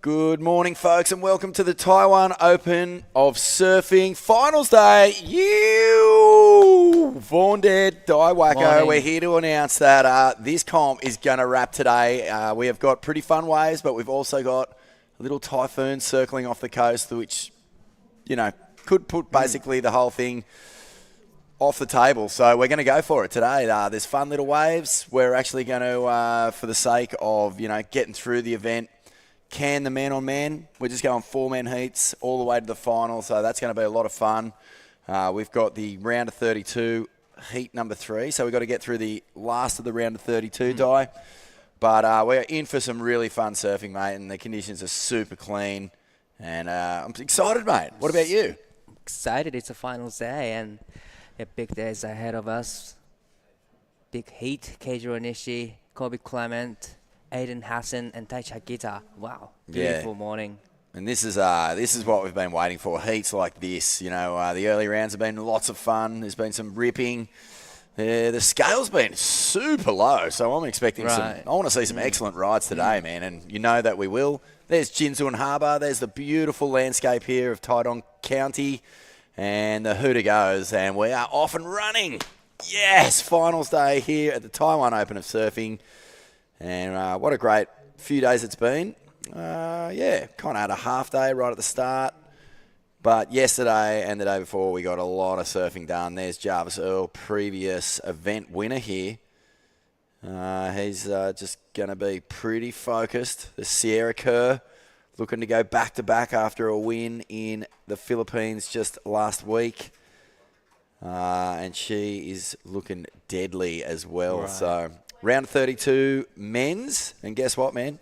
Good morning, folks, and welcome to the Taiwan Open of Surfing Finals Day. Vaughan Dai Wacko, we're here to announce that this comp is going to wrap today. We have got pretty fun waves, but we've also got a little typhoon circling off the coast, which, you know, could put basically the whole thing off the table. So we're going to go for it today. There's fun little waves. We're actually going to, for the sake of, you know, getting through the event, can the man-on-man. We're just going 4-man heats all the way to the final, so that's going to be a lot of fun. We've got the round of 32, heat number 3, so we've got to get through the last of the round of 32, Di. But we're in for some really fun surfing, mate, and the conditions are super clean. And I'm excited, mate. What about you? Excited. It's a finals day, and big days ahead of us. Big heat, Keijiro Nishi, Kobe Clement, Aiden Hassan, and Taichi Hagita. Wow, beautiful morning. And this is what we've been waiting for, heats like this. You know, the early rounds have been lots of fun. There's been some ripping. The scale's been super low, so I'm expecting I want to see some excellent rides today, man, and you know that we will. There's Jinzun Harbor. There's the beautiful landscape here of Taitung County, and the hooter goes, and we are off and running. Yes, finals day here at the Taiwan Open of Surfing. And what a great few days it's been. Kind of had a half day right at the start. But yesterday and the day before, we got a lot of surfing done. There's Jarvis Earl, previous event winner here. He's just going to be pretty focused. The Sierra Kerr looking to go back-to-back after a win in the Philippines just last week. And she is looking deadly as well. Right. So round 32 men's, and guess what, man?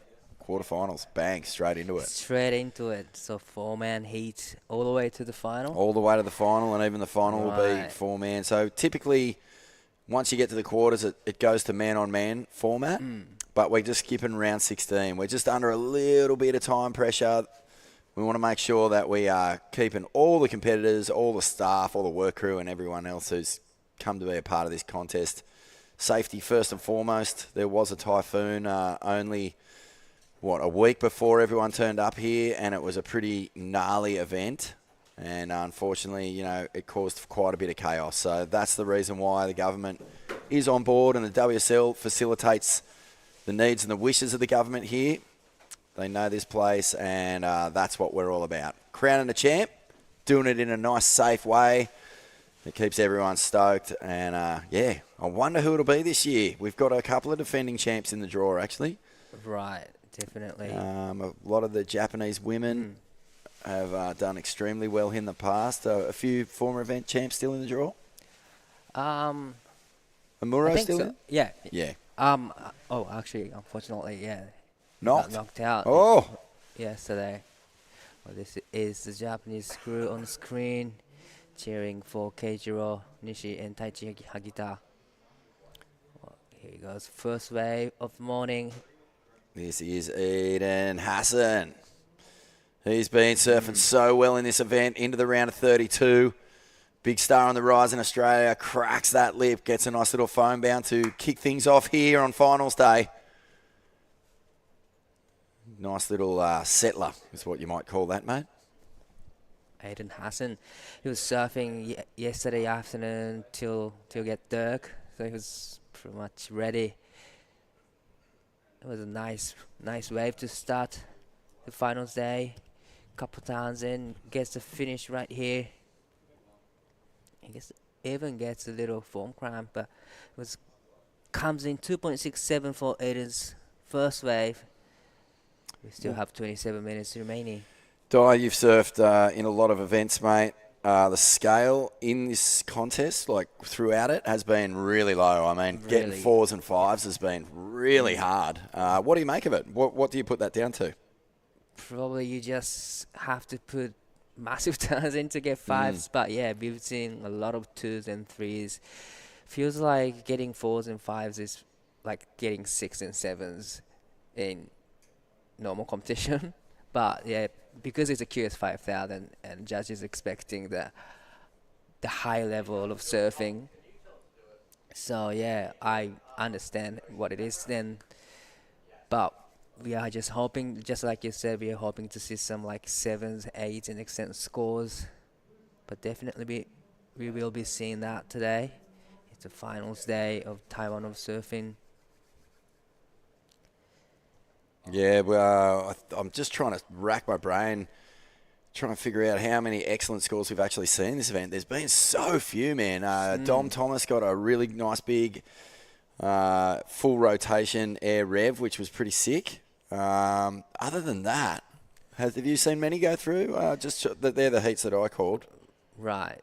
Quarterfinals, bang, straight into it. Straight into it. So 4-man heat all the way to the final. All the way to the final, and even the final will be 4-man. So typically, once you get to the quarters, it goes to man-on-man format. But we're just skipping round 16. We're just under a little bit of time pressure. We want to make sure that we are keeping all the competitors, all the staff, all the work crew, and everyone else who's come to be a part of this contest. Safety first and foremost. There was a typhoon only, a week before everyone turned up here, and it was a pretty gnarly event. And unfortunately, you know, it caused quite a bit of chaos. So that's the reason why the government is on board, and the WSL facilitates the needs and the wishes of the government here. They know this place, and that's what we're all about. Crowning a champ, doing it in a nice, safe way. It keeps everyone stoked, and I wonder who it'll be this year. We've got a couple of defending champs in the draw, actually. Right, definitely. A lot of the Japanese women have done extremely well in the past. A few former event champs still in the draw. Amuro still in? Yeah. Yeah. Actually, unfortunately, knocked out. Oh. Yesterday. Well, this is the Japanese crew on the screen, cheering for Keijiro Nishi and Taichi Hagita. Well, here he goes. First wave of the morning. This is Aiden Hassan. He's been surfing so well in this event, into the round of 32. Big star on the rise in Australia, cracks that lip, gets a nice little foam bound to kick things off here on finals day. Nice little settler is what you might call that, mate. Aiden Hassan, he was surfing yesterday afternoon till get dark, so he was pretty much ready. It was a nice wave to start the finals day. Couple times in, gets the finish right here. Even gets a little foam cramp, but comes in 2.67 for Aiden's first wave. We still have 27 minutes remaining. Di, you've surfed in a lot of events, mate. The scale in this contest, like throughout it, has been really low. I mean, getting 4s and 5s has been really hard. What do you make of it? What do you put that down to? Probably you just have to put massive turns in to get 5s. But yeah, we've seen a lot of 2s and 3s. Feels like getting 4s and 5s is like getting 6s and 7s in normal competition. But yeah, because it's a QS 5000 and judges expecting the high level of surfing. So yeah, I understand what it is then. But we are just hoping, just like you said, we are hoping to see some like 7s, 8s, and extent scores. But definitely we will be seeing that today. It's the finals day of Taiwan of Surfing. Yeah, well, I'm just trying to rack my brain, trying to figure out how many excellent scores we've actually seen this event. There's been so few, man. Dom Thomas got a really nice big full rotation air rev, which was pretty sick. Other than that, have you seen many go through? Just they're the heats that I called. Right.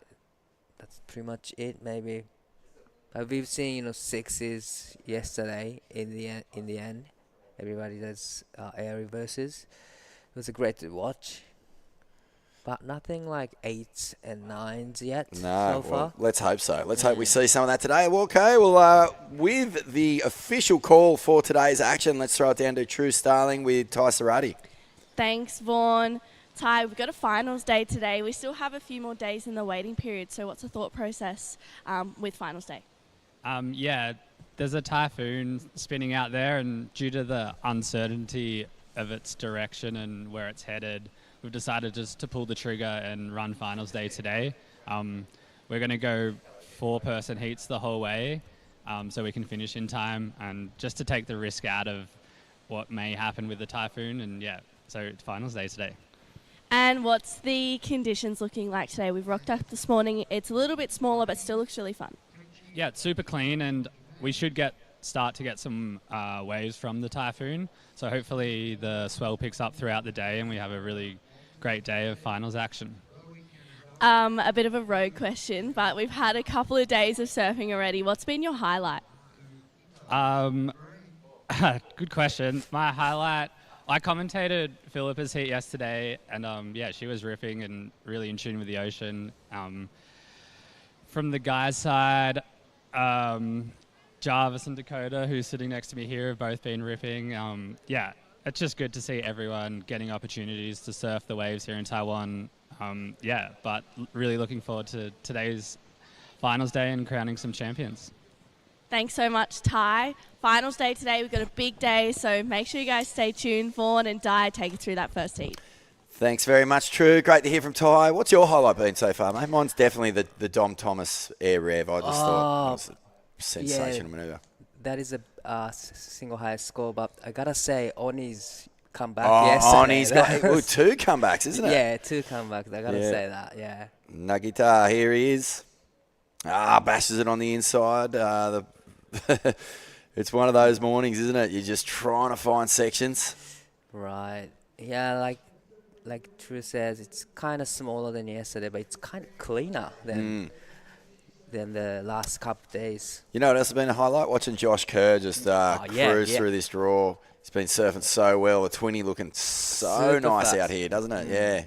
That's pretty much it, maybe. But we've seen, 6s yesterday in the end. Everybody does air reverses. It was great to watch. But nothing like 8s and 9s yet so far. Well, let's hope so. Let's hope we see some of that today. Well, okay, well, with the official call for today's action, let's throw it down to True Starling with Ty Sarati. Thanks, Vaughn. Ty, we've got a finals day today. We still have a few more days in the waiting period, so what's the thought process with finals day? Yeah, there's a typhoon spinning out there, and due to the uncertainty of its direction and where it's headed, we've decided just to pull the trigger and run finals day today. We're going to go 4-person heats the whole way so we can finish in time, and just to take the risk out of what may happen with the typhoon. And yeah, so it's finals day today. And what's the conditions looking like today? We've rocked up this morning. It's a little bit smaller, but still looks really fun. Yeah, it's super clean, and we should start to get some waves from the typhoon. So hopefully the swell picks up throughout the day and we have a really great day of finals action. A bit of a rogue question, but we've had a couple of days of surfing already. What's been your highlight? Good question. My highlight, I commentated Philippa's heat yesterday, and yeah, she was ripping and really in tune with the ocean. From the guys' side, Jarvis and Dakota, who's sitting next to me here, have both been ripping. Yeah, it's just good to see everyone getting opportunities to surf the waves here in Taiwan. Yeah, but really looking forward to today's finals day and crowning some champions. Thanks so much, Ty. Finals day today. We've got a big day, so make sure you guys stay tuned. Vaughn and Di take you through that first heat. Thanks very much, True. Great to hear from Ty. What's your highlight been so far, mate? Mine's definitely the Dom Thomas air rev. I just thought it was a sensational manoeuvre. That is a single highest score, but I gotta say, Oni's comeback yesterday. Oni's got 2 comebacks, isn't it? Yeah, 2 comebacks. I gotta say that, yeah. Nagita, here he is. Bashes it on the inside. It's one of those mornings, isn't it? You're just trying to find sections. Right. Yeah, like True says, it's kind of smaller than yesterday, but it's kind of cleaner than the last couple of days. You know what else has been a highlight? Watching Josh Kerr just cruise through this draw. He's been surfing so well. The 20 looking so Super nice fast out here, doesn't it? Yeah.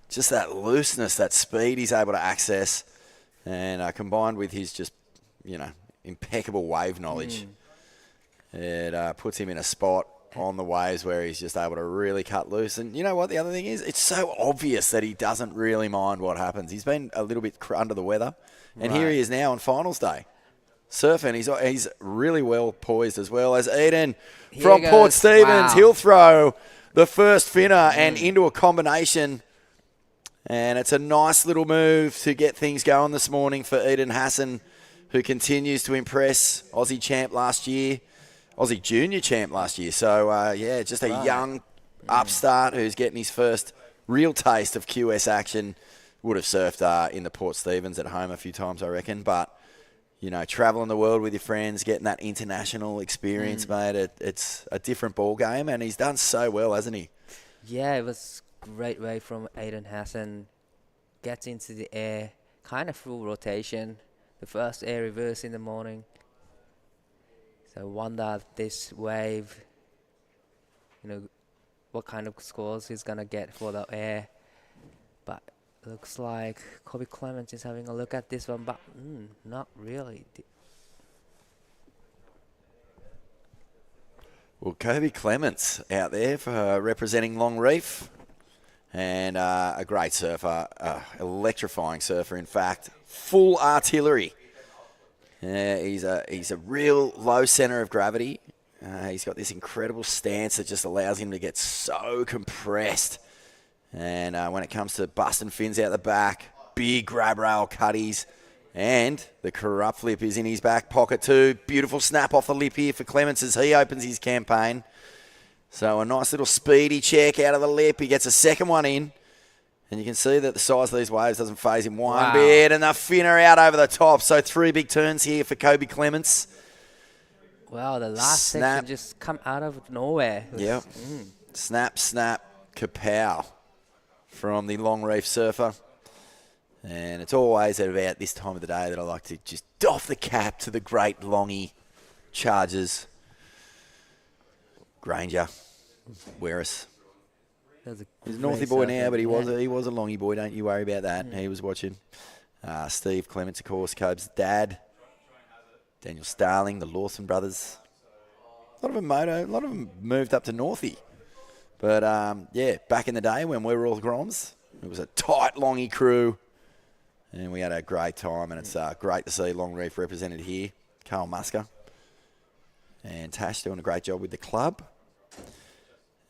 Just that looseness, that speed he's able to access. And combined with his just, impeccable wave knowledge, it puts him in a spot on the waves where he's just able to really cut loose. And you know what the other thing is? It's so obvious that he doesn't really mind what happens. He's been a little bit under the weather. And here he is now on finals day. Surfing, he's really well poised as well as Eden from Port Stephens. Wow. He'll throw the first finner and into a combination. And it's a nice little move to get things going this morning for Eden Hassan, who continues to impress. Aussie champ last year, Aussie junior champ last year. So, just a young upstart who's getting his first real taste of QS action. Would have surfed in the Port Stephens at home a few times, I reckon. But, traveling the world with your friends, getting that international experience, mate, it's a different ball game. And he's done so well, hasn't he? Yeah, it was great way from Eden Hassan. Gets into the air, kind of full rotation. The first air reverse in the morning. So wonder this wave, what kind of scores he's going to get for the air. But looks like Kobe Clements is having a look at this one, but not really. Well, Kobe Clements out there for representing Long Reef. And a great surfer, electrifying surfer, in fact. Full artillery. He's a real low centre of gravity. He's got this incredible stance that just allows him to get so compressed. And when it comes to busting fins out the back, big grab rail cutties. And the corrupt flip is in his back pocket too. Beautiful snap off the lip here for Clements as he opens his campaign. So a nice little speedy check out of the lip. He gets a second one in. And you can see that the size of these waves doesn't faze him one bit. And the finner out over the top. So 3 big turns here for Kobe Clements. Wow, the last section just come out of nowhere. Yep. Snap, snap, kapow from the long reef surfer. And it's always at about this time of the day that I like to just doff the cap to the great longy chargers. Granger, Werris. He's a Northy boy now, but he was a longy boy. Don't you worry about that. He was watching. Steve Clements, of course, Cobe's dad. Daniel Starling, the Lawson brothers. A lot of them moved up to Northy. But, back in the day when we were all Groms, it was a tight, longy crew. And we had a great time, and it's great to see Long Reef represented here. Carl Musker and Tash doing a great job with the club.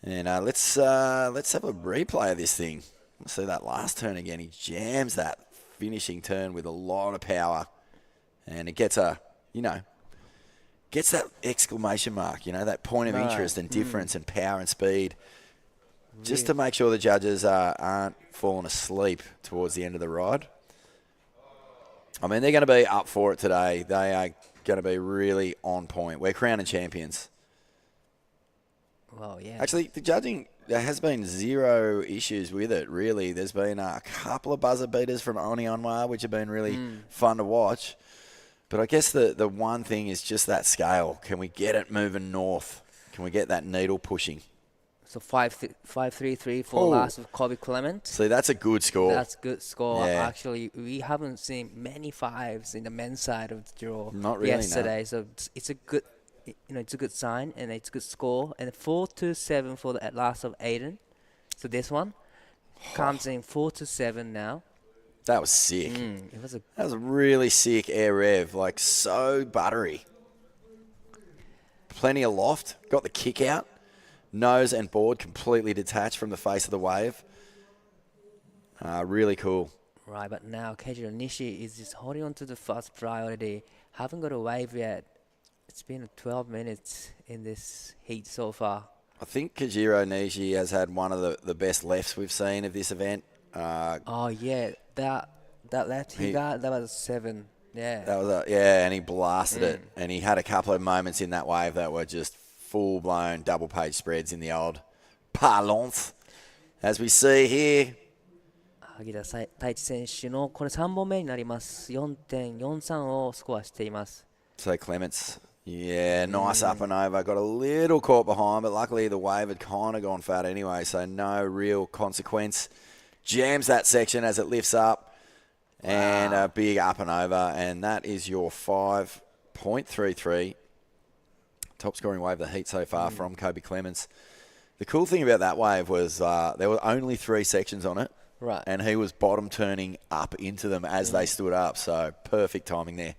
And let's have a replay of this thing. Let's see that last turn again. He jams that finishing turn with a lot of power, and it gets that exclamation mark, that point of interest and difference and power and speed, just to make sure the judges aren't falling asleep towards the end of the ride. I mean, they're going to be up for it today. They are going to be really on point. We're crowning champions. Well, yeah. Actually, the judging, there has been zero issues with it, really. There's been a couple of buzzer beaters from Oni Anwar, which have been really fun to watch. But I guess the one thing is just that scale. Can we get it moving north? Can we get that needle pushing? So 5-3-3 for last of Kobe Clement. See, that's a good score. That's a good score. Yeah. Actually, we haven't seen many fives in the men's side of the draw Not really, yesterday. no. So it's a good, it's a good sign and it's a good score. And 4-7 for the last of Aiden. So this one comes in 4-7 now. That was sick. That was a really sick air rev, like so buttery. Plenty of loft, got the kick out. Nose and board completely detached from the face of the wave. Really cool. Right, but now Keijiro Nishi is just holding on to the first priority. Haven't got a wave yet. It's been 12 minutes in this heat so far. I think Keijiro Nishi has had one of the best lefts we've seen of this event. That left he got, that was 7. Yeah. That was and he blasted it. And he had a couple of moments in that wave that were just full-blown double-page spreads in the old parlance. As we see here. 萩田太一選手のこれ3本目になります。4.43 をスコアしています。 So Clements, nice up and over. Got a little caught behind, but luckily the wave had kind of gone fat anyway, so no real consequence. Jams that section as it lifts up, and a big up and over, and that is your 5.33. Top scoring wave of the heat so far from Kobe Clements. The cool thing about that wave was there were only 3 sections on it. Right. And he was bottom turning up into them as they stood up. So perfect timing there.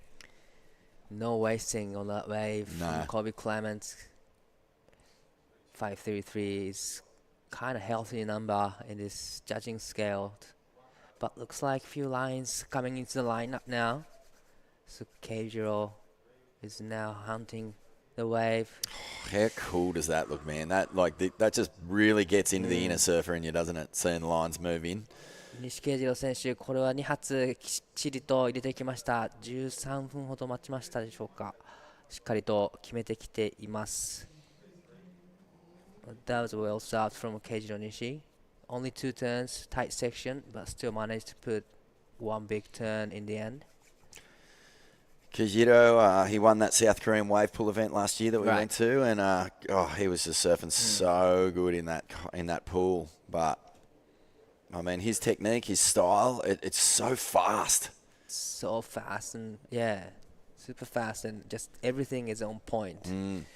No wasting on that wave from Kobe Clements. 5.33 is kind of healthy number in this judging scale. But looks like a few lines coming into the lineup now. So Keijiro is now hunting the wave. How cool does that look, man? That just really gets into the inner surfer in you, doesn't it? Seeing the lines move in. 西慶次郎選手、これは2発きっちりと入れてきました。13分ほど待ちましたでしょうか。しっかりと決めてきています。That was well served from Keijiro Nishi. Only 2 turns, tight section, but still managed to put one big turn in the end. Keijiro, he won that South Korean wave pool event last year that we went to, and he was just surfing so good in that pool. But I mean, his technique, his style, it's so fast. So fast and super fast, and just everything is on point. And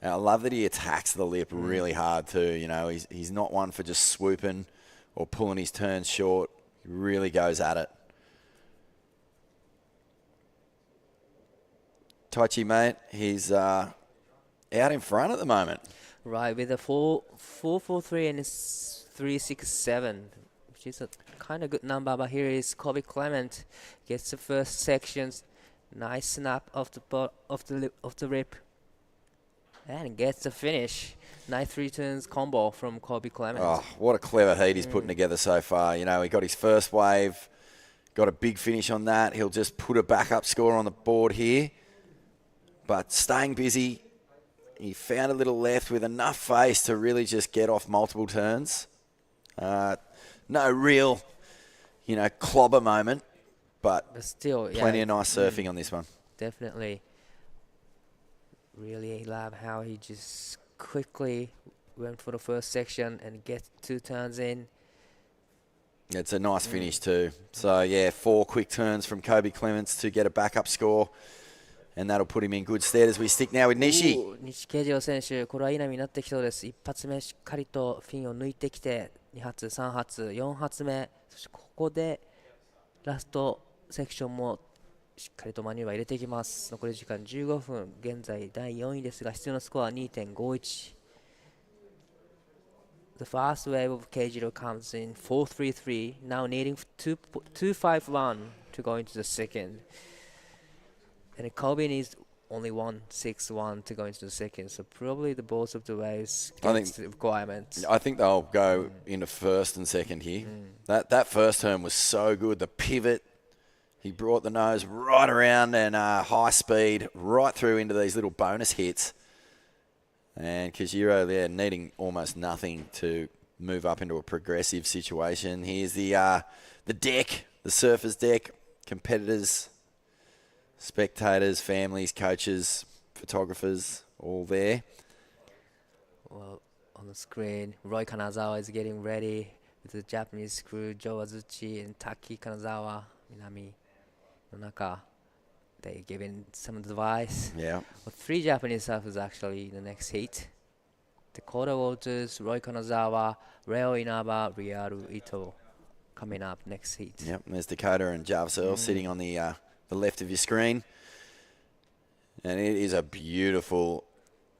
I love that he attacks the lip really hard too. You know, he's not one for just swooping or pulling his turns short. He really goes at it. Taichi, mate, he's out in front at the moment. Right, with a 4.43 and 3.67, which is a kind of good number. But here is Kobe Clement, gets the first sections, nice snap off the rip, and gets the finish. Nice 3 turns combo from Kobe Clement. Oh, what a clever heat he's putting together so far. You know, he got his first wave, got a big finish on that. He'll just put a backup score on the board here. But staying busy, he found a little left with enough face to really just get off multiple turns. No real, clobber moment, but still, plenty of nice surfing on this one. Definitely. Really love how he just quickly went for the first section and get 2 turns in. It's a nice finish too. So, 4 quick turns from Kobe Clements to get a backup score. And that'll put him in good stead as we stick now with Nishi. 西慶次郎選手、これはいい波になってきそうです。一発目しっかりとフィンを抜いてきて、2発、3発、4発目、そしてここでラストセクションもしっかりとマニューバー入れていきます。残り時間15分、現在第4位ですが、必要なスコアは 2.51。The first wave of Keijiro comes in 4.33, now needing 2.51 to go into the second. And Kobe needs only 1.61 to go into the second, so probably the both of the waves gets the requirements. I think they'll go into first and second here. That first turn was so good. The pivot, he brought the nose right around and high speed right through into these little bonus hits. And Keijiro there needing almost nothing to move up into a progressive situation. Here's the deck, the surfers deck, competitors, spectators, families, coaches, photographers, all there. Well, on the screen, Roy Kanazawa is getting ready with the Japanese crew, Joe Azuchi and Taki Kanazawa, Minami Nonaka. They're giving some advice. Yeah. Well, 3 Japanese surfers actually in the next heat. Dakota Walters, Roy Kanazawa, Reo Inaba, Ryaru Ito coming up next heat. Yep, and there's Dakota and Jarvis Earl sitting on the left of your screen. And it is a beautiful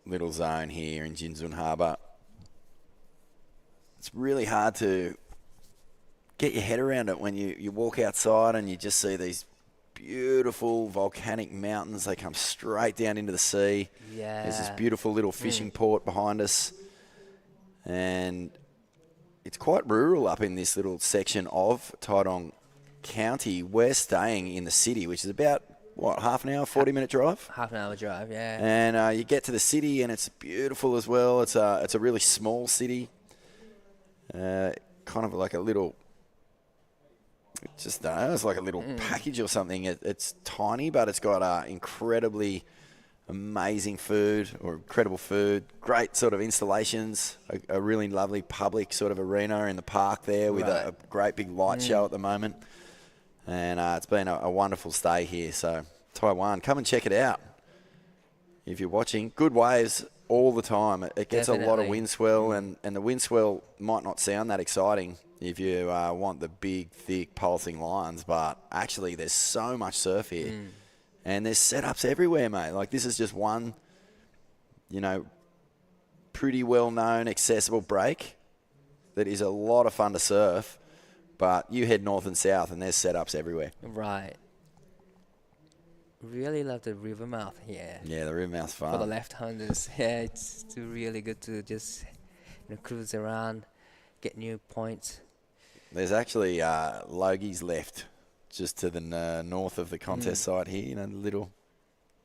little zone here in Jinzun Harbor. It's really hard to get your head around it when you walk outside and you just see these beautiful volcanic mountains. They come straight down into the sea. Yeah. There's this beautiful little fishing port behind us. And it's quite rural up in this little section of Taitung County. We're staying in the city, which is about, half an hour, 40-minute drive? Half an hour drive, yeah. And you get to the city, and it's beautiful as well. It's a really small city. Kind of like a little... It's like a little package or something. It's tiny, but it's got incredibly amazing food, or incredible food. Great sort of installations. A really lovely public sort of arena in the park there with a great big light show at the moment. And it's been a wonderful stay here. So Taiwan, come and check it out if you're watching. Good waves all the time. It gets a lot of wind swell, and the wind swell might not sound that exciting if you want the big, thick, pulsing lines, but actually there's so much surf here. And there's setups everywhere, mate. Like, this is just one, pretty well-known, accessible break that is a lot of fun to surf, but you head north and south and there's setups everywhere. Right. Really love the river mouth here. Yeah, the river mouth's fun. For the left-handers, yeah, it's really good to just cruise around, get new points. There's actually Logie's left just to the north of the contest site here, the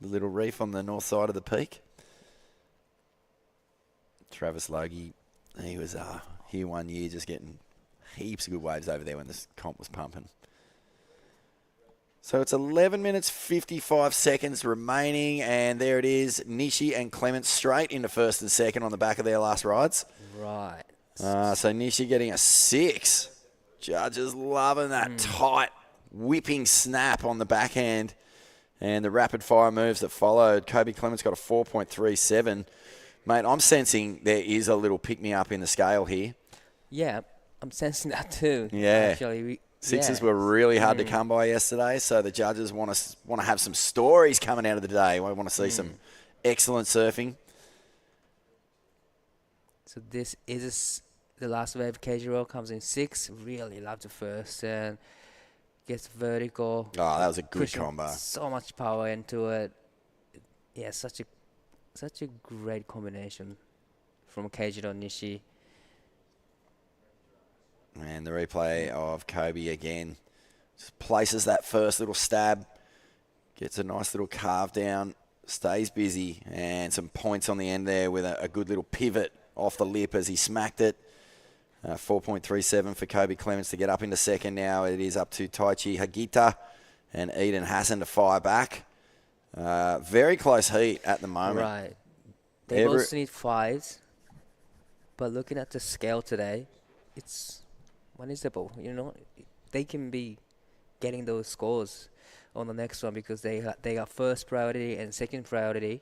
little reef on the north side of the peak. Travis Logie, he was here one year just getting heaps of good waves over there when this comp was pumping. So it's 11 minutes, 55 seconds remaining, and there it is. Nishi and Clement straight into first and second on the back of their last rides. Right. So Nishi getting a 6. Judges loving that tight, whipping snap on the backhand and the rapid-fire moves that followed. Kobe Clement's got a 4.37. Mate, I'm sensing there is a little pick-me-up in the scale here. Yeah, I'm sensing that too. Yeah. Actually, Sixes were really hard to come by yesterday, so the judges want to have some stories coming out of the day. We want to see some excellent surfing. So this is the last wave. Cage roll comes in 6. Really love the first and gets vertical. Oh, that was a good pushing combo. So much power into it. Yeah, such a great combination from Keijiro Nishi. And the replay of Kobe again. Just places that first little stab. Gets a nice little carve down. Stays busy. And some points on the end there with a good little pivot off the lip as he smacked it. 4.37 for Kobe Clements to get up into second now. It is up to Taichi Hagita and Eden Hassan to fire back. Very close heat at the moment. Right. They both need 5s. But looking at the scale today, it's manageable. You know, they can be getting those scores on the next one because they got first priority and second priority.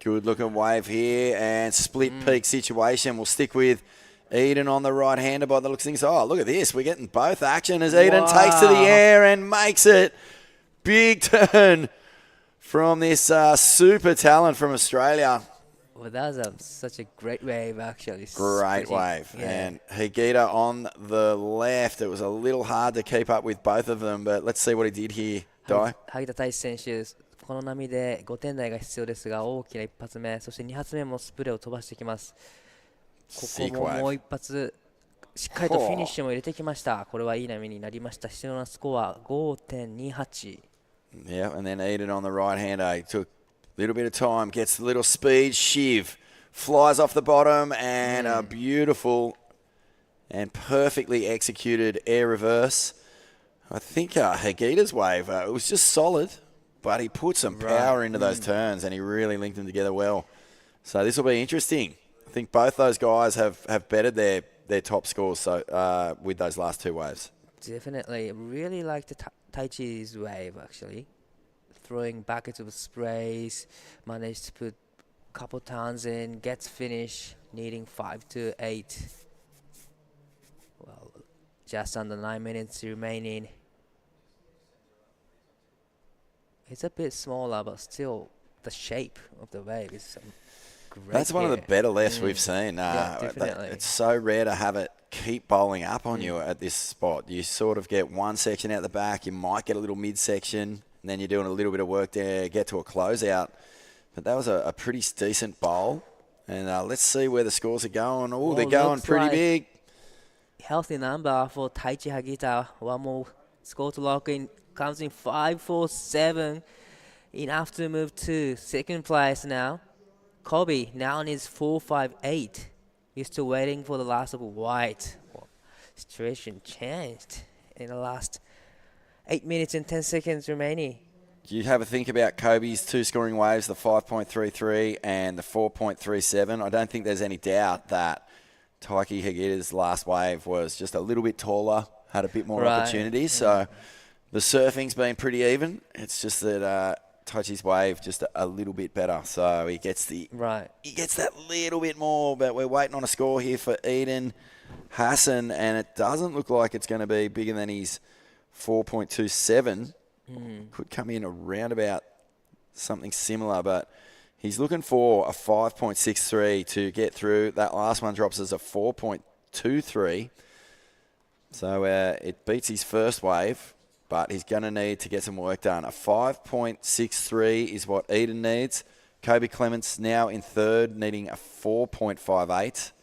Good looking wave here and split peak situation. We'll stick with Eden on the right hander by the looks of things. Oh, look at this. We're getting both action as Eden takes to the air and makes it. Big turn from this super talent from Australia. Well, that was such a great wave, actually. Great wave. Yeah. And Higita on the left. It was a little hard to keep up with both of them, but let's see what he did here. Dai? 萩田大志選手、この波で5点台が必要ですが、大きな一発目、そして2発目もスプレーを飛ばしてきます。ここももう一発、しっかりとフィニッシュも入れてきました。これはいい波になりました。必要なスコア 5.28。Yeah, and then Eden on the right hander. He took a little bit of time, gets a little speed. Shiv flies off the bottom and a beautiful and perfectly executed air reverse. I think Hagita's wave, it was just solid, but he put some power into those turns and he really linked them together well. So this will be interesting. I think both those guys have bettered their top scores so with those last 2 waves. Definitely. Really like the Taichi's wave, actually. Throwing buckets of sprays, managed to put a couple turns in, gets finish, needing 5 to 8. Well, just under 9 minutes remaining. It's a bit smaller, but still the shape of the wave is great. That's one of the better lefts we've seen. Yeah, definitely. It's so rare to have it keep bowling up on you at this spot. You sort of get one section out the back, you might get a little midsection, and then you're doing a little bit of work there, get to a closeout. But that was a pretty decent bowl. And let's see where the scores are going. Oh, they're going pretty big. Healthy number for Taichi Hagita. One more score to lock in. Comes in 5-4-7. Enough to move to second place now. Kobe now needs 4-5-8. He's still waiting for the last of white. Well, situation changed in the last 8 minutes and 10 seconds remaining. Do you have a think about Kobe's 2 scoring waves, the 5.33 and the 4.37? I don't think there's any doubt that Taiki Hagita's last wave was just a little bit taller, had a bit more opportunities. So the surfing's been pretty even. It's just that Taichi's wave just a little bit better. So he gets he gets that little bit more, but we're waiting on a score here for Eden Hassan, and it doesn't look like it's going to be bigger than his 4.27. Could come in around about something similar, but he's looking for a 5.63 to get through. That last one drops as a 4.23. So it beats his first wave, but he's going to need to get some work done. A 5.63 is what Eden needs. Kobe Clements now in third, needing a 4.58.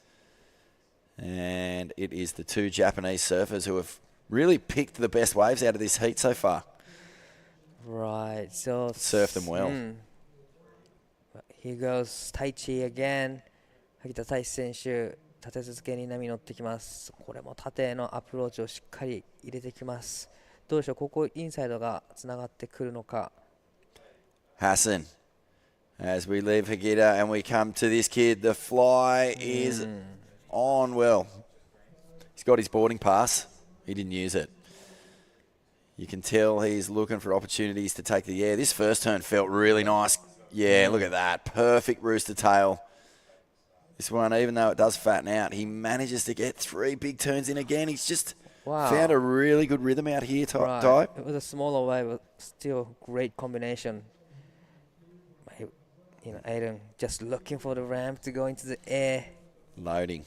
And it is the 2 Japanese surfers who have really picked the best waves out of this heat so far. Right, so surfed them well. Here goes Taichi again. 萩田大志選手、立て続けに波に乗ってきます。これも縦へのアプローチをしっかり入れてきます。どうでしょう、ここインサイドがつながってくるのか。Hassan, as we leave Hagita and we come to this kid, the fly is on well. He's got his boarding pass. He didn't use it. You can tell he's looking for opportunities to take the air. This first turn felt really nice. Yeah, look at that. Perfect rooster tail. This one, even though it does fatten out, he manages to get 3 big turns in again. He's just found a really good rhythm out here, Ty. It was a smaller wave, but still great combination. Aiden just looking for the ramp to go into the air. Loading.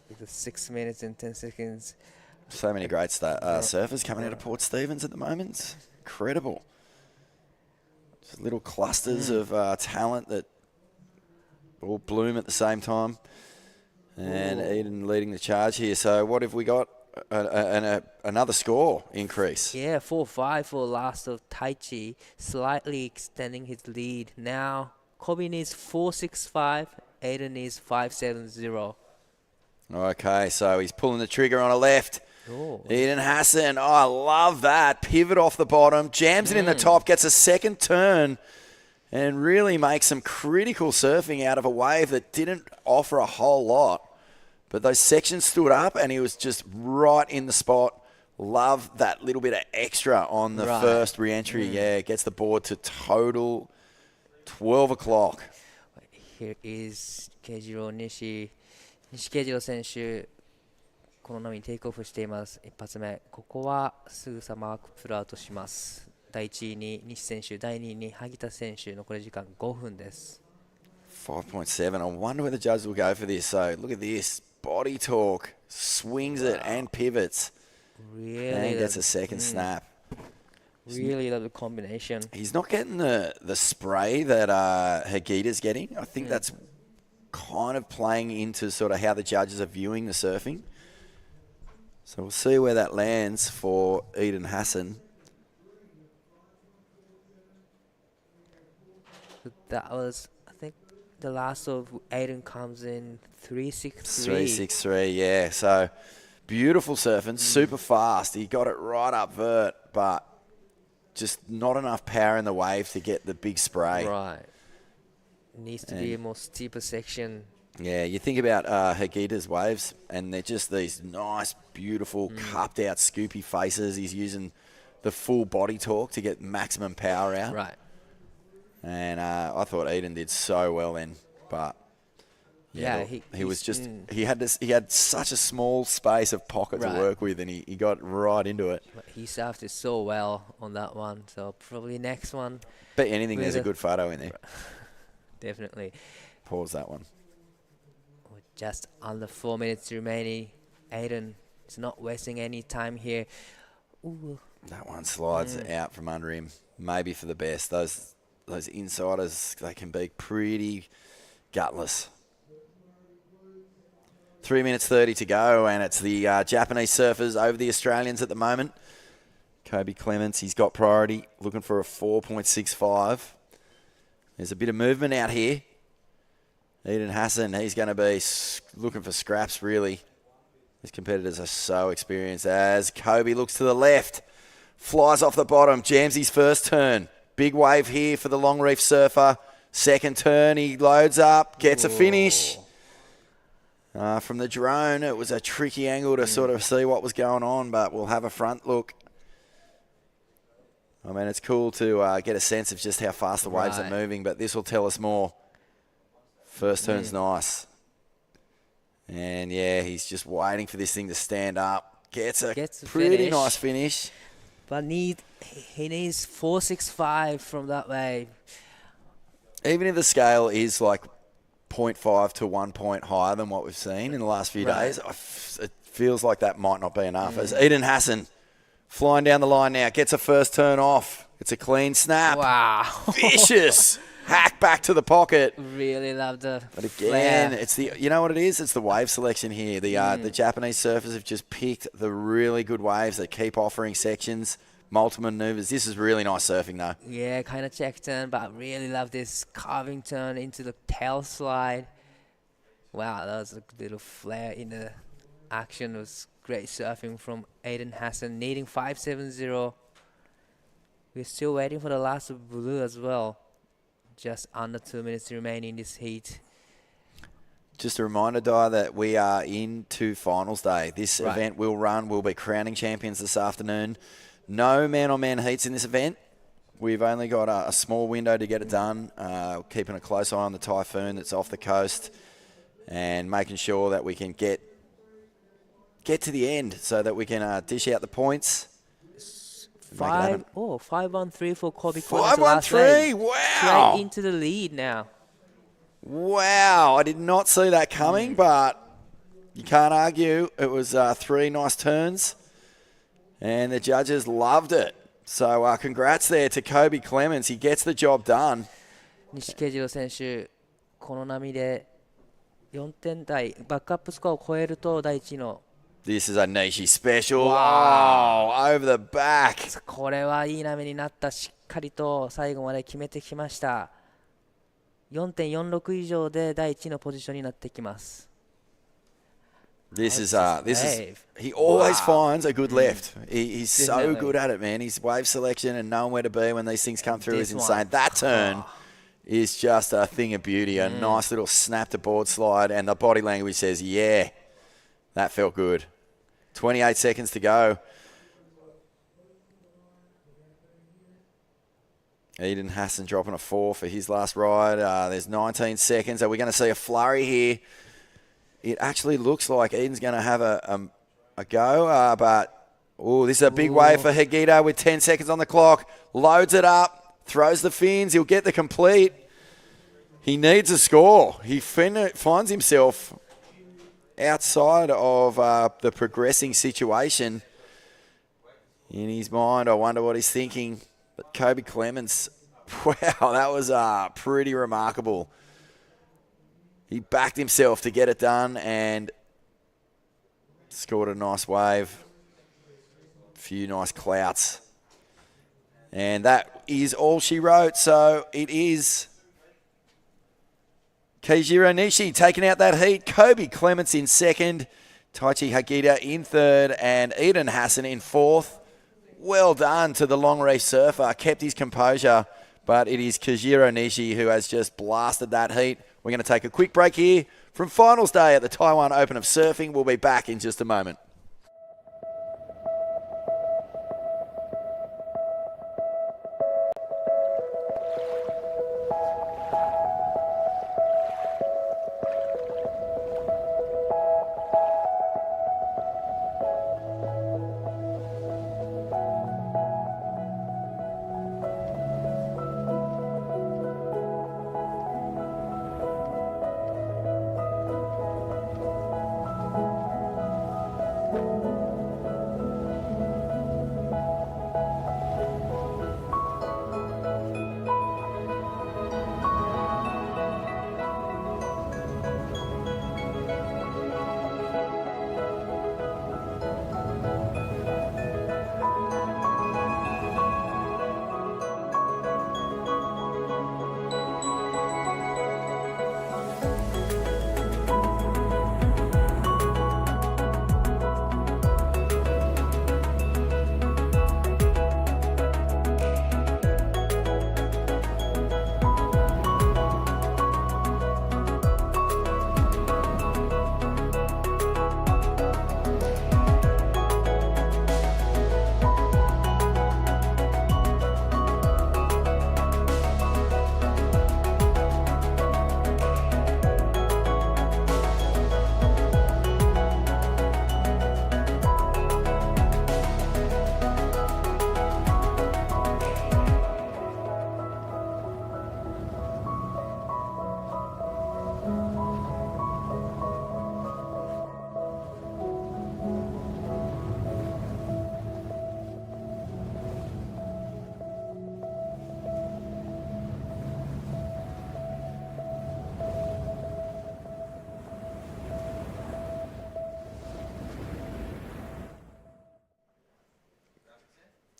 With the 6 minutes and 10 seconds. So many great surfers coming out of Port Stephens at the moment. It's incredible. Just little clusters of talent that all bloom at the same time. And Eden leading the charge here. So what have we got? Another score increase. Yeah, 4-5 for last of Taichi, slightly extending his lead. Now, Kobin is 4-6-5, Aiden is 5-7-0. Okay, so he's pulling the trigger on a left. Oh. Eden Hassan, oh, I love that. Pivot off the bottom, jams it in the top, gets a second turn, and really makes some critical surfing out of a wave that didn't offer a whole lot. But those sections stood up, and he was just right in the spot. Love that little bit of extra on the first re-entry. Yeah, gets the board to total 12 o'clock. Here is Keijiro Nishi. 西慶次郎選手、この波にテイクオフしています。一発目、ここはすぐさまプルアウトします。第1位に西選手、第2位に萩田選手、残り時間5分です。5.7. I wonder where the judges will go for this. So look at this. Body torque, swings it and pivots. Really and gets a second snap. Really love the combination. He's not getting the spray that Hagita's getting. I think that's kind of playing into sort of how the judges are viewing the surfing. So we'll see where that lands for Eden Hassan. That was, I think, the last of Aiden comes in 3-6-3. 3-6-3, yeah. So beautiful surfing, super fast. He got it right up vert, but just not enough power in the wave to get the big spray. Right. Needs to be a more steeper section. Yeah, you think about Hagita's waves, and they're just these nice, beautiful, cupped out, scoopy faces. He's using the full body torque to get maximum power out. Right. And I thought Eden did so well then, but yeah, he was just he had such a small space of pocket to work with, and he got right into it. He surfed it so well on that one, so probably next one. Bet anything there's a good photo in there. Definitely. Pause that one. With just under 4 minutes remaining, Aiden is not wasting any time here. Ooh. That one slides out from under him, maybe for the best. Those insiders, they can be pretty gutless. 3 minutes 30 to go, and it's the Japanese surfers over the Australians at the moment. Kobe Clements, he's got priority, looking for a 4.65. There's a bit of movement out here. Eden Hassan, he's going to be looking for scraps, really. His competitors are so experienced. As Kobe looks to the left, flies off the bottom, jams his first turn. Big wave here for the long reef surfer. Second turn, he loads up, gets a finish. From the drone, it was a tricky angle to sort of see what was going on, but we'll have a front look. I mean, it's cool to get a sense of just how fast the waves are moving, but this will tell us more. First turn's nice. And, yeah, he's just waiting for this thing to stand up. Gets a pretty nice finish. But he needs 4.65 from that wave. Even if the scale is like 0.5 to 1 point higher than what we've seen in the last few days, it feels like that might not be enough. As Eden Hassan flying down the line now, gets a first turn off. It's a clean snap. Wow. Vicious. Hack back to the pocket. Really love the But again, flare. it's you know what it is? It's the wave selection here. The Japanese surfers have just picked the really good waves that keep offering sections, multiple maneuvers. This is really nice surfing, though. Yeah, kind of check turn, but I really love this carving turn into the tail slide. Wow, that was a little flare in the action. It was great surfing from Eden Hassan, needing 5.70. We're still waiting for the last of blue as well. Just under 2 minutes remaining in this heat. Just a reminder, Di, that we are into finals day. This event will run. We'll be crowning champions this afternoon. No man-on-man heats in this event. We've only got a small window to get it done, keeping a close eye on the typhoon that's off the coast and making sure that we can get to the end so that we can dish out the points. 5-1-3 for Kobe. 5-1-3, wow. Straight into the lead now. Wow, I did not see that coming, but you can't argue. It was 3 nice turns, and the judges loved it. So congrats there to Kobe Clements. He gets the job done. 西慶次郎選手、この波で4点台、バックアップスコアを超えると第1位の This is a Nishi special. Wow, over the back. これはいい波になった。しっかりと最後まで決めてきました。4.46 以上で第1位のポジションになってきます。This is he always finds a good left. He's so good at it, man. His wave selection and knowing where to be when these things come through is insane. That turn is just a thing of beauty. A nice little snap to board slide, and the body language says, yeah, that felt good. 28 seconds to go. Eden Hassan dropping a 4 for his last ride. There's 19 seconds. Are we going to see a flurry here? It actually looks like Eden's going to have a go, but this is a big wave for Hagita with 10 seconds on the clock. Loads it up, throws the fins. He'll get the complete. He needs a score. He finds himself outside of the progressing situation. In his mind, I wonder what he's thinking. But Kobe Clements, wow, that was pretty remarkable. He backed himself to get it done and scored a nice wave. A few nice clouts. And that is all she wrote. So it is Keijiro Nishi taking out that heat. Kobe Clements in second. Taichi Hagita in third. And Eden Hassan in fourth. Well done to the long reef surfer. Kept his composure. But it is Keijiro Nishi who has just blasted that heat. We're going to take a quick break here from finals day at the Taiwan Open of Surfing. We'll be back in just a moment.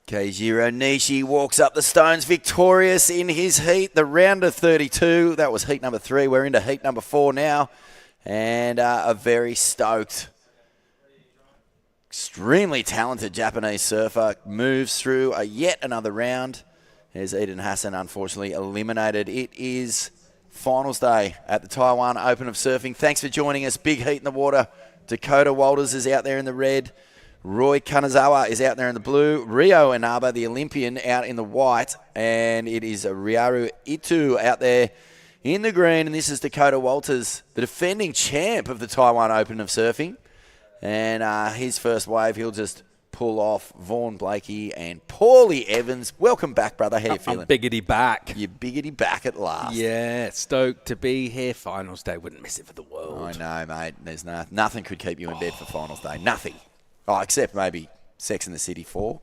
Keijiro Nishi walks up the stones victorious in his heat, the round of 32. That was heat number 3. We're into heat number 4 now. And a very stoked, extremely talented Japanese surfer moves through yet another round. As Eden Hassan unfortunately eliminated. It is finals day at the Taiwan Open of Surfing. Thanks for joining us. Big heat in the water. Dakota Walters is out there in the red. Roy Kanazawa is out there in the blue. Rio Inaba, the Olympian, out in the white. And it is Ryaru Itu out there in the green. And this is Dakota Walters, the defending champ of the Taiwan Open of Surfing. And his first wave, he'll just pull off Vaughan Blakey and Paulie Evans. Welcome back, brother. How you feeling? I'm biggity back. You're biggity back at last. Yeah, stoked to be here. Finals day, wouldn't miss it for the world. I know, mate. There's nothing could keep you in bed for finals day. Nothing. Oh, except maybe Sex and the City 4.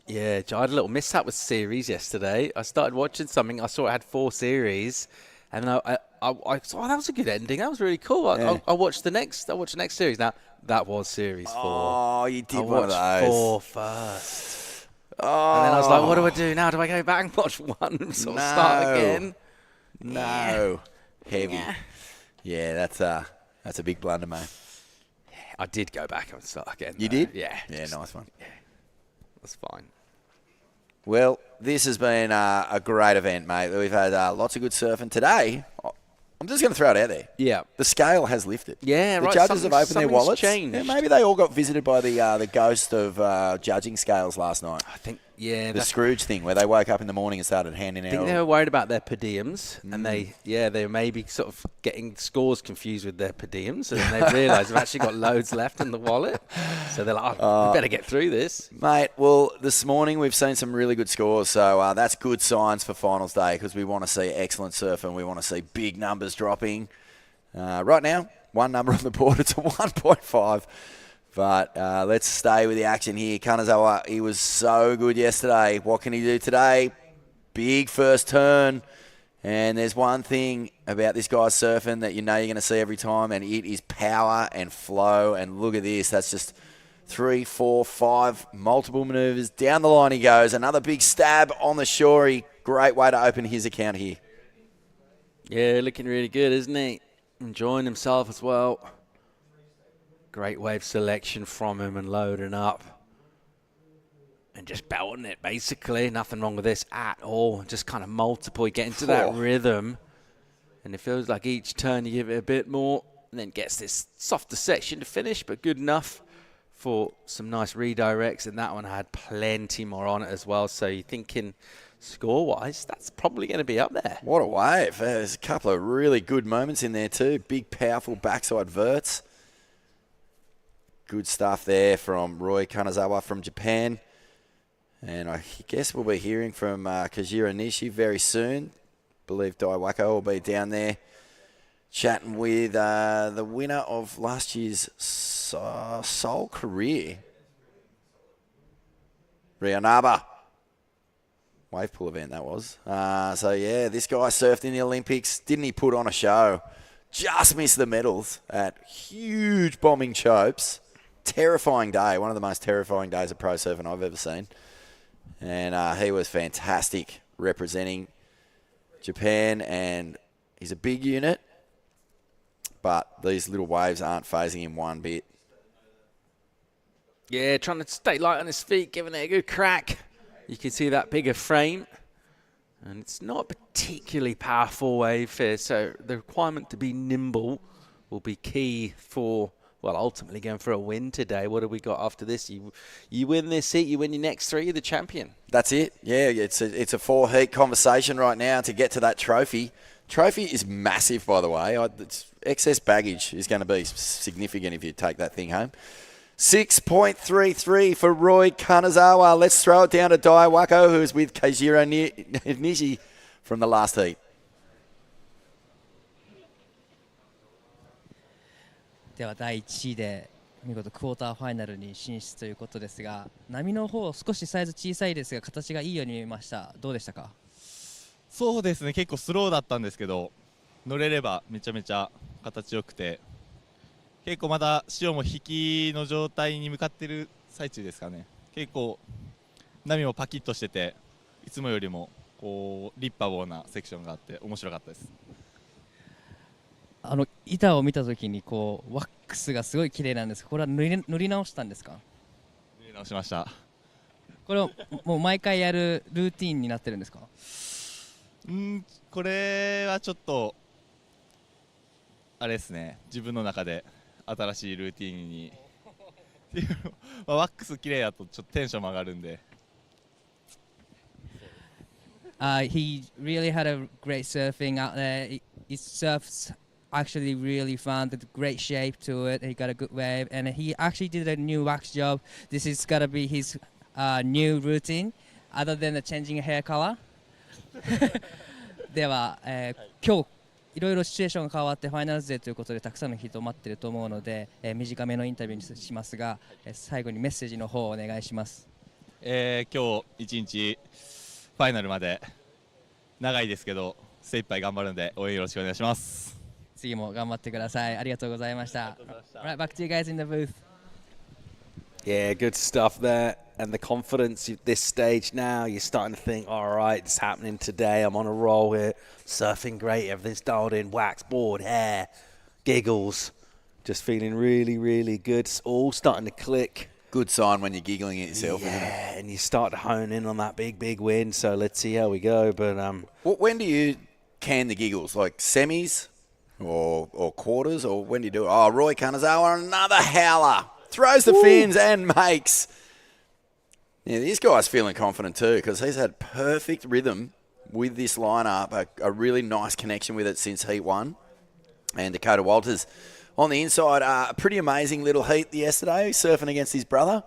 Yeah, I had a little mishap with series yesterday. I started watching something. I saw it had 4 series, and I thought, oh, that was a good ending. That was really cool. I watched the next series. Now that was series 4. Oh, you did I one of watched those. 4 first. Oh. And then I was like, what do I do now? Do I go back and watch 1 and sort of start again? No. Heavy. Yeah, that's a big blunder, mate. I did go back and start again. You did? Yeah. Yeah, nice one. Yeah, that's fine. Well, this has been a great event, mate. We've had lots of good surfing today. I'm just going to throw it out there. Yeah. The scale has lifted. Yeah, the right. judges have opened their wallets. Changed. Yeah, maybe they all got visited by the ghost of judging scales last night. I think, yeah. The Scrooge thing where they woke up in the morning and started handing out. I think they were worried about their per diems, and they may be sort of getting scores confused with their per diems, and then they realised they've actually got loads left in the wallet. So they're like, we better get through this. Mate, well, this morning we've seen some really good scores, so that's good signs for finals day because we want to see excellent surf and we want to see big numbers dropping. Right now, one number on the board, it's a 1.5. But let's stay with the action here. Kanazawa, he was so good yesterday. What can he do today? Big first turn. And there's one thing about this guy's surfing that you know you're going to see every time, and it is power and flow. And look at this. That's just 3, 4, 5 multiple maneuvers. Down the line he goes. Another big stab on the shore. Great way to open his account here. Yeah, looking really good, isn't he? Enjoying himself as well. Great wave selection from him and loading up. And just belting it, basically. Nothing wrong with this at all. Just kind of multiple. You get into that rhythm. And it feels like each turn you give it a bit more. And then gets this softer section to finish, but good enough for some nice redirects. And that one had plenty more on it as well. So you're thinking score-wise, that's probably going to be up there. What a wave. There's a couple of really good moments in there too. Big, powerful backside verts. Good stuff there from Roy Kanazawa from Japan. And I guess we'll be hearing from Kajira Nishi very soon. Believe Daiwaka will be down there chatting with the winner of last year's Seoul Career. Rionaba. Wave pool event that was. So yeah, this guy surfed in the Olympics. Didn't he put on a show? Just missed the medals at huge bombing chopes. Terrifying day, one of the most terrifying days of pro surfing I've ever seen. And he was fantastic representing Japan, and he's a big unit, but these little waves aren't phasing him one bit. Yeah, trying to stay light on his feet, giving it a good crack. You can see that bigger frame, and it's not a particularly powerful wave here, so the requirement to be nimble will be key for, well, ultimately going for a win today. What have we got after this? You win this heat, you win your next 3, you're the champion. That's it. Yeah, it's a 4-heat conversation right now to get to that trophy. Trophy is massive, by the way. Excess baggage is going to be significant if you take that thing home. 6.33 for Roy Kanazawa. Let's throw it down to Daiwako, who's with Keijiro Nishi from the last heat. では第1位で見事クォーターファイナルに進出ということですが、波の方少しサイズ小さいですが形がいいように見えました。どうでしたか？そうですね、結構スローだったんですけど、乗れればめちゃめちゃ形良くて、結構まだ潮も引きの状態に向かってる最中ですかね。結構波もパキッとしてて、いつもよりもこうリッパボーなセクションがあって面白かったです。板を見たときにこうワックスがすごい綺麗なんですが、これは塗り直したんですか？塗り直しました。これをもう毎回やるルーティンになってるんですか？これはちょっとあれですね、自分の中で新しいルーティンにワックス綺麗だとちょっとテンションも上がるんで。He really had a great surfing out there. He surfs actually really fun. Did great shape to it. He got a good wave, and he actually did a new wax job. This is gonna be his new routine, other than the changing hair color. では、今日いろいろシチュエーションが変わってファイナルズデーということでたくさんの人待ってると思うので、短めのインタビューにしますが、最後にメッセージの方をお願いします。今日一日ファイナルまで長いですけど精一杯頑張るので応援よろしくお願いします。次も頑張ってください。ありがとうございました。Right, back to you guys in the booth. Yeah, good stuff there. And the confidence at this stage now, you're starting to think, all right, it's happening today. I'm on a roll here. Surfing great. Everything's dialed in. Wax, board, hair, giggles. Just feeling really, really good. It's all starting to click. Good sign when you're giggling at yourself, isn't it? Yeah, and you start to hone in on that big, big win. So let's see how we go. But when do you can the giggles? Like semis or quarters? Or when do you do it? Oh, Roy Kanazawa, another howler. Throws the fins and makes. Yeah, this guy's feeling confident too because he's had perfect rhythm with this lineup, a really nice connection with it since Heat 1. And Dakota Walters on the inside, a pretty amazing little heat yesterday, surfing against his brother.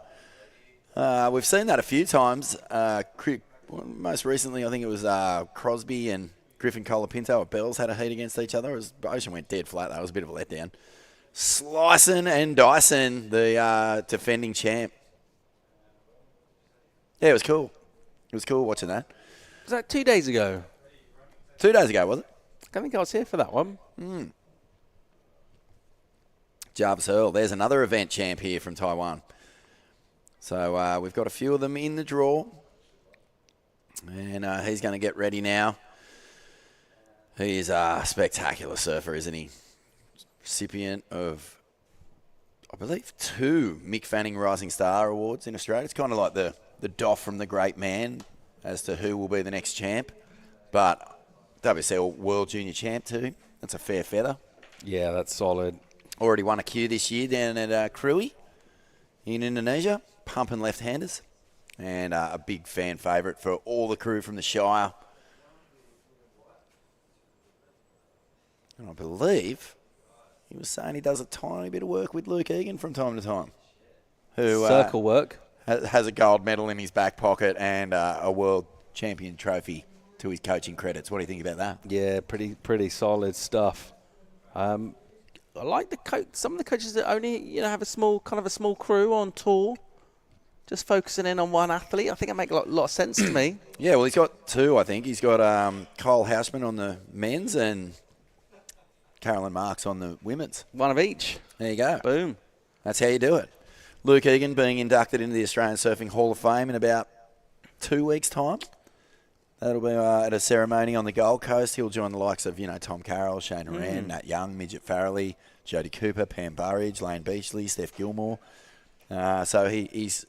We've seen that a few times. Most recently, I think it was Crosby and Griffin Colapinto at Bells had a heat against each other. Ocean went dead flat. That was a bit of a letdown. Slicing and dicing the defending champ. Yeah, it was cool. It was cool watching that. Was that 2 days ago? 2 days ago, was it? I don't think I was here for that one. Jarvis Earl. There's another event champ here from Taiwan. So we've got a few of them in the draw. And he's going to get ready now. He's a spectacular surfer, isn't he? Recipient of, I believe, 2 Mick Fanning Rising Star Awards in Australia. It's kind of like the doff from the great man as to who will be the next champ. But WSL World Junior Champ too. That's a fair feather. Yeah, that's solid. Already won a Q this year down at Krui in Indonesia, pumping left-handers. And a big fan favourite for all the crew from the Shire. And I believe he was saying he does a tiny bit of work with Luke Egan from time to time. Who circle work. Has a gold medal in his back pocket and a world champion trophy to his coaching credits. What do you think about that? Yeah, pretty solid stuff. I like some of the coaches that only have a small crew on tour, just focusing in on one athlete. I think it makes a lot of sense to me. Yeah, well, he's got 2. I think he's got Kyle Hausman on the men's and Carolyn Marks on the women's. One of each. There you go. Boom. That's how you do it. Luke Egan being inducted into the Australian Surfing Hall of Fame in about 2 weeks' time. That'll be at a ceremony on the Gold Coast. He'll join the likes of, Tom Carroll, Shane Horan, Nat Young, Midget Farrelly, Jodie Cooper, Pam Burridge, Lane Beachley, Steph Gilmore. So he's,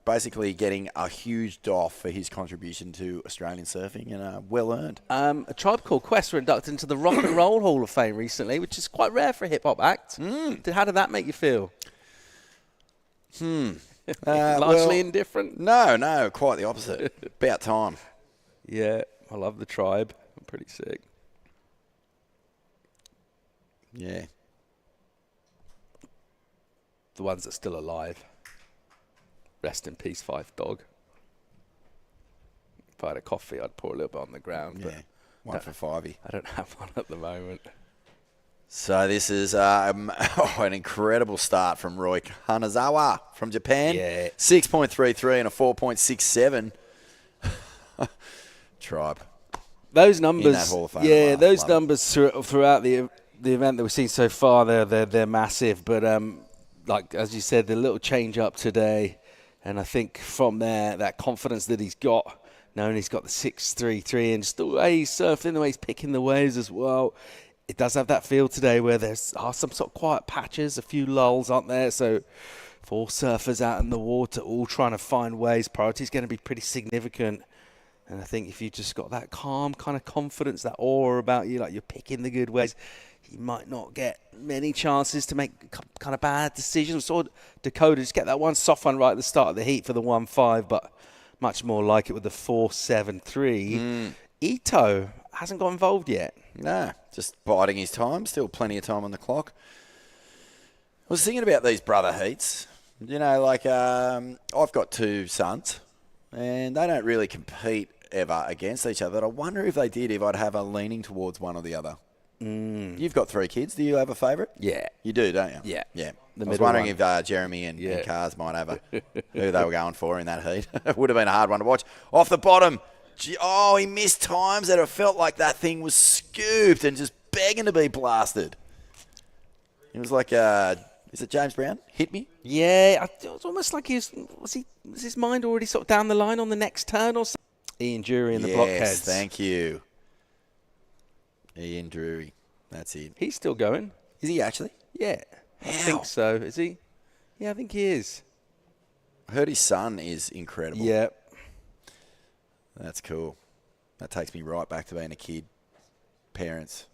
basically getting a huge doff for his contribution to Australian surfing and well earned. A Tribe Called Quest were inducted into the Rock and Roll Hall of Fame recently, which is quite rare for a hip-hop act. How did that make you feel? Largely indifferent? No, quite the opposite. About time. Yeah, I love the Tribe. I'm pretty sick. Yeah. The ones that are still alive. Rest in peace, Fife Dog. If I had a coffee, I'd pour a little bit on the ground. Yeah, one for $5. I don't have one at the moment. So this is an incredible start from Roy Kanazawa from Japan. Yeah. 6.33 and a 4.67. Tribe. Those numbers, in that Hall of Fame. yeah, those numbers throughout the event that we've seen so far, they're massive. But like as you said, the little change up today, and I think from there, that confidence that he's got, knowing he's got the 6.33 and just the way he's surfing, the way he's picking the waves as well. It does have that feel today where there's some sort of quiet patches, a few lulls, aren't there? So for all surfers out in the water, all trying to find waves, priority is going to be pretty significant. And I think if you just got that calm kind of confidence, that aura about you, like you're picking the good waves, you might not get many chances to make kind of bad decisions. We saw Dakota just get that one soft one right at the start of the heat for the 1.5, but much more like it with the 4.73. Ito hasn't got involved yet. Nah, just biding his time. Still plenty of time on the clock. I was thinking about these brother heats. You know, like I've got 2 sons, and they don't really compete ever against each other. But I wonder if they did, if I'd have a leaning towards one or the other. You've got 3 kids. Do you have a favourite? Yeah. You do, don't you? Yeah. Yeah. The I was middle wondering one. if Jeremy and Cars might have who they were going for in that heat. It would have been a hard one to watch. Off the bottom. He missed times that it felt like that thing was scooped and just begging to be blasted. It was like, is it James Brown? Hit me? Yeah, it was almost like was his mind already sort of down the line on the next turn or something? Ian Drury and the Blockheads. Yes, thank you. Ian Drury. That's it. He's still going. Is he actually? Yeah. I think so. Is he? Yeah, I think he is. I heard his son is incredible. Yeah. That's cool. That takes me right back to being a kid. Parents.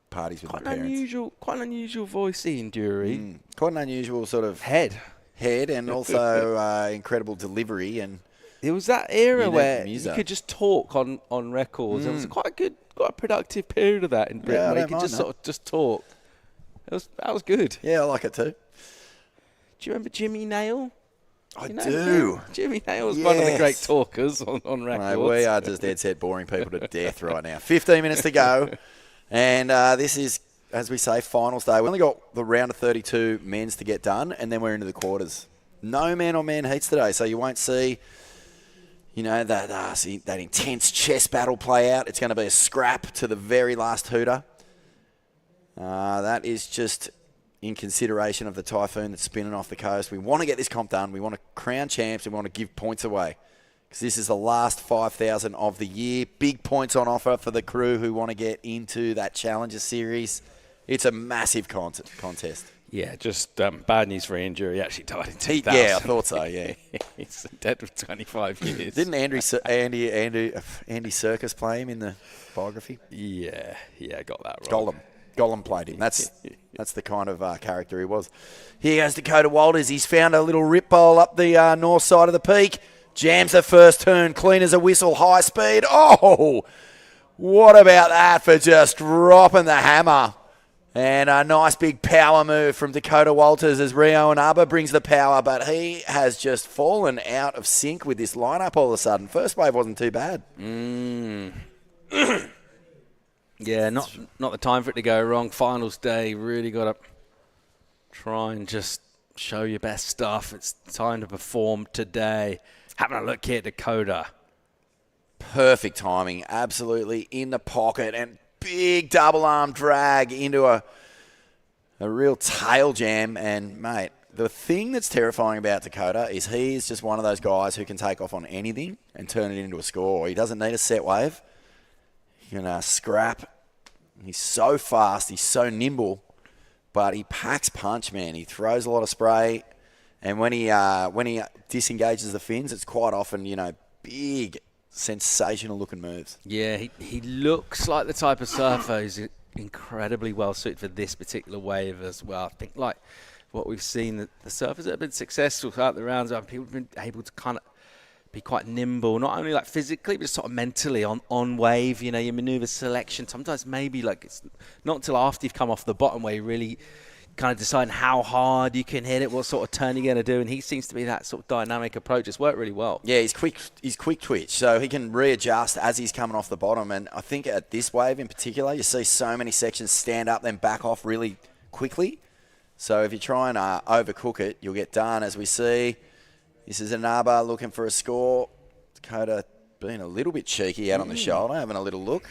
Parties with my parents. Quite an unusual voice, Ian Drury. Quite an unusual sort of Head and also incredible delivery. And it was that era unique where music. you could just talk on records. It was quite a productive period of that in Britain. I Where you don't could mind just that. sort of just talk. That was good. Yeah, I like it too. Do you remember Jimmy Nail? I You know do. him? Jimmy Nail was one of the great Yes. talkers on records. Mate, we are just dead set boring people to death right now. 15 minutes to go. And this is, as we say, finals day. We've only got the round of 32 men's to get done, and then we're into the quarters. No man-on-man heats today, so you won't see, you know, that intense chess battle play out. It's going to be a scrap to the very last hooter. That is just in consideration of the typhoon that's spinning off the coast. We want to get this comp done. We want to crown champs. We want to give points away because this is the last 5,000 of the year. Big points on offer for the crew who want to get into that Challenger Series. It's a massive contest. Yeah, just bad news for Ian Drury. He actually died in 2000. Yeah, I thought so, yeah. He's dead for 25 years. Didn't Andy Serkis play him in the biography? Yeah, got that right. Gollum played him. That's the kind of character he was. Here goes Dakota Walters. He's found a little rip bowl up the north side of the peak. Jams the first turn, clean as a whistle, high speed. Oh, what about that for just dropping the hammer? And a nice big power move from Dakota Walters as Rio and Abba brings the power, but he has just fallen out of sync with this lineup all of a sudden. First wave wasn't too bad. Yeah, not the time for it to go wrong. Finals day, really got to try and just show your best stuff. It's time to perform today. Having a look here at Dakota. Perfect timing, absolutely in the pocket, and big double arm drag into a real tail jam. And, mate, the thing that's terrifying about Dakota is he is just one of those guys who can take off on anything and turn it into a score. He doesn't need a set wave. He can scrap. He's so fast. He's so nimble. But he packs punch, man. He throws a lot of spray. And when he disengages the fins, it's quite often, you know, big, sensational-looking moves. Yeah, he looks like the type of surfer who's incredibly well-suited for this particular wave as well. I think, like, what we've seen, the surfers that have been successful throughout the rounds, people have been able to kind of be quite nimble, not only like physically, but sort of mentally on wave. You know, your maneuver selection, sometimes maybe like it's not until after you've come off the bottom where you really kind of decide how hard you can hit it, what sort of turn you're going to do, and he seems to be that sort of dynamic approach. It's worked really well. Yeah, he's quick twitch, so he can readjust as he's coming off the bottom. And I think at this wave in particular, you see so many sections stand up, then back off really quickly. So if you try and overcook it, you'll get done. As we see, this is Anaba looking for a score. Dakota being a little bit cheeky out on the shoulder, having a little look.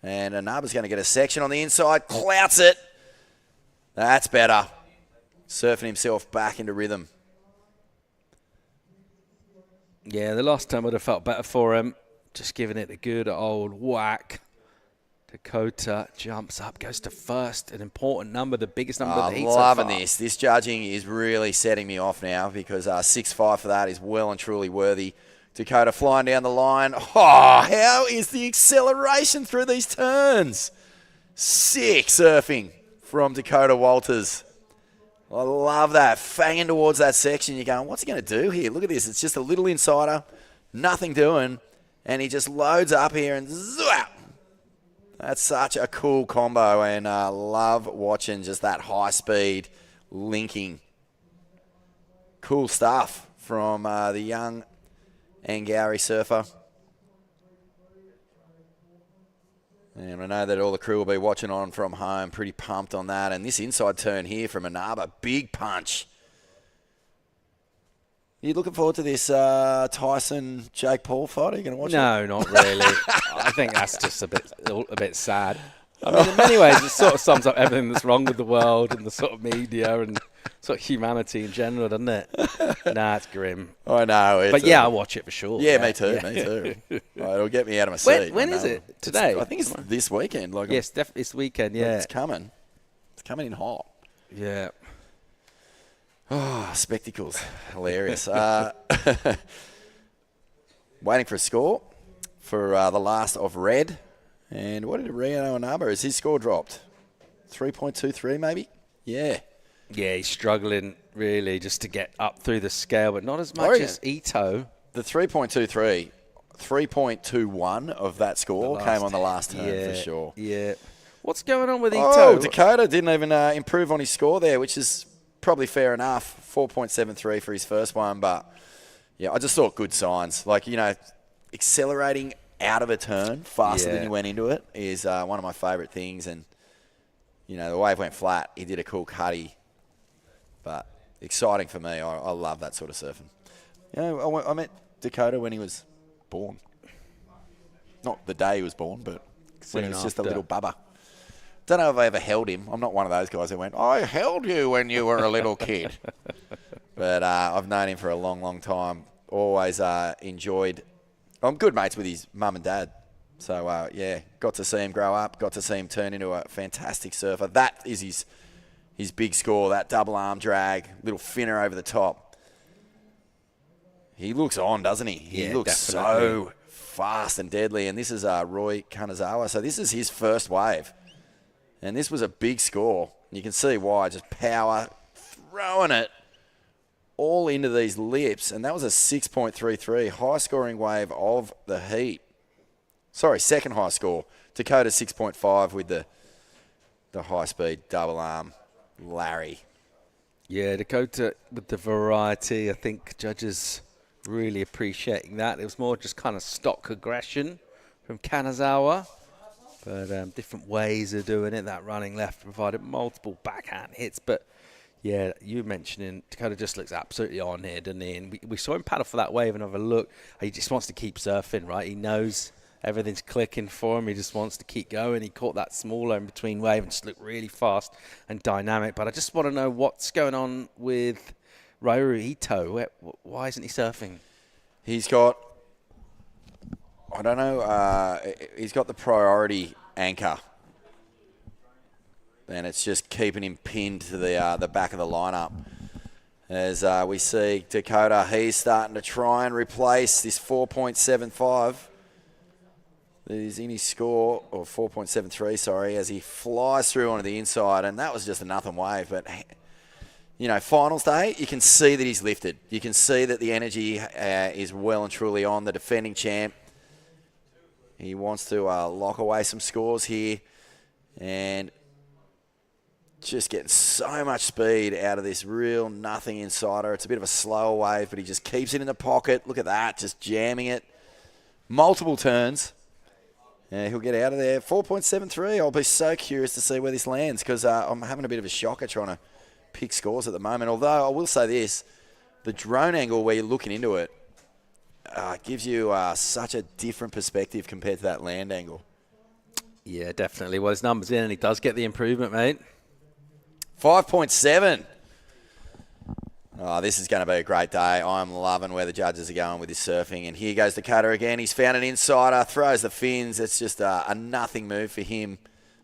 And Anaba's going to get a section on the inside, clouts it. That's better. Surfing himself back into rhythm. Yeah, the last time would have felt better for him. Just giving it a good old whack. Dakota jumps up, goes to first, an important number, the biggest number of the heat so far. Loving this. This judging is really setting me off now because 6.5 for that is well and truly worthy. Dakota flying down the line. Oh, how is the acceleration through these turns? Sick surfing from Dakota Walters. I love that. Fanging towards that section. You're going, what's he going to do here? Look at this. It's just a little insider. Nothing doing. And he just loads up here and zoop. That's such a cool combo, and love watching just that high speed linking. Cool stuff from the young Angari surfer. And I know that all the crew will be watching on from home, pretty pumped on that. And this inside turn here from Inaba, big punch. You looking forward to this Tyson-Jake Paul fight? Are you going to watch it? No, not really. I think that's just a bit sad. I mean, in many ways, it sort of sums up everything that's wrong with the world and the sort of media and sort of humanity in general, doesn't it? Nah, it's grim. I know. But yeah, I'll watch it for sure. Yeah, me too. Me too. It'll get me out of my seat. When is it? Today? I think it's this weekend. Yes, definitely this weekend. Yeah, it's coming. It's coming in hot. Yeah. Oh, spectacles. Hilarious. Waiting for a score for the last of Red. And what did Rio Inaba? Has his score dropped? 3.23 maybe? Yeah. Yeah, he's struggling really just to get up through the scale, but not as much as Ito. The 3.23, 3.21 of that score came on the last turn for sure. Yeah. What's going on with Ito? Oh, Dakota didn't even improve on his score there, which is probably fair enough. 4.73 for his first one, but yeah, I just thought good signs. Like, accelerating out of a turn faster than you went into it is one of my favourite things. And, the wave went flat. He did a cool cutty. But exciting for me. I love that sort of surfing. I met Dakota when he was born. Not the day he was born, but when he was just a little bubba. Don't know if I ever held him. I'm not one of those guys who went, I held you when you were a little kid. But I've known him for a long, long time. Always enjoyed. I'm good mates with his mum and dad. So, got to see him grow up. Got to see him turn into a fantastic surfer. That is his big score, that double arm drag, little finner over the top. He looks on, doesn't he? He looks definitely so fast and deadly. And this is Roy Kanazawa. So this is his first wave. And this was a big score. You can see why. Just power, throwing it all into these lips. And that was a 6.33, high-scoring wave of the heat. Sorry, second high score. Dakota 6.5 with the high-speed double arm. Larry. Yeah, Dakota with the variety. I think judges really appreciating that. It was more just kind of stock aggression from Kanazawa. But different ways of doing it. That running left provided multiple backhand hits. But, yeah, you mentioning Dakota just looks absolutely on here, doesn't he? And we saw him paddle for that wave and have a look. He just wants to keep surfing, right? He knows everything's clicking for him. He just wants to keep going. He caught that smaller in between wave and just looked really fast and dynamic. But I just want to know what's going on with Ryoru Ito. Why isn't he surfing? He's got, I don't know, he's got the priority anchor. And it's just keeping him pinned to the back of the lineup. As we see Dakota, he's starting to try and replace this 4.75. He's in his score, or 4.73, sorry, as he flies through onto the inside. And that was just a nothing wave. But, finals day, you can see that he's lifted. You can see that the energy is well and truly on. The defending champ, he wants to lock away some scores here. And just getting so much speed out of this real nothing insider. It's a bit of a slower wave, but he just keeps it in the pocket. Look at that, just jamming it. Multiple turns. He'll get out of there. 4.73. I'll be so curious to see where this lands because I'm having a bit of a shocker trying to pick scores at the moment. Although I will say this, the drone angle where you're looking into it gives you such a different perspective compared to that land angle. Yeah, definitely. Well, his number's in and he does get the improvement, mate. 5.7. Oh, this is going to be a great day. I'm loving where the judges are going with his surfing. And here goes Dakota again. He's found an insider, throws the fins. It's just a nothing move for him.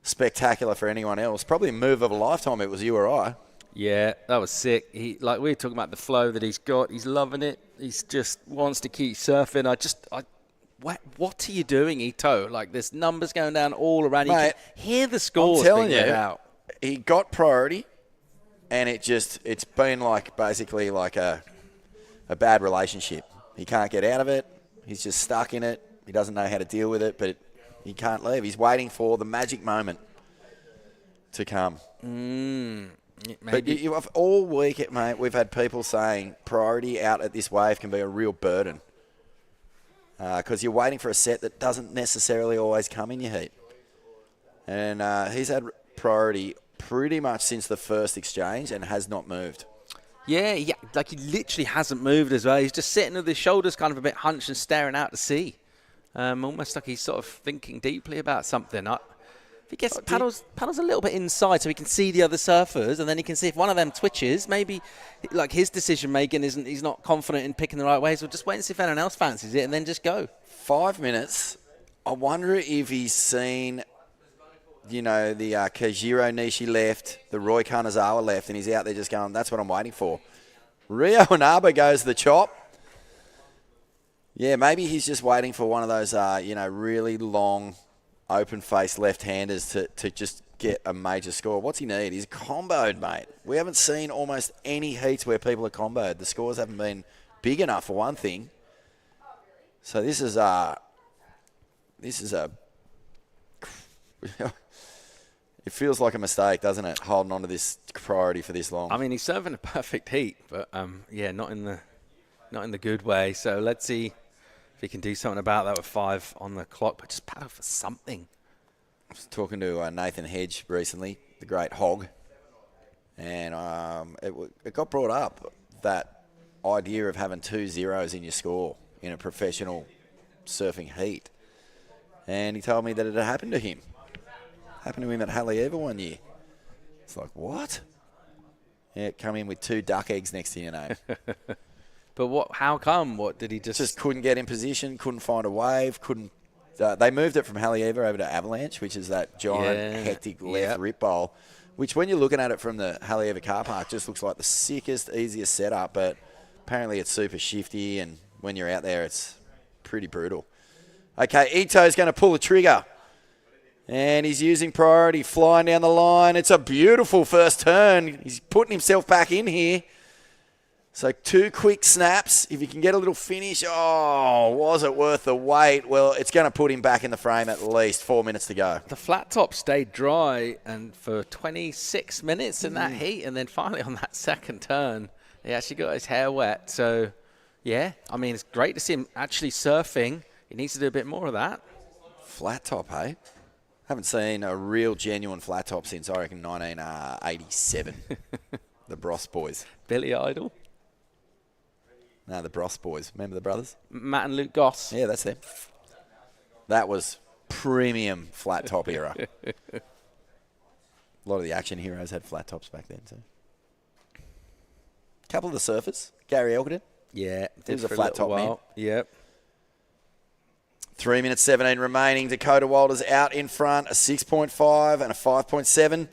Spectacular for anyone else. Probably a move of a lifetime. It was you or I. Yeah, that was sick. We were talking about the flow that he's got. He's loving it. He just wants to keep surfing. What are you doing, Ito? Like, there's numbers going down all around. Mate, you can hear the scores I'm telling being you, read out. He got priority. And it's been basically like a bad relationship. He can't get out of it. He's just stuck in it. He doesn't know how to deal with it. But He can't leave. He's waiting for the magic moment to come. But all week, mate, we've had people saying priority out at this wave can be a real burden because you're waiting for a set that doesn't necessarily always come in your heat. And he's had priority pretty much since the first exchange and has not moved. Yeah, like he literally hasn't moved as well. He's just sitting with his shoulders kind of a bit hunched and staring out to sea. Almost like he's sort of thinking deeply about something. If he gets paddles a little bit inside so he can see the other surfers, and then he can see if one of them twitches, maybe like his decision making he's not confident in picking the right way, so just wait and see if anyone else fancies it and then just go. 5 minutes. I wonder if he's seen, the Keijiro Nishi left, the Roy Kanazawa left, and he's out there just going, that's what I'm waiting for. Rio Inaba goes to the chop. Yeah, maybe he's just waiting for one of those, really long, open-faced left-handers to just get a major score. What's he need? He's comboed, mate. We haven't seen almost any heats where people are comboed. The scores haven't been big enough, for one thing. So this is a it feels like a mistake, doesn't it, holding on to this priority for this long? I mean, he's serving a perfect heat, but not in the good way. So let's see if he can do something about that with 5 on the clock, but just paddle for something. I was talking to Nathan Hedge recently, the great hog, and it got brought up, that idea of having 2 zeros in your score in a professional surfing heat. And he told me that it had happened to him. Happened to him at Haleiwa one year. It's like, what? Yeah, come in with 2 duck eggs next to your name. But how come? What did he just couldn't get in position, couldn't find a wave, couldn't. They moved it from Haleiwa over to Avalanche, which is that giant, hectic left rip bowl, which when you're looking at it from the Haleiwa car park just looks like the sickest, easiest setup, but apparently it's super shifty, and when you're out there, it's pretty brutal. Okay, Ito's going to pull the trigger. And he's using priority, flying down the line. It's a beautiful first turn. He's putting himself back in here. So 2 quick snaps. If you can get a little finish, was it worth the wait? Well, it's going to put him back in the frame at least. 4 minutes to go. The flat top stayed dry and for 26 minutes in that heat, and then finally on that second turn, he actually got his hair wet. So, yeah, I mean, it's great to see him actually surfing. He needs to do a bit more of that. Flat top, hey? Haven't seen a real genuine flat top since, I reckon, 1987. The Bros boys. Billy Idol? No, the Bros boys. Remember the brothers? Matt and Luke Goss. Yeah, that's them. That was premium flat top era. A lot of the action heroes had flat tops back then too. Couple of the surfers. Gary Elkington. Yeah. He was a flat top man. Yep. 3 minutes 17 remaining. Dakota Walters out in front, a 6.5 and a 5.7.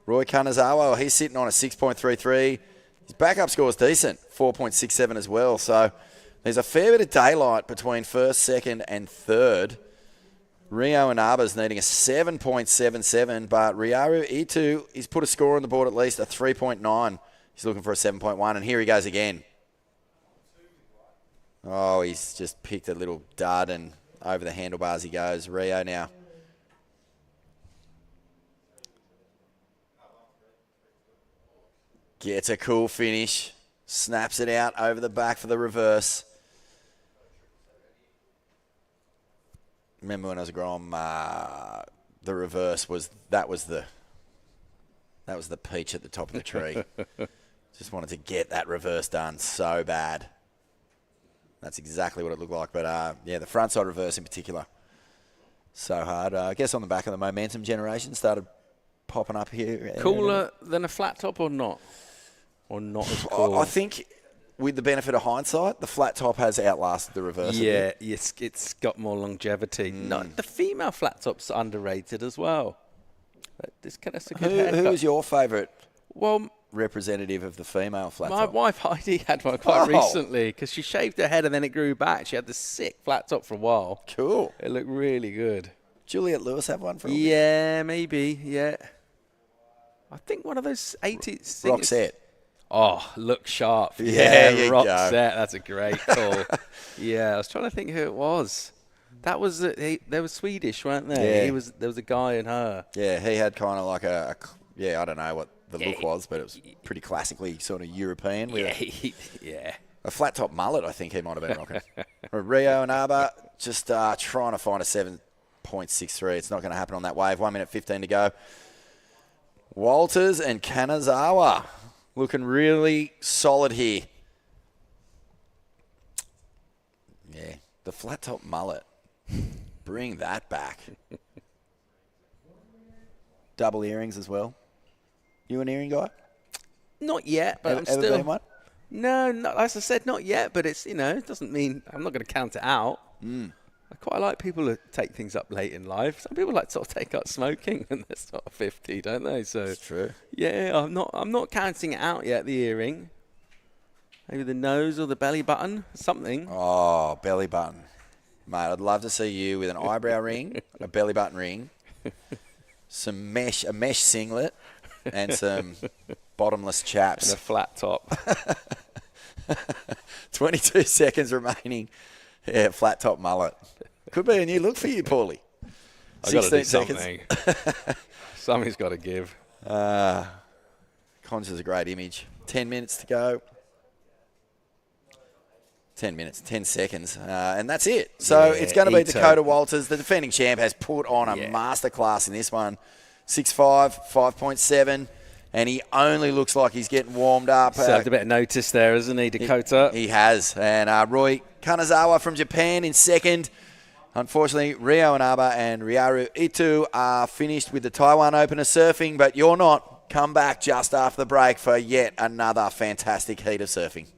Roy Kanazawa, he's sitting on a 6.33. His backup score is decent, 4.67 as well. So there's a fair bit of daylight between first, second, and third. Rio Inaba's needing a 7.77, but Ryaru Itu, he's put a score on the board at least, a 3.9. He's looking for a 7.1, and here he goes again. Oh, he's just picked a little dud, and over the handlebars he goes. Rio now. Gets a cool finish. Snaps it out over the back for the reverse. Remember when I was a Grom, the reverse was the peach at the top of the tree. Just wanted to get that reverse done so bad. That's exactly what it looked like. But, the frontside reverse in particular, so hard. I guess on the back of the momentum generation started popping up here. Cooler than a flat top or not? Or not as cool? I think with the benefit of hindsight, the flat top has outlasted the reverse. Yeah, yes, it's got more longevity. No, the female flat top's underrated as well. This kind of who was your favourite? Well, representative of the female flat top? My wife Heidi had one quite recently because she shaved her head and then it grew back. She had this sick flat top for a while. Cool. It looked really good. Juliet Lewis have one for a bit? Yeah, maybe. Yeah. I think one of those 80s. Roxette. Oh, look sharp. Yeah, Roxette. That's a great call. Yeah, I was trying to think who it was. That was they were Swedish, weren't they? Yeah. There was a guy and her. Yeah, he had kind of like I don't know what the look was, but it was pretty classically sort of European with a flat top mullet. I think he might have been rocking. Rio and Arba just trying to find a 7.63. It's not going to happen on that wave. 1 minute 15 to go. Walters and Kanazawa looking really solid here. Yeah, the flat top mullet. Bring that back. Double earrings as well. You an earring guy? Not yet, but I'm ever still. Been one? No, as I said, not yet. But it's it doesn't mean I'm not going to count it out. I quite like people who take things up late in life. Some people like to sort of take up smoking when they're sort of 50, don't they? So it's true. Yeah, I'm not counting it out yet. The earring, maybe the nose or the belly button, something. Oh, belly button, mate! I'd love to see you with an eyebrow ring, a belly button ring, a mesh singlet, and some bottomless chaps and a flat top. 22 seconds remaining. Yeah, flat top mullet. Could be a new look for you, Paulie. I've got to do something. Something's got to give. Conjures a great image. 10 minutes to go. 10 minutes, 10 seconds, and that's it. So it's going to be Dakota Walters. The defending champ has put on a masterclass in this one. 6'5", 5.7, and he only looks like he's getting warmed up. Served a bit of notice there, isn't he, Dakota? He has. And Roy Kanazawa from Japan in second. Unfortunately, Rio Inaba and Ryaru Itu are finished with the Taiwan Open of Surfing, but you're not. Come back just after the break for yet another fantastic heat of surfing.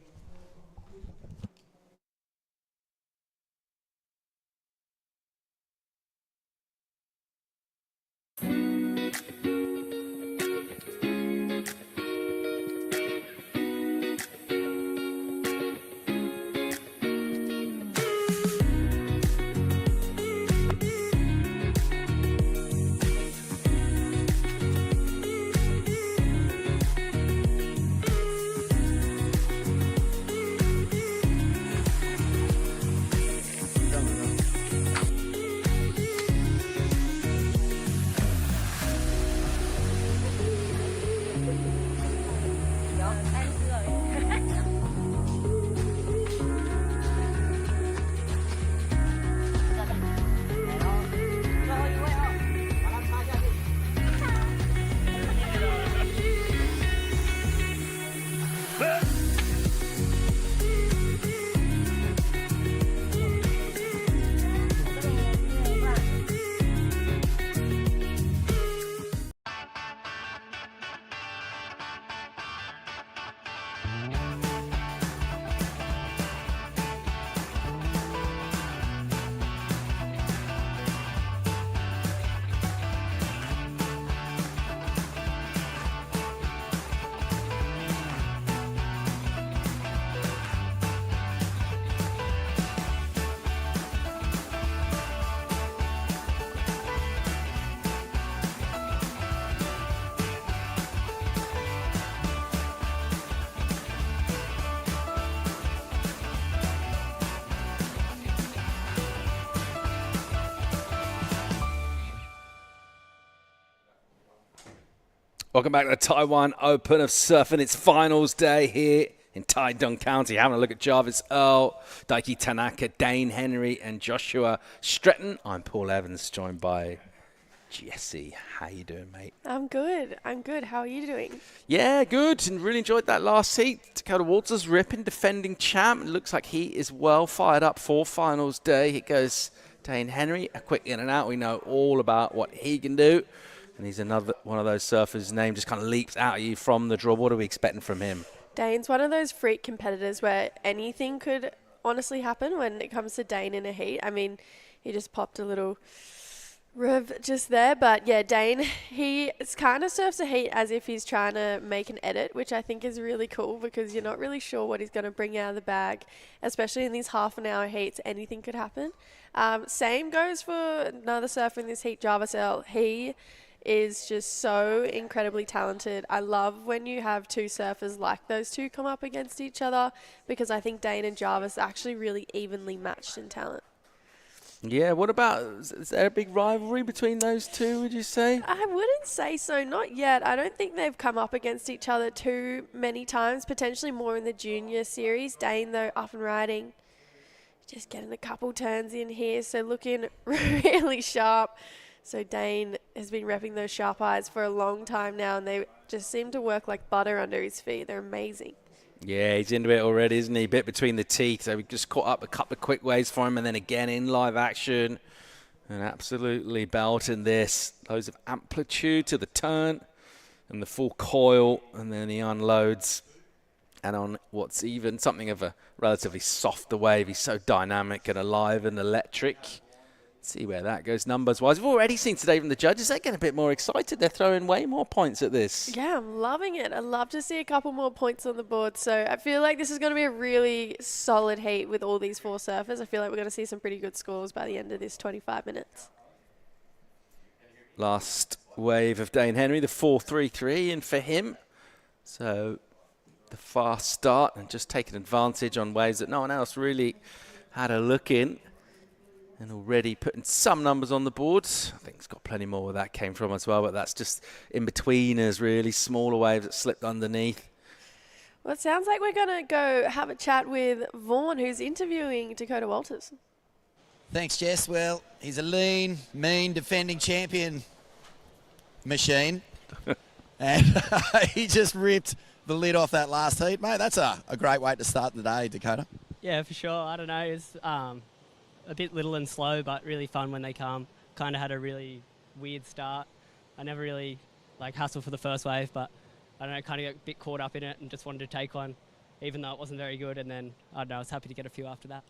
Welcome back to the Taiwan Open of Surfing. It's finals day here in Taitung County. Having a look at Jarvis Earl, Daiki Tanaka, Dane Henry, and Joshua Stretton. I'm Paul Evans, joined by Jesse. How you doing, mate? I'm good. How are you doing? Yeah, good. And really enjoyed that last heat. Dakota Walters ripping, defending champ. It looks like he is well fired up for finals day. Here goes Dane Henry, a quick in and out. We know all about what he can do. And he's another one of those surfers. His name just kind of leaps out at you from the draw. What are we expecting from him? Dane's one of those freak competitors where anything could honestly happen when it comes to Dane in a heat. I mean, he just popped a little rev just there. But yeah, Dane, he kind of surfs a heat as if he's trying to make an edit, which I think is really cool because you're not really sure what he's going to bring out of the bag, especially in these half-an-hour heats. Anything could happen. Same goes for another surfer in this heat, Jarvis Earl. He is just so incredibly talented. I love when you have two surfers like those two come up against each other because I think Dane and Jarvis are actually really evenly matched in talent. Yeah, what about, is there a big rivalry between those two, would you say? I wouldn't say so, not yet. I don't think they've come up against each other too many times, potentially more in the junior series. Dane, though, up and riding, just getting a couple turns in here, so looking really sharp. So Dane has been repping those sharp eyes for a long time now, and they just seem to work like butter under his feet. They're amazing. Yeah, he's into it already, isn't he? Bit between the teeth. So we just caught up a couple of quick waves for him, and then again in live action. And absolutely belting this. Loads of amplitude to the turn and the full coil, and then he unloads. And on what's even something of a relatively softer wave, he's so dynamic and alive and electric. See where that goes numbers-wise. We've already seen today from the judges, they're getting a bit more excited. They're throwing way more points at this. Yeah, I'm loving it. I'd love to see a couple more points on the board. So I feel like this is going to be a really solid heat with all these 4 surfers. I feel like we're going to see some pretty good scores by the end of this 25 minutes. Last wave of Dane Henry, the 4.33 in for him. So the fast start and just taking advantage on waves that no one else really had a look in. And already putting some numbers on the board. I think he's got plenty more where that came from as well, but that's just in betweeners, really smaller waves that slipped underneath. Well, it sounds like we're going to go have a chat with Vaughn, who's interviewing Dakota Walters. Thanks, Jess. Well, he's a lean, mean, defending champion machine. And he just ripped the lid off that last heat. Mate, that's a great way to start the day, Dakota. Yeah, for sure. I don't know. It's a bit little and slow, but really fun when they come. Kind of had a really weird start. I never really hustled for the first wave, but I don't know, kind of got a bit caught up in it and just wanted to take one, even though it wasn't very good. And then, I don't know, I was happy to get a few after that.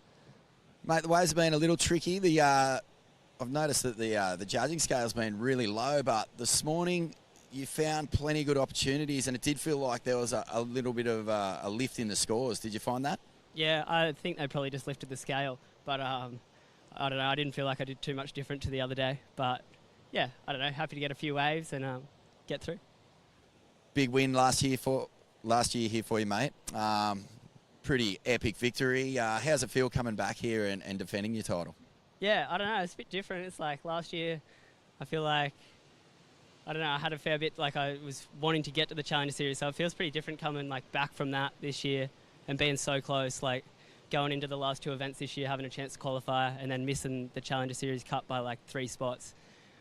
Mate, the waves have been a little tricky. I've noticed that the judging scale's been really low, but this morning you found plenty of good opportunities, and it did feel like there was a little bit of a lift in the scores. Did you find that? Yeah, I think they probably just lifted the scale, but I don't know, I didn't feel like I did too much different to the other day. But yeah, I don't know, happy to get a few waves and get through. Big win last year here for you, mate. Pretty epic victory. How's it feel coming back here and defending your title? Yeah, I don't know, it's a bit different. It's like last year, I feel like, I don't know, I had a fair bit, I was wanting to get to the Challenger Series, so it feels pretty different coming back from that this year and being so close, going into the last 2 events this year, having a chance to qualify and then missing the Challenger Series Cup by 3 spots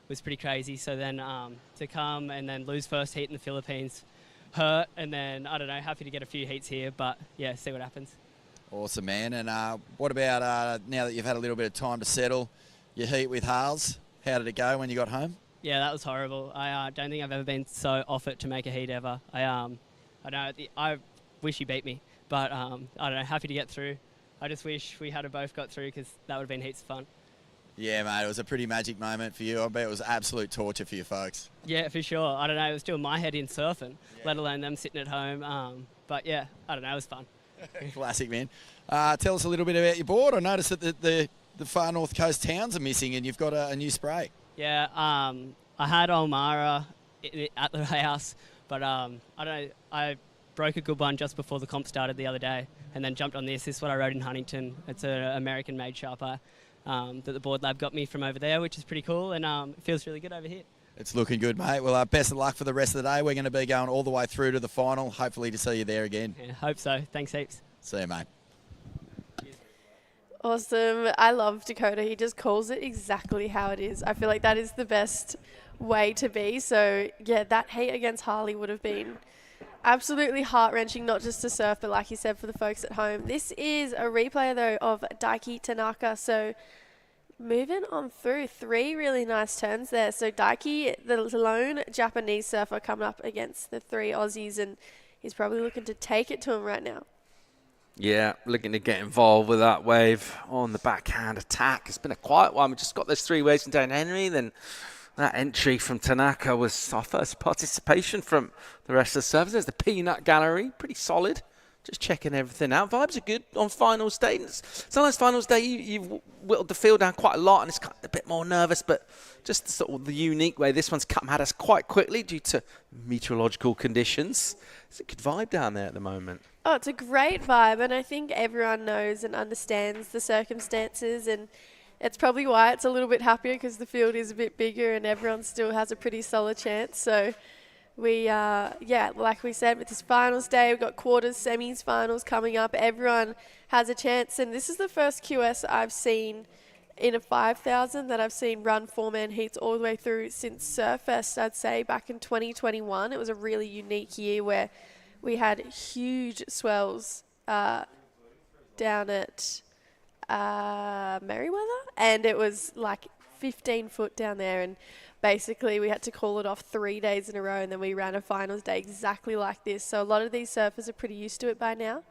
was pretty crazy. So then to come and then lose first heat in the Philippines hurt, and then, I don't know, happy to get a few heats here, but yeah, see what happens. Awesome, man. And what about now that you've had a little bit of time to settle your heat with Hales? How did it go when you got home? Yeah, that was horrible. I don't think I've ever been so off it to make a heat ever. I wish he beat me, but I don't know, happy to get through. I just wish we had both got through because that would have been heaps of fun. Yeah, mate, it was a pretty magic moment for you. I bet it was absolute torture for you folks. Yeah, for sure. I don't know, it was doing my head in surfing, let alone them sitting at home. But yeah, I don't know, it was fun. Classic, man. Tell us a little bit about your board. I noticed that the far north coast towns are missing and you've got a new spray. Yeah, I had Ulmarra at the house, but I don't know, I broke a good one just before the comp started the other day and then jumped on this. This is what I rode in Huntington. It's an American-made sharp eye that the board lab got me from over there, which is pretty cool, and it feels really good over here. It's looking good, mate. Well, best of luck for the rest of the day. We're going to be going all the way through to the final, hopefully to see you there again. Yeah, hope so. Thanks heaps. See you, mate. Awesome. I love Dakota. He just calls it exactly how it is. I feel like that is the best way to be. So, yeah, that heat against Harley would have been absolutely heart-wrenching, not just to surf, but like you said, for the folks at home. This is a replay, though, of Daiki Tanaka. So, moving on through 3 really nice turns there. So, Daiki, the lone Japanese surfer, coming up against the 3 Aussies, and he's probably looking to take it to him right now. Yeah, looking to get involved with that wave on the backhand attack. It's been a quiet one. We just got those 3 waves from Dane Henry, then that entry from Tanaka was our first participation from the rest of the surfers. There's the Peanut Gallery, pretty solid. Just checking everything out. Vibes are good on finals day. Sometimes finals day, you've whittled the field down quite a lot and it's kind of a bit more nervous, but just sort of the unique way this one's come at us quite quickly due to meteorological conditions. It's a good vibe down there at the moment. Oh, it's a great vibe, and I think everyone knows and understands the circumstances, and it's probably why it's a little bit happier because the field is a bit bigger and everyone still has a pretty solid chance. So we, like we said, with this finals day, we've got quarters, semis, finals coming up. Everyone has a chance. And this is the first QS I've seen in a 5,000 that I've seen run 4-man heats all the way through since Surfest, I'd say, back in 2021. It was a really unique year where we had huge swells down at Merriweather, and it was like 15 foot down there, and basically we had to call it off 3 days in a row, and then we ran a finals day exactly like this. So a lot of these surfers are pretty used to it by now.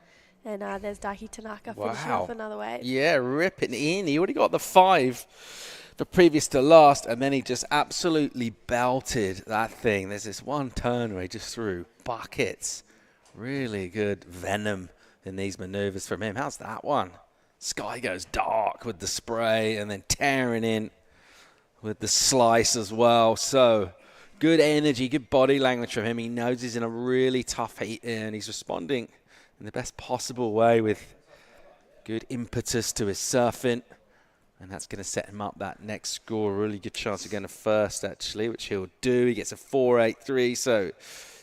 And there's Daiki Tanaka finishing off another wave. Yeah, ripping in. He already got the 5, the previous to last, and then he just absolutely belted that thing. There's this one turn where he just threw buckets. Really good venom in these maneuvers from him. How's that one? Sky goes dark with the spray and then tearing in with the slice as well. So good energy, good body language from him. He knows he's in a really tough heat and he's responding in the best possible way with good impetus to his surfing. And that's going to set him up that next score. Really good chance of getting a first, actually, which he'll do. He gets a 4.83, so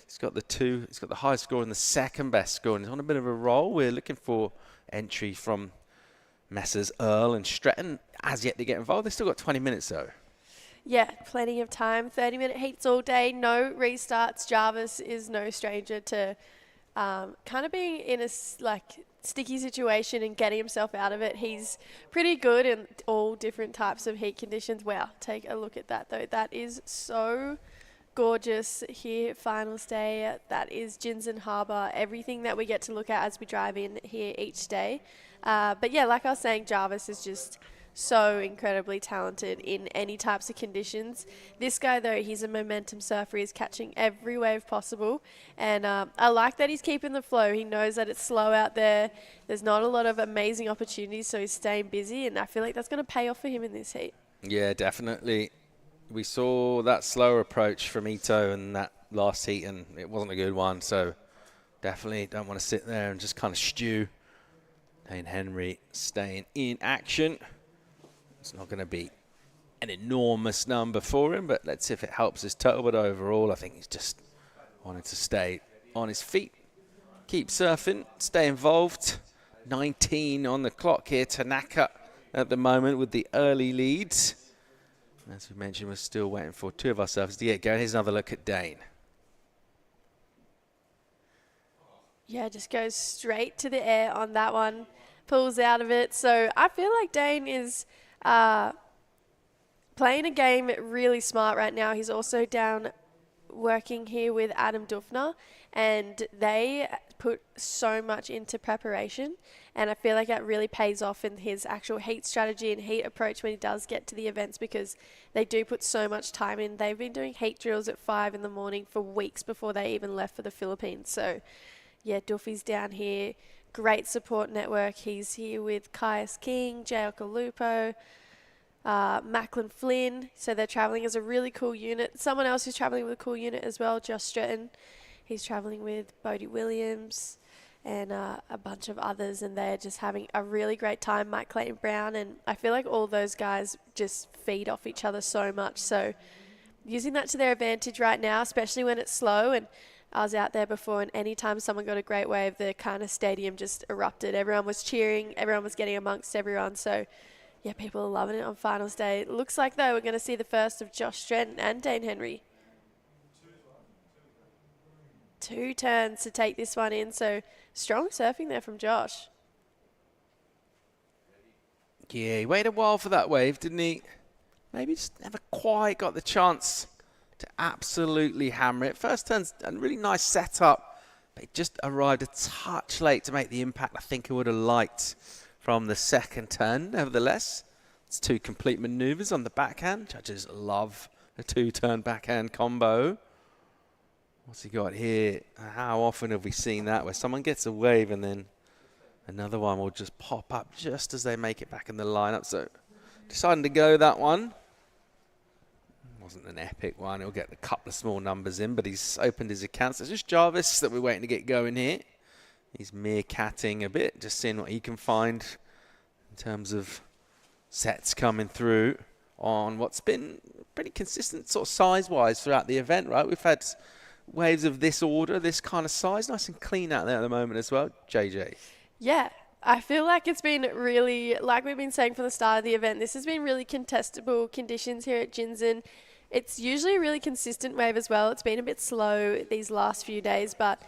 he's got the highest score and the second best score. And he's on a bit of a roll. We're looking for entry from Messrs. Earl and Stretton as yet to get involved. They've still got 20 minutes, though. Yeah, plenty of time. 30-minute heats all day, no restarts. Jarvis is no stranger to kind of being in a sticky situation and getting himself out of it. He's pretty good in all different types of heat conditions. Wow, take a look at that, though. That is so gorgeous here, finals day. That is Jinzun Harbor, everything that we get to look at as we drive in here each day. But yeah, like I was saying, Jarvis is just so incredibly talented in any types of conditions. This guy, though, he's a momentum surfer. He's catching every wave possible. And I like that he's keeping the flow. He knows that it's slow out there. There's not a lot of amazing opportunities, so he's staying busy. And I feel like that's going to pay off for him in this heat. Yeah, definitely. We saw that slower approach from Ito in that last heat, and it wasn't a good one. So definitely don't want to sit there and just kind of stew. Dane Henry staying in action. It's not going to be an enormous number for him, but let's see if it helps his total. But overall, I think he's just wanted to stay on his feet, keep surfing, stay involved. 19 on the clock here. Tanaka at the moment with the early leads. As we mentioned, we're still waiting for two of our surfers to get going. Here's another look at Dane. Yeah, just goes straight to the air on that one. Pulls out of it. So I feel like Dane is playing a game really smart right now. He's also down working here with Adam Dufner, and they put so much into preparation, and I feel like that really pays off in his actual heat strategy and heat approach when he does get to the events, because they do put so much time in. They've been doing heat drills at 5 in the morning for weeks before they even left for the Philippines. So yeah, Duffy's down here. Great support network. He's here with Caius King, J. Okalupo, Macklin Flynn. So they're traveling as a really cool unit. Someone else who's traveling with a cool unit as well, Josh Stretton. He's traveling with Bodie Williams and a bunch of others, and they're just having a really great time. Mike Clayton Brown, and I feel like all those guys just feed off each other so much. So using that to their advantage right now, especially when it's slow. And I was out there before, and anytime someone got a great wave, the kind of stadium just erupted. Everyone was cheering. Everyone was getting amongst everyone. So, yeah, people are loving it on finals day. It looks like, though, we're going to see the first of Josh Stretton and Dane Henry. 2 turns to take this one in. So, strong surfing there from Josh. Yeah, he waited a while for that wave, didn't he? Maybe just never quite got the chance to absolutely hammer it. First turn's a really nice setup, but it just arrived a touch late to make the impact I think I would have liked from the second turn. Nevertheless, it's 2 complete maneuvers on the backhand. Judges love a 2-turn backhand combo. What's he got here? How often have we seen that, where someone gets a wave and then another one will just pop up just as they make it back in the lineup? So deciding to go that one. Wasn't an epic one. He'll get a couple of small numbers in, but he's opened his accounts. It's just Jarvis that we're waiting to get going here. He's meerkatting a bit, just seeing what he can find in terms of sets coming through on what's been pretty consistent sort of size-wise throughout the event, right? We've had waves of this order, this kind of size, nice and clean out there at the moment as well. JJ. Yeah, I feel like it's been really, like we've been saying from the start of the event, this has been really contestable conditions here at Jinzun. It's usually a really consistent wave as well. It's been a bit slow these last few days, but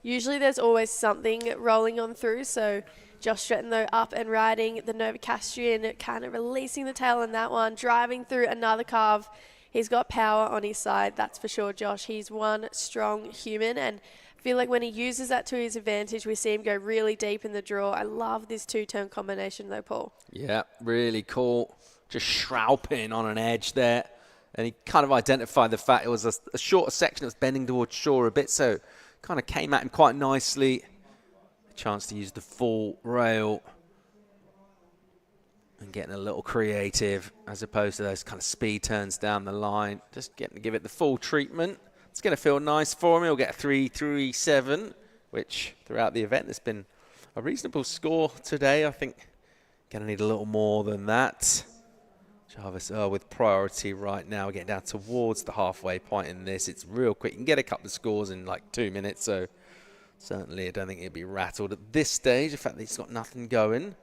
usually there's always something rolling on through. So Josh Stretton, though, up and riding the Novocastrian, kind of releasing the tail on that one, driving through another carve. He's got power on his side, that's for sure, Josh. He's one strong human, and I feel like when he uses that to his advantage, we see him go really deep in the draw. I love this two-turn combination, though, Paul. Yeah, really cool. Just shrouping on an edge there. And he kind of identified the fact it was a shorter section that was bending towards shore a bit, so kind of came at him quite nicely. A chance to use the full rail and getting a little creative as opposed to those kind of speed turns down the line. Just getting to give it the full treatment. It's going to feel nice for him. He'll get a 3.37, which throughout the event has been a reasonable score today. I think going to need a little more than that. Jarvis with priority right now, getting down towards the halfway point in this. It's real quick. You can get a couple of scores in like 2 minutes, so certainly I don't think he'd be rattled at this stage. The fact that he's got nothing going.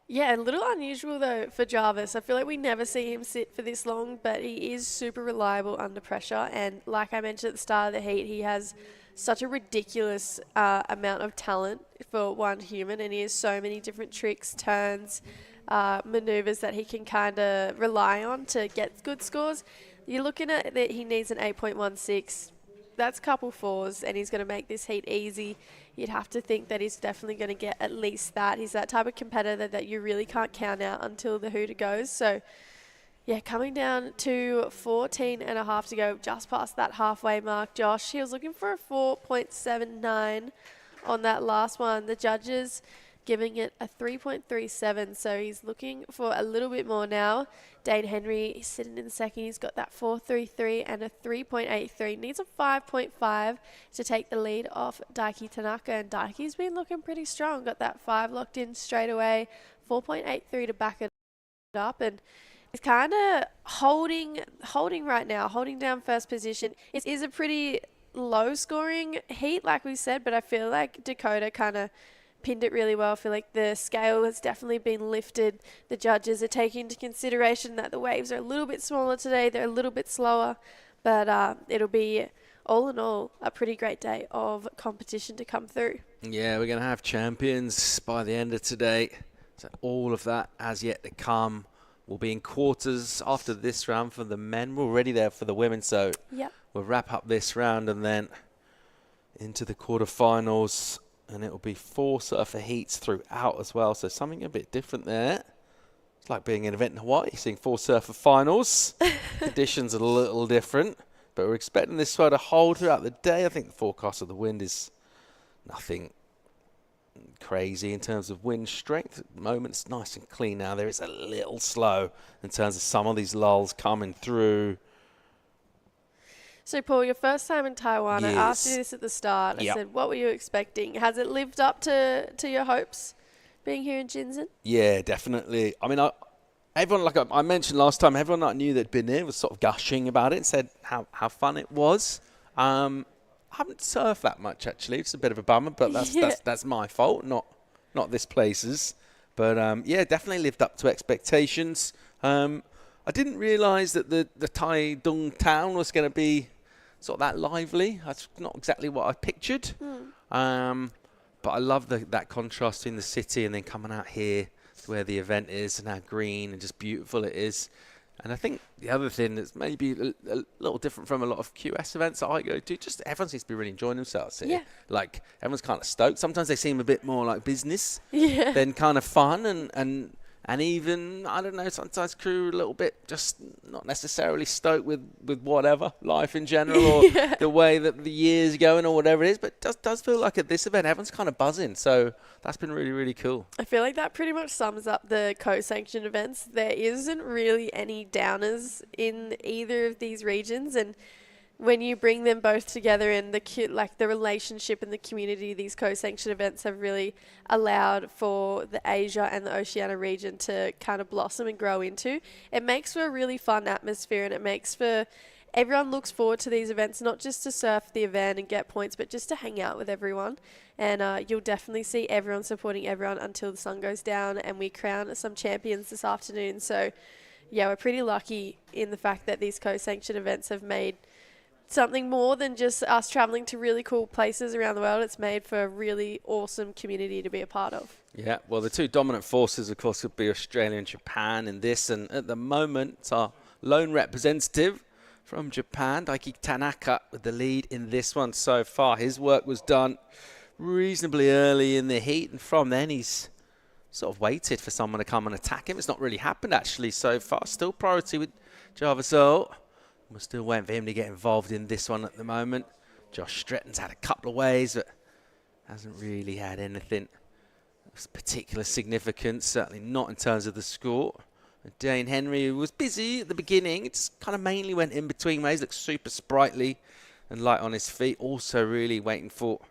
Yeah, a little unusual, though, for Jarvis. I feel like we never see him sit for this long, but he is super reliable under pressure. And like I mentioned at the start of the heat, he has such a ridiculous amount of talent for one human, and he has so many different tricks, turns, maneuvers that he can kind of rely on to get good scores. You're looking at that he needs an 8.16. That's a couple fours, and he's going to make this heat easy. You'd have to think that he's definitely going to get at least that. He's that type of competitor that you really can't count out until the hooter goes. So, yeah, coming down to 14.5 to go, just past that halfway mark. Josh, he was looking for a 4.79 on that last one. The judges giving it a 3.37, so he's looking for a little bit more now. Dane Henry, he's sitting in second. He's got that 4.33 and a 3.83. Needs a 5.5 to take the lead off Daiki Tanaka, and Daiki's been looking pretty strong. Got that 5 locked in straight away, 4.83 to back it up, and he's kind of holding right now, holding down first position. It is a pretty low-scoring heat, like we said, but I feel like Dakota kind of pinned it really well. I feel like the scale has definitely been lifted. The judges are taking into consideration that the waves are a little bit smaller today. They're a little bit slower, but it'll be, all in all, a pretty great day of competition to come through. Yeah, we're going to have champions by the end of today. So all of that has yet to come. We'll be in quarters after this round for the men. We're already there for the women, so yep. We'll wrap up this round and then into the quarterfinals. And it will be 4 surfer heats throughout as well. So something a bit different there. It's like being an event in Hawaii, seeing 4 surfer finals. Conditions are a little different. But we're expecting this to hold throughout the day. I think the forecast of the wind is nothing crazy in terms of wind strength. At the moment, it's nice and clean now. There is a little slow in terms of some of these lulls coming through. So, Paul, your first time in Taiwan, yes. I asked you this at the start. I said, what were you expecting? Has it lived up to your hopes being here in Jinzun? Yeah, definitely. I mean, everyone, like I mentioned last time, everyone that I knew that had been here was sort of gushing about it and said how fun it was. I haven't surfed that much, actually. It's a bit of a bummer, but that's my fault, not this place's. But, yeah, definitely lived up to expectations. I didn't realise that the Taitung town was going to be sort of that lively. That's not exactly what I pictured. But I love that contrast between the city and then coming out here to where the event is and how green and just beautiful it is. And I think the other thing that's maybe a little different from a lot of QS events that I go to, just everyone seems to be really enjoying themselves here. Yeah. Like, everyone's kind of stoked. Sometimes they seem a bit more like business than kind of fun and even, I don't know, sometimes crew a little bit just not necessarily stoked with whatever, life in general or the way that the year's going or whatever it is. But it does feel like at this event, everyone's kind of buzzing. So that's been really, really cool. I feel like that pretty much sums up the co-sanctioned events. There isn't really any downers in either of these regions. And when you bring them both together and the relationship and the community, these co-sanctioned events have really allowed for the Asia and the Oceania region to kind of blossom and grow into. It makes for a really fun atmosphere, and it makes for everyone looks forward to these events, not just to surf the event and get points, but just to hang out with everyone. And you'll definitely see everyone supporting everyone until the sun goes down and we crown some champions this afternoon. So, yeah, we're pretty lucky in the fact that these co-sanctioned events have made something more than just us traveling to really cool places around the world. It's made for a really awesome community to be a part of. Yeah, well, the two dominant forces, of course, would be Australia and Japan in this. And at the moment, our lone representative from Japan, Daiki Tanaka, with the lead in this one so far. His work was done reasonably early in the heat, and from then he's sort of waited for someone to come and attack him. It's not really happened, actually, so far. Still priority with Jarvis. We're still waiting for him to get involved in this one at the moment. Josh Stretton's had a couple of waves, but hasn't really had anything of particular significance, certainly not in terms of the score. Dane Henry, who was busy at the beginning, it just kind of mainly went in between waves, looked super sprightly and light on his feet. Also really waiting for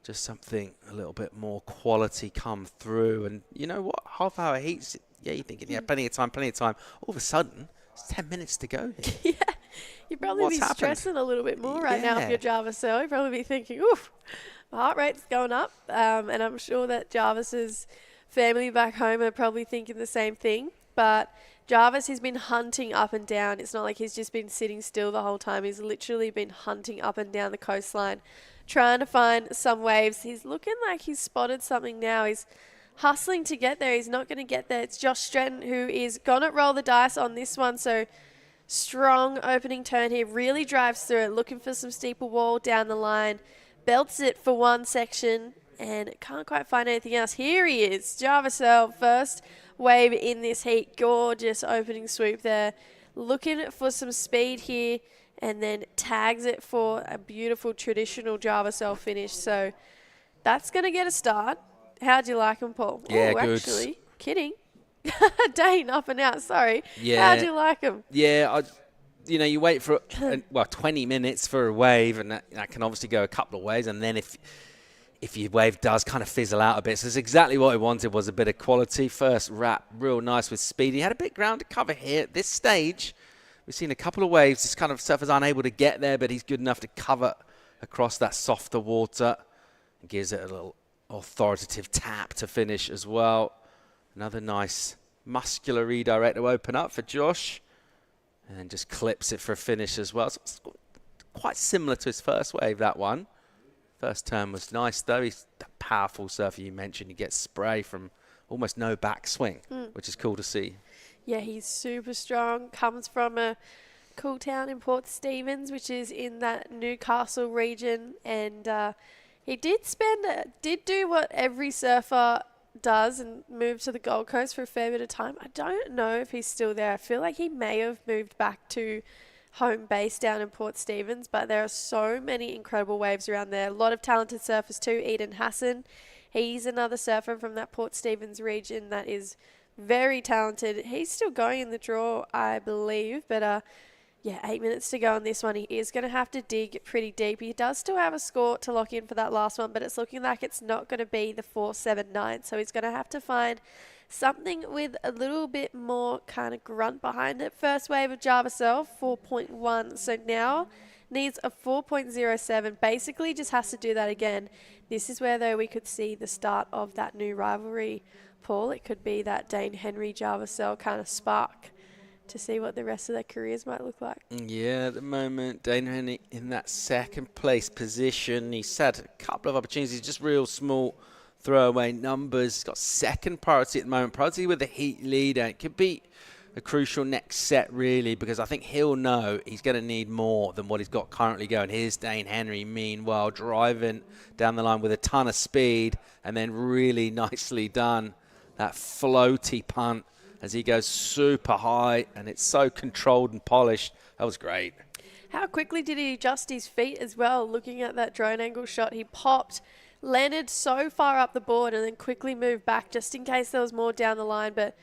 just something a little bit more quality come through. And you know what, half-hour heats, yeah, you're thinking, yeah, plenty of time. All of a sudden, it's 10 minutes to go here. Yeah. You'd probably be stressing a little bit more right now if you're Jarvis. You'd probably be thinking, oof, my heart rate's going up. And I'm sure that Jarvis's family back home are probably thinking the same thing. But Jarvis has been hunting up and down. It's not like he's just been sitting still the whole time. He's literally been hunting up and down the coastline, trying to find some waves. He's looking like he's spotted something now. He's hustling to get there. He's not going to get there. It's Josh Stretton who is going to roll the dice on this one. So strong opening turn here. Really drives through it, looking for some steeple wall down the line. Belts it for one section and can't quite find anything else. Here he is, Jarvis, first wave in this heat. Gorgeous opening swoop there. Looking for some speed here and then tags it for a beautiful traditional Jarvis finish. So that's going to get a start. How'd you like him, Paul? Yeah, good. Actually, kidding. Dane up and out, sorry. Yeah. How'd you like him? Yeah, you wait for 20 minutes for a wave, and that can obviously go a couple of ways. And then if your wave does kind of fizzle out a bit, so it's exactly what he wanted, was a bit of quality. First wrap, real nice with speed. He had a bit of ground to cover here. At this stage, we've seen a couple of waves. This kind of surfer's unable to get there, but he's good enough to cover across that softer water. And gives it a little authoritative tap to finish as well. Another nice muscular redirect to open up for Josh. And just clips it for a finish as well. So it's quite similar to his first wave, that one. First turn was nice, though. He's that powerful surfer you mentioned. He gets spray from almost no backswing, which is cool to see. Yeah, he's super strong. Comes from a cool town in Port Stephens, which is in that Newcastle region. And he did do what every surfer does and move to the Gold Coast for a fair bit of time. I don't know if he's still there. I feel like he may have moved back to home base down in Port Stephens, but there are so many incredible waves around there. A lot of talented surfers too. Eden Hassan, he's another surfer from that Port Stephens region that is very talented. He's still going in the draw, I believe, but 8 minutes to go on this one. He is going to have to dig pretty deep. He does still have a score to lock in for that last one, but it's looking like it's not going to be the 4.79. So he's going to have to find something with a little bit more kind of grunt behind it. First wave of Jarvis 4.1. So now needs a 4.07. Basically just has to do that again. This is where, though, we could see the start of that new rivalry, Paul. It could be that Dane Henry Jarvis kind of spark to see what the rest of their careers might look like. Yeah, at the moment, Dane Henry in that second place position. He's had a couple of opportunities, just real small throwaway numbers. He's got second priority at the moment, priority with the heat lead, and it could be a crucial next set, really, because I think he'll know he's going to need more than what he's got currently going. Here's Dane Henry, meanwhile, driving down the line with a ton of speed, and then really nicely done. That floaty punt as he goes super high, and it's so controlled and polished. That was great. How quickly did he adjust his feet as well? Looking at that drone angle shot, he popped, landed so far up the board, and then quickly moved back just in case there was more down the line. But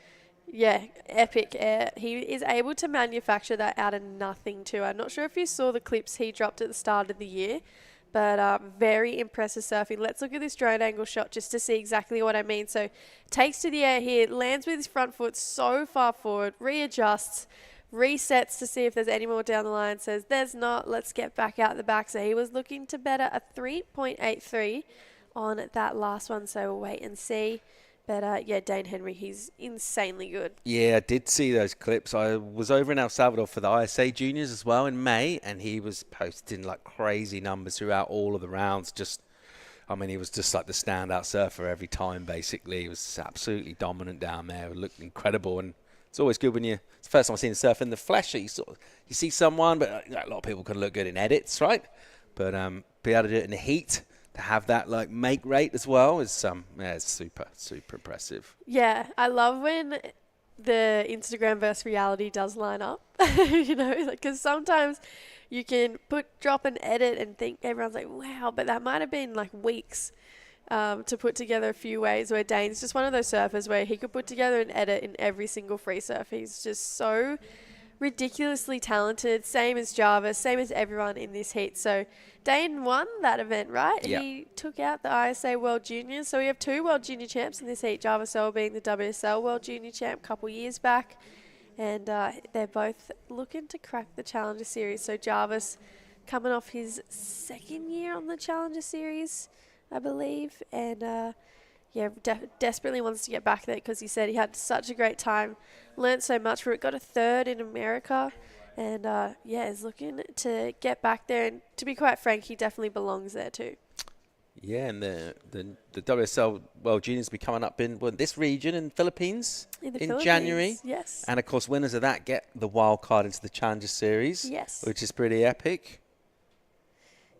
Yeah, epic air. He is able to manufacture that out of nothing too. I'm not sure if you saw the clips he dropped at the start of the year, but very impressive surfing. Let's look at this drone angle shot just to see exactly what I mean. So takes to the air here, lands with his front foot so far forward, readjusts, resets to see if there's any more down the line, says there's not, let's get back out the back. So he was looking to better a 3.83 on that last one, so we'll wait and see. But yeah, Dane Henry, he's insanely good. Yeah, I did see those clips. I was over in El Salvador for the ISA Juniors as well in May, and he was posting like crazy numbers throughout all of the rounds. He was just like the standout surfer every time, basically. He was absolutely dominant down there. It looked incredible, and it's always good when it's the first time I've seen him surf in the flesh. You see someone, but a lot of people can look good in edits, right? But be able to do it in the heat, to have that like make rate as well is it's super impressive. Yeah, I love when the Instagram versus reality does line up, because sometimes you can drop an edit and think everyone's like, wow, but that might have been like weeks to put together a few ways, where Dane's just one of those surfers where he could put together an edit in every single free surf. He's just so ridiculously talented, same as Jarvis, same as everyone in this heat. So Dane won that event, right? Yeah. He took out the ISA World Juniors. So we have 2 World Junior champs in this heat, Jarvis Earl being the WSL World Junior champ a couple years back. And they're both looking to crack the Challenger Series. So Jarvis coming off his 2nd year on the Challenger Series, I believe. And desperately wants to get back there because he said he had such a great time, learned so much from it, got a 3rd in America, and is looking to get back there. And to be quite frank, he definitely belongs there too. Yeah, and the WSL World Juniors will be coming up in this region in Philippines in January. Yes. And of course, winners of that get the wild card into the Challenger Series. Yes. Which is pretty epic.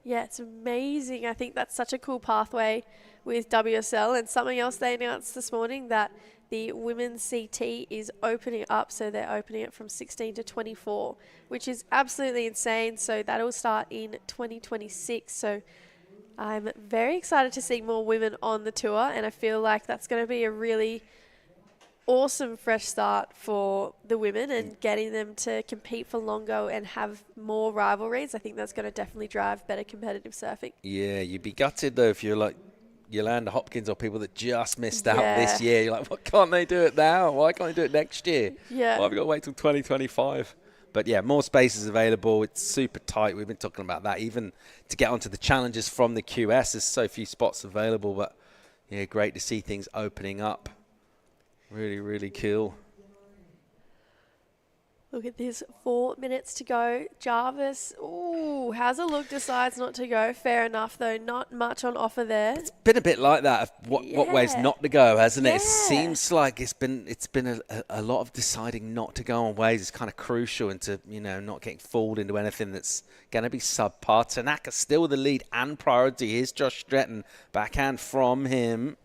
Yeah, it's amazing. I think that's such a cool pathway with WSL. And something else they announced this morning, that the women's CT is opening up. So they're opening it from 16 to 24, which is absolutely insane. So that'll start in 2026. So I'm very excited to see more women on the tour. And I feel like that's going to be a really awesome fresh start for the women and getting them to compete for longer and have more rivalries. I think that's going to definitely drive better competitive surfing. Yeah, you'd be gutted though if you're like Yolanda Hopkins or people that just missed out this year. You're like, why can't they do it now? Why can't they do it next year? Yeah. Why have we got to wait till 2025? But yeah, more space is available. It's super tight. We've been talking about that. Even to get onto the challenges from the QS, there's so few spots available. But yeah, great to see things opening up. Really, really cool. Look at this, 4 minutes to go. Jarvis, has a look, decides not to go. Fair enough, though. Not much on offer there. It's been a bit like that. Of what ways not to go, hasn't it? It seems like it's been a lot of deciding not to go on ways. It's kind of crucial into not getting fooled into anything that's going to be subpar. Tanaka still the lead and priority. Here's Josh Stretton, backhand from him,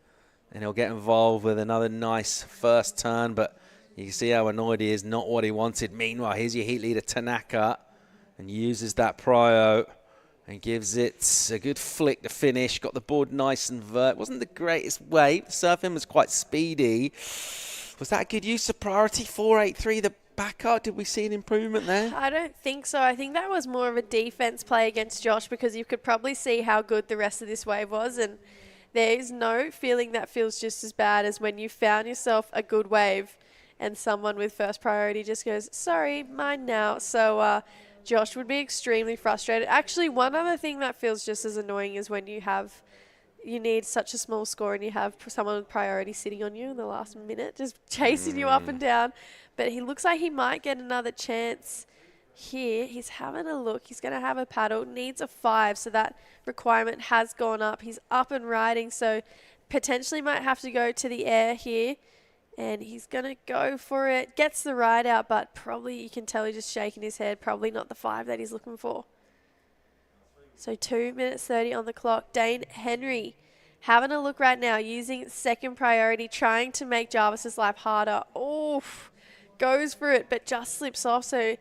and he'll get involved with another nice first turn, but you can see how annoyed he is, not what he wanted. Meanwhile, here's your heat leader, Tanaka, and uses that prio and gives it a good flick to finish. Got the board nice and vert. Wasn't the greatest wave. The surfing was quite speedy. Was that a good use of priority? 4.83, the back up. Did we see an improvement there? I don't think so. I think that was more of a defense play against Josh, because you could probably see how good the rest of this wave was, and there is no feeling that feels just as bad as when you found yourself a good wave and someone with first priority just goes, sorry, mine now. So Josh would be extremely frustrated. Actually, one other thing that feels just as annoying is when you need such a small score and you have someone with priority sitting on you in the last minute, just chasing you up and down. But he looks like he might get another chance here. He's having a look. He's going to have a paddle. Needs a 5, so that requirement has gone up. He's up and riding, so potentially might have to go to the air here. And he's going to go for it. Gets the ride out, but probably you can tell he's just shaking his head. Probably not the 5 that he's looking for. So 2 minutes 30 on the clock. Dane Henry having a look right now, using second priority, trying to make Jarvis's life harder. Goes for it, but just slips off. So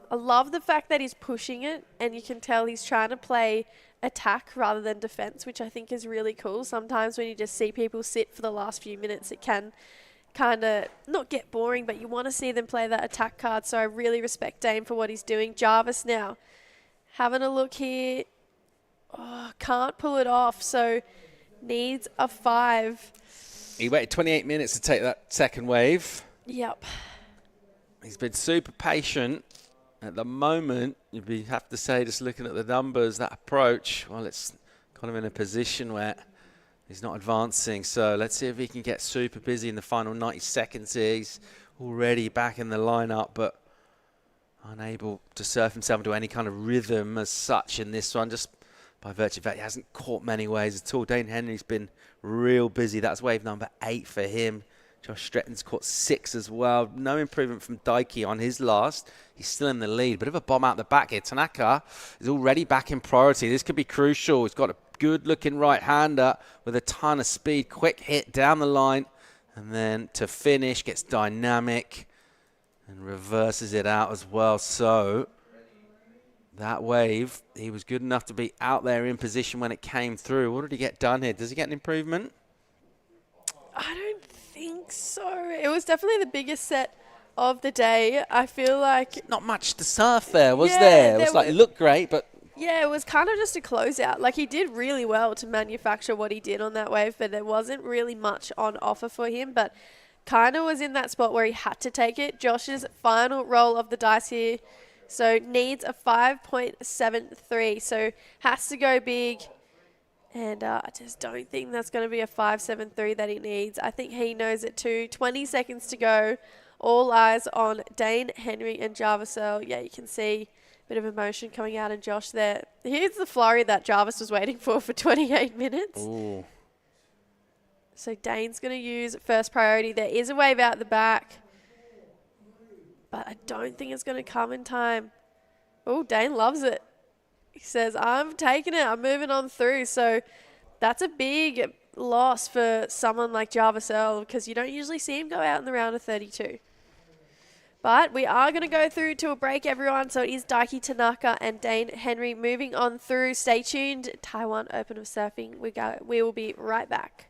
I love the fact that he's pushing it, and you can tell he's trying to play attack rather than defense, which I think is really cool. Sometimes when you just see people sit for the last few minutes, it can kind of not get boring, but you want to see them play that attack card. So I really respect Dane for what he's doing. Jarvis now having a look here. Oh, can't pull it off, so needs a 5. He waited 28 minutes to take that second wave. Yep. He's been super patient. At the moment, you'd have to say, just looking at the numbers, that approach, well, it's kind of in a position where he's not advancing. So let's see if he can get super busy in the final 90 seconds here. He's already back in the lineup, but unable to surf himself into any kind of rhythm as such in this one, just by virtue of that he hasn't caught many waves at all. Dane Henry's been real busy. That's wave number 8 for him. Josh Stretton's caught 6 as well. No improvement from Daiki on his last. He's still in the lead. Bit of a bomb out the back here. Tanaka is already back in priority. This could be crucial. He's got a good-looking right-hander with a ton of speed. Quick hit down the line. And then to finish, gets dynamic and reverses it out as well. So that wave, he was good enough to be out there in position when it came through. What did he get done here? Does he get an improvement? I don't think so. It was definitely the biggest set of the day. I feel like not much to surf there, was there? It was like, looked great, but yeah, it was kind of just a closeout. Like, he did really well to manufacture what he did on that wave, but there wasn't really much on offer for him, but kind of was in that spot where he had to take it. Josh's final roll of the dice here, so needs a 5.73, so has to go big. And I just don't think that's going to be a 5.73 that he needs. I think he knows it too. 20 seconds to go. All eyes on Dane Henry and Jarvis Earl. Yeah, you can see a bit of emotion coming out in Josh there. Here's the flurry that Jarvis was waiting for 28 minutes. Ooh. So Dane's going to use first priority. There is a wave out the back, but I don't think it's going to come in time. Oh, Dane loves it. He says, I'm taking it. I'm moving on through. So that's a big loss for someone like Jarvis Earl, because you don't usually see him go out in the round of 32. But we are going to go through to a break, everyone. So it is Daiki Tanaka and Dane Henry moving on through. Stay tuned. Taiwan Open of Surfing. We will be right back.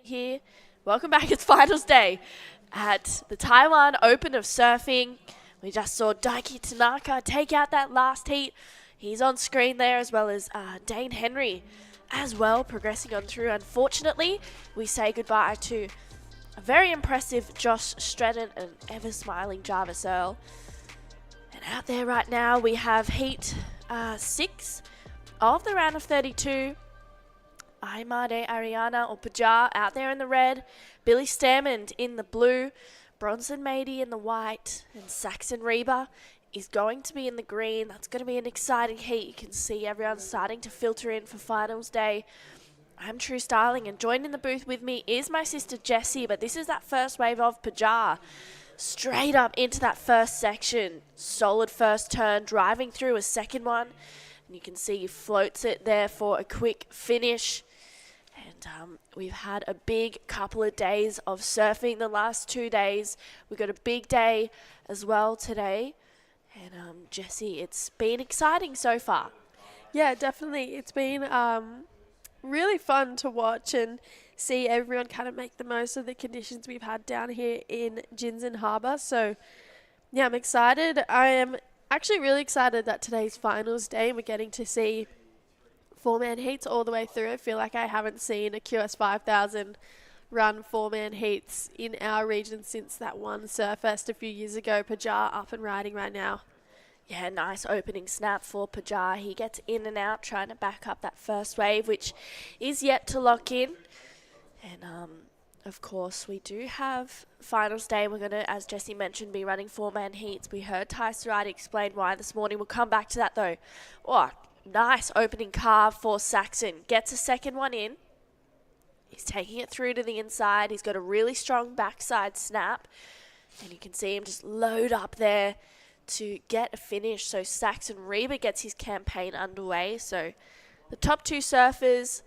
Here. Welcome back. It's finals day at the Taiwan Open of Surfing. We just saw Daiki Tanaka take out that last heat. He's on screen there, as well as Dane Henry as well, progressing on through. Unfortunately, we say goodbye to a very impressive Josh Stretton and ever-smiling Jarvis Earl. And out there right now, we have heat 6 of the round of 32. Aimade Ariana or Pajar out there in the red, Billy Stamond in the blue, Bronson Mady in the white, and Saxon Reba is going to be in the green. That's going to be an exciting heat. You can see everyone starting to filter in for finals day. I'm True Starling, and joined in the booth with me is my sister Jessie, but this is that first wave of Pajar. Straight up into that first section. Solid first turn, driving through a second one. And you can see he floats it there for a quick finish. And we've had a big couple of days of surfing the last 2 days. We've got a big day as well today. And Jessie, it's been exciting so far. Yeah, definitely. It's been really fun to watch and see everyone kind of make the most of the conditions we've had down here in Jinzun Harbor. So, yeah, I'm excited. I am actually really excited that today's finals day and we're getting to see four-man heats all the way through. I feel like I haven't seen a QS 5000 run four-man heats in our region since that one Surfest a few years ago. Pajar up and riding right now. Yeah, nice opening snap for Pajar. He gets in and out trying to back up that first wave, which is yet to lock in. And, of course, we do have finals day. We're going to, as Jessie mentioned, be running four-man heats. We heard Ty Sarati explain why this morning. We'll come back to that, though. Oh, nice opening carve for Saxon. Gets a second one in. He's taking it through to the inside. He's got a really strong backside snap. And you can see him just load up there to get a finish. So Saxon Reba gets his campaign underway. So the top two surfers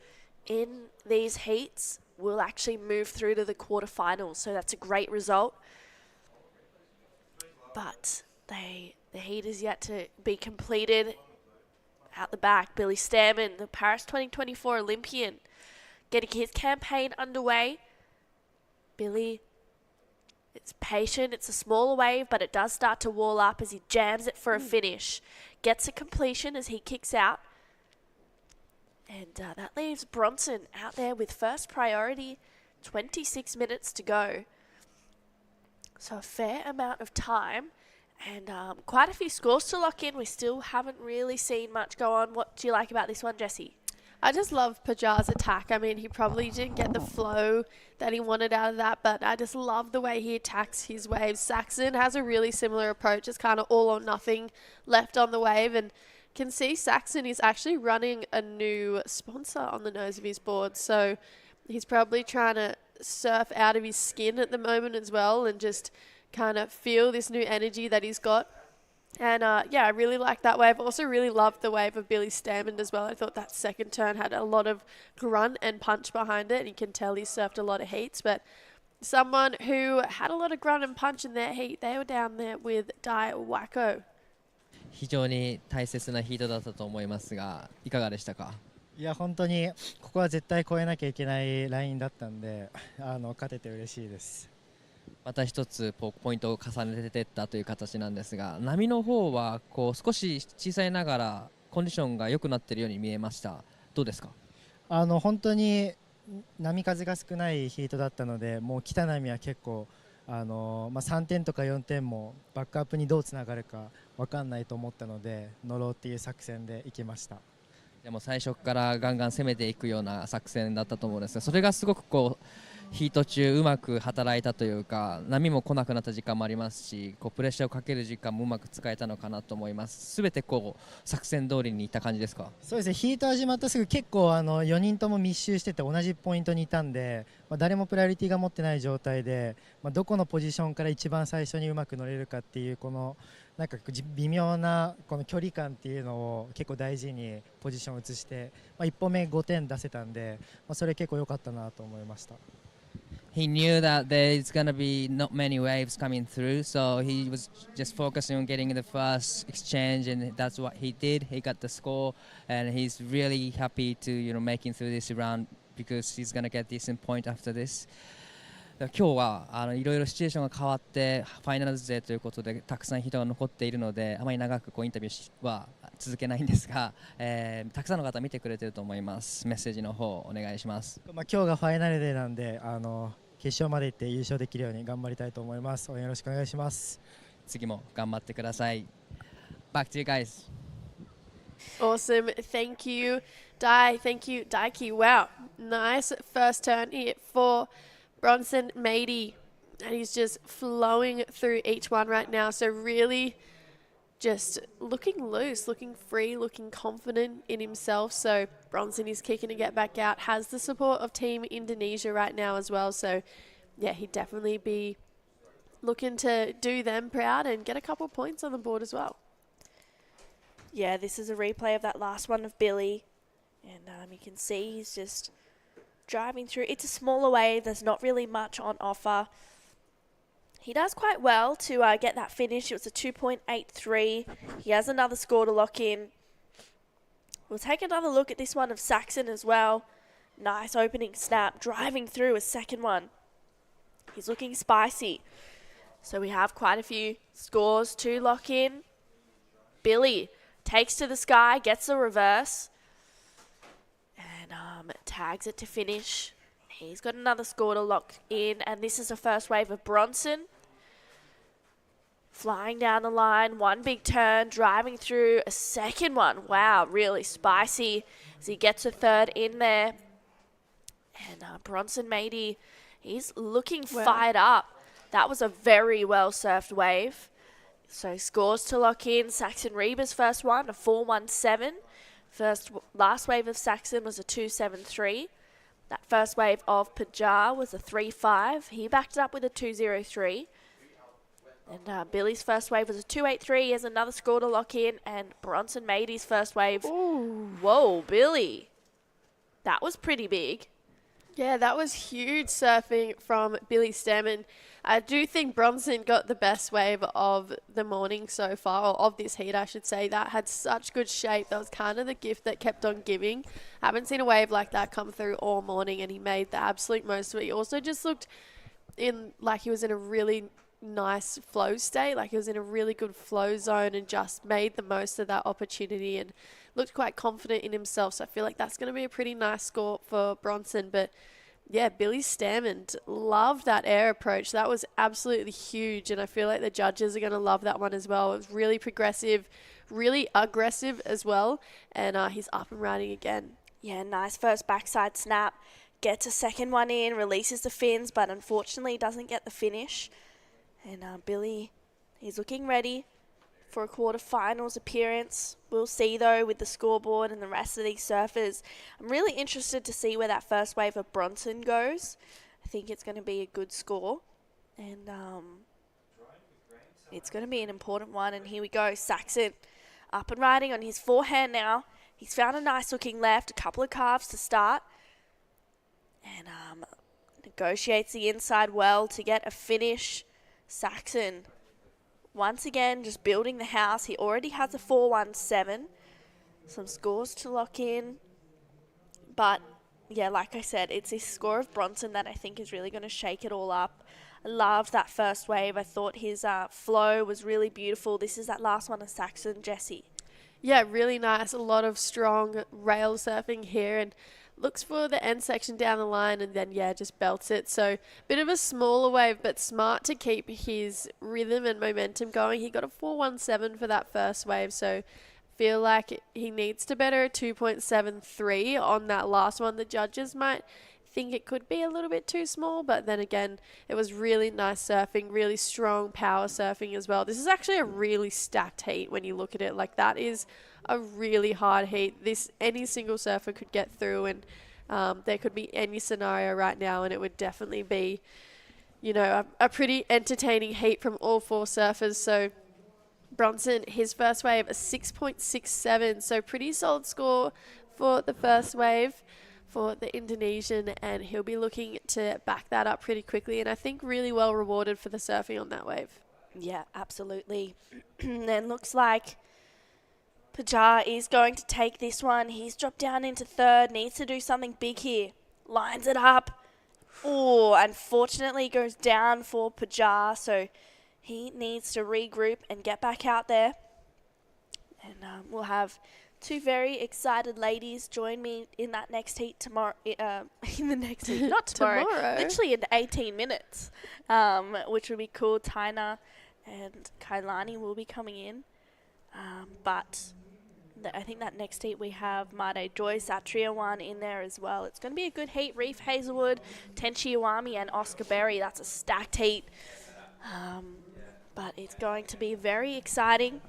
in these heats will actually move through to the quarterfinals. So that's a great result. But the heat is yet to be completed. Out the back, Billy Stairman, the Paris 2024 Olympian, getting his campaign underway. Billy, it's patient, it's a smaller wave, but it does start to wall up as he jams it for a finish. Gets a completion as he kicks out. And that leaves Bronson out there with first priority, 26 minutes to go. So a fair amount of time and quite a few scores to lock in. We still haven't really seen much go on. What do you like about this one, Jessie? I just love Pajar's attack. I mean, he probably didn't get the flow that he wanted out of that, but I just love the way he attacks his waves. Saxon has a really similar approach. It's kind of all or nothing left on the wave, and can see Saxon is actually running a new sponsor on the nose of his board, so he's probably trying to surf out of his skin at the moment as well and just kind of feel this new energy that he's got. And yeah, I really like that wave. Also really loved the wave of Billy Stammond as well. I thought that second turn had a lot of grunt and punch behind it, and you can tell he surfed a lot of heats. But someone who had a lot of grunt and punch in their heat, they were down there with Dai Wacko. 非常に大切なヒートだったと思いますが、いかがでしたか？いや本当にここは絶対越えなきゃいけないラインだったんで、勝てて嬉しいです。また一つポイントを重ねていったという形なんですが、波の方はこう少し小さいながらコンディションが良くなっているように見えました。どうですか？本当に波風が少ないヒートだったので、もう来た波は結構3点とか4点もバックアップにどうつながるか分かんないと思ったので、乗ろうっていう作戦で行きました。でも最初からガンガン攻めていくような作戦だったと思うんですが、それがすごくこうヒート中うまく働いたというか、波も来なくなった時間もありますし、こうプレッシャーをかける時間もうまく使えたのかなと思います。すべてこう作戦通りにいった感じですか？そうですね、ヒート始まったすぐ結構4人とも密集してて同じポイントにいたんで、誰もプライオリティが持ってない状態で、どこのポジションから一番最初にうまく乗れるかっていうこのなんか微妙なこの距離感っていうのを結構大事にポジションを移して、1本目5点出せたんで、それ結構良かったなと思いました。He knew that there's going to be not many waves coming through, so he was just focusing on getting the first exchange, and that's what he did. He got the score, and he's really happy to making through this round because he's going to get decent point after this. 今日はいろいろシチュエーションが変わってファイナルズ勢ということでたくさん人が残っているので、あまり長くインタビューは続けないんですが、たくさんの方見てくれていると思います。メッセージの方お願いします。今日がファイナルデーなんで決勝まで行って優勝できるように頑張りたいと思います。応援よろしくお願いします。次も頑張ってください。Back to you guys. Awesome. Thank you, Dai. Thank you, Daiki. Wow. Nice first turn here for Bronson Mady. And he's just flowing through each one right now. So really just looking loose, looking free, looking confident in himself. So Bronson is kicking to get back out, has the support of Team Indonesia right now as well. So yeah, he'd definitely be looking to do them proud and get a couple of points on the board as well. Yeah, this is a replay of that last one of Billy. And you can see he's just driving through. It's a smaller wave. There's not really much on offer. He does quite well to get that finish. It was a 2.83. He has another score to lock in. We'll take another look at this one of Saxon as well. Nice opening snap, driving through a second one. He's looking spicy. So we have quite a few scores to lock in. Billy takes to the sky, gets the reverse, and tags it to finish. He's got another score to lock in, and this is the first wave of Bronson. Flying down the line, one big turn, driving through a second one. Wow, really spicy as he gets a third in there. And Bronson matey, he's looking fired up. That was a very well-surfed wave. So scores to lock in. Saxon Reba's first one, a 4.17. Last wave of Saxon was a 2.73. That first wave of Pajar was a 3.5. He backed it up with a 2.03. And Billy's first wave was a 2.83. He has another score to lock in. And Bronson matey's first wave. Ooh. Whoa, Billy. That was pretty big. Yeah, that was huge surfing from Billy Stammen. I do think Bronson got the best wave of the morning so far, or of this heat, I should say. That had such good shape. That was kind of the gift that kept on giving. Haven't seen a wave like that come through all morning, and he made the absolute most of it. He also just looked like he was in a really nice flow state, like he was in a really good flow zone and just made the most of that opportunity and looked quite confident in himself. So I feel like that's going to be a pretty nice score for Bronson. But yeah, Billy Stammen loved that air approach. That was absolutely huge, and I feel like the judges are going to love that one as well. It was really progressive, really aggressive as well, and he's up and riding again. Yeah, nice first backside snap. Gets a second one in, releases the fins, but unfortunately doesn't get the finish. And Billy, he's looking ready for a quarterfinals appearance. We'll see, though, with the scoreboard and the rest of these surfers. I'm really interested to see where that first wave of Bronson goes. I think it's going to be a good score. And it's going to be an important one. And here we go. Saxon up and riding on his forehand now. He's found a nice-looking left, a couple of carves to start. And negotiates the inside well to get a finish. Saxon, once again, just building the house. He already has a 4.17. Some scores to lock in. But, yeah, like I said, it's this score of Bronson that I think is really going to shake it all up. I loved that first wave. I thought his flow was really beautiful. This is that last one of Saxon, Jessie. Yeah, really nice. A lot of strong rail surfing here, and looks for the end section down the line and then, yeah, just belts it. So bit of a smaller wave, but smart to keep his rhythm and momentum going. He got a 4.17 for that first wave, so feel like he needs to better a 2.73 on that last one. The judges might think it could be a little bit too small, but then again, it was really nice surfing, really strong power surfing as well. This is actually a really stacked heat when you look at it. Like, that is a really hard heat. Any single surfer could get through, and there could be any scenario right now, and it would definitely be, you know, a pretty entertaining heat from all four surfers. So Bronson, his first wave, a 6.67, so pretty solid score for the first wave for the Indonesian, and he'll be looking to back that up pretty quickly, and I think really well rewarded for the surfing on that wave. Yeah, absolutely. And looks like Pajar is going to take this one. He's dropped down into third, needs to do something big here. Lines it up. Oh, unfortunately goes down for Pajar, so he needs to regroup and get back out there. And we'll have two very excited ladies join me in that next heat tomorrow. In the next heat, not tomorrow. Literally in 18 minutes, which will be cool. Taina and Kailani will be coming in. But I think that next heat we have Made Joy Satriawan in there as well. It's going to be a good heat. Reef Hazelwood, Tenchi Iwami, and Oscar Berry. That's a stacked heat. But it's going to be very exciting.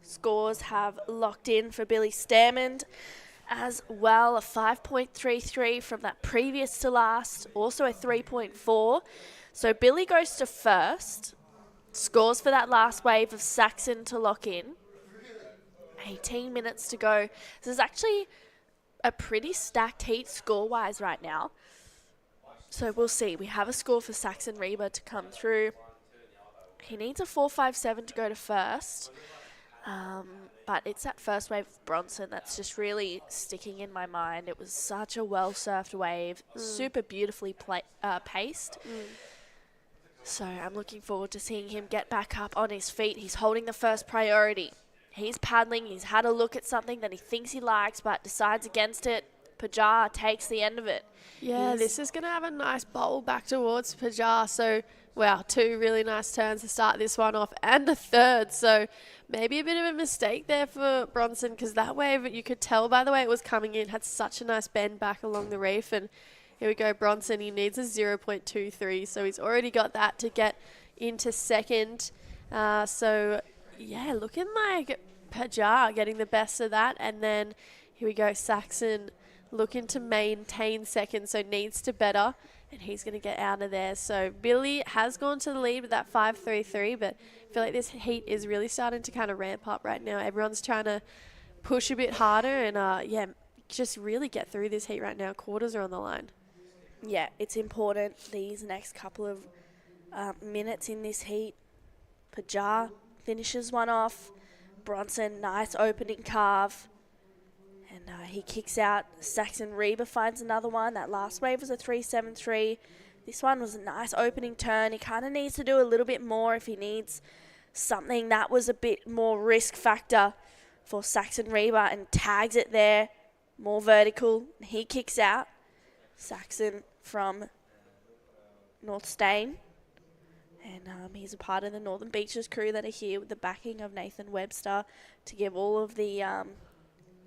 scores have locked in for Billy Stammond as well. A 5.33 from that previous to last, also a 3.4. So Billy goes to first. Scores for that last wave of Saxon to lock in. 18 minutes to go. This is actually a pretty stacked heat score-wise right now. So we'll see. We have a score for Saxon Reba to come through. He needs a 4.57 to go to first. But it's that first wave of Bronson that's just really sticking in my mind. It was such a well-surfed wave, super beautifully paced. So I'm looking forward to seeing him get back up on his feet. He's holding the first priority. He's paddling. He's had a look at something that he thinks he likes but decides against it. Pajar takes the end of it. Yeah, this is going to have a nice bowl back towards Pajar. So, wow, 2 really nice turns to start this one off and a third. So maybe a bit of a mistake there for Bronson because that wave, you could tell by the way it was coming in, had such a nice bend back along the reef. And here we go, Bronson. He needs a 0.23, so he's already got that to get into second. So, yeah, looking like Pajar getting the best of that. And then here we go, Saxon looking to maintain second, so needs to better. And he's going to get out of there. So Billy has gone to the lead with that 5.33, but I feel like this heat is really starting to kind of ramp up right now. Everyone's trying to push a bit harder and, just really get through this heat right now. Quarters are on the line. Yeah, it's important these next couple of minutes in this heat. Pajar finishes one off. Bronson, nice opening carve. And he kicks out. Saxon Reba finds another one. That last wave was a 3.73. This one was a nice opening turn. He kind of needs to do a little bit more if he needs something that was a bit more risk factor for Saxon Reba, and tags it there. More vertical. He kicks out. Saxon from North Stain. And he's a part of the Northern Beaches crew that are here with the backing of Nathan Webster to give all of the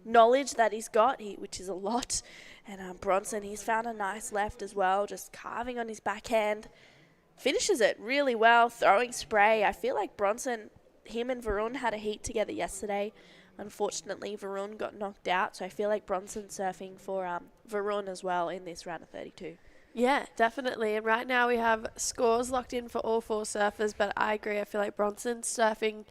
knowledge that he's got, which is a lot. And Bronson, he's found a nice left as well, just carving on his backhand. Finishes it really well, throwing spray. I feel like Bronson, him and Varun had a heat together yesterday. Unfortunately, Varun got knocked out, so I feel like Bronson surfing for Varun as well in this round of 32. Yeah, definitely. And right now we have scores locked in for all 4 surfers, but I agree. I feel like Bronson's surfing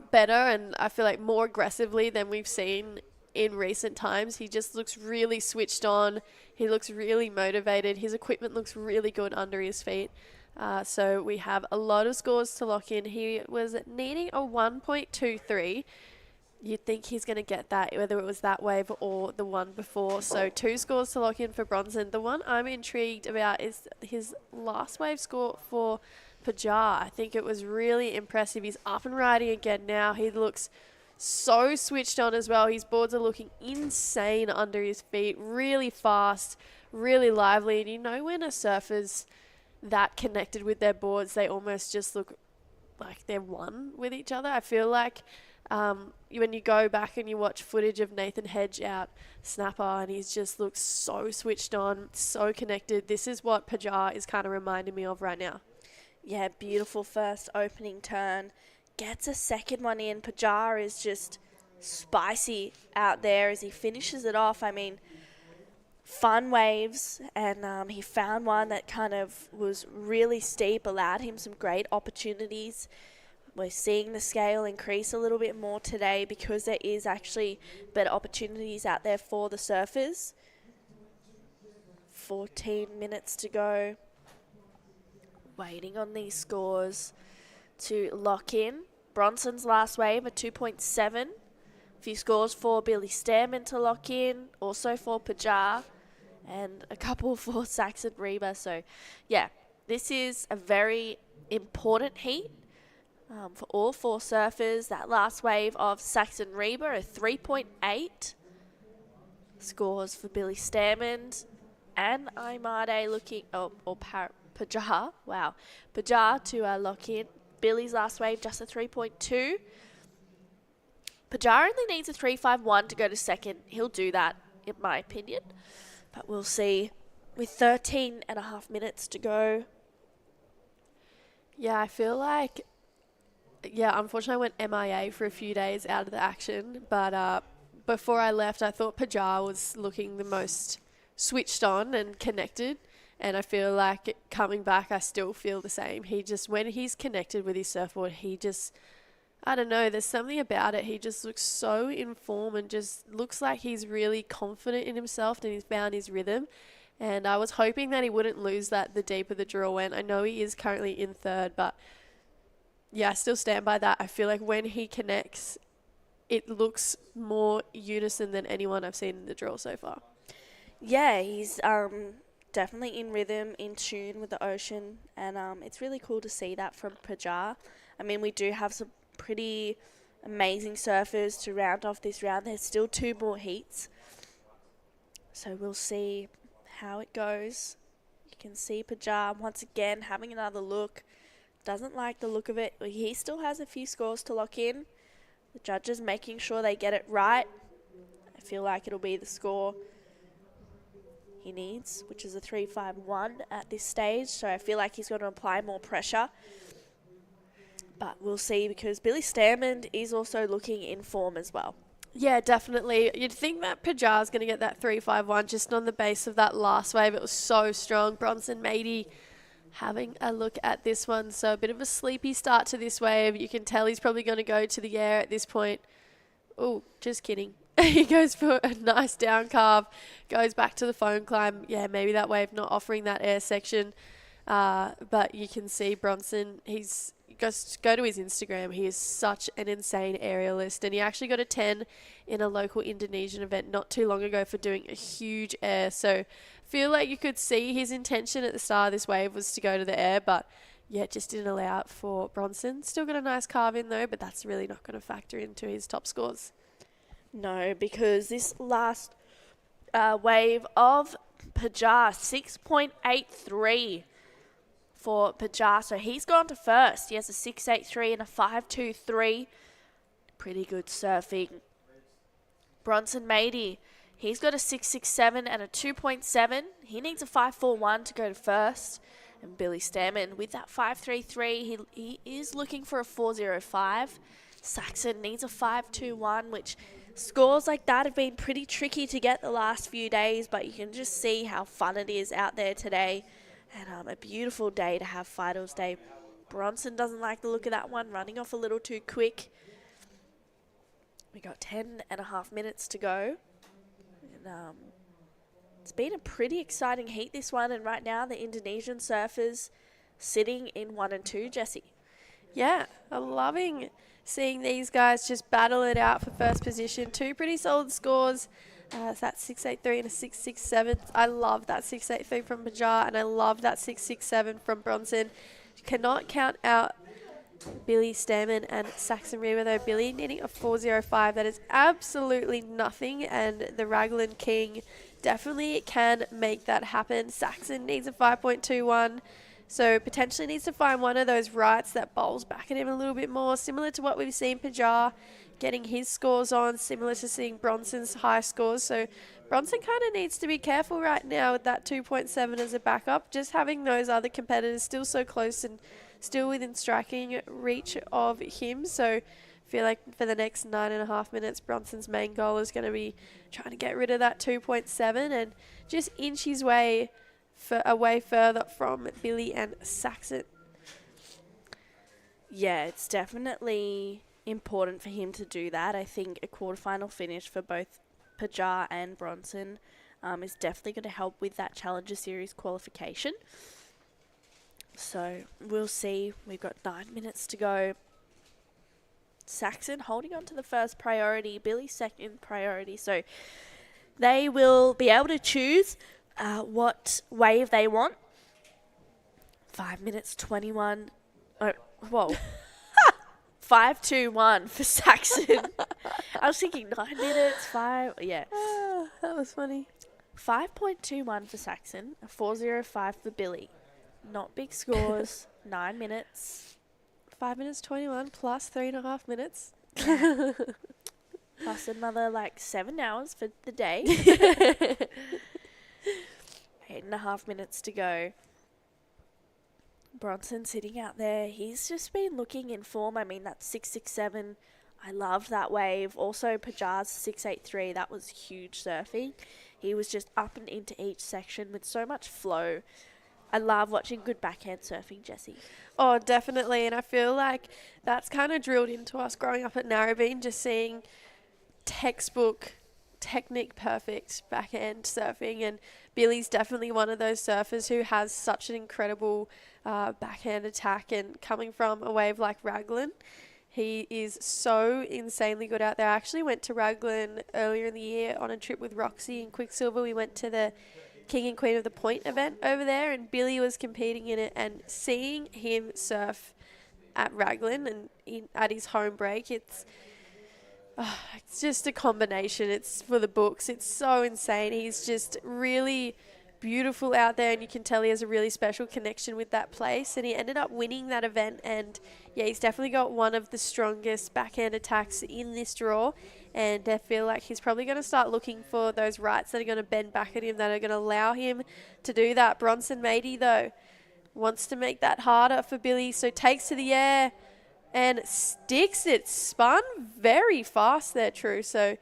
better and I feel like more aggressively than we've seen in recent times. He just looks really switched on. He looks really motivated. His equipment looks really good under his feet. So we have a lot of scores to lock in. He was needing a 1.23. You'd think he's going to get that, whether it was that wave or the one before. So 2 scores to lock in for Bronson. The one I'm intrigued about is his last wave score for Pajar. I think it was really impressive. He's up and riding again now. He looks so switched on as well. His boards are looking insane under his feet. Really fast, really lively. And you know when a surfer's that connected with their boards, they almost just look like they're one with each other. I feel like when you go back and you watch footage of Nathan Hedge out snapper and he just looks so switched on, so connected. This is what Pajar is kind of reminding me of right now. Yeah, beautiful first opening turn. Gets a second one in. Pajar is just spicy out there as he finishes it off. I mean, fun waves, and he found one that kind of was really steep, allowed him some great opportunities. We're seeing the scale increase a little bit more today because there is actually better opportunities out there for the surfers. 14 minutes to go. Waiting on these scores to lock in. Bronson's last wave, a 2.7. A few scores for Billy Stammond to lock in. Also for Pajar. And a couple for Saxon Reba. So, yeah, this is a very important heat. For all 4 surfers. That last wave of Saxon Reba, a 3.8. Scores for Billy Stammond and Aimade looking, Pajar, wow. Pajar to lock in. Billy's last wave, just a 3.2. Pajar only needs a 3.51 to go to second. He'll do that, in my opinion. But we'll see. With 13 and a half minutes to go. Yeah, I feel like Yeah, unfortunately I went MIA for a few days out of the action, but before I left I thought Pajar was looking the most switched on and connected, and I feel like coming back I still feel the same. He just, when he's connected with his surfboard, he just, I don't know, there's something about it. He just looks so in form and just looks like he's really confident in himself and he's found his rhythm. And I was hoping that he wouldn't lose that the deeper the draw went. I know he is currently in third, but yeah, I still stand by that. I feel like when he connects, it looks more unison than anyone I've seen in the draw so far. Yeah, he's definitely in rhythm, in tune with the ocean, and it's really cool to see that from Pajar. I mean, we do have some pretty amazing surfers to round off this round. There's still 2 more heats, so we'll see how it goes. You can see Pajar once again having another look. Doesn't like the look of it. He still has a few scores to lock in. The judges making sure they get it right. I feel like it'll be the score he needs, which is a 3.51 at this stage. So I feel like he's going to apply more pressure. But we'll see, because Billy Stamond is also looking in form as well. Yeah, definitely. You'd think that Pajar's going to get that 3.51 just on the base of that last wave. It was so strong. Bronson Matey having a look at this one. So a bit of a sleepy start to this wave. You can tell he's probably going to go to the air at this point. Oh, just kidding. He goes for a nice down carve, goes back to the phone climb. Yeah, maybe that wave not offering that air section. But you can see Bronson, go to his Instagram. He is such an insane aerialist, and he actually got a 10 in a local Indonesian event not too long ago for doing a huge air. So feel like you could see his intention at the start of this wave was to go to the air, but yeah, it just didn't allow it for Bronson. Still got a nice carve in though, but that's really not going to factor into his top scores. No, because this last wave of Pajar, 6.83 for Pajar. So he's gone to first. He has a 6.83 and a 5.23. Pretty good surfing. Bronson Matey, he's got a 6.67 and a 2.7. He needs a 5.41 to go to first. And Billy Stamond with that 5.33, he is looking for a 4.05. Saxon needs a 5.21, which scores like that have been pretty tricky to get the last few days, but you can just see how fun it is out there today. And a beautiful day to have finals day. Bronson doesn't like the look of that one, running off a little too quick. We got 10.5 minutes to go. And it's been a pretty exciting heat, this one, and right now the Indonesian surfers sitting in 1 and 2, Jessie. Yeah, I'm loving seeing these guys just battle it out for first position. 2 pretty solid scores. It's that 6.83 and a 6.67. I love that 6.83 from Pajar, and I love that 6.67 from Bronson. You cannot count out Billy Stamond and Saxon Reaver, though. Billy needing a 4.05. That is absolutely nothing, and the Raglan King definitely can make that happen. Saxon needs a 5.21. So potentially needs to find one of those rights that bowls back at him a little bit more, similar to what we've seen Pajar getting his scores on, similar to seeing Bronson's high scores. So Bronson kind of needs to be careful right now with that 2.7 as a backup, just having those other competitors still so close and still within striking reach of him. So I feel like for the next 9.5 minutes, Bronson's main goal is going to be trying to get rid of that 2.7 and just inch his way away further from Billy and Saxon. Yeah, it's definitely important for him to do that. I think a quarterfinal finish for both Pajar and Bronson is definitely going to help with that Challenger Series qualification. So we'll see. We've got 9 minutes to go. Saxon holding on to the first priority, Billy second priority. So they will be able to choose what wave they want. 5 minutes 21. Oh, whoa. 5.21 for Saxon. I was thinking 9 minutes, 5. Yeah. That was funny. 5.21 for Saxon, a 4.05 for Billy. Not big scores. 9 minutes. 5 minutes 21 plus 3.5 minutes. Plus another 7 hours for the day. 8.5 minutes to go. Bronson sitting out there, he's just been looking in form. I mean, that 667, I loved that wave. Also, Pajar's 683, that was huge surfing. He was just up and into each section with so much flow. I love watching good backhand surfing, Jessie. Oh, definitely. And I feel like that's kind of drilled into us growing up at Narrabeen, just seeing textbook, technique perfect backhand surfing. And Billy's definitely one of those surfers who has such an incredible backhand attack. And coming from a wave like Raglan, he is so insanely good out there. I actually went to Raglan earlier in the year on a trip with Roxy and Quicksilver. We went to the King and Queen of the Point event over there, and Billy was competing in it, and seeing him surf at Raglan and at his home break, it's just a combination. It's for the books. It's so insane. He's just really beautiful out there, and you can tell he has a really special connection with that place, and he ended up winning that event. And yeah, he's definitely got one of the strongest backhand attacks in this draw, and I feel like he's probably going to start looking for those rights that are going to bend back at him, that are going to allow him to do that. Bronson Matey, though, wants to make that harder for Billy, so takes to the air and sticks it. Spun very fast there, True. So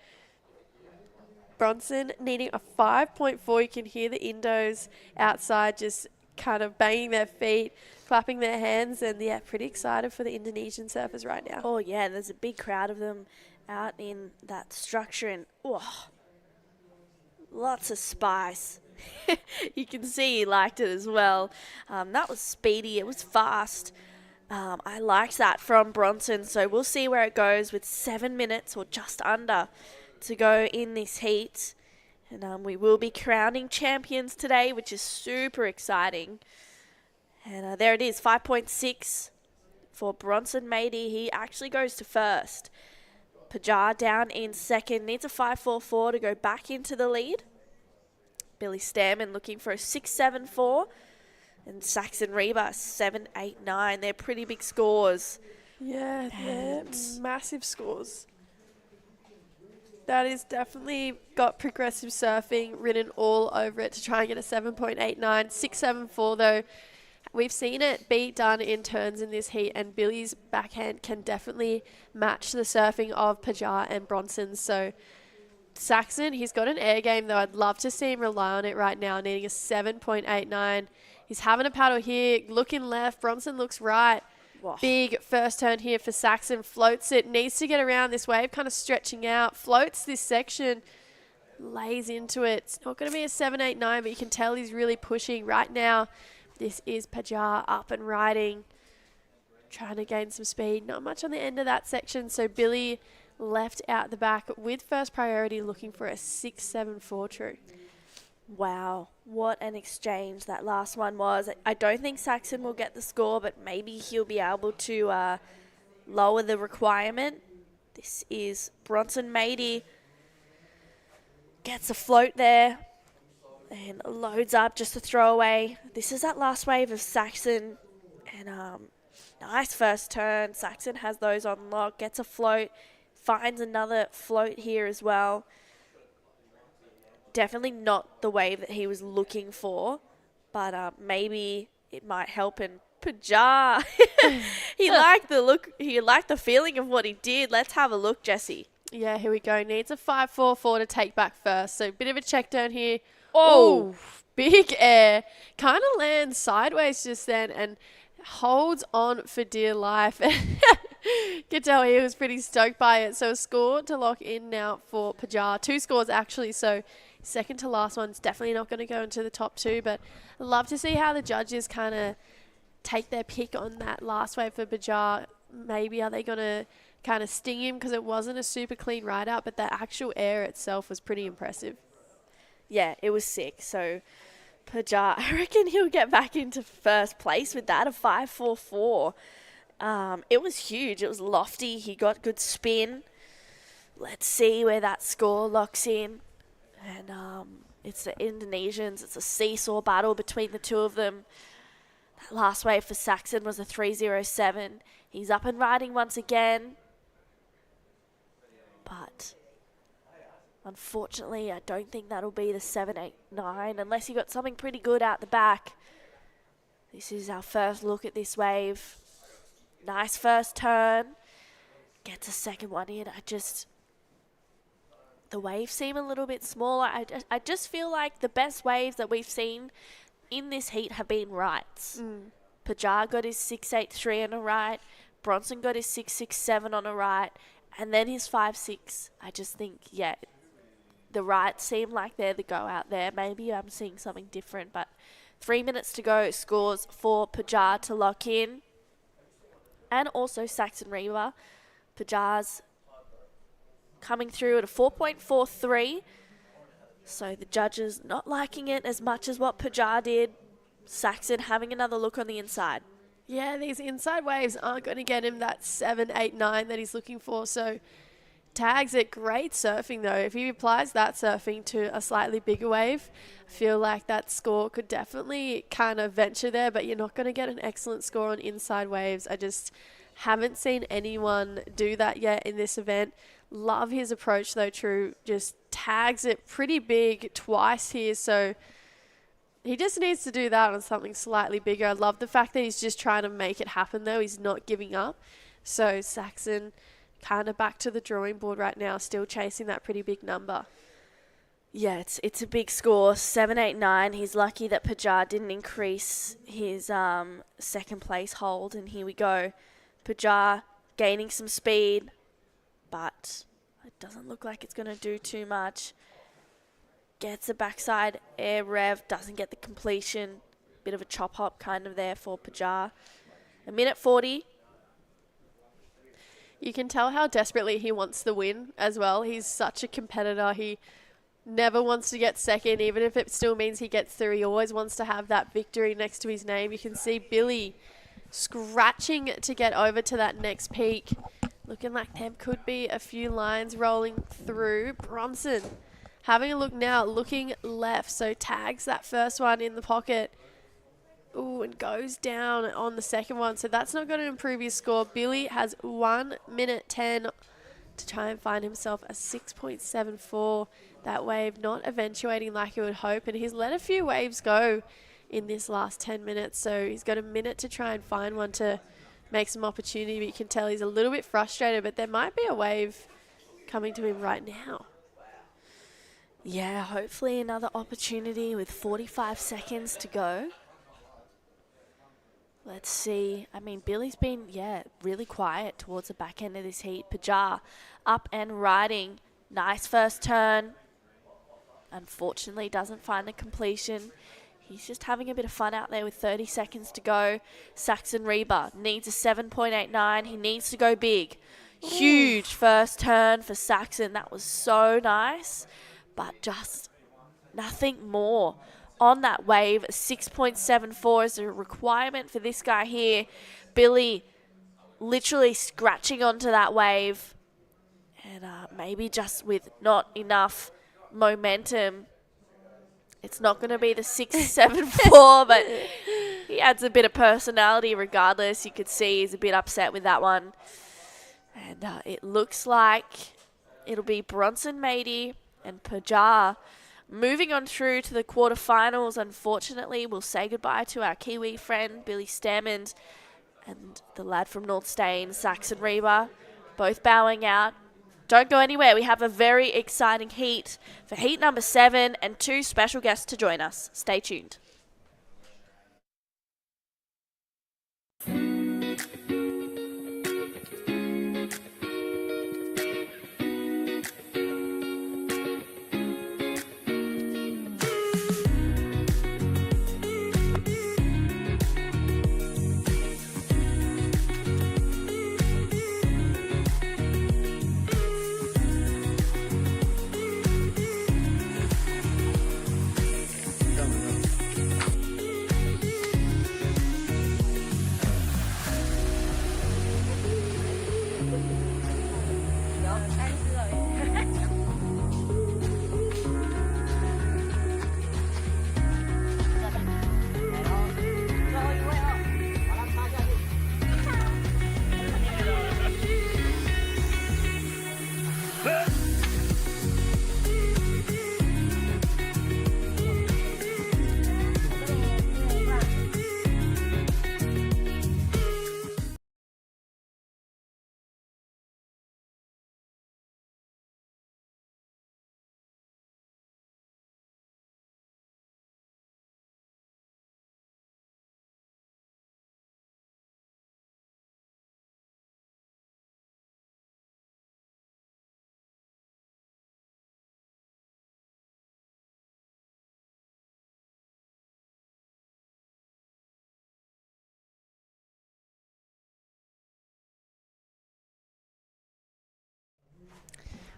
Bronson needing a 5.4. You can hear the Indos outside just kind of banging their feet, clapping their hands, and yeah, pretty excited for the Indonesian surfers right now. Oh yeah, there's a big crowd of them out in that structure, and lots of spice. You can see he liked it as well. That was speedy. It was fast. I liked that from Bronson, so we'll see where it goes with 7 minutes or just under to go in this heat. And we will be crowning champions today, which is super exciting. And there it is, 5.6 for Bronson Matey. He actually goes to first. Pajar down in second, needs a 5.44 to go back into the lead. Billy Stammen looking for a 6.74. And Saxon Reba, 7.89. They're pretty big scores. Yeah, they're massive scores. That is definitely got progressive surfing written all over it to try and get a 7.89. 6.74 though. We've seen it be done in turns in this heat, and Billy's backhand can definitely match the surfing of Pajar and Bronson. So Saxon, he's got an air game though. I'd love to see him rely on it right now, needing a 7.89. He's having a paddle here, looking left. Bronson looks right. Whoa. Big first turn here for Saxon. Floats it, needs to get around this wave, kind of stretching out. Floats this section, lays into it. It's not going to be a 7.89, but you can tell he's really pushing right now. This is Pajar up and riding, trying to gain some speed. Not much on the end of that section, so Billy left out the back with first priority, looking for a 6.74 True. Wow, what an exchange that last one was. I don't think Saxon will get the score, but maybe he'll be able to lower the requirement. This is Bronson Matey. Gets a float there and loads up just a throwaway. This is that last wave of Saxon. And nice first turn. Saxon has those on lock, gets a float, finds another float here as well. Definitely not the wave that he was looking for, but maybe it might help. And Pajar, he liked the look, he liked the feeling of what he did. Let's have a look, Jessie. Yeah, here we go. Needs a 5.44 to take back first. So a bit of a check down here. Oh, big air. Kind of lands sideways just then and holds on for dear life. Could tell he was pretty stoked by it. So a score to lock in now for Pajar. 2 scores actually, so second to last one's definitely not going to go into the top 2, but I'd love to see how the judges kind of take their pick on that last wave for Pajar. Maybe are they going to kind of sting him because it wasn't a super clean ride out, but the actual air itself was pretty impressive. Yeah, it was sick. So Pajar, I reckon he'll get back into first place with that, a 5.44. It was huge. It was lofty. He got good spin. Let's see where that score locks in. And it's the Indonesians. It's a seesaw battle between the two of them. That last wave for Saxon was a 3.07. He's up and riding once again. But unfortunately, I don't think that'll be the 7.89 unless you got something pretty good out the back. This is our first look at this wave. Nice first turn. Gets a second one in. The waves seem a little bit smaller. I just feel like the best waves that we've seen in this heat have been rights. Pajar got his 6.83 on a right. Bronson got his 6.67 on a right. And then his 5.6. I just think, yeah, the rights seem like they're the go out there. Maybe I'm seeing something different, but 3 minutes to go, scores for Pajar to lock in. And also Saxon Reba. Pajar's coming through at a 4.43. So the judges not liking it as much as what Pajar did. Saxon having another look on the inside. Yeah, these inside waves aren't going to get him that 7, 8, 9 that he's looking for. So tags it. Great surfing, though. If he applies that surfing to a slightly bigger wave, I feel like that score could definitely kind of venture there, but you're not going to get an excellent score on inside waves. I just haven't seen anyone do that yet in this event. Love his approach, though, True. Just tags it pretty big twice here, so he just needs to do that on something slightly bigger. I love the fact that he's just trying to make it happen, though. He's not giving up. So Saxon kind of back to the drawing board right now, still chasing that pretty big number. Yeah, it's a big score, 7.89. He's lucky that Pajar didn't increase his second place hold, and here we go. Pajar gaining some speed, but it doesn't look like it's going to do too much. Gets a backside air rev, doesn't get the completion. Bit of a chop hop kind of there for Pajar. 1:40. You can tell how desperately he wants the win as well. He's such a competitor. He never wants to get second, even if it still means he gets through. He always wants to have that victory next to his name. You can see Billy scratching to get over to that next peak. Looking like there could be a few lines rolling through. Bronson having a look now, looking left. So tags that first one in the pocket. Ooh, and goes down on the second one. So that's not going to improve his score. Billy has 1:10 to try and find himself a 6.74. That wave not eventuating like he would hope. And he's let a few waves go in this last 10 minutes. So he's got a minute to try and find one to make some opportunity. But you can tell he's a little bit frustrated. But there might be a wave coming to him right now. Yeah, hopefully another opportunity with 45 seconds to go. Let's see. I mean, Billy's been, really quiet towards the back end of this heat. Pajar up and riding. Nice first turn. Unfortunately, doesn't find a completion. He's just having a bit of fun out there with 30 seconds to go. Saxon Reba needs a 7.89. He needs to go big. Huge first turn for Saxon. That was so nice. But just nothing more on that wave. 6.74 is a requirement for this guy here. Billy literally scratching onto that wave. And maybe just with not enough momentum, it's not going to be the 6.74, but he adds a bit of personality regardless. You could see he's a bit upset with that one. And it looks like it'll be Bronson Matey and Pajar moving on through to the quarterfinals. Unfortunately, we'll say goodbye to our Kiwi friend, Billy Stammond, and the lad from North Stain, Saxon Reba, both bowing out. Don't go anywhere. We have a very exciting heat for heat number 7 and 2 special guests to join us. Stay tuned.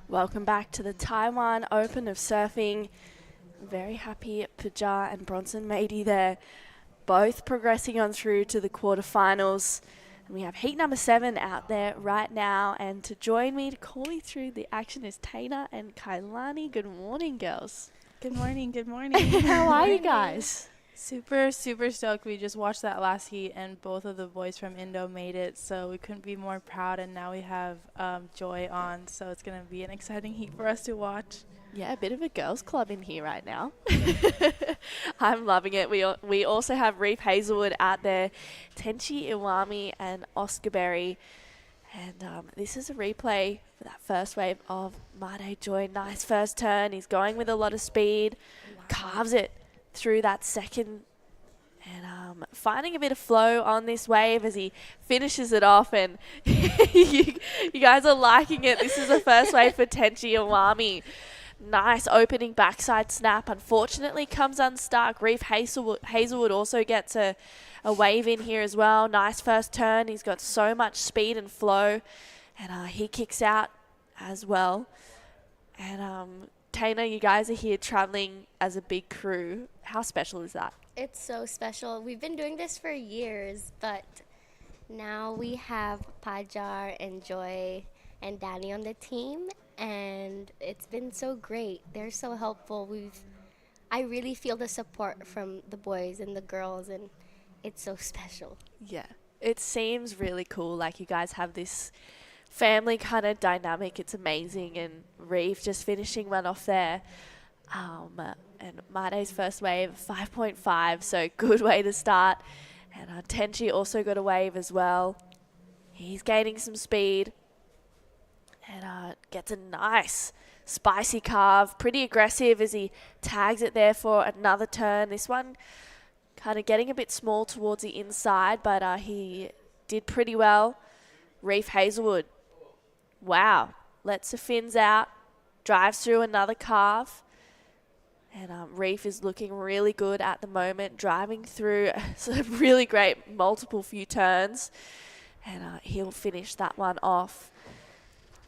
Welcome back to the Taiwan Open of Surfing. Very happy Pajar and Bronson Mady there, both progressing on through to the quarterfinals. And we have heat number 7 out there right now. And to join me to call you through the action is Taina and Kailani. Good morning, girls. Good morning, good morning. How are you guys? Super, super stoked. We just watched that last heat and both of the boys from Indo made it, so we couldn't be more proud. And now we have Joy on, so it's going to be an exciting heat for us to watch. Yeah, a bit of a girls' club in here right now. I'm loving it. We also have Reef Hazelwood out there, Tenchi Iwami and Oscar Berry. And this is a replay for that first wave of Made Joy. Nice first turn. He's going with a lot of speed, carves it through that second, and finding a bit of flow on this wave as he finishes it off. And you guys are liking it. This is the first wave for Tenchi Iwami. Nice opening backside snap. Unfortunately comes unstuck. Reef Hazelwood also gets a wave in here as well. Nice first turn. He's got so much speed and flow. And he kicks out as well. And Taina, you guys are here traveling as a big crew. How special is that? It's so special. We've been doing this for years, but now we have Pajar and Joy and Danny on the team, and it's been so great. They're so helpful. I really feel the support from the boys and the girls, and it's so special. Yeah, it seems really cool. Like you guys have this family kind of dynamic. It's amazing. And Reef just finishing one off there. And Made's first wave, 5.5, so good way to start. And Tenchi also got a wave as well. He's gaining some speed. And gets a nice spicy carve. Pretty aggressive as he tags it there for another turn. This one kind of getting a bit small towards the inside, but he did pretty well. Reef Hazelwood. Wow. Lets the fins out. Drives through another carve. And Reef is looking really good at the moment. Driving through some really great multiple few turns. And he'll finish that one off.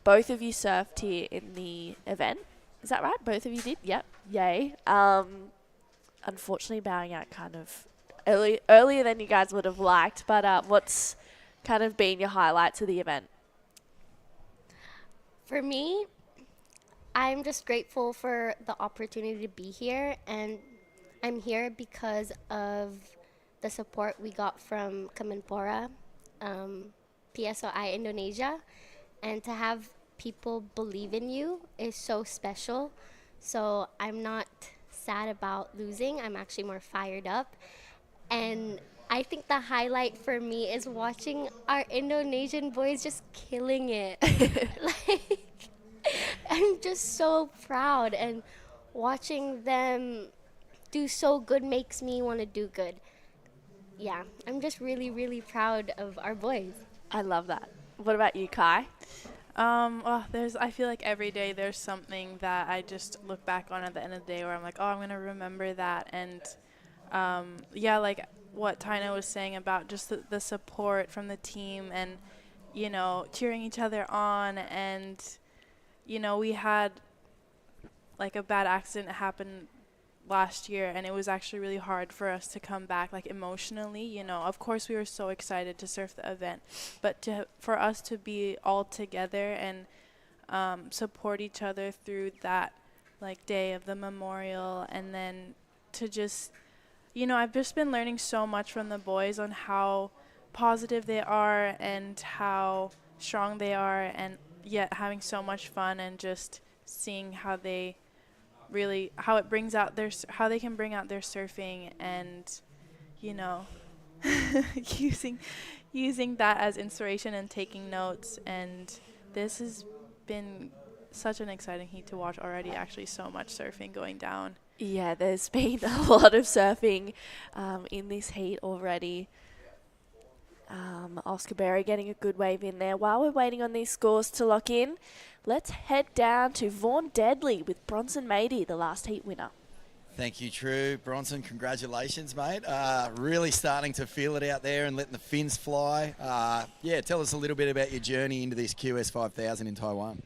Both of you surfed here in the event. Is that right? Both of you did? Yep. Yay. Unfortunately, bowing out kind of earlier than you guys would have liked. But what's kind of been your highlights of the event? For me, I'm just grateful for the opportunity to be here, and I'm here because of the support we got from Kemenpora, PSOI Indonesia, and to have people believe in you is so special. So I'm not sad about losing. I'm actually more fired up. And I think the highlight for me is watching our Indonesian boys just killing it. Like, I'm just so proud, and watching them do so good makes me want to do good. Yeah, I'm just really, really proud of our boys. I love that. What about you, Kai? I feel like every day there's something that I just look back on at the end of the day where I'm like, oh, I'm going to remember that. And like what Taina was saying about just the support from the team and, cheering each other on. And, we had like a bad accident happen last year, and it was actually really hard for us to come back, like emotionally. Of course we were so excited to surf the event, but for us to be all together and support each other through that like day of the memorial, and then to just I've just been learning so much from the boys on how positive they are and how strong they are, and yet having so much fun, and just seeing how they really, how it brings out how they can bring out their surfing, and using that as inspiration and taking notes. And this has been such an exciting heat to watch already. Actually, so much surfing going down. Yeah, there's been a lot of surfing in this heat already. Oscar Berry getting a good wave in there. While we're waiting on these scores to lock in, let's head down to Vaughan Deadly with Bronson Mady, the last heat winner. Thank you, True. Bronson, congratulations, mate. Really starting to feel it out there and letting the fins fly. Tell us a little bit about your journey into this QS 5000 in Taiwan.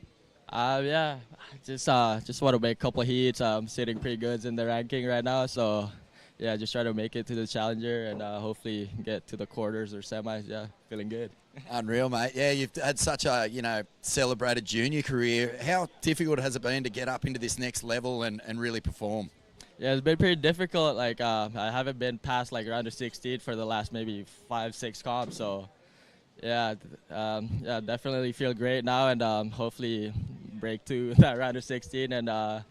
Yeah, just want to make a couple of heats. I'm sitting pretty good in the ranking right now, so yeah, just try to make it to the Challenger and hopefully get to the quarters or semis. Yeah, feeling good. Unreal, mate. Yeah, you've had such a, celebrated junior career. How difficult has it been to get up into this next level and really perform? Yeah, it's been pretty difficult. Like I haven't been past like round of 16 for the last maybe 5-6 comps. So yeah, yeah, definitely feel great now, and hopefully break to that round of 16 and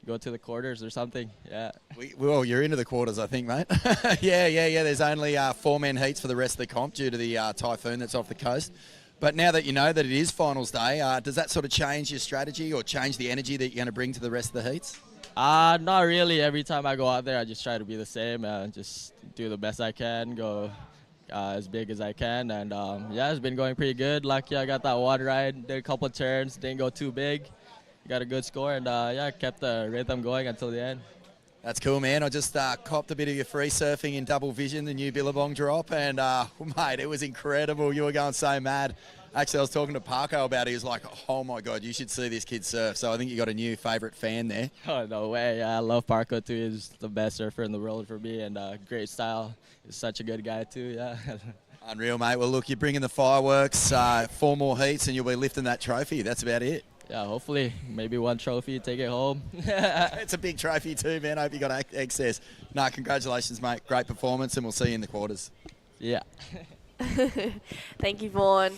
go to the quarters or something. Yeah. Well, you're into the quarters, I think, mate. Yeah. There's only 4-man heats for the rest of the comp due to the typhoon that's off the coast. But now that you know that it is finals day, does that sort of change your strategy or change the energy that you're going to bring to the rest of the heats? Not really. Every time I go out there, I just try to be the same. Just do the best I can, go as big as I can. And yeah, it's been going pretty good. Lucky I got that one ride, did a couple of turns, didn't go too big. Got a good score, and yeah, kept the rhythm going until the end. That's cool, man. I just copped a bit of your free surfing in double vision, the new Billabong drop, and mate, it was incredible. You were going so mad. Actually, I was talking to Parko about it. He was like, oh my God, you should see this kid surf. So I think you got a new favourite fan there. Oh, no way. Yeah, I love Parko too. He's the best surfer in the world for me, and great style. He's such a good guy too, yeah. Unreal, mate. Well, look, you're bringing the fireworks, 4 more heats, and you'll be lifting that trophy. That's about it. Yeah, hopefully. Maybe one trophy, take it home. It's a big trophy too, man. I hope you got excess. No, congratulations, mate. Great performance, and we'll see you in the quarters. Yeah. Thank you, Vaughn.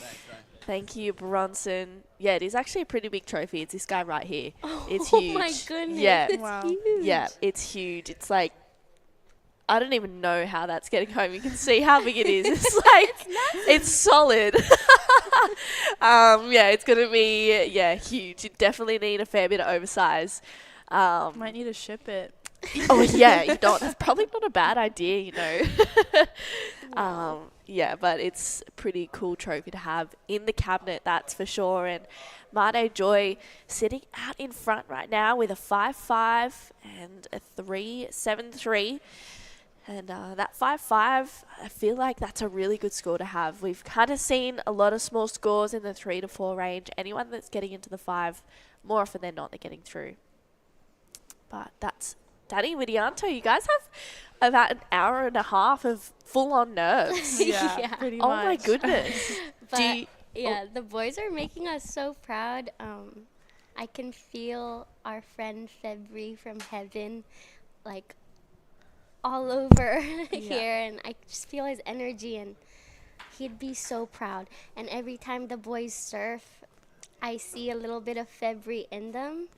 Thank you, Bronson. Yeah, it is actually a pretty big trophy. It's this guy right here. It's huge. Oh my goodness. Yeah. It's huge. Yeah, it's huge. It's like, I don't even know how that's getting home. You can see how big it is. It's like, it's solid. Yeah, it's going to be, huge. You definitely need a fair bit of oversize. Might need to ship it. Oh, yeah, that's probably not a bad idea, Yeah, but it's a pretty cool trophy to have in the cabinet, that's for sure. And Mate Joy sitting out in front right now with a 5.5 and a 3.73. And that 5.5, I feel like that's a really good score to have. We've kind of seen a lot of small scores in the 3 to 4 range. Anyone that's getting into the 5, more often than not, they're getting through. But that's Danny Widianto. You guys have about an hour and a half of full-on nerves. Yeah, pretty much. Oh, my goodness. But the boys are making us so proud. I can feel our friend February from heaven, like, all over here, and I just feel his energy, and he'd be so proud. And every time the boys surf, I see a little bit of February in them.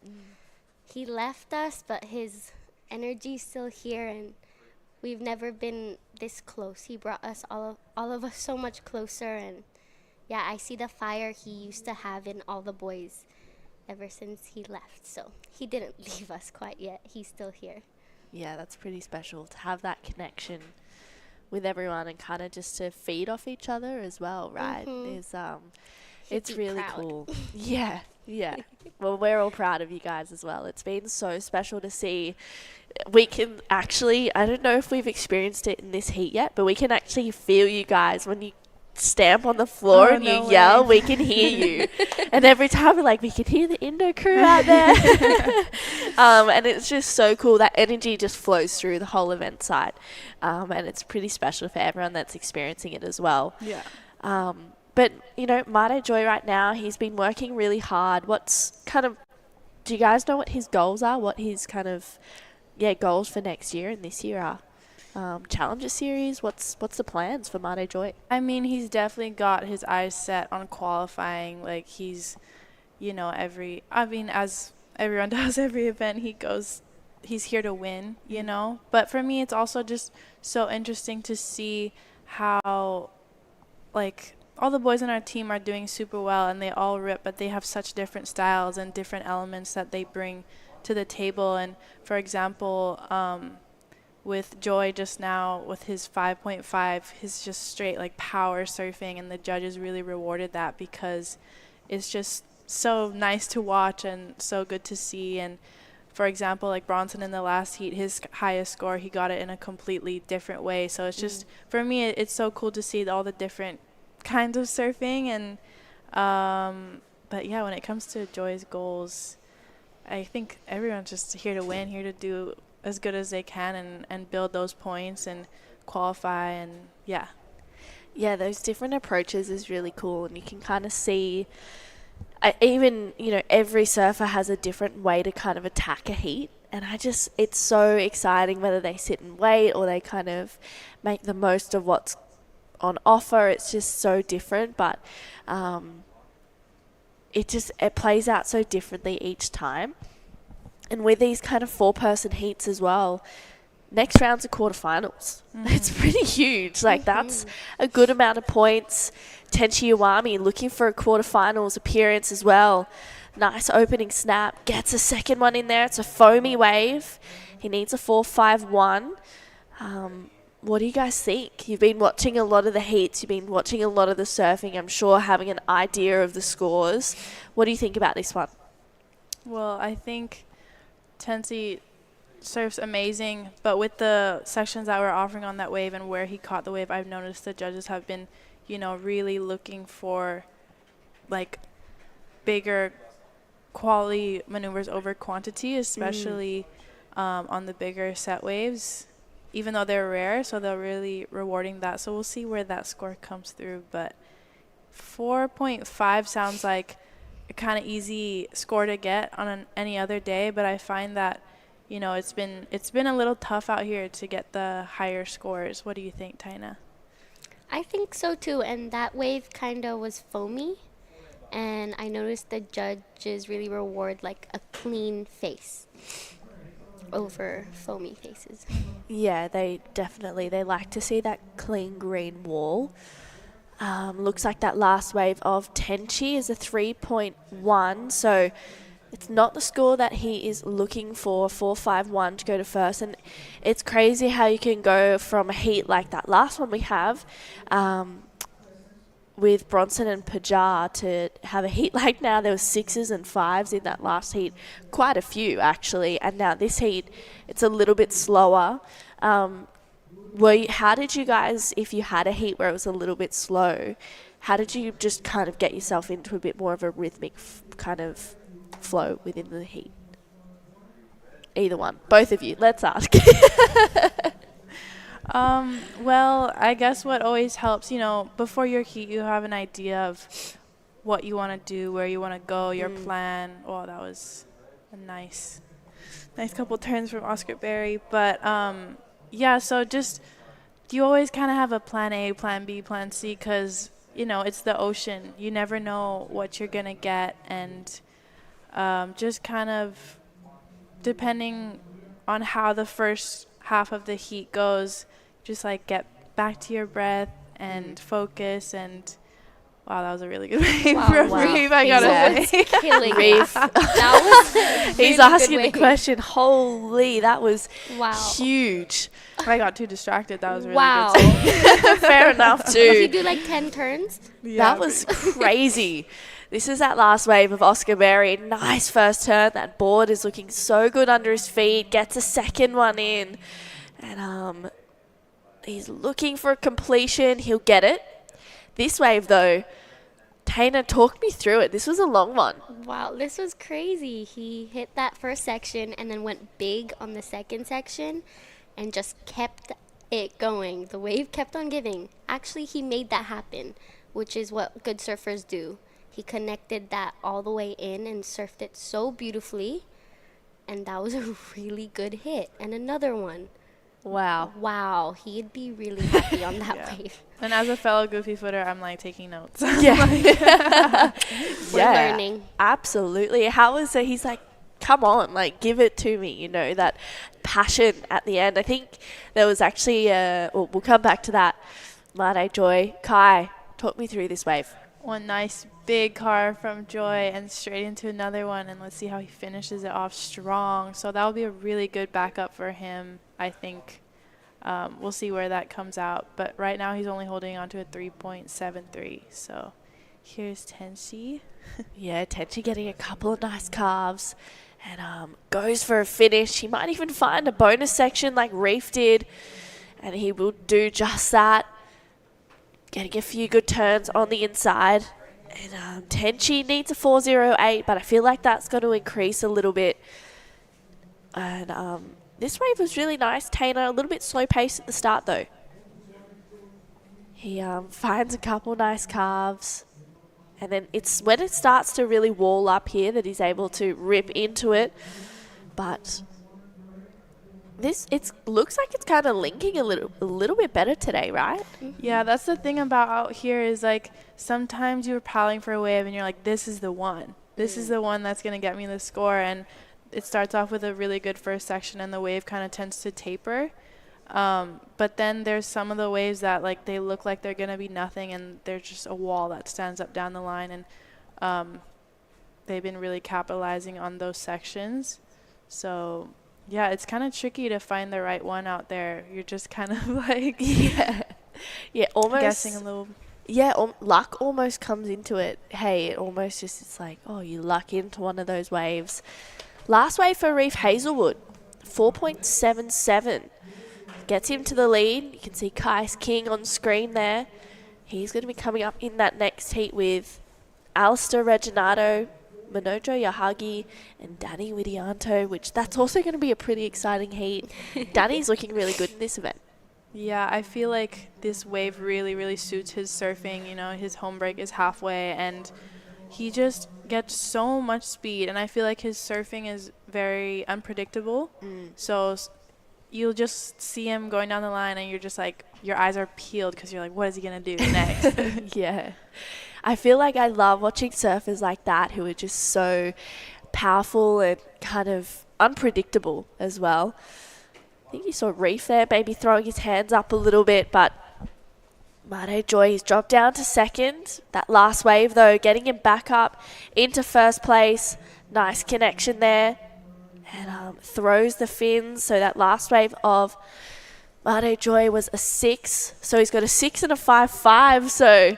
He left us, but his energy's still here, and we've never been this close. He brought us all of us so much closer, and yeah, I see the fire he used to have in all the boys ever since he left. So he didn't leave us quite yet. He's still here. Yeah, that's pretty special to have that connection with everyone and kind of just to feed off each other as well, right? It's really cool. Yeah. Well, we're all proud of you guys as well. It's been so special to see. We can actually, I don't know if we've experienced it in this heat yet, but we can actually feel you guys when you stamp on the floor and you yell, we can hear you. And every time we're like, we can hear the Indo crew out there. And it's just so cool. That energy just flows through the whole event site. And it's pretty special for everyone that's experiencing it as well. Yeah. But, Mate Joy right now, he's been working really hard. Do you guys know what his goals are? What his goals for next year and this year are? Challenger Series, what's the plans for Mate Joy? I mean, he's definitely got his eyes set on qualifying. Like, he's, as everyone does every event, he's here to win, But for me, it's also just so interesting to see how, like, all the boys on our team are doing super well, and they all rip, but they have such different styles and different elements that they bring to the table. And, for example, with Joy just now with his 5.5, his just straight like power surfing, and the judges really rewarded that because it's just so nice to watch and so good to see. And for example, like Bronson in the last heat, his highest score, he got it in a completely different way. So it's just, for me, it's so cool to see all the different kinds of surfing. And But yeah, when it comes to Joy's goals, I think everyone's just here to win, here to do as good as they can and build those points and qualify and yeah. Yeah, those different approaches is really cool, and you can kind of see even, every surfer has a different way to kind of attack a heat, and it's so exciting whether they sit and wait or they kind of make the most of what's on offer. It's just so different, but it plays out so differently each time. And with these kind of 4-person heats as well, next round's a quarterfinals. It's pretty huge. Like, that's a good amount of points. Tenchi Iwami looking for a quarterfinals appearance as well. Nice opening snap. Gets a second one in there. It's a foamy wave. He needs a 4.51. What do you guys think? You've been watching a lot of the heats. You've been watching a lot of the surfing. I'm sure having an idea of the scores. What do you think about this one? Well, I think Tensi surfs amazing, but with the sections that we're offering on that wave and where he caught the wave, I've noticed the judges have been, really looking for like bigger quality maneuvers over quantity, especially on the bigger set waves, even though they're rare, so they're really rewarding that. So we'll see where that score comes through, but 4.5 sounds like a kind of easy score to get on any other day, but I find that it's been a little tough out here to get the higher scores. What do you think, Taina? I think so too, and that wave kind of was foamy, and I noticed the judges really reward like a clean face over foamy faces. Yeah, they like to see that clean green wall. Looks like that last wave of Tenchi is a 3.1, so it's not the score that he is looking for, 4.51 to go to first. And it's crazy how you can go from a heat like that last one we have with Bronson and Pajar to have a heat like now. There were 6s and 5s in that last heat, quite a few actually. And now this heat, it's a little bit slower. How did you guys, if you had a heat where it was a little bit slow, how did you just kind of get yourself into a bit more of a rhythmic kind of flow within the heat? Either one. Both of you. Let's ask. Well, I guess what always helps, before your heat, you have an idea of what you want to do, where you want to go, your plan. Oh, that was a nice couple turns from Oscar Berry. But, so just you always kind of have a plan A, plan B, plan C, because, it's the ocean. You never know what you're going to get, and just kind of depending on how the first half of the heat goes, just like get back to your breath and focus. And wow, that was a really good wave. Reef, I gotta say. Killing Reef. That was He's asking the question. Holy, that was huge. I got too distracted. That was really good. Fair enough too. Did you do like 10 turns? Yeah, that was crazy. This is that last wave of Oscar Berry. Nice first turn. That board is looking so good under his feet. Gets a second one in. And he's looking for a completion. He'll get it. This wave, though, Taina, talk me through it. This was a long one. Wow, this was crazy. He hit that first section and then went big on the second section and just kept it going. The wave kept on giving. Actually, he made that happen, which is what good surfers do. He connected that all the way in and surfed it so beautifully, and that was a really good hit. And another one. Wow, he'd be really happy on that wave. And as a fellow goofy footer, I'm like taking notes. Yeah. We're learning. Absolutely. How was it? He's like, come on, like, give it to me, that passion at the end. I think there was actually, we'll come back to that. Made Joy, Kai, talk me through this wave. One nice big car from Joy and straight into another one, and let's see how he finishes it off strong. So that will be a really good backup for him, I think. We'll see where that comes out, but right now he's only holding on to a 3.73. So here's Tenchi. Yeah, Tenchi getting a couple of nice carves and goes for a finish. He might even find a bonus section like Reef did, and he will do just that. Getting a few good turns on the inside. And Tenchi needs a 4.08, but I feel like that's going to increase a little bit. And this wave was really nice. Tainer, a little bit slow pace at the start, though. He finds a couple nice carves. And then it's when it starts to really wall up here that he's able to rip into it. But it looks like it's kind of linking a little bit better today, right? Yeah, that's the thing about out here is like sometimes you're paddling for a wave and you're like, this is the one. This is the one that's going to get me the score. And it starts off with a really good first section and the wave kind of tends to taper. But then there's some of the waves that like they look like they're going to be nothing and they're just a wall that stands up down the line. And they've been really capitalizing on those sections. So yeah, it's kind of tricky to find the right one out there. You're just kind of like yeah, almost guessing a little. Yeah, luck almost comes into it. Hey, it almost just, it's like, oh, you luck into one of those waves. Last wave for Reef Hazelwood, 4.77. Gets him to the lead. You can see Kais King on screen there. He's going to be coming up in that next heat with Alistair Reginato, Manojo Yahagi, and Danny Widianto, which that's also going to be a pretty exciting heat. Danny's looking really good in this event. Yeah, I feel like this wave really, really suits his surfing. You know, his home break is halfway, and he just gets so much speed. And I feel like his surfing is very unpredictable. So you'll just see him going down the line, and you're just like, your eyes are peeled because you're like, what is he going to do next? Yeah. I feel like I love watching surfers like that who are just so powerful and kind of unpredictable as well. I think you saw Reef there maybe throwing his hands up a little bit, but Mate Joy has dropped down to second. That last wave, though, getting him back up into first place. Nice connection there. And throws the fins. So that last wave of Mate Joy was a 6. So he's got a 6 and a 5.5. So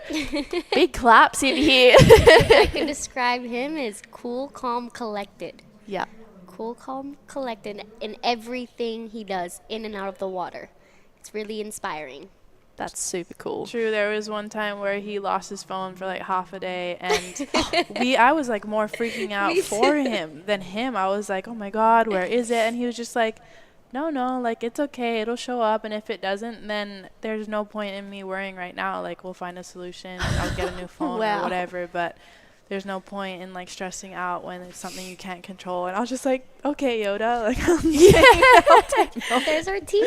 big claps in here. I can describe him as cool, calm, collected. Yeah. Cool, calm, collected in everything he does in and out of the water. It's really inspiring. That's super cool. True. There was one time where he lost his phone for like half a day, and I was like more freaking out for him than him. I was like, oh my God, where is it? And he was just like, no, like it's okay. It'll show up. And if it doesn't, then there's no point in me worrying right now. Like we'll find a solution. I'll get a new phone or whatever. But there's no point in like stressing out when it's something you can't control. And I was just like, okay, Yoda. Like, There's our team.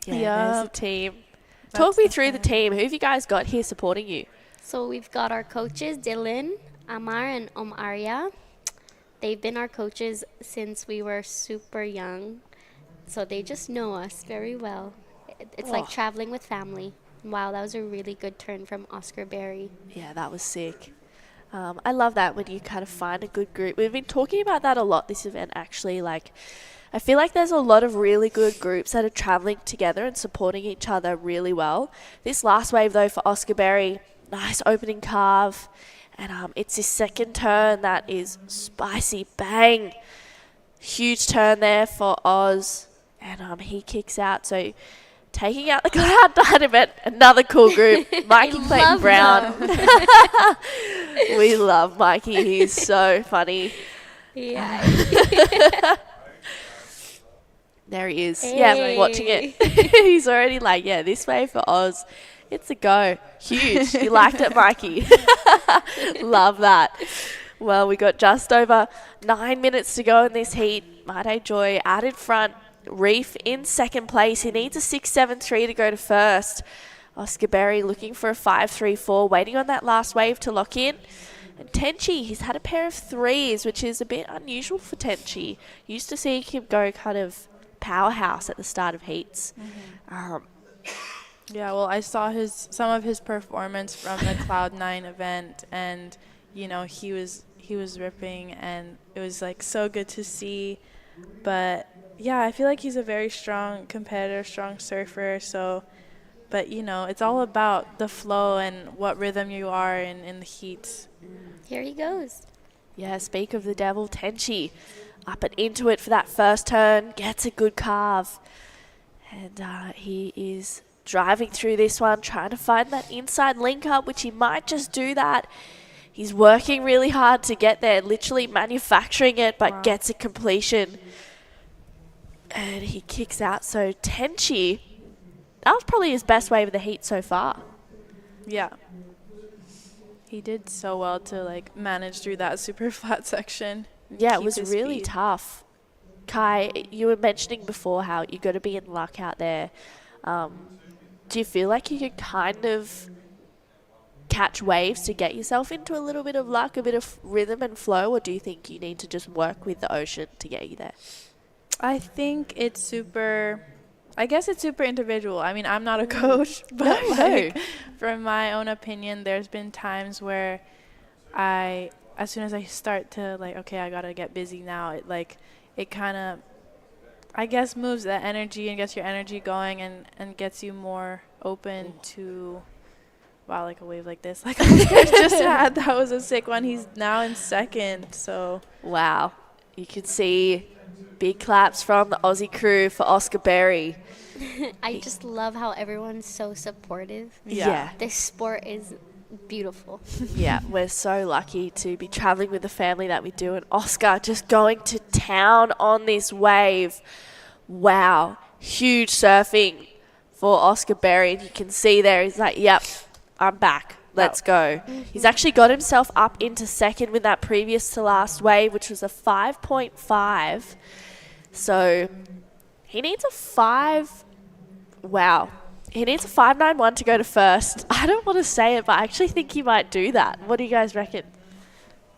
Yeah, there's a team. Talk me through the team. Who have you guys got here supporting you? So we've got our coaches, Dylan, Amar, and Arya. They've been our coaches since we were super young. So they just know us very well. It's like traveling with family. Wow, that was a really good turn from Oscar Berry. Yeah, that was sick. I love that when you kind of find a good group. We've been talking about that a lot this event, actually. Like, I feel like there's a lot of really good groups that are traveling together and supporting each other really well. This last wave, though, for Oscar Berry, nice opening carve. And it's his second turn that is spicy. Bang! Huge turn there for Oz. And he kicks out. So taking out the Cloud Dynamite, another cool group. Mikey Clayton Brown. We love Mikey. He's so funny. Yeah. There he is. Hey. Yeah, watching it. He's already like, yeah, this way for Oz. It's a go. Huge. You liked it, Mikey. Love that. Well, we got just over 9 minutes to go in this heat. Mate Joy out in front. Reef in second place. He needs a 6.73 to go to first. Oscar Berry looking for a 5.34, waiting on that last wave to lock in. And Tenchi, he's had a pair of 3s, which is a bit unusual for Tenchi. Used to see him go kind of powerhouse at the start of heats. Yeah, well, I saw some of his performance from the Cloud9 event, and you know he was ripping, and it was like so good to see. But yeah, I feel like he's a very strong competitor, strong surfer. So, but you know, it's all about the flow and what rhythm you are in the heats. Here he goes. Yeah, speak of the devil, Tenchi up and into it for that first turn, gets a good carve, and he is driving through this one, trying to find that inside link up, which he might just do that. He's working really hard to get there, literally manufacturing it, but gets a completion. And he kicks out. So Tenchi, that was probably his best wave of the heat so far. Yeah. He did so well to like manage through that super flat section. Yeah, it was really tough. Kai, you were mentioning before how you got to be in luck out there. Do you feel like you could kind of catch waves to get yourself into a little bit of luck, a bit of rhythm and flow, or do you think you need to just work with the ocean to get you there? I think it's super individual. I mean, I'm not a coach, but from my own opinion, there's been times where as soon as I start to like, okay, I gotta get busy now, it kind of, I guess, moves that energy and gets your energy going and gets you more open to, wow, like a wave like this. Like Oscar's just had, that was a sick one. He's now in second, so. Wow. You can see big claps from the Aussie crew for Oscar Berry. I just love how everyone's so supportive. Yeah. This sport is beautiful. Yeah, we're so lucky to be traveling with the family that we do, and Oscar just going to town on this wave. Wow, huge surfing for Oscar Berry. And you can see there, he's like, yep, I'm back. Let's go. He's actually got himself up into second with that previous to last wave, which was a 5.5. So he needs a 5. Wow. He needs a 5.91 to go to first. I don't want to say it, but I actually think he might do that. What do you guys reckon?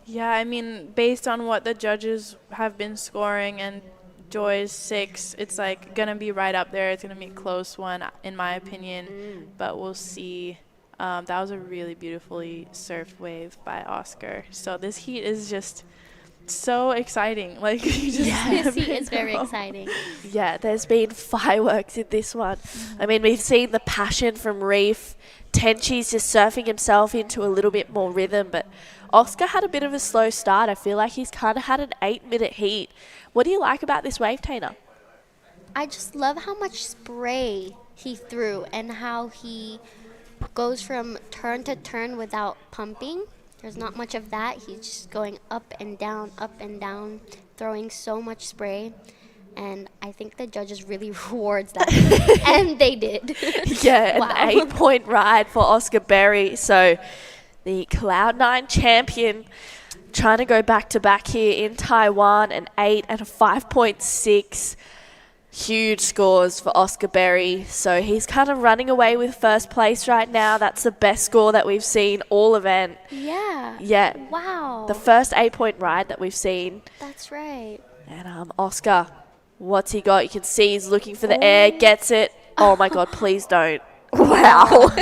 Yeah, I mean, based on what the judges have been scoring and Joy's 6, it's like going to be right up there. It's going to be a close one, in my opinion, but we'll see. That was a really beautifully surfed wave by Oscar. So this heat is just so exciting. Like, you just This heat is very exciting. Yeah, there's been fireworks in this one. I mean, we've seen the passion from Reef. Tenchi's just surfing himself into a little bit more rhythm, but Oscar had a bit of a slow start. I feel like he's kind of had an 8-minute heat. What do you like about this wave, Tana? I just love how much spray he threw and how he goes from turn to turn without pumping. There's not much of that. He's just going up and down, throwing so much spray. And I think the judges really rewards that. And they did. Yeah, wow. An 8-point ride for Oscar Berry. So the Cloud9 champion trying to go back-to-back here in Taiwan, an 8 and a 5.6. Huge scores for Oscar Berry. So he's kind of running away with first place right now. That's the best score that we've seen all event. Yeah. Yeah. Wow. The first 8-point ride that we've seen. That's right. And Oscar, what's he got? You can see he's looking for the air, gets it. Oh my God, please don't. Wow.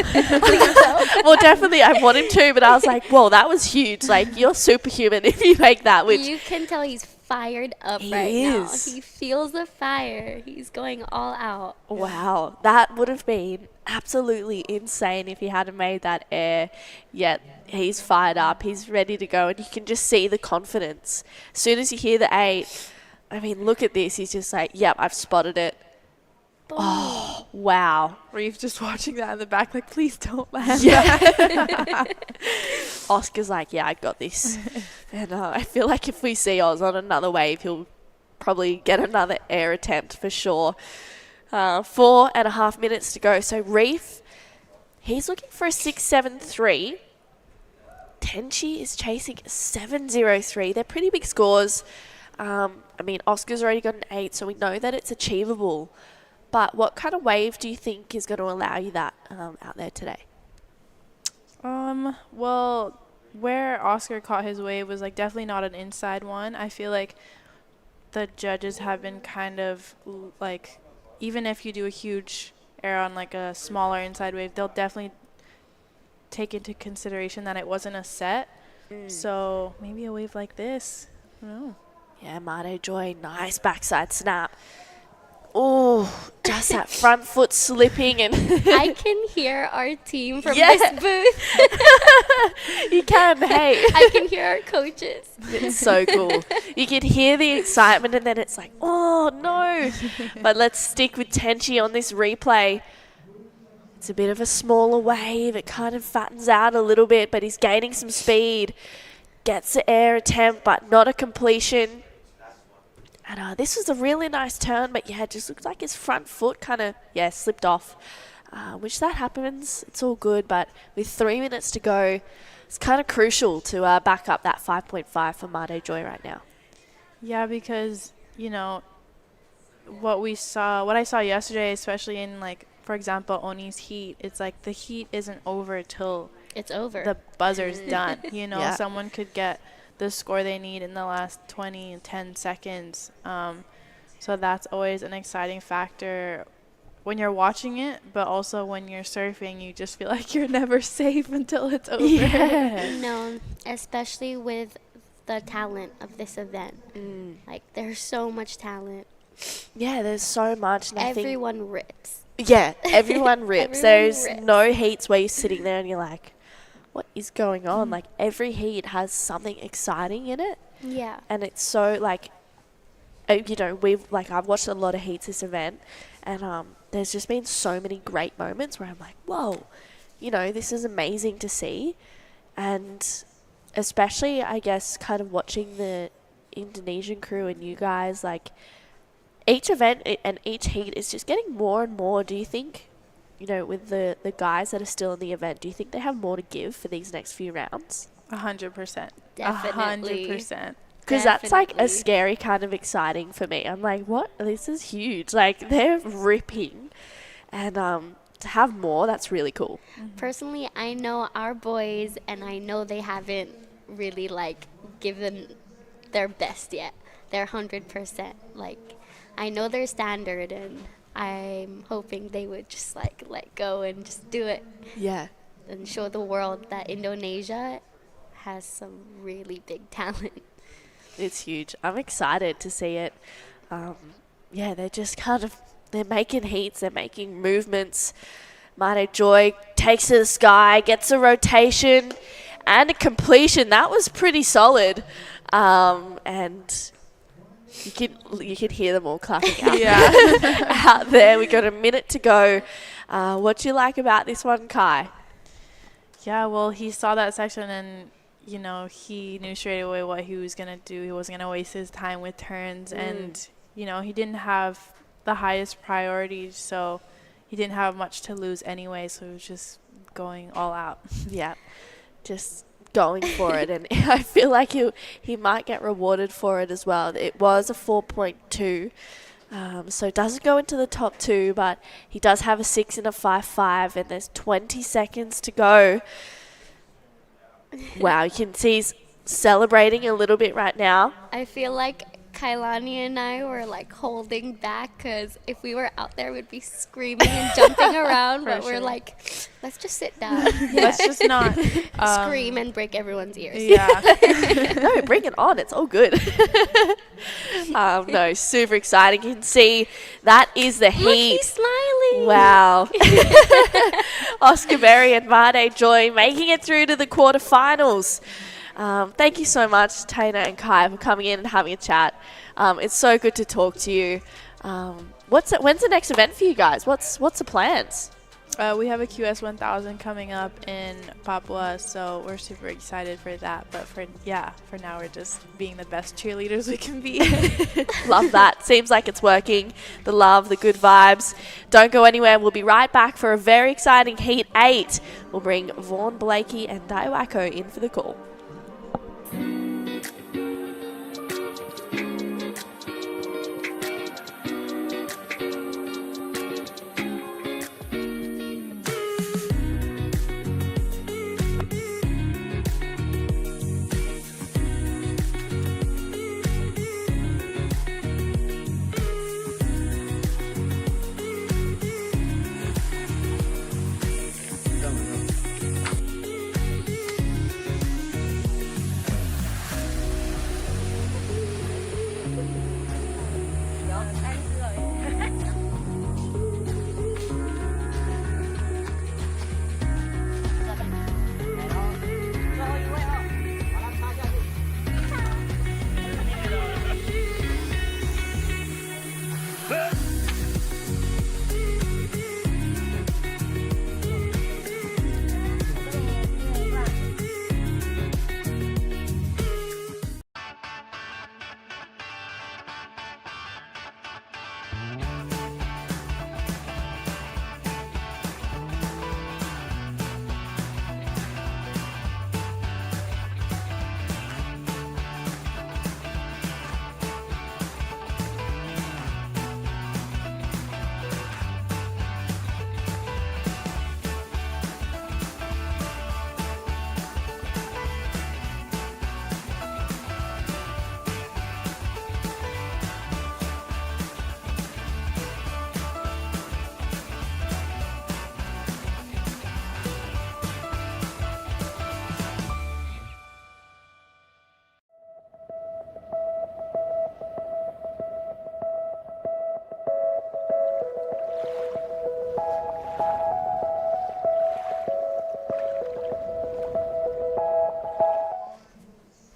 Well, definitely I want him to, but I was like, whoa, that was huge. Like, you're superhuman if you make that. Which you can tell he's fired up right now. He feels the fire. He's going all out. Wow. That would have been absolutely insane if he hadn't made that air. Yet he's fired up. He's ready to go. And you can just see the confidence. As soon as you hear the 8, I mean, look at this. He's just like, yep, I've spotted it. Boom. Oh, wow. Reef just watching that in the back, like, please don't land. Yeah. Oscar's like, yeah, I got this. And I feel like if we see Oz on another wave, he'll probably get another air attempt for sure. 4.5 minutes to go. So Reef, he's looking for a 6.73. Tenchi is chasing a 7.03. They're pretty big scores. I mean, Oscar's already got an 8, so we know that it's achievable. But what kind of wave do you think is going to allow you that out there today? Well, where Oscar caught his wave was like definitely not an inside one. I feel like the judges have been kind of like, even if you do a huge air on like a smaller inside wave, they'll definitely take into consideration that it wasn't a set. So maybe a wave like this. I don't know. Yeah, Mate Joy, nice backside snap. Oh, just that front foot slipping. And I can hear our team from this booth. You can, hey. I can hear our coaches. It's so cool. You can hear the excitement and then it's like, oh, no. But let's stick with Tenchi on this replay. It's a bit of a smaller wave. It kind of fattens out a little bit, but he's gaining some speed. Gets the air attempt, but not a completion. And this was a really nice turn, but yeah, it just looked like his front foot kind of, slipped off. Which that happens. It's all good, but with 3 minutes to go, it's kind of crucial to back up that 5.5 for Made Joy right now. Yeah, because, you know, what I saw yesterday, especially in, like, for example, Oni's heat, it's like the heat isn't over till it's over. The buzzer's done. You know, Yeah. someone could get the score they need in the last 10 seconds. So that's always an exciting factor when you're watching it, but also when you're surfing, you just feel like you're never safe until it's over. Yeah. No, especially with the talent of this event. Like, there's so much talent. Yeah, there's so much. And Everyone rips. Yeah, everyone rips. Everyone There's rips. no heats where you're sitting there and you're like, what is going on? Like, every heat has something exciting in it. Yeah. And it's so, like, you know, I've watched a lot of heats this event, and there's just been so many great moments where I'm like, whoa, you know, this is amazing to see. And especially, I guess, kind of watching the Indonesian crew and you guys, like, each event and each heat is just getting more and more. Do you think, you know, with the guys that are still in the event, do you think they have more to give for these next few rounds? 100%. Definitely. 100%. Because that's like a scary kind of exciting for me. I'm like, what? This is huge. Like, they're ripping. And to have more, that's really cool. Personally, I know our boys, and I know they haven't really, like, given their best yet. They're 100%. Like, I know their standard, and I'm hoping they would just, like, let go and just do it. Yeah. And show the world that Indonesia has some really big talent. It's huge. I'm excited to see it. Yeah, they're just kind of, they're making heats, they're making movements. Mate Joy takes to the sky, gets a rotation and a completion. That was pretty solid. And you could hear them all clapping out, out there. We got a minute to go. What do you like about this one, Kai? Yeah, well, he saw that section and, you know, he knew straight away what he was going to do. He wasn't going to waste his time with turns. And, you know, he didn't have the highest priorities, so he didn't have much to lose anyway. So he was just going all out. Yeah, just going for it. And I feel like he might get rewarded for it as well. It was a 4.2. So it doesn't go into the top two, but he does have a 6 and a 5.5, and there's 20 seconds to go. Wow, you can see he's celebrating a little bit right now. I feel like Kailani and I were, like, holding back, because if we were out there, we'd be screaming and jumping around, but we're like, let's just sit down. Let's just not scream and break everyone's ears. Yeah. No, bring it on. It's all good. No, super exciting. You can see that is the heat. Look, he's smiling. Wow. Oscar Berry and Made Joy making it through to the quarterfinals. Thank you so much, Taina and Kai, for coming in and having a chat. It's so good to talk to you. When's the next event for you guys? What's the plans? We have a QS 1000 coming up in Papua, so we're super excited for that. But for now we're just being the best cheerleaders we can be. Love that. Seems like it's working. The love, the good vibes. Don't go anywhere. We'll be right back for a very exciting Heat 8. We'll bring Vaughn Blakey and Daiwako in for the call.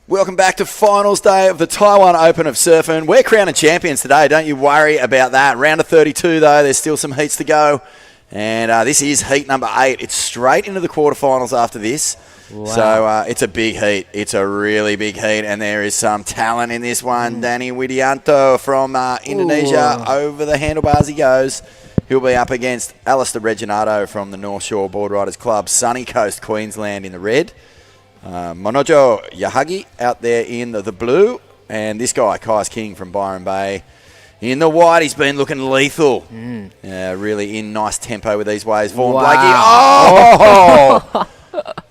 Welcome back to finals day of the Taiwan Open of Surfing. We're crowning champions today, don't you worry about that. Round of 32 though, there's still some heats to go. And this is heat number 8. It's straight into the quarterfinals after this. Wow. So it's a big heat. It's a really big heat. And there is some talent in this one. Danny Widianto from Indonesia. Over the handlebars he goes. He'll be up against Alistair Reginato from the North Shore Board Riders Club, Sunny Coast, Queensland in the red. Manojo Yahagi out there in the blue. And this guy, Kais King from Byron Bay, in the white. He's been looking lethal. Really in nice tempo with these waves. Vaughan Blakey. Oh!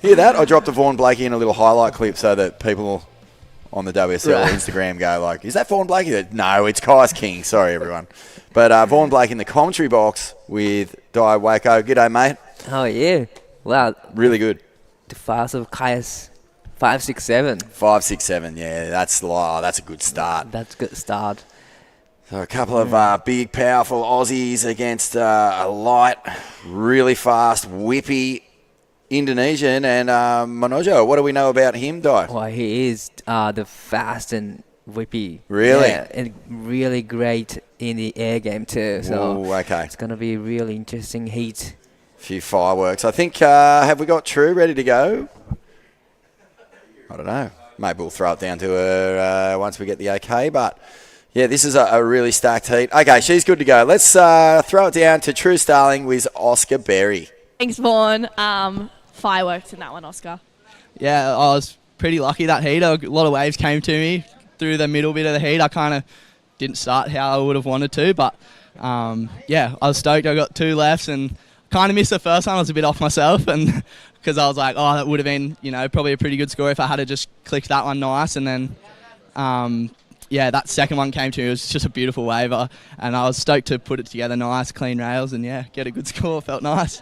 Hear that? I dropped a Vaughan Blakey in a little highlight clip so that people on the WSL Instagram go like, is that Vaughan Blakey? No, it's Kais King. Sorry, everyone. But Vaughan Blakey in the commentary box with Dai Waco. G'day, mate. Oh, yeah. Wow. Really good. The fast of Kais, 5.67. 5.67, yeah. That's a good start. That's a good start. So a couple of big, powerful Aussies against a light, really fast, whippy Indonesian. And Manojo, what do we know about him, Dai? Well, he is the fast and whippy. Really? Yeah, and really great in the air game too. So okay. It's going to be a really interesting heat. Few fireworks. I think, have we got True ready to go? I don't know. Maybe we'll throw it down to her once we get the okay. But, yeah, this is a really stacked heat. Okay, she's good to go. Let's throw it down to True Starling with Oscar Berry. Thanks, Vaughan. Fireworks in that one, Oscar. Yeah, I was pretty lucky that heat. A lot of waves came to me through the middle bit of the heat. I kind of didn't start how I would have wanted to. But, yeah, I was stoked. I got 2 lefts and kind of missed the first one. I was a bit off myself, and because I was like, oh, that would have been, probably a pretty good score if I had just clicked that one nice. And then, yeah, that second one came to me. It was just a beautiful wave, and I was stoked to put it together nice, clean rails, and yeah, get a good score. Felt nice.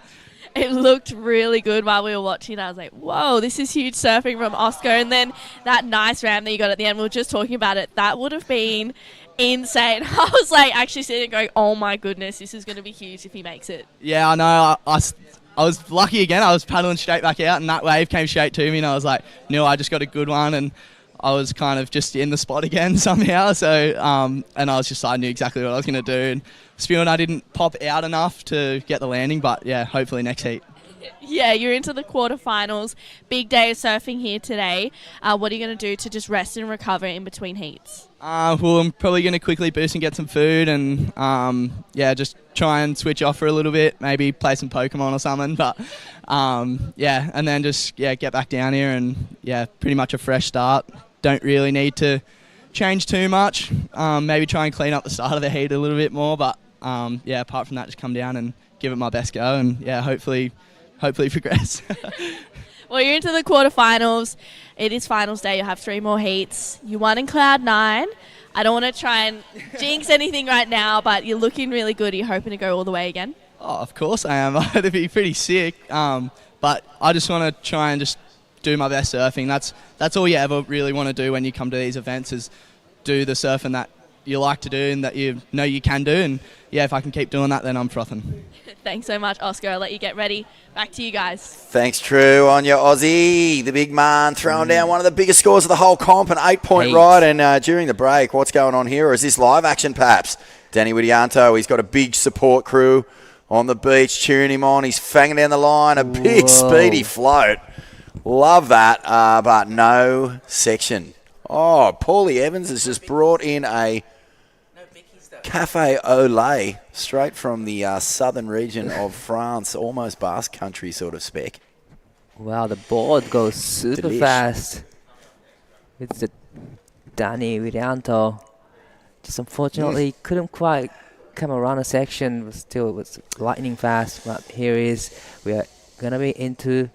It looked really good while we were watching. I was like, whoa, this is huge surfing from Oscar. And then that nice ram that you got at the end, we were just talking about it. That would have been insane. I was like actually sitting going, oh my goodness, this is going to be huge if he makes it. Yeah, I know. I was lucky again. I was paddling straight back out and that wave came straight to me and I was like, no, I just got a good one and I was kind of just in the spot again somehow. So, and I was just, I knew exactly what I was going to do. And I was feeling I didn't pop out enough to get the landing, but yeah, hopefully next heat. Yeah, you're into the quarterfinals. Big day of surfing here today. What are you going to do to just rest and recover in between heats? Well, I'm probably going to quickly boost and get some food and, yeah, just try and switch off for a little bit, maybe play some Pokemon or something. But, yeah, and then just, yeah, get back down here and, yeah, pretty much a fresh start. Don't really need to change too much. Maybe try and clean up the start of the heat a little bit more. But, yeah, apart from that, just come down and give it my best go and, yeah, hopefully progress. Well, you're into the quarterfinals. It is finals day. You'll have 3 more heats. You won in Cloud 9. I don't want to try and jinx anything right now, but you're looking really good. Are you hoping to go all the way again? Oh, of course I am. It'd be pretty sick. But I just want to try and just do my best surfing. That's all you ever really want to do when you come to these events is do the surfing that you like to do and that you know you can do. And, yeah, if I can keep doing that, then I'm frothing. Thanks so much, Oscar. I'll let you get ready. Back to you guys. Thanks, True, on your Aussie. The big man throwing down one of the biggest scores of the whole comp, an 8-point ride. And during the break, what's going on here? Or is this live action, perhaps? Danny Widianto, he's got a big support crew on the beach cheering him on. He's fanging down the line, a big speedy float. Love that, but no section. Oh, Paulie Evans has just brought in a Cafe au lait, straight from the southern region of France, almost Basque country sort of spec. Wow, the board goes super fast. It's the Danny Widianto. Just unfortunately couldn't quite come around a section, but still it was lightning fast. But here is, we are going to be into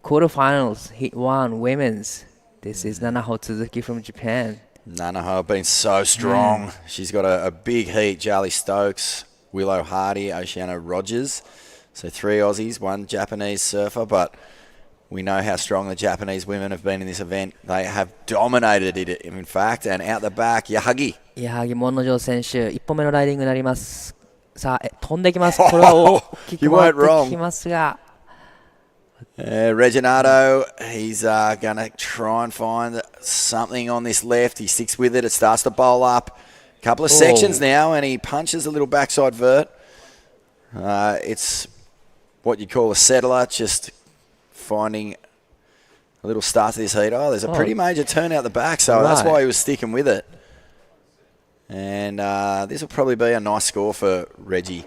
quarterfinals, heat 1, women's. This is Nanaho Tsuzuki from Japan. Nanaho been so strong. She's got a big heat. Charlie Stokes, Willow Hardy, Oceania Rogers. So 3 Aussies, 1 Japanese surfer. But we know how strong the Japanese women have been in this event. They have dominated it, in fact. And out the back, Yahagi. Yahagi Monnojo 選手、1本目のライディングになります。さあ、飛んできます。これは大きく回ってきますが、Reginato, he's going to try and find something on this left. He sticks with it. It starts to bowl up. A couple of sections now, and he punches a little backside vert. It's what you call a settler, just finding a little start to this heat. Oh, there's a pretty major turn out the back, so that's why he was sticking with it. And this will probably be a nice score for Reggie.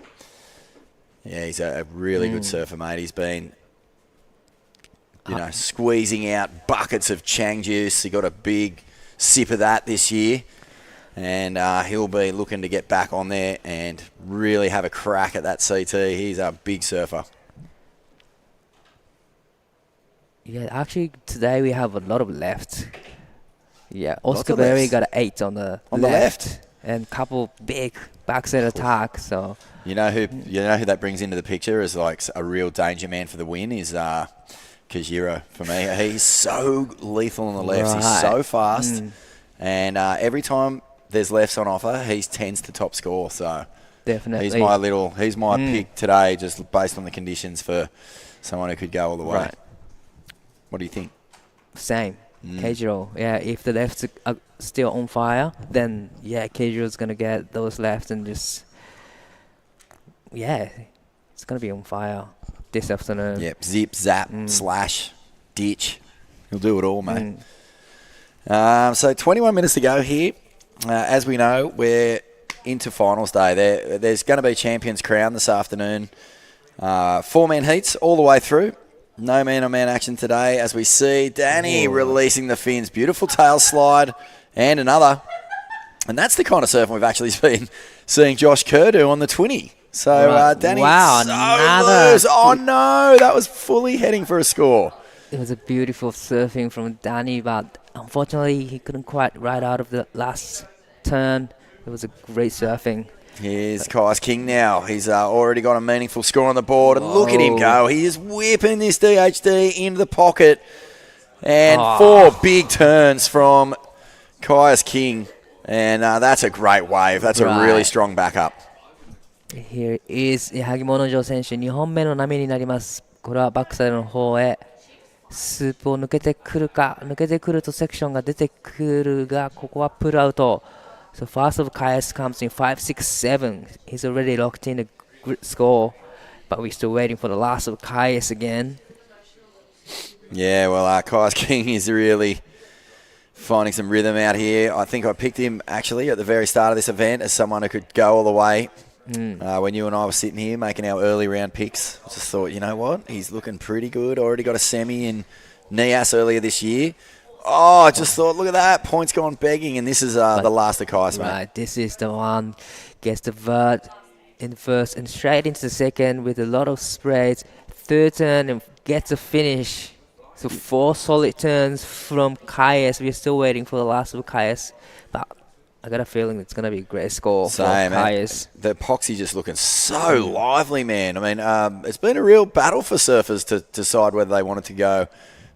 Yeah, he's a really good surfer, mate. He's been, squeezing out buckets of Chang juice. He got a big sip of that this year. And he'll be looking to get back on there and really have a crack at that CT. He's a big surfer. Yeah, actually, today we have a lot of left. Yeah, Oscar Berry got an 8 on the left. And a couple big backside attack. So you know who that brings into the picture as like a real danger man for the win is Kajiro for me. He's so lethal on the left. He's so fast, and every time there's lefts on offer, he tends to top score. So definitely, he's my pick today, just based on the conditions for someone who could go all the way. Right. What do you think? Same. Keijiro, if the lefts are still on fire, then Keijiro's gonna get those lefts and just it's gonna be on fire this afternoon. Yep, zip, zap, slash, ditch. He'll do it all, mate. So 21 minutes to go here. As we know, we're into finals day. There's going to be champions crowned this afternoon. 4-man heats all the way through. No man-on-man action today, as we see Danny releasing the fins. Beautiful tail slide and another. And that's the kind of surfing we've actually been seeing Josh Kerr do on the 20. So Danny loose. Oh, no. That was fully heading for a score. It was a beautiful surfing from Danny, but unfortunately he couldn't quite ride out of the last turn. It was a great surfing. Here's Kai's King now. He's already got a meaningful score on the board. And look at him go. He is whipping this DHD into the pocket. And 4 big turns from Kai's King. And that's a great wave. That's a really strong backup. Here is 矢作物城選手、2本目の波になります。これはバックサイドの方へスープを抜けてくるか、抜けてくるとセクションが出てくるが、ここはプルアウト。So first of Kai's comes in 5-6-7. He's already locked in a good score, but we're still waiting for the last of Kai's again. Yeah, well, Kai's King is really finding some rhythm out here. I think I picked him actually at the very start of this event as someone who could go all the way. When you and I were sitting here making our early round picks, I just thought, you know what? He's looking pretty good. Already got a semi in NIAS earlier this year. Oh, I just thought, look at that. Points gone begging, and this is the last of Kai's, mate. Right, this is the one. Gets the vert in first and straight into the second with a lot of sprays. Third turn and gets a finish. So 4 solid turns from Kai's. We're still waiting for the last of Kai's. But I got a feeling it's going to be a great score for Kai's. The epoxy just looking so lively, man. I mean, it's been a real battle for surfers to decide whether they wanted to go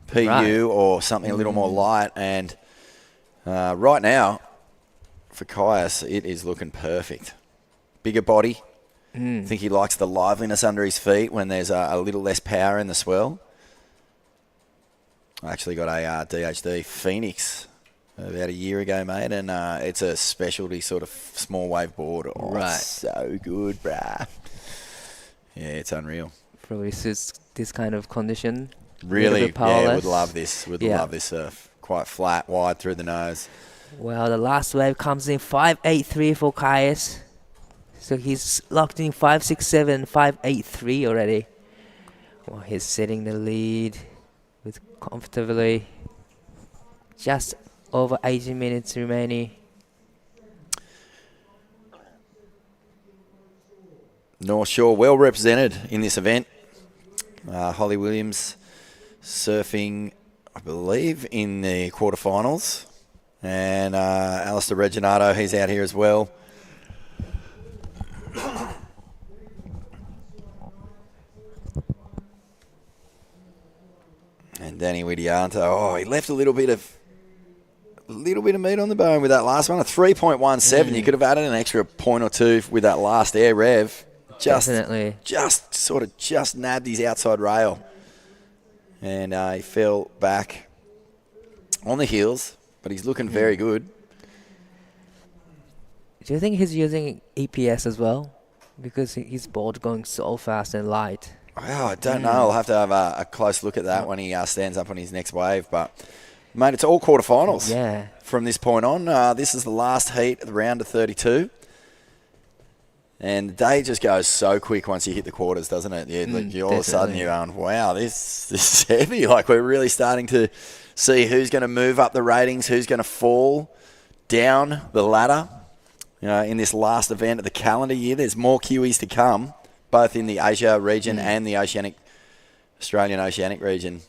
PU or something a little more light, and right now for Kai's it is looking perfect. Bigger body. I think he likes the liveliness under his feet when there's a little less power in the swell. I actually got a DHD Phoenix about a year ago, mate, and it's a specialty sort of small wave board. So good, bruh. Yeah, it's unreal. Probably suits this kind of condition. Really, would love this. Would love this surf. Quite flat, wide through the nose. Well, the last wave comes in 5.83 for Kai's. So he's locked in 5.67, 5.83 already. Well, he's setting the lead with comfortably. Just over 18 minutes remaining. North Shore well represented in this event. Holly Williams surfing, I believe, in the quarterfinals. And Alistair Reginato, he's out here as well. And Danny Widianto, he left a little bit of meat on the bone with that last one. A 3.17. You could have added an extra point or two with that last air rev. Just nabbed his outside rail. And he fell back on the heels, but he's looking very good. Do you think he's using EPS as well? Because his board's going so fast and light. Wow, I don't know. I'll have to have a close look at that when he stands up on his next wave. But, mate, it's all quarterfinals from this point on. This is the last heat of the round of 32. And the day just goes so quick once you hit the quarters, doesn't it? All of a sudden you're going, wow, this is heavy. Like, we're really starting to see who's going to move up the ratings, who's going to fall down the ladder. In this last event of the calendar year, there's more Kiwis to come, both in the Asia region and the Australian Oceanic region.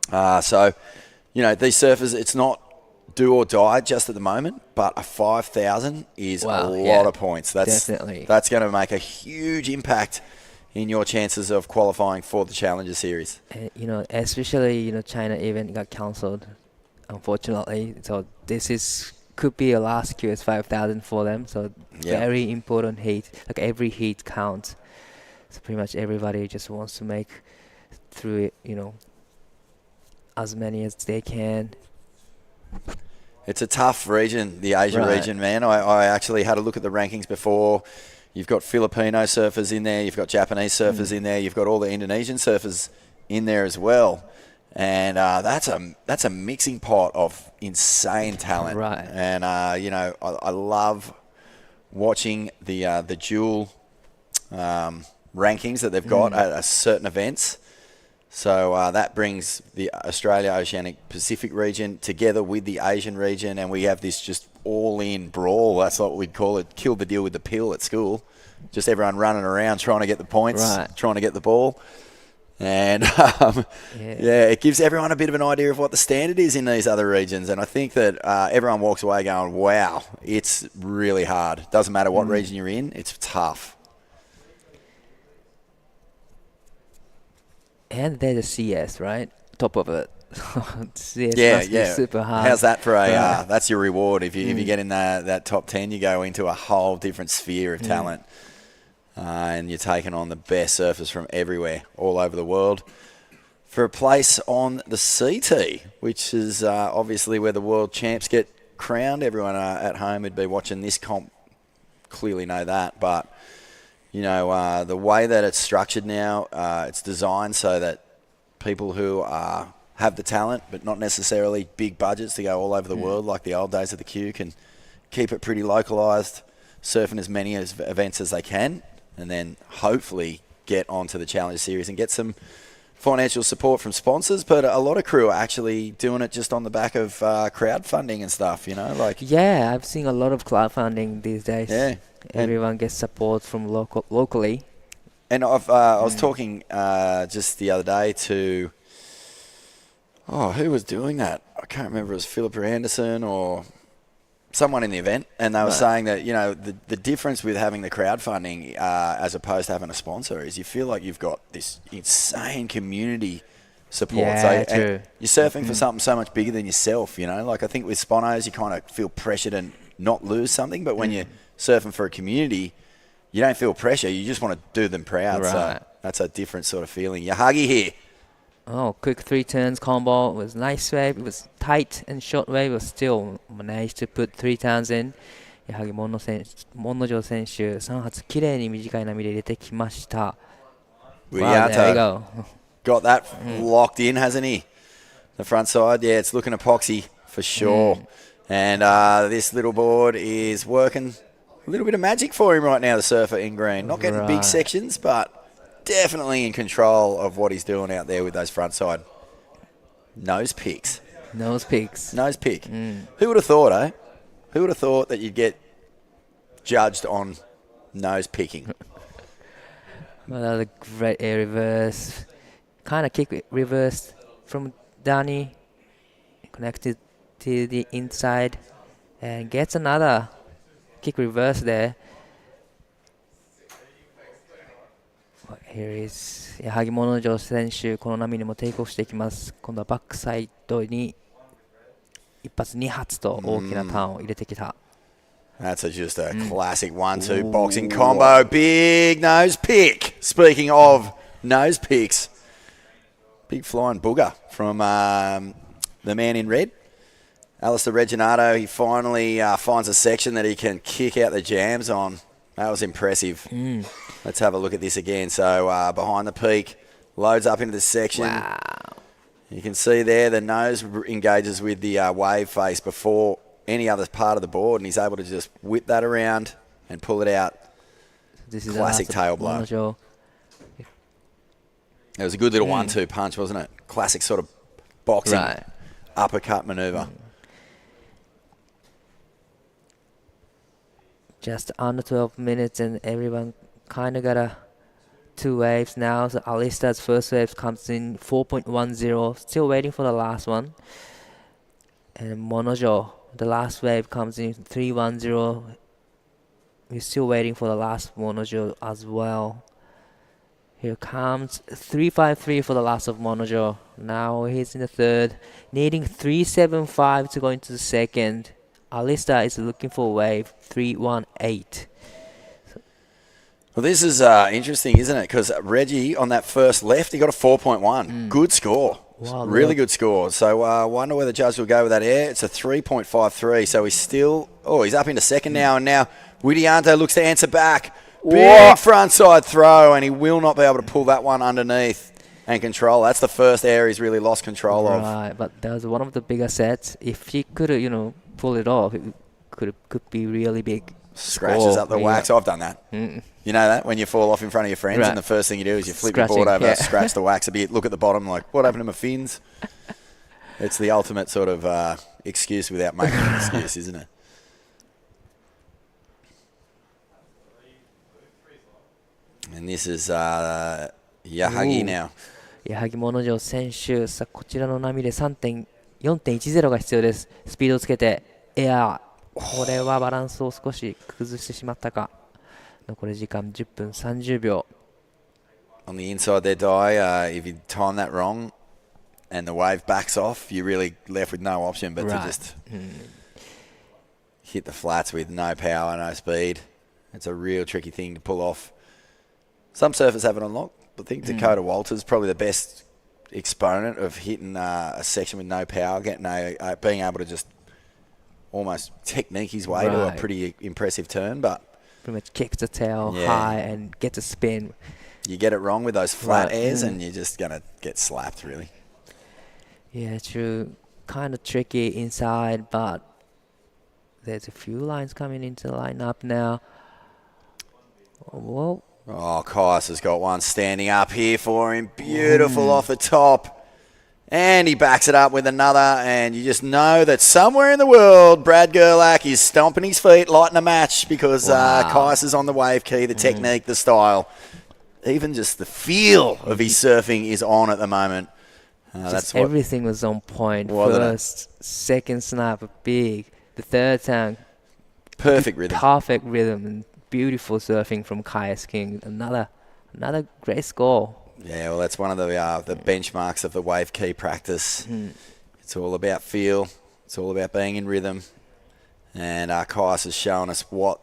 So, these surfers, it's not do or die just at the moment, but a 5,000 is a lot of points. That's going to make a huge impact in your chances of qualifying for the Challenger Series. Especially, China event got cancelled, unfortunately. So this could be a last QS 5,000 for them. So very important heat. Like every heat counts. So pretty much everybody just wants to make through it, as many as they can. It's a tough region, the Asia region, man. I actually had a look at the rankings before. You've got Filipino surfers in there. You've got Japanese surfers in there. You've got all the Indonesian surfers in there as well. And that's a mixing pot of insane talent. Right. And, I love watching the dual rankings that they've got at certain events. So that brings the Australia Oceanic Pacific region together with the Asian region, and we have this just all-in brawl. That's what we'd call it. Kill the deal with the pill at school. Just everyone running around trying to get the points, trying to get the ball. And, it gives everyone a bit of an idea of what the standard is in these other regions. And I think that everyone walks away going, wow, it's really hard. Doesn't matter what region you're in, it's tough. And there's a CS, right? Top of it. CS must be super hard. How's that for that's your reward. If you get in that top 10, you go into a whole different sphere of talent. And you're taking on the best surfers from everywhere, all over the world, for a place on the CT, which is obviously where the world champs get crowned. Everyone at home who'd be watching this comp clearly know that. But, the way that it's structured now, it's designed so that people who have the talent but not necessarily big budgets to go all over the world like the old days of the Q can keep it pretty localised, surfing as many events as they can, and then hopefully get onto the Challenger Series and get some financial support from sponsors. But a lot of crew are actually doing it just on the back of crowdfunding and stuff, Yeah, I've seen a lot of crowdfunding these days. Yeah. Everyone gets support from locally. And I was talking just the other day to, who was doing that? I can't remember if it was Philippa Anderson or someone in the event, and they were saying that, the difference with having the crowdfunding as opposed to having a sponsor is you feel like you've got this insane community support. Yeah, true. You're surfing for something so much bigger than yourself, Like I think with sponos, you kind of feel pressure to not lose something, but when you're surfing for a community, you don't feel pressure. You just want to do them proud. Right. So that's a different sort of feeling. Yahagi here. Oh, quick 3 turns combo. It was nice wave. It was tight and short wave, but still managed to put 3 turns in. やはりモンノジョ選手、3発きれいに短い波で入れてきました。Wow, there you go. Got that locked in, hasn't he? The front side, it's looking epoxy for sure. And this little board is working a little bit of magic for him right now, the surfer in green. Not getting big sections, but definitely in control of what he's doing out there with those front side nose picks. Nose pick. Who would have thought, eh? Who would have thought that you'd get judged on nose picking? Well, that was a great air reverse. Kind of kick reverse from Danny. Connected to the inside. And gets another kick reverse there. Here is 矢作モノジョ選手、この波にもテイクオフしていきます。今度はバックサイドに1発2発と大きなターンを入れてきた。That's just a classic 1-2 boxing combo. Big nose pick. Speaking of nose picks, big flying booger from the man in red. Alistair Reginato, he finally finds a section that he can kick out the jams on. That was impressive. Let's have a look at this again. So behind the peak, loads up into the section. Wow. You can see there the nose engages with the wave face before any other part of the board, and he's able to just whip that around and pull it out. This is classic tail blow. It was a good little 1-2 punch, wasn't it? Classic sort of boxing uppercut maneuver. Just under 12 minutes and everyone kind of got two waves now. So Alistair's first wave comes in 4.10, still waiting for the last one. And Monojo, the last wave comes in 3.10. We're still waiting for the last Monojo as well. Here comes 3.53 for the last of Monojo. Now he's in the third, needing 3.75 to go into the second. Alistair is looking for a wave 3.18. Well, this is interesting, isn't it? Because Reggie, on that first left, he got a 4.1. Good score. Wow, really good score. So I wonder where the judge will go with that air. It's a 3.53. So he's still... Oh, he's up into second now. And now Widianto looks to answer back. Big frontside throw, and he will not be able to pull that one underneath and control. That's the first air he's really lost control of. Right, but that was one of the bigger sets. If he could, pull it off, it could be really big. Scratches up the wax. I've done that. You know that? When you fall off in front of your friends and the first thing you do is you flip your board over, scratch the wax a bit, look at the bottom like, what happened to my fins? It's the ultimate sort of excuse without making an excuse, isn't it? And this is Yahagi now. 矢作物城選手、さあこちらの波で4.10が必要です。スピードをつけてエアー、これはバランスを少し崩してしまったか。残り時間10分30秒。On the inside there, Dai, if you time that wrong and the wave backs off, you're really left with no option but to just hit the flats with no power, no speed. It's a real tricky thing to pull off. Some surfers have it on lock. I think Dakota Walters probably the best exponent of hitting a section with no power, being able to just almost technique his way to a pretty impressive turn. But pretty much kick the tail high and get the spin. You get it wrong with those flat airs and you're just going to get slapped, really. Yeah, true. Kind of tricky inside, but there's a few lines coming into the lineup now. Whoa. Oh, Kais has got one standing up here for him. Beautiful off the top. And he backs it up with another. And you just know that somewhere in the world, Brad Gerlach is stomping his feet, lighting a match because Kais is on the wave key, the technique, the style. Even just the feel of his surfing is on at the moment. Everything was on point. First, second snap, big. The third time, perfect rhythm. Perfect rhythm. And beautiful surfing from Kais King. Another great score. Yeah, well, that's one of the benchmarks of the wave key practice. It's all about feel. It's all about being in rhythm. And Kais has shown us what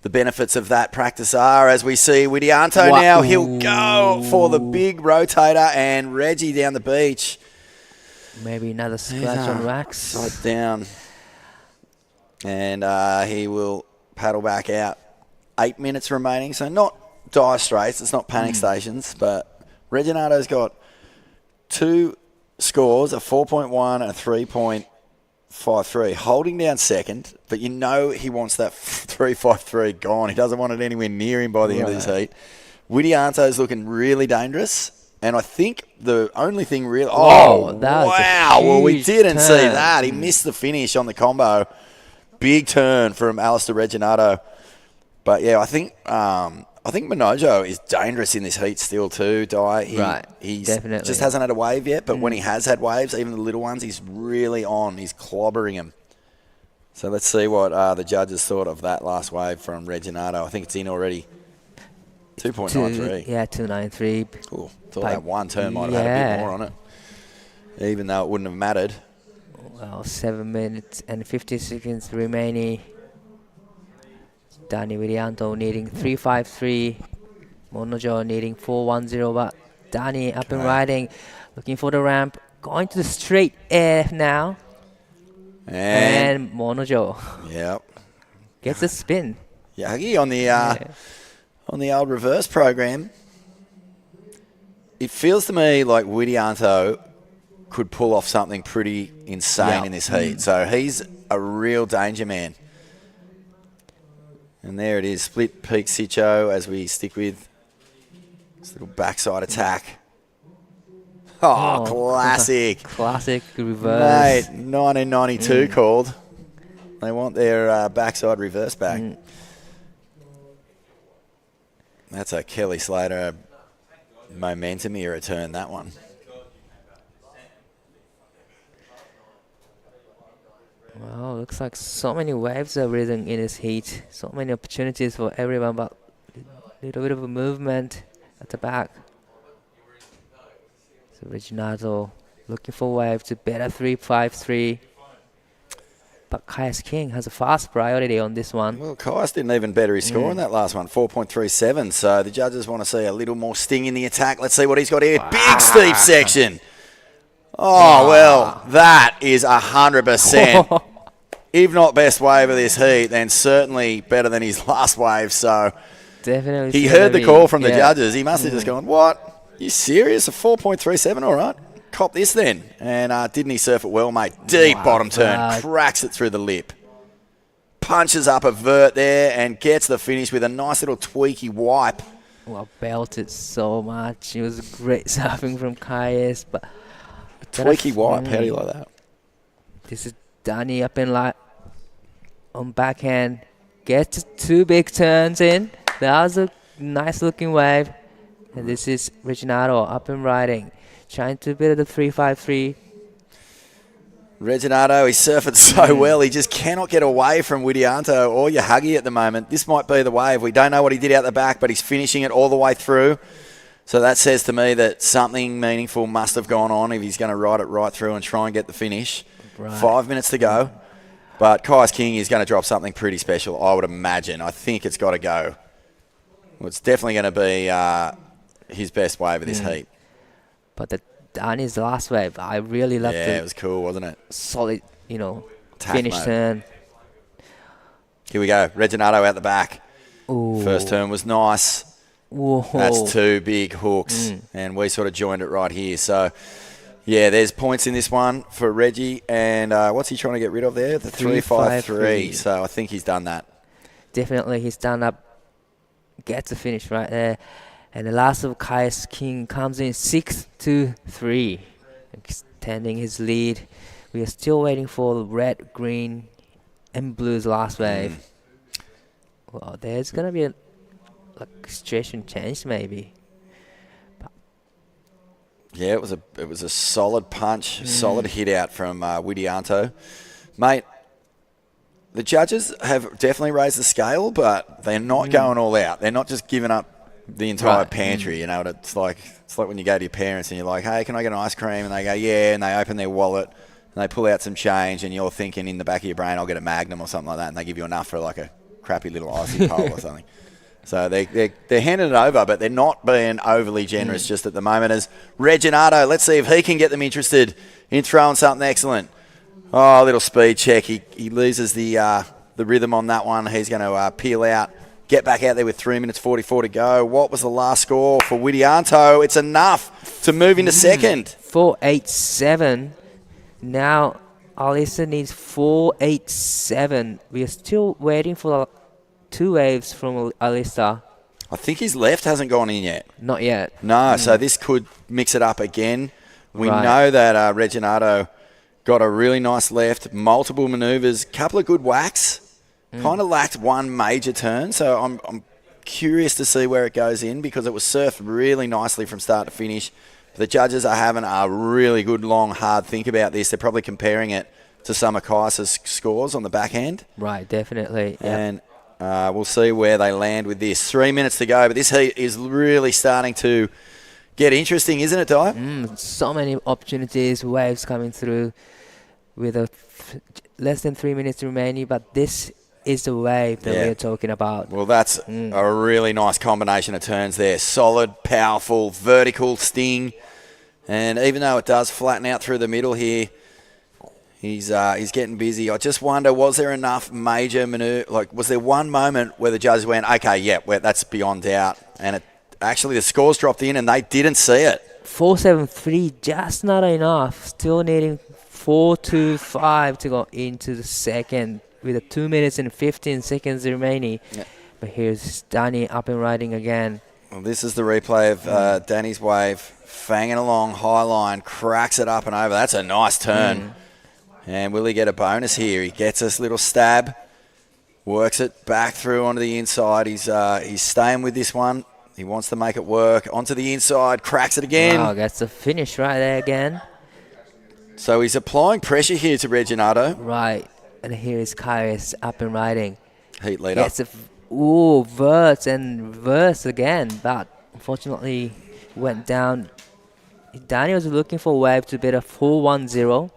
the benefits of that practice are. As we see Widianto now, he'll go for the big rotator, and Reggie down the beach. Maybe another scratch on wax. Side down. And he will paddle back out. 8 minutes remaining, so not dire straits. It's not panic stations, but Reginato's got two scores, a 4.1 and a 3.53, holding down second, but you know he wants that 3.53 gone. He doesn't want it anywhere near him by the end of this heat. Widianto's looking really dangerous, and I think the only thing really... Oh, wow. Well, we didn't see that. He missed the finish on the combo. Big turn from Alistair Reginato. But yeah, I think Minojo is dangerous in this heat still too, Dai. He definitely just hasn't had a wave yet, but when he has had waves, even the little ones, he's really on. He's clobbering them. So let's see what the judges thought of that last wave from Reginato. I think it's in already. 2.93. Yeah, 2.93. Cool. Thought that one turn might have had a bit more on it, even though it wouldn't have mattered. Well, 7 minutes and 50 seconds remaining. Danny Widianto needing 3.53, Monojo needing 4.10, but Danny up and riding, looking for the ramp, going to the straight air now. And Monojo. Yep. Gets a spin. Yagi on the old reverse program. It feels to me like Widianto could pull off something pretty insane in this heat. So he's a real danger man. And there it is, split peak Sicho as we stick with this little backside attack. Oh, classic. Classic reverse. Mate, 1992 called. They want their backside reverse back. That's a Kelly Slater momentum era turn, that one. Wow, looks like so many waves are risen in this heat. So many opportunities for everyone, but a little bit of a movement at the back. So Reginato looking for wave to better 3.53. But Kaius King has a fast priority on this one. Well, Kaius didn't even better his score in that last one, 4.37. So the judges want to see a little more sting in the attack. Let's see what he's got here. Big steep section. Oh, well, that is 100%. If not best wave of this heat, then certainly better than his last wave. So definitely he heard the call from the judges. He must have just gone, what? You serious? A 4.37? All right. Cop this then. And didn't he surf it well, mate? Deep bottom turn. Cracks it through the lip. Punches up a vert there and gets the finish with a nice little tweaky wipe. Well, belted so much. It was great surfing from Kaius, but a tweaky wipe. How do you like that? This is Danny up in light on backhand. Gets 2 big turns in. That was a nice looking wave. And this is Reginato up and riding. Trying to beat the 3.53. Reginato, he's surfing so well. He just cannot get away from Widianto or Yahagi at the moment. This might be the wave. We don't know what he did out the back, but he's finishing it all the way through. So that says to me that something meaningful must have gone on if he's going to ride it right through and try and get the finish. Right. 5 minutes to go. But Kaius King is going to drop something pretty special, I would imagine. I think it's got to go. Well, it's definitely going to be his best wave of this heat. But the Danny's last wave, I really loved it. Yeah, it was cool, wasn't it? Solid, finish turn. Here we go. Reginato out the back. Ooh. First turn was nice. Whoa. That's 2 big hooks. And we sort of joined it right here. So, yeah, there's points in this one for Reggie. And what's he trying to get rid of there? The 3.53. So I think he's done that. Definitely, he's done up. Gets a finish right there. And the last of Kaius King comes in 6-3, extending his lead. We are still waiting for the red, green, and blue's last wave. Well, there's gonna be a situation change maybe. Yeah, it was a solid punch, solid hit out from Widianto, mate. The judges have definitely raised the scale, but they're not going all out. They're not just giving up the entire pantry. You know what it's like? It's like when you go to your parents and you're like, hey, can I get an ice cream? And they go, yeah, and they open their wallet and they pull out some change and you're thinking in the back of your brain, I'll get a Magnum or something like that, and they give you enough for like a crappy little icy pole or something. So they're handing it over, but they're not being overly generous just at the moment. As Reginato, let's see if he can get them interested in throwing something excellent. Oh, a little speed check. He loses the rhythm on that one. He's going to peel out. Get back out there with 3 minutes 44 to go. What was the last score for Widianto? It's enough to move into second. 4.87. Now, Alisa needs 4.87. We are still waiting for 2 waves from Alisa. I think his left hasn't gone in yet. Not yet. No, so this could mix it up again. We know that Reginato got a really nice left, multiple manoeuvres, couple of good whacks. Kind of lacked one major turn, so I'm curious to see where it goes in because it was surfed really nicely from start to finish. The judges are having a really good, long, hard think about this. They're probably comparing it to some of Kaius' scores on the backhand. Right, definitely. And we'll see where they land with this. 3 minutes to go, but this heat is really starting to get interesting, isn't it, Di? So many opportunities, waves coming through with less than 3 minutes remaining, but this is the wave that we're talking about. Well, that's a really nice combination of turns there. Solid, powerful, vertical sting. And even though it does flatten out through the middle here, he's getting busy. I just wonder, was there enough major maneuver? Like, was there one moment where the judges went, okay, yeah, that's beyond doubt, and actually the scores dropped in and they didn't see it? 4.73, just not enough. Still needing 4.25 to go into the second with 2 minutes and 15 seconds remaining. Yeah. But here's Danny up and riding again. Well, this is the replay of Danny's wave, fanging along, high line, cracks it up and over. That's a nice turn. And will he get a bonus here? He gets this little stab, works it back through onto the inside. He's staying with this one. He wants to make it work. Onto the inside, cracks it again. Wow, that's a finish right there again. So he's applying pressure here to Reginato. Right. And here is Kairos up and riding. Heat leader. Gets verts and reverse again. But unfortunately went down. Danny was looking for wave to beat a 4.10.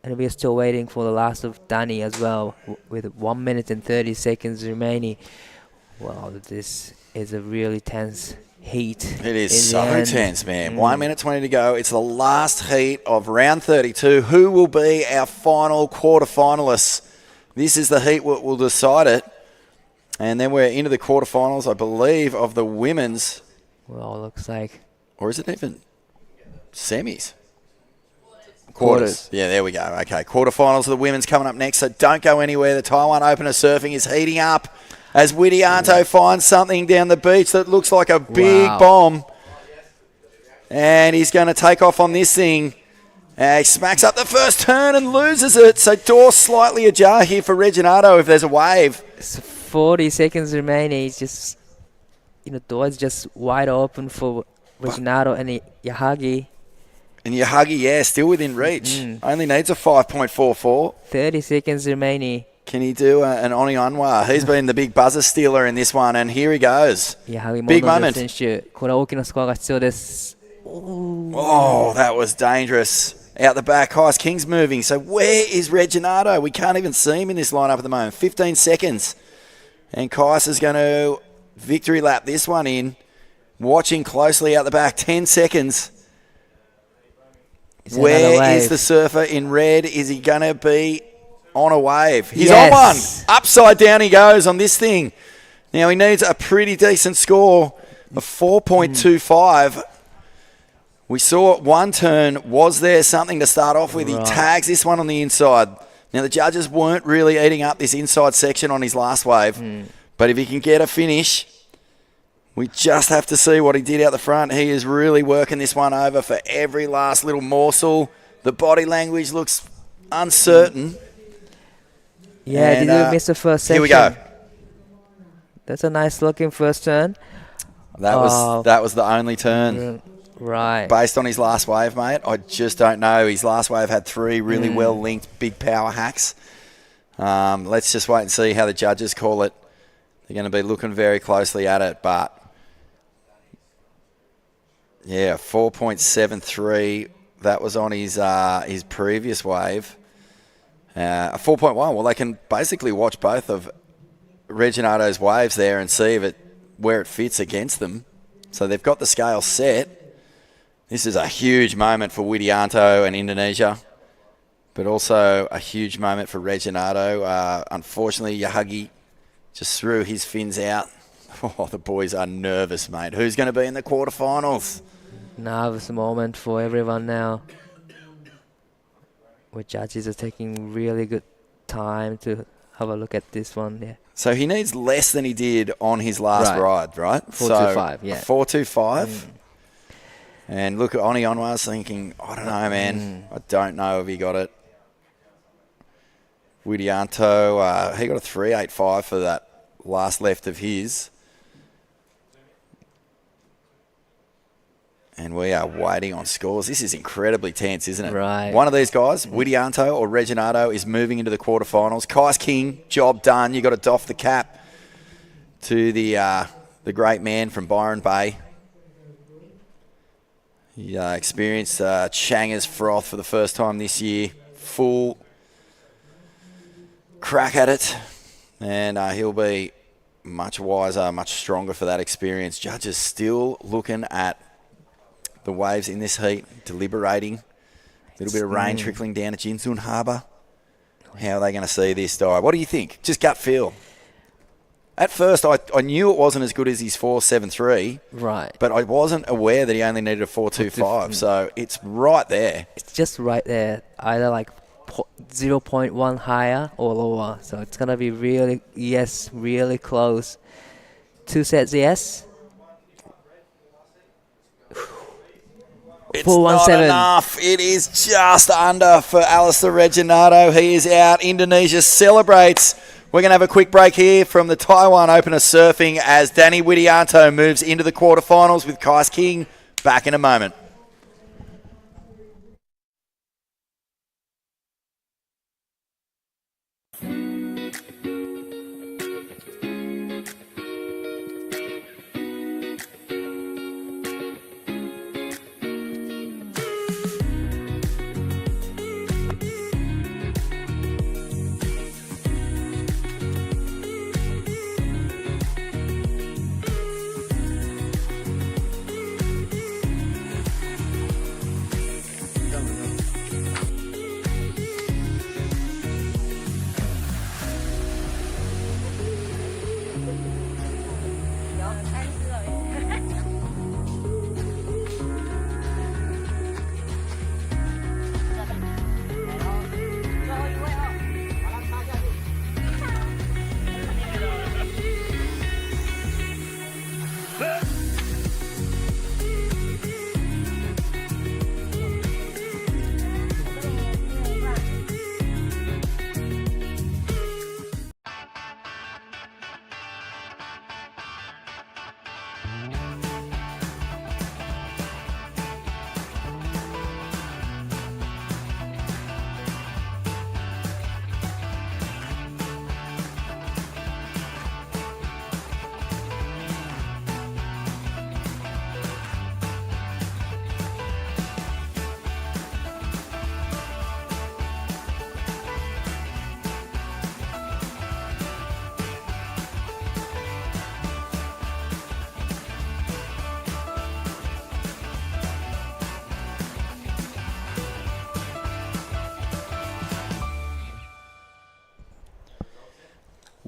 And we're still waiting for the last of Danny as well, with 1 minute and 30 seconds remaining. Wow, this is a really tense heat. It is so tense, man. 1 minute 20 to go. It's the last heat of round 32. Who will be our final quarterfinalists? This is the heat that will decide it. And then we're into the quarterfinals, I believe, of the women's. Well, looks like. Or is it even semis? Quarters. Yeah, there we go. Okay, quarterfinals of the women's coming up next, so don't go anywhere. The Taiwan Open of Surfing is heating up as Widianto finds something down the beach that looks like a big bomb. And he's going to take off on this thing. He smacks up the first turn and loses it. So door slightly ajar here for Reginato if there's a wave. It's 40 seconds remaining. He's just, door's just wide open for Reginato and Yahagi. And Yahagi, still within reach. Only needs a 5.44. 30 seconds remaining. Can he do an Oni Anwar? He's been the big buzzer stealer in this one, and here he goes. Big moment. Oh, that was dangerous. Out the back, Kais King's moving. So where is Reginato? We can't even see him in this lineup at the moment. 15 seconds. And Kais is going to victory lap this one in. Watching closely out the back. 10 seconds. Where is the surfer in red? Is he going to be on a wave? He's on one. Upside down he goes on this thing. Now he needs a pretty decent score of 4.25. We saw one turn. Was there something to start off with? He tags this one on the inside. Now the judges weren't really eating up this inside section on his last wave. But if he can get a finish, we just have to see what he did out the front. He is really working this one over for every last little morsel. The body language looks uncertain. Yeah, did you miss the first section? Here we go. That's a nice looking first turn. That was the only turn. Right. Based on his last wave, mate, I just don't know. His last wave had 3 really well-linked big power hacks. Let's just wait and see how the judges call it. They're going to be looking very closely at it, but... Yeah, 4.73. That was on his previous wave. A 4.1. Well, they can basically watch both of Reginato's waves there and see where it fits against them. So they've got the scale set. This is a huge moment for Widianto and Indonesia, but also a huge moment for Reginato. Unfortunately, Yahagi just threw his fins out. Oh, the boys are nervous, mate. Who's going to be in the quarterfinals? Nervous moment for everyone now. Where judges are taking really good time to have a look at this one. Yeah. So he needs less than he did on his last ride, right? 4.25, yeah. 4.25. And look at Oni Onwa's thinking, I don't know, man. I don't know if he got it. Widianto, he got a 3.85 for that last left of his. And we are waiting on scores. This is incredibly tense, isn't it? Right. One of these guys, Widianto or Reginato, is moving into the quarterfinals. Kais King, job done. You got to doff the cap to the great man from Byron Bay. He experienced Changa's froth for the first time this year. Full crack at it, and he'll be much wiser, much stronger for that experience. Judges still looking at the waves in this heat, deliberating. A little bit of rain trickling down at Jinzun Harbor. How are they going to see this dive? What do you think? Just gut feel. At first, I knew it wasn't as good as his 4.73. Right. But I wasn't aware that he only needed a 4.25. So it's right there. It's just right there. Either like 0.1 higher or lower. So it's going to be really close. 2 sets, yes. It's not enough. It is just under for Alistair Reginato. He is out. Indonesia celebrates. We're going to have a quick break here from the Taiwan Open of Surfing as Danny Widianto moves into the quarterfinals with Kais King. Back in a moment.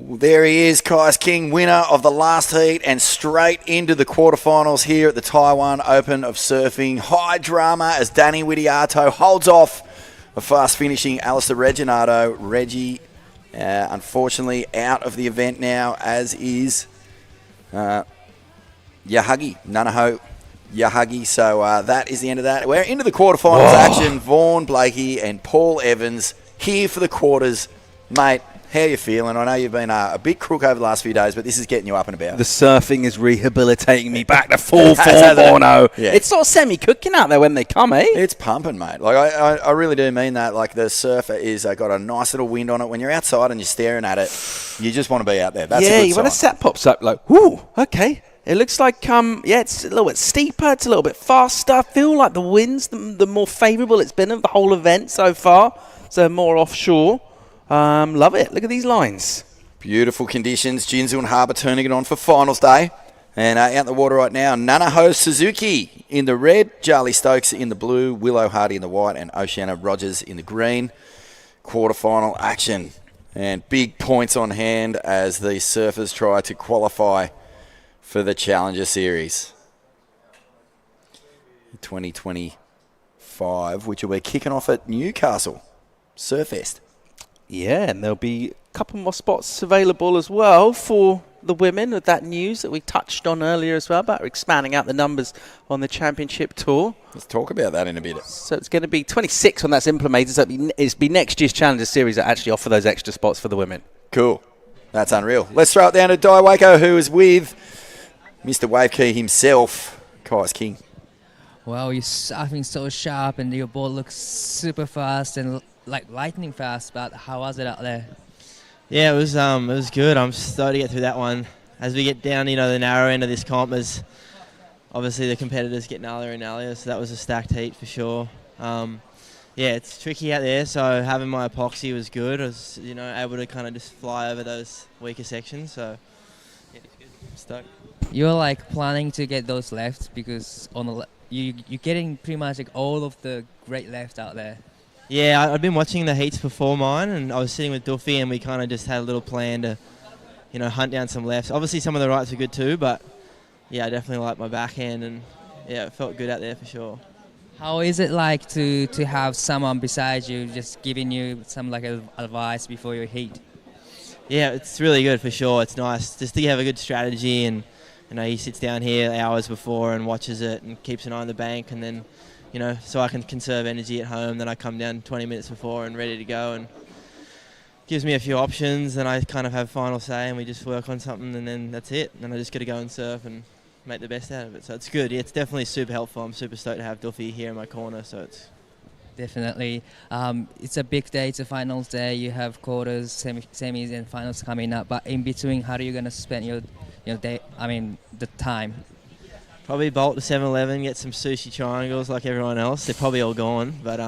There he is, Kais King, winner of the last heat and straight into the quarterfinals here at the Taiwan Open of Surfing. High drama as Danny Widianto holds off a fast-finishing Alistair Reginato. Reggie, unfortunately, out of the event now, as is Yahagi, Nanaho Yahagi. So that is the end of that. We're into the quarterfinals action. Vaughan Blakey and Paul Evans here for the quarters. Mate, how you feeling? I know you've been a bit crook over the last few days, but this is getting you up and about. The surfing is rehabilitating me back to full form, Bono. Yeah. It's sort of semi-cooking out there when they come, eh? It's pumping, mate. Like I really do mean that. Like the surf is got a nice little wind on it. When you're outside and you're staring at it, you just want to be out there. That's a good sign. When a set pops up, like, whoo, okay. It looks like, it's a little bit steeper, it's a little bit faster. I feel like the wind's the more favourable it's been of the whole event so far. So more offshore. Love it. Look at these lines. Beautiful conditions. Jinzun Harbor turning it on for finals day. And out in the water right now, Nanaho Suzuki in the red, Charlie Stokes in the blue, Willow Hardy in the white, and Oceania Rogers in the green. Quarterfinal action. And big points on hand as the surfers try to qualify for the Challenger Series 2025, which will be kicking off at Newcastle Surfest. Yeah, and there'll be a couple more spots available as well for the women with that news that we touched on earlier as well about expanding out the numbers on the championship tour. Let's talk about that in a bit. So it's going to be 26 when that's implemented. So it'll be next year's Challenger Series that actually offer those extra spots for the women. Cool. That's unreal. Let's throw it down to Daiwaiko, who is with Mr. Wave Key himself, Kais King. Well, you're surfing so sharp and your ball looks super fast and like lightning fast, but how was it out there? Yeah, it was good. I'm starting to get through that one. As we get down, the narrow end of this comp, as obviously the competitors get gnarlier and gnarlier, so that was a stacked heat for sure. yeah, it's tricky out there. So having my epoxy was good. I was, able to kind of just fly over those weaker sections. So yeah, it's good. I'm stoked. You're like planning to get those lefts because on the you're getting pretty much like all of the great left out there. Yeah, I'd been watching the heats before mine, and I was sitting with Duffy, and we kind of just had a little plan to, hunt down some lefts. Obviously, some of the rights were good too, but yeah, I definitely like my backhand, and yeah, it felt good out there for sure. How is it like to have someone beside you just giving you some like advice before your heat? Yeah, it's really good for sure. It's nice just to have a good strategy, and he sits down here hours before and watches it and keeps an eye on the bank, and then so I can conserve energy at home. Then I come down 20 minutes before and ready to go, and gives me a few options, and I kind of have final say, and we just work on something, and then that's it. And then I just got to go and surf and make the best out of it. So it's good. Yeah, it's definitely super helpful. I'm super stoked to have Duffy here in my corner. So it's definitely. It's a big day. It's a finals day. You have quarters, semis, and finals coming up. But in between, how are you gonna spend your day? I mean, the time. Probably bolt to 7-Eleven, get some sushi triangles like everyone else. They're probably all gone, but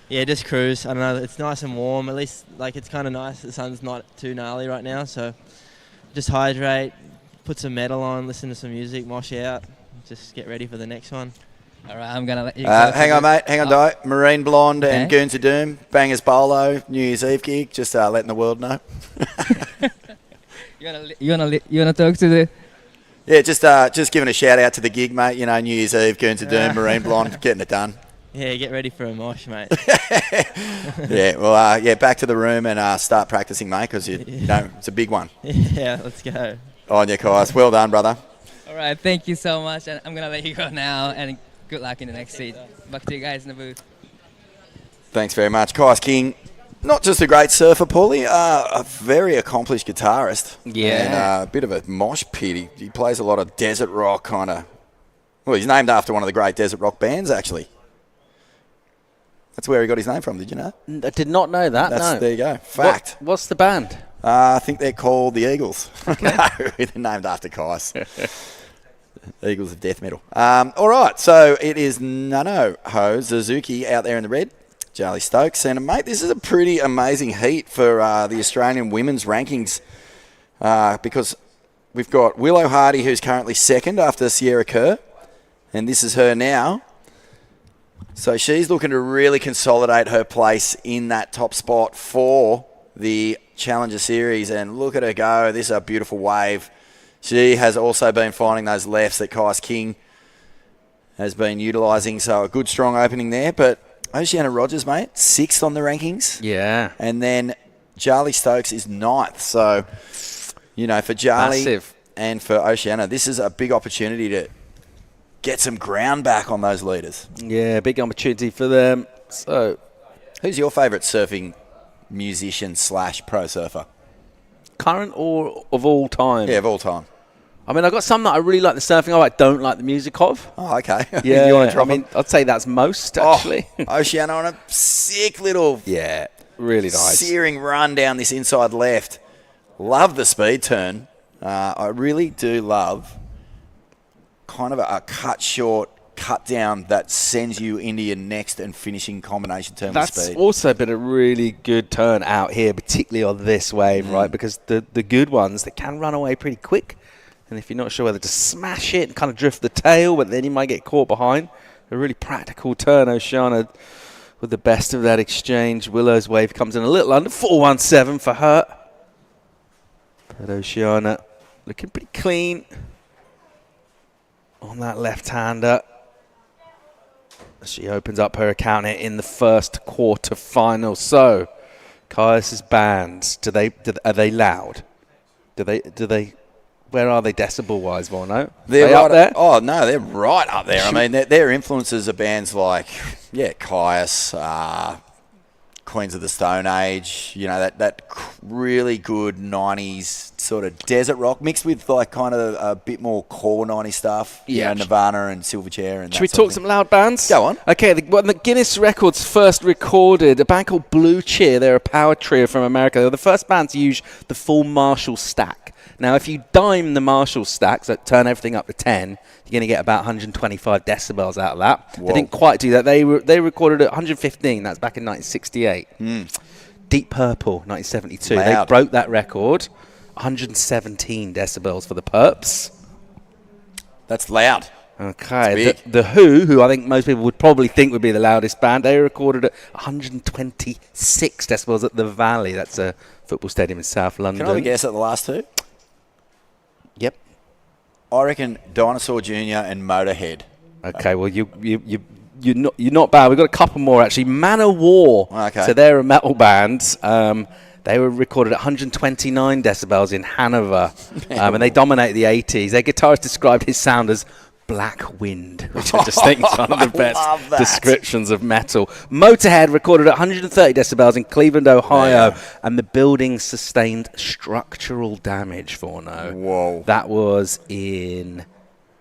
yeah, just cruise. I don't know. It's nice and warm. At least it's kind of nice. The sun's not too gnarly right now, so just hydrate, put some metal on, listen to some music, mosh out, just get ready for the next one. All right, I'm gonna let you go. Hang on, mate. Hang on, Di. Marine Blonde and Goons of Doom, Bangers Bolo, New Year's Eve gig. Just letting the world know. You wanna talk to the? Yeah, just giving a shout out to the gig, mate. New Year's Eve, Goons of Doom, Marine Blonde, getting it done. Yeah, get ready for a mosh, mate. Yeah, well, back to the room and start practicing, mate, because it's a big one. Yeah, let's go. On your Kais. Well done, brother. All right, thank you so much, and I'm gonna let you go now, and good luck in the next seat. Back to you guys in the booth. Thanks very much, Kais King. Not just a great surfer, Paulie, a very accomplished guitarist. Yeah. And a bit of a mosh pit. He plays a lot of desert rock kind of. Well, he's named after one of the great desert rock bands, actually. That's where he got his name from, did you know? I did not know that, no. There you go. Fact. What's the band? I think they're called the Eagles. Okay. No, they're named after Kais. Eagles of death metal. All right, so it is Nano Ho Suzuki out there in the red. Charlie Stokes. And, mate, this is a pretty amazing heat for the Australian women's rankings because we've got Willow Hardy, who's currently second after Sierra Kerr, and this is her now. So she's looking to really consolidate her place in that top spot for the Challenger Series, and look at her go. This is a beautiful wave. She has also been finding those lefts that Kais King has been utilising, so a good, strong opening there, but Oceania Rogers, mate, 6th on the rankings. Yeah. And then Charlie Stokes is 9th. So, for Charlie Massive. And for Oceania, this is a big opportunity to get some ground back on those leaders. Yeah, big opportunity for them. So, who's your favourite surfing musician / pro surfer? Current or of all time? Yeah, of all time. I mean, I've got some that I really like the surfing of, I don't like the music of. Oh, okay. Yeah, you want to drop I mean, I'd say that's most, actually. Oceania on a sick little really nice searing run down this inside left. Love the speed turn. I really do love kind of a cut short, cut down that sends you into your next and finishing combination turn with speed. That's also been a really good turn out here, particularly on this wave, right? Because the good ones, they can run away pretty quick. And if you're not sure whether to smash it and kind of drift the tail, but then you might get caught behind. A really practical turn. Oceania with the best of that exchange. Willow's wave comes in a little under. 417 for her. But Oceania looking pretty clean on that left-hander. She opens up her account here in the first quarterfinal. So, Kai's bands, are they loud? Do they? Where are they decibel-wise, Vorno? They're right up there? Oh, no, they're right up there. I mean, their influences are bands like, Caius, Queens of the Stone Age, that really good 90s sort of desert rock mixed with like kind of a bit more core 90s stuff. Yeah. Nirvana and Silverchair. And Should we talk some loud bands? Go on. Okay, when the Guinness Records first recorded, a band called Blue Cheer, they're a power trio from America. They were the first band to use the full Marshall stack. Now, if you dime the Marshall stack, so turn everything up to 10, you're going to get about 125 decibels out of that. Whoa. They didn't quite do that. They recorded at 115. That's back in 1968. Deep Purple, 1972. Loud. They broke that record. 117 decibels for the Perps. That's loud. Okay, the Who I think most people would probably think would be the loudest band, they recorded at 126 decibels at the Valley. That's a football stadium in South London. Can I have a guess at the last two? Yep. I reckon Dinosaur Jr. and Motorhead. Okay, well you're not bad. We've got a couple more actually. Man O' War. Okay. So they're a metal band. They were recorded at 129 decibels in Hanover, and they dominate the 80s. Their guitarist described his sound as Black Wind, which I just think is one of the best descriptions of metal. Motorhead recorded at 130 decibels in Cleveland, Ohio, and the building sustained structural damage for no. Whoa. That was in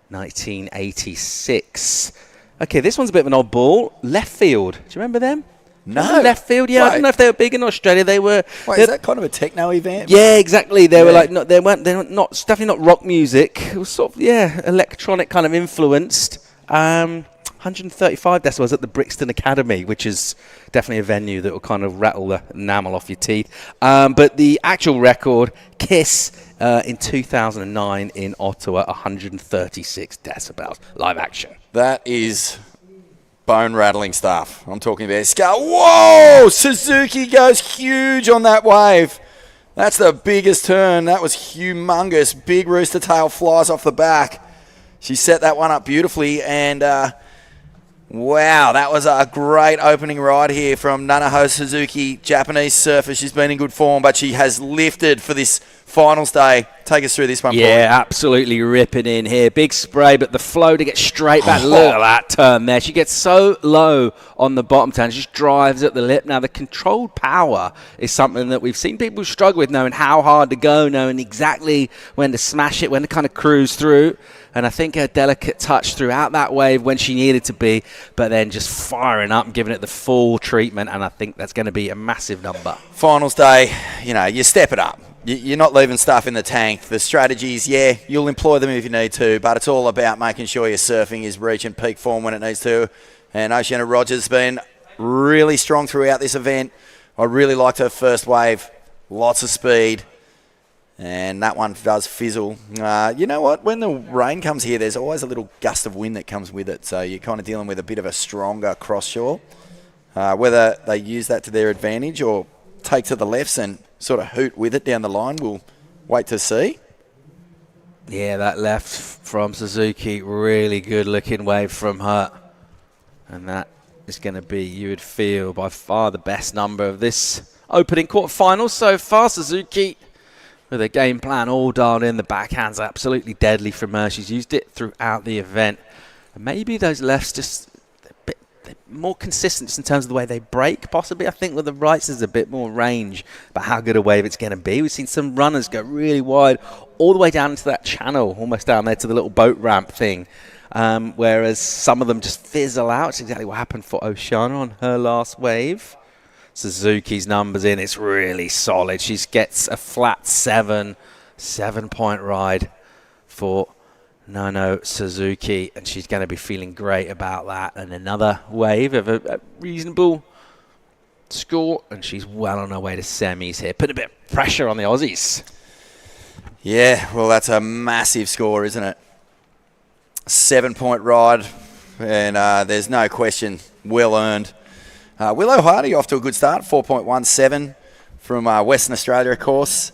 1986. Okay, this one's a bit of an oddball. Left Field. Do you remember them? No. Left Field, yeah. Wait. I don't know if they were big in Australia. They were. Wait, is that kind of a techno event? Yeah, exactly. They were like, they weren't definitely not rock music. It was sort of, electronic kind of influenced. 135 decibels at the Brixton Academy, which is definitely a venue that will kind of rattle the enamel off your teeth. But the actual record, Kiss, in 2009 in Ottawa, 136 decibels. Live action. That is bone-rattling stuff. I'm talking about scale. Whoa! Suzuki goes huge on that wave. That's the biggest turn. That was humongous. Big rooster tail flies off the back. She set that one up beautifully, and wow, that was a great opening ride here from Nanaho Suzuki, Japanese surfer. She's been in good form, but she has lifted for this finals day. Take us through this one, Yeah, absolutely ripping in here. Big spray, but the flow to get straight back. Look at that turn there. She gets so low on the bottom turn. She just drives at the lip. Now, the controlled power is something that we've seen people struggle with, knowing how hard to go, knowing exactly when to smash it, when to kind of cruise through. And I think her delicate touch throughout that wave when she needed to be, but then just firing up and giving it the full treatment. And I think that's going to be a massive number. Finals day, you step it up. You're not leaving stuff in the tank. The strategies, you'll employ them if you need to, but it's all about making sure your surfing is reaching peak form when it needs to. And Oceania Rogers has been really strong throughout this event. I really liked her first wave. Lots of speed. And that one does fizzle. You know what? When the rain comes here, there's always a little gust of wind that comes with it. So you're kind of dealing with a bit of a stronger cross shore. Whether they use that to their advantage or take to the lefts and sort of hoot with it down the line, we'll wait to see. Yeah, that left from Suzuki, really good looking wave from her. And that is going to be, you would feel, by far the best number of this opening quarterfinal so far. Suzuki with a game plan all dialed in. The backhand's absolutely deadly from her. She's used it throughout the event. And maybe those lefts just they're more consistent just in terms of the way they break, possibly. I think with the rights there's a bit more range about how good a wave it's going to be. We've seen some runners go really wide all the way down into that channel, almost down there to the little boat ramp thing. Whereas some of them just fizzle out. It's exactly what happened for Oceania on her last wave. Suzuki's numbers in, it's really solid. She gets a flat 7-point ride for Nano Suzuki, and she's going to be feeling great about that. And another wave of a reasonable score, and she's well on her way to semis here. Put a bit of pressure on the Aussies. Yeah, well, that's a massive score, isn't it? 7-point ride, and there's no question, well earned. Willow Hardy off to a good start, 4.17 from Western Australia, of course.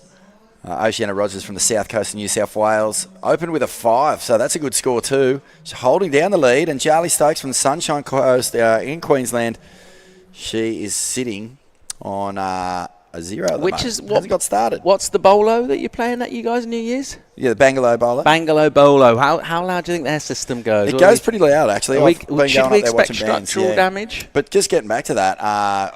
Oceania Rogers from the south coast of New South Wales opened with a 5, so that's a good score too. She's holding down the lead, and Charlie Stokes from the Sunshine Coast in Queensland, she is sitting on a 0 at the Which is what hasn't got started. What's the bolo that you're playing at, you guys, New Year's? Yeah, the Bangalow bowler. Bangalow bolo. How loud do you think their system goes? It goes pretty loud, actually. Should we expect structural damage? But just getting back to that,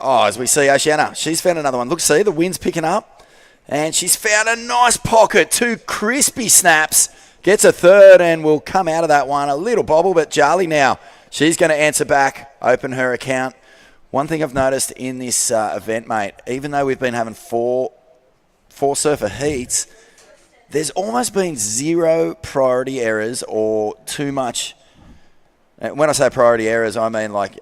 as we see Oceania, she's found another one. Look, see, the wind's picking up, and she's found a nice pocket. 2 crispy snaps. Gets a third, and will come out of that one. A little bobble, but Charlie now, she's going to answer back, open her account. One thing I've noticed in this event, mate, even though we've been having four surfer heats, there's almost been zero priority errors or too much. When I say priority errors, I mean like,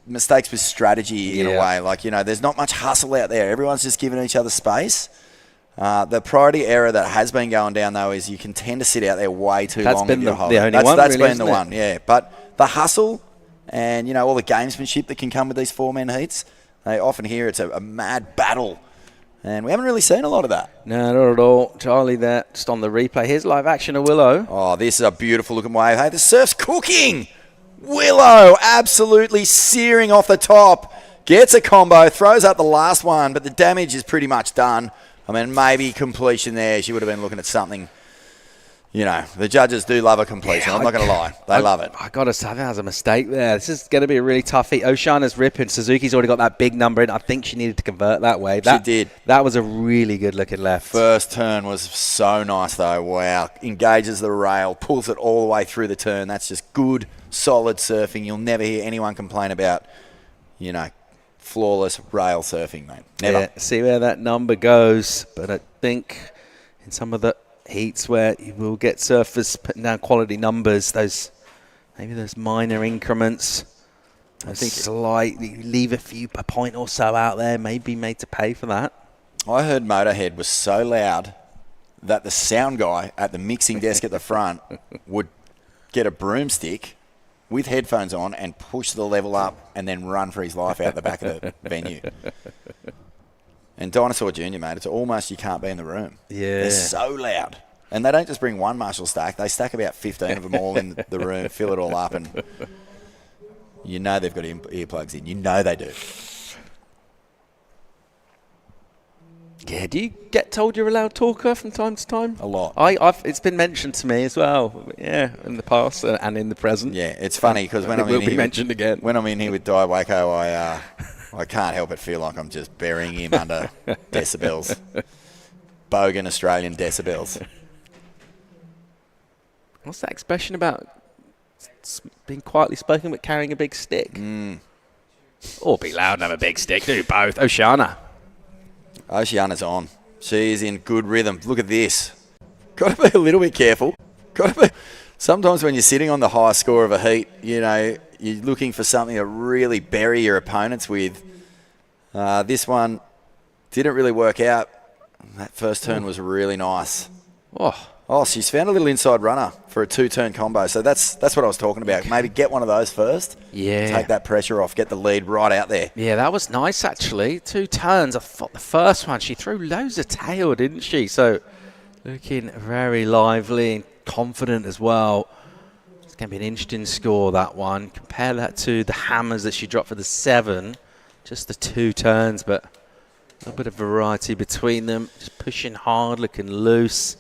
mistakes with strategy in a way. Like, there's not much hustle out there. Everyone's just giving each other space. The priority error that has been going down, though, is you can tend to sit out there way too long. That's been the only one, That's really, been the one, yeah. But the hustle and, all the gamesmanship that can come with these four-man heats, they often hear it's a mad battle. And we haven't really seen a lot of that. No, not at all. Charlie there, just on the replay. Here's live action of Willow. Oh, this is a beautiful-looking wave. Hey, the surf's cooking. Willow absolutely searing off the top. Gets a combo, throws up the last one, but the damage is pretty much done. I mean, maybe completion there. She would have been looking at something. The judges do love a completion. I'm not going to lie. They love it. I got to say, I think that was a mistake there. This is going to be a really tough heat. Oceania's ripping. Suzuki's already got that big number in. I think she needed to convert that wave. She did. That was a really good looking left. First turn was so nice, though. Wow. Engages the rail, pulls it all the way through the turn. That's just good, solid surfing. You'll never hear anyone complain about, flawless rail surfing, mate. Never. Yeah, see where that number goes. But I think in some of the heats where you will get surfers putting down quality numbers, maybe those minor increments, I think slightly leave a point or so out there, maybe made to pay for that. I heard Motorhead was so loud that the sound guy at the mixing desk at the front would get a broomstick with headphones on and push the level up and then run for his life out the back of the venue. And Dinosaur Jr., mate, it's almost you can't be in the room. Yeah. They're so loud. And they don't just bring one Marshall stack. They stack about 15 of them all in the room, fill it all up, and they've got earplugs in. They do. Yeah, do you get told you're allowed talker from time to time? A lot. It's been mentioned to me as well, in the past and in the present. Yeah, it's funny because when I'm in here with Dai Waco, I can't help but feel like I'm just burying him under decibels. Bogan Australian decibels. What's that expression about being quietly spoken but carrying a big stick? Or be loud and have a big stick. Do both. Oceania's on. She's in good rhythm. Look at this. Got to be a little bit careful. Sometimes when you're sitting on the high score of a heat, you're looking for something to really bury your opponents with. This one didn't really work out. That first turn was really nice. Oh, she's found a little inside runner for a two-turn combo. So that's what I was talking about. Maybe get one of those first. Yeah. Take that pressure off. Get the lead right out there. Yeah, that was nice, actually. Two turns. I thought the first one, she threw loads of tail, didn't she? So looking very lively and confident as well. It's going to be an interesting score, that one. Compare that to the hammers that she dropped for the 7. Just the 2 turns, but a little bit of variety between them. Just pushing hard, looking loose.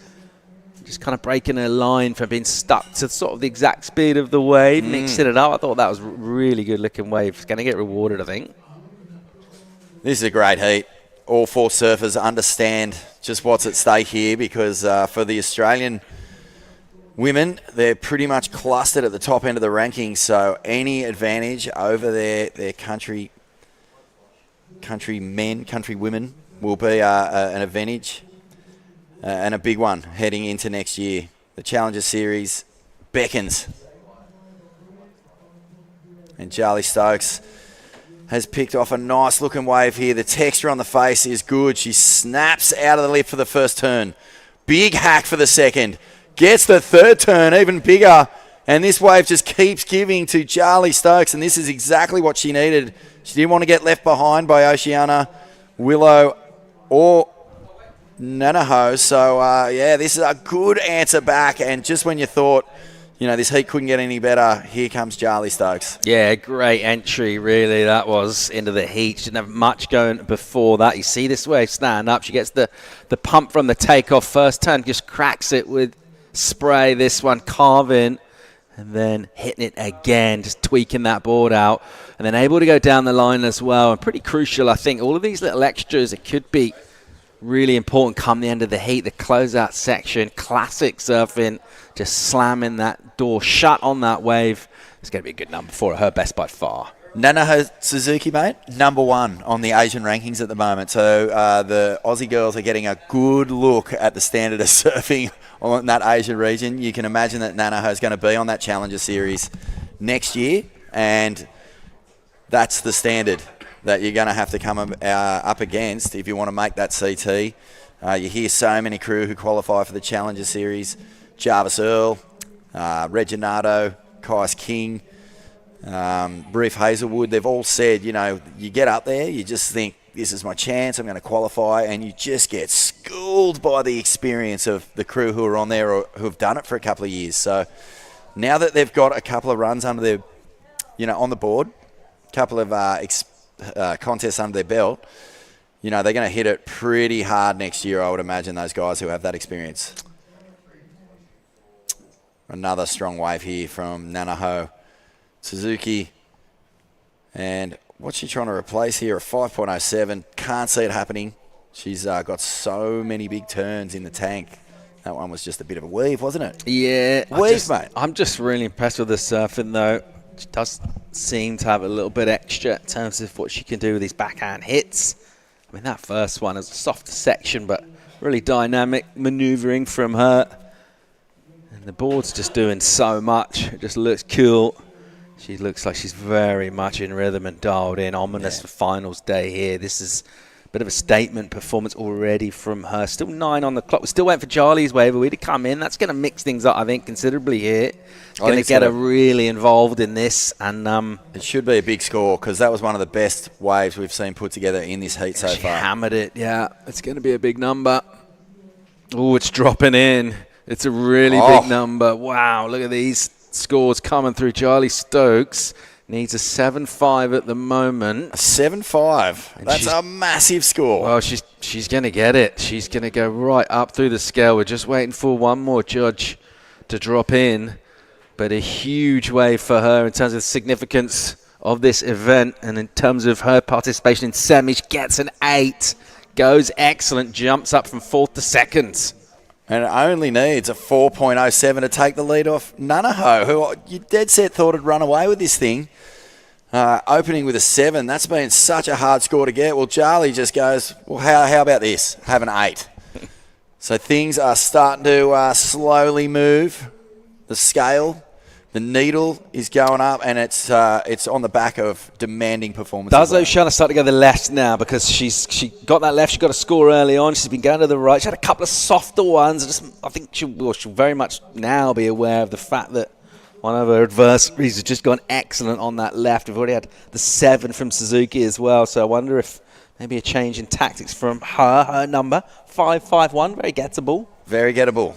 Just kind of breaking her line from being stuck to sort of the exact speed of the wave, mixing it up. I thought that was a really good looking wave. It's going to get rewarded, I think. This is a great heat. All 4 surfers understand just what's at stake here because for the Australian women, they're pretty much clustered at the top end of the rankings. So any advantage over their country women will be an advantage. And a big one heading into next year. The Challenger Series beckons. And Charlie Stokes has picked off a nice looking wave here. The texture on the face is good. She snaps out of the lip for the first turn. Big hack for the second. Gets the third turn even bigger. And this wave just keeps giving to Charlie Stokes. And this is exactly what she needed. She didn't want to get left behind by Oceania, Willow, or Nanaho. So, this is a good answer back. And just when you thought, this heat couldn't get any better, here comes Charlie Stokes. Yeah, great entry, really. That was into the heat. She didn't have much going before that. You see this wave stand up. She gets the pump from the takeoff. First turn, just cracks it with spray. This one carving. And then hitting it again, just tweaking that board out. And then able to go down the line as well. And pretty crucial, I think. All of these little extras, it could be really important come the end of the heat, the closeout section, classic surfing, just slamming that door shut on that wave. It's going to be a good number for her best by far. Nanaho Suzuki, mate, number 1 on the Asian rankings at the moment. So the Aussie girls are getting a good look at the standard of surfing on that Asian region. You can imagine that Nanaho is going to be on that Challenger Series next year, and that's the standard that you're going to have to come up against if you want to make that CT. You hear so many crew who qualify for the Challenger Series. Jarvis Earl, Reginado, Kais King, Brief Hazelwood, they've all said, you know, you get up there, you just think, this is my chance, I'm going to qualify, and you just get schooled by the experience of the crew who are on there or who have done it for a couple of years. So now that they've got a couple of runs under their, you know, on the board, a couple of contests under their belt, you know, they're going to hit it pretty hard next year, I would imagine, those guys who have that experience. Another strong wave here from Nanaho Suzuki. And what's she trying to replace here? A 5.07. Can't see it happening. She's got so many big turns in the tank. That one was just a bit of a weave, wasn't it? Yeah. Weave, mate. I'm just really impressed with the surfing, though. She does seem to have a little bit extra in terms of what she can do with these backhand hits. I mean, that first one is a softer section, but really dynamic manoeuvring from her. And the board's just doing so much. It just looks cool. She looks like she's very much in rhythm and dialed in. Ominous for finals day here. This is a bit of a statement performance already from her. Still 9 on the clock. We still waiting for Charlie's wave to come in. That's going to mix things up, I think, considerably here. It's going to get her really involved in this. And it should be a big score because that was one of the best waves we've seen put together in this heat so far. She hammered it, yeah. It's going to be a big number. Oh, it's dropping in. It's a really big number. Wow, look at these scores coming through. Charlie Stokes needs a 7.5 at the moment. A 7.5. That's a massive score. Well, she's going to get it. She's going to go right up through the scale. We're just waiting for one more judge to drop in. But a huge wave for her in terms of the significance of this event and in terms of her participation in semi. She gets an 8. Goes excellent. Jumps up from 4th to 2nd. And it only needs a 4.07 to take the lead off Nanaho, who you dead set thought had run away with this thing. Opening with a 7, that's been such a hard score to get. Well, Charlie just goes, well, how about this? Have an 8. So things are starting to slowly move. The scale, the needle is going up, and it's on the back of demanding performance. Does Oceania start to go to the left now because she got that left, she got a score early on, she's been going to the right, she had a couple of softer ones. I think she'll very much now be aware of the fact that one of her adversaries has just gone excellent on that left. We've already had the 7 from Suzuki as well, so I wonder if maybe a change in tactics from her number, 5.51, very gettable. Very gettable.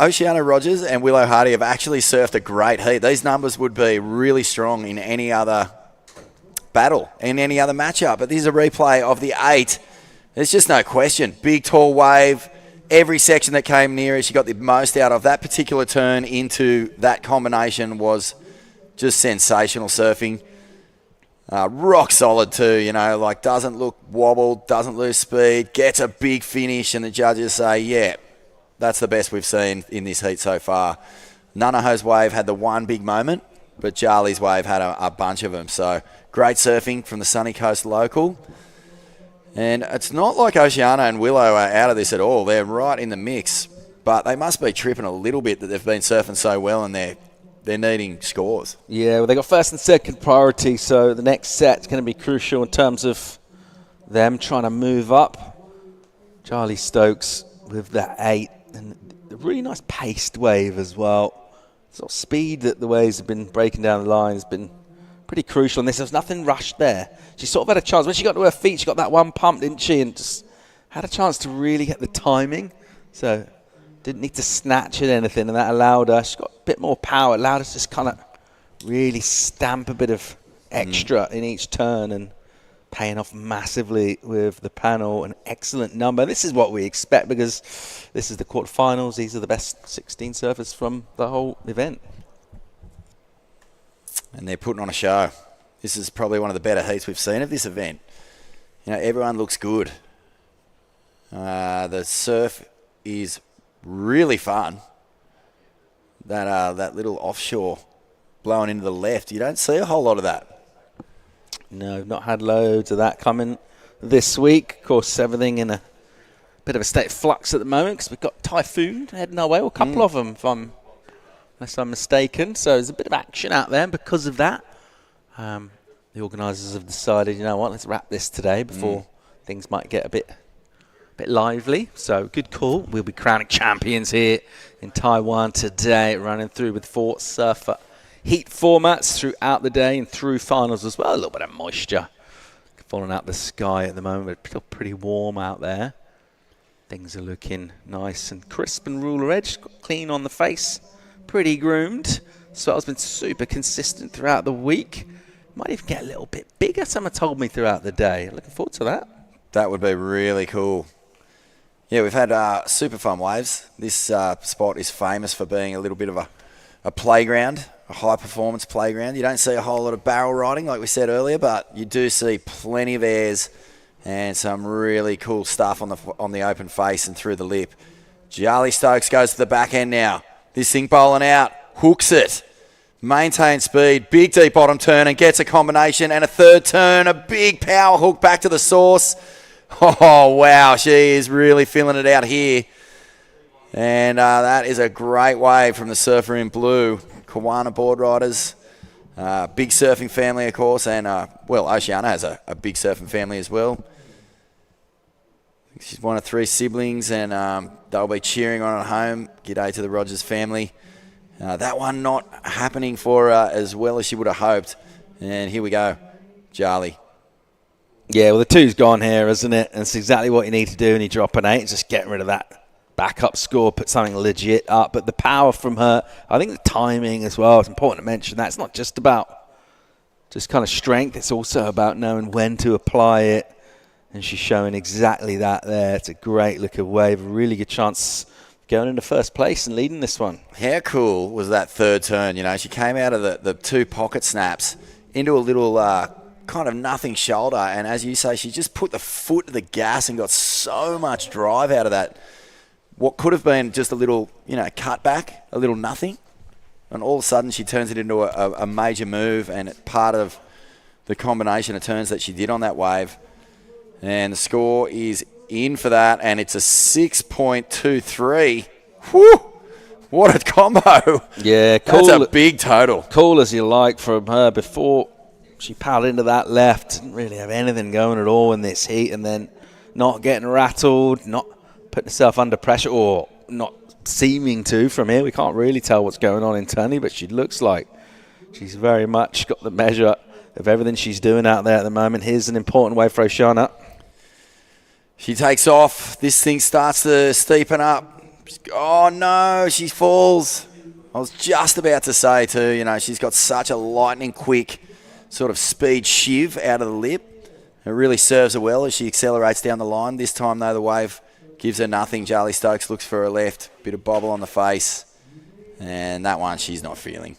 Oceania Rogers and Willow Hardy have actually surfed a great heat. These numbers would be really strong in any other battle, in any other matchup. But this is a replay of the 8. There's just no question. Big, tall wave. Every section that came near her, she got the most out of. That particular turn into that combination was just sensational surfing. Rock solid too, you know, like doesn't look wobbled, doesn't lose speed, gets a big finish, and the judges say, yeah, that's the best we've seen in this heat so far. Nanaho's wave had the one big moment, but Charlie's wave had a bunch of them. So great surfing from the Sunny Coast local. And it's not like Oceania and Willow are out of this at all. They're right in the mix, but they must be tripping a little bit that they've been surfing so well and they're needing scores. Yeah, well, they got first and second priority, so the next set's going to be crucial in terms of them trying to move up. Charlie Stokes with that 8 and a really nice paced wave as well. Sort of speed that the waves have been breaking down the line has been pretty crucial in this. There was nothing rushed there. She sort of had a chance. When she got to her feet, she got that one pump, didn't she? And just had a chance to really get the timing. So didn't need to snatch at anything, and that allowed her. She got a bit more power. Allowed us to just kind of really stamp a bit of extra in each turn and paying off massively with the panel. An excellent number. This is what we expect because this is the quarterfinals. These are the best 16 surfers from the whole event. And they're putting on a show. This is probably one of the better heats we've seen of this event. You know, everyone looks good. The surf is really fun. That little offshore blowing into the left, you don't see a whole lot of that. No, we've not had loads of that coming this week. Of course, everything in a bit of a state of flux at the moment because we've got Typhoon heading our way, or a couple of them, unless I'm mistaken. So there's a bit of action out there because of that. The organisers have decided, you know what, let's wrap this today before things might get a bit lively. So good call. We'll be crowning champions here in Taiwan today, running through with 4 surfer heat formats throughout the day and through finals as well. A little bit of moisture falling out the sky at the moment, but still pretty warm out there. Things are looking nice and crisp and ruler edge, clean on the face, pretty groomed. Swell's been super consistent throughout the week. Might even get a little bit bigger, someone told me throughout the day. Looking forward to that. That would be really cool. Yeah, we've had super fun waves. This spot is famous for being a little bit of a playground, a high-performance playground. You don't see a whole lot of barrel riding, like we said earlier, but you do see plenty of airs and some really cool stuff on the open face and through the lip. Charlie Stokes goes to the back end now. This thing bowling out, hooks it. Maintain speed, big deep bottom turn and gets a combination and a third turn, a big power hook back to the source. Oh, wow, she is really feeling it out here. And that is a great wave from the surfer in blue. Kawana board riders, big surfing family, of course, and, Oceania has a big surfing family as well. She's one of 3 siblings, and they'll be cheering on at home. G'day to the Rogers family. That one not happening for her as well as she would have hoped. And here we go, Charlie. Yeah, well, the 2's gone here, isn't it? And it's exactly what you need to do when you drop an 8. Just get rid of that backup score, put something legit up. But the power from her, I think the timing as well, it's important to mention that. It's not just about just kind of strength. It's also about knowing when to apply it. And she's showing exactly that there. It's a great looking wave, a really good chance going into first place and leading this one. How cool was that third turn? You know, she came out of the 2 pocket snaps into a little kind of nothing shoulder, and as you say, she just put the foot to the gas and got so much drive out of that. What could have been just a little, cutback, a little nothing, and all of a sudden she turns it into a major move, and part of the combination of turns that she did on that wave. And the score is in for that, and it's a 6.23. Whew! What a combo. Yeah, cool. That's a big total. Cool as you like from her. Before she paddled into that left, didn't really have anything going at all in this heat, and then not getting rattled, not putting herself under pressure, or not seeming to from here. We can't really tell what's going on internally, but she looks like she's very much got the measure of everything she's doing out there at the moment. Here's an important wave for Oceania. She takes off. This thing starts to steepen up. Oh, no, she falls. I was just about to say, too, she's got such a lightning quick sort of speed shiv out of the lip. It really serves her well as she accelerates down the line. This time, though, the wave gives her nothing. Charlie Stokes looks for her left. Bit of bobble on the face. And that one she's not feeling.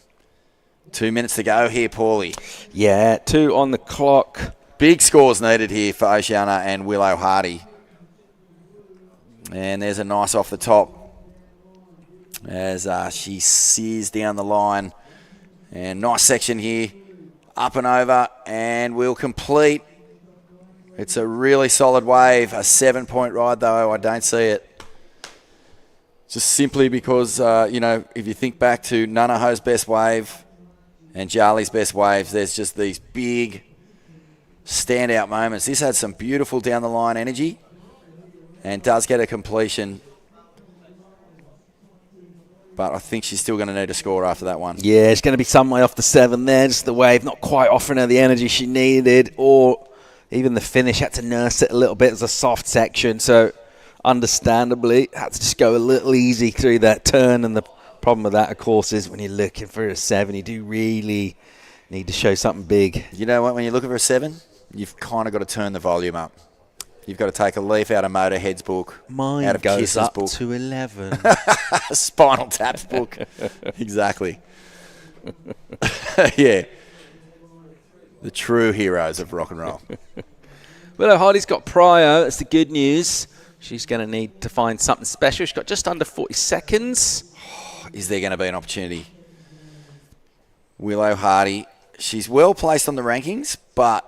2 minutes to go here, Paulie. Yeah, 2 on the clock. Big scores needed here for Oceania and Willow Hardy. And there's a nice off the top as she sears down the line. And nice section here, up and over, and we'll complete. It's a really solid wave, a 7-point ride though, I don't see it. Just simply because, if you think back to Nanaho's best wave and Charlie's best waves, there's just these big standout moments. This had some beautiful down the line energy and does get a completion, but I think she's still going to need a score after that one. Yeah, it's going to be some way off the 7 there. Just the wave not quite offering her the energy she needed, or even the finish had to nurse it a little bit as a soft section. So understandably, had to just go a little easy through that turn. And the problem with that, of course, is when you're looking for a 7, you do really need to show something big. You know what? When you're looking for a 7, you've kind of got to turn the volume up. You've got to take a leaf out of Motorhead's book. Mine out of goes Kiss's up book. to 11. Spinal Tap's book. Exactly. Yeah. The true heroes of rock and roll. Well, Hardy's got prio. That's the good news. She's going to need to find something special. She's got just under 40 seconds. Is there going to be an opportunity? Willow Hardy. She's well placed on the rankings, but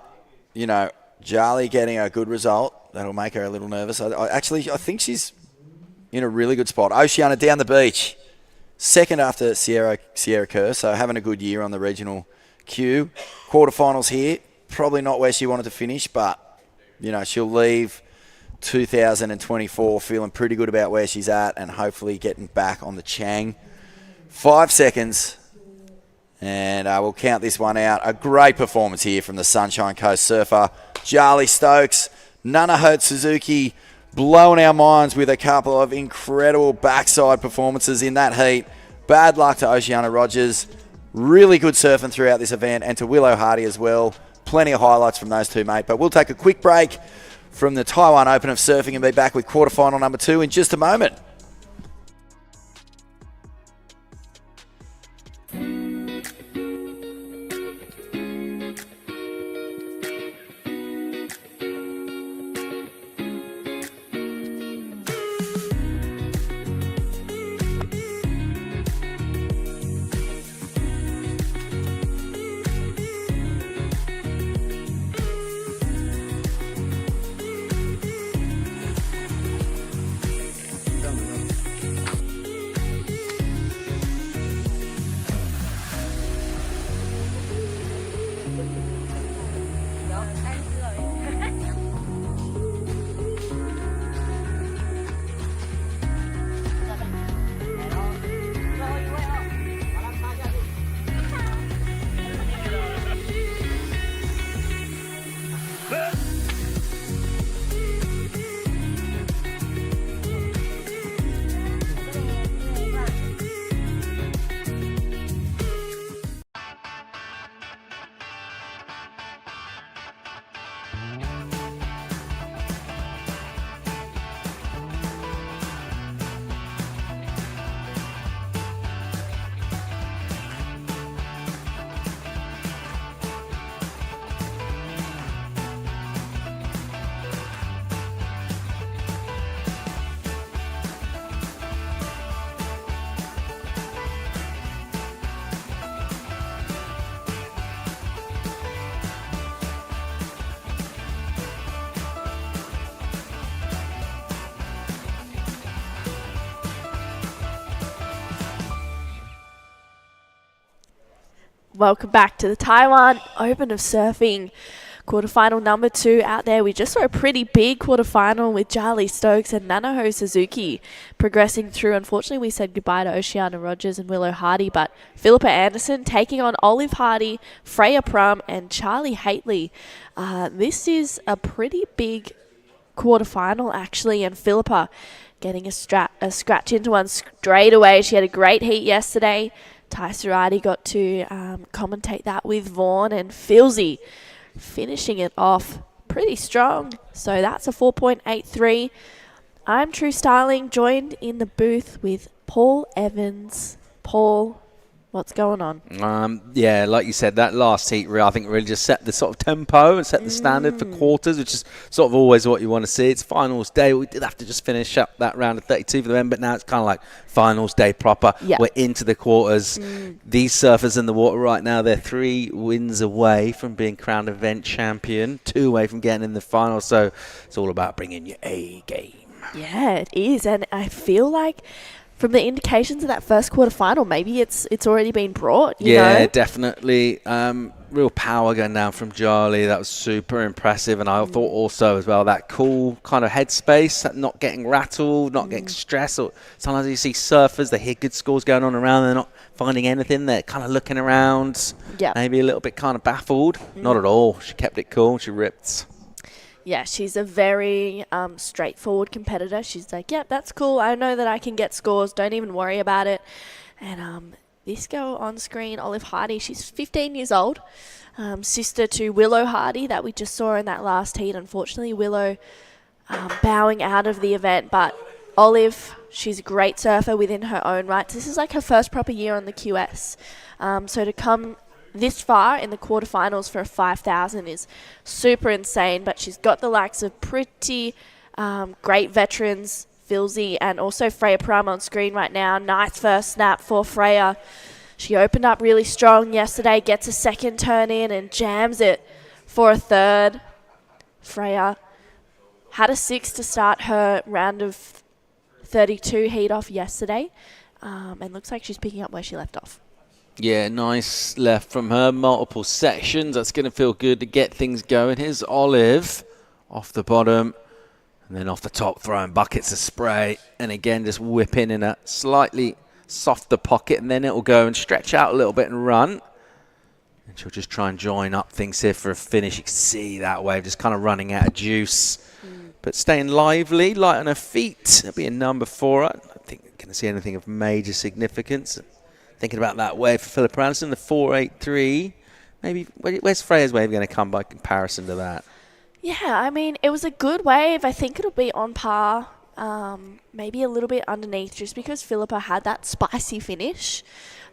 Charlie getting a good result. That'll make her a little nervous. I think she's in a really good spot. Oceania down the beach. Second after Sierra Kerr, so having a good year on the regional queue. Quarterfinals here. Probably not where she wanted to finish, but, she'll leave 2024 feeling pretty good about where she's at and hopefully getting back on the Chang. 5 seconds. And we'll count this one out. A great performance here from the Sunshine Coast surfer, Charlie Stokes. Nanaho Suzuki blowing our minds with a couple of incredible backside performances in that heat. Bad luck to Oceania Rogers. Really good surfing throughout this event, and to Willow Hardy as well. Plenty of highlights from those two, mate. But we'll take a quick break from the Taiwan Open of Surfing and be back with quarterfinal number 2 in just a moment. Welcome back to the Taiwan Open of Surfing. Quarterfinal number 2 out there. We just saw a pretty big quarterfinal with Charlie Stokes and Nanaho Suzuki progressing through. Unfortunately, we said goodbye to Oceania Rogers and Willow Hardy, but Philippa Anderson taking on Olive Hardy, Freya Prum, and Charlie Haitley. This is a pretty big quarterfinal, actually, and Philippa getting a scratch into one straight away. She had a great heat yesterday. Ty Surati got to commentate that with Vaughan, and Filsey finishing it off pretty strong. So that's a 4.83. I'm True Starling, joined in the booth with Paul Evans. Paul, what's going on? Yeah, like you said, that last heat, I think, really just set the sort of tempo and set the standard for quarters, which is sort of always what you want to see. It's finals day. We did have to just finish up that round of 32 for the men, but now it's kind of like finals day proper. Yep. We're into the quarters. These surfers in the water right now, they're 3 wins away from being crowned event champion, 2 away from getting in the final. So it's all about bringing your A game. Yeah, it is. And I feel like from the indications of that first quarterfinal, maybe it's already been brought, you know? Definitely. Real power going down from Charlie. That was super impressive. And I thought also as well, that cool kind of headspace, that not getting rattled, not getting stressed. Or sometimes you see surfers, they hear good scores going on around, they're not finding anything. They're kind of looking around, maybe a little bit kind of baffled. Not at all. She kept it cool. She ripped. Yeah, she's a very straightforward competitor. She's like, yeah, that's cool. I know that I can get scores. Don't even worry about it. And this girl on screen, Olive Hardy, she's 15 years old. Sister to Willow Hardy that we just saw in that last heat. Unfortunately, Willow bowing out of the event. But Olive, she's a great surfer within her own right. This is like her first proper year on the QS. So to come this far in the quarterfinals for a 5,000 is super insane, but she's got the likes of pretty great veterans, Filsey, and also Freya Prum on screen right now. Nice first snap for Freya. She opened up really strong yesterday, gets a second turn in and jams it for a third. Freya had a 6 to start her round of 32 heat off yesterday, and looks like she's picking up where she left off. Yeah, nice left from her. Multiple sections. That's going to feel good to get things going. Here's Olive off the bottom. And then off the top, throwing buckets of spray. And again, just whipping in a slightly softer pocket. And then it'll go and stretch out a little bit and run. And she'll just try and join up things here for a finish. You can see that wave just kind of running out of juice. But staying lively, light on her feet. That'll be a number for her. I don't think we're going to see anything of major significance. Thinking about that wave for Philippa Anderson, the 4.83. Maybe, where's Freya's wave going to come by comparison to that? Yeah, I mean, it was a good wave. I think it'll be on par, maybe a little bit underneath, just because Philippa had that spicy finish.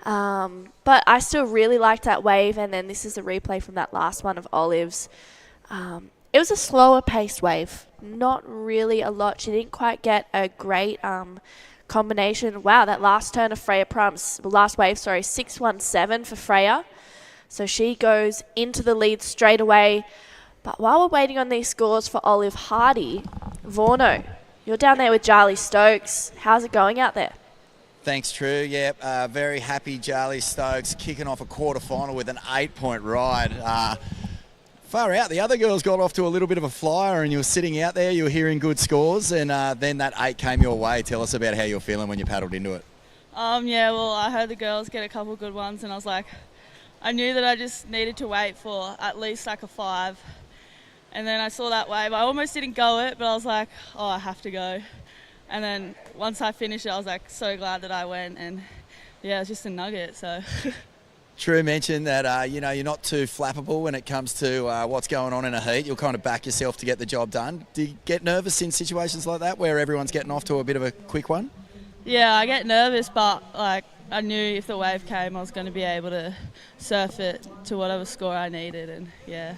But I still really liked that wave, and then this is a replay from that last one of Olive's. It was a slower paced wave, not really a lot. She didn't quite get a great combination. Wow, that last turn of Freya Prum's, last wave, 6.17 for Freya. So she goes into the lead straight away. But while we're waiting on these scores for Olive Hardy, Vorno, you're down there with Charlie Stokes. How's it going out there? Thanks, True. Yep, very happy Charlie Stokes kicking off a quarterfinal with an 8-point ride. Far out. The other girls got off to a little bit of a flyer and you were sitting out there, you were hearing good scores, and then that 8 came your way. Tell us about how you're feeling when you paddled into it. Yeah, well, I heard the girls get a couple good ones, and I was like, I knew that I just needed to wait for at least like a 5. And then I saw that wave. I almost didn't go it, but I was like, oh, I have to go. And then once I finished it, I was like so glad that I went, and yeah, it was just a nugget, so. True mentioned that, you're not too flappable when it comes to what's going on in a heat. You'll kind of back yourself to get the job done. Do you get nervous in situations like that where everyone's getting off to a bit of a quick one? Yeah, I get nervous, but like I knew if the wave came, I was going to be able to surf it to whatever score I needed, and yeah.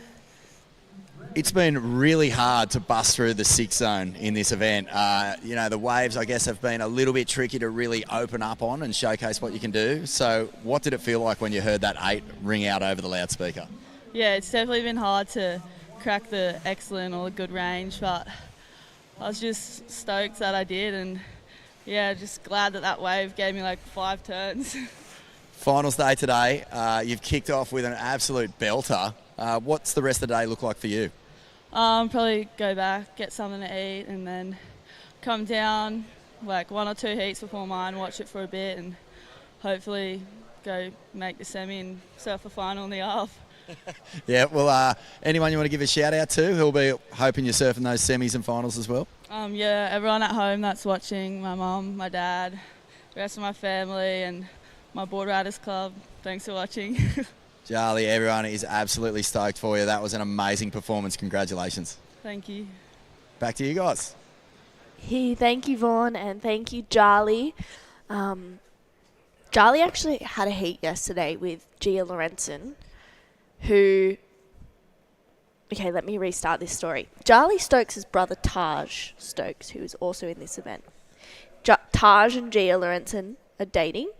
It's been really hard to bust through the 6 zone in this event. The waves, I guess, have been a little bit tricky to really open up on and showcase what you can do. So what did it feel like when you heard that 8 ring out over the loudspeaker? Yeah, it's definitely been hard to crack the excellent or the good range, but I was just stoked that I did, and yeah, just glad that wave gave me like 5 turns. Finals day today. You've kicked off with an absolute belter. What's the rest of the day look like for you? Probably go back, get something to eat, and then come down like 1 or 2 heats before mine, watch it for a bit, and hopefully go make the semi and surf a final in the half. Yeah, well, anyone you want to give a shout out to who'll be hoping you're surfing those semis and finals as well? Yeah, everyone at home that's watching, my mum, my dad, the rest of my family, and my board riders club. Thanks for watching. Charlie, everyone is absolutely stoked for you. That was an amazing performance. Congratulations. Thank you. Back to you guys. Thank you, Vaughn, and thank you, Charlie. Charlie actually had a heat yesterday with Gia Lorenzen, who... Okay, let me restart this story. Charlie Stokes' brother, Taj Stokes, who is also in this event. Taj and Gia Lorenzen are dating,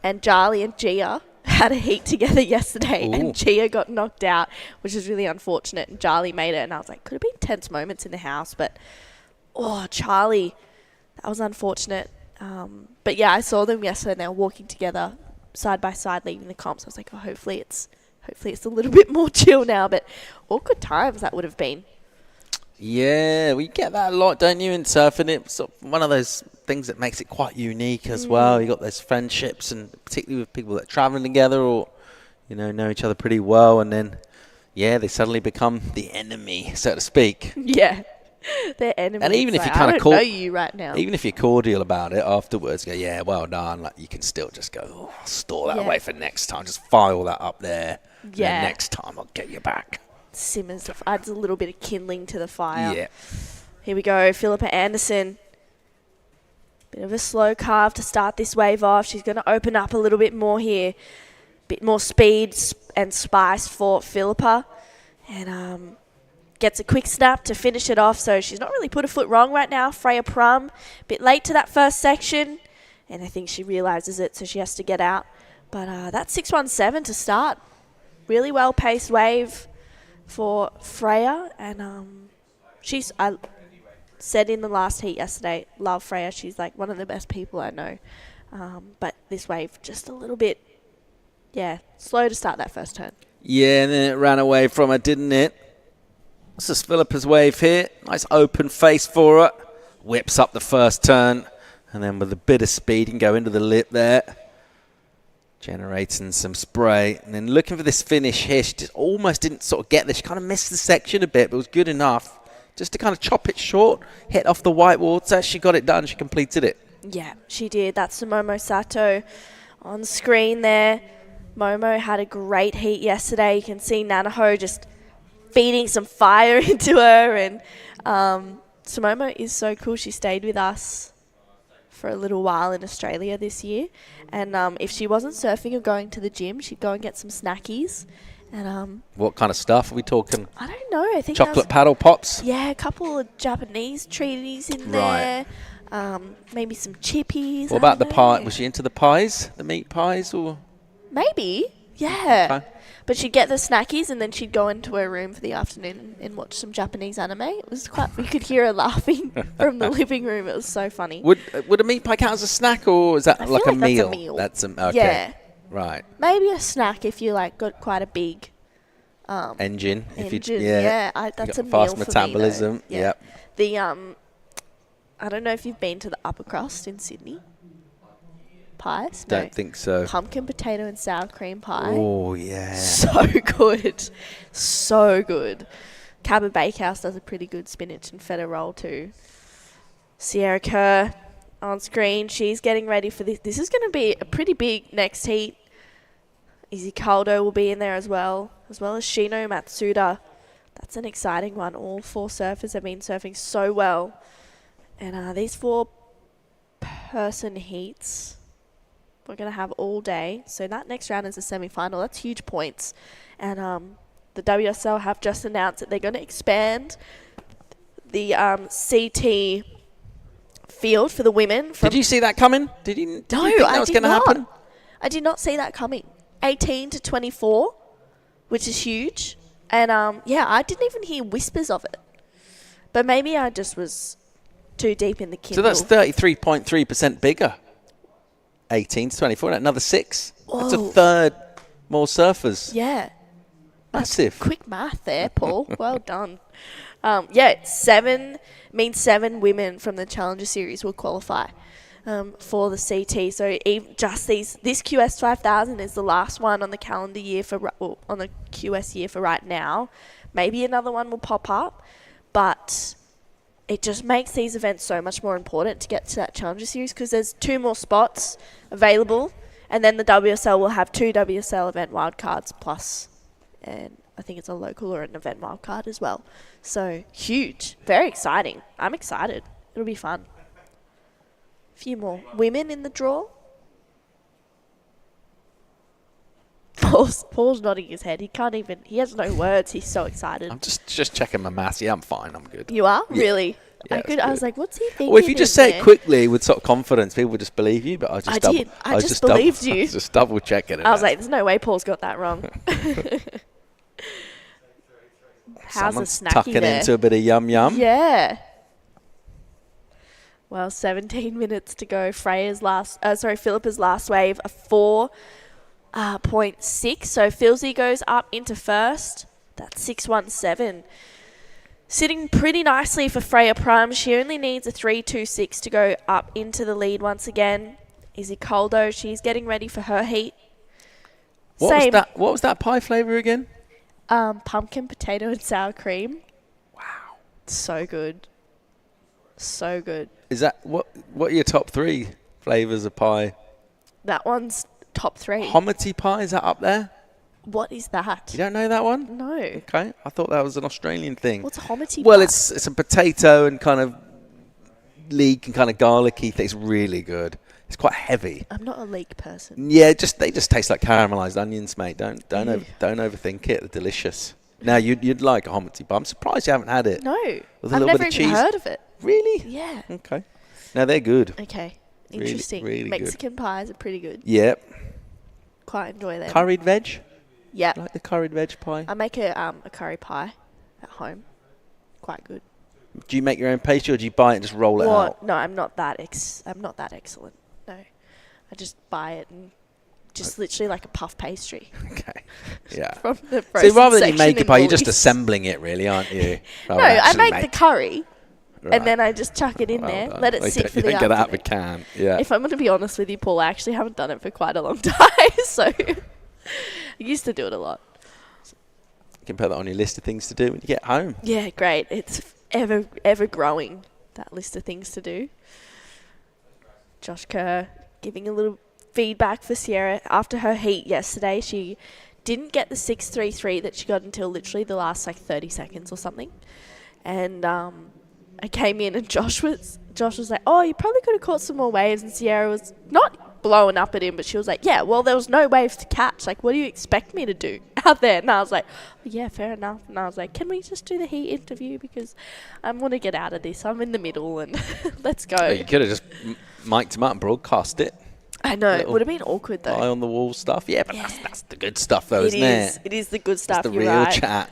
and Charlie and Gia had a heat together yesterday. Ooh. And Gia got knocked out, which is really unfortunate, and Charlie made it, and I was like, could have been tense moments in the house, but Charlie, that was unfortunate. But yeah, I saw them yesterday and they were walking together side by side leaving the comps. I was like, hopefully it's a little bit more chill now, but awkward times that would have been. Yeah, we get that a lot, don't you, in surfing? It's one of those things that makes it quite unique as well. You got those friendships, and particularly with people that are traveling together or, know each other pretty well, and then, yeah, they suddenly become the enemy, so to speak. Yeah, they're enemies. And even if you kind of know you right now, even if you're cordial about it afterwards, go, yeah, well done. Like you can still just go, I'll store that away for next time. Just file that up there. Yeah. And next time I'll get you back. Simmers adds a little bit of kindling to the fire. Yeah. Here we go, Philippa Anderson. Bit of a slow carve to start this wave off. She's going to open up a little bit more here. Bit more speed and spice for Philippa. And gets a quick snap to finish it off. So she's not really put a foot wrong right now. Freya Prum, a bit late to that first section. And I think she realises it, so she has to get out. But that's 6.17 to start. Really well-paced wave. for Freya, and I said in the last heat yesterday, love Freya. She's like one of the best people I know. But this wave just a little bit, slow to start that first turn. Yeah, and then it ran away from her, didn't it? This is Philippa's wave here. Nice open face for her. Whips up the first turn, and then with a bit of speed, can go into the lip there. Generating some spray. And then looking for this finish here. She just almost didn't sort of get this. She kind of missed the section a bit, but it was good enough just to kind of chop it short, hit off the white water. She got it done. She completed it. Yeah, she did. That's the Momo Sato on screen there. Momo had a great heat yesterday. You can see Nanaho just feeding some fire into her. And Momo is so cool. She stayed with us for a little while in Australia this year. And if she wasn't surfing or going to the gym, she'd go and get some snackies. And what kind of stuff are we talking? I don't know. I think chocolate paddle pops? Yeah, a couple of Japanese treaties in there. Maybe some chippies. What about the pie? Was she into the pies? The meat pies? Or maybe, yeah. Okay. But she'd get the snackies and then she'd go into her room for the afternoon and watch some Japanese anime. It was we could hear her laughing from the living room. It was so funny. Would a meat pie count as a snack, or is that like a meal? That's a meal. That's okay. Yeah. Right. Maybe a snack if you got quite a big engine. If engine. That's a meal fast for metabolism. Me, though. Yep. The I don't know if you've been to the Upper Crust in Sydney. Pies? Don't think so. Pumpkin, potato and sour cream pie. Oh, yeah. So good. So good. Cabba Bakehouse does a pretty good spinach and feta roll too. Sierra Kerr on screen. She's getting ready for this. This is going to be a pretty big next heat. Izzy Caldo will be in there as well as Shino Matsuda. That's an exciting one. All 4 surfers have been surfing so well. And these 4-person heats we're going to have all day. So that next round is a semi-final. That's huge points. And the WSL have just announced that they're going to expand the CT field for the women. Did you see that coming? Did you think that was going to happen? I did not see that coming. 18 to 24, which is huge. And I didn't even hear whispers of it. But maybe I just was too deep in the Kindle. So that's 33.3% bigger. 18 to 24, another 6. Whoa. That's a third more surfers. Yeah. Massive. Quick math there, Paul. Well done. 7 means 7 women from the Challenger Series will qualify for the CT. So just this QS 5000 is the last one on the calendar year on the QS year for right now. Maybe another one will pop up, but it just makes these events so much more important to get to that Challenger Series because there's 2 more spots available, and then the WSL will have 2 WSL event wildcards plus, and I think it's a local or an event wildcard as well. So huge, very exciting. I'm excited. It'll be fun. A few more women in the draw. Paul's nodding his head. He has no words. He's so excited. I'm just checking my maths. Yeah, I'm fine. I'm good. You are? Yeah. Really? Yeah, I was like, what's he thinking? Well, if you just say it quickly with sort of confidence, people would just believe you. But I just believed you. I was just double checking it. I was like, there's no way Paul's got that wrong. How's Someone's a snacky tucking there? into a bit of yum yum. Yeah. Well, 17 minutes to go. Philippa's last wave, a 4.6. So Philzy goes up into first. That's 6.17. Sitting pretty nicely for Freya Prime. She only needs a 3.26 to go up into the lead once again. Izzy Caldo, she's getting ready for her heat. What was that pie flavour again? Pumpkin, potato and sour cream. Wow. So good. So good. Is that what are your top 3 flavours of pie? That one's top 3. Homity pie, is that up there? What is that? You don't know that one? No. Okay, I thought that was an Australian thing. What's a homity Well, pie? it's a potato and kind of leek and kind of garlicky thing. It's really good. It's quite heavy. I'm not a leek person. Yeah, they just taste like caramelized onions, mate. Don't overthink it. They're delicious. Now you'd like a homity pie. I'm surprised you haven't had it. No, With a I've little never bit of even cheese. heard of it. Really? Yeah. Okay. Now they're good. Okay. Interesting. Really Mexican pies are pretty good. Yep. Quite enjoy them. Curried veg. Yeah. Like the curried veg pie? I make a curry pie at home. Quite good. Do you make your own pastry or do you buy it and just roll it out? No, I'm not that excellent. No. I just buy it and just literally like a puff pastry. Okay. Yeah. From the frozen So rather than you section make a in pie, you're just Woolies. assembling it really, aren't you? No, I make the curry. Right. And then I just chuck it in there, let it sit for the You don't get afternoon. out of a can. Yeah. If I'm going to be honest with you, Paul, I actually haven't done it for quite a long time. So I used to do it a lot. You can put that on your list of things to do when you get home. Yeah, great. It's ever growing, that list of things to do. Josh Kerr giving a little feedback for Sierra after her heat yesterday. She didn't get the 6.33 that she got until literally the last 30 seconds or something. And I came in and Josh was like, oh, you probably could have caught some more waves. And Sierra was not blowing up at him, but she was like, yeah, well, there was no waves to catch. Like, what do you expect me to do out there? And I was like, oh, yeah, fair enough. And I was like, can we just do the heat interview? Because I want to get out of this. I'm in the middle and let's go. Oh, you could have just mic'd him up and broadcast it. I know. It would have been awkward, though. Eye on the wall stuff. Yeah, but that's the good stuff, though, isn't it? It is the good stuff. It's the You're real right. chat.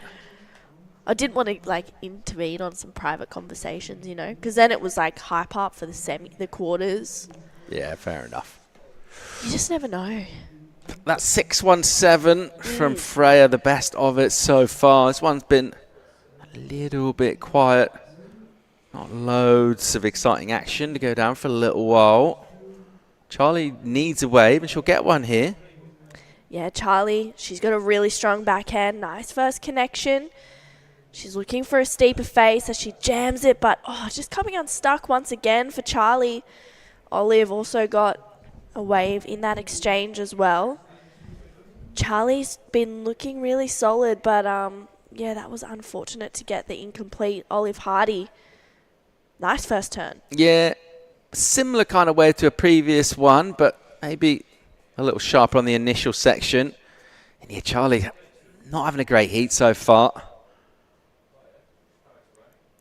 I didn't want to intervene on some private conversations, because then it was hype up for the quarters. Yeah, fair enough. You just never know. That's 617 from Freya, the best of it so far. This one's been a little bit quiet. Not loads of exciting action to go down for a little while. Charlie needs a wave, and she'll get one here. Yeah, Charlie, she's got a really strong backhand. Nice first connection. She's looking for a steeper face as she jams it, but just coming unstuck once again for Charlie. Olive also got a wave in that exchange as well. Charlie's been looking really solid, but that was unfortunate to get the incomplete. Olive Hardy, nice first turn. Yeah, similar kind of wave to a previous one, but maybe a little sharper on the initial section. And yeah, Charlie not having a great heat so far.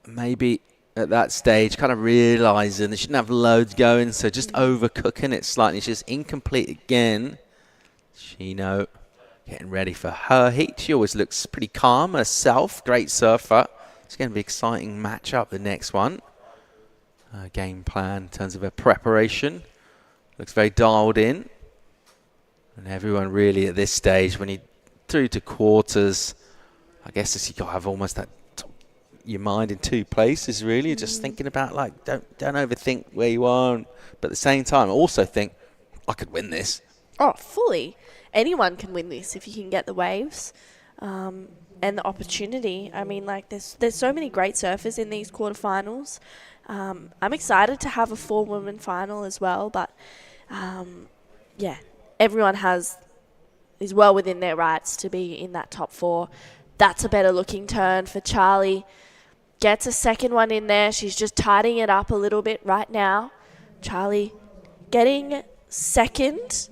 Maybe at that stage kind of realising they shouldn't have loads going, so just overcooking it slightly. It's just incomplete again. Chino getting ready for her heat. She always looks pretty calm herself. Great surfer. It's going to be an exciting matchup, the next one. Game plan in terms of her preparation. Looks very dialed in. And everyone really at this stage, when you through to quarters, I guess you've got to have almost that your mind in two places, really. You're just thinking about, don't overthink where you are. But at the same time, also think, I could win this. Oh, fully. Anyone can win this if you can get the waves and the opportunity. I mean, there's so many great surfers in these quarterfinals. I'm excited to have a 4-woman final as well. But, everyone is well within their rights to be in that top 4. That's a better looking turn for Charlie. Gets a second one in there. She's just tidying it up a little bit right now. Charlie getting second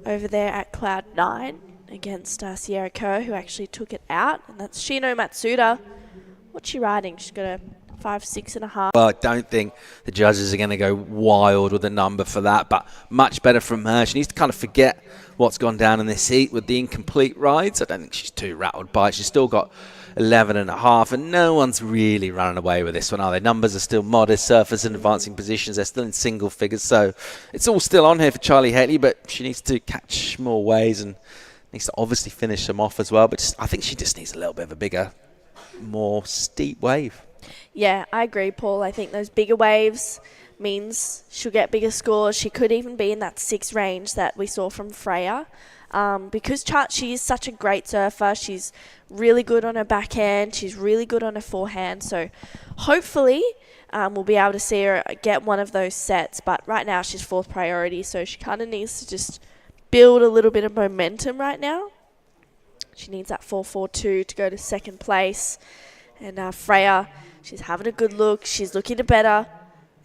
over there at Cloud 9 against Sierra Kerr, who actually took it out. And that's Shino Matsuda. What's she riding? She's got a 5.5. Well, I don't think the judges are going to go wild with a number for that, but much better from her. She needs to kind of forget what's gone down in this heat with the incomplete rides. I don't think she's too rattled by it. She's still got 11.5, and no one's really running away with this one, are they? Numbers are still modest. Surfers in advancing positions. They're still in single figures, so it's all still on here for Charlie Haley, but she needs to catch more waves and needs to obviously finish them off as well. But I think she just needs a little bit of a bigger, more steep wave. Yeah, I agree, Paul. I think those bigger waves means she'll get bigger scores. She could even be in that 6 range that we saw from Freya. Because she is such a great surfer. She's really good on her backhand. She's really good on her forehand. So hopefully we'll be able to see her get one of those sets. But right now she's 4th priority, so she kind of needs to just build a little bit of momentum right now. She needs that 4.42 to go to 2nd place. And Freya, she's having a good look. She's looking to better.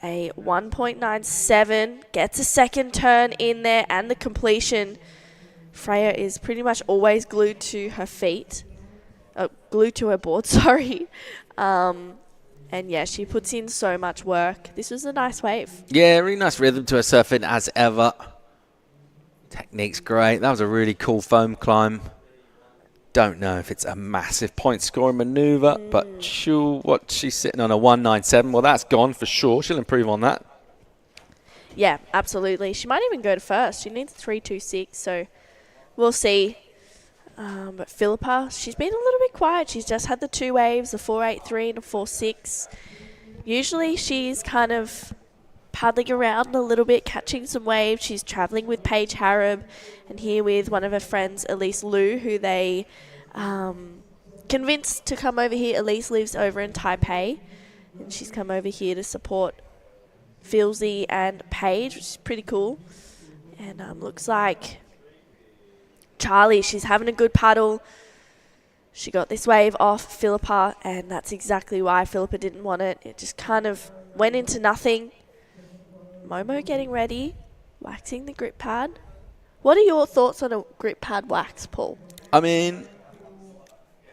A 1.97, gets a second turn in there and the completion. Freya is pretty much always glued to her feet. Glued to her board, sorry. And yeah, she puts in so much work. This was a nice wave. Yeah, really nice rhythm to her surfing as ever. Technique's great. That was a really cool foam climb don't know if it's a massive point scoring manoeuvre, but she's sitting on a 197. Well, that's gone for sure. She'll improve on that. Yeah, absolutely. She might even go to first. She needs 3.26, so we'll see. But Philippa, she's been a little bit quiet. She's just had the 2 waves, a 4.83 and a 4.6. Usually she's kind of paddling around a little bit, catching some waves. She's travelling with Paige Harab and here with one of her friends, Elise Liu, who they convinced to come over here. Elise lives over in Taipei, and she's come over here to support Filsey and Paige, which is pretty cool. And looks like Charlie, she's having a good paddle. She got this wave off Philippa, and that's exactly why Philippa didn't want it. It just kind of went into nothing. Momo getting ready, waxing the grip pad. What are your thoughts on a grip pad wax, Paul? I mean,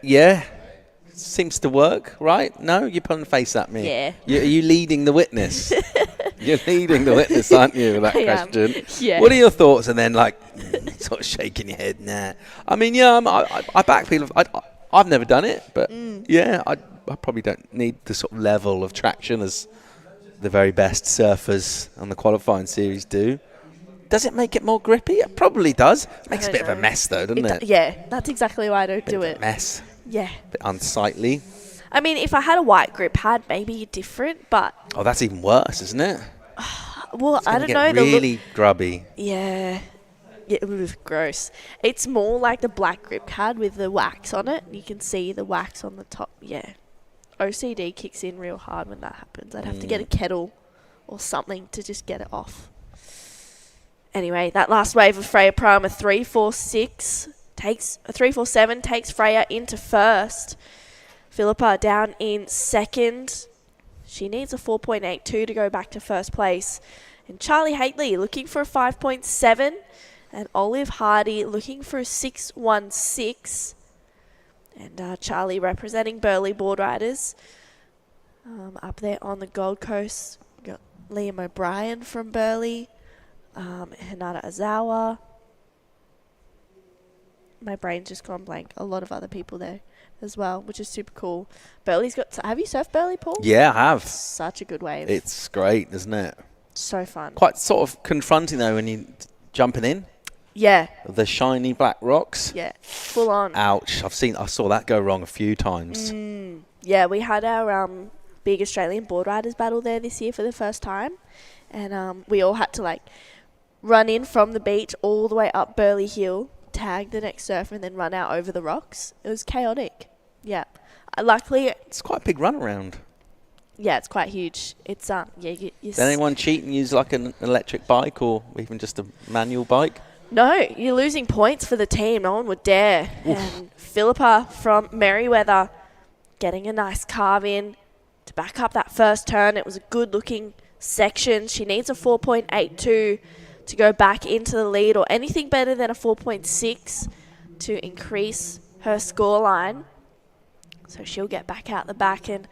yeah, seems to work, right? No? You're putting a face at me. Yeah. Are you leading the witness? You're leading the witness, aren't you, with that question? Yeah. What are your thoughts? And then, sort of shaking your head, nah. I mean, yeah, I back people. I've never done it, but yeah, I probably don't need the sort of level of traction as the very best surfers on the qualifying series do. Does it make it more grippy? It probably does. Makes a bit of a mess, though, doesn't it? Yeah, that's exactly why I don't do it. Mess. Yeah. Bit unsightly. I mean, if I had a white grip pad, maybe different, but... Oh, that's even worse, isn't it? Well, I don't know. Really grubby. Yeah. Yeah, gross. It's more like the black grip pad with the wax on it. You can see the wax on the top. Yeah. OCD kicks in real hard when that happens. I'd have to get a kettle or something to just get it off. Anyway, that last wave of Freya Prime, a 3.46 takes a 3.47 takes Freya into first. Philippa down in second. She needs a 4.82 to go back to first place. And Charlie Haitley looking for a 5.7. And Olive Hardy looking for a 6.16. And Charlie representing Burleigh Board Riders. Up there on the Gold Coast, we've got Liam O'Brien from Burleigh. Hinata Azawa. My brain's just gone blank. A lot of other people there as well, which is super cool. Burleigh's got... Have you surfed Burleigh, Paul? Yeah, I have. Such a good wave. It's great, isn't it? So fun. Quite sort of confronting, though, when you're jumping in. Yeah. The shiny black rocks. Yeah, full on. Ouch. I saw that go wrong a few times. Yeah, we had our big Australian board riders battle there this year for the first time. And we all had to, run in from the beach all the way up Burleigh Hill, tag the next surfer, and then run out over the rocks. It was chaotic. Yeah. Luckily... It's quite a big run around. Yeah, it's quite huge. It's, Did anyone cheat and use, an electric bike or even just a manual bike? No, you're losing points for the team. No one would dare. Oof. And Philippa from Merriweather getting a nice carve in to back up that first turn. It was a good-looking section. She needs a 4.82 to go back into the lead, or anything better than a 4.6 to increase her scoreline. So she'll get back out the back and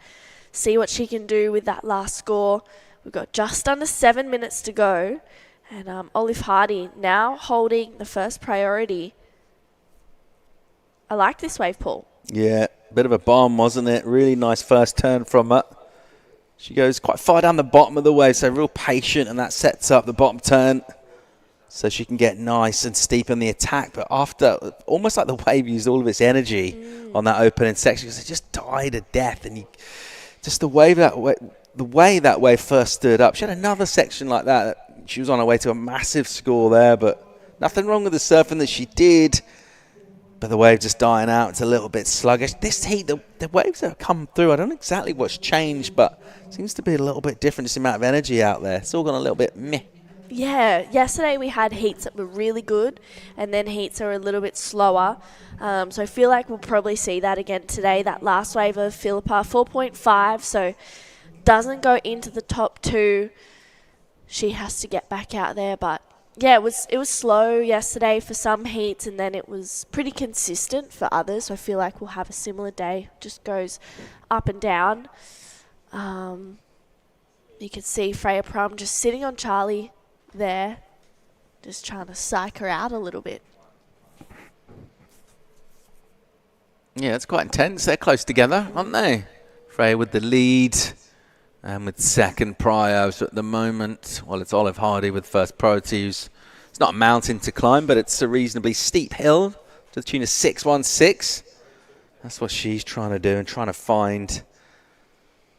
see what she can do with that last score. We've got just under 7 minutes to go. And Olive Hardy now holding the first priority. I like this wave, Paul. Yeah, bit of a bomb, wasn't it? Really nice first turn from her. She goes quite far down the bottom of the wave, so real patient, and that sets up the bottom turn so she can get nice and steep in the attack. But after, almost like the wave used all of its energy on that opening section, because it just died a death. And just the way that wave first stood up, she had another section like that. She was on her way to a massive score there, but nothing wrong with the surfing that she did. But the wave just dying out. It's a little bit sluggish. This heat, the waves that have come through, I don't know exactly what's changed, but it seems to be a little bit different, just the amount of energy out there. It's all gone a little bit meh. Yeah, yesterday we had heats that were really good, and then heats are a little bit slower. So I feel like we'll probably see that again today. That last wave of Philippa, 4.5, so doesn't go into the top two. She has to get back out there, but yeah, it was slow yesterday for some heats, and then it was pretty consistent for others. So I feel like we'll have a similar day. Just goes up and down. You can see Freya Prum just sitting on Charlie there, just trying to psych her out a little bit. Yeah, it's quite intense. They're close together, aren't they? Freya with the lead and with second Pryor. So at the moment, well, it's Olive Hardy with first priority. It's not a mountain to climb, but it's a reasonably steep hill to the tune of 616. That's what she's trying to do and trying to find.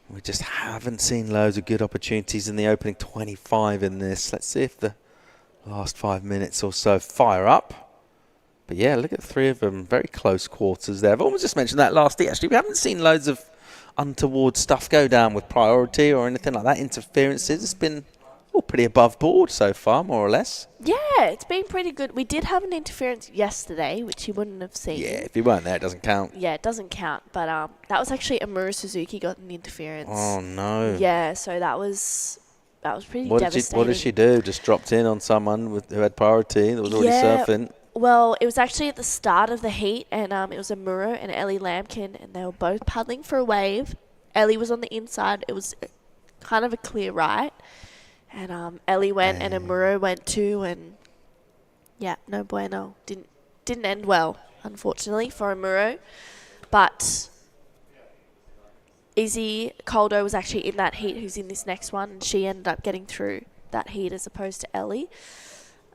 We just haven't seen loads of good opportunities in the opening 25 in this. Let's see if the last 5 minutes or so fire up. But yeah, look at 3 of them. Very close quarters there. I've almost just mentioned that last year. Actually, we haven't seen loads of untoward stuff go down with priority or anything like that. Interferences. It's been all pretty above board so far, more or less. Yeah, it's been pretty good. We did have an interference yesterday, which you wouldn't have seen. Yeah, if you weren't there, it doesn't count. Yeah, it doesn't count. But that was actually Amuro Suzuki got an interference. Oh, no. Yeah, so that was pretty What devastating. did she do? Just dropped in on someone who had priority that was already surfing? Well, it was actually at the start of the heat, and it was Amuro and Ellie Lampkin, and they were both paddling for a wave. Ellie was on the inside. It was kind of a clear right. And Ellie went and Amuro went too, and yeah, no bueno. Didn't end well, unfortunately, for Amuro. But Izzy Caldo was actually in that heat, who's in this next one, and she ended up getting through that heat as opposed to Ellie.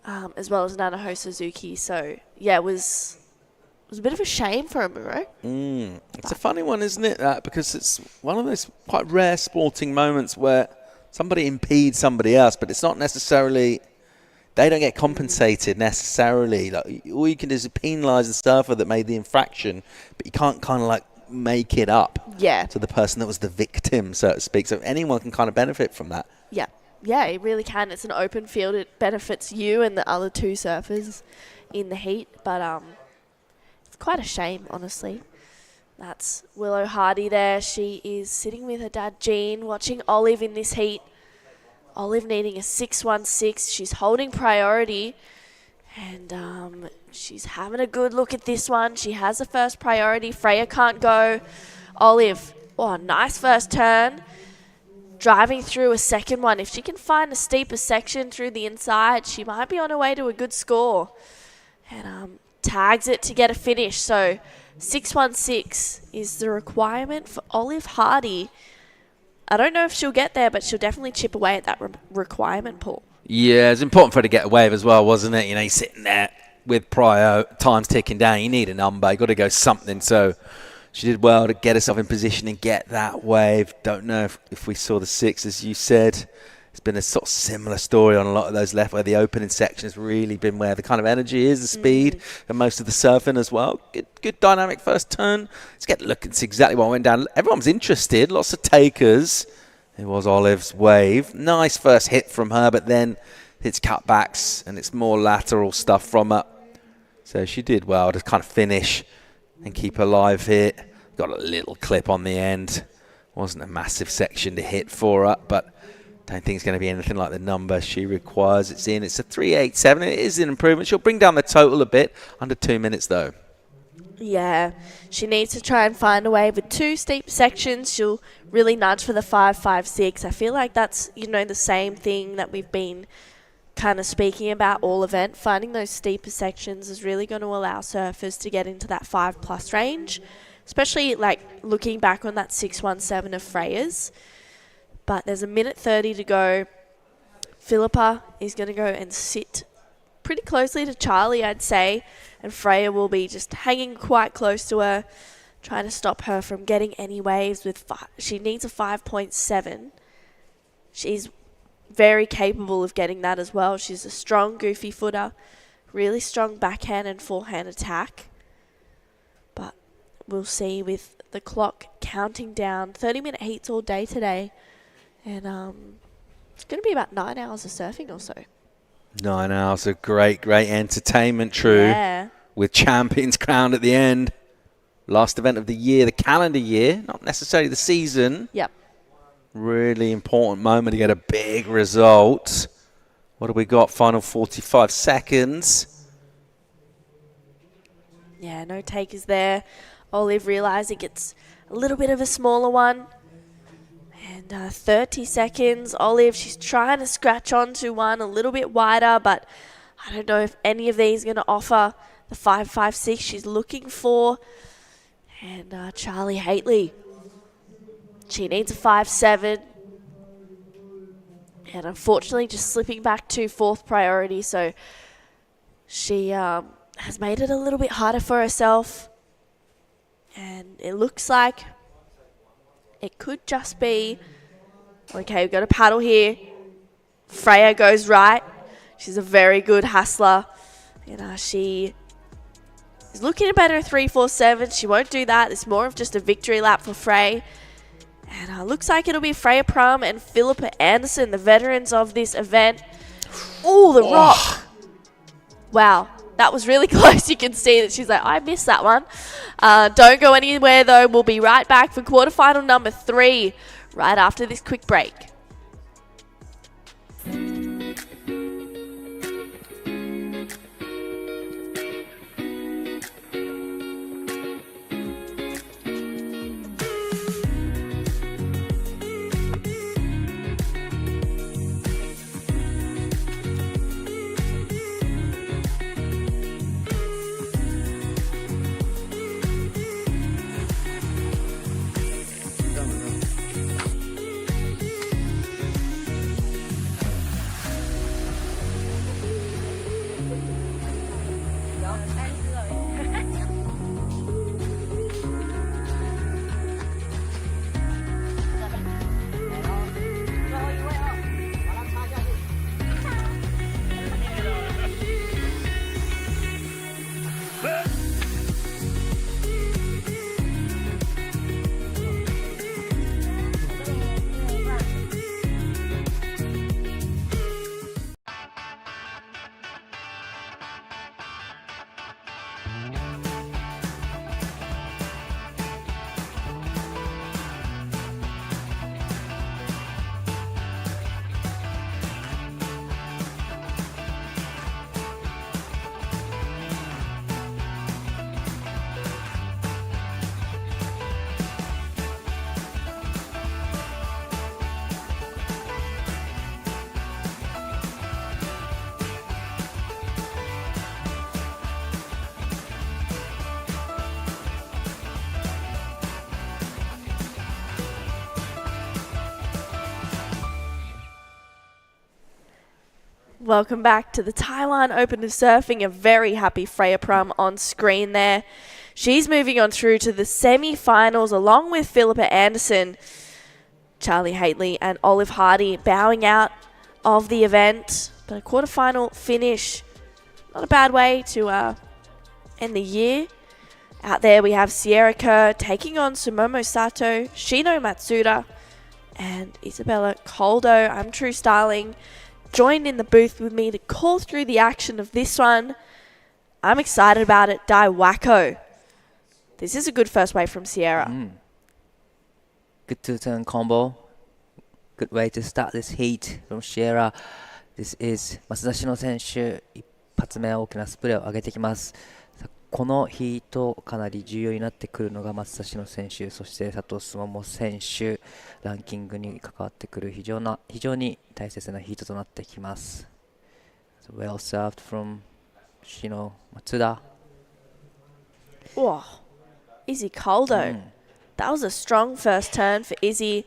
As well as Nanaho Suzuki. So, yeah, it was a bit of a shame for Amuro. It's a funny one, isn't it? Because it's one of those quite rare sporting moments where somebody impedes somebody else, but it's not necessarily... They don't get compensated necessarily. Like, all you can do is penalise the surfer that made the infraction, but you can't kind of like make it up to the person that was the victim, so to speak. So anyone can kind of benefit from that. Yeah. Yeah, it really can. It's an open field. It benefits you and the other 2 surfers in the heat. But it's quite a shame, honestly. That's Willow Hardy there. She is sitting with her dad, Jean, watching Olive in this heat. Olive needing a 616. She's holding priority. And she's having a good look at this one. She has a first priority. Freya can't go. Olive, nice first turn. Driving through a second one. If she can find a steeper section through the inside, she might be on her way to a good score. And tags it to get a finish. So 616 is the requirement for Olive Hardy. I don't know if she'll get there, but she'll definitely chip away at that requirement pool. Yeah, it's important for her to get a wave as well, wasn't it? You know, you're sitting there with Pryor, time's ticking down. You need a number. You've got to go something. So she did well to get herself in position and get that wave. Don't know if we saw the 6, as you said. It's been a sort of similar story on a lot of those left, where the opening section has really been where the kind of energy is, the speed, and most of the surfing as well. Good dynamic first turn. Let's get a look and see exactly what went down. Everyone's interested. Lots of takers. It was Olive's wave. Nice first hit from her, but then it's cutbacks, and it's more lateral stuff from her. So she did well to kind of finish and keep her live hit. Got a little clip on the end. Wasn't a massive section to hit for her, but don't think it's going to be anything like the number she requires. It's a 387. It is an improvement. She'll bring down the total a bit. Under 2 minutes, though. Yeah, she needs to try and find a way with 2 steep sections. She'll really nudge for the 5.56. I feel like that's, the same thing that we've been kind of speaking about all event. Finding those steeper sections is really going to allow surfers to get into that 5+ range, especially like looking back on that 617 of Freya's. But there's 1:30 to go. Philippa is going to go and sit pretty closely to Charlie, I'd say, and Freya will be just hanging quite close to her, trying to stop her from getting any waves. She needs a 5.7. She's very capable of getting that as well. She's a strong, goofy footer, really strong backhand and forehand attack. But we'll see with the clock counting down. 30-minute heats all day today. And it's going to be about 9 hours of surfing or so. 9 hours of great entertainment, True. Yeah. With champions crowned at the end. Last event of the year, the calendar year, not necessarily the season. Yep. Really important moment to get a big result. What have we got? Final 45 seconds. Yeah, no takers there. Olive realising it's a little bit of a smaller one. And 30 seconds. Olive, she's trying to scratch onto one a little bit wider, but I don't know if any of these are going to offer the 5.56 she's looking for. And Charlie Haitley, she needs a 5-7. And unfortunately just slipping back to 4th priority. So she has made it a little bit harder for herself. And it looks like it could just be, okay, we've got a paddle here. Freya goes right. She's a very good hassler. And she is looking at better 3-4-7. She won't do that. It's more of just a victory lap for Frey. And looks like it'll be Freya Prum and Philippa Anderson, the veterans of this event. Oh, the rock. Wow, that was really close. You can see that she's like, I missed that one. Don't go anywhere, though. We'll be right back for quarterfinal number 3 right after this quick break. Welcome back to the Taiwan Open of Surfing. A very happy Freya Prum on screen there. She's moving on through to the semi-finals along with Philippa Anderson, Charlie Haitley and Olive Hardy bowing out of the event. But a quarterfinal finish, not a bad way to end the year. Out there we have Sierra Kerr taking on Sumomo Sato, Shino Matsuda and Isabella Coldo. I'm True Starling. Joined in the booth with me to call through the action of this one. I'm excited about it. Dai Wacko. This is a good first wave from Sierra. Good two-turn combo. Good way to start this heat from Sierra. This is 松田詩野選手、一発目大きなスプレーを上げてきます。このヒートかなり重要になってくるのが松田詩野選手、そして佐藤須桃選手、ランキングに関わってくる非常に大切なヒートとなってきます。So well served from Shino Matsuda. Oh, Izzy Coldo. That was a strong first turn for Izzy.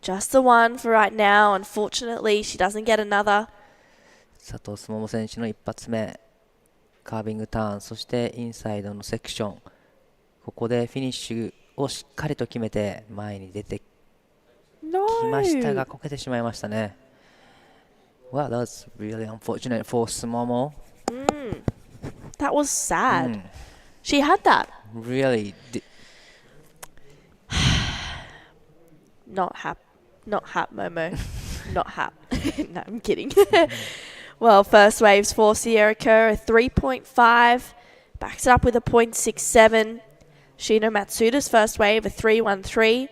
Just the one for right now. Unfortunately, she doesn't get another. 佐藤須桃選手の一発目。カービングターン、そしてインサイドのセクション、ここでフィニッシュをしっかりと決めて前に出てきましたが、こけてしまいましたね。Well, that was really unfortunate for Sumomo. That was sad. She had that. Really. Not hap, Momo. Not hap. No, I'm kidding. Well, first waves for Sierra Kerr, a 3.5. Backs it up with a 0.67. Shino Matsuda's first wave, a 3.13.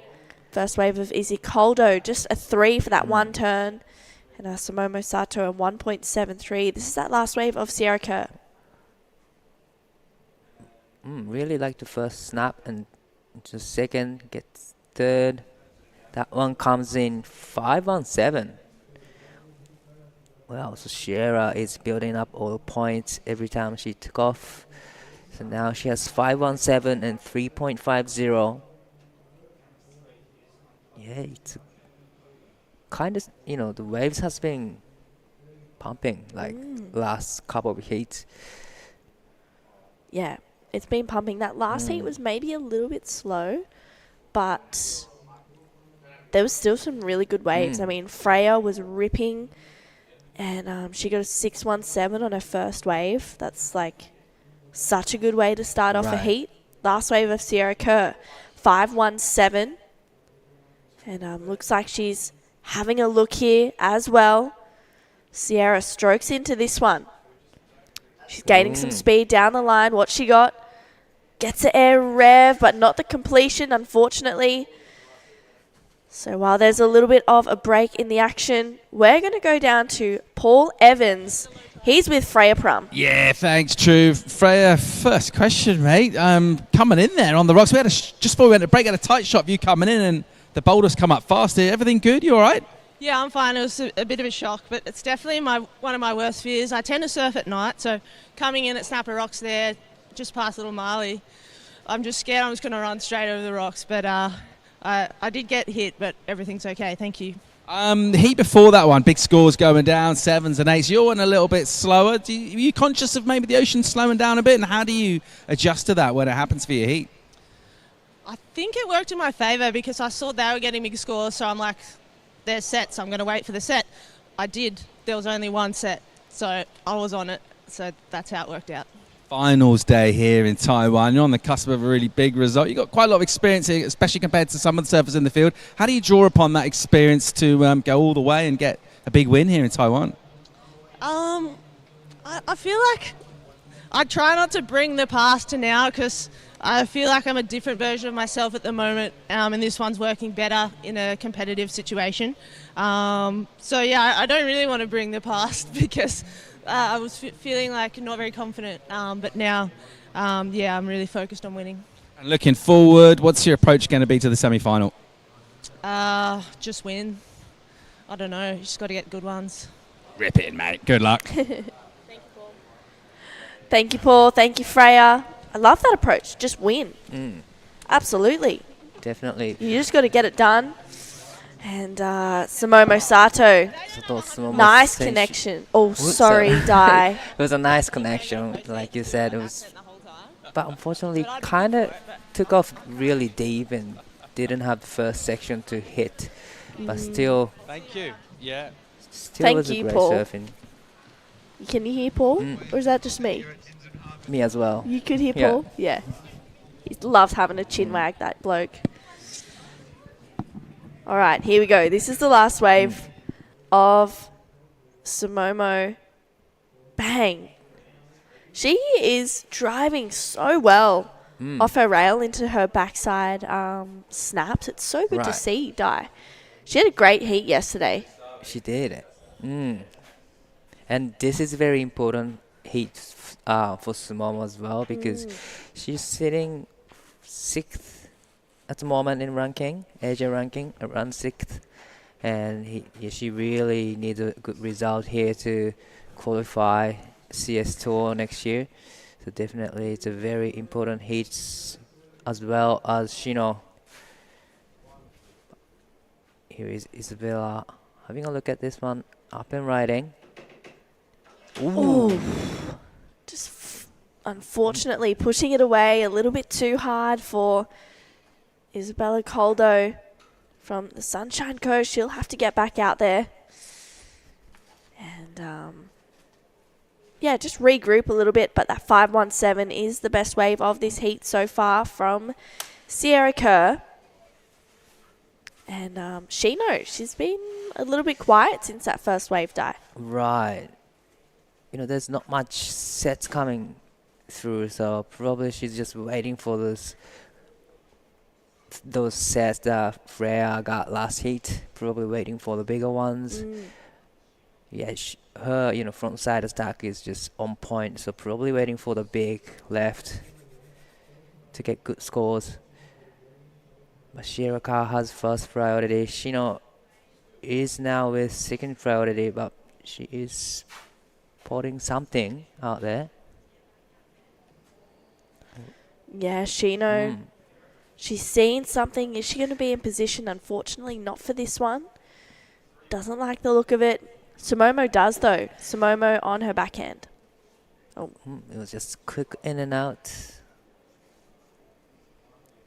First wave of Izzy Coldo, just a 3 for that one turn. And Sumomo Sato, a 1.73. This is that last wave of Sierra Kerr. Really like the first snap and just second, gets third. That one comes in 5-on-7. Well, so Sierra is building up all the points every time she took off. So now she has 517 and 3.50. Yeah, it's kind of, the waves has been pumping like last couple of heats. Yeah, it's been pumping. That last heat was maybe a little bit slow, but there was still some really good waves. I mean, Freya was ripping, and she got a 617 on her first wave. That's like such a good way to start off a heat. Last wave of Sierra Kerr, 517. And looks like she's having a look here as well. Sierra strokes into this one. She's gaining some speed down the line. What she got? Gets the air rev, but not the completion, unfortunately. So while there's a little bit of a break in the action, we're going to go down to Paul Evans. He's with Freya Prum. Yeah, thanks, True. Freya, first question, mate. Coming in there on the rocks. We had just before we went to break, had a tight shot of you coming in, and the boulders come up fast. Everything good? You all right? Yeah, I'm fine. It was a bit of a shock, but it's definitely one of my worst fears. I tend to surf at night, so coming in at Snapper Rocks there, just past Little Marley, I'm just scared I'm just going to run straight over the rocks. But I did get hit, but everything's okay. Thank you. Heat before that one, big scores going down, 7s and 8s. You're one a little bit slower. Are you conscious of maybe the ocean slowing down a bit, and how do you adjust to that when it happens for your heat? I think it worked in my favour because I saw they were getting big scores, so I'm like, they're set, so I'm going to wait for the set. I did. There was only one set, so I was on it. So that's how it worked out. Finals day here in Taiwan. You're on the cusp of a really big result. You've got quite a lot of experience here, especially compared to some of the surfers in the field. How do you draw upon that experience to go all the way and get a big win here in Taiwan? I feel like I try not to bring the past to now because I feel like I'm a different version of myself at the moment, and this one's working better in a competitive situation. So yeah, I don't really want to bring the past because I was feeling like not very confident, but now, yeah, I'm really focused on winning. And looking forward, what's your approach going to be to the semi-final? Just win. I don't know, you just got to get good ones. Rip it, mate. Good luck. Thank you, Paul. Thank you, Freya. I love that approach. Just win. Absolutely. Definitely. You just got to get it done. And Sumomo Sato. Nice connection. Oh, sorry, Dai. It was a nice connection, like you said. It was, but unfortunately, kind of took off really deep and didn't have the first section to hit. But still. Thank you. Yeah. Still was a great Paul. surfing. Can you hear Paul? Or is that just me? Me as well. You could hear Paul? Yeah. He loves having a chin wag, that bloke. All right, here we go. This is the last wave of Sumomo. Bang. She is driving so well off her rail into her backside snaps. It's so good to see, Dai. She had a great heat yesterday. She did. And this is very important heat for Sumomo as well because she's sitting 6th at the moment in ranking, Asia ranking, around 6th. And she really needs a good result here to qualify CS Tour next year. So definitely it's a very important heat as well as Shino. Here is Isabella having a look at this one, up and riding. Ooh. Just unfortunately pushing it away a little bit too hard for Isabella Coldo from the Sunshine Coast. She'll have to get back out there. And, yeah, just regroup a little bit. But that 517 is the best wave of this heat so far from Sierra Kerr. And she knows. She's been a little bit quiet since that first wave died. Right. There's not much sets coming through, so probably she's just waiting for those sets that Freya got last heat. Probably waiting for the bigger ones. Yeah, her front side attack is just on point, so probably waiting for the big left to get good scores. But Sierra Kerr has first priority. Shino is now with second priority, but she is putting something out there. Yeah, Shino. She's seen something. Is she going to be in position? Unfortunately, not for this one. Doesn't like the look of it. Sumomo does, though. Sumomo on her backhand. Oh. It was just quick in and out.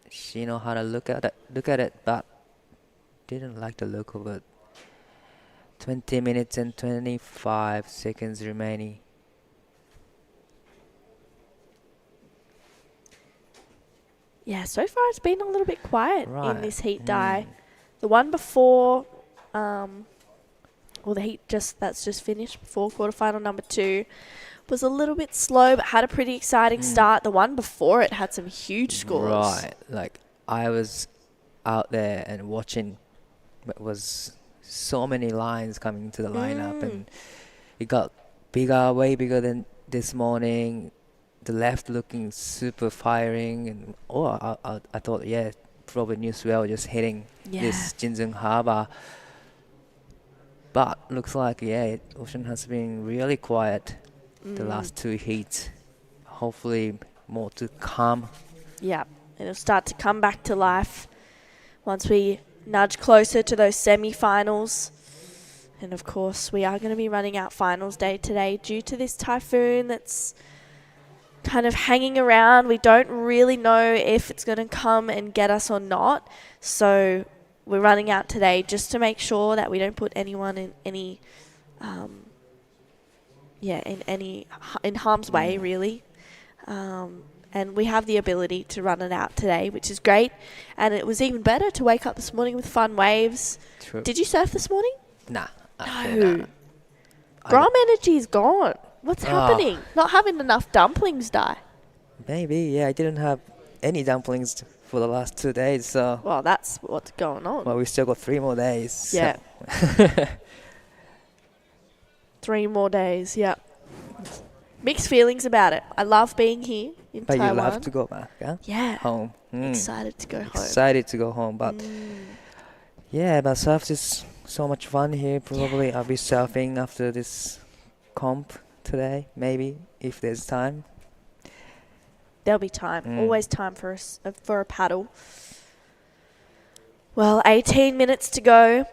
She know how to look at it, but didn't like the look of it. 20 minutes and 25 seconds remaining. Yeah, so far it's been a little bit quiet in this heat die. The one before, the heat that's just finished before quarterfinal number 2 was a little bit slow, but had a pretty exciting start. The one before it had some huge scores. Right, like I was out there and watching. It was so many lines coming to the lineup, and it got bigger, way bigger than this morning. The left looking super firing, and I thought, probably New Swell just hitting this Jinzun Harbor. But looks like, Ocean has been really quiet the last 2 heats. Hopefully more to come. Yeah, it'll start to come back to life once we nudge closer to those semi-finals. And of course, we are going to be running out finals day today due to this typhoon that's kind of hanging around. We don't really know if it's going to come and get us or not. So we're running out today just to make sure that we don't put anyone in any in harm's way, really. And we have the ability to run it out today, which is great. And it was even better to wake up this morning with fun waves. True. Did you surf this morning? Nah. No. Grom energy is gone. What's happening? Not having enough dumplings, Di. Maybe, I didn't have any dumplings for the last 2 days, so. Well, that's what's going on. Well, we still got 3 more days. Yeah. So. 3 more days, yeah. Mixed feelings about it. I love being here in Taiwan. Taiwan. You love to go back, huh? Yeah. Home. Excited to go home. Excited to go home, but but surf is so much fun here. Probably I'll be surfing after this comp today, maybe, if there's time. There'll be time. Always time for a paddle. Well, 18 minutes to go.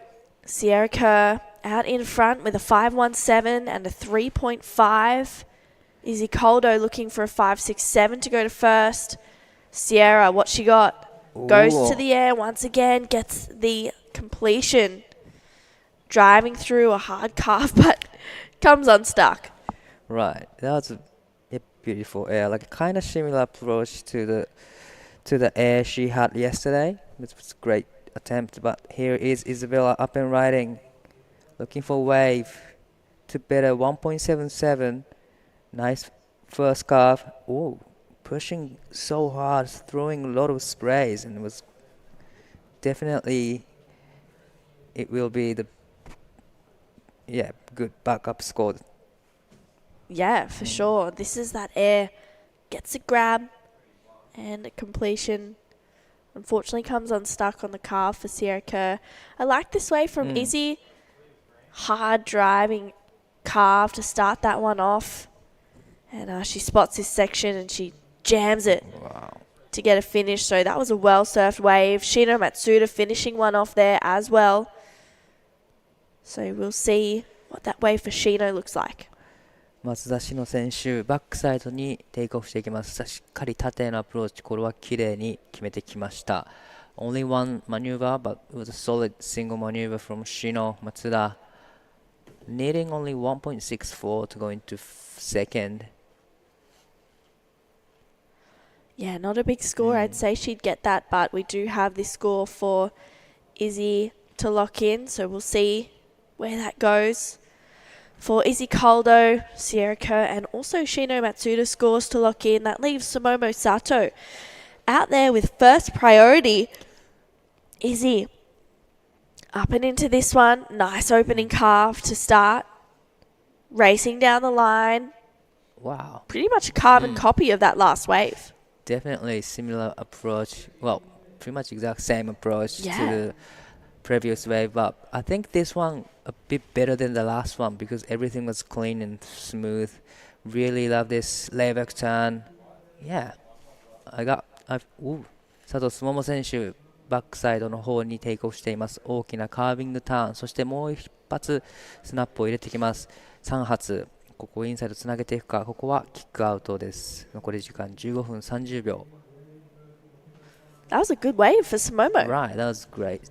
Sierra Kerr out in front with a 5.17 and a 3.5. Izzy Coldo looking for a 5.67 to go to first. Sierra, what she got? Goes to the air once again, gets the completion. Driving through a hard calf, but comes unstuck. Right, that was a beautiful air, like kind of similar approach to the air she had yesterday. It was a great attempt, but here is Isabella up and riding, looking for wave to better 1.77. Nice first calf. Oh, pushing so hard, throwing a lot of sprays, and it was definitely, it will be the good backup score. Yeah, for sure. This is that air. Gets a grab and a completion. Unfortunately comes unstuck on the calf for Sierra Kerr. I like this way from Izzy. Hard driving calf to start that one off. And she spots this section and she jams it to get a finish. So that was a well-surfed wave. Shino Matsuda finishing one off there as well. So we'll see what that wave for Shino looks like. 松田詩野選手、バックサイドにテイクオフしていきます。しっかり縦のアプローチ、これは綺麗に決めてきました。Only one maneuver, but it was a solid single maneuver from Shino Matsuda. Needing only 1.64 to go into second. Yeah, not a big score. I'd say she'd get that, but we do have this score for Izzy to lock in, so we'll see where that goes. For Izzy Coldo, Sierra Kerr, and also Shino Matsuda scores to lock in. That leaves Sumomo Sato out there with first priority. Izzy up and into this one. Nice opening calf to start. Racing down the line. Wow. Pretty much a carbon copy of that last wave. Definitely similar approach. Well, pretty much exact same approach to the previous wave, but I think this one a bit better than the last one because everything was clean and smooth. Really love this layback turn. Yeah. 佐藤すもも選手、バックサイドの方にテイクオフしています。大きなカービングターン、そしてもう一発スナップを入れてきます。3発、ここインサイドつなげていくか。ここはキックアウトです。残り時間15分30秒。That was a good wave for Sumomo. Right, that was great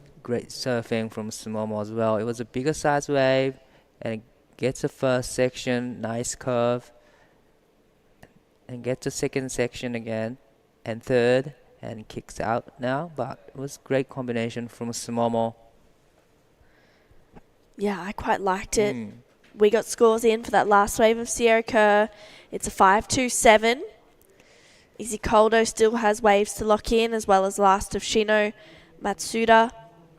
surfing from Sumomo as well. It was a bigger size wave and it gets the first section, nice curve, and gets the second section again, and third, and kicks out now. But it was great combination from Sumomo. Yeah, I quite liked it. We got scores in for that last wave of Sierra Kerr. It's a 5-2-7. Izzy Koldo still has waves to lock in, as well as last of Shino, Matsuda,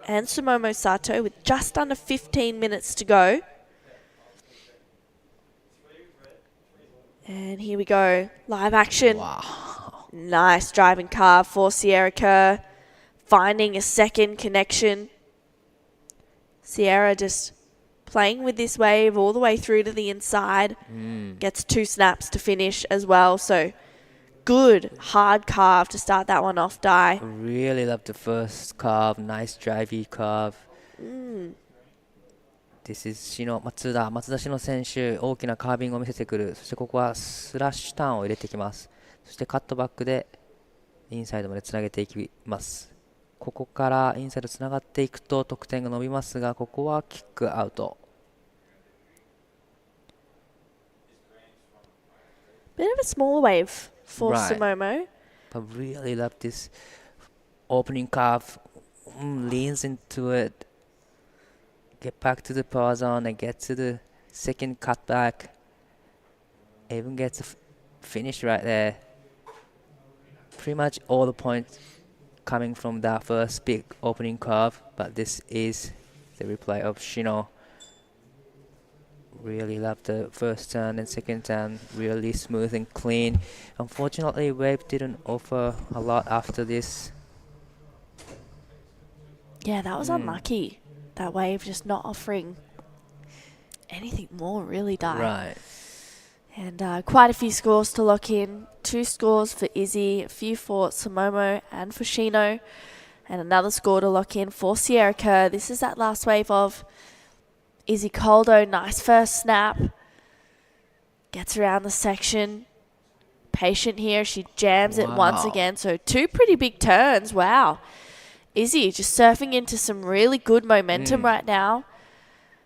and Sumomo Sato with just under 15 minutes to go. And here we go. Live action. Wow. Nice driving carve for Sierra Kerr. Finding a second connection. Sierra just playing with this wave all the way through to the inside. Gets 2 snaps to finish as well. So good hard carve to start that one off, Dai. Really love the first carve. Nice drivey carve. This is Shino 松田篠選手、大きなカービングを見せてくる。そしてここはスラッシュターンを入れてきます。そしてカットバックでインサイドまでつなげていきます。ここからインサイドつながっていくと得点が伸びますが、ここはキックアウト。Bit of a smaller wave for Sumomo. But really love this opening carve. Leans into it. Get back to the power zone and get to the second cutback. Even gets a finish right there. Pretty much all the points coming from that first big opening curve, but this is the replay of Shino. Really love the first turn and second turn, really smooth and clean. Unfortunately, wave didn't offer a lot after this. Yeah, that was unlucky. That wave just not offering anything more, really, Dai. Right. And quite a few scores to lock in. 2 scores for Izzy, a few for Sumomo and for Shino, and another score to lock in for Sierra Kerr. This is that last wave of Izzy Koldo. Nice first snap. Gets around the section. Patient here. She jams it once again. So 2 pretty big turns. Wow. Izzy just surfing into some really good momentum right now.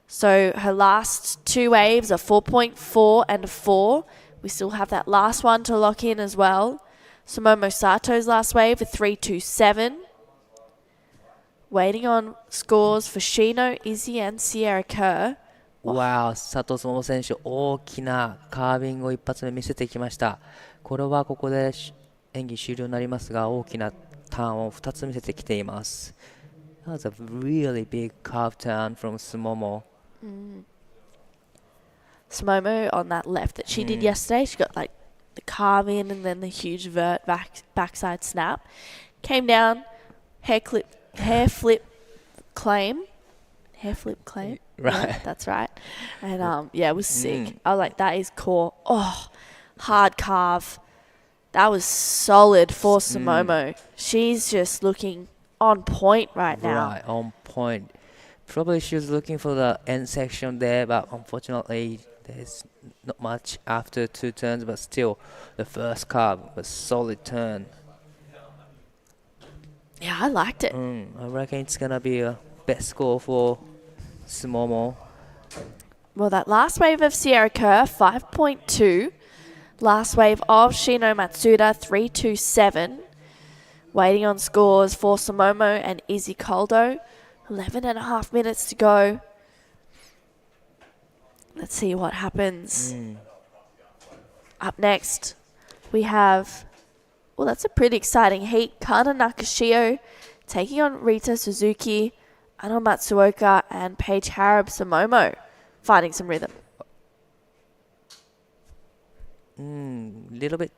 So her last 2 waves are 4.4 and a 4. We still have that last one to lock in as well. Sumomo Sato's last wave, a 3-2-7. Waiting on scores for Shino, Izzy and Sierra Kerr. Wow, 佐藤友選手、大きなカービングを一発目見せてきました。これはここで演技終了になりますが、大きなターンを2つ見せてきています。That was a really big carve turn from Sumomo. Sumomo on that left that she did yesterday, she got like the carve in and then the huge vert backside snap. Came down, hair flip claim. Right. Yeah, that's right. And yeah, it was sick. I was like, that is core. Oh, hard carve. That was solid for Sumomo. She's just looking on point right now. Right, on point. Probably she was looking for the end section there, but unfortunately there's not much after 2 turns, but still the first carve was solid turn. Yeah, I liked it. I reckon it's going to be a best score for Sumomo. Well, that last wave of Sierra Kerr, 5.2. Last wave of Shino Matsuda, 3-2-7. Waiting on scores for Sumomo and Izzy Koldo. 11.5 minutes to go. Let's see what happens. Up next, we have... Well, that's a pretty exciting heat. Kana Nakashio taking on Rita Suzuki, Ano Matsuoka, and Paige Harab Sumomo. Finding some rhythm. Little bit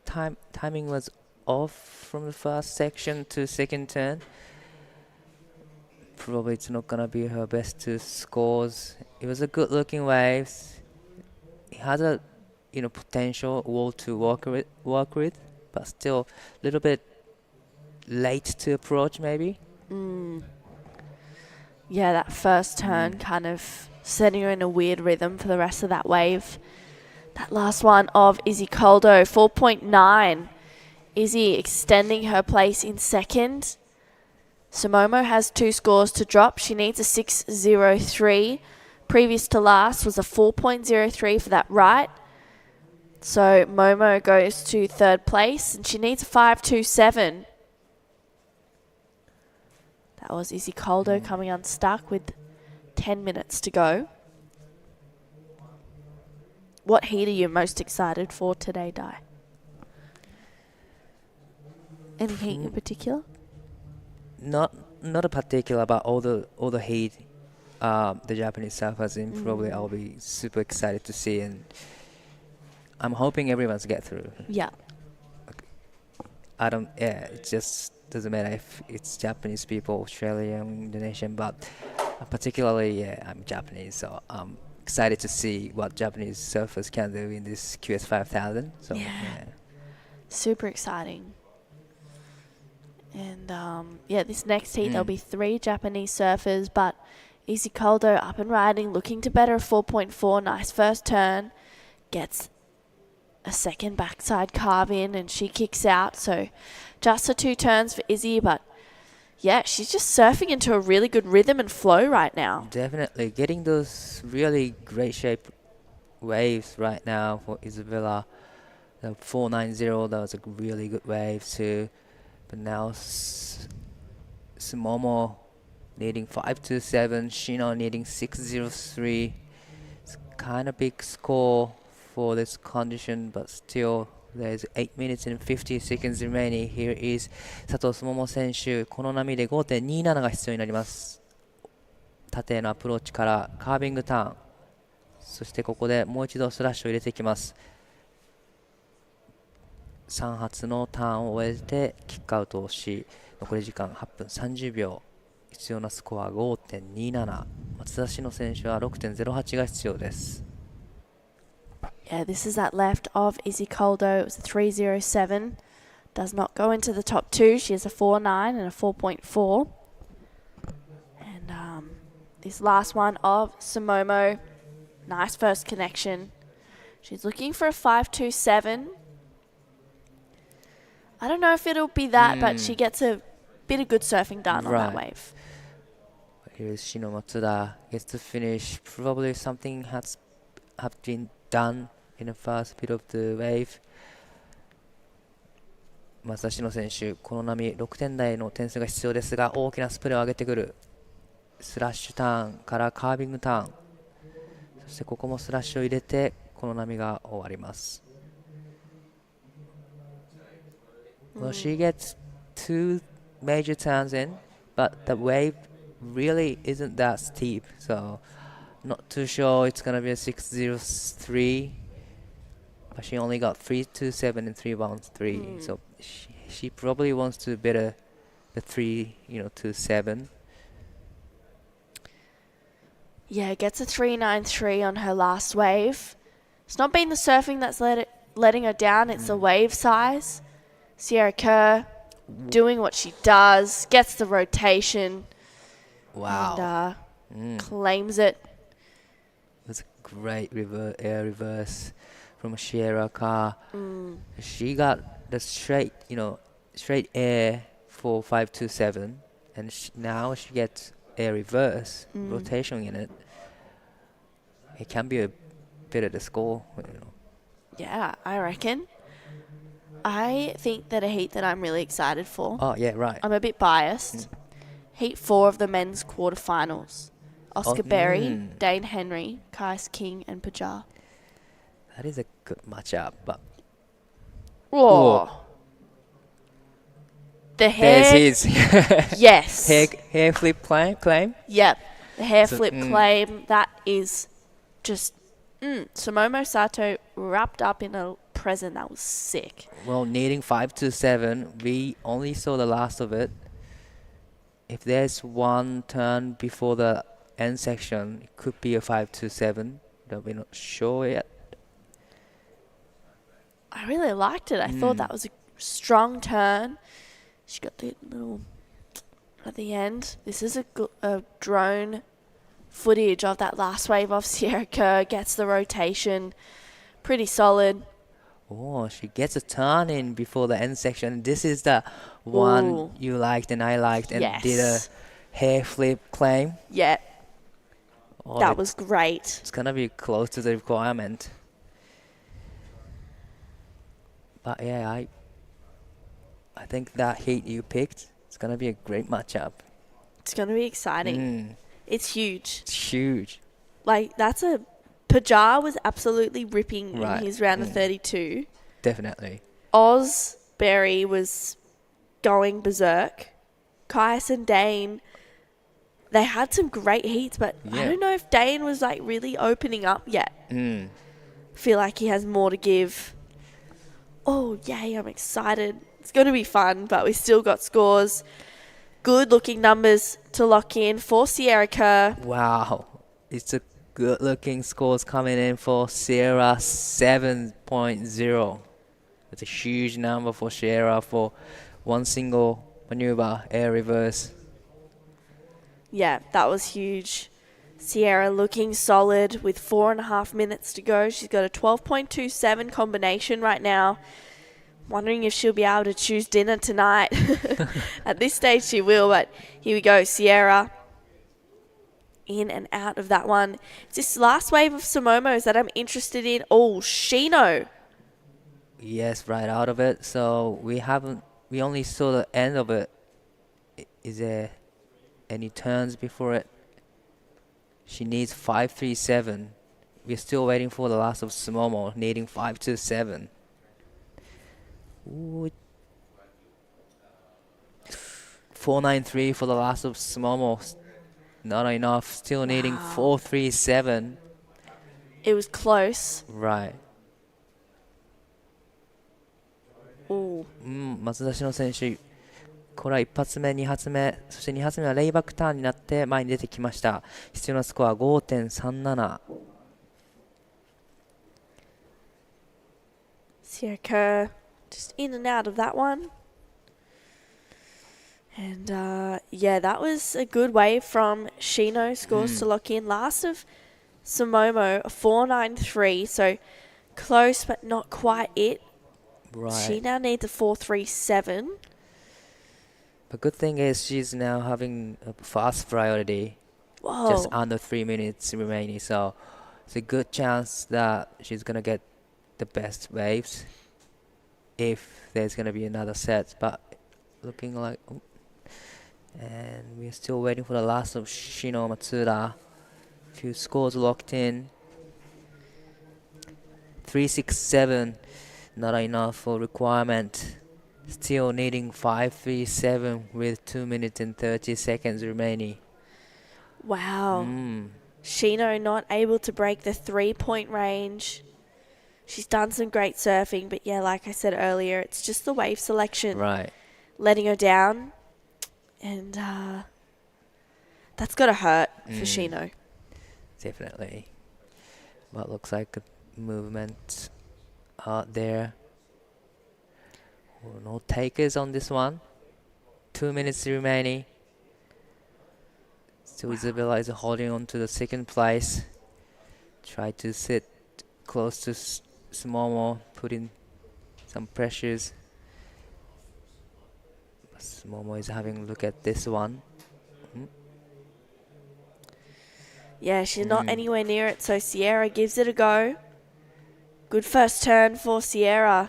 timing was off from the first section to second turn. Probably it's not gonna be her best 2 scores. It was a good looking wave. It has a potential wall to work with. but still a little bit late to approach maybe. Yeah, that first turn kind of setting her in a weird rhythm for the rest of that wave. That last one of Izzy Coldo, 4.9. Izzy extending her place in second. Samomo has 2 scores to drop. She needs a 6.03. Previous to last was a 4.03 for that right. So Momo goes to third place and she needs a 5.27. That was Izzy Coldo coming unstuck with 10 minutes to go. What heat are you most excited for today, Dai? Any heat in particular? Not a particular, but all the heat the Japanese surfers in, probably I'll be super excited to see, and I'm hoping everyone's get through. Yeah. It just doesn't matter if it's Japanese people, Australian, Indonesian, but particularly, I'm Japanese, so I'm excited to see what Japanese surfers can do in this QS 5000. So yeah. Super exciting. And this next heat there'll be 3 Japanese surfers, but Izzy Coldo up and riding, looking to better a 4.4. Nice first turn. Gets a second backside carve in and she kicks out. So just the 2 turns for Izzy, but yeah, she's just surfing into a really good rhythm and flow right now. Definitely getting those really great shape waves right now for Isabella. The 490, that was a really good wave too. But now Sumomo needing 527, Shino needing 603. It's kind of big score for this condition, but still there's 8 minutes and 50 seconds remaining. Here is 佐藤Sumomo選手。この波で 5.27 が必要になります。縦へのアプローチからカービングターン。そしてここでもう一度スラッシュを入れていきます。3発のターンを終えてキックアウトをし、残り時間8分30秒。必要なスコア 5.27。松田詩野選手は 6.08 が必要です。Yeah, this is that left of Izzy Coldo. It was a 3.07. Does not go into the top 2. She has a 4.9 and a 4.4. And this last one of Sumomo. Nice first connection. She's looking for a 5.27. I don't know if it'll be that, but she gets a bit of good surfing done on that wave. Here's Shino Matsuda. Gets to finish. Probably something have been done in the first bit of the wave. 松田詩野選手、この波6点台の点数が必要ですが、大きなスプレーを上げてくる。スラッシュターンからカービングターン。そしてここもスラッシュを入れて、この波が終わります。Well, she gets 2 major turns in, but the wave really isn't that steep, so not too sure it's gonna be a 6.03. But she only got 3.27 and 3.13, so she probably wants to better the 3.27. Yeah, gets a 3.93 on her last wave. It's not been the surfing that's letting her down, it's the wave size. Sierra Kerr doing what she does, gets the rotation. Wow. And claims it. It was a great air reverse from Sierra Kerr. She got the straight air for 5.27, and now she gets air reverse rotation in it. It can be a bit of the score. Yeah, I reckon. I think that a heat that I'm really excited for. Oh, yeah, right. I'm a bit biased. Heat 4 of the men's quarterfinals. Oscar Berry, Dane Henry, Kais King, and Pajar. That is a good matchup, but... Whoa. The hair... There's his... yes. Hair flip claim? Yep. The hair flip claim. That is just... Sumomo Sato wrapped up in a present that was sick. Well, needing 5.27, we only saw the last of it. If there's one turn before the end section, it could be a 5.27, but we're not sure yet. I really liked it. I thought that was a strong turn. She got the little at the end. This is a drone footage of that last wave off Sierra Kerr. Gets the rotation. Pretty solid. Oh, she gets a turn in before the end section. This is the one you liked and I liked and did a hair flip claim. Yeah. Oh, that was great. It's going to be close to the requirement. But yeah, I think that heat you picked, it's going to be a great matchup. It's going to be exciting. It's huge. It's huge. Like, Pajar was absolutely ripping in his round of 32. Definitely. Oz Berry was going berserk. Kais and Dane, they had some great heats, but I don't know if Dane was like really opening up yet. Feel like he has more to give. Oh, yay, I'm excited. It's going to be fun, but we still got scores. Good looking numbers to lock in for Sierra Kerr. Wow. It's a good looking scores coming in for Sierra 7.0. It's a huge number for Sierra for one single maneuver, air reverse. Yeah, that was huge. Sierra looking solid with 4.5 minutes to go. She's got a 12.27 combination right now. Wondering if she'll be able to choose dinner tonight. At this stage she will, but here we go. Sierra in and out of that one. It's this last wave of Somomos that I'm interested in. Oh, Shino. Yes, right out of it. So we only saw the end of it. Is there any turns before it? She needs 5.37. We're still waiting for the last of Sumomo, needing 5.27. Ooh. 4.93 for the last of Sumomo. Not enough. Still needing 4.37. It was close. Right. 松田詩野選手、これは1発目、2発目、そして2発目はレイバックターンになって前に出てきました。必要なスコア 5.37。Sierra Kerr just in and out of that one. And that was a good wave from Shino. Scores to lock in. Last of Sumomo, a 4.93. So close, but not quite it. Right. She now needs a 4.37. The good thing is she's now having a fast priority. Whoa. Just under 3 minutes remaining. So it's a good chance that she's going to get the best waves if there's going to be another set. But looking like... And we're still waiting for the last of Shino Matsuda. Few scores locked in. 3.67. Not enough for requirement. Still needing 5.37 with 2 minutes and 30 seconds remaining. Wow. Shino not able to break the 3-point range. She's done some great surfing, but yeah, like I said earlier, it's just the wave selection. Right. Letting her down. And that's got to hurt for Shino. Definitely. But looks like a movement out there. No takers on this one. 2 minutes remaining. Still Isabella is holding on to the second place. Try to sit close to Sumomo, put in some pressures. Sumomo is having a look at this one. Yeah, she's not anywhere near it, so Sierra gives it a go. Good first turn for Sierra.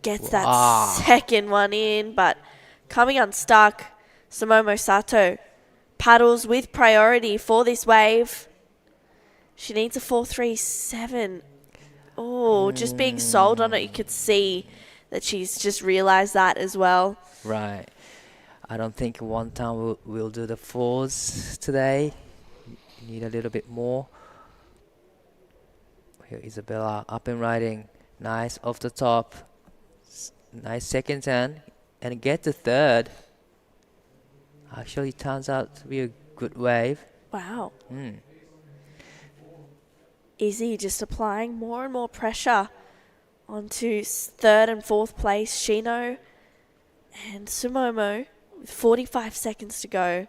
Gets that second one in, but coming unstuck. Sumomo Sato paddles with priority for this wave. She needs a 4.37. Oh, just being sold on it, you could see that she's just realised that as well. Right. I don't think one time we'll do the fours today. Need a little bit more. Here Isabella up and riding. Nice off the top. Nice second turn. And get the third. Actually turns out to be a good wave. Wow. Izzy just applying more and more pressure On to third and fourth place, Shino and Sumomo with 45 seconds to go.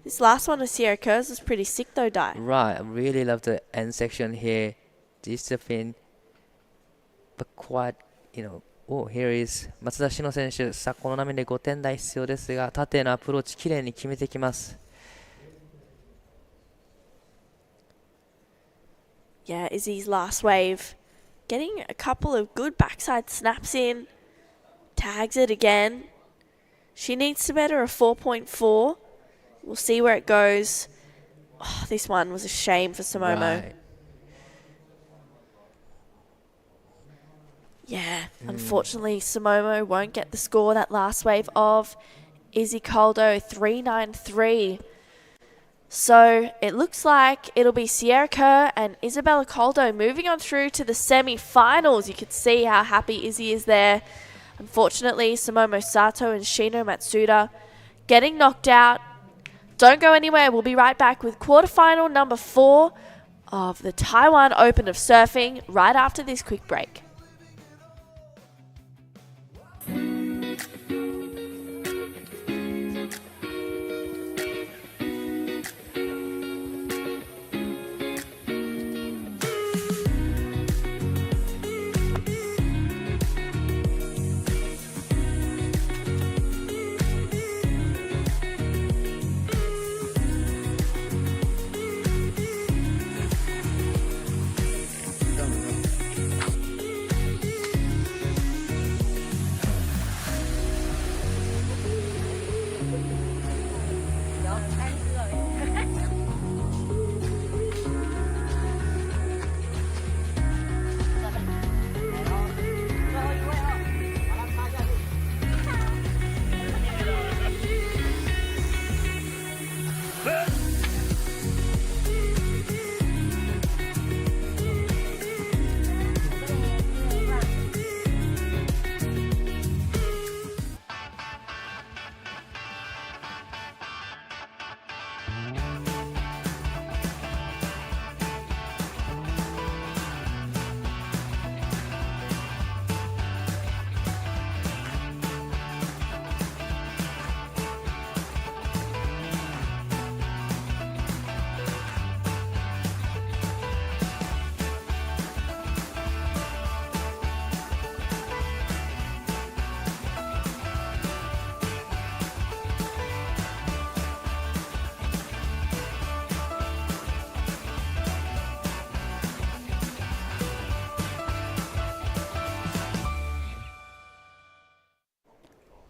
This last one of Sierra Kerrs was pretty sick though, Dai. Right, I really love the end section here. Discipline, but quite, here is 松田詩野選手。さあ、この波で5点台必要ですが、縦のアプローチきれいに決めてきます。Yeah, Izzy's last wave. Getting a couple of good backside snaps in. Tags it again. She needs to better a 4.4. We'll see where it goes. Oh, this one was a shame for Sumomo. Right. Yeah, unfortunately, Sumomo won't get the score. That last wave of Izzy Caldo, 393. So it looks like it'll be Sierra Kerr and Isabella Caldo moving on through to the semi-finals. You could see how happy Izzy is there. Unfortunately, Sumomo Sato and Shino Matsuda getting knocked out. Don't go anywhere. We'll be right back with quarterfinal number 4 of the Taiwan Open of Surfing right after this quick break.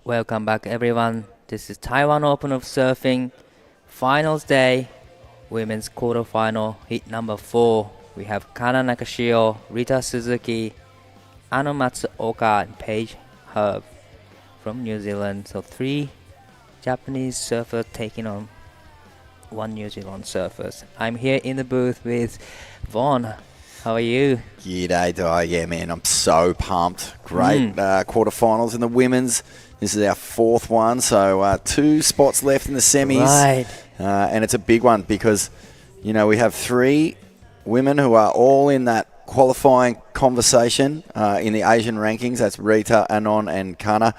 Welcome back, everyone. This is Taiwan Open of Surfing finals day, women's quarterfinal, heat number 4. We have Kana Nakashio, Rita Suzuki, Ano Matsuoka, and Paige Herb from New Zealand. So 3 Japanese surfers taking on 1 New Zealand surfers. I'm here in the booth with Vaughn. How are you? G'day, Di. Yeah, man, I'm so pumped. Great quarterfinals in the women's. This is our 4th one, so 2 spots left in the semis. Right. And it's a big one because, we have 3 women who are all in that qualifying conversation in the Asian rankings. That's Rita, Anon, and Kana.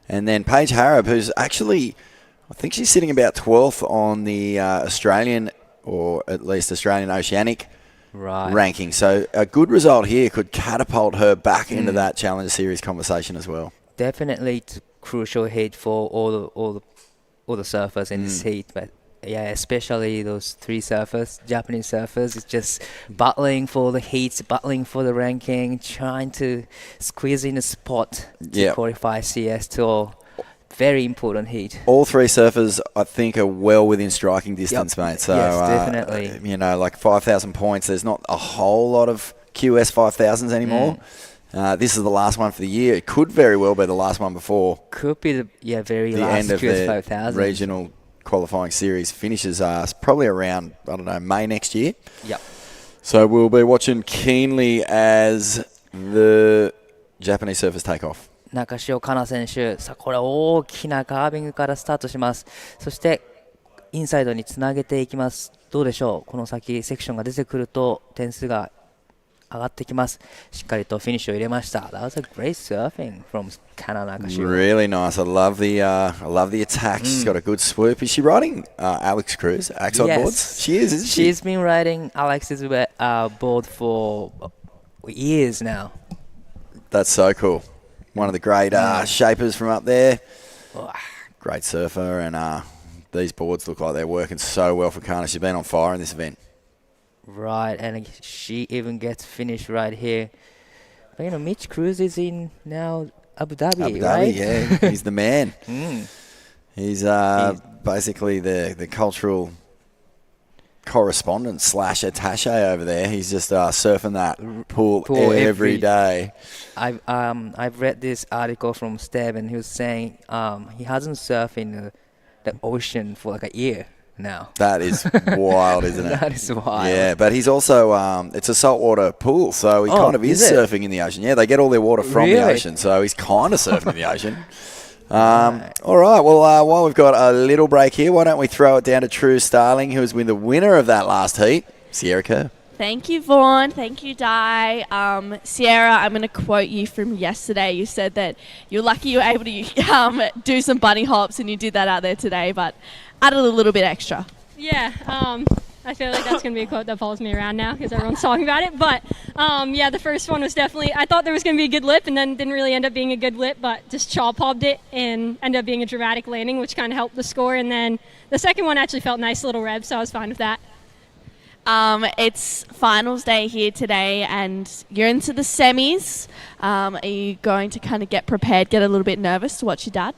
And then Paige Harab, who's actually, I think she's sitting about 12th on the Australian, or at least Australian Oceanic ranking. So a good result here could catapult her back into that Challenger Series conversation as well. Definitely crucial heat for all the surfers in this heat, but yeah, especially those 3 surfers, Japanese surfers, it's just battling for the heats, battling for the ranking, trying to squeeze in a spot to qualify CS Tour. Very important heat. All 3 surfers, I think, are well within striking distance, mate. So, yes, definitely. Like 5,000 points. There's not a whole lot of QS 5,000s anymore. This is the last one for the year. It could very well be the last one before. Could be the last end of QS the 5,000. Regional qualifying series finishes probably around, May next year. Yep. So we'll be watching keenly as the Japanese surfers take off. 中潮かな選手、さあこれ大きなカービングからスタートします。そしてインサイドにつなげていきます。どうでしょう、この先セクションが出てくると点数が上がってきます。しっかりとフィニッシュを入れました。That was a great surfing from Kana Nakashima. Really nice. I love the attack. She's got a good swoop. Is she riding Alex Cruz Axon boards? She is, isn't she? She's been riding Alex's board for years now. That's so cool. One of the great shapers from up there. Great surfer, and these boards look like they're working so well for Kana. She's been on fire in this event. Right, and she even gets finished right here. But, you know, Mitch Cruz is in now Abu Dhabi, right? Yeah, he's the man. He's basically the cultural correspondent / attaché over there. He's just surfing that pool every day. I've read this article from Steb, and he was saying he hasn't surfed in the ocean for like a year now. That is wild, isn't it? That is wild. Yeah, but he's also it's a saltwater pool, so he kind of is surfing in the ocean. Yeah, they get all their water from the ocean, so he's kind of surfing in the ocean. All right, well, while we've got a little break here, why don't we throw it down to True Starling, who has been the winner of that last heat, Sierra Kerr. Thank you, Vaughn. Thank you, Di. Sierra, I'm going to quote you from yesterday. You said that you're lucky you were able to do some bunny hops, and you did that out there today, but added a little bit extra. Yeah, I feel like that's going to be a quote that follows me around now because everyone's talking about it. But, yeah, the first one was definitely, I thought there was going to be a good lip, and then didn't really end up being a good lip, but just chaw-popped it and ended up being a dramatic landing, which kind of helped the score. And then the second one actually felt nice little rev, so I was fine with that. It's finals day here today, and you're into the semis. Are you going to kind of get prepared, get a little bit nervous to watch your dad?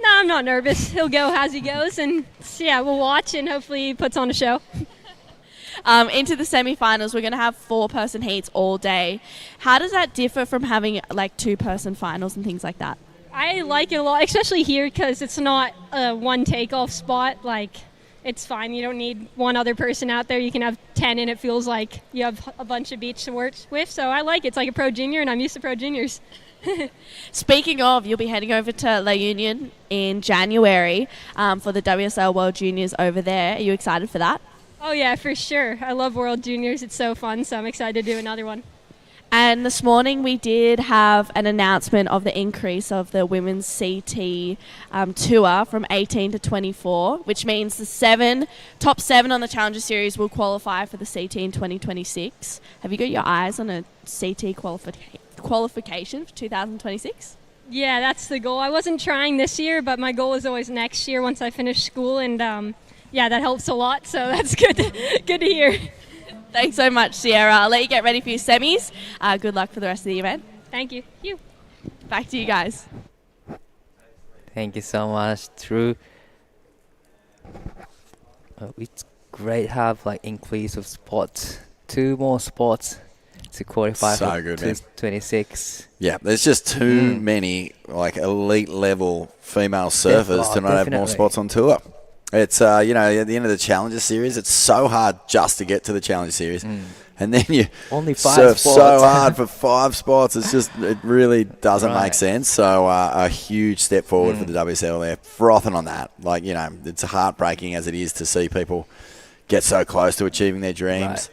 No, I'm not nervous. He'll go as he goes, and yeah, we'll watch, and hopefully he puts on a show. Into the semifinals, we're going to have 4-person heats all day. How does that differ from having like 2-person finals and things like that? I like it a lot, especially here because it's not a one takeoff spot. Like, it's fine. You don't need one other person out there. You can have 10, and it feels like you have a bunch of beach to work with. So I like it. It's like a pro junior, and I'm used to pro juniors. Speaking of, you'll be heading over to La Union in January for the WSL World Juniors over there. Are you excited for that? Oh, yeah, for sure. I love World Juniors. It's so fun, so I'm excited to do another one. And this morning we did have an announcement of the increase of the women's CT tour from 18 to 24, which means the top 7 on the Challenger Series will qualify for the CT in 2026. Have you got your eyes on a CT qualification for 2026? Yeah, that's the goal. I wasn't trying this year, but my goal is always next year once I finish school, and yeah, that helps a lot, so that's good to hear. Thanks so much, Sierra. I'll let you get ready for your semis. Good luck for the rest of the event. Thank you. Back to you guys. Thank you so much, True. It's great to have like increase of spots. 2 more spots to qualify for 2026. Yeah, there's just too many like elite level female surfers to not have more spots on tour. It's, you know, at the end of the Challenger Series, it's so hard just to get to the Challenger Series. And then you only 5 surf spots. so hard for 5 spots. It's just, it really doesn't make sense. So a huge step forward for the WSL there. Frothing on that. Like, you know, it's heartbreaking as it is to see people get so close to achieving their dreams.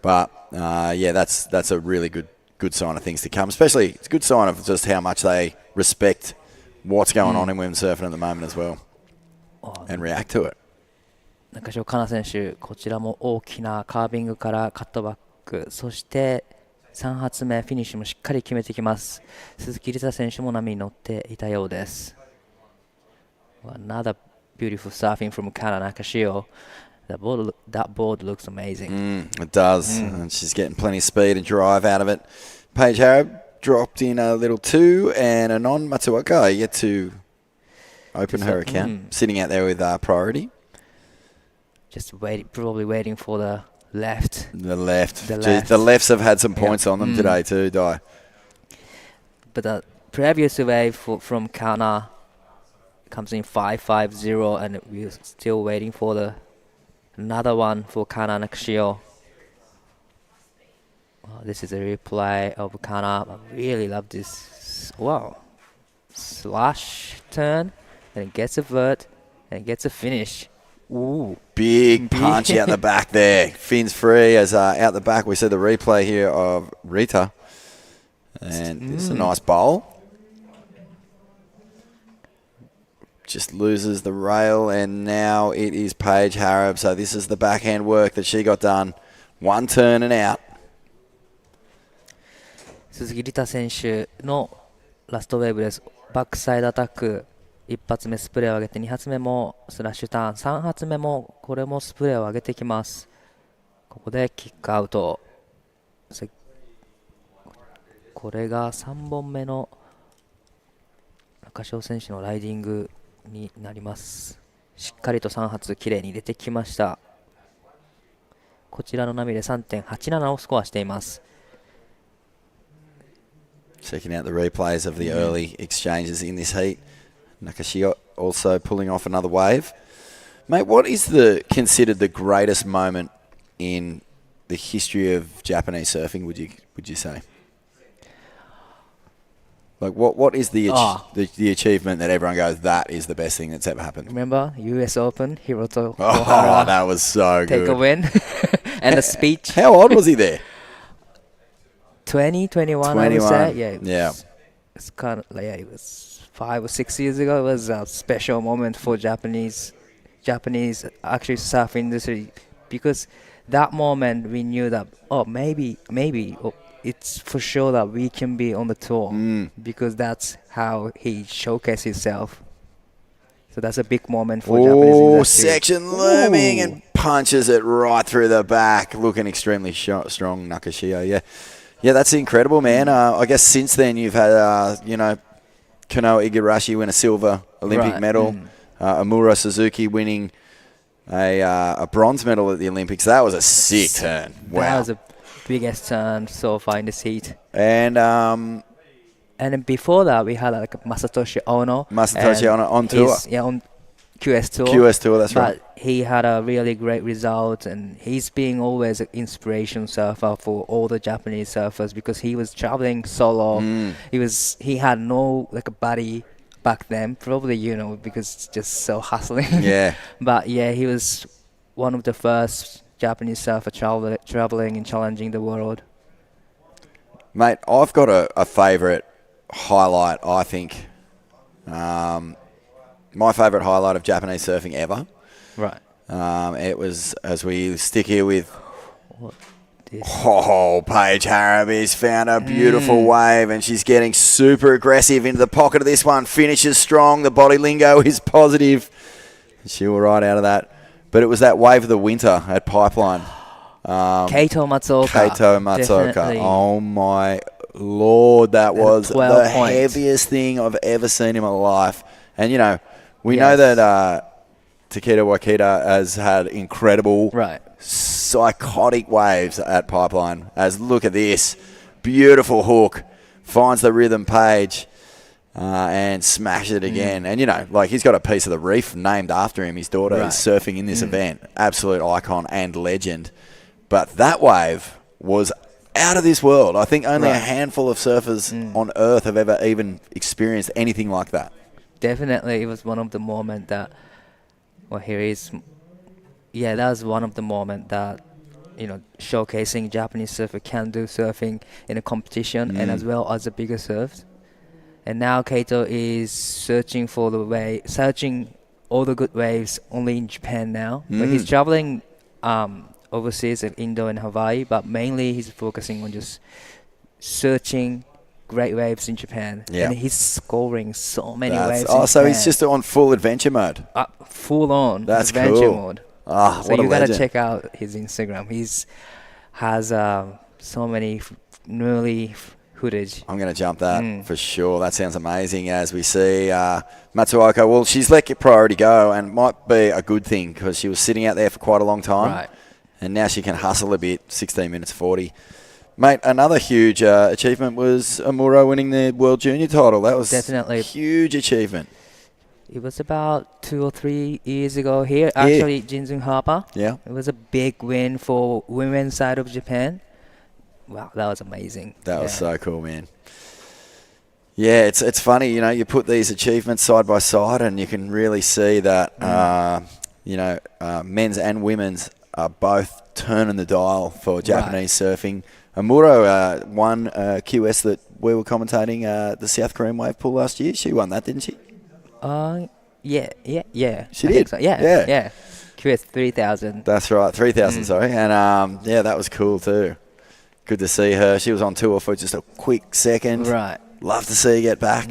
But, yeah, that's a really good sign of things to come. Especially, it's a good sign of just how much they respect what's going on in women's surfing at the moment as well. And react to it. 中島かな選手、こちらも大きなカービングからカットバック、そして3発目フィニッシュもしっかり決めてきます。鈴木梨沙選手も波に乗っていたようです。Another beautiful surfing from Kana Nakashima. That board looks amazing. It does. And she's getting plenty of speed and drive out of it. Paige Harrop dropped in a little 2, and Anon Matsuoka yet to open her account, sitting out there with priority. Just probably waiting for the left. The lefts have had some points on them today too, Di. But the previous wave from Kana comes in 5.50, and we're still waiting for another one for Kana Nakashima. This is a replay of Kana. I really love this. Wow. Slash turn. And it gets a vert, and it gets a finish. Ooh. Big punch out the back there. Fins free as out the back. We see the replay here of Rita. And this is a nice bowl. Just loses the rail, and now it is Paige Harrop. So this is the backhand work that she got done. One turn and out. 鈴木梨太選手のラストウェーブです。バックサイドアタック、1発目スプレーを上げて、2発目もスラッシュターン、3発目もこれもスプレーを上げてきます。ここでキックアウト。これが3本目の中潮選手のライディングになります。しっかりと3発きれいに出てきました。こちらの波で 3.87 をスコアしています。Checking out the replays of the early exchanges in this heat. Nakashio also pulling off another wave. Mate, what is considered the greatest moment in the history of Japanese surfing, would you say? Like, what is the achievement that everyone goes, that is the best thing that's ever happened? Remember, US Open, Hiroto Ohara, that was so good. Take a win. And a speech. How old was he there? 20, 21, I would say. Yeah. It's kind of like, it was 5 or 6 years ago. It was a special moment for Japanese actually surf industry, because that moment we knew that, maybe it's for sure that we can be on the tour, because that's how he showcased himself. So that's a big moment for Japanese industry. Section looming and punches it right through the back. Looking extremely strong, Nakashio. Yeah, that's incredible, man. I guess since then you've had, Kanoa Igarashi win a silver Olympic medal. Amuro Suzuki winning a bronze medal at the Olympics. That was a sick turn. Wow. That was the biggest turn so far in this heat. And then before that, we had like Masatoshi Ono. Masatoshi Ono on tour. On QS Tour. QS Tour, that's right. But he had a really great result, and he's being always an inspiration surfer for all the Japanese surfers, because he was traveling solo. He had no like a buddy back then, probably, because it's just so hustling. Yeah. But yeah, he was one of the first Japanese surfer traveling and challenging the world. Mate, I've got a favourite highlight, I think. My favourite highlight of Japanese surfing ever. Right. It was, as we stick here with... Paige Harrop has found a beautiful wave, and she's getting super aggressive into the pocket of this one. Finishes strong. The body lingo is positive. She will ride out of that. But it was that wave of the winter at Pipeline. Kaito Matsuoka. Definitely. Oh, my Lord. That was the heaviest thing I've ever seen in my life. And, we know that Takeda Wakita has had incredible, psychotic waves at Pipeline. As look at this. Beautiful hook. Finds the rhythm Paige and smashes it again. And, he's got a piece of the reef named after him. His daughter is surfing in this event. Absolute icon and legend. But that wave was out of this world. I think only a handful of surfers on Earth have ever even experienced anything like that. Definitely, it was one of the moments that, here is, that was one of the moments that, showcasing Japanese surfer can do surfing in a competition and as well as the bigger surfs. And now Kaito is searching all the good waves only in Japan now. But he's traveling overseas in Indo and Hawaii, but mainly he's focusing on just searching great waves in Japan. And he's scoring so many waves in so Japan. he's just on full adventure mode. Full on adventure mode. So you gotta check out his Instagram. He's has so many nearly footage. I'm going to jump that for sure. That sounds amazing. As we see Matsuoka, well, she's let priority go, and might be a good thing because she was sitting out there for quite a long time. And now she can hustle a bit. 16 minutes 40. Mate, another huge achievement was Amuro winning the World Junior title. That was definitely a huge achievement. It was about 2 or 3 years ago here, actually, Jinzun Harbor. Yeah. It was a big win for women's side of Japan. Wow, that was amazing. That was so cool, man. Yeah, it's funny, you put these achievements side by side and you can really see that, men's and women's are both turning the dial for Japanese surfing. Amuro won QS that we were commentating, the South Korean wave pool last year. She won that, didn't she? Yeah. She I did? think so. Yeah. QS 3000. That's right, 3,000, sorry. And, that was cool too. Good to see her. She was on tour for just a quick second. Right. Love to see her get back.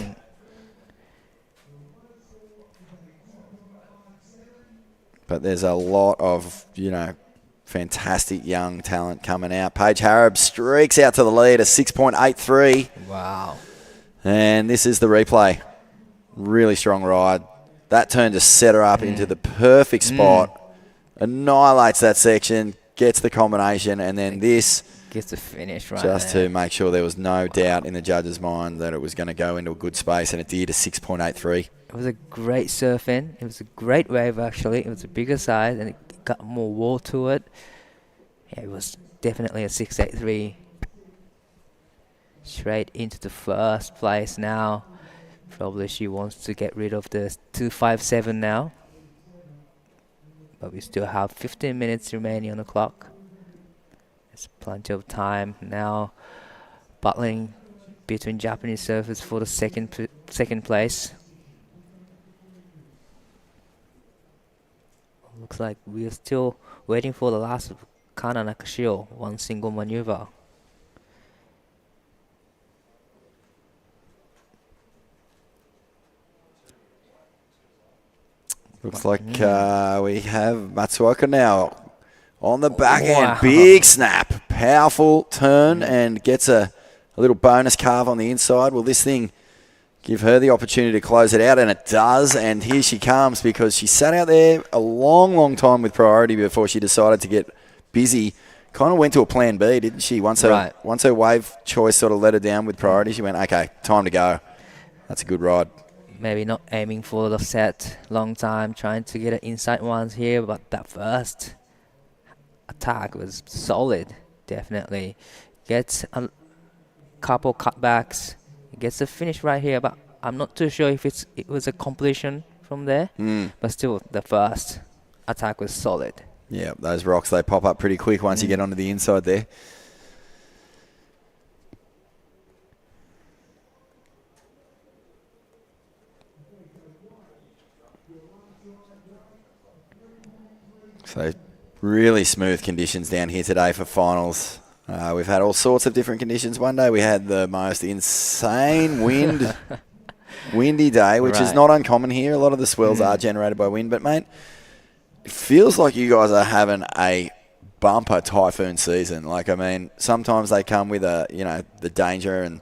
But there's a lot of, fantastic young talent coming out. Paige Harab streaks out to the lead, a 6.83. Wow. And this is the replay. Really strong ride. That turn just set her up into the perfect spot. Annihilates that section, gets the combination, and then this gets the finish right just there. to make sure there was no doubt in the judge's mind that it was going to go into a good space, and it did, a 6.83. It was a great surf in. It was a great wave, actually. It was a bigger size, and it got more wall to it. Yeah, it was definitely a 6.83. Straight into the first place now. Probably she wants to get rid of the 2.57 now. But we still have 15 minutes remaining on the clock. There's plenty of time now. Battling between Japanese surfers for the second place. Looks like we are still waiting for the last Kana Nakashio, one single maneuver. Looks like we have Matsuoka now on the back end. Big snap. Powerful turn and gets a little bonus carve on the inside. Will this thing give her the opportunity to close it out? And it does. And here she comes, because she sat out there a long, long time with priority before she decided to get busy. Kind of went to a plan B, didn't she? Once her wave choice sort of let her down with priority, she went, okay, time to go. That's a good ride. Maybe not aiming for the set long time, trying to get an inside ones here, but that first attack was solid, definitely. Gets a couple cutbacks, gets the finish right here, but I'm not too sure if it was a completion from there, but still the first attack was solid. Yeah, those rocks, they pop up pretty quick once you get onto the inside there. So really smooth conditions down here today for finals. We've had all sorts of different conditions. One day we had the most insane windy day, which is not uncommon here. A lot of the swells are generated by wind. But, mate, it feels like you guys are having a bumper typhoon season. Like, I mean, sometimes they come with the danger and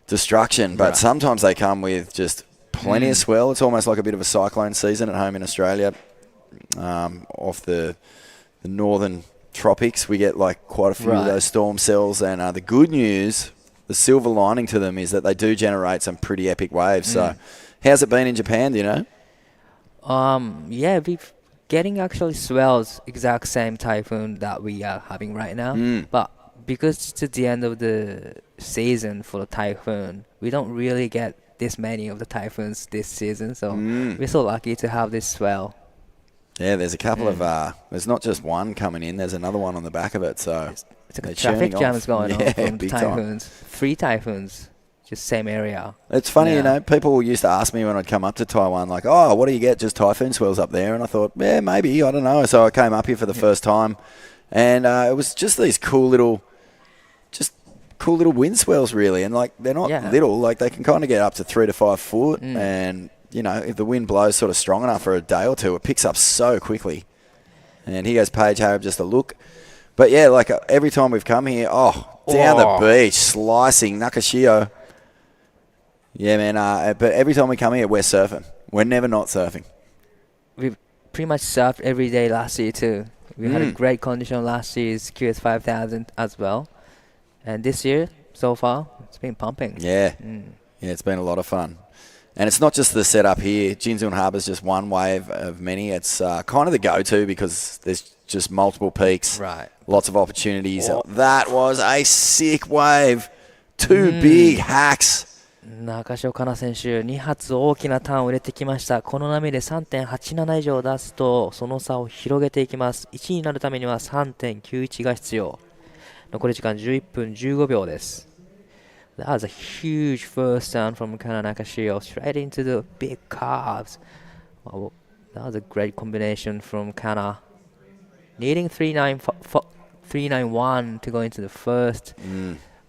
destruction, but sometimes they come with just plenty of swell. It's almost like a bit of a cyclone season at home in Australia. Off the northern tropics, we get like quite a few of those storm cells, and the good news, the silver lining to them, is that they do generate some pretty epic waves. So how's it been in Japan, do you know? Yeah, we're getting actually swells, exact same typhoon that we are having right now, but because it's at the end of the season for the typhoon, we don't really get this many of the typhoons this season, so we're so lucky to have this swell. Yeah, there's a couple of, there's not just one coming in, there's another one on the back of it. So it's like a traffic jam is going on from the typhoons. Time. 3 typhoons, just same area. It's funny, people used to ask me when I'd come up to Taiwan, like, oh, what do you get, just typhoon swells up there? And I thought, yeah, maybe, I don't know. So I came up here for the first time, and it was just these cool little wind swells, really. And, like, they're not little. Like, they can kind of get up to 3 to 5 foot, and if the wind blows sort of strong enough for a day or two, it picks up so quickly. And here goes Paige Harab, just a look. But, yeah, like every time we've come here, down the beach, slicing, Nakashio. Yeah, man, but every time we come here, we're surfing. We're never not surfing. We've pretty much surfed every day last year, too. We had a great condition last year's QS 5000 as well. And this year, so far, it's been pumping. Yeah. Yeah, it's been a lot of fun. And it's not just the setup here. Jinzun Harbor is just one wave of many. It's kind of the go-to because there's just multiple peaks. Right. Lots of opportunities. That was a sick wave. 2 big hacks 中潮かな選手、2発大きなターンを入れてきました。この波で 3.87 以上出すと、その差を広げていきます。1位になるためには 3.91 が必要。残り時間11分15秒です。That was a huge first down from Kana Nakashio, straight into the big calves. Wow, that was a great combination from Kana. Needing 391 to go into the first.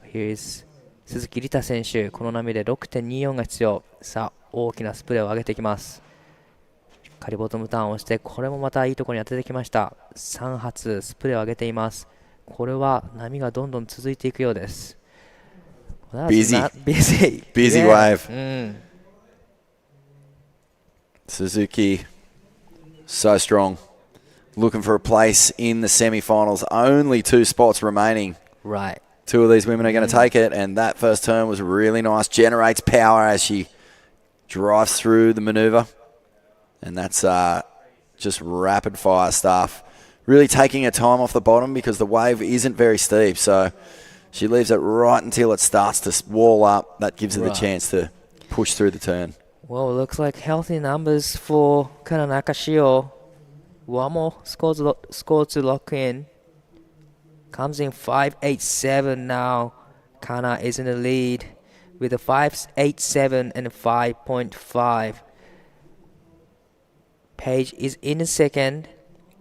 Here's 鈴木梨太選手、この波で 6.24 が必要。さあ、大きなスプレーを上げてきます。しっかりボトムターンをして、これもまたいいところに当ててきました。3発スプレーを上げています。これは波がどんどん続いていくようです。Busy yeah. wave. Suzuki, so strong. Looking for a place in the semi-finals. Only 2 spots remaining. Right. 2 of these women are going to take it, and that first turn was really nice. Generates power as she drives through the maneuver. And that's just rapid-fire stuff. Really taking her time off the bottom because the wave isn't very steep, so she leaves it right until it starts to wall up. That gives her the chance to push through the turn. Well, it looks like healthy numbers for Kana Nakashio. One more score to lock in. Comes in 5.87 now. Kana is in the lead with a 5.87 and a 5.5. Paige is in the second,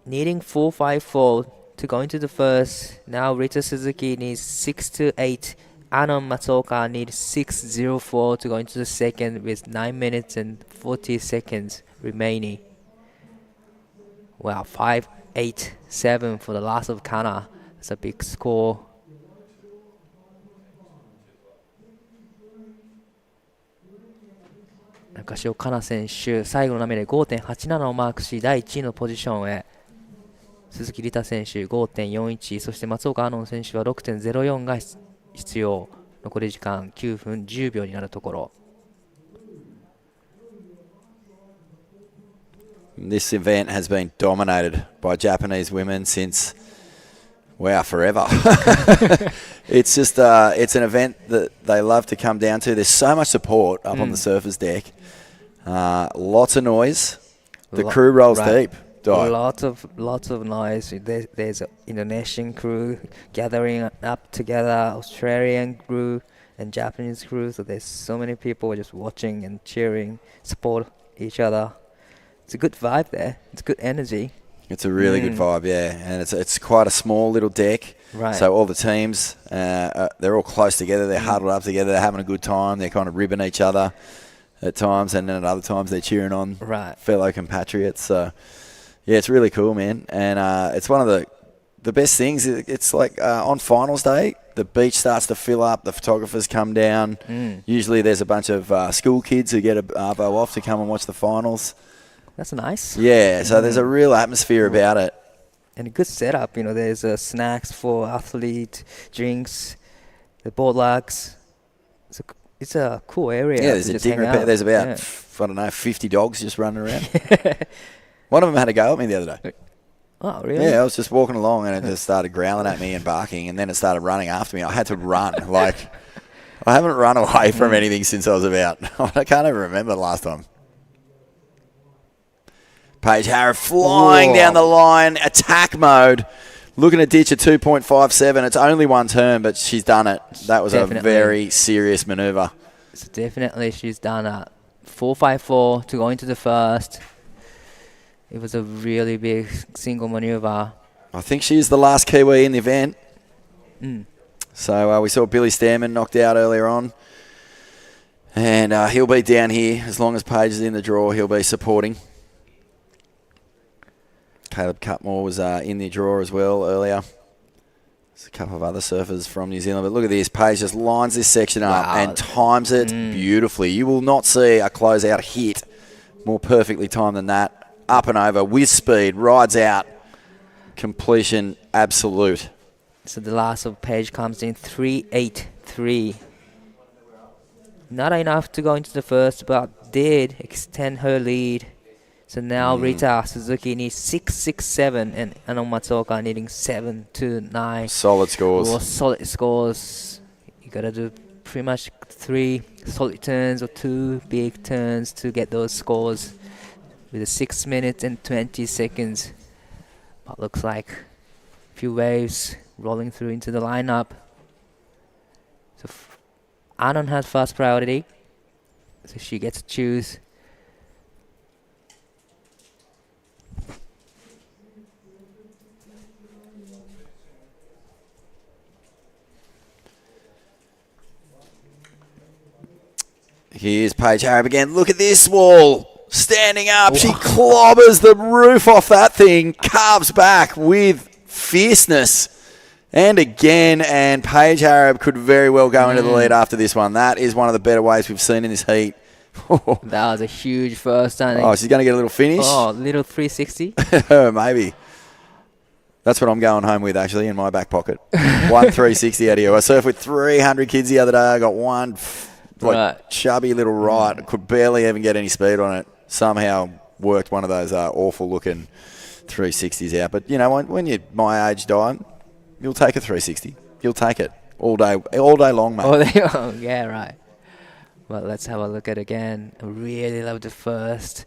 needing 4.54 to go into the first. Now Rita Suzuki needs 6.28. Anon Matsuoka needs 6.04 to go into the second with 9 minutes and 40 seconds remaining. Wow, 5.87 for the last of Kana. That's a big score. Nakashio Kana 選手、最後の波で 5.87 をマークし、第1位のポジションへ。鈴木梨太選手 5.41、そして松岡アノン選手は 6.04 が必要。残り時間9分10秒になるところ。This event has been dominated by Japanese women since, forever. It's just, it's an event that they love to come down to. There's so much support up on the surfers deck. Lots of noise. The crew rolls deep. Lots of noise. There's an Indonesian crew gathering up together, Australian crew and Japanese crew. So there's so many people just watching and cheering, support each other. It's a good vibe there. It's good energy. It's a really good vibe, yeah. And it's quite a small little deck. Right. So all the teams, they're all close together. They're huddled up together. They're having a good time. They're kind of ribbing each other at times, and then at other times they're cheering on fellow compatriots. So, yeah, it's really cool, man. And it's one of the best things. It's like on finals day, the beach starts to fill up. The photographers come down. Usually there's a bunch of school kids who get a arvo off to come and watch the finals. That's nice. Yeah, so there's a real atmosphere about it. And a good setup. You know, there's snacks for athletes, drinks, the board lugs. It's a cool area. Yeah, there's a dig repair. There's about, 50 dogs just running around. One of them had a go at me the other day. Oh, really? Yeah, I was just walking along and it just started growling at me and barking, and then it started running after me. I had to run. I haven't run away from anything since I was about, I can't even remember the last time. Paige Harrah flying down the line, attack mode, looking to ditch a 2.57. It's only one turn, but she's done it. That was a very serious maneuver. So definitely she's done it. 4.54 to go into the first. It was a really big single maneuver. I think she's the last Kiwi in the event. So we saw Billy Stairman knocked out earlier on. And he'll be down here. As long as Paige is in the draw, he'll be supporting. Caleb Cutmore was in the draw as well earlier. There's a couple of other surfers from New Zealand. But look at this. Paige just lines this section up and times it beautifully. You will not see a closeout hit more perfectly timed than that. Up and over with speed. Rides out. Completion absolute. So the last of Paige comes in 3.83. Not enough to go into the first, but did extend her lead. So now Rita Suzuki needs 6.67 and Anon Matsuoka needing 7.29. Solid scores. Solid scores. You gotta do pretty much 3 solid turns or 2 big turns to get those scores with a 6 minutes and 20 seconds. But looks like a few waves rolling through into the lineup. So Anon has first priority, so she gets to choose. Here's Paige Harrop again. Look at this wall. Standing up. She clobbers the roof off that thing. Carves back with fierceness. And again, and Paige Harrop could very well go into the lead after this one. That is one of the better waves we've seen in this heat. That was a huge first time. Oh, she's going to get a little finish? Oh, little 360. Maybe. That's what I'm going home with, actually, in my back pocket. 1 360 out of you. I surfed with 300 kids the other day. I got one chubby little right. Could barely even get any speed on it. Somehow worked one of those awful-looking 360s out. But, you know, when you're my age, Di, you'll take a 360. You'll take it all day long, mate. All day long, yeah, right. Well, let's have a look at it again. I really love the first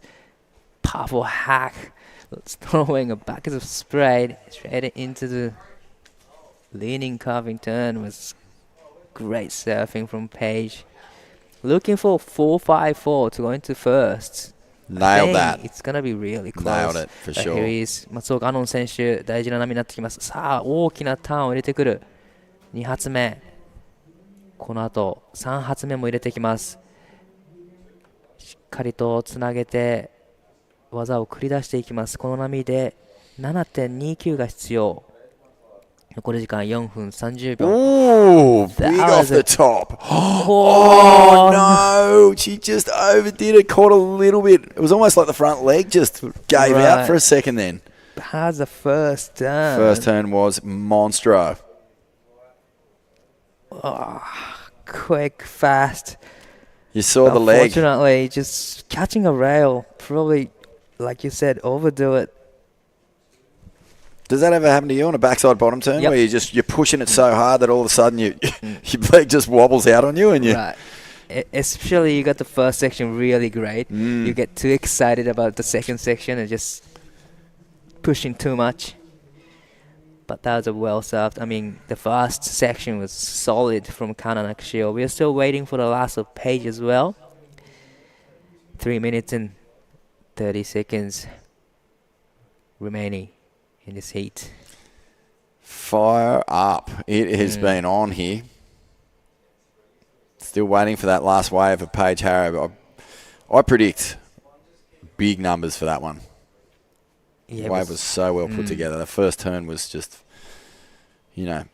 powerful hack. It's throwing a bucket of spray straight into the leaning carving turn. Was great surfing from Paige. Looking for 4.54 to go into first. Nailed that. It's going to be really close. Nailed it, for sure. Here is 松岡アノン選手、大事な波になってきます。さあ、大きなターンを入れてくる。2発目。この後、3発目も入れてきます。しっかりとつなげて、技を繰り出していきます。この波で 7.29 が必要。残り時間4分30秒。Ooh, big off the top. Oh, no. She just overdid it. Caught a little bit. It was almost like the front leg just gave out for a second then. How's the first turn? First turn was monstro. Oh, quick, fast. You saw the leg. Unfortunately, just catching a rail, probably, like you said, overdo it. Does that ever happen to you on a backside bottom turn where you're pushing it so hard that all of a sudden your leg just wobbles out on you and you right. Especially you got the first section really great. You get too excited about the second section and just pushing too much. But that was a well served. I mean, the first section was solid from Kana Nakashio. We are still waiting for the last of Paige as well. 3 minutes and 30 seconds remaining in this heat. Fire up. It has been on here. Still waiting for that last wave of Paige Harrop. I predict big numbers for that one. Yeah, the wave was so well put together. The first turn was just, you know,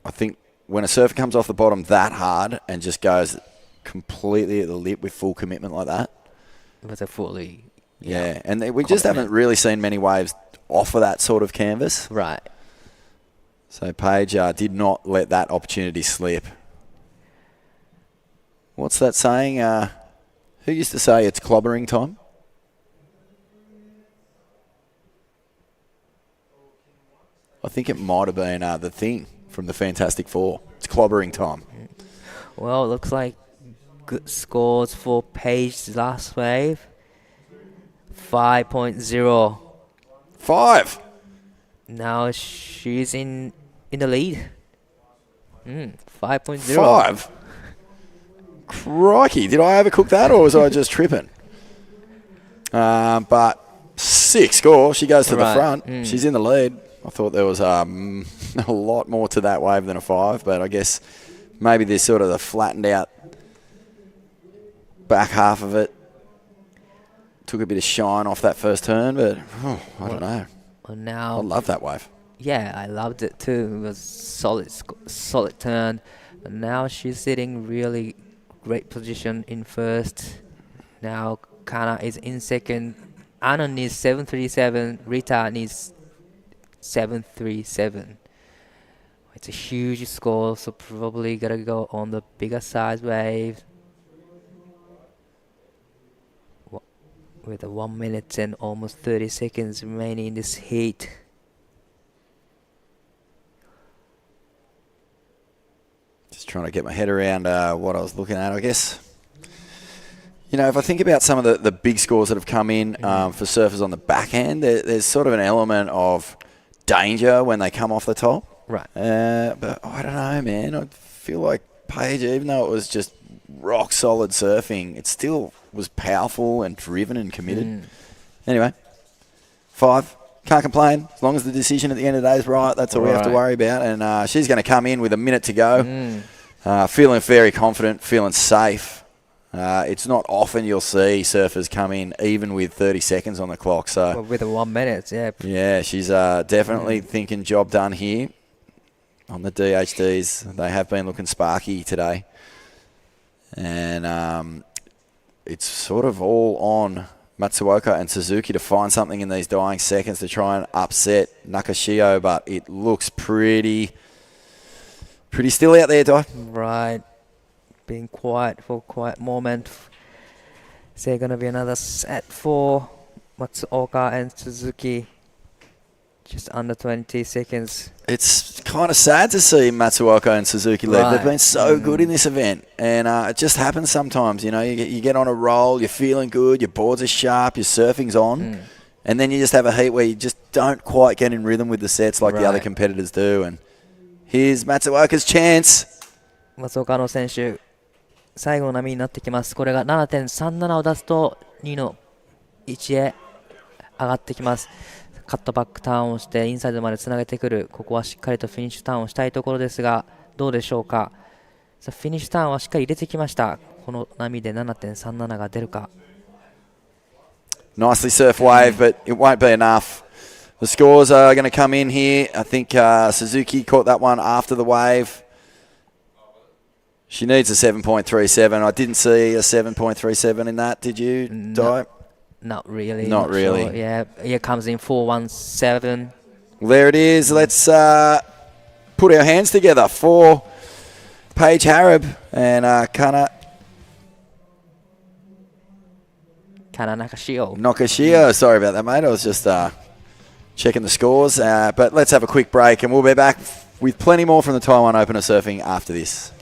I think when a surfer comes off the bottom that hard and just goes completely at the lip with full commitment like that. It was a fully... Yeah, and we just haven't really seen many waves offer that sort of canvas. Right. So Paige did not let that opportunity slip. What's that saying? Who used to say it's clobbering time? I think it might have been the Thing from the Fantastic Four. It's clobbering time. Well, it looks like good scores for Paige's last wave. 5.0. 5. Now she's in the lead. 5.0. 5? Crikey, did I overcook that or was I just tripping? But 6 score. She goes to the front. She's in the lead. I thought there was a lot more to that wave than a 5, but I guess maybe there's sort of the flattened out back half of it. Took a bit of shine off that first turn, but I don't know. Well, now I love that wave. Yeah, I loved it too. It was solid turn. But now she's sitting really great position in first. Now Kana is in second. Anna needs 737. Rita needs 737. It's a huge score, so probably gotta go on the bigger size wave. With 1 minute and almost 30 seconds remaining in this heat. Just trying to get my head around what I was looking at, I guess. You know, if I think about some of the big scores that have come in for surfers on the backhand, there's sort of an element of danger when they come off the top. Right. But I don't know, man. I feel like Paige, even though it was just rock solid surfing, it still was powerful and driven and committed. Anyway, 5. Can't complain. As long as the decision at the end of the day is right, that's all we have to worry about. And she's going to come in with a minute to go. Feeling very confident, feeling safe. It's not often you'll see surfers come in even with 30 seconds on the clock. So with the 1 minute, yeah. Yeah, she's definitely thinking job done here on the DHDs. They have been looking sparky today. And it's sort of all on Matsuoka and Suzuki to find something in these dying seconds to try and upset Nakashio, but it looks pretty still out there, Di. Right. Being quiet for a quiet moment. Is there going to be another set for Matsuoka and Suzuki? Just under 20 seconds. It's kind of sad to see Matsuoka and Suzuki leave. They've been so good in this event. And it just happens sometimes, you know. You get on a roll, you're feeling good, your boards are sharp, your surfing's on. And then you just have a heat where you just don't quite get in rhythm with the sets like the other competitors do. And here's Matsuoka's chance. 松岡の選手、最後の波になってきます。これが 7.37 を出すと2の1へ上がってきます。カットバックターンをしてインサイドまでつなげてくる。ここはしっかりとフィニッシュターンをしたいところですが、どうでしょうか。フィニッシュターンはしっかり入れてきました。この波で 7.37 が出るか。Nicely surf wave, but it won't be enough. The scores are going to come in here. I think Suzuki caught that one after the wave. She needs a 7.37. I didn't see a 7.37 in that. Did you, Di? Not really. Not really. Sure. Yeah, here comes in 417. Well, there it is. Let's put our hands together for Paige Harrop and Kana Nakashio. Sorry about that, mate. I was just checking the scores. But let's have a quick break, and we'll be back with plenty more from the Taiwan Open of Surfing after this.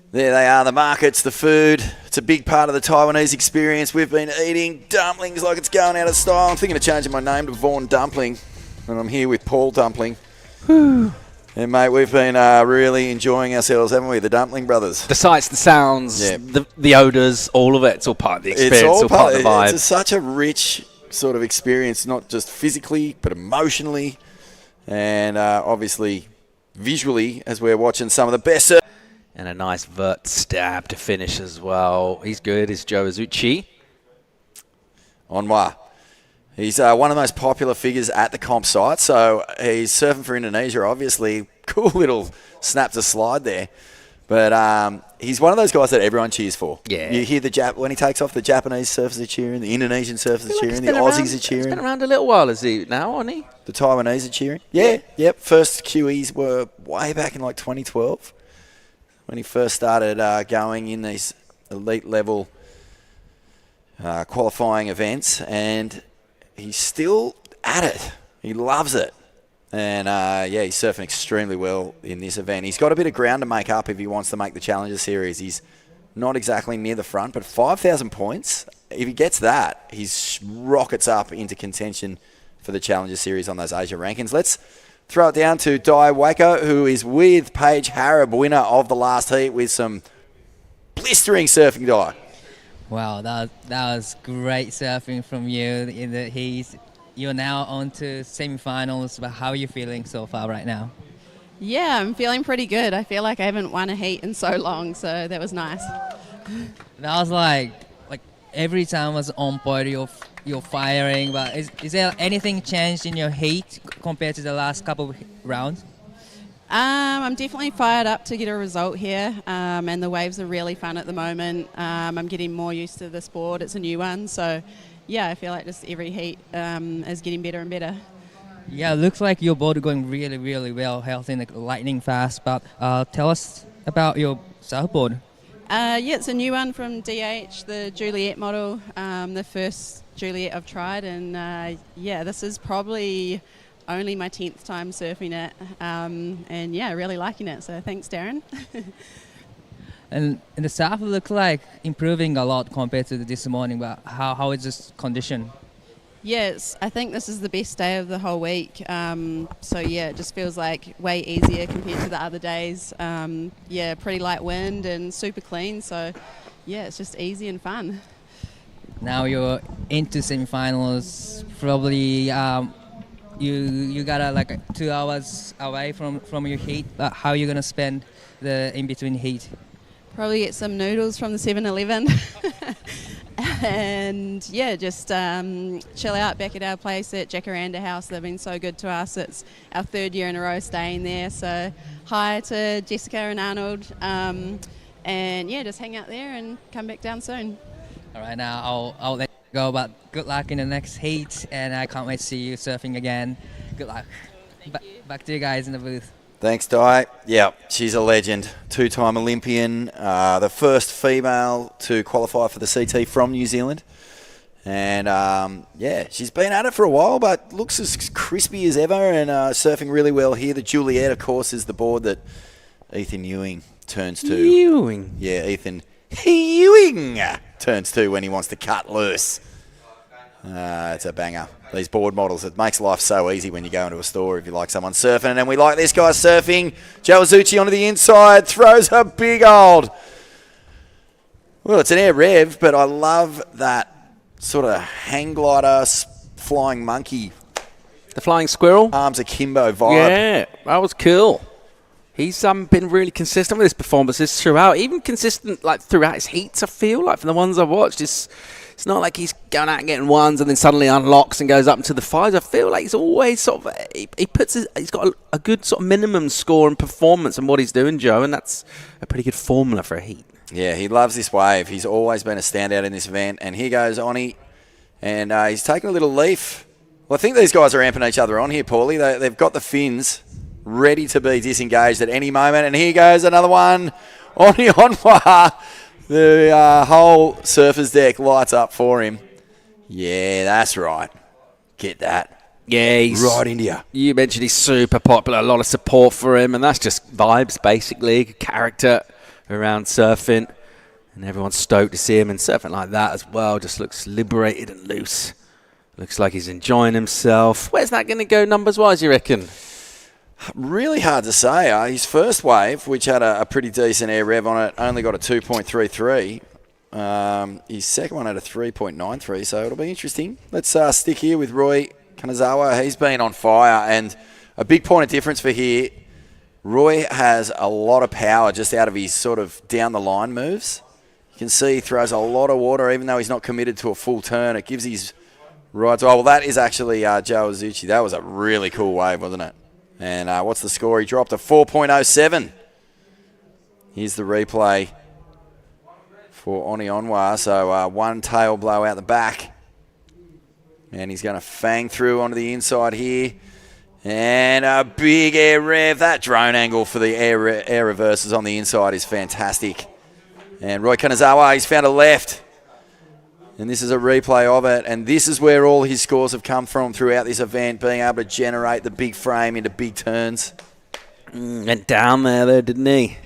There they are, the markets, the food. It's a big part of the Taiwanese experience. We've been eating dumplings like it's going out of style. I'm thinking of changing my name to Vaughn Dumpling, and I'm here with Paul Dumpling. And mate, we've been really enjoying ourselves, haven't we? The Dumpling Brothers. The sights, the sounds, the odours, all of it. It's all part of the experience, It's all part of the vibe. It's such a rich sort of experience, not just physically, but emotionally, and obviously visually, as we're watching some of the best. And a nice vert stab to finish as well. He's good. It's Joe Azuchi. Onwa. He's one of the most popular figures at the comp site, so he's surfing for Indonesia, obviously. Cool little snap to slide there. But he's one of those guys that everyone cheers for. Yeah. You hear when he takes off, the Japanese surfers are cheering, the Indonesian surfers are cheering, the Aussies are cheering. He's been around a little while, is he now, hasn't he? The Taiwanese are cheering. Yeah, yep. First QEs were way back in like 2012 when he first started going in these elite level qualifying events, and he's still at it. He loves it. And, he's surfing extremely well in this event. He's got a bit of ground to make up if he wants to make the Challenger Series. He's not exactly near the front, but 5,000 points, if he gets that, he rockets up into contention for the Challenger Series on those Asia rankings. Let's throw it down to Dai Waiko, who is with Paige Harab, winner of the last heat, with some blistering surfing, Dai. Wow, that was great surfing from you in the heat. You're now on to semifinals, but how are you feeling so far right now? Yeah, I'm feeling pretty good. I feel like I haven't won a heat in so long, so that was nice. That was like every time was on point, you're firing, but is there anything changed in your heat compared to the last couple of rounds? I'm definitely fired up to get a result here, and the waves are really fun at the moment. I'm getting more used to this board. It's a new one, so yeah, I feel like just every heat is getting better and better. Yeah, it looks like your board is going really, really well, healthy and lightning fast. But tell us about your surfboard. It's a new one from DH, the Juliet model, the first Juliet I've tried. And this is probably only my 10th time surfing it. And yeah, really liking it. So thanks, Darren. And the surf looks like improving a lot compared to this morning, but how is this condition? Yes, I think this is the best day of the whole week. So yeah, it just feels like way easier compared to the other days. Pretty light wind and super clean. So yeah, it's just easy and fun. Now you're into semifinals. Probably you got like 2 hours away from your heat. But how are you gonna spend the in between heat? Probably get some noodles from the 7-Eleven. And yeah, just chill out back at our place at Jacaranda House. They've been so good to us. It's our 3rd year in a row staying there. So hi to Jessica and Arnold. And yeah, just hang out there and come back down soon. All right, now I'll let you go, but good luck in the next heat, and I can't wait to see you surfing again. Good luck. Back to you guys in the booth. Thanks, Di. Yeah, she's a legend. 2-time Olympian, the first female to qualify for the CT from New Zealand. And, she's been at it for a while, but looks as crispy as ever and surfing really well here. The Juliet, of course, is the board that Ethan Ewing turns to. Ewing? Yeah, Ethan Ewing turns to when he wants to cut loose. It's a banger. These board models, it makes life so easy when you go into a store if you like someone surfing. And we like this guy surfing. Joe Azucci onto the inside, throws a big old... Well, it's an air rev, but I love that sort of hang glider, flying monkey. The flying squirrel? Arms akimbo vibe. Yeah, that was cool. He's been really consistent with his performances throughout, even consistent throughout his heats, I feel like, from the ones I've watched. It's not like he's going out and getting ones and then suddenly unlocks and goes up into the fives. I feel like he's always he's got a good sort of minimum score and performance in what he's doing, Joe, and that's a pretty good formula for a heat. Yeah, he loves this wave. He's always been a standout in this event. And here goes Oni, and he's taking a little leaf. Well, I think these guys are amping each other on here, Paulie. They've got the fins ready to be disengaged at any moment. And here goes another one. Oni Onwa. The whole surfer's deck lights up for him. Yeah, that's right. Get that. Yeah, he's right into you. You mentioned he's super popular, a lot of support for him, and that's just vibes, basically, character around surfing. And everyone's stoked to see him, and surfing like that as well just looks liberated and loose. Looks like he's enjoying himself. Where's that going to go numbers-wise, you reckon? Really hard to say. His first wave, which had a pretty decent air rev on it, only got a 2.33. His second one had a 3.93, so it'll be interesting. Let's stick here with Roy Kanazawa. He's been on fire, and a big point of difference for here, Roy has a lot of power just out of his sort of down-the-line moves. You can see he throws a lot of water, even though he's not committed to a full turn. It gives his Right, well, that is actually Joe Azuchi. That was a really cool wave, wasn't it? And what's the score? He dropped a 4.07. Here's the replay for Oni Onwa. So one tail blow out the back. And he's going to fang through onto the inside here. And a big air rev. That drone angle for the air reverses on the inside is fantastic. And Roy Kanazawa, he's found a left. And this is a replay of it. And this is where all his scores have come from throughout this event, being able to generate the big frame into big turns. Went down there, didn't he?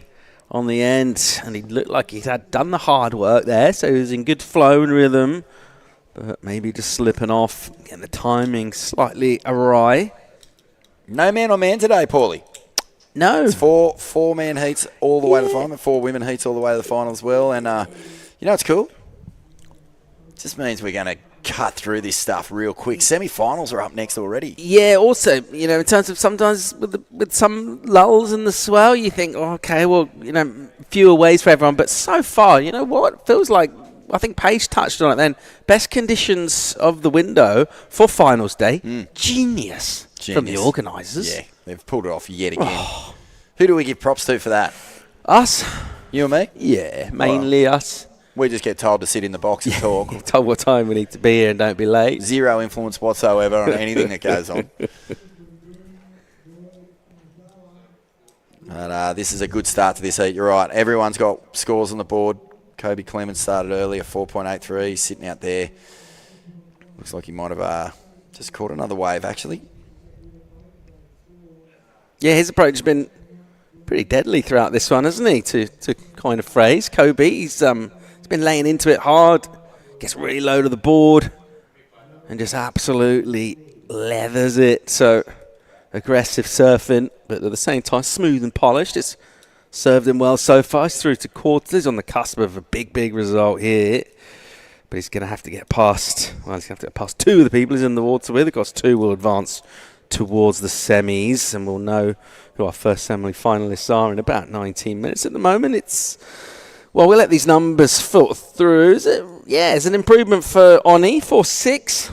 On the end. And he looked like he had done the hard work there. So he was in good flow and rhythm. But maybe just slipping off. Getting the timing slightly awry. No man on man today, Paulie. No. It's four man heats all the way to the final, 4 women heats all the way to the final as well. And you know what's cool? It just means we're going to cut through this stuff real quick. Semi-finals are up next already. Yeah, also, you know, in terms of sometimes with some lulls in the swell, you think, oh, okay, well, you know, fewer ways for everyone. But so far, you know what? Feels like, I think Paige touched on it then, best conditions of the window for finals day. Genius from the organisers. Yeah, they've pulled it off yet again. Who do we give props to for that? Us. You and me? Yeah, mainly us. We just get told to sit in the box and talk. Told what time we need to be here and don't be late. Zero influence whatsoever on anything that goes on. But this is a good start to this heat. You're right. Everyone's got scores on the board. Kobe Clemens started early, a 4.83, sitting out there. Looks like he might have just caught another wave, actually. Yeah, his approach has been pretty deadly throughout this one, hasn't he? To coin a phrase. Kobe, he's been laying into it hard, gets really low to the board, and just absolutely leathers it. So aggressive surfing, but at the same time smooth and polished. It's served him well so far. He's through to quarters. He's on the cusp of a big result here. But he's going to have to get past, well, he's going to have to get past 2 of the people he's in the water with. Of course, 2 will advance towards the semis, and we'll know who our first semi-finalists are in about 19 minutes. At the moment, it's, well, we'll let these numbers filter through. It's an improvement for Oni, 4.6.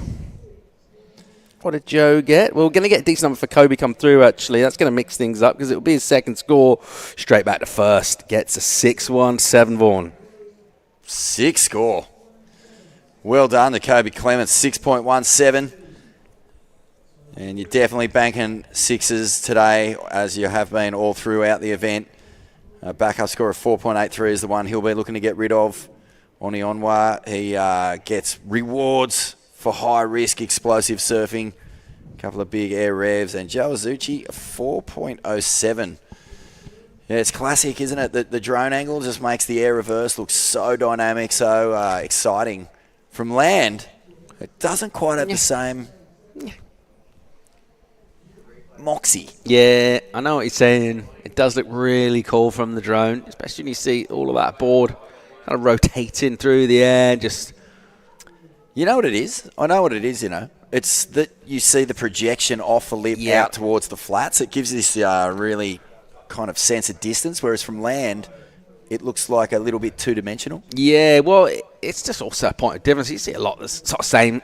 What did Joe get? Well, we're going to get a decent number for Kobe come through, actually. That's going to mix things up because it'll be his second score. Straight back to first. Gets a 6.17 Vaughan. 6 score. Well done to Kobe Clements, 6.17. And you're definitely banking 6s today, as you have been all throughout the event. Backup score of 4.83 is the one he'll be looking to get rid of. Oni Onwa, he gets rewards for high-risk explosive surfing. A couple of big air revs. And Joe Azuchi, 4.07. Yeah, it's classic, isn't it? The drone angle just makes the air reverse look so dynamic, so exciting. From land, it doesn't quite have the same moxie. Yeah, I know what you're saying. It does look really cool from the drone, especially when you see all of that board kind of rotating through the air. Just, you know what it is? I know what it is, you know. It's that you see the projection off the lip out towards the flats. It gives this really kind of sense of distance, whereas from land, it looks like a little bit two-dimensional. Yeah, well, it's just also a point of difference. You see a lot of the sort of same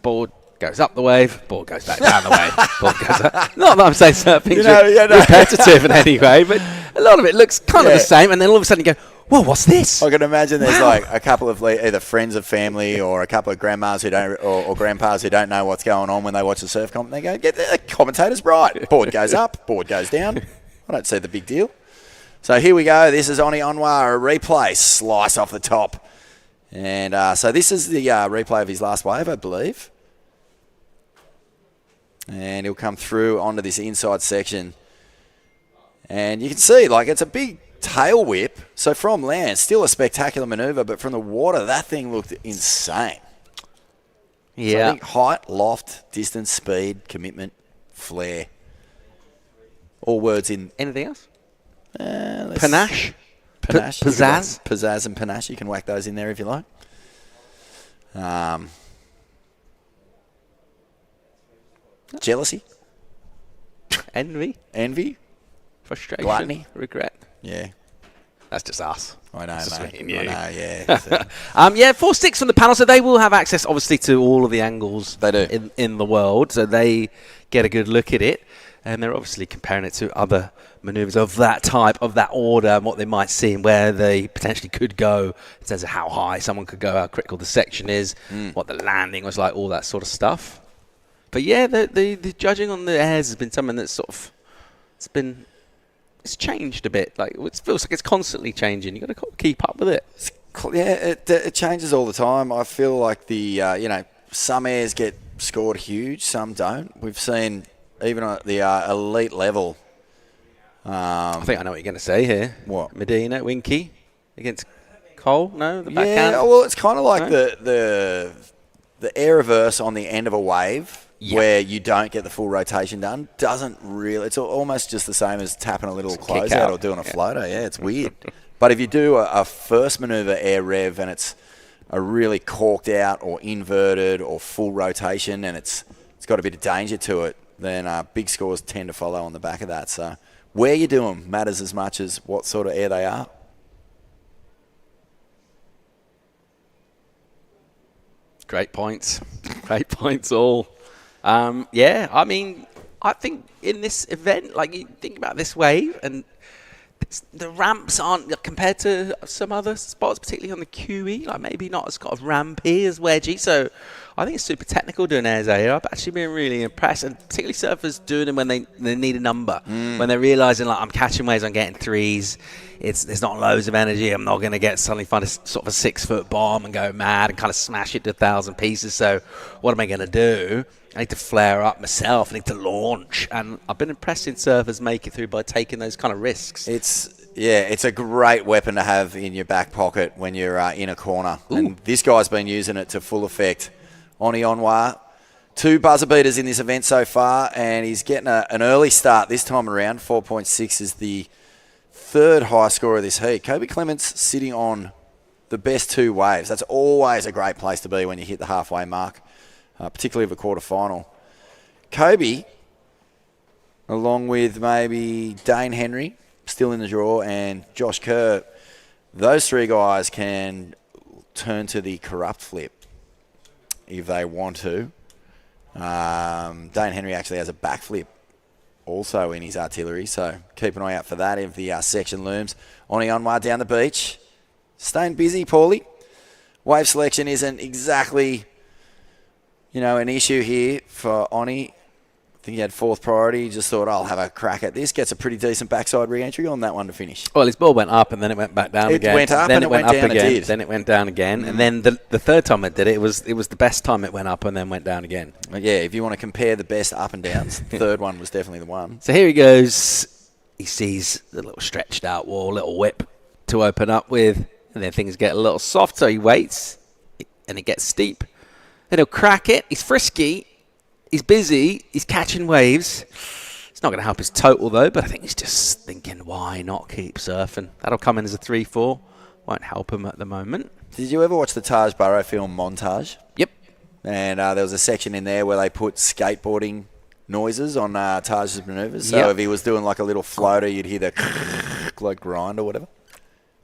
board goes up the wave, board goes back down the wave, board goes up. Not that I'm saying surfing's repetitive in any way, but a lot of it looks kind of the same, and then all of a sudden you go, whoa, what's this? I can imagine there's like a couple of either friends of family or a couple of grandmas who don't, or grandpas who don't know what's going on when they watch the surf comp. They go, get the commentators right. Board goes up, board goes down. I don't see the big deal. So here we go. This is Oni Onwa, a replay, slice off the top. And so this is the replay of his last wave, I believe. And he'll come through onto this inside section. And you can see, like, it's a big tail whip. So from land, still a spectacular maneuver, but from the water, that thing looked insane. Yeah. So I think height, loft, distance, speed, commitment, flair. All words in... Anything else? Panache. Pizzazz. Pizzazz and panache. You can whack those in there if you like. Jealousy. Envy. Envy. Frustration. Gluttony. Regret. Yeah. That's just us. I know, That's mate. just me and you. I know, yeah. Yeah, 4-6 from the panel, so they will have access, obviously, to all of the angles they do in the world, so they get a good look at it. And they're obviously comparing it to other manoeuvres of that type, of that order, and what they might see and where they potentially could go in terms of how high someone could go, how critical the section is, what the landing was like, all that sort of stuff. But yeah, the judging on the airs has been something that's sort of, it's changed a bit. Like, it feels like it's constantly changing. You've got to keep up with it. Yeah, it changes all the time. I feel like some airs get scored huge, some don't. We've seen, even at the elite level. I think I know what you're going to say here. What? Medina, Winky against Cole? No, the backhand? Yeah, well, it's kind of like the air reverse on the end of a wave where you don't get the full rotation done. Doesn't really. It's almost just the same as tapping a little closeout or doing a floater. Yeah, it's weird. But if you do a first maneuver air rev and it's a really corked out or inverted or full rotation and it's got a bit of danger to it, then big scores tend to follow on the back of that. So where you do them matters as much as what sort of air they are. Great points. Great points all. Yeah, I mean, I think in this event, like, you think about this wave and the ramps aren't, compared to some other spots, particularly on the QE, like maybe not as kind of rampy as wedgie. So I think it's super technical doing airs out here. I've actually been really impressed, and particularly surfers doing them when they need a number, when they're realising, like, I'm catching waves, I'm getting threes. There's not loads of energy. I'm not going to suddenly find a sort of a 6-foot bomb and go mad and kind of smash it to 1,000 pieces. So what am I going to do? I need to flare up myself. I need to launch. And I've been impressed in surfers make it through by taking those kind of risks. It's a great weapon to have in your back pocket when you're in a corner. Ooh. And this guy's been using it to full effect. Oni Onwa, 2 buzzer beaters in this event so far, and he's getting an early start this time around. 4.6 is the third high score of this heat. Kobe Clements sitting on the best 2 waves. That's always a great place to be when you hit the halfway mark, particularly of a quarterfinal. Kobe, along with maybe Dane Henry, still in the draw, and Josh Kerr, those 3 guys can turn to the corrupt flip if they want to. Dane Henry actually has a backflip also in his artillery, so keep an eye out for that if the section looms. Oni Onwa down the beach. Staying busy, Paulie. Wave selection isn't exactly, an issue here for Oni. I think he had 4th priority. He just thought, I'll have a crack at this. Gets a pretty decent backside re-entry on that one to finish. Well, his ball went up and then it went back down again. It went up and it went down again. Then it went down again. And then the third time it did it, it was the best time it went up and then went down again. Yeah, if you want to compare the best up and downs, the third one was definitely the one. So here he goes. He sees the little stretched out wall, little whip to open up with. And then things get a little soft, so he waits. And it gets steep. Then he'll crack it. He's frisky. He's busy. He's catching waves. It's not going to help his total, though, but I think he's just thinking, why not keep surfing? That'll come in as a 3-4. Won't help him at the moment. Did you ever watch the Taj Burrow film Montage? Yep. And there was a section in there where they put skateboarding noises on Taj's manoeuvres. So if he was doing like a little floater, you'd hear the like grind or whatever.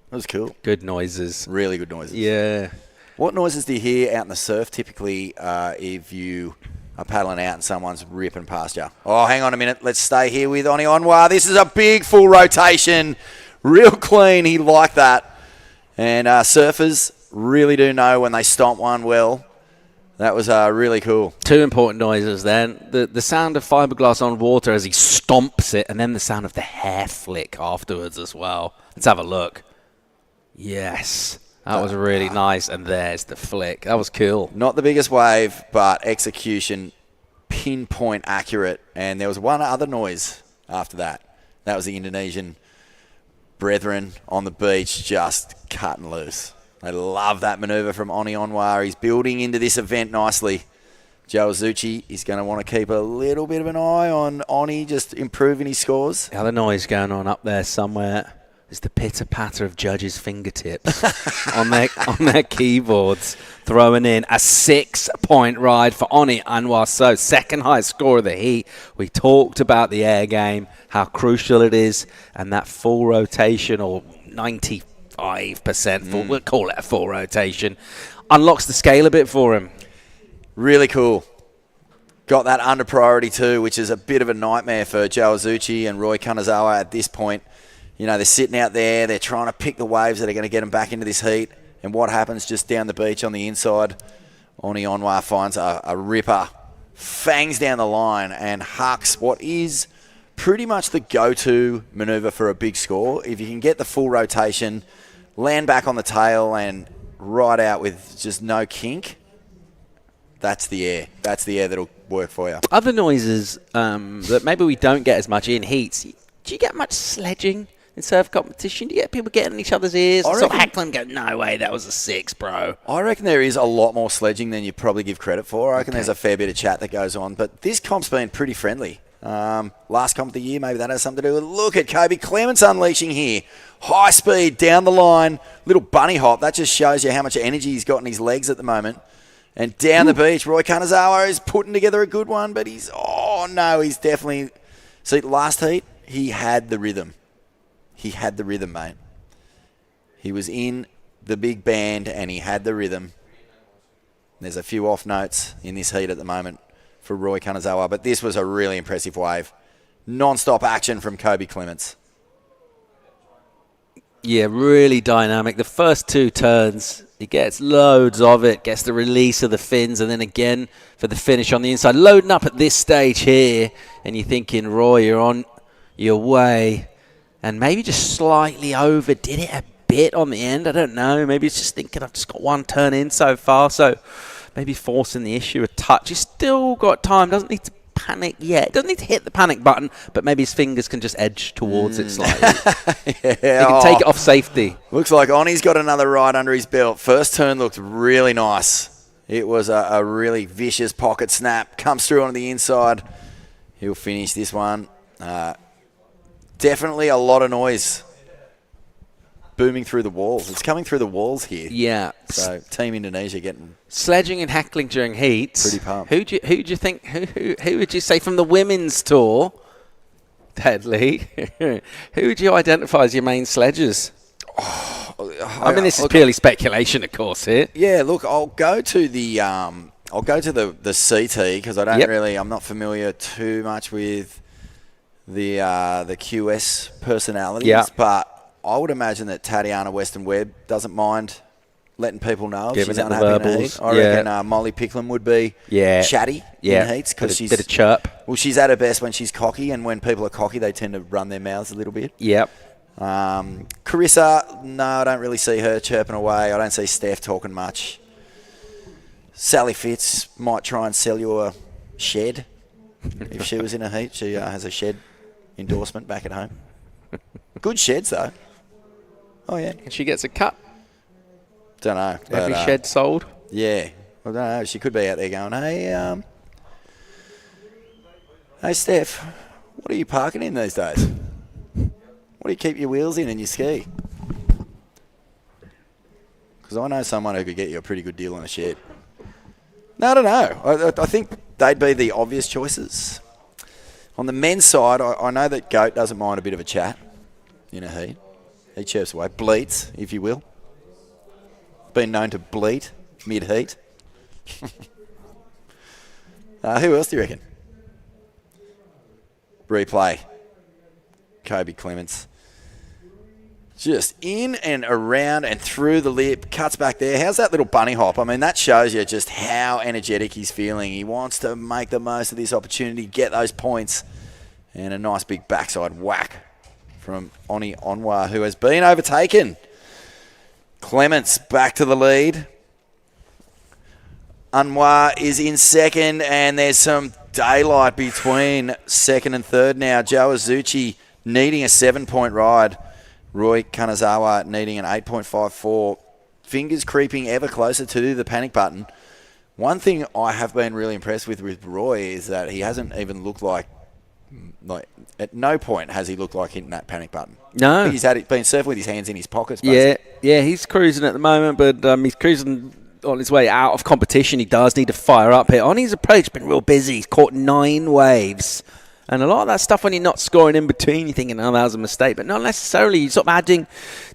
That was cool. Good noises. Really good noises. Yeah. What noises do you hear out in the surf typically if you are paddling out and someone's ripping past you? Oh, hang on a minute. Let's stay here with Oni Onwa. This is a big full rotation. Real clean. He liked that. And surfers really do know when they stomp one well. That was really cool. 2 important noises then. The sound of fiberglass on water as he stomps it, and then the sound of the hair flick afterwards as well. Let's have a look. Yes. That was really nice, and there's the flick. That was cool. Not the biggest wave, but execution pinpoint accurate. And there was one other noise after that. That was the Indonesian brethren on the beach just cutting loose. They love that manoeuvre from Oni Onwa. He's building into this event nicely. Joe Azuchi is going to want to keep a little bit of an eye on Oni, just improving his scores. The other noise going on up there somewhere is the pitter-patter of judges' fingertips on their keyboards, throwing in a 6-point ride for Oni Onwa. So, second highest score of the heat. We talked about the air game, how crucial it is, and that full rotation or 95% full. We'll call it a full rotation. Unlocks the scale a bit for him. Really cool. Got that under priority too, which is a bit of a nightmare for Joe Azuchi and Roy Kanazawa at this point. You know, they're sitting out there, they're trying to pick the waves that are going to get them back into this heat. And what happens just down the beach on the inside? Oni Onwa finds a ripper, fangs down the line and hucks what is pretty much the go-to maneuver for a big score. If you can get the full rotation, land back on the tail and ride out with just no kink, that's the air. That's the air that'll work for you. Other noises that maybe we don't get as much in heats. Do you get much sledging in surf competition? Do you get people getting in each other's ears and sort of heckling and go, no way, that was a 6, bro? I reckon there is a lot more sledging than you probably give credit for. I reckon there's a fair bit of chat that goes on. But this comp's been pretty friendly. Last comp of the year, maybe that has something to do with it. Look at Kobe Clements unleashing here. High speed, down the line, little bunny hop. That just shows you how much energy he's got in his legs at the moment. And down the beach, Roy Kanazawa is putting together a good one, but he's definitely... See, last heat, he had the rhythm. He had the rhythm, mate. He was in the big band and he had the rhythm. There's a few off notes in this heat at the moment for Roy Kanazawa, but this was a really impressive wave. Non-stop action from Kobe Clements. Yeah, really dynamic. The first 2 turns, he gets loads of it, gets the release of the fins, and then again for the finish on the inside. Loading up at this stage here, and you're thinking, Roy, you're on your way. And maybe just slightly overdid it a bit on the end. I don't know. Maybe it's just thinking, I've just got 1 turn in so far, so maybe forcing the issue a touch. He's still got time. Doesn't need to panic yet. Doesn't need to hit the panic button, but maybe his fingers can just edge towards it slightly. Yeah, he can take it off safety. Looks like Oni's got another ride under his belt. First turn looked really nice. It was a really vicious pocket snap. Comes through on the inside. He'll finish this one. Definitely a lot of noise booming through the walls. It's coming through the walls here. Yeah. So Team Indonesia getting sledging and heckling during heats. Pretty pumped. Who do you think? Who would you say from the women's tour, Deadly? Who would you identify as your main sledgers? I mean, this is purely speculation, of course. Here. Yeah. Look, I'll go to the CT because I don't really. I'm not familiar too much with the QS personalities, but I would imagine that Tatiana Weston-Webb doesn't mind letting people know if she's unhappy in a heat. I reckon Molly Picklin would be chatty in heats because she's bit of chirp. Well, she's at her best when she's cocky, and when people are cocky, they tend to run their mouths a little bit. Yep. Carissa, no, I don't really see her chirping away. I don't see Steph talking much. Sally Fitz might try and sell you a shed if she was in a heat. She has a shed endorsement back at home. Good sheds, though. Oh, yeah. And she gets a cut. Don't know. Every shed sold? Yeah. I don't know. She could be out there going, hey, Steph, what are you parking in these days? What do you keep your wheels in and your ski? Because I know someone who could get you a pretty good deal on a shed. No, I don't know. I think they'd be the obvious choices. On the men's side, I know that Goat doesn't mind a bit of a chat in a heat. He chirps away. Bleats, if you will. Been known to bleat mid-heat. Who else do you reckon? Replay. Kobe Clements. Just in and around and through the lip. Cuts back there. How's that little bunny hop? I mean, that shows you just how energetic he's feeling. He wants to make the most of this opportunity, get those points. And a nice big backside whack from Oni Onwa, who has been overtaken. Clements back to the lead. Onwa is in second, and there's some daylight between second and third now. Joe Azuchi needing a 7-point ride. Roy Kanazawa needing an 8.54. Fingers creeping ever closer to the panic button. One thing I have been really impressed with Roy is that he hasn't even looked like at no point has he looked like hitting that panic button. No. He's been surfing with his hands in his pockets, basically. Yeah, he's cruising at the moment, but he's cruising on his way out of competition. He does need to fire up here. On his approach, been real busy. He's caught 9 waves And a lot of that stuff, when you're not scoring in between, you're thinking, oh, that was a mistake. But not necessarily. You're sort of adding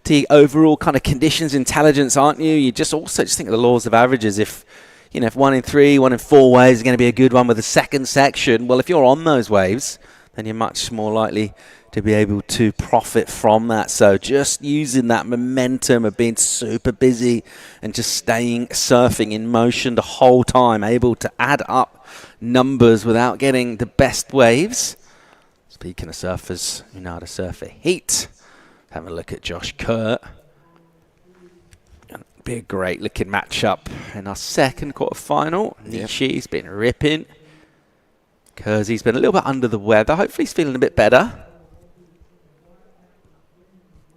to your overall kind of conditions intelligence, aren't you? You just also just think of the laws of averages. If 1 in 3, 1 in 4 waves is going to be a good one with the second section, well, if you're on those waves, then you're much more likely to be able to profit from that. So just using that momentum of being super busy and just staying surfing in motion the whole time, able to add up numbers without getting the best waves. Speaking of surfers who know how to surf a heat, have a look at Josh Kurt. Be a great looking matchup in our second quarterfinal. Yep. Nishi's been ripping. Kersey's been a little bit under the weather. Hopefully he's feeling a bit better.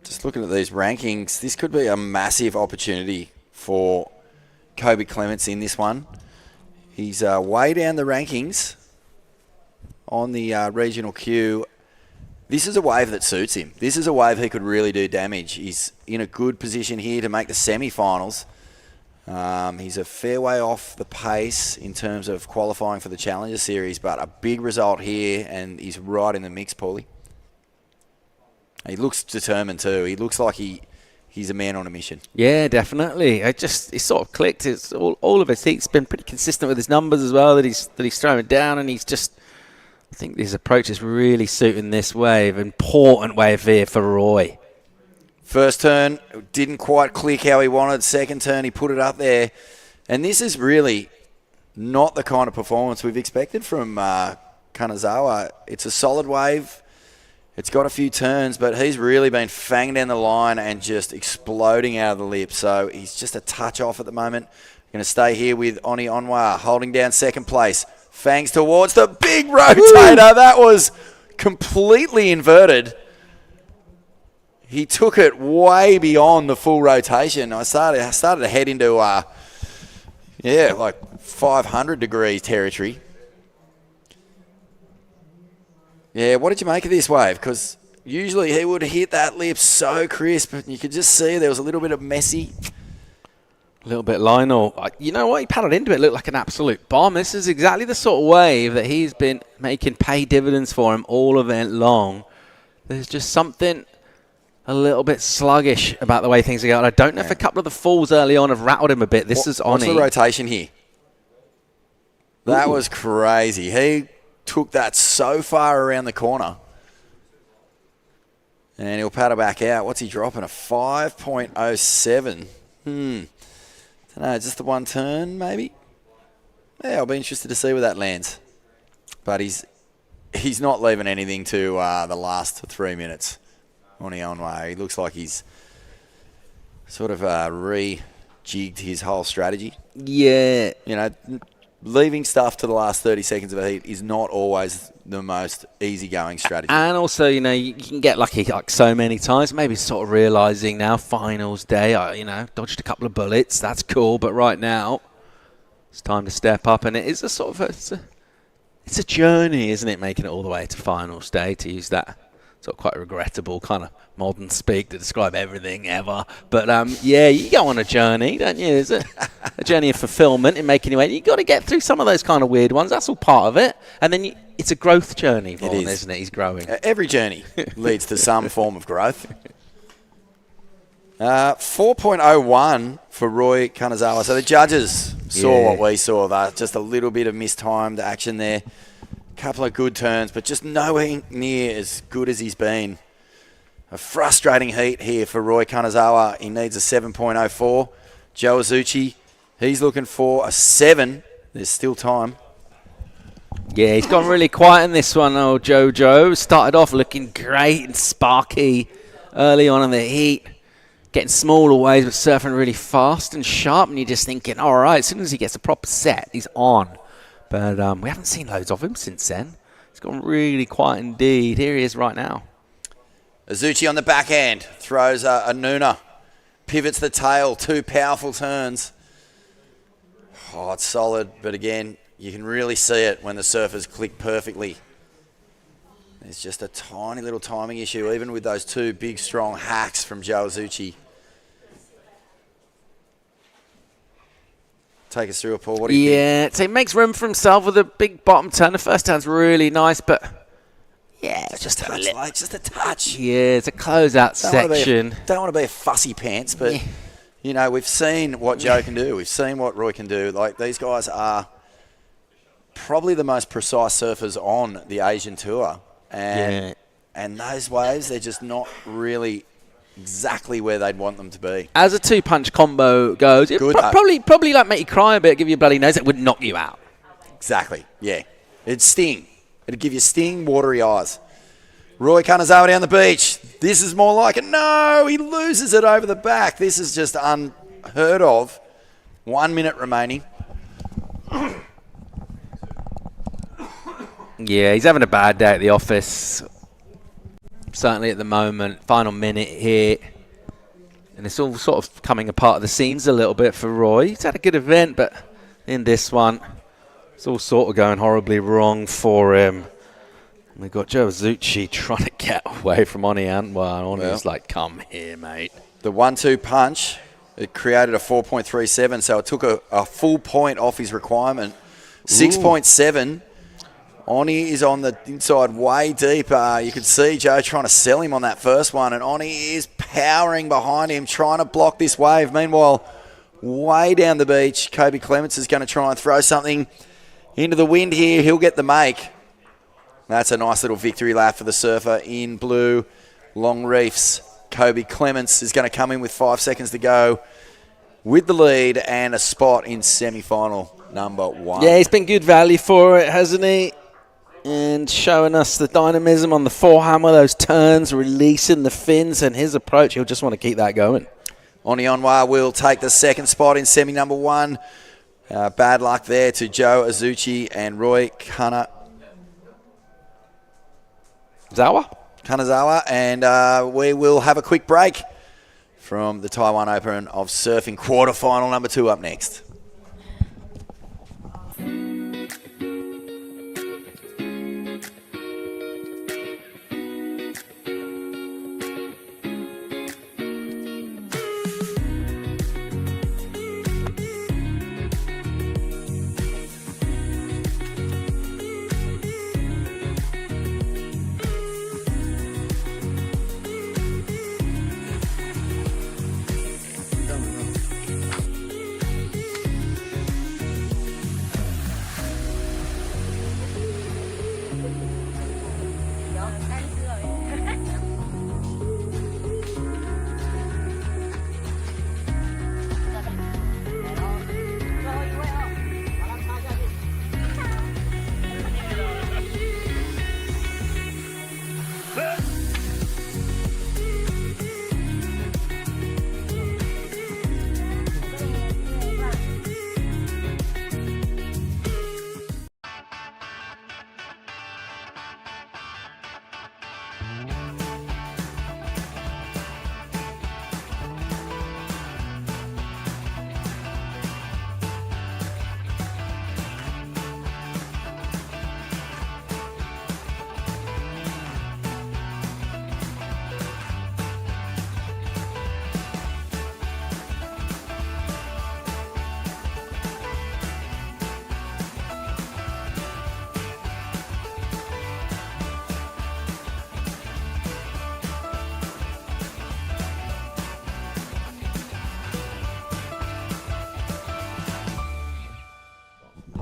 Just looking at these rankings, this could be a massive opportunity for Kobe Clements in this one. He's way down the rankings on the regional queue. This is a wave that suits him. This is a wave he could really do damage. He's in a good position here to make the semi-finals. He's a fair way off the pace in terms of qualifying for the Challenger Series, but a big result here, and he's right in the mix, Paulie. He looks determined too. He looks like he's a man on a mission. Yeah, definitely. It sort of clicked. It's all of his heat's been pretty consistent with his numbers as well, that he's throwing down, and he's just, I think his approach is really suiting this wave. Important wave here for Roy. First turn didn't quite click how he wanted. Second turn he put it up there, and this is really not the kind of performance we've expected from Kanazawa. It's a solid wave. It's got a few turns, but he's really been fanging down the line and just exploding out of the lip. So he's just a touch off at the moment. Going to stay here with Oni Onwa, holding down second place. Fangs towards the big rotator. That was completely inverted. He took it way beyond the full rotation. I started to head into, like 500 degree territory. Yeah, what did you make of this wave? Because usually he would hit that lip so crisp, and you could just see there was a little bit of messy. A little bit Lionel. You know what? He paddled into it. Looked like an absolute bomb. This is exactly the sort of wave that he's been making pay dividends for him all event long. There's just something a little bit sluggish about the way things are going. I don't know if a couple of the falls early on have rattled him a bit. This is What's the rotation here? That was crazy. He took that so far around the corner. And he'll paddle back out. What's he dropping? A 5.07. Don't know, just the one turn, maybe? Yeah, I'll be interested to see where that lands. But he's not leaving anything to the last 3 minutes on his own way. He looks like he's sort of rejigged his whole strategy. Yeah. Leaving stuff to the last 30 seconds of a heat is not always the most easygoing strategy. And also, you can get lucky like so many times. Maybe sort of realising now, finals day, dodged a couple of bullets. That's cool. But right now, it's time to step up. And it is a sort of it's a journey, isn't it, making it all the way to finals day, to use that sort of quite regrettable kind of modern speak to describe everything ever. But, you go on a journey, don't you? It's a journey of fulfillment in making your way. You've got to get through some of those kind of weird ones. That's all part of it. And then it's a growth journey, Vaughan, isn't it? He's growing. Every journey leads to some form of growth. 4.01 for Roy Kanazawa. So the judges saw what we saw. Just a little bit of mistimed action there. Couple of good turns, but just nowhere near as good as he's been. A frustrating heat here for Roy Kanazawa. He needs a 7.04. Joe Azuchi, he's looking for a 7. There's still time. Yeah, he's gone really quiet in this one, Jojo. Started off looking great and sparky early on in the heat. Getting smaller waves, but surfing really fast and sharp. And you're just thinking, all right, as soon as he gets a proper set, he's on. But we haven't seen loads of him since then. He's gone really quiet indeed. Here he is right now. Azuchi on the backhand. Throws a Nuna. Pivots the tail. 2 powerful turns. Oh, it's solid. But again, you can really see it when the surfers click perfectly. There's just a tiny little timing issue, even with those 2 big, strong hacks from Joe Azuchi. Take us through it, Paul. What do you think? Yeah, so he makes room for himself with a big bottom turn. The first turn's really nice, but Yeah, just a touch, mate. Just a touch. Yeah, it's a closeout section. Don't want to be a fussy pants, but, you know, we've seen what Joe can do. We've seen what Roy can do. Like, these guys are probably the most precise surfers on the Asian Tour. And those waves, they're just not really exactly where they'd want them to be. As a two-punch combo goes, it probably like make you cry a bit, give you a bloody nose. It would knock you out. Exactly, yeah. It'd sting. It'd give you sting, watery eyes. Roy Kanazawa down the beach. This is more like it. No, he loses it over the back. This is just unheard of. 1 minute remaining. Yeah, he's having a bad day at the office. Certainly at the moment. Final minute here. And it's all sort of coming apart of the seams a little bit for Roy. He's had a good event, but in this one, it's all sort of going horribly wrong for him. And we've got Joe Azuchi trying to get away from Oni Antwa. Oni's like, come here, mate. The 1-2 punch, it created a 4.37, so it took a full point off his requirement. 6.7. Oni is on the inside way deep. You could see Joe trying to sell him on that first one, and Oni is powering behind him, trying to block this wave. Meanwhile, way down the beach, Kobe Clements is going to try and throw something into the wind here. He'll get the make. That's a nice little victory lap for the surfer in blue. Long Reefs. Kobe Clements is going to come in with 5 seconds to go with the lead and a spot in semi-final number 1. Yeah, he's been good value for it, hasn't he? And showing us the dynamism on the forehammer, those turns, releasing the fins, and his approach, he'll just want to keep that going. Oni Onwa will take the second spot in semi number 1. Bad luck there to Joe Azuchi and Roy Kanazawa. And we will have a quick break from the Taiwan Open of Surfing quarterfinal number 2 up next.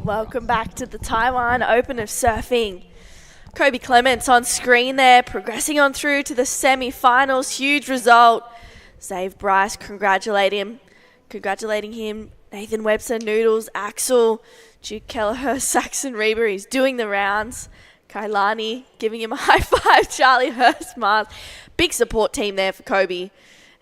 Welcome back to the Taiwan Open of Surfing. Kobe Clements on screen there, progressing on through to the semi-finals. Huge result. Zave Bryce congratulating him. Nathan Webster, Noodles, Axel, Duke Kelleher, Saxon Reber. He's doing the rounds. Kailani giving him a high five. Charlie Hurst, Mars. Big support team there for Kobe.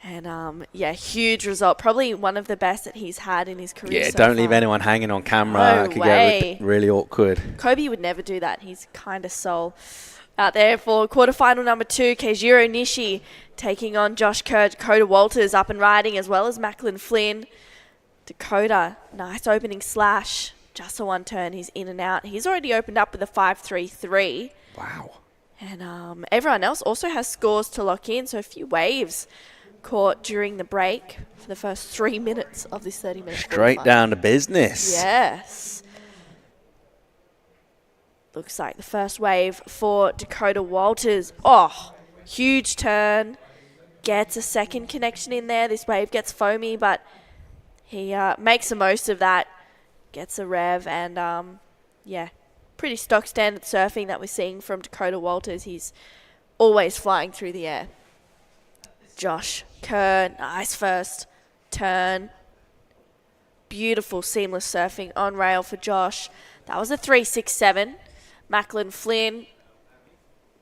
And, huge result. Probably one of the best that he's had in his career so don't far. leave anyone hanging on camera. No It could way. get really awkward. Kobe would never do that. He's kind of soul. Out there for quarterfinal number 2, Keijiro Nishi taking on Josh Kerr. Dakota Walters up and riding, as well as Macklin Flynn. Dakota, nice opening slash. Just a one turn. He's in and out. He's already opened up with a 5.33. Wow. And everyone else also has scores to lock in, so a few waves caught during the break for the first 3 minutes of this 30-minute Straight down to business. Yes. Looks like the first wave for Dakota Walters. Oh, huge turn. Gets a second connection in there. This wave gets foamy, but he makes the most of that. Gets a rev and, yeah, pretty stock standard surfing that we're seeing from Dakota Walters. He's always flying through the air. Josh Kerr, nice first turn. Beautiful seamless surfing on rail for Josh. That was a 3.67. Macklin Flynn,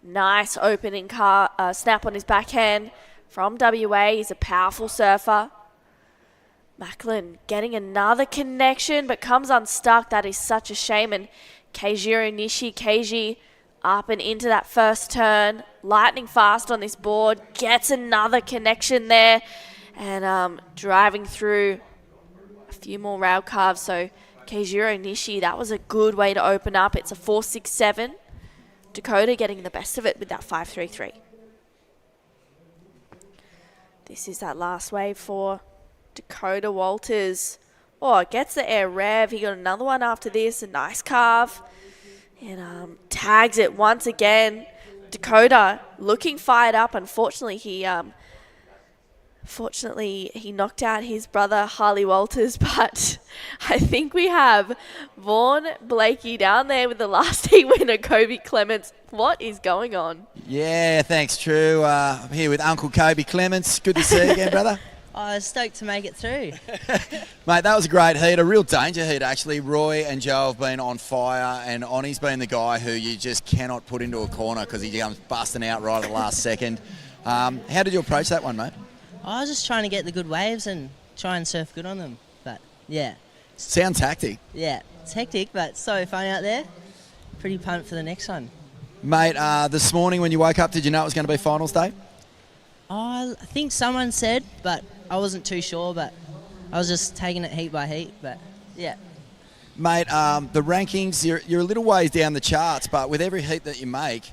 nice opening snap on his backhand from WA. He's a powerful surfer. Macklin getting another connection but comes unstuck. That is such a shame. And Keijiro Keiji up and into that first turn. Lightning fast on this board. Gets another connection there. And driving through a few more rail carves. So Keijiro Nishi, that was a good way to open up. It's a 4.67. Dakota getting the best of it with that 5.33. This is that last wave for Dakota Walters. Oh, gets the air rev. He got another one after this. A nice carve. And tags it once again. Dakota looking fired up. Unfortunately, he knocked out his brother Harley Walters, but I think we have Vaughn Blakey down there with the last heat winner, Kobe Clements. What is going on? Yeah, thanks, True. I'm here with Uncle Kobe Clements. Good to see you again, brother. I was stoked to make it through. Mate, that was a great heat, a real danger heat, actually. Roy and Joe have been on fire, and Oni's been the guy who you just cannot put into a corner because he comes busting out right at the last second. How did you approach that one, mate? I was just trying to get the good waves and try and surf good on them. But, yeah. Sounds hectic. Yeah, it's hectic, but so fun out there. Pretty pumped for the next one. Mate, this morning when you woke up, did you know it was going to be finals day? I think someone said, but I wasn't too sure, but I was just taking it heat by heat, but yeah. Mate, the rankings, you're a little ways down the charts, but with every heat that you make,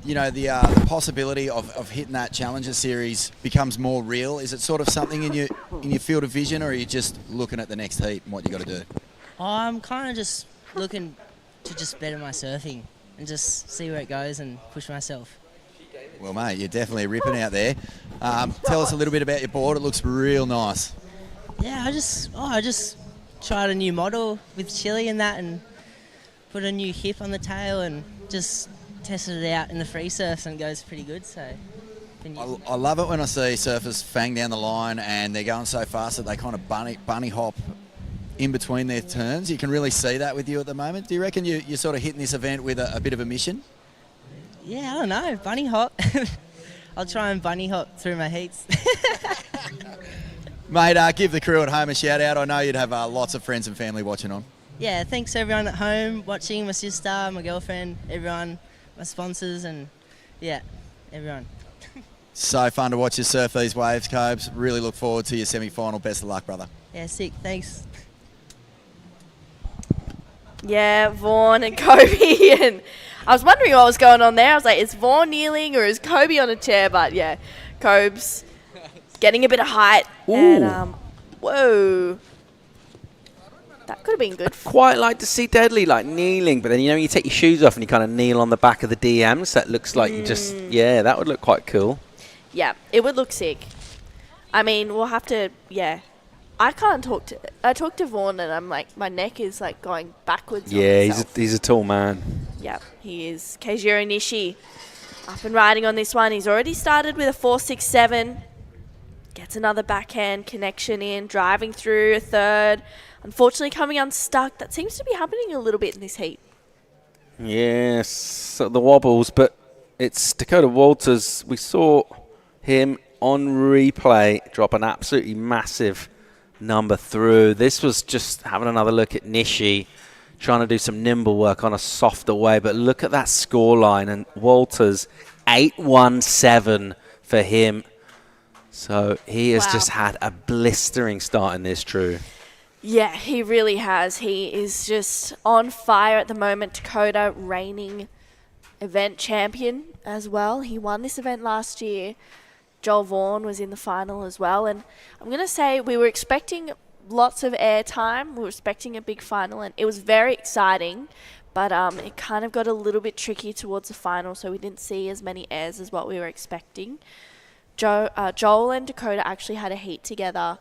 you know, the possibility of hitting that Challenger Series becomes more real. Is it sort of something in your field of vision, or are you just looking at the next heat and what you got to do? I'm kind of just looking to just better my surfing and just see where it goes and push myself. Well, mate, you're definitely ripping out there. Tell us a little bit about your board. It looks real nice. Yeah, I just tried a new model with Chili and that, and put a new hip on the tail and just tested it out in the free surfs, and it goes pretty good. So I love it when I see surfers fang down the line and they're going so fast that they kind of bunny hop in between their turns. You can really see that with you at the moment. Do you reckon you're sort of hitting this event with a bit of a mission? Yeah, I don't know. Bunny hop. I'll try and bunny hop through my heats. Mate, give the crew at home a shout out. I know you'd have lots of friends and family watching on. Yeah, thanks everyone at home watching, my sister, my girlfriend, everyone, my sponsors, and yeah, everyone. So fun to watch you surf these waves, Cobes. Really look forward to your semi-final. Best of luck, brother. Yeah, sick. Thanks. Yeah, Vaughn and Kobe. And I was wondering what was going on there. I was like, is Vaughn kneeling or is Kobe on a chair? But yeah, Cobes getting a bit of height. Ooh. And whoa. That could have been good. Quite like to see Deadly like kneeling, but then you take your shoes off and you kind of kneel on the back of the DMs. That looks like you just, that would look quite cool. Yeah, it would look sick. I mean, we'll have to, I can't I talk to Vaughn and I'm like, my neck is like going backwards. Yeah, he's a tall man. Yeah, he is. Keijiro Nishi up and riding on this one. He's already started with a 4.67. Gets another backhand connection in, driving through a third. Unfortunately coming unstuck. That seems to be happening a little bit in this heat. Yes, the wobbles, but it's Dakota Walters. We saw him on replay drop an absolutely massive number through. This was just having another look at Nishi, trying to do some nimble work on a softer way, but look at that scoreline, and Walters 8-1-7 for him. So he has just had a blistering start in this, True. Yeah, he really has. He is just on fire at the moment. Dakota, reigning event champion as well. He won this event last year. Joel Vaughan was in the final as well. And I'm going to say we were expecting lots of airtime. We were expecting a big final, and it was very exciting. But it kind of got a little bit tricky towards the final, so we didn't see as many airs as what we were expecting. Joel and Dakota actually had a heat together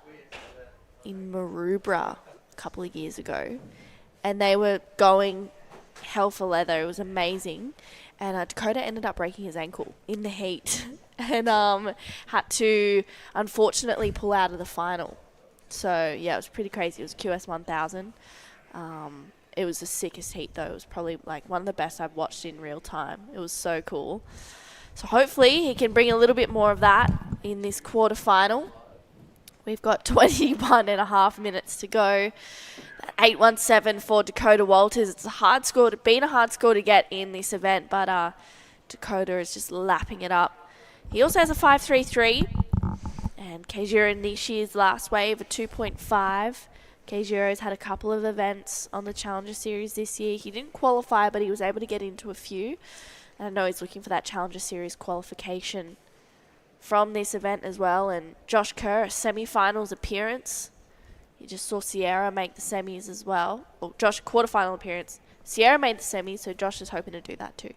in Maroubra a couple of years ago, and they were going hell for leather. It was amazing. And Dakota ended up breaking his ankle in the heat and had to, unfortunately, pull out of the final. So, yeah, it was pretty crazy. It was QS 1000. It was the sickest heat, though. It was probably like one of the best I've watched in real time. It was so cool. So hopefully he can bring a little bit more of that in this quarterfinal. We've got 21 and a half minutes to go. 817 for Dakota Walters. It's been a hard score to get in this event, but Dakota is just lapping it up. He also has a 5.33, and Keijiro Nishi's last wave a 2.5. Keijiro's had a couple of events on the Challenger Series this year. He didn't qualify, but he was able to get into a few. And I know he's looking for that Challenger Series qualification from this event as well. And Josh Kerr, a semi-finals appearance. You just saw Sierra make the semis as well. Well, Josh, quarterfinal appearance. Sierra made the semis, so Josh is hoping to do that too.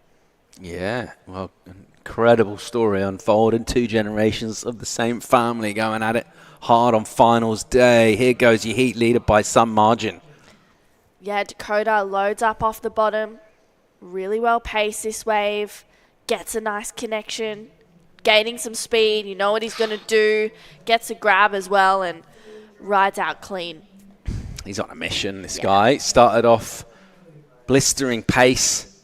Yeah, well, incredible story unfolding. 2 generations of the same family going at it hard on finals day. Here goes your heat leader by some margin. Yeah, Dakota loads up off the bottom. Really well paced this wave. Gets a nice connection. Gaining some speed. You know what he's going to do. Gets a grab as well and rides out clean. He's on a mission, this guy. Started off blistering pace.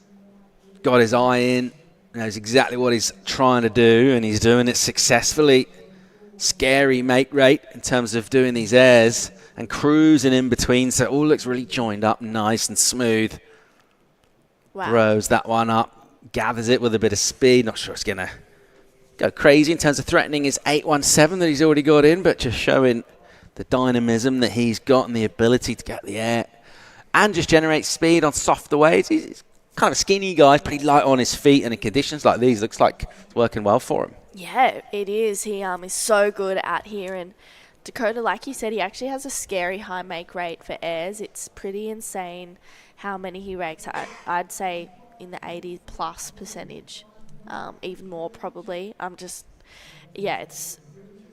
Got his eye in. Knows exactly what he's trying to do, and he's doing it successfully. Scary make rate in terms of doing these airs and cruising in between, so it all looks really joined up, nice and smooth. Wow. Throws that one up, gathers it with a bit of speed. Not sure it's going to go crazy in terms of threatening his 8.17 that he's already got in, but just showing the dynamism that he's got and the ability to get the air and just generate speed on softer waves. He's kind of a skinny guy, pretty light on his feet, and in conditions like these, looks like it's working well for him. Yeah, it is. He is so good at here. And Dakota, like you said, he actually has a scary high make rate for airs. It's pretty insane how many he rakes. I'd say in the 80+ percentage, even more probably. It's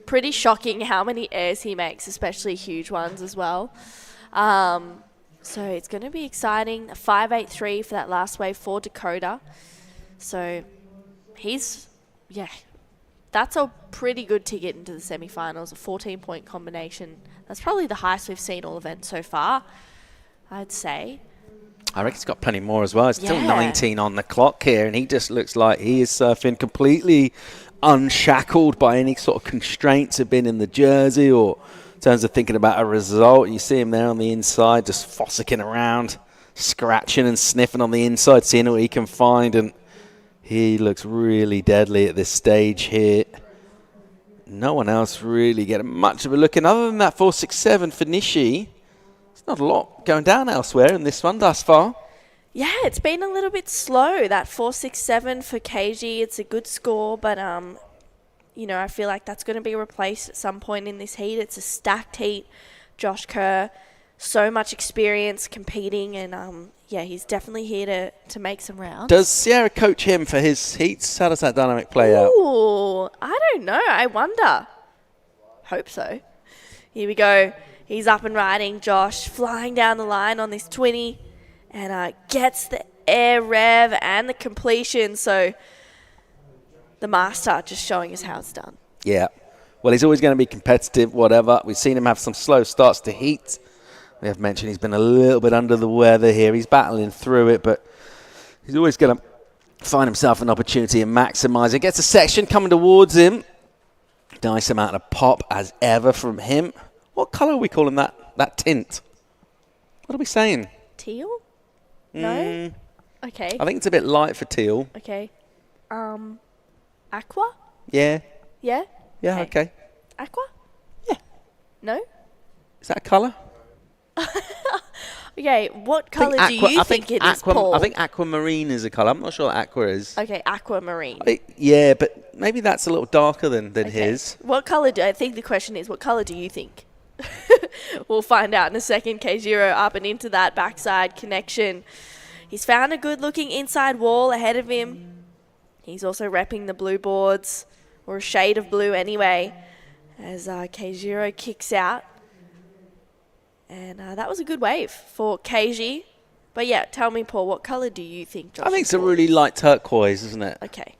pretty shocking how many airs he makes, especially huge ones as well. So it's going to be exciting. A 5.83 for that last wave for Dakota. So that's a pretty good ticket into the semifinals, a 14-point combination. That's probably the highest we've seen all events so far, I'd say. I reckon he's got plenty more as well. It's still 19 on the clock here, and he just looks like he is surfing completely unshackled by any sort of constraints of being in the jersey or in terms of thinking about a result. You see him there on the inside just fossicking around, scratching and sniffing on the inside, seeing what he can find, and he looks really deadly at this stage here. No one else really getting much of a look in. Other than that 4.67 for Nishi, there's not a lot going down elsewhere in this one thus far. Yeah, it's been a little bit slow. That 4.67 for KG, it's a good score, but I feel like that's going to be replaced at some point in this heat. It's a stacked heat. Josh Kerr, so much experience competing, and he's definitely here to make some rounds. Does Sierra coach him for his heats? How does that dynamic play out? Ooh, I don't know. I wonder. Hope so. Here we go. He's up and riding. Josh flying down the line on this 20 and gets the air rev and the completion. So the master just showing us how it's done. Yeah. Well, he's always going to be competitive, whatever. We've seen him have some slow starts to heat. We have mentioned he's been a little bit under the weather here. He's battling through it, but he's always going to find himself an opportunity and maximise it. Gets a section coming towards him. Nice amount of pop as ever from him. What colour are we calling that tint? What are we saying? Teal? No? Okay. I think it's a bit light for teal. Okay. Aqua? Yeah. Yeah? Yeah, okay. Aqua? Yeah. No? Is that a colour? Okay, what colour do you think it is, Paul? I think aquamarine is a colour. I'm not sure what aqua is. Okay, aquamarine. Yeah, but maybe that's a little darker than his. What colour I think the question is, what colour do you think? We'll find out in a second. Keijiro up and into that backside connection. He's found a good-looking inside wall ahead of him. He's also repping the blue boards, or a shade of blue anyway, as Keijiro kicks out. And that was a good wave for Keiji. But yeah, tell me, Paul, what colour do you think Josh I think it's a really light turquoise, isn't it? Okay.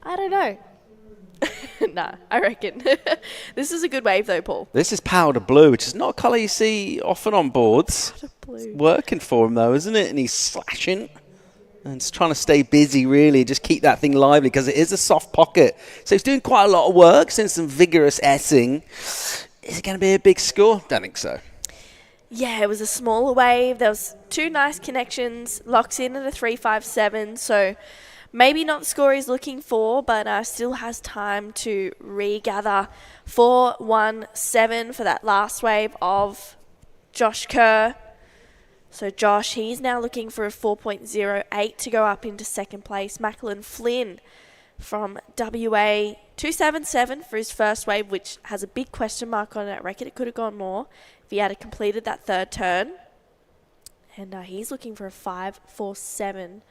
I don't know. Nah, I reckon. This is a good wave though, Paul. This is powder blue, which is not a colour you see often on boards. Powder blue. It's working for him though, isn't it? And he's slashing. And he's trying to stay busy, really, just keep that thing lively, because it is a soft pocket. So he's doing quite a lot of work, since some vigorous essing. Is it going to be a big score? Don't think so. Yeah, it was a smaller wave. There was 2 nice connections, locks in at a 3.57, so maybe not the score he's looking for, but still has time to regather. 4.17 for that last wave of Josh Kerr. So Josh, he's now looking for a 4.08 to go up into second place. Macklin Flynn from WA, 2.77 for his first wave, which has a big question mark on it. I reckon it could have gone more if he had completed that third turn. And he's looking for a 5.47,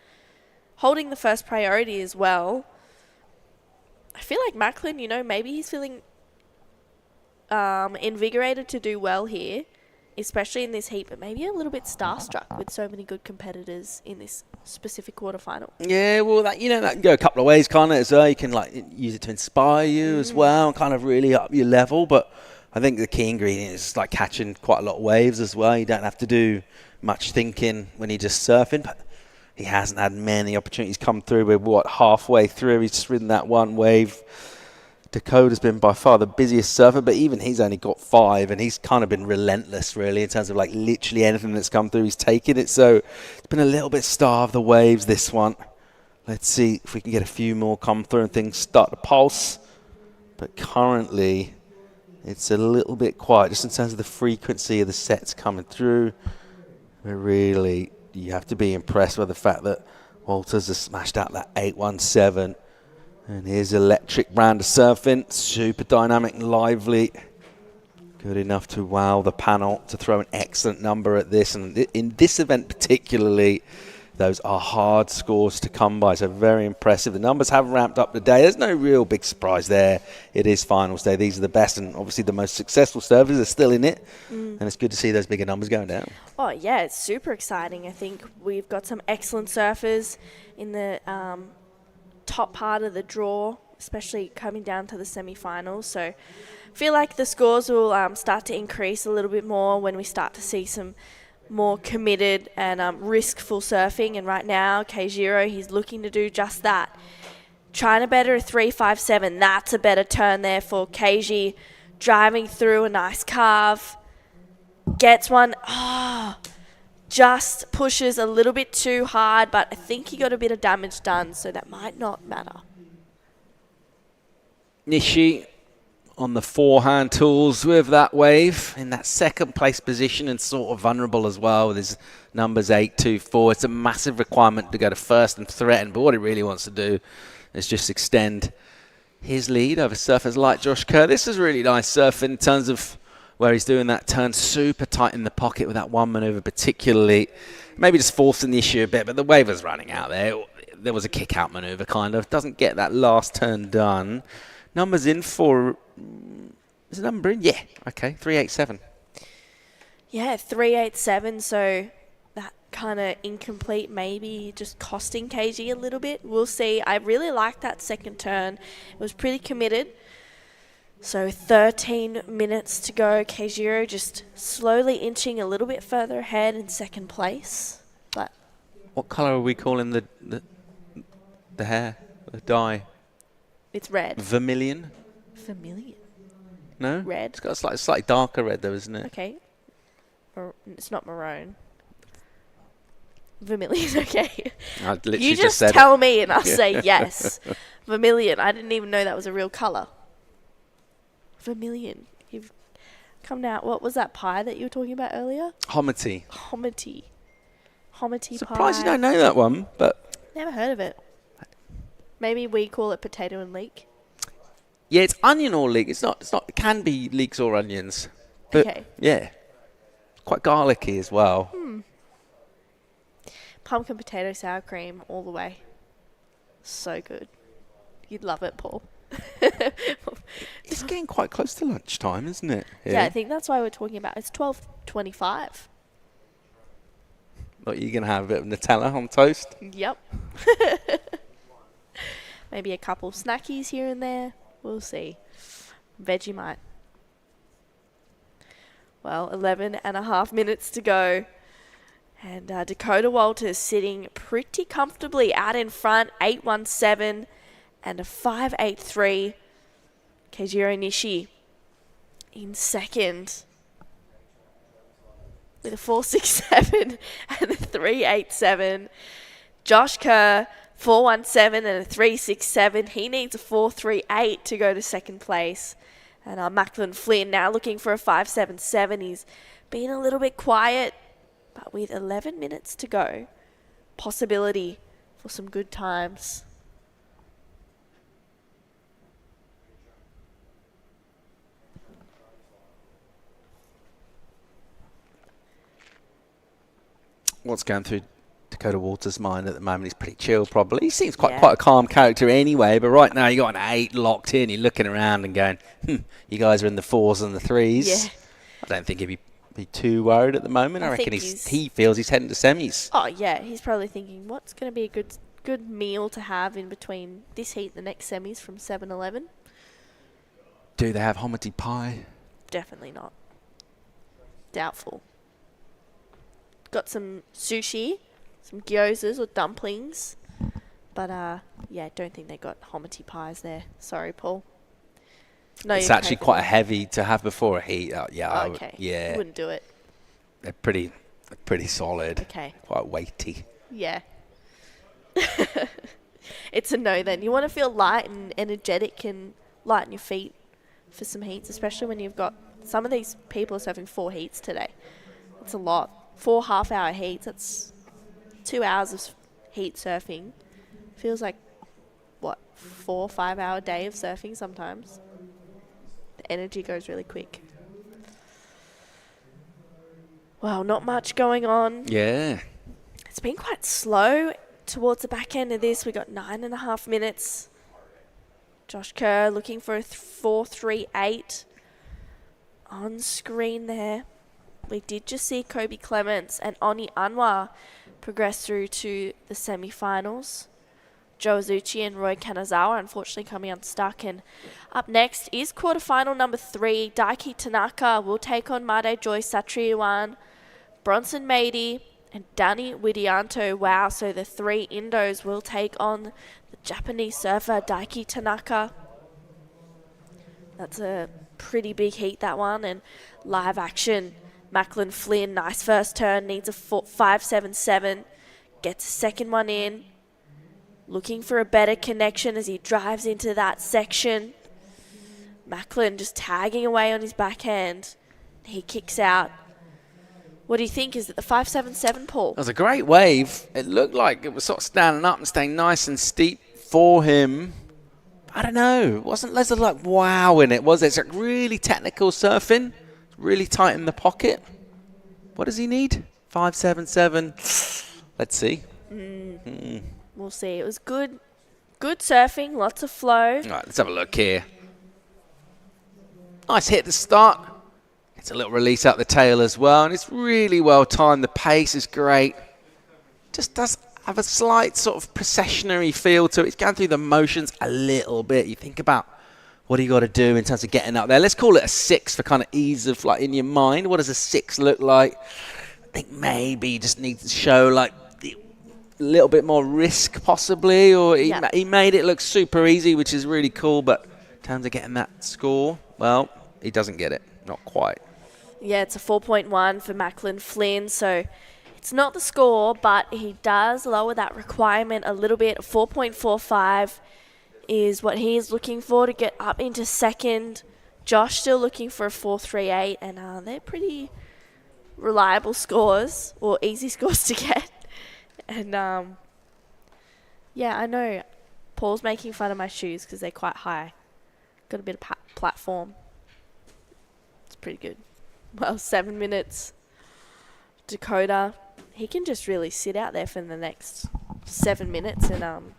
holding the first priority as well. I feel like Macklin, maybe he's feeling invigorated to do well here, especially in this heat, but maybe a little bit starstruck with so many good competitors in this specific quarterfinal. Yeah, well, that can go a couple of ways, can't it, as well? You can use it to inspire you as well, and kind of really up your level. But I think the key ingredient is catching quite a lot of waves as well. You don't have to do much thinking when you're just surfing. But he hasn't had many opportunities come through. We're, halfway through. He's just ridden that one wave. Dakota's been by far the busiest surfer, but even he's only got 5, and he's kind of been relentless, really, in terms of literally anything that's come through, he's taken it. So it's been a little bit starved the waves, this one. Let's see if we can get a few more come through and things start to pulse. But currently, it's a little bit quiet, just in terms of the frequency of the sets coming through. But really, you have to be impressed with the fact that Walters has smashed out that 8.17. And here's electric brand of surfing, super dynamic and lively. Good enough to wow the panel, to throw an excellent number at this. And in this event particularly, those are hard scores to come by, so very impressive. The numbers have ramped up today. There's no real big surprise there. It is finals day. These are the best, and obviously the most successful surfers are still in it. And it's good to see those bigger numbers going down. Oh, yeah, it's super exciting. I think we've got some excellent surfers in the top part of the draw, especially coming down to the semi-finals. So I feel like the scores will start to increase a little bit more when we start to see some more committed and riskful surfing. And right now, Keijiro, he's looking to do just that. Trying to better a 3.57. That's a better turn there for Keiji. Driving through a nice carve. Gets one. Just pushes a little bit too hard, but I think he got a bit of damage done, so that might not matter. Nishi on the forehand tools with that wave in that second place position, and sort of vulnerable as well with his numbers 8.24. It's a massive requirement to go to first and threaten, but what he really wants to do is just extend his lead over surfers like Josh Kerr. This is really nice surfing in terms of where he's doing that turn super tight in the pocket with that one manoeuvre particularly. Maybe just forcing the issue a bit, but the wave was running out there. There was a kick-out manoeuvre, kind of. Doesn't get that last turn done. Numbers in for... Is the number in? Yeah. Okay, 3.87. Yeah, 3.87, so that kind of incomplete, maybe just costing KG a little bit. We'll see. I really liked that second turn. It was pretty committed. So 13 minutes to go. Keijiro just slowly inching a little bit further ahead in second place. But what colour are we calling the hair, the dye? It's red. Vermilion? Vermilion? No? Red. It's got a slightly darker red though, isn't it? Okay. It's not maroon. Vermilion, okay. I literally You just said tell it. me and I'll say yes. Vermilion. I didn't even know that was a real colour. Vermilion. You've come now. What was that pie that you were talking about earlier? Homity. Homity pie. Surprised you don't know that one, but... Never heard of it. Maybe we call it potato and leek. Yeah, it's onion or leek. It's not. It can be leeks or onions. But Okay. yeah. Quite garlicky as well. pumpkin potato sour cream all the way. So good. You'd love it, Paul. It's getting quite close to lunchtime, isn't it? Yeah, I think that's why we're talking about. It's 12:25. What, are you going to have a bit of Nutella on toast? Yep. Maybe a couple snackies here and there. We'll see. Vegemite. Well, 11 and a half minutes to go. And Dakota Walters sitting pretty comfortably out in front, 8.17 and a 5.83. Keijiro Nishi in second with a 4.67 and a 3.87. Josh Kerr, 4.17 and a 3.67. He needs a 4.38 to go to second place. And Macklin Flynn now looking for a 5.77. He's been a little bit quiet, but with 11 minutes to go, possibility for some good times. What's going through Dakota Walters' mind at the moment? He's pretty chill, probably. He seems quite a calm character anyway, but right now you got an 8 locked in. You're looking around and going, you guys are in the 4s and the 3s. Yeah. I don't think he'd be too worried at the moment. I reckon he feels he's heading to semis. Oh, yeah. He's probably thinking, what's going to be a good meal to have in between this heat and the next semis from 7-Eleven? Do they have hominy pie? Definitely not. Doubtful. Got some sushi, some gyozas or dumplings. But, yeah, don't think they got hominy pies there. Sorry, Paul. No, it's actually quite heavy to have before a heat. Yeah. Okay. Yeah. Wouldn't do it. They're pretty solid. Okay. Quite weighty. Yeah. It's a no then. You want to feel light and energetic and lighten your feet for some heats, especially when you've got some of these people are serving 4 heats today. It's a lot. 4 half-hour heats. That's 2 hours of heat surfing. Feels like, 4 or 5 hour day of surfing sometimes. The energy goes really quick. Well, not much going on. Yeah. It's been quite slow towards the back end of this. We got 9.5 minutes. Josh Kerr looking for a 4.38 on screen there. We did just see Kobe Clements and Oni Anwar progress through to the semi-finals. Joe Azuchi and Roy Kanazawa unfortunately coming unstuck. And up next is quarterfinal number 3. Daiki Tanaka will take on Made Joy Satriwan, Bronson Mady, and Danny Widianto. Wow, so the 3 Indos will take on the Japanese surfer Daiki Tanaka. That's a pretty big heat, that one. And live action. Macklin Flynn, nice first turn, needs a 5.77, gets a second one in, looking for a better connection as he drives into that section. Macklin just tagging away on his backhand. He kicks out. What do you think? Is it the 5.77, Paul? That was a great wave. It looked like it was sort of standing up and staying nice and steep for him. I don't know. It wasn't loads of like wow in it, was it? It's like really technical surfing. Really tight in the pocket. What does he need? 5.77. Let's see. We'll see. It was good surfing, lots of flow. All right, let's have a look here. Nice hit to start. It's a little release out the tail as well, and it's really well timed. The pace is great. Just does have a slight sort of processionary feel to it. It's going through the motions a little bit. You think about what do you got to do in terms of getting up there? Let's call it a 6 for kind of ease of like in your mind. What does a 6 look like? I think maybe you just need to show like a little bit more risk possibly, or he made it look super easy, which is really cool. But in terms of getting that score, well, he doesn't get it. Not quite. Yeah, it's a 4.1 for Macklin Flynn. So it's not the score, but he does lower that requirement a little bit. 4.45. Is what he is looking for to get up into second. Josh still looking for a 4.38, and they're pretty reliable scores, or easy scores to get. And yeah, I know Paul's making fun of my shoes because they're quite high. Got a bit of platform. It's pretty good. Well, 7 minutes. Dakota, he can just really sit out there for the next 7 minutes and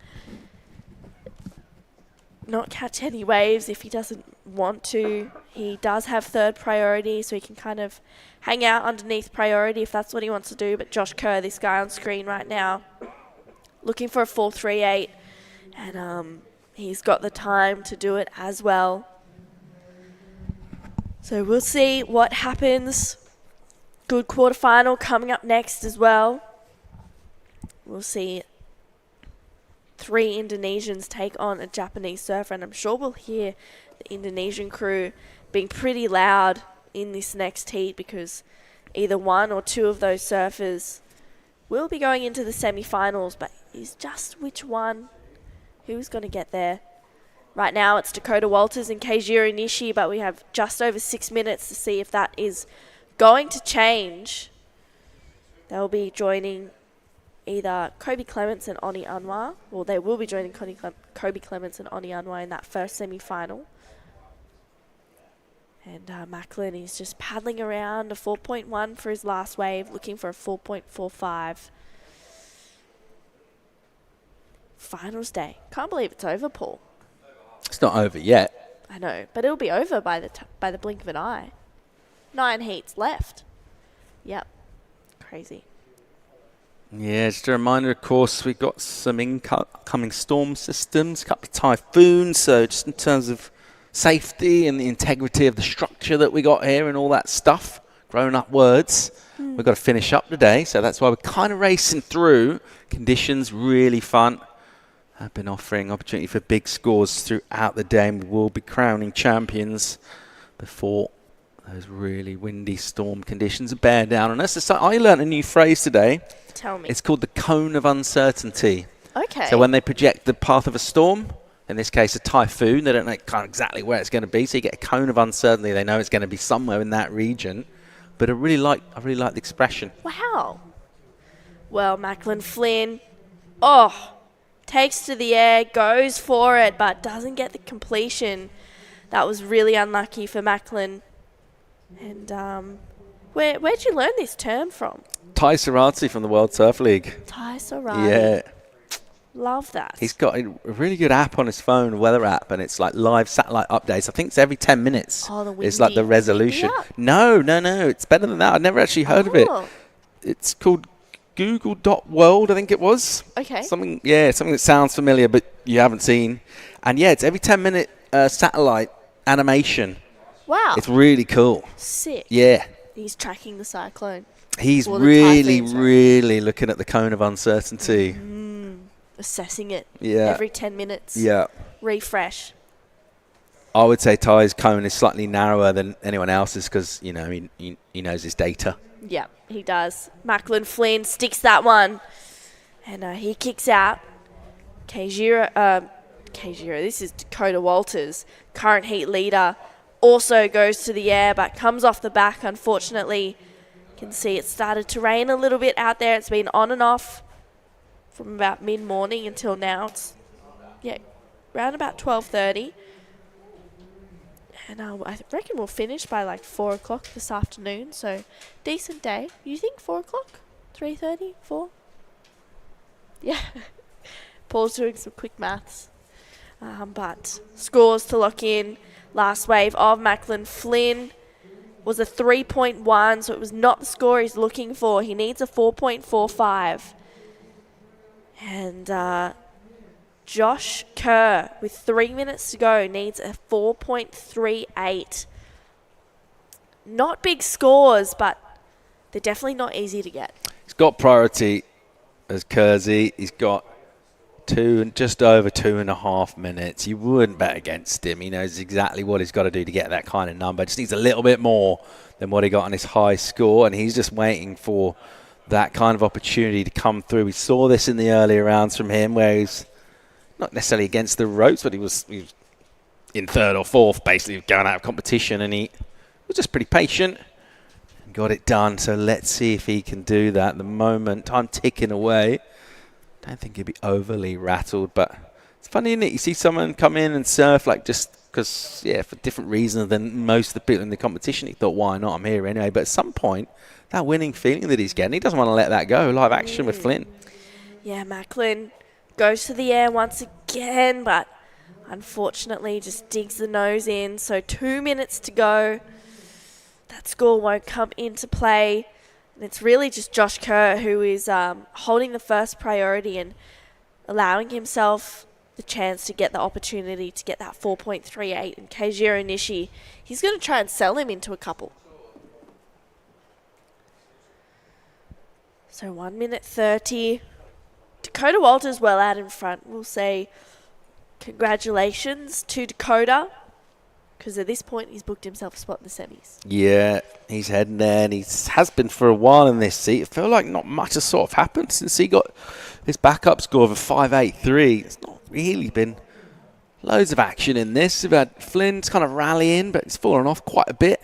not catch any waves if he doesn't want to. He does have third priority, so he can kind of hang out underneath priority if that's what he wants to do. But Josh Kerr, this guy on screen right now, looking for a 4.38, and he's got the time to do it as well. So we'll see what happens. Good quarterfinal coming up next as well. We'll see 3 Indonesians take on a Japanese surfer, and I'm sure we'll hear the Indonesian crew being pretty loud in this next heat because either 1 or 2 of those surfers will be going into the semi-finals, but is just which one? Who's going to get there? Right now it's Dakota Walters and Keijiro Nishi, but we have just over 6 minutes to see if that is going to change. They'll be joining either Kobe Clements and Oni Anwar, or they will be joining Kobe Clements and Oni Anwar in that first semi-final. And Macklin is just paddling around a 4.1 for his last wave, looking for a 4.45. Finals day. Can't believe it's over, Paul. It's not over yet. I know, but it'll be over by the blink of an eye. 9 heats left. Yep. Crazy. Yeah, just a reminder, of course, we've got some incoming storm systems, a couple of typhoons, so just in terms of safety and the integrity of the structure that we got here and all that stuff, grown-up words, we've got to finish up today, so that's why we're kind of racing through. Conditions really fun. I've been offering opportunity for big scores throughout the day, and we will be crowning champions before those really windy storm conditions bear down on us. So I learned a new phrase today. Tell me. It's called the cone of uncertainty. Okay. So when they project the path of a storm, in this case a typhoon, they don't know kind of exactly where it's going to be. So you get a cone of uncertainty. They know it's going to be somewhere in that region. But I really like the expression. Wow. Well, Macklin Flynn, takes to the air, goes for it, but doesn't get the completion. That was really unlucky for Macklin. And where'd you learn this term from? Tai Sarati from the World Surf League. Tai Sarati. Yeah. Love that. He's got a really good app on his phone, a weather app, and it's like live satellite updates. I think it's every 10 minutes. It's like the resolution. No. It's better than that. I've never actually heard of it. It's called Google.world, I think it was. Okay. Something that sounds familiar, but you haven't seen. And yeah, it's every 10-minute satellite animation. Wow. It's really cool. Sick. Yeah. He's tracking the cyclone. He's really looking at the cone of uncertainty. Assessing it. Yeah. Every 10 minutes. Yeah. Refresh. I would say Ty's cone is slightly narrower than anyone else's because, he knows his data. Yeah, he does. Macklin Flynn sticks that one. And he kicks out. Keijiro, this is Dakota Walters, current heat leader, also goes to the air but comes off the back, unfortunately. You can see it started to rain a little bit out there. It's been on and off from about mid-morning until now. It's, around about 12:30. And I reckon we'll finish by like 4 o'clock this afternoon. So, decent day. You think 4 o'clock? 3:30? 4? Yeah. Paul's doing some quick maths. But scores to lock in. Last wave of Macklin Flynn was a 3.1, so it was not the score he's looking for. He needs a 4.45. And Josh Kerr, with 3 minutes to go, needs a 4.38. Not big scores, but they're definitely not easy to get. He's got priority as Kersey. He's got just over 2.5 minutes. You wouldn't bet against him. He knows exactly what he's got to do to get that kind of number. Just needs a little bit more than what he got on his high score, and he's just waiting for that kind of opportunity to come through. We saw this in the earlier rounds from him where he's not necessarily against the ropes, but he was in third or fourth, basically going out of competition, and he was just pretty patient and got it done. So let's see if he can do that. At the moment, time ticking away. Don't think he'd be overly rattled, but It's funny, isn't it? You see someone come in and surf like just because, yeah, for different reasons than most of the people in the competition. He thought, why not? I'm here anyway. But at some point, that winning feeling that he's getting, he doesn't want to let that go. Live action with Flynn. Yeah, Macklin goes to the air once again, but unfortunately just digs the nose in. So 2 minutes to go. That score won't come into play. And it's really just Josh Kerr who is holding the first priority and allowing himself the chance to get the opportunity to get that 4.38. And Keijiro Nishi, he's going to try and sell him into a couple. So 1 minute 30. Dakota Walters well out in front. We'll say congratulations to Dakota, because at this point he's booked himself a spot in the semis. Yeah, he's heading there, and he has been for a while in this seat. It felt like not much has sort of happened since he got his backup score of a 5.83. It's not really been loads of action in this. We've had Flynn's kind of rallying, but it's fallen off quite a bit.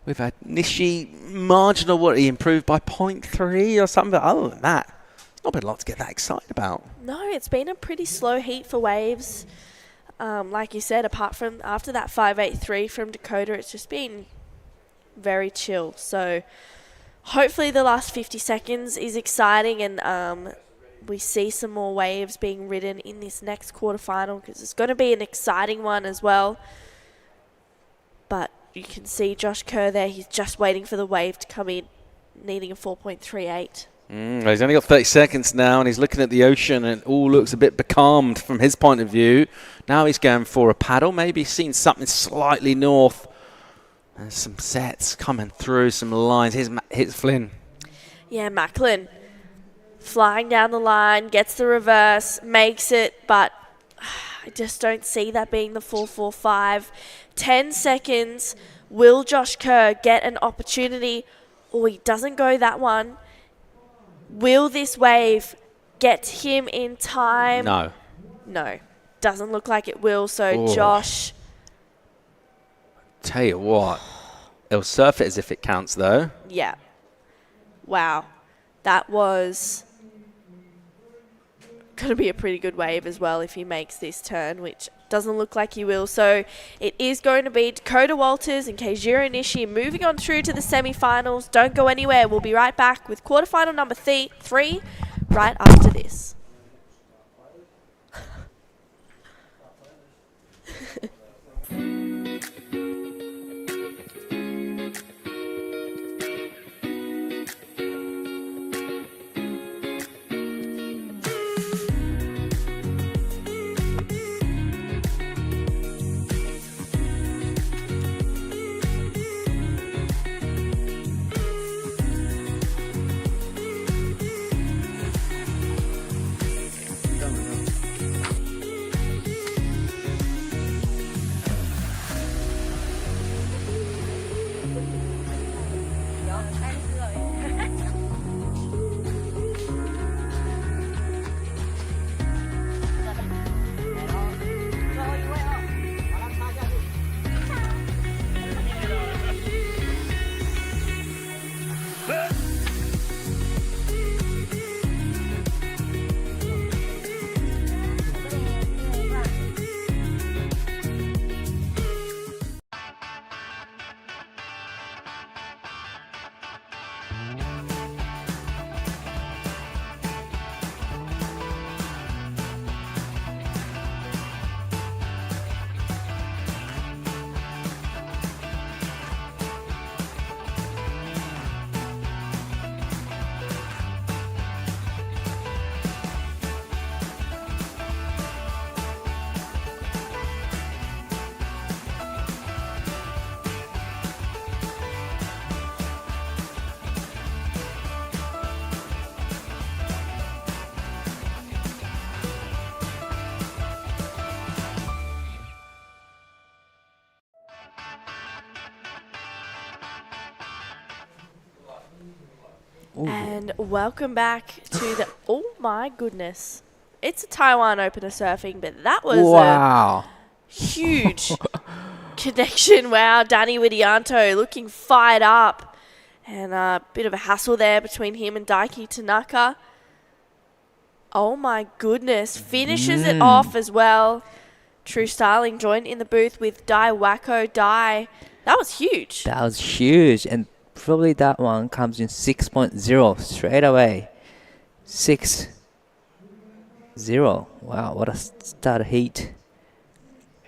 We've had Nishi marginal, what, he improved by 0.3 or something, but other than that, not been a lot to get that excited about. No, it's been a pretty slow heat for waves. Like you said, apart from after that 5.83 from Dakota, it's just been very chill. So hopefully the last 50 seconds is exciting, and we see some more waves being ridden in this next quarterfinal, because it's going to be an exciting one as well. But you can see Josh Kerr there. He's just waiting for the wave to come in, needing a 4.38. He's only got 30 seconds now, and he's looking at the ocean, and it all looks a bit becalmed from his point of view. Now he's going for a paddle. Maybe he's seen something slightly north. There's some sets coming through, some lines. Here's Flynn. Yeah, Macklin flying down the line, gets the reverse, makes it, but I just don't see that being the 4.45. 10 seconds. Will Josh Kerr get an opportunity? Oh, he doesn't go that one. Will this wave get him in time? No. No. Doesn't look like it will. So Josh. Tell you what, he'll surf it as if it counts, though. Yeah. Wow. That was going to be a pretty good wave as well if he makes this turn, which doesn't look like he will. So it is going to be Dakota Walters and Keijiro Nishi moving on through to the semifinals. Don't go anywhere. We'll be right back with quarterfinal number 3 right after this. And welcome back to the, oh my goodness. It's a Taiwan Open of Surfing, but that was a huge connection. Wow, Danny Widianto looking fired up. And a bit of a hassle there between him and Daiki Tanaka. Oh my goodness. Finishes it off as well. True Styling joined in the booth with Dai Wacko. Dai, that was huge. That was huge, and probably that one comes in 6.0 straight away. 6-0. Wow, what a start heat.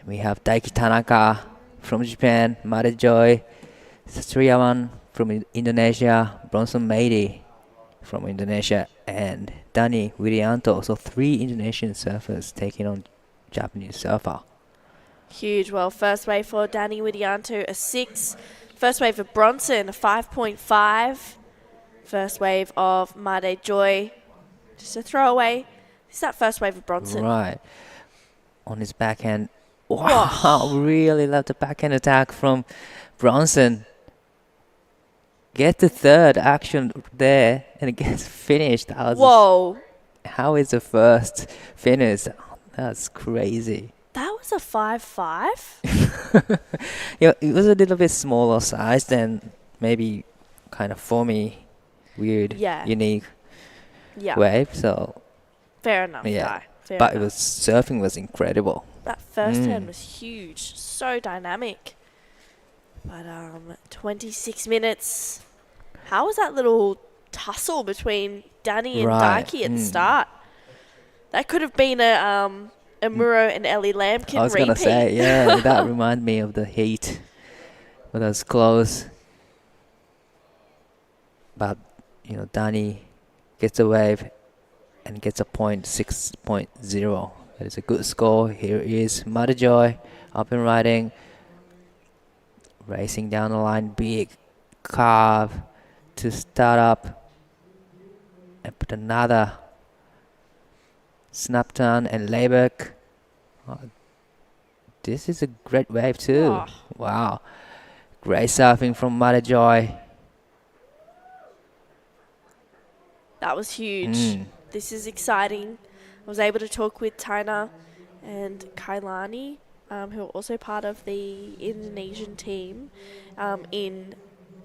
We have Daiki Tanaka from Japan, Mare Joy, Satriawan from Indonesia, Bronson Meidi from Indonesia, and Dani Widianto. So 3 Indonesian surfers taking on Japanese surfer. Huge. Well, first wave for Dani Widianto, a 6. First wave of Bronson, a 5.5. First wave of Mare Joy, just a throwaway. Is that first wave of Bronson? Right. On his backhand. Wow, really love the backhand attack from Bronson. Get the third action there and it gets finished. Whoa. How is the first finish? That's crazy. That was a 5.5? Yeah, it was a little bit smaller size than maybe kind of foamy, weird, unique wave. So fair enough. Yeah, fair but enough. surfing was incredible. That first turn was huge, so dynamic. But 26 minutes. How was that little tussle between Dani and Daiki at the start? That could have been a Muro and Ellie Lampkin repeat. I was gonna say, yeah, that reminded me of the heat. But it was close. But Dani gets a wave and gets a point 6.0. That is a good score. Here is Mare Joy up and riding, racing down the line, big carve to start up and put another snap turn and layback. This is a great wave too. Wow. Great surfing from Mare Joy. That was huge. This is exciting. I was able to talk with Taina and Kailani, who are also part of the Indonesian team, in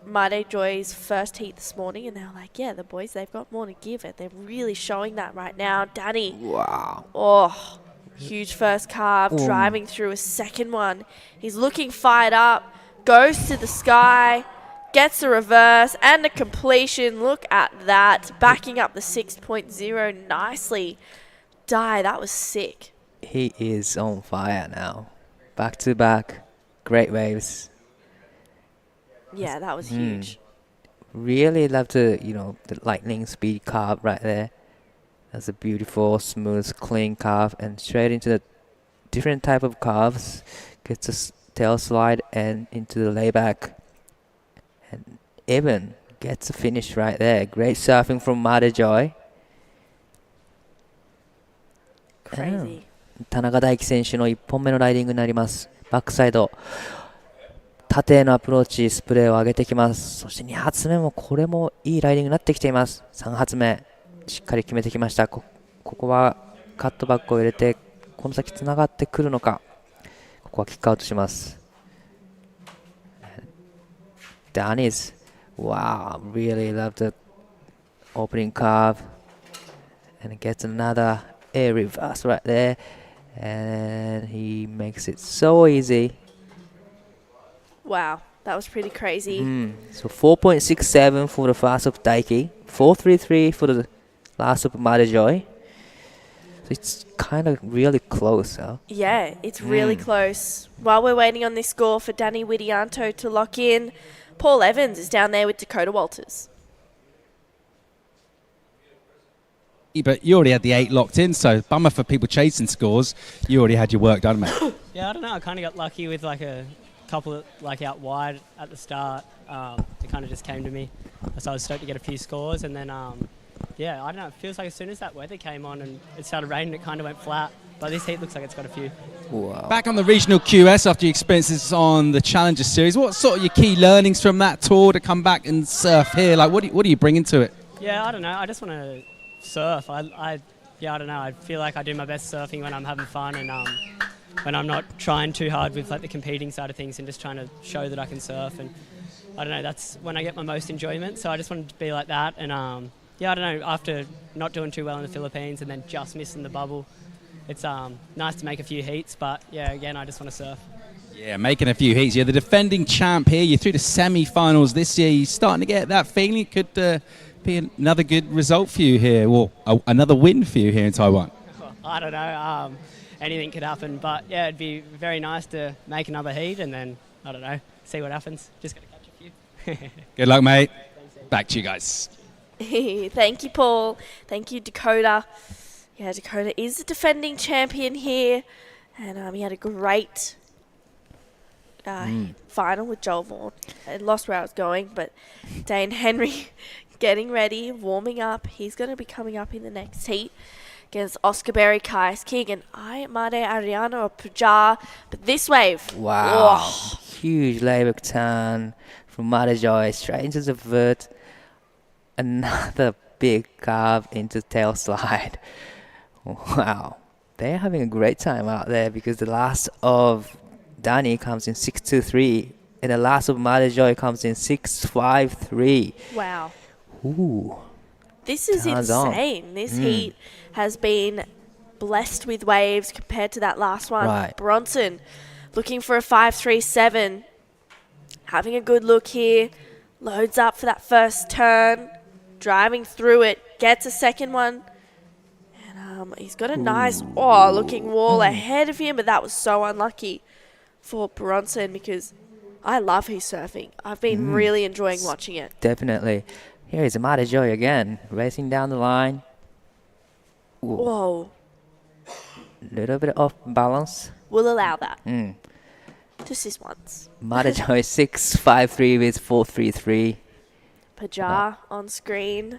Mare Joy's first heat this morning, and they were like, yeah, the boys, they've got more to give it. They're really showing that right now. Dani. Wow. Oh, huge first carve, driving through a second one. He's looking fired up, goes to the sky, gets a reverse and a completion. Look at that. Backing up the 6.0 nicely. Dai, that was sick. He is on fire now. Back to back. Great waves. Yeah, that was huge. Really love the lightning speed carve right there. That's a beautiful, smooth, clean carve, and straight into the different type of carves. Gets a tail slide and into the layback. And even gets a finish right there. Great surfing from Mare Joy. Crazy. 田中大輝選手の1本目のライディングになります。バックサイド。縦へのアプローチ、スプレーを上げてきます。そして2発目もこれもいいライディングになってきています。3発目、しっかり決めてきました。ここはカットバックを入れて、この先つながってくるのか。ここはキックアウトします。Danis, wow, really love the opening carve. And it gets another air reverse right there. And he makes it so easy. Wow, that was pretty crazy. So 4.67 for the fast of Daiki, 4.33 for the last of Mare Joy. So it's kind of really close. Huh? Yeah, it's really close. While we're waiting on this score for Dani Widianto to lock in, Paul Evans is down there with Dakota Walters. But you already had the 8 locked in, so bummer for people chasing scores. You already had your work done, mate. Yeah, I don't know. I kind of got lucky with like a couple out wide at the start. It kind of just came to me. So I was stoked to get a few scores, and then yeah, I don't know. It feels like as soon as that weather came on and it started raining, it kind of went flat. But this heat looks like it's got a few. Wow. Back on the regional QS after your experiences on the Challenger Series, what sort of your key learnings from that tour to come back and surf here? Like, what are you bringing to it? Yeah, I don't know. I just want to surf. I don't know. I feel like I do my best surfing when I'm having fun and when I'm not trying too hard with like the competing side of things and just trying to show that I can surf. And I don't know. That's when I get my most enjoyment. So I just wanted to be like that. And yeah, I don't know, after not doing too well in the Philippines and then just missing the bubble, it's nice to make a few heats, but yeah, again, I just want to surf. Yeah, making a few heats. You're the defending champ here. You're through to semi-finals this year. You're starting to get that feeling it could be another good result for you here, or another win for you here in Taiwan. I don't know, anything could happen, but yeah, it'd be very nice to make another heat and then, I don't know, see what happens. Just got to catch a few. Good luck, mate. Back to you guys. Thank you, Paul. Thank you, Dakota. Yeah, Dakota is the defending champion here, and he had a great final with Joel Vaughan. I lost where I was going, but Dane Henry getting ready, warming up. He's going to be coming up in the next heat against Oscar Berry, Kais Keegan, Made Ariana or Pujar. But this wave, wow, huge layback turn from Made Joy straight into the foot. Another big carve into tail slide. Wow, they're having a great time out there because the last of Danny comes in 6.23 and the last of Made Joy comes in 6.53. Wow. Ooh. This is insane. This heat has been blessed with waves compared to that last one. Right. Bronson looking for a 5.37. Having a good look here. Loads up for that first turn. Driving through it. Gets a second one. And he's got a nice looking wall ahead of him. But that was so unlucky for Bronson because I love his surfing. I've been really enjoying watching it. Definitely. Here is Made Joy again, racing down the line. Ooh. Whoa. Little bit off balance. We'll allow that. Just this once. Made Joy 6.53 with 4.33. Pujar on screen.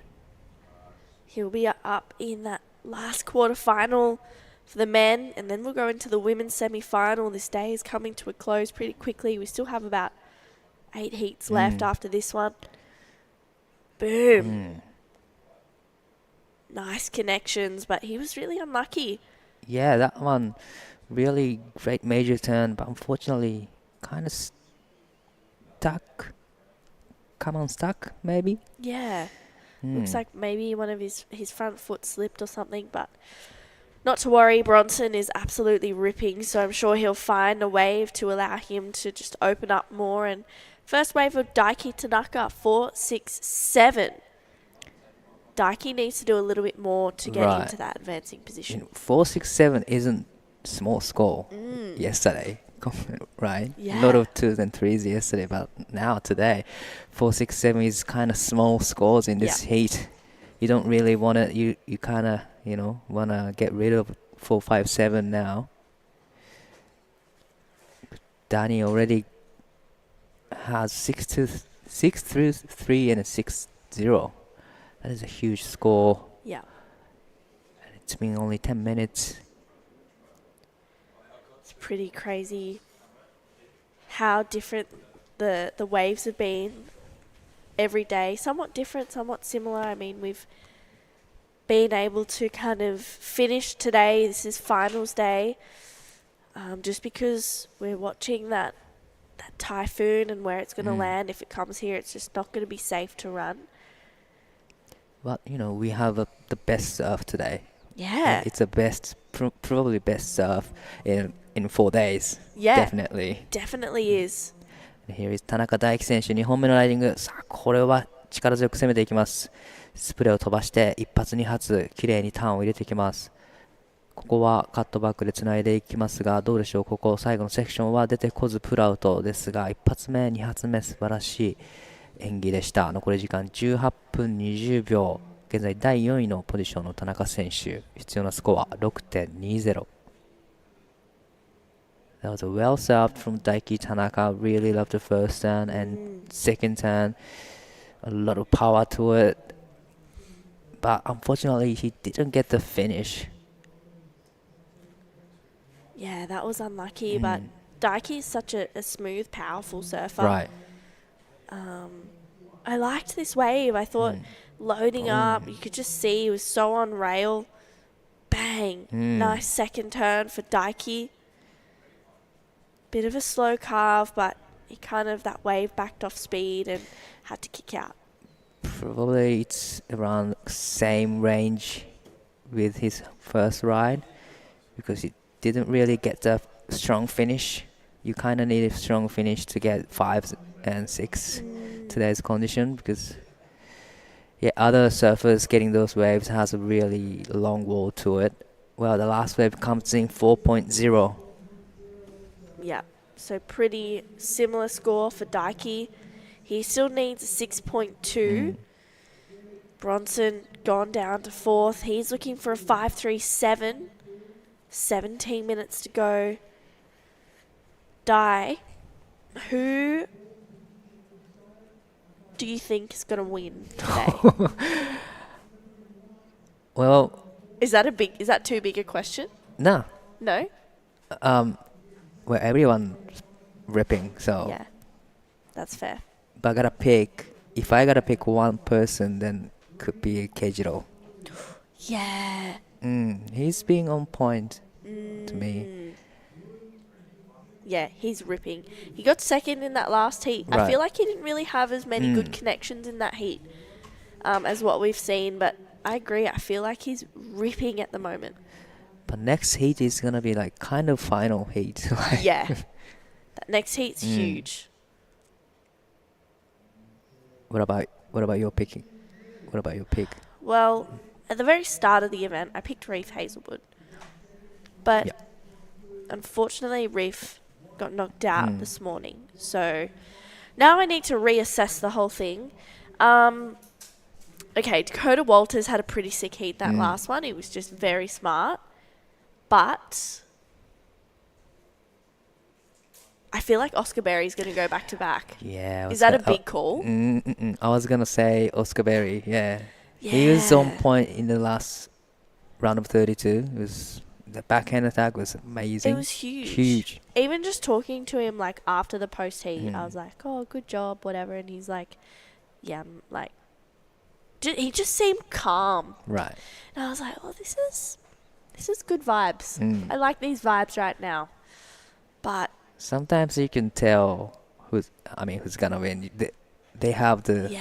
He'll be up in that last quarterfinal for the men, and then we'll go into the women's semi-final. This day is coming to a close pretty quickly. We still have about 8 heats left after this one. Boom. Nice connections, but he was really unlucky. Yeah, that one, really great major turn, but unfortunately kind of stuck. Come on, stuck, maybe? Yeah. Looks like maybe one of his front foot slipped or something, but not to worry. Bronson is absolutely ripping, so I'm sure he'll find a wave to allow him to just open up more. And first wave of Daiki Tanaka, 4.67. Daiki needs to do a little bit more to get into that advancing position. 4.67 isn't small score yesterday, right? Yeah. A lot of 2s and 3s yesterday, but now today, 4.67 is kind of small scores in this heat. You don't really want to, you kind of, want to get rid of 4.57 now. Danny already has 6.3 and a 6.0. That is a huge score. Yeah. And it's been only 10 minutes. It's pretty crazy how different the waves have been every day. Somewhat different, somewhat similar. I mean, we've been able to kind of finish today. This is finals day. Just because we're watching that typhoon and where it's going to land. If it comes here, it's just not going to be safe to run. But, we have the best surf today. Yeah. It's the best, probably best surf in 4 days. Yeah. Definitely. Definitely is. Here is 田中大輝選手、2本目のライディング。さあ、これは力強く攻めていきます。スプレーを飛ばして、1発2発、綺麗にターンを入れていきます。ここはカットバックでつないでいきますが、どうでしょう、ここ最後のセクションは出てこずプルアウトですが、1発目、2発目、素晴らしい演技でした。残り時間18分20秒。現在第4位のポジションの田中選手、必要なスコア 6.20。That was a well served from Daiki Tanaka. Really loved the first turn and second turn. A lot of power to it. But unfortunately, he didn't get the finish. Yeah, that was unlucky. But Daiki is such a smooth, powerful surfer. Right. I liked this wave. I thought loading up, you could just see he was so on rail. Bang. Nice second turn for Daiki. Bit of a slow carve, but he kind of, that wave backed off speed and had to kick out. Probably it's around same range with his first ride because he didn't really get the strong finish. You kind of need a strong finish to get 5 and 6 today's condition because other surfers getting those waves has a really long wall to it. Well, the last wave comes in 4.0. Yeah, so pretty similar score for Daiki. He still needs a 6.2. Bronson gone down to 4th. He's looking for a 5.37. 17 minutes to go. Dai, who do you think is going to win today? Well, is that too big a question? No. No? Well, everyone's ripping, so. Yeah, that's fair. But if I gotta pick one person, then could be Keijiro. Yeah. He's being on point to me. Yeah, he's ripping. He got second in that last heat. Right. I feel like he didn't really have as many good connections in that heat as what we've seen, but I agree. I feel like he's ripping at the moment. But next heat is gonna be like kind of final heat. Yeah. That next heat's huge. What about your picking? What about your pick? Well, at the very start of the event, I picked Reef Hazelwood. But unfortunately, Reef got knocked out this morning. So now I need to reassess the whole thing. Okay, Dakota Walters had a pretty sick heat that last one. He was just very smart. But I feel like Oscar Berry's going to go back to back. Yeah. Is that a big call? I was going to say Oscar Berry, yeah. He was on point in the last round of 32. The backhand attack was amazing. It was huge. Huge. Even just talking to him like after the post heat, I was like, "Oh, good job, whatever." And he's like, "Yeah, I'm like." He just seemed calm. Right. And I was like, "Oh, this is good vibes. I like these vibes right now." But sometimes you can tell who's gonna win. They have the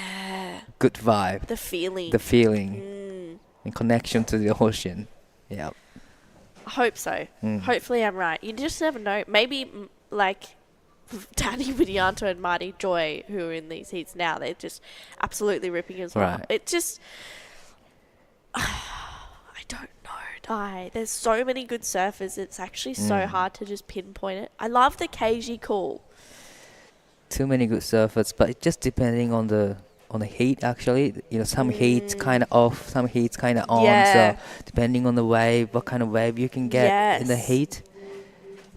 good vibe. The feeling. The feeling. And connection to the ocean. Yeah. I hope so. Hopefully I'm right. You just never know. Maybe like Danny Widianto and Marty Joy, who are in these heats now, they're just absolutely ripping as well. Right. It just... I don't know. There's so many good surfers. It's actually so hard to just pinpoint it. I love the KG call. Too many good surfers, but it just depending on the heat actually. Some heats kind of off, some heats kind of on. So depending on the wave, what kind of wave you can get in the heat.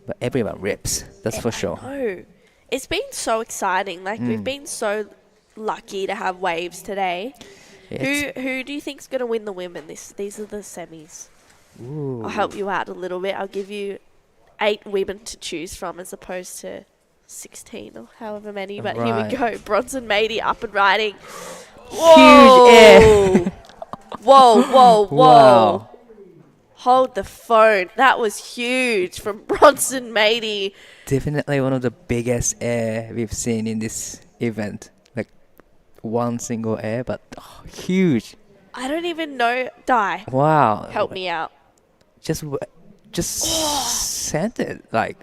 But everyone rips, that's for sure. I know. It's been so exciting. Like we've been so lucky to have waves today. Who do you think's going to win the women? These are the semis. Ooh. I'll help you out a little bit. I'll give you 8 women to choose from as opposed to 16 or however many. But here we go. Bronson Mady up and riding. Whoa. Huge air. Whoa. Wow. Hold the phone. That was huge from Bronson Mady. Definitely one of the biggest air we've seen in this event. Like one single air, but huge. I don't even know. Dai. Wow. Help me out. Just sent it. Like,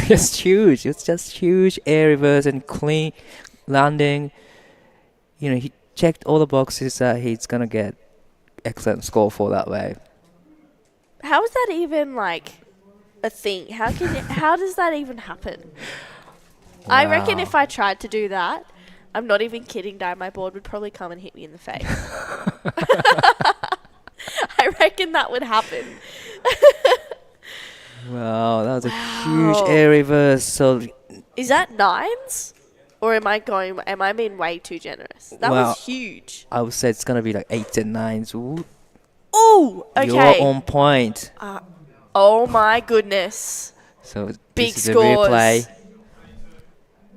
just huge. It's just huge air reverse and clean landing. He checked all the boxes that he's going to get excellent score for that wave. How is that even like a thing? How does that even happen? Wow. I reckon if I tried to do that, I'm not even kidding, Dai, my board would probably come and hit me in the face. I reckon that would happen. Wow, that was a huge air reverse. So is that 9s? Or am I being way too generous? That was huge. I would say it's going to be like 8s and 9s. Ooh, okay. You're on point. Oh my goodness. So big this is scores. A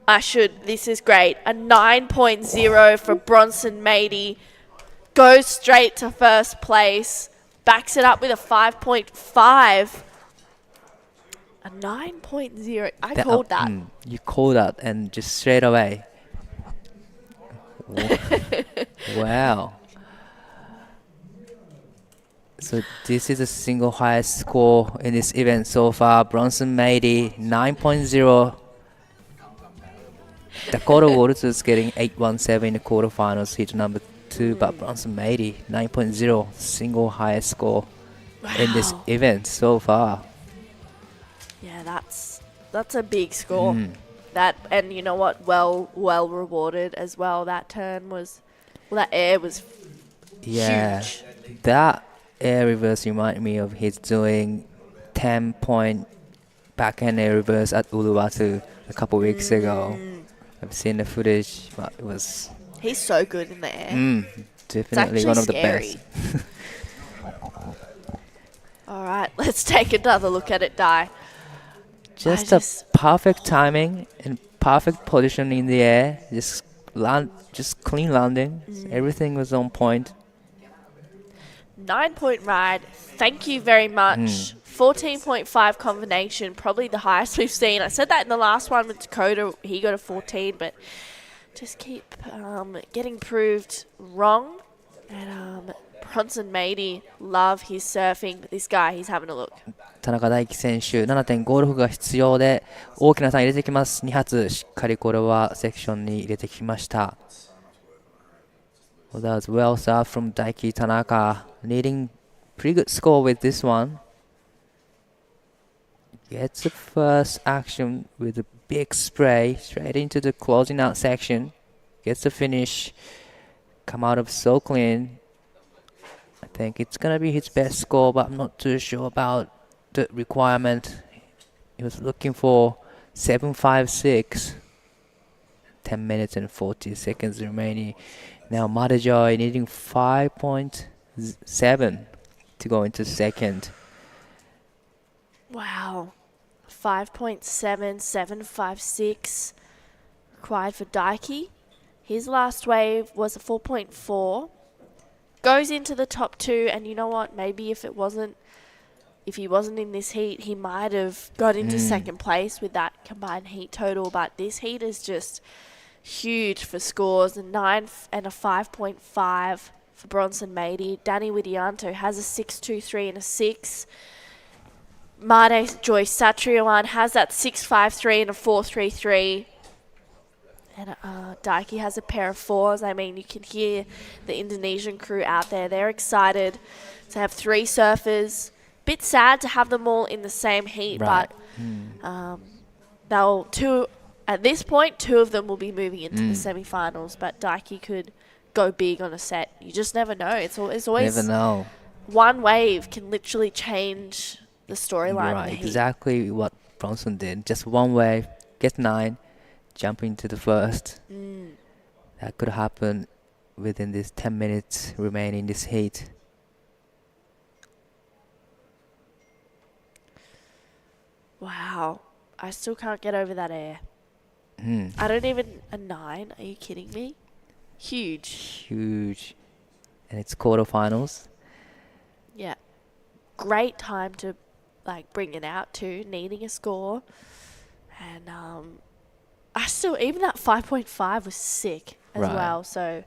replay. This is great. A 9.0 for Bronson Mady. Goes straight to first place. Backs it up with a 5.5. A 9.0. I called that. You called that and just straight away. Wow. So this is the single highest score in this event so far. Bronson Mady 9.0. Dakota Waters is getting 8.17 in the quarterfinals, heat number 2, but Bronson Mady 9.0, single highest score in this event so far. Yeah, that's a big score. That, and you know what? Well rewarded as well. That turn was, that air was huge. That air reverse reminded me of his doing 10-point backhand air reverse at Uluwatu a couple weeks ago. I've seen the footage, but it was... He's so good in the air. Definitely one of the best. All right, let's take another look at it, Dai. Just a perfect timing and perfect position in the air. Just clean landing. Everything was on point. 9-point ride. Thank you very much. 14.5 combination, probably the highest we've seen. I said that in the last one with Dakota. He got a 14, but just keep getting proved wrong. And Bronson Mady, love his surfing, but this guy, he's having a look. 田中大輝選手 7.56 が必要で大きなターン入れてきます。2発しっかりこれはセクションに入れてきました。Well, that was well served from Daiki Tanaka, needing pretty good score with this one. Gets the first action with a big spray straight into the closing out section. Gets the finish. Come out of so clean. I think it's gonna be his best score, but I'm not too sure about the requirement. He was looking for 7.56. 10 minutes and 40 seconds remaining. Now Madajoy needing 5.7 to go into second. Wow. 5.7, 7.56 required for Daiki. His last wave was a 4.4. Goes into the top 2, and you know what? Maybe if he wasn't in this heat, he might have got into second place with that combined heat total. But this heat is just huge for scores. A 9 and a 5.5 for Bronson Mady. Danny Widianto has a 6.23 and a 6. Made Joy Satriawan has that 6.53 and a 4.33. And Daiki has a pair of 4s. I mean, you can hear the Indonesian crew out there. They're excited to have 3 surfers. Bit sad to have them all in the same heat, but at this point, 2 of them will be moving into the semifinals. But Daiki could go big on a set. You just never know. It's always never know. One wave can literally change the storyline. Right, exactly what Bronson did. Just one wave, get 9, jump into the first. That could happen within this 10 minutes remaining in this heat. Wow. I still can't get over that air. I don't even... A 9? Are you kidding me? Huge. Huge. And it's quarterfinals. Yeah. Great time to bring it out too, needing a score. And even that 5.5 was sick as well. So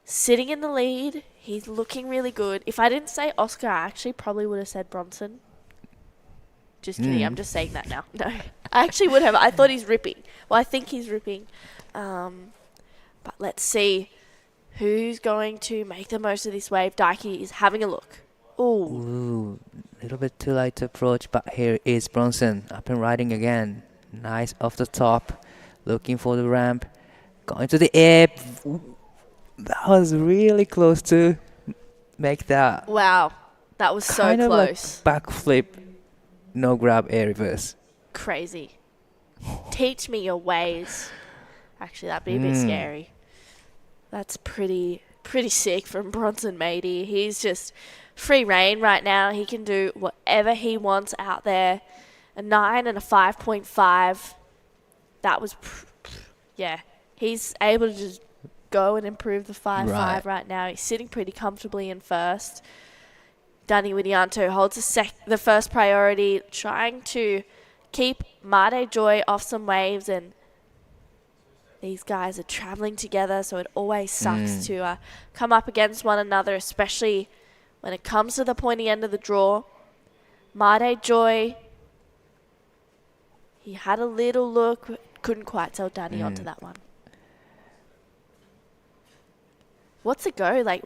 sitting in the lead, he's looking really good. If I didn't say Oscar, I actually probably would have said Bronson. Just kidding, I'm just saying that now. No, I actually would have. I thought he's ripping. Well, I think he's ripping. But let's see who's going to make the most of this wave. Daiki is having a look. Ooh, a little bit too light to approach, but here is Bronson up and riding again. Nice off the top, looking for the ramp, going to the air. That was really close to make that. Wow, that was so kind close. Of like backflip, no grab air reverse. Crazy. Teach me your ways. Actually, that'd be a bit scary. That's pretty sick from Bronson Mady. He's just free reign right now. He can do whatever he wants out there. A 9 and a 5.5. That was, he's able to just go and improve the 5.5 right now. He's sitting pretty comfortably in first. Danny Widianto holds the first priority, trying to keep Made Joy off some waves, and These guys are traveling together, so it always sucks to come up against one another, especially when it comes to the pointy end of the draw. Made Joy, he had a little look, but couldn't quite tell Danny onto that one. What's it go? Like,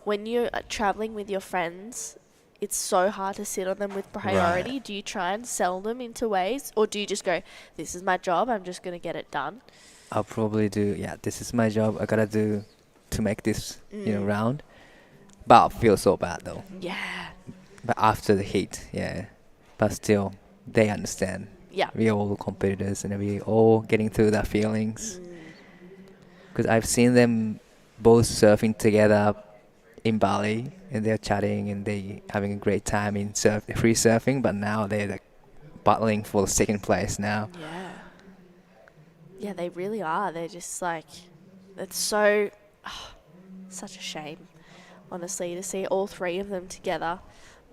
when you're traveling with your friends, it's so hard to sit on them with priority. Right. Do you try and sell them into ways, or do you just go, this is my job, I'm just going to get it done? I'll probably do, this is my job, I gotta do to make this, round. But I feel so bad though. Yeah. But after the heat, But still, they understand. Yeah. We're all competitors and we're all getting through that feelings. Because I've seen them both surfing together in Bali, and they're chatting and they having a great time in free surfing, but now they're like battling for the second place now. Yeah, they really are. They're just like, it's so, such a shame, honestly, to see all three of them together.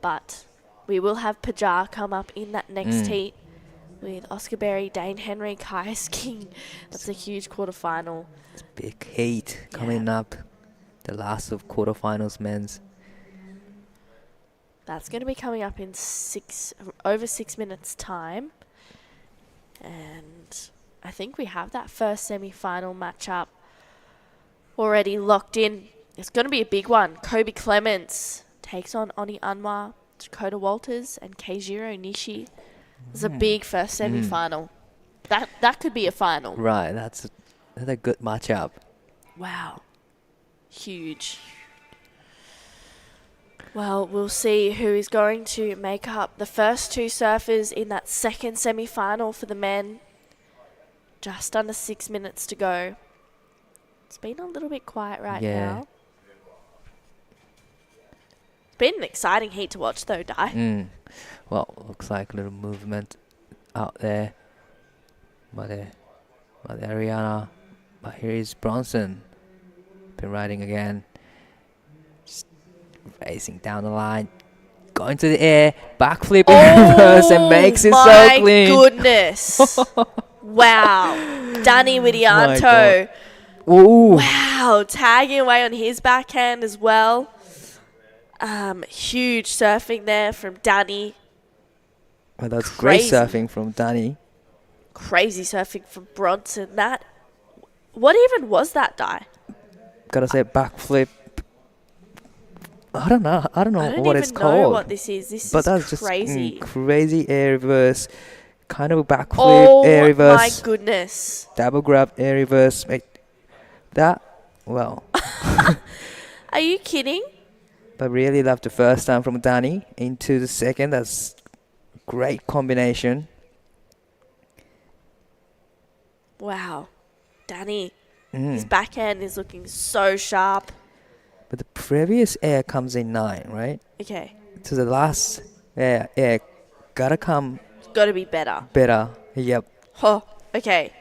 But we will have Pajar come up in that next heat with Oscar Berry, Dane Henry, Kaius King. That's a huge quarterfinal. It's big heat coming up. The last of quarterfinals men's. That's going to be coming up in over 6 minutes time. And I think we have that first semi-final matchup already locked in. It's going to be a big one. Kobe Clements takes on Oni Anwar, Dakota Walters, and Keijiro Nishi. It's a big first semi-final. That could be a final. Right, that's a good matchup. Wow. Huge. Well, we'll see who is going to make up the first two surfers in that second semi-final for the men. Just under 6 minutes to go. It's been a little bit quiet now. It's been an exciting heat to watch though, Dai. Well, looks like a little movement out there by the Ariana. But here is Bronson. Been riding again. Just racing down the line. Going to the air. Backflip in reverse and makes it so clean. Oh my goodness. Wow. Danny Widianto. Ooh. Wow. Tagging away on his backhand as well. Huge surfing there from Danny. Well, that's great surfing from Danny. Crazy surfing from Bronson. What even was that, Dai? Gotta say backflip. I don't know what it's called. I don't even know what this is. This is crazy. Just crazy air reverse. Kind of a backflip, air reverse. Oh my goodness. Double grab, air reverse. Well. Are you kidding? But really love the first time from Danny into the second. That's great combination. Wow. Danny. His backhand is looking so sharp. But the previous air comes in 9, right? Okay. So the last air gotta come. It's gotta be better. Better, yep. Oh, okay.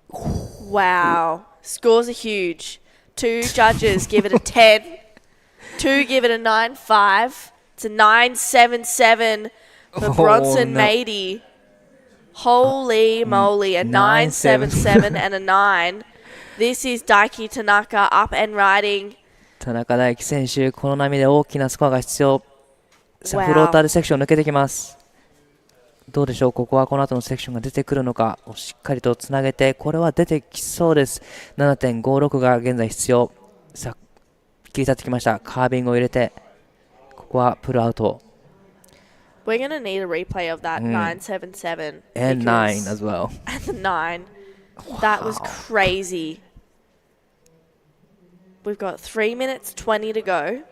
Wow. Scores are huge. 2 judges give it a 10. 2 give it a 9.5. It's a 9.77 for Bronson Mady. Holy moly, a 9.77 and a 9. This is Daiki Tanaka up and riding. 田中大輝選手、この波で大きなスコアが必要。さあ、フローターでセクション抜けてきます。どうでしょう、ここはこの後のセクションが出てくるのか、しっかりとつなげて、これは出てきそうです。7.56 が現在必要。さあ、切り立ってきました。カービングを入れて、ここはプルアウト。We're going to need a replay of that 9.77. And 9 as well. And the 9. That was crazy. We've got 3 minutes 20 to go.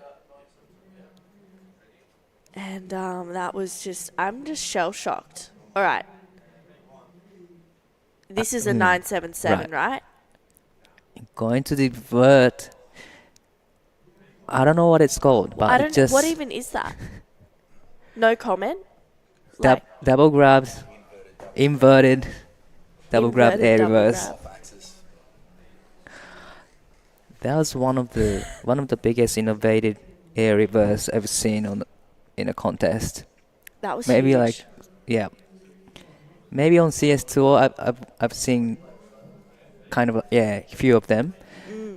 And that was I'm just shell-shocked. All right. This is a 9.77, right? Going to divert. I don't know what it's called, but what even is that? No comment? Double grabs, inverted, double grab, air reverse. That was one of the biggest innovative air reverse I've seen in a contest. That was maybe huge. Maybe on CS Tour I've seen kind of, few of them,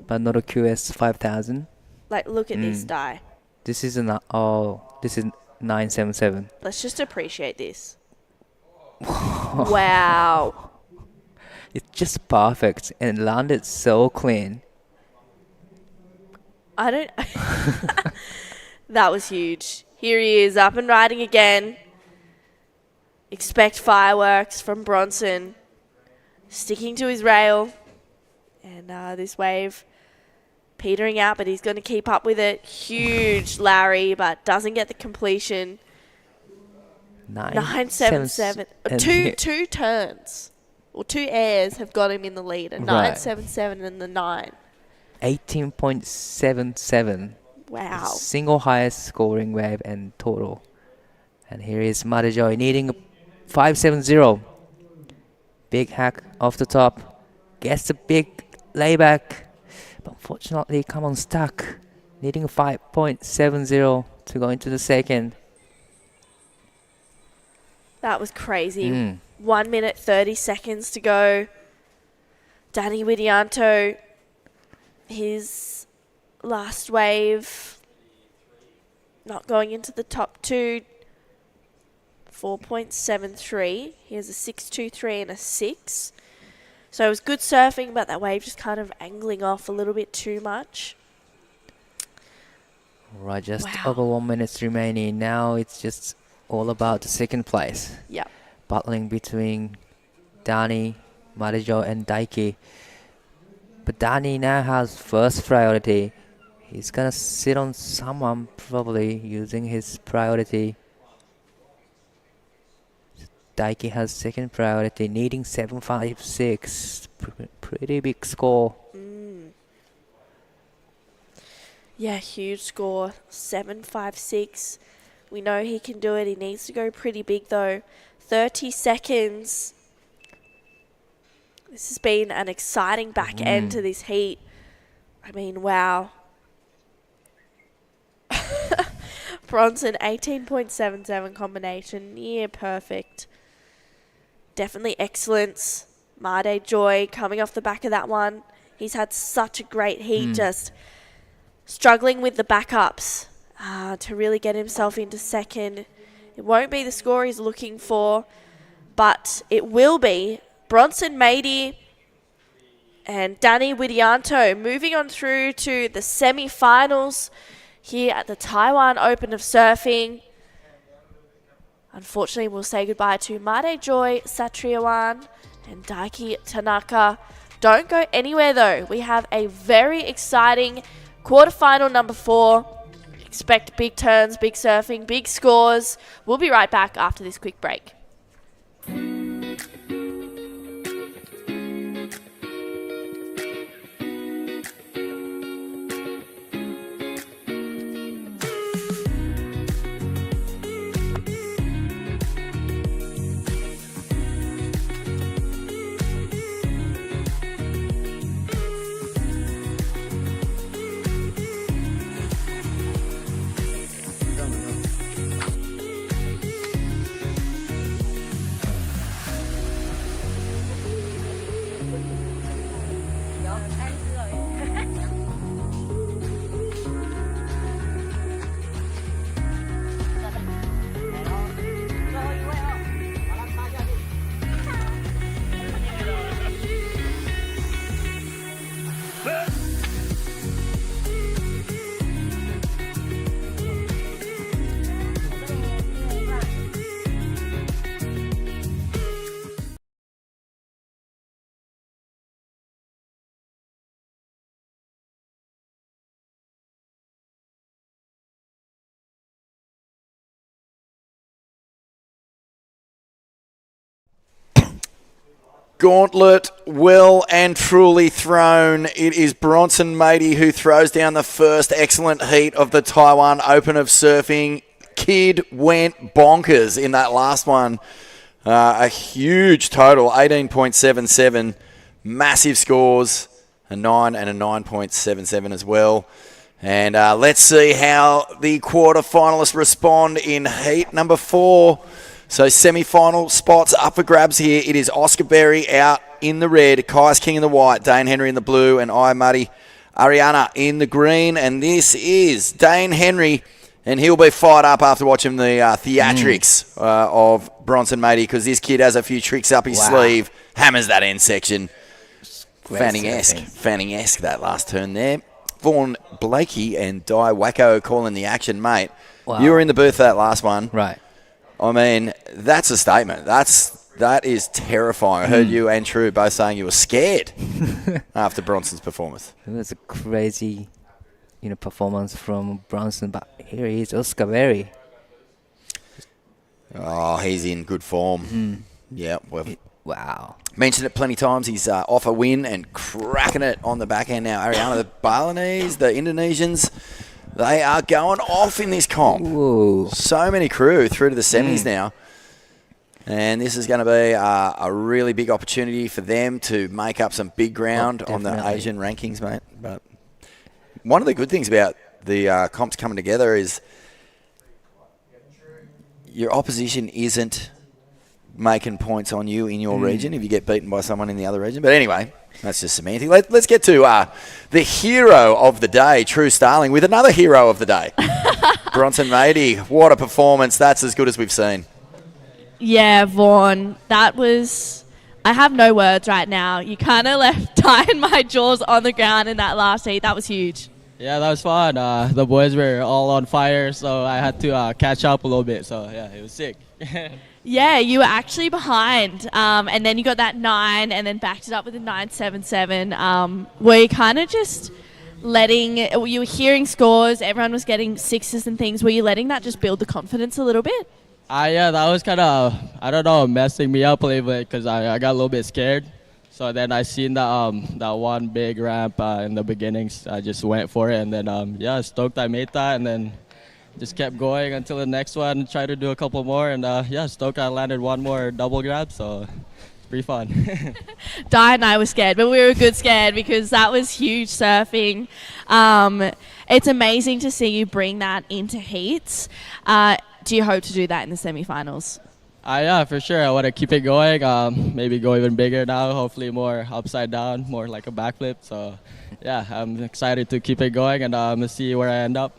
but not a QS 5000. Like, look at this die. This is 977. Let's just appreciate this. Wow. It's just perfect and landed so clean. I don't... That was huge. Here he is, up and riding again. Expect fireworks from Bronson. Sticking to his rail. And this wave petering out, but he's going to keep up with it. Huge Larry, but doesn't get the completion. 977. Two turns. Or 2 airs have got him in the lead. A 977 and the 9. 18.77. Wow. Single highest scoring wave and total. And here is Madejoy needing a 570. Big hack off the top. Gets a big layback. But unfortunately, come on stuck. Needing a 5.70 to go into the second. That was crazy. 1 minute 30 seconds to go. Danny Widianto, his last wave, not going into the top 2. 4.73. He has a 6.23 and a 6. So it was good surfing, but that wave just kind of angling off a little bit too much. Right, just over 1 minute remaining. Now it's just all about the second place. Yep. Battling between Danny, Madejo, and Daiki. But Danny now has first priority. He's gonna sit on someone, probably using his priority. Daiki has second priority, needing 756. Pretty big score. Yeah, huge score. 756. We know he can do it. He needs to go pretty big though. 30 seconds. This has been an exciting back end to this heat. I mean, wow. Bronson, 18.77 combination. Near perfect. Definitely excellence. Made Joy coming off the back of that one. He's had such a great heat, just struggling with the backups to really get himself into second. It won't be the score he's looking for, but it will be. Bronson Mady and Danny Widianto moving on through to the semi-finals here at the Taiwan Open of Surfing. Unfortunately, we'll say goodbye to Made Joy Satriawan and Daiki Tanaka. Don't go anywhere though. We have a very exciting quarterfinal number 4. Expect big turns, big surfing, big scores. We'll be right back after this quick break. Gauntlet well and truly thrown. It is Bronson Mady who throws down the first excellent heat of the Taiwan Open of Surfing. Kid went bonkers in that last one. A huge total, 18.77. Massive scores, a 9 and a 9.77 as well. And let's see how the quarterfinalists respond in heat number 4. So semi-final spots up for grabs here. It is Oscar Berry out in the red, Kais King in the white, Dane Henry in the blue, and Muddy Ariana in the green. And this is Dane Henry, and he'll be fired up after watching the theatrics of Bronson Matey, because this kid has a few tricks up his sleeve, hammers that end section. Fanning-esque that last turn there. Vaughan Blakey and Di Wacko calling the action, mate. Wow. You were in the booth for that last one. Right. I mean, that's a statement. That is terrifying. I heard you and True both saying you were scared after Bronson's performance. It was a crazy, performance from Bronson, but here he is, Oscar Berry. Oh, he's in good form. Yeah. Wow. Mentioned it plenty of times. He's off a win and cracking it on the backhand now. Ariana, the Balinese, the Indonesians, they are going off in this comp. Ooh. So many crew through to the semis now. And this is going to be a really big opportunity for them to make up some big ground on the Asian rankings, mate. But one of the good things about the comps coming together is your opposition isn't making points on you in your region if you get beaten by someone in the other region. But anyway, that's just semantic. Let's get to the hero of the day, True Starling, with another hero of the day. Bronson Matey, what a performance. That's as good as we've seen. Yeah, Vaughan, that was... I have no words right now. You kind of left tying my jaws on the ground in that last heat. That was huge. Yeah, that was fun. The boys were all on fire, so I had to catch up a little bit. So, yeah, it was sick. Yeah, you were actually behind, and then you got that 9 and then backed it up with a 9.77. Were you kind of just you were hearing scores, everyone was getting 6s and things. Were you letting that just build the confidence a little bit? Yeah, that was kind of, I don't know, messing me up a little bit because I got a little bit scared. So then I seen that one big ramp in the beginnings. I just went for it, and then, stoked I made that, and then just kept going until the next one and tried to do a couple more. And, stoked I landed one more double grab, so it's pretty fun. Di and I were scared, but we were good scared because that was huge surfing. It's amazing to see you bring that into heats. Do you hope to do that in the semifinals? Yeah, for sure. I want to keep it going. Maybe go even bigger now. Hopefully more upside down, more like a backflip. So, yeah, I'm excited to keep it going and see where I end up.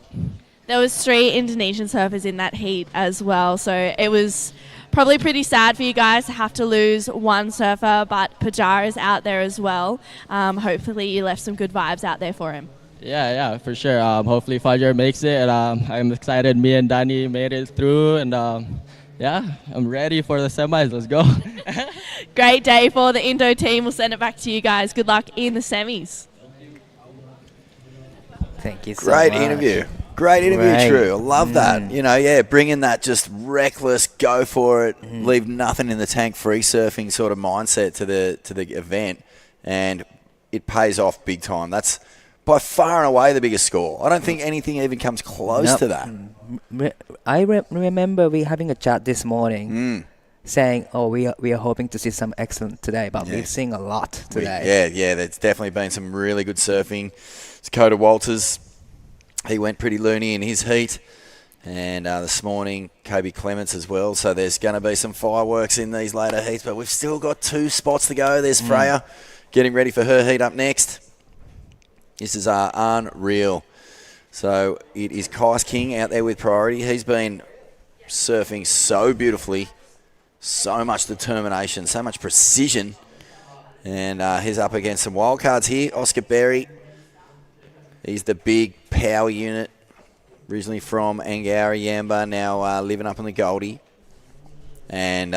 There was 3 Indonesian surfers in that heat as well. So it was probably pretty sad for you guys to have to lose one surfer, but Pajar is out there as well. Hopefully you left some good vibes out there for him. Yeah, for sure. Hopefully Fajar makes it, and I'm excited me and Danny made it through, and I'm ready for the semis. Let's go. Great day for the Indo team. We'll send it back to you guys. Good luck in the semis. Thank you so Great much. interview. Great interview, True. I love that. Bringing that just reckless, go for it, leave nothing in the tank, free surfing sort of mindset to the event, and it pays off big time. That's by far and away the biggest score. I don't think anything even comes close to that. I remember we having a chat this morning saying, we are hoping to see some excellent today, but we've seen a lot today. There's definitely been some really good surfing. Dakota Walters, he went pretty loony in his heat. And this morning, Kobe Clements as well. So there's going to be some fireworks in these later heats, but we've still got 2 spots to go. There's Freya getting ready for her heat up next. This is unreal. So it is Kais King out there with priority. He's been surfing so beautifully, so much determination, so much precision. And he's up against some wild cards here. Oscar Berry, he's the big power unit, originally from Angara, Yamba, now living up in the Goldie. And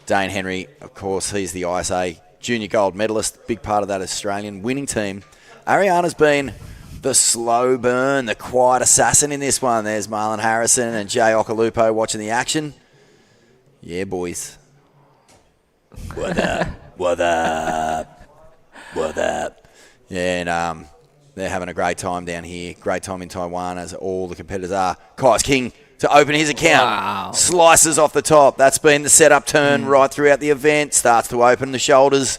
Dane Henry, of course, he's the ISA junior gold medalist, big part of that Australian winning team. Ariana's been the slow burn, the quiet assassin in this one. There's Marlon Harrison and Jay Okalupo watching the action. Yeah, boys. What up? What up? What up? Yeah, and they're having a great time down here. Great time in Taiwan, as all the competitors are. Kais King to open his account. Wow. Slices off the top. That's been the setup turn right throughout the event. Starts to open the shoulders.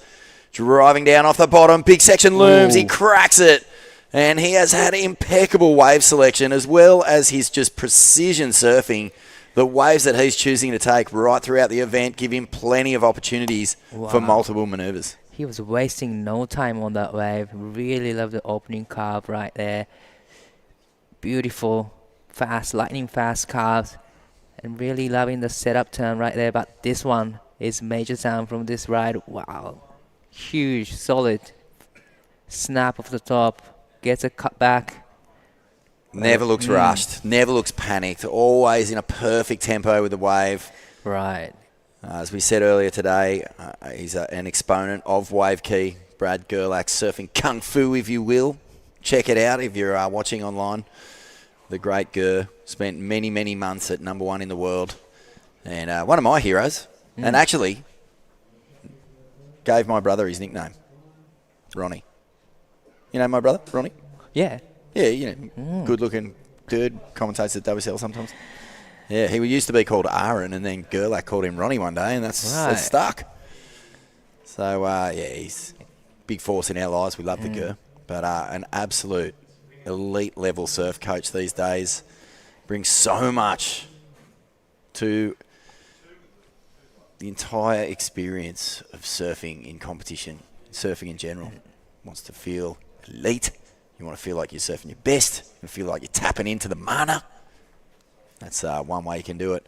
Driving down off the bottom. Big section looms. He cracks it. And he has had impeccable wave selection as well as his just precision surfing the waves that he's choosing to take right throughout the event give him plenty of opportunities for multiple manoeuvres. He was wasting no time on that wave. Really love the opening carve right there. Beautiful, fast, lightning fast carves. And really loving the setup turn right there. But this one is major sound from this ride. Wow. Huge, solid snap off the top. Gets a cut back. Never looks rushed. Never looks panicked. Always in a perfect tempo with the wave. Right. As we said earlier today, he's an exponent of wave key. Brad Gerlach surfing kung fu, if you will. Check it out if you're watching online. The great Ger spent many, many months at #1 in the world. And one of my heroes. And actually gave my brother his nickname, Ronnie. You know my brother, Ronnie? Yeah. Yeah, you know, good-looking dude, commentates at WSL sometimes. Yeah, he used to be called Aaron, and then Gerlach called him Ronnie one day, and that's stuck. So, yeah, he's a big force in our lives. We love the Ger. But an absolute elite-level surf coach these days. Brings so much to the entire experience of surfing in competition, surfing in general. Wants to feel elite. You want to feel like you're surfing your best. You want to feel like you're tapping into the mana. That's one way you can do it.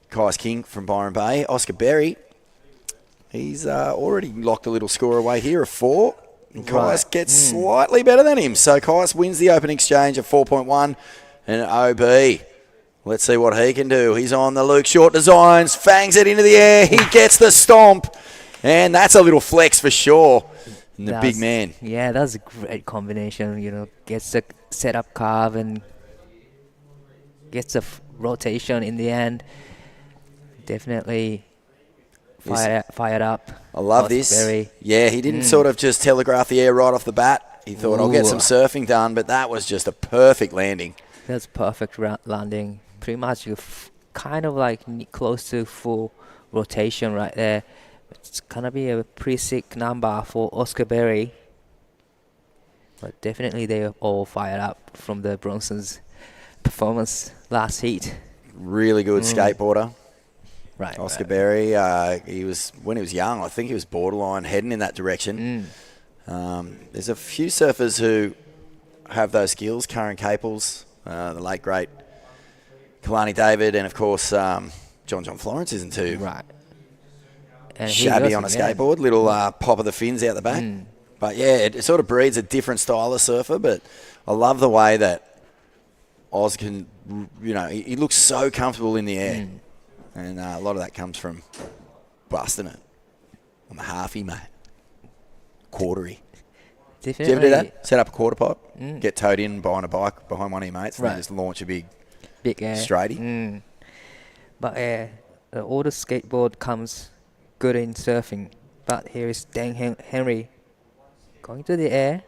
Kai's King from Byron Bay. Oscar Berry, he's already locked a little score away here of 4. And Kais gets slightly better than him. So Kais wins the open exchange of 4.1 and OB. Let's see what he can do. He's on the Luke Short Designs. Fangs it into the air. He gets the stomp. And that's a little flex for sure. And the big man. Yeah, that's a great combination. You know, gets the setup carve and gets a rotation in the end. Definitely fired up. I love this. Yeah, he didn't sort of just telegraph the air right off the bat. He thought, I'll get some surfing done, but that was just a perfect landing. That's perfect landing. Pretty much kind of like close to full rotation right there. It's going to be a pretty sick number for Oscar Berry. But definitely they are all fired up from the Bronson's performance last heat. Really good skateboarder. Right. Oscar Berry, he was, when he was young, I think he was borderline heading in that direction. There's a few surfers who have those skills. Karen Caples, the late great Kalani David, and of course John Florence isn't too shabby on a skateboard. Little pop of the fins out the back. But yeah, it sort of breeds a different style of surfer. But I love the way that Oz can, you know, he looks so comfortable in the air. And a lot of that comes from busting it on the halfie, mate. Quartery. Definitely. Do you ever do that? Set up a quarter pipe, get towed in behind a bike behind one of your mates, and then just launch a big straighty. But all the skateboard comes good in surfing. But here is Dang Henry going to the air.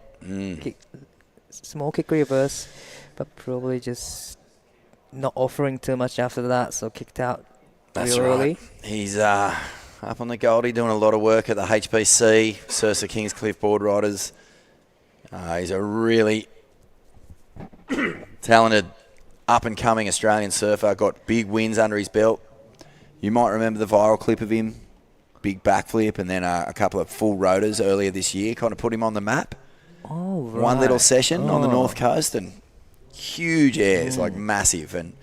Small kick reverse, but probably just not offering too much after that, so kicked out. That's real right. Early. He's up on the Goldie doing a lot of work at the HPC, Sursa Kingscliff Board Riders. He's a really talented, up-and-coming Australian surfer. Got big wins under his belt. You might remember the viral clip of him. Big backflip and then a couple of full rotors earlier this year. Kind of put him on the map. Oh, right. One little session on the North Coast and huge airs, like massive, and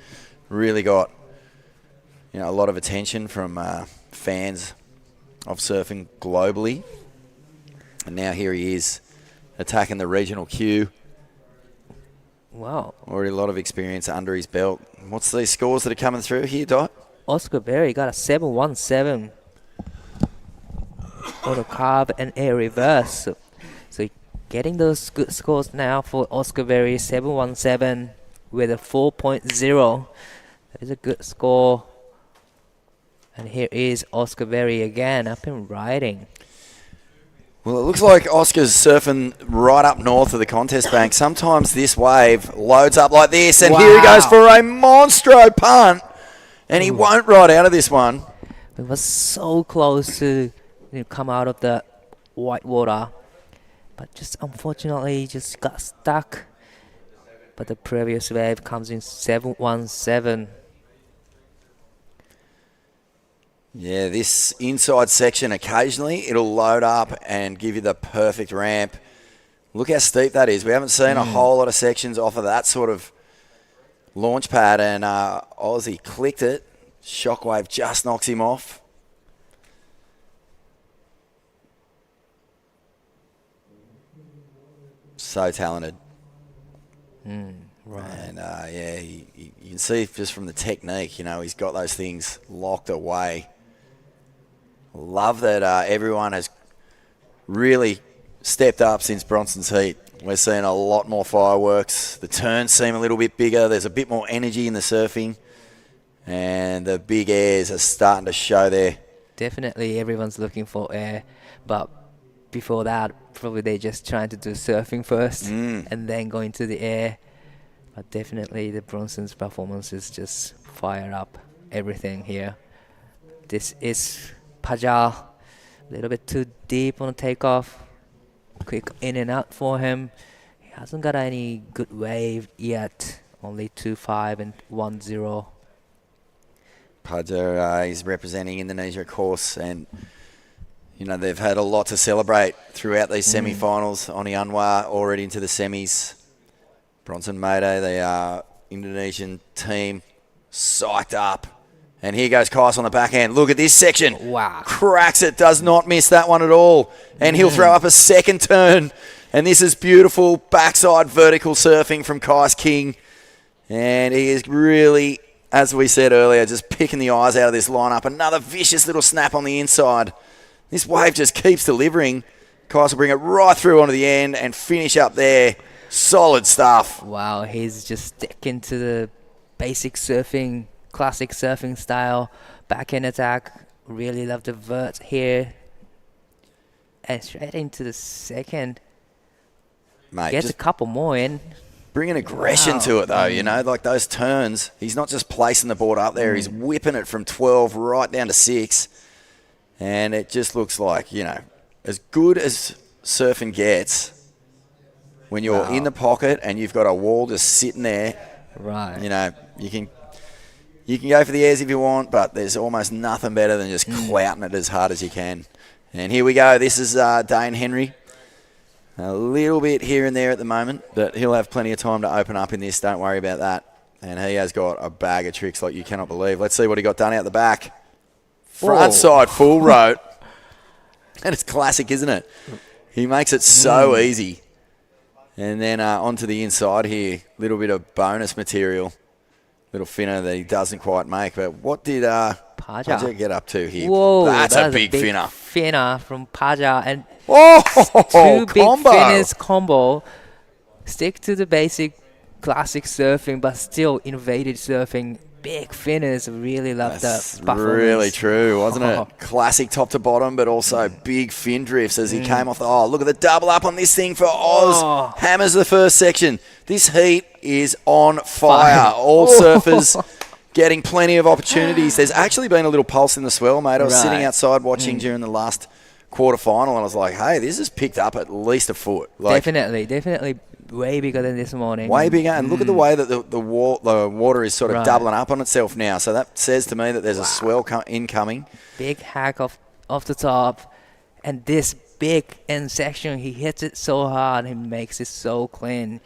really got a lot of attention from fans of surfing globally. And now here he is attacking the regional queue. Wow. Already a lot of experience under his belt. What's these scores that are coming through here, Dot? Oscar Berry got a 717 on a carb and air reverse. So getting those good scores now for Oscar Berry, 717 with a 4.0. That is a good score. And here is Oscar Berry again, up and riding. Well, it looks like Oscar's surfing right up north of the contest bank. Sometimes this wave loads up like this, and here he goes for a monstro punt, and he won't ride out of this one. It was so close to come out of the white water, but just unfortunately just got stuck. But the previous wave comes in 717. Yeah, this inside section, occasionally it'll load up and give you the perfect ramp. Look how steep that is. We haven't seen a whole lot of sections off of that sort of launch pad, and Aussie clicked it. Shockwave just knocks him off. So talented. Right. And, you can see just from the technique, he's got those things locked away. Love that everyone has really stepped up since Bronson's heat. We're seeing a lot more fireworks. The turns seem a little bit bigger. There's a bit more energy in the surfing. And the big airs are starting to show there. Definitely everyone's looking for air, but before that, probably they're just trying to do surfing first and then go into the air. But definitely the Bronson's performance is just fire up everything here. This is Paja, a little bit too deep on the takeoff. Quick in and out for him. He hasn't got any good wave yet. Only 2.5 and 1.0. Paja is representing Indonesia, of course, and they've had a lot to celebrate throughout these semi-finals. Oni Anwar already into the semis. Bronson Mayday, the Indonesian team, psyched up. And here goes Kais on the backhand. Look at this section. Wow. Cracks it. Does not miss that one at all. And he'll throw up a second turn. And this is beautiful backside vertical surfing from Kais King. And he is really, as we said earlier, just picking the eyes out of this lineup. Another vicious little snap on the inside. This wave just keeps delivering. Kais will bring it right through onto the end and finish up there. Solid stuff. Wow, he's just sticking to the basic surfing, classic surfing style. Backhand attack. Really love the vert here. And straight into the second. Mate, gets a couple more in. Bringing aggression to it, though, like those turns. He's not just placing the board up there. He's whipping it from 12 right down to 6. And it just looks like, as good as surfing gets when you're in the pocket and you've got a wall just sitting there. Right. You can go for the airs if you want, but there's almost nothing better than just clouting it as hard as you can. And here we go. This is Dane Henry. A little bit here and there at the moment, but he'll have plenty of time to open up in this. Don't worry about that. And he has got a bag of tricks like you cannot believe. Let's see what he got done out the back. Front side full rote. And it's classic, isn't it? He makes it so easy. And then onto the inside here, little bit of bonus material. Little finner that he doesn't quite make. But what did Paja get up to here? Whoa, that's a big finner. Finner from Paja. And two big finners combo. Stick to the basic classic surfing, but still innovative surfing. Big finners. Really love that performance. Really true, wasn't it? Classic top to bottom, but also big fin drifts as he came off the... Oh, look at the double up on this thing for Oz. Hammers the first section. This heat is on fire. All surfers getting plenty of opportunities. There's actually been a little pulse in the swell, mate. I was sitting outside watching during the last quarterfinal, and I was like, hey, this has picked up at least a foot. Definitely way bigger than this morning. Way bigger, and look at the way that the water is sort of doubling up on itself now. So that says to me that there's a swell incoming. Big hack off the top, and this big end section, he hits it so hard, he makes it so clean.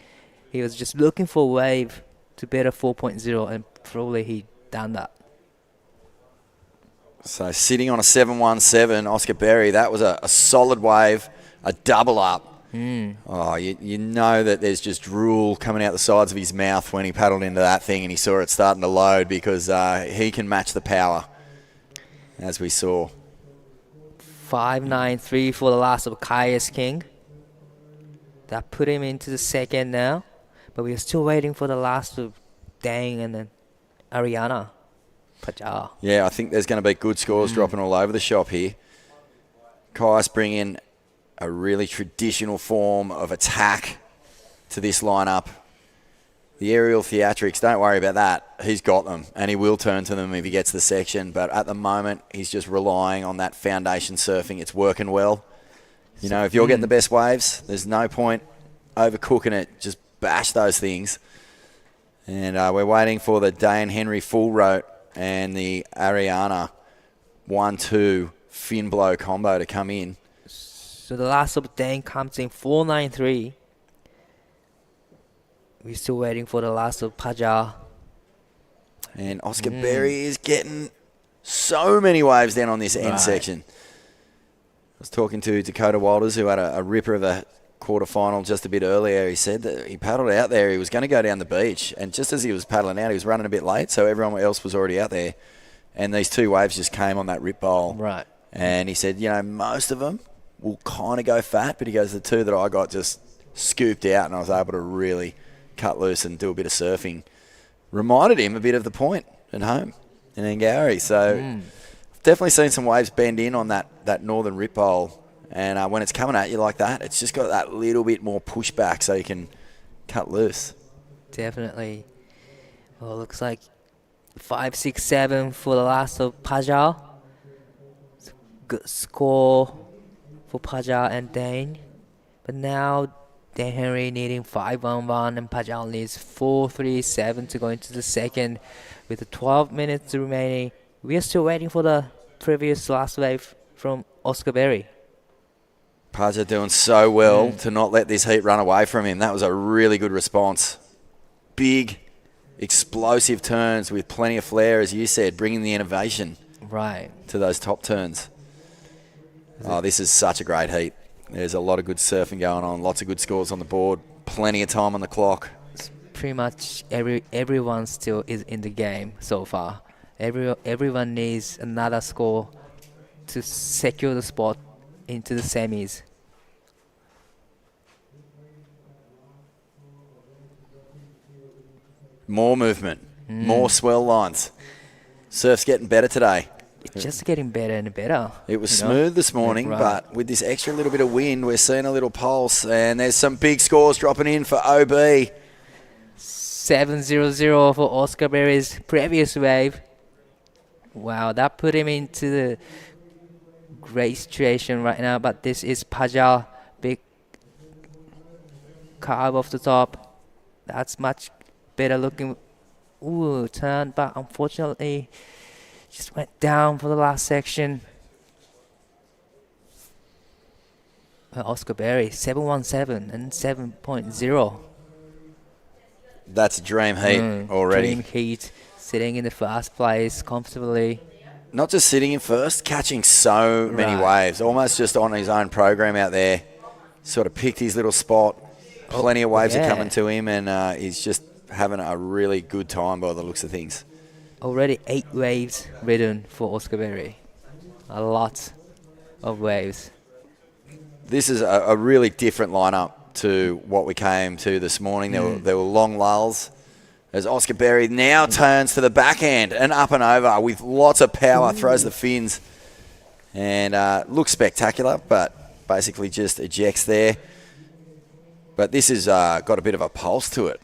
He was just looking for a wave to better 4.0, and probably he done that. So sitting on a 717, Oscar Berry, that was a solid wave, a double up. Oh, you know that there's just drool coming out the sides of his mouth when he paddled into that thing and he saw it starting to load, because he can match the power, as we saw. 5.93 for the last of Kais King. That put him into the second now, but we're still waiting for the last of Dang and then Ariana Paja. Yeah, I think there's going to be good scores dropping all over the shop here. Kais bringing a really traditional form of attack to this lineup. The aerial theatrics, don't worry about that. He's got them, and he will turn to them if he gets the section. But at the moment, he's just relying on that foundation surfing. It's working well. If you're getting the best waves, there's no point overcooking it. Just bash those things. And we're waiting for the Dane Henry full rote and the Ariana 1-2 fin blow combo to come in. So the last of Dane comes in 4.93. We're still waiting for the last of Paja. And Oscar Berry is getting so many waves down on this end section. I was talking to Dakota Walters, who had a ripper of a quarterfinal just a bit earlier. He said that he paddled out there. He was going to go down the beach, and just as he was paddling out, he was running a bit late, so everyone else was already out there. And these two waves just came on that rip bowl. Right. And he said, most of them will kind of go fat, but he goes, the two that I got just scooped out, and I was able to really cut loose and do a bit of surfing. Reminded him a bit of the point at home in Angari. So definitely seen some waves bend in on that northern rip bowl. And when it's coming at you like that, it's just got that little bit more pushback so you can cut loose. Definitely. Well, it looks like 5, 6, 7 for the last of Paja. Good score for Paja and Dane. But now Dan Henry needing 5-1-1 and Paja needs 4-3-7 to go into the second with the 12 minutes remaining. We are still waiting for the previous last wave from Oscar Berry. Paja doing so well to not let this heat run away from him. That was a really good response. Big, explosive turns with plenty of flair, as you said, bringing the innovation to those top turns. Oh, this is such a great heat. There's a lot of good surfing going on, lots of good scores on the board, plenty of time on the clock. Pretty much everyone still is in the game so far. Everyone needs another score to secure the spot into the semis. More movement, more swell lines. Surf's getting better today. It's just getting better and better. It was smooth this morning, but with this extra little bit of wind, we're seeing a little pulse, and there's some big scores dropping in for OB. 7-0-0 for Oscar Berry's previous wave. Wow, that put him into the great situation right now, but this is Paja, big carve off the top. That's much better looking. Ooh, turn, but unfortunately just went down for the last section. Oscar Berry, 7-1-7 and 7.0. That's a dream heat already. Dream heat, sitting in the first place comfortably. Not just sitting in first, catching so many waves. Almost just on his own program out there. Sort of picked his little spot. Plenty of waves are coming to him, and he's just having a really good time by the looks of things. Already 8 waves ridden for Oscar Berry. A lot of waves. This is a really different lineup to what we came to this morning. There were long lulls as Oscar Berry now turns to the backhand and up and over with lots of power, throws the fins, and looks spectacular, but basically just ejects there. But this has got a bit of a pulse to it.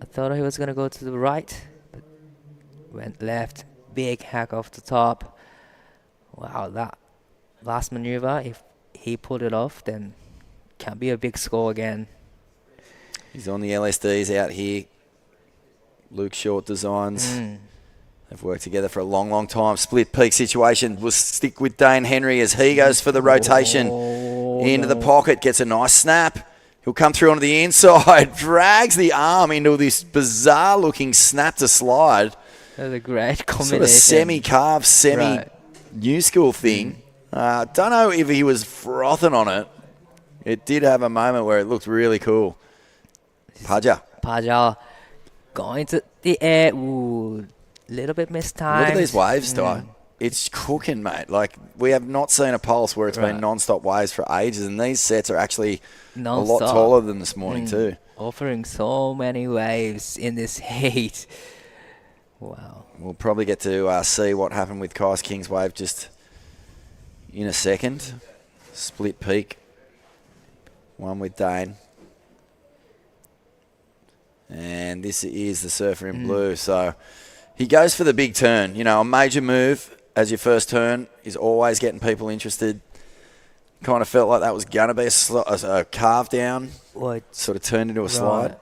I thought he was going to go to the right, but went left. Big hack off the top. Wow, that last maneuver, if he pulled it off, then can be a big score again. He's on the LSDs out here. Luke Short Designs. They've worked together for a long, long time. Split peak situation. We'll stick with Dane Henry as he goes for the rotation. Into the pocket, gets a nice snap. He'll come through onto the inside, drags the arm into this bizarre-looking snap to slide. That was a great combination. Sort of semi-carved, semi-new school thing. Don't know if he was frothing on it. It did have a moment where it looked really cool. Paja going to the air. Ooh, little bit mistimed. Look at these waves, Ty. It's cooking, mate. Like, we have not seen a pulse where it's been non-stop waves for ages, and these sets are actually a lot taller than this morning too. Offering so many waves in this heat. Wow. We'll probably get to see what happened with Kais King's wave just in a second. Split peak. One with Dane. And this is the surfer in blue. So he goes for the big turn. You know, a major move as your first turn is always getting people interested. Kind of felt like that was going to be a carve down. Sort of turned into a slide.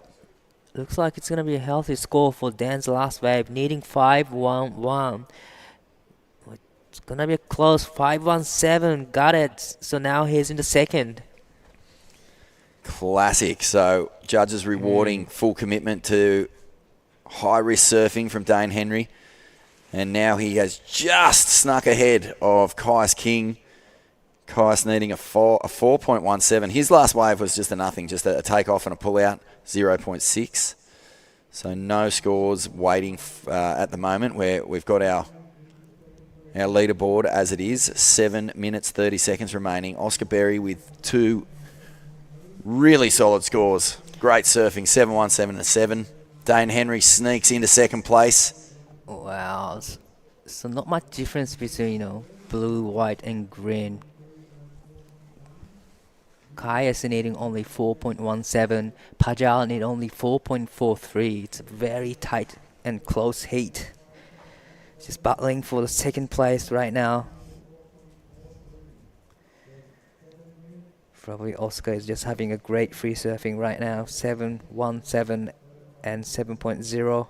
Looks like it's going to be a healthy score for Dan's last wave, needing 5-1-1. It's going to be a close 5-1-7. Got it. So now he's in the second. Classic. So judges rewarding full commitment to high-risk surfing from Dane Henry. And now he has just snuck ahead of Kais King. Kais needing a 4.17. His last wave was just a nothing, just a takeoff and a pull-out, 0.6. So no scores waiting at the moment where we've got our leaderboard as it is. 7 minutes, 30 seconds remaining. Oscar Berry with 2 really solid scores. Great surfing, 7-1, 7-7. Dane Henry sneaks into second place. Wow. So not much difference between, blue, white, and green. Kais needing only 4.17. Pajal need only 4.43. It's a very tight and close heat. Just battling for the second place right now. Probably Oscar is just having a great free surfing right now. 7.17 and 7.0.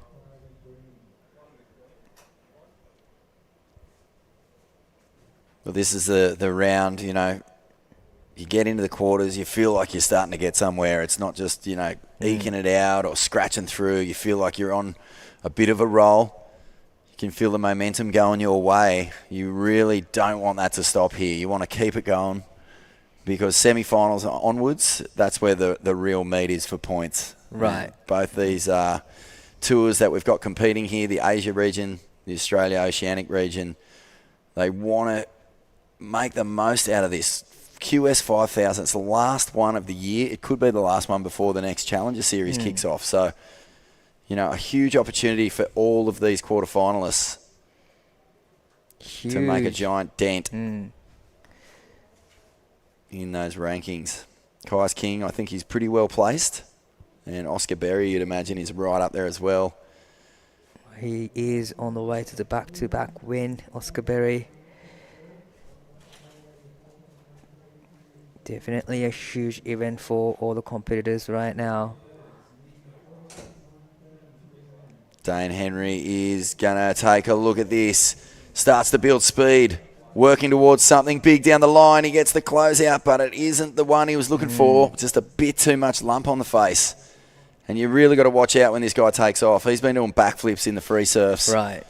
Well, this is the round, you get into the quarters, you feel like you're starting to get somewhere. It's not just, eking it out or scratching through. You feel like you're on a bit of a roll. You can feel the momentum going your way. You really don't want that to stop here. You want to keep it going because semi-finals onwards, that's where the real meat is for points. Right. And both these tours that we've got competing here, the Asia region, the Australia Oceanic region, they want to make the most out of this. QS 5000, it's the last one of the year. It could be the last one before the next Challenger Series kicks off. So, a huge opportunity for all of these quarterfinalists to make a giant dent in those rankings. Kais King, I think he's pretty well placed. And Oscar Berry, you'd imagine, is right up there as well. He is on the way to the back-to-back win, Oscar Berry. Definitely a huge event for all the competitors right now. Dane Henry is going to take a look at this. Starts to build speed. Working towards something big down the line. He gets the closeout, but it isn't the one he was looking for. Just a bit too much lump on the face. And you really got to watch out when this guy takes off. He's been doing backflips in the free surfs. Right.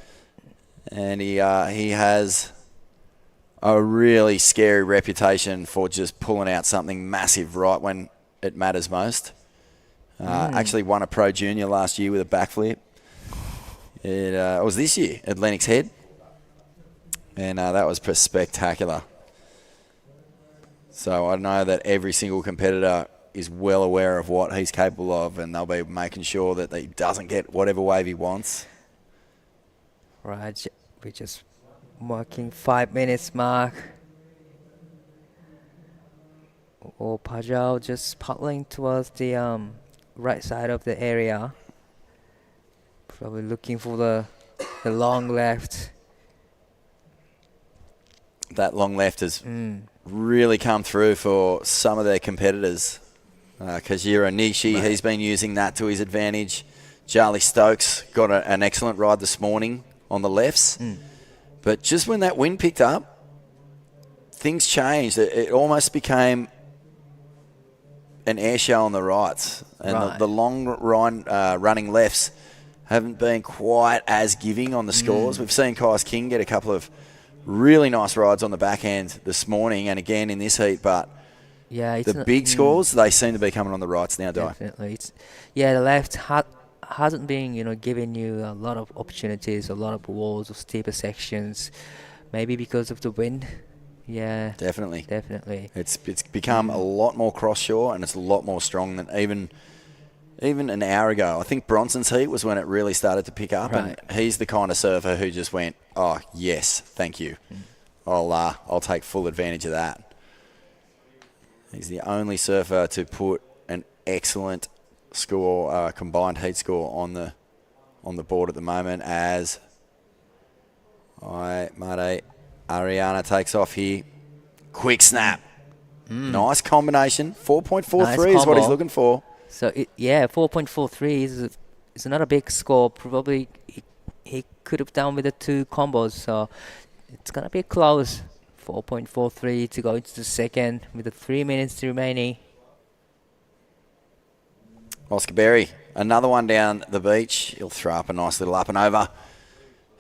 And he has a really scary reputation for just pulling out something massive right when it matters most. Actually won a Pro Junior last year with a backflip. It was this year at Lennox Head. And that was spectacular. So I know that every single competitor is well aware of what he's capable of, and they'll be making sure that he doesn't get whatever wave he wants. Right, we're just marking 5 minutes mark. Pajal just paddling towards the right side of the area. Probably looking for the long left. That long left has really come through for some of their competitors. Kajiro Nishi, he's been using that to his advantage. Charlie Stokes got an excellent ride this morning on the lefts. But just when that wind picked up, things changed. It almost became an air show on the rights. And the long running lefts haven't been quite as giving on the scores. We've seen Kais King get a couple of really nice rides on the backhand this morning and again in this heat, but the big scores, they seem to be coming on the rights now, Di. Definitely. The left hasn't been, giving you a lot of opportunities, a lot of walls or steeper sections, maybe because of the wind. Yeah. Definitely. It's become a lot more cross-shore and it's a lot more strong than even an hour ago. I think Bronson's heat was when it really started to pick up, and he's the kind of surfer who just went, oh, yes, thank you. I'll take full advantage of that. He's the only surfer to put an excellent score, combined heat score on the board at the moment as Mate Ariana takes off here. Quick snap. Nice combination. 4.43 is what he's looking for. So, 4.43 is not a big score. Probably he could have done with the 2 combos. So, it's going to be close. 4.43 to go into the second with the 3 minutes remaining. Oscar Berry, another one down the beach. He'll throw up a nice little up and over.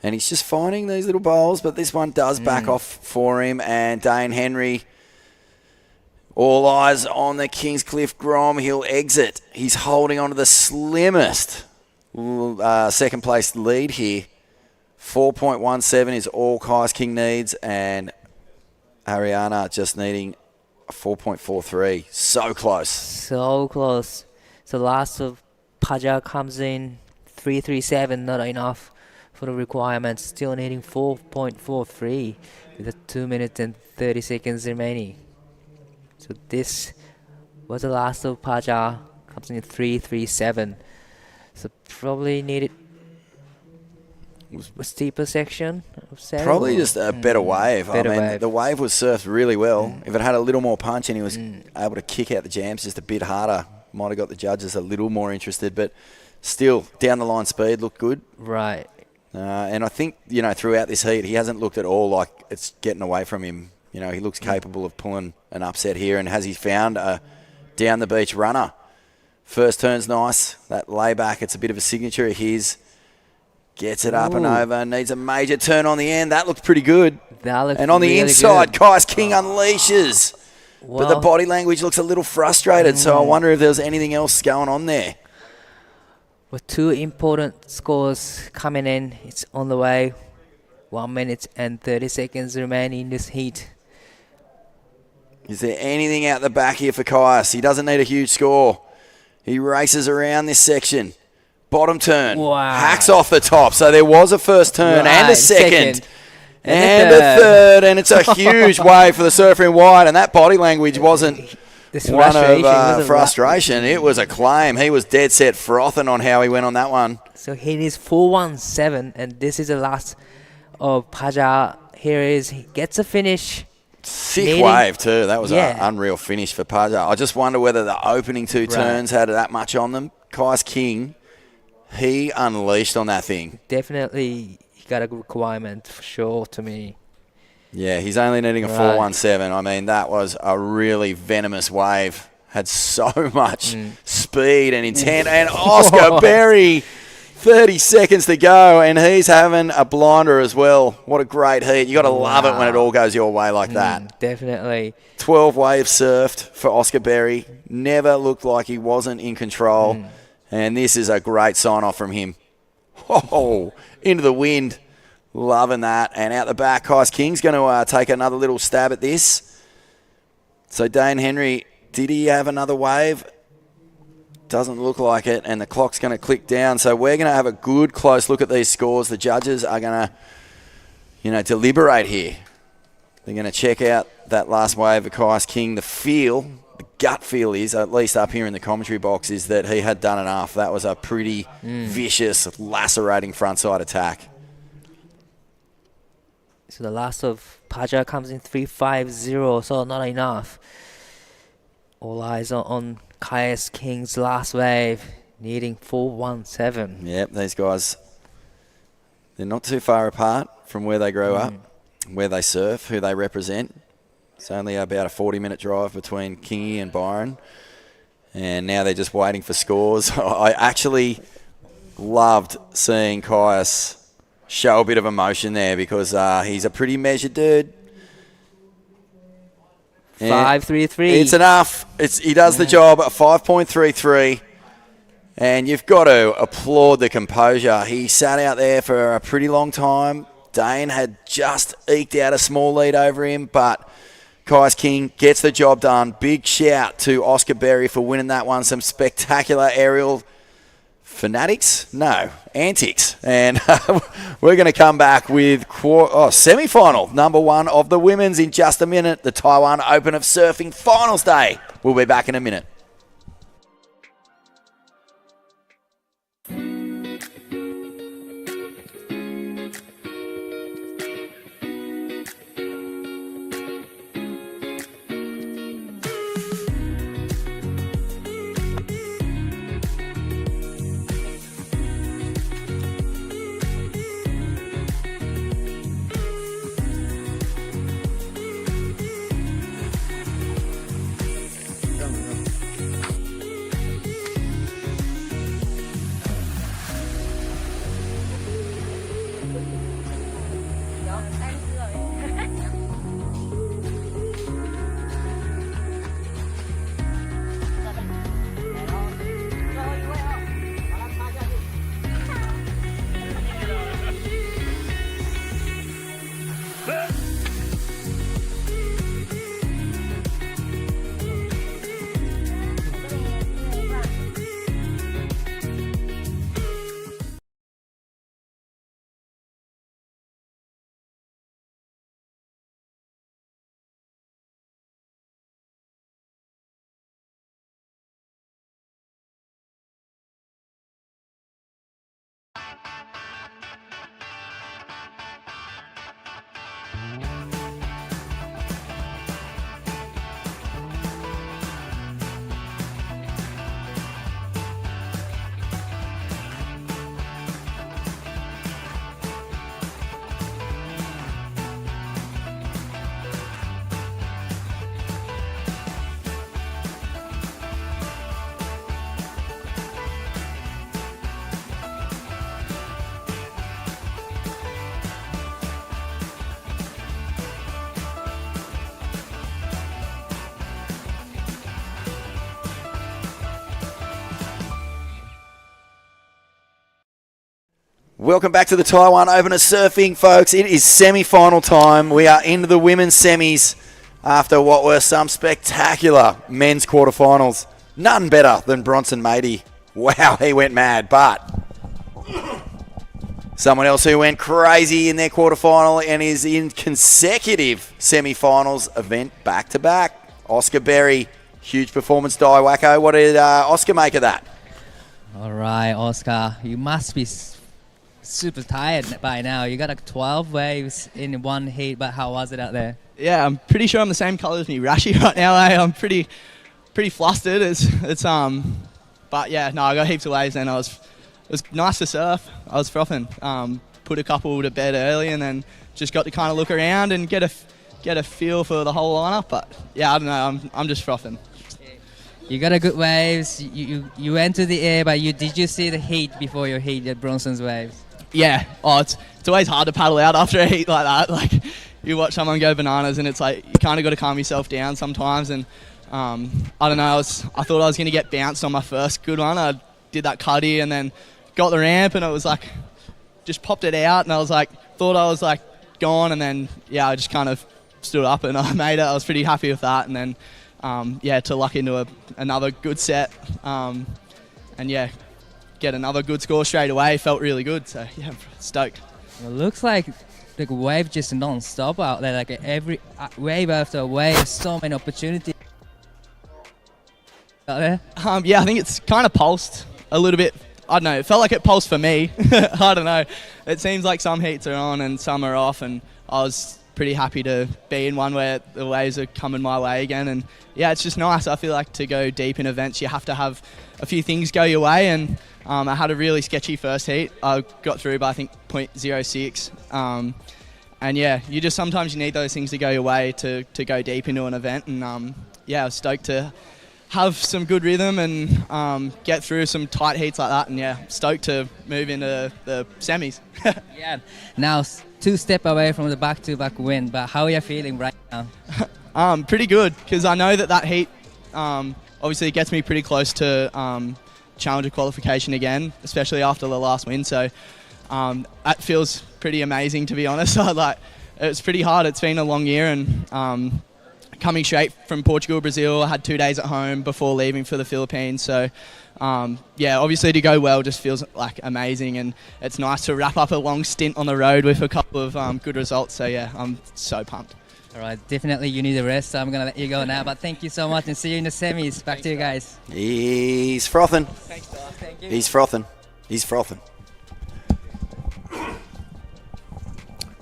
And he's just finding these little bowls, but this one does back off for him. And Dane Henry, all eyes on the Kingscliff Grom. He'll exit. He's holding on to the slimmest second place lead here. 4.17 is all Kais King needs, and Ariana just needing a 4.43. So close. So close. So last of Paja comes in 3.37, not enough for the requirements. Still needing 4.43 with a 2 minutes and 30 seconds remaining. So this was the last of Paja, comes in 3.37. So probably needed a steeper section of sail. Probably just a better wave. The wave was surfed really well. If it had a little more punch and he was able to kick out the jams just a bit harder, might have got the judges a little more interested. But still, down the line speed looked good. Right. And I think, throughout this heat, he hasn't looked at all like it's getting away from him. He looks capable of pulling an upset here. And has he found a down-the-beach runner? First turn's nice. That layback, it's a bit of a signature of his. Gets it up and over. Needs a major turn on the end. That looked pretty good. And on the really inside, good. Kais King unleashes. But the body language looks a little frustrated. So I wonder if there was anything else going on there. With 2 important scores coming in, it's on the way. 1 minute and 30 seconds remaining in this heat. Is there anything out the back here for Kais? He doesn't need a huge score. He races around this section. Bottom turn. Wow. Hacks off the top. So there was a first turn and a second. And a a third. And it's a huge wave for the surfer in white. And that body language wasn't one of frustration. It was a claim. He was dead set frothing on how he went on that one. So he is 4.17. And this is the last of Paja. Here he gets a finish. Sick wave too. That was an unreal finish for Paja. I just wonder whether the opening 2 turns had that much on them. Kais King, he unleashed on that thing. Definitely, he got a good requirement for sure to me. Yeah, he's only needing a 4.17. I mean, that was a really venomous wave. Had so much speed and intent. And Oscar Berry, 30 seconds to go, and he's having a blinder as well. What a great heat. You got to love it when it all goes your way like that. Definitely. 12 waves surfed for Oscar Berry. Never looked like he wasn't in control. And this is a great sign-off from him. Oh, into the wind. Loving that. And out the back, Kais King's going to take another little stab at this. So Dane Henry, did he have another wave? Doesn't look like it. And the clock's going to click down. So we're going to have a good close look at these scores. The judges are going to, deliberate here. They're going to check out that last wave of Kais King. The gut feel is, at least up here in the commentary box, is that he had done enough. That was a pretty vicious, lacerating frontside attack. So the last of Paja comes in 3.50, so not enough. All eyes on Kais King's last wave, needing 4.17. Yep, these guys, they're not too far apart from where they grow up, where they surf, who they represent. It's only about a 40-minute drive between Kingy and Byron. And now they're just waiting for scores. I actually loved seeing Kais show a bit of emotion there because he's a pretty measured dude. 5.33. It's enough. He does the job at 5.33. And you've got to applaud the composure. He sat out there for a pretty long time. Dane had just eked out a small lead over him, but Kais King gets the job done. Big shout to Oscar Berry for winning that one. Some spectacular aerial antics. And we're going to come back with semi-final number 1 of the women's in just a minute. The Taiwan Open of Surfing Finals Day. We'll be back in a minute. Welcome back to the Taiwan Open of Surfing, folks. It is semi-final time. We are into the women's semis after what were some spectacular men's quarterfinals. None better than Bronson Matey. Wow, he went mad. But someone else who went crazy in their quarterfinal and is in consecutive semi-finals event back-to-back. Oscar Berry, huge performance, Dai Wacko. What did Oscar make of that? All right, Oscar, you must be super tired by now. You got 12 waves in one heat, but how was it out there? Yeah, I'm pretty sure I'm the same colour as me Rashi right now. I'm pretty flustered. But yeah, no, I got heaps of waves and it was nice to surf. I was frothing. Put a couple to bed early and then just got to kind of look around and get a feel for the whole lineup. But yeah, I don't know. I'm just frothing. You got a good waves. You went to the air, but did you see the heat before your heat at Bronson's waves? Yeah. Oh, it's always hard to paddle out after a heat like that. Like you watch someone go bananas, and it's like you kind of got to calm yourself down sometimes. And I don't know. I thought I was going to get bounced on my first good one. I did that cuddy and then got the ramp, and it was like just popped it out, and I was like thought I was like gone, and then yeah, I just kind of stood up and I made it. I was pretty happy with that, and then to luck into another good set, and yeah, get another good score straight away. Felt really good, so yeah, I'm stoked. It looks like the wave just non-stop out there, like every wave after wave, so many opportunities out there. Yeah, I think it's kind of pulsed a little bit. I don't know, it felt like it pulsed for me. I don't know. It seems like some heats are on and some are off, and I was pretty happy to be in one where the waves are coming my way again. And yeah, it's just nice. I feel like to go deep in events, you have to have a few things go your way, and I had a really sketchy first heat. I got through by I think 0.06. And yeah, sometimes you need those things to go your way to go deep into an event. And yeah, I was stoked to have some good rhythm and get through some tight heats like that. And yeah, stoked to move into the semis. Yeah, now 2 steps away from the back-to-back win, but how are you feeling right now? Pretty good, because I know that heat obviously gets me pretty close to Challenger qualification again, especially after the last win. So that feels pretty amazing, to be honest. It's pretty hard. It's been a long year, and coming straight from Portugal, Brazil, I had 2 days at home before leaving for the Philippines. So yeah, obviously to go well just feels like amazing, and it's nice to wrap up a long stint on the road with a couple of good results. So yeah, I'm so pumped. All right, definitely you need a rest, so I'm going to let you go now. But thank you so much, and see you in the semis. Back to you guys. He's frothing. Thanks, Doc. Thank you. He's frothing. He's frothing.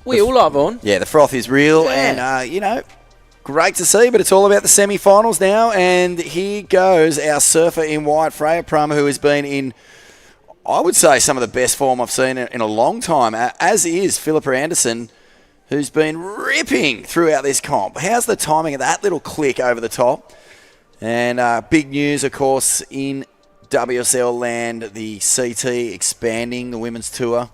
We all love on. Yeah, the froth is real, and great to see, but it's all about the semi-finals now. And here goes our surfer in white, Freya Prum, who has been in, I would say, some of the best form I've seen in a long time, as is Philippa Anderson, who's been ripping throughout this comp. How's the timing of that little click over the top? And big news, of course, in WSL land, the CT expanding the women's tour.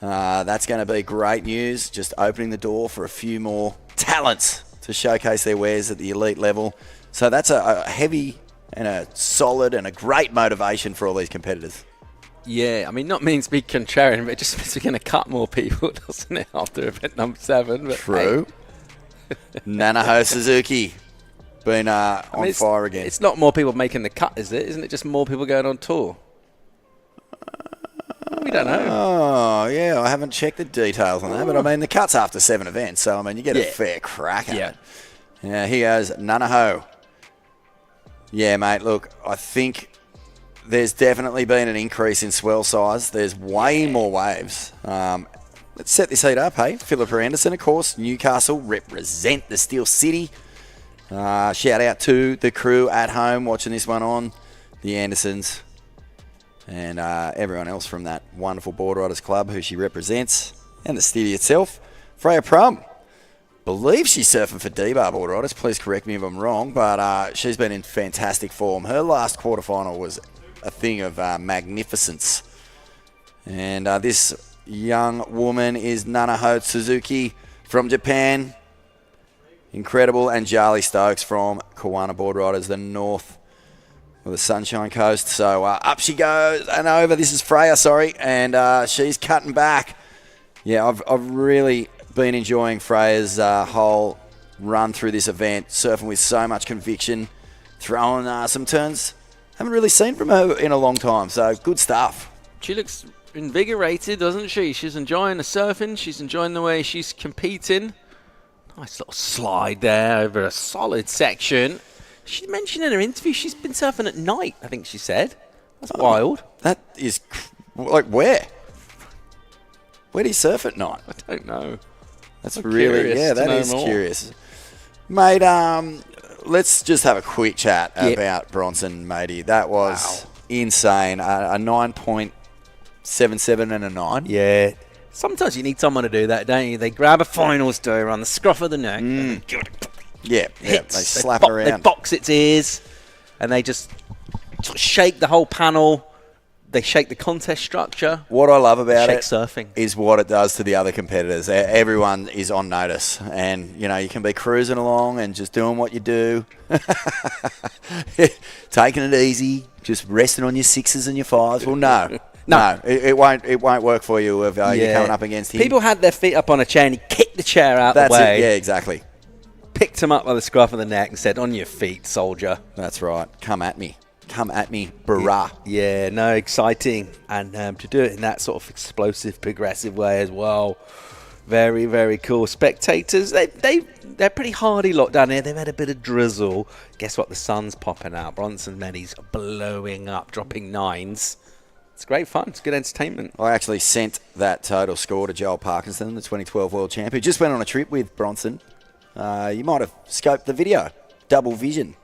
That's going to be great news, just opening the door for a few more talents to showcase their wares at the elite level. So that's a heavy and a solid and a great motivation for all these competitors. Yeah, I mean, not means to be contrarian, but it just means we're going to cut more people, doesn't it, after event number 7? But true. Hey. Nanaho Suzuki been on fire again. It's not more people making the cut, is it? Isn't it just more people going on tour? We don't know. Oh, yeah, I haven't checked the details on that, but I mean, the cut's after 7 events, so I mean, you get a fair crack at it. Yeah, he goes Nanaho. Yeah, mate, look, I think there's definitely been an increase in swell size. There's way more waves. Let's set this heat up, hey? Philippa Anderson, of course, Newcastle, represent the Steel City. Shout out to the crew at home watching this one on, the Andersons, and everyone else from that wonderful board riders club who she represents, and the city itself. Freya Prum, believe she's surfing for D-Bar board riders. Please correct me if I'm wrong, but she's been in fantastic form. Her last quarterfinal was a thing of magnificence. And this young woman is Nanaho Suzuki from Japan. Incredible. And Charlie Stokes from Kawana Board Riders, the North Well, the Sunshine Coast. So up she goes and over. This is Freya, and she's cutting back. Yeah, I've really been enjoying Freya's whole run through this event, surfing with so much conviction, throwing some turns haven't really seen from her in a long time. So good stuff. She looks invigorated, doesn't she? She's enjoying the surfing. She's enjoying the way she's competing. Nice little slide there over a solid section. She mentioned in her interview she's been surfing at night, I think she said. That's wild. That is, like, where? Where do you surf at night? I don't know. That's really, yeah, that is curious. Mate, let's just have a quick chat about Bronson, matey. That was insane. A 9.77 and a 9. Yeah. Sometimes you need someone to do that, don't you? They grab a finals doer on the scruff of the neck. Yeah, they slap it around. They box its ears, and they just shake the whole panel. They shake the contest structure. What I love about it surfing is what it does to the other competitors. Everyone is on notice, and you can be cruising along and just doing what you do, taking it easy, just resting on your 6s and your 5s. Well, no, it won't work for you if you're coming up against him. People had their feet up on a chair, and he kicked the chair out the way. Yeah, exactly. Picked him up by the scruff of the neck and said, "On your feet, soldier." That's right. Come at me. Come at me, brah. Yeah, no, exciting. And to do it in that sort of explosive, progressive way as well. Very, very cool. Spectators, they're pretty hardy lot down here. They've had a bit of drizzle. Guess what? The sun's popping out. Bronson Meddy's blowing up, dropping 9s. It's great fun. It's good entertainment. I actually sent that total score to Joel Parkinson, the 2012 world champion. Just went on a trip with Bronson. You might have scoped the video. Double Vision.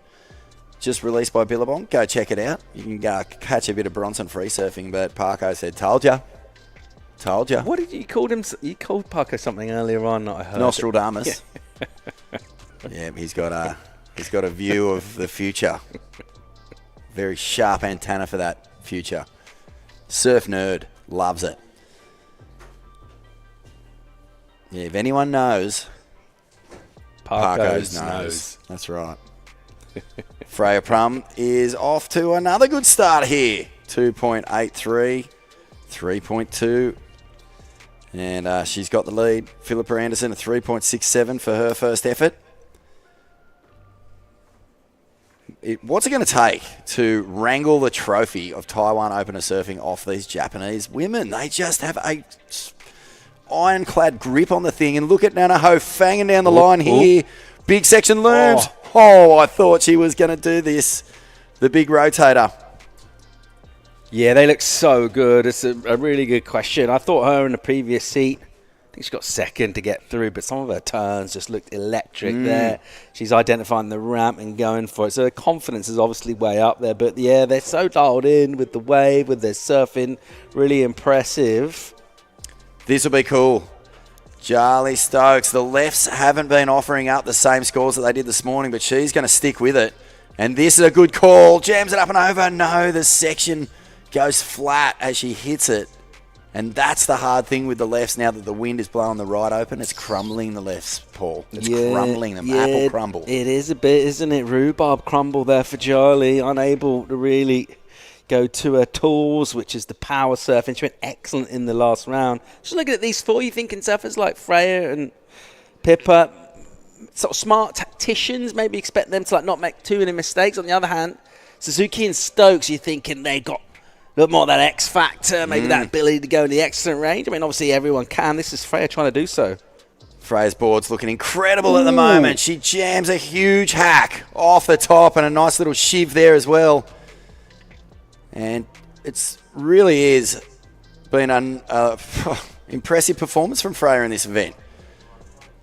Just released by Billabong. Go check it out. You can catch a bit of Bronson free surfing, but Parko said, told ya. Told ya. What did you call him? You called Parko something earlier on that I heard. Nostradamus. Yeah, he's got a view of the future. Very sharp antenna for that future. Surf nerd. Loves it. Yeah, if anyone knows, Parko's knows. That's right. Freya Prum is off to another good start here. 2.83, 3.2. And she's got the lead. Philippa Anderson, a 3.67 for her first effort. What's it going to take to wrangle the trophy of Taiwan Open of Surfing off these Japanese women? They just have a ironclad grip on the thing. And look at Nana Ho fanging down the line here. Big section looms. Oh, I thought she was going to do this. The big rotator. Yeah, they look so good. It's a really good question. I thought her in the previous heat, I think she got second to get through, but some of her turns just looked electric there. She's identifying the ramp and going for it. So her confidence is obviously way up there. But yeah, they're so dialed in with the wave, with their surfing. Really impressive. This will be cool. Charlie Stokes. The lefts haven't been offering up the same scores that they did this morning, but she's going to stick with it. And this is a good call. Jams it up and over. No, the section goes flat as she hits it. And that's the hard thing with the lefts now that the wind is blowing the right open. It's crumbling the lefts, Paul. It's crumbling them. Apple crumble. It is a bit, isn't it? Rhubarb crumble there for Charlie. Unable to really go to her tools, which is the power surfing. She went excellent in the last round. Just looking at these four, you thinking surfers like Freya and Pippa, sort of smart tacticians, maybe expect them to not make too many mistakes. On the other hand, Suzuki and Stokes, you're thinking they got a little more of that X factor, maybe that ability to go in the excellent range. I mean, obviously everyone can. This is Freya trying to do so. Freya's board's looking incredible at the moment. She jams a huge hack off the top and a nice little shiv there as well. And it's really is been an impressive performance from Freya in this event.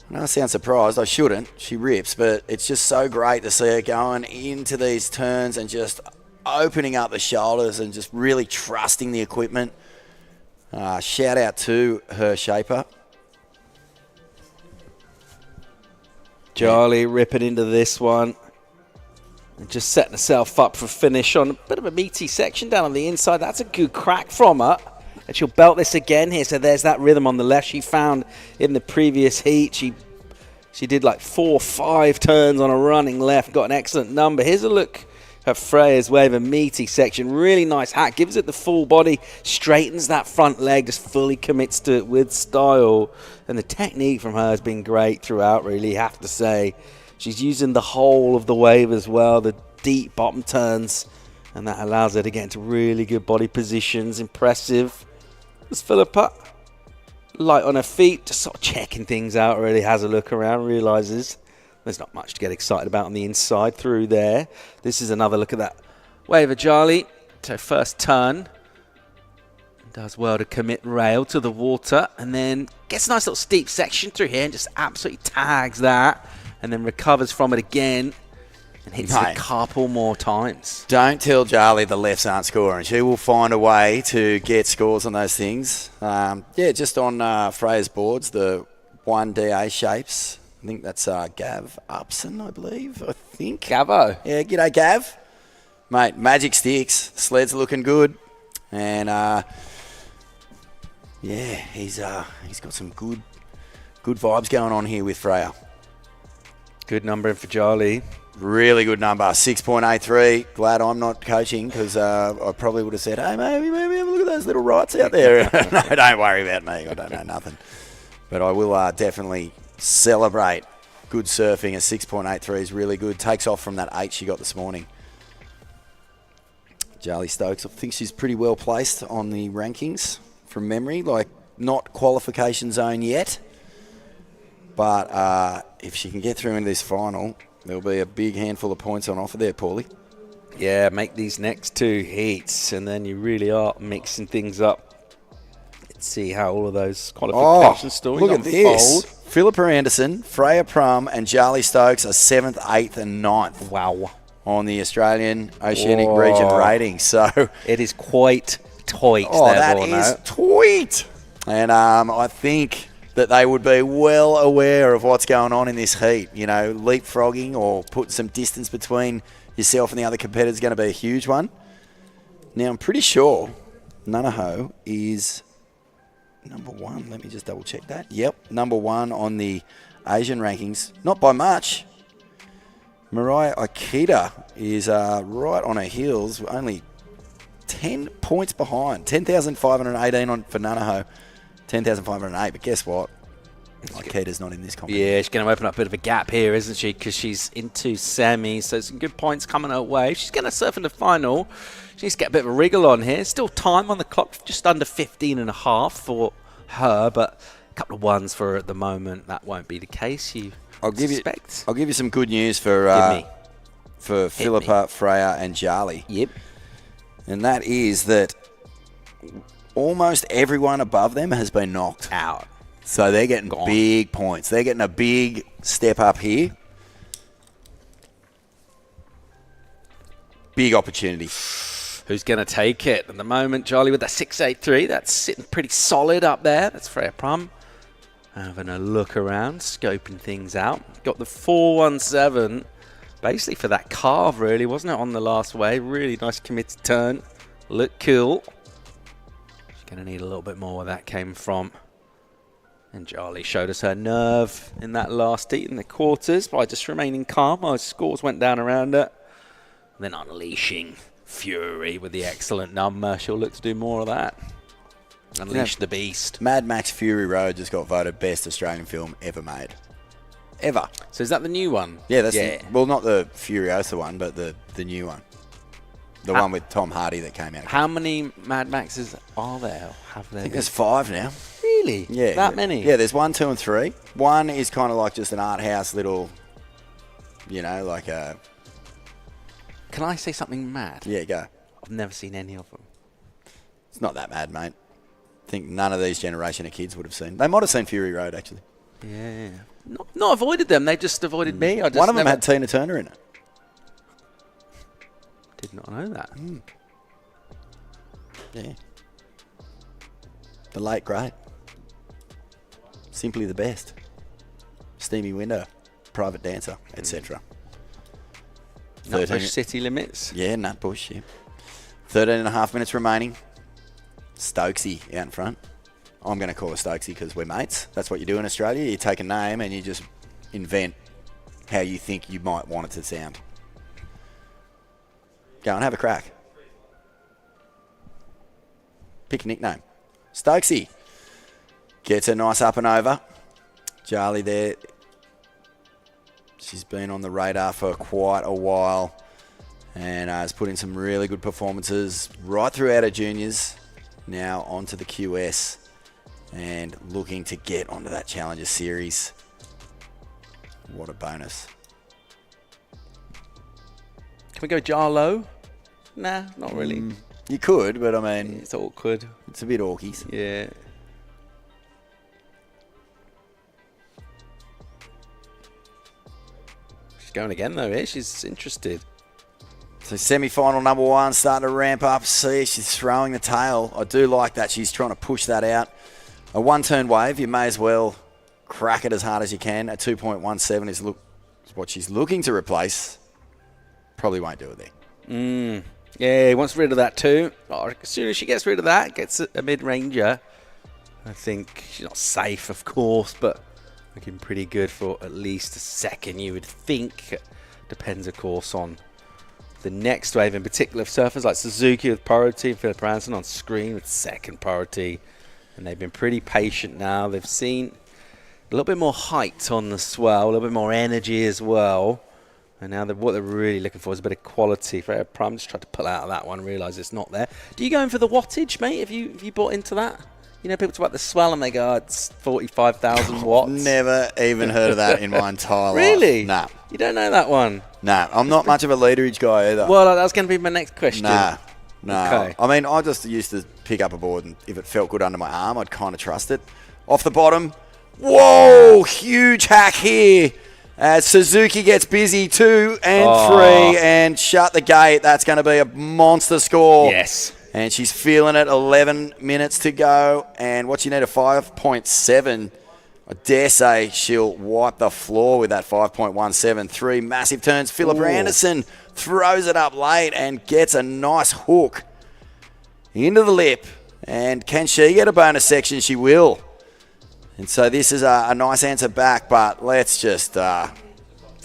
I know I sound surprised. I shouldn't. She rips, but it's just so great to see her going into these turns and just opening up the shoulders and just really trusting the equipment. Shout out to her shaper. Charlie ripping into this one. And just setting herself up for finish on a bit of a meaty section down on the inside. That's a good crack from her. And she'll belt this again here. So there's that rhythm on the left she found in the previous heat. She did like 4 or 5 turns on a running left. Got an excellent number. Here's a look. Her Freya's wave, a meaty section, really nice hack, gives it the full body, straightens that front leg, just fully commits to it with style. And the technique from her has been great throughout, really, have to say. She's using the whole of the wave as well, the deep bottom turns, and that allows her to get into really good body positions. Impressive. As Philippa, light on her feet, just sort of checking things out, really has a look around, realises there's not much to get excited about on the inside through there. This is another look at that wave of Jali. So first turn, does well to commit rail to the water, and then gets a nice little steep section through here and just absolutely tags that, and then recovers from it again and hits it a couple more times. Don't tell Jali the lefts aren't scoring. She will find a way to get scores on those things. Just on Freya's boards, the 1DA shapes. I think that's Gav Upson, I believe. Gavo. Yeah, g'day, Gav. Mate, magic sticks. Sled's looking good. And, he's got some good vibes going on here with Freya. Good number for Jali. Really good number, 6.83. Glad I'm not coaching because I probably would have said, hey, maybe have a look at those little rights out there. No, don't worry about me. I don't know nothing. But I will definitely celebrate good surfing. A 6.83 is really good. Takes off from that 8 she got this morning. Jali Stokes, I think she's pretty well placed on the rankings from memory. Like, not qualification zone yet. But if she can get through into this final, there'll be a big handful of points on offer there, Paulie. Yeah, make these next 2 heats, and then you really are mixing things up. Let's see how all of those qualification stories look unfold. At this. Philippa Anderson, Freya Prum, and Jali Stokes are 7th, 8th, and 9th. Wow. On the Australian Oceanic Region rating. So it is quite tight. That is tight. And I think that they would be well aware of what's going on in this heat. You know, leapfrogging or putting some distance between yourself and the other competitor is going to be a huge one. Now, I'm pretty sure Nanaho is number 1. Let me just double check that. Yep, number 1 on the Asian rankings. Not by much. Mariah Akita is right on her heels, only 10 points behind. 10,518 for Nanaho. 10,508, but guess what? Akita's not in this competition. Yeah, she's going to open up a bit of a gap here, isn't she? Because she's into semis, so some good points coming her way. She's going to surf in the final. She needs to get a bit of a wriggle on here. Still time on the clock, just under 15 and a half for her, but a couple of ones for her at the moment. That won't be the case. I'll give you some good news for Philippa, Freya, and Jali. Yep. And that is that almost everyone above them has been knocked out. So they're getting big points. They're getting a big step up here. Big opportunity. Who's going to take it? At the moment, Jali with that 6.83. That's sitting pretty solid up there. That's Freya Prum. Having a look around, scoping things out. Got the 4.17. Basically for that carve, really, wasn't it, on the last wave? Really nice committed turn. Look cool. She's going to need a little bit more where that came from. And Jali showed us her nerve in that last heat in the quarters by just remaining calm. Her scores went down around her. And then unleashing fury with the excellent number. She'll look to do more of that. Unleash the beast. Mad Max Fury Road just got voted best Australian film ever made. Ever. So is that the new one? Yeah, that's well, not the Furiosa one, but the new one. The one with Tom Hardy that came out. How many Mad Maxes are there? I think there's 5 now. Really? Yeah. That many? Yeah, there's 1, 2, and 3. 1 is kind of like just an art house little, like a... Can I say something mad? Yeah, go. I've never seen any of them. It's not that mad, mate. I think none of these generation of kids would have seen. They might have seen Fury Road, actually. Yeah. Not avoided them. They just avoided me. One of them had Tina Turner in it. Did not know that. Yeah. The late great. Simply the best. Steamy window. Private dancer, etc. Nutbush City Limits. Yeah, Nutbush, yeah. 13 and a half minutes remaining. Stokesy out in front. I'm going to call her Stokesy because we're mates. That's what you do in Australia. You take a name and you just invent how you think you might want it to sound. Go and have a crack. Pick a nickname. Stokesy gets a nice up and over. Charlie there. She's been on the radar for quite a while and has put in some really good performances right throughout her juniors. Now onto the QS and looking to get onto that Challenger Series. What a bonus. Can we go Jarlo? Nah, not really. You could, but I mean... It's awkward. It's a bit orkies. Yeah. She's going again, though, here. She's interested. So semi-final number 1 starting to ramp up. See, she's throwing the tail. I do like that. She's trying to push that out. A one-turn wave, you may as well crack it as hard as you can. A 2.17 is what she's looking to replace. Probably won't do it there. Yeah, he wants rid of that too. Oh, as soon as she gets rid of that, gets a mid-ranger. I think she's not safe, of course, but looking pretty good for at least a second, you would think. Depends, of course, on the next wave, in particular, surfers like Suzuki with priority, and Philip Ranson on screen with second priority. And they've been pretty patient now. They've seen a little bit more height on the swell, a little bit more energy as well. And now what they're really looking for is a bit of quality. Freya Prum just tried to pull out of that one, realise it's not there. Do you go in for the wattage, mate? Have you bought into that? You know, people talk about the swell and they go, oh, it's 45,000 watts. Never even heard of that in my entire life. Really? Nah. You don't know that one? Nah, I'm not much of a literage guy either. Well, that was going to be my next question. Nah. Okay. I mean, I just used to pick up a board and if it felt good under my arm, I'd kind of trust it. Off the bottom. Whoa, huge hack here. As Suzuki gets busy, 2 and 3, and shut the gate. That's going to be a monster score. Yes. And she's feeling it. 11 minutes to go. And what you need, a 5.7. I dare say she'll wipe the floor with that 5.17. 3 massive turns. Philippa Anderson throws it up late and gets a nice hook into the lip. And can she get a bonus section? She will. And so this is a nice answer back, but let's just far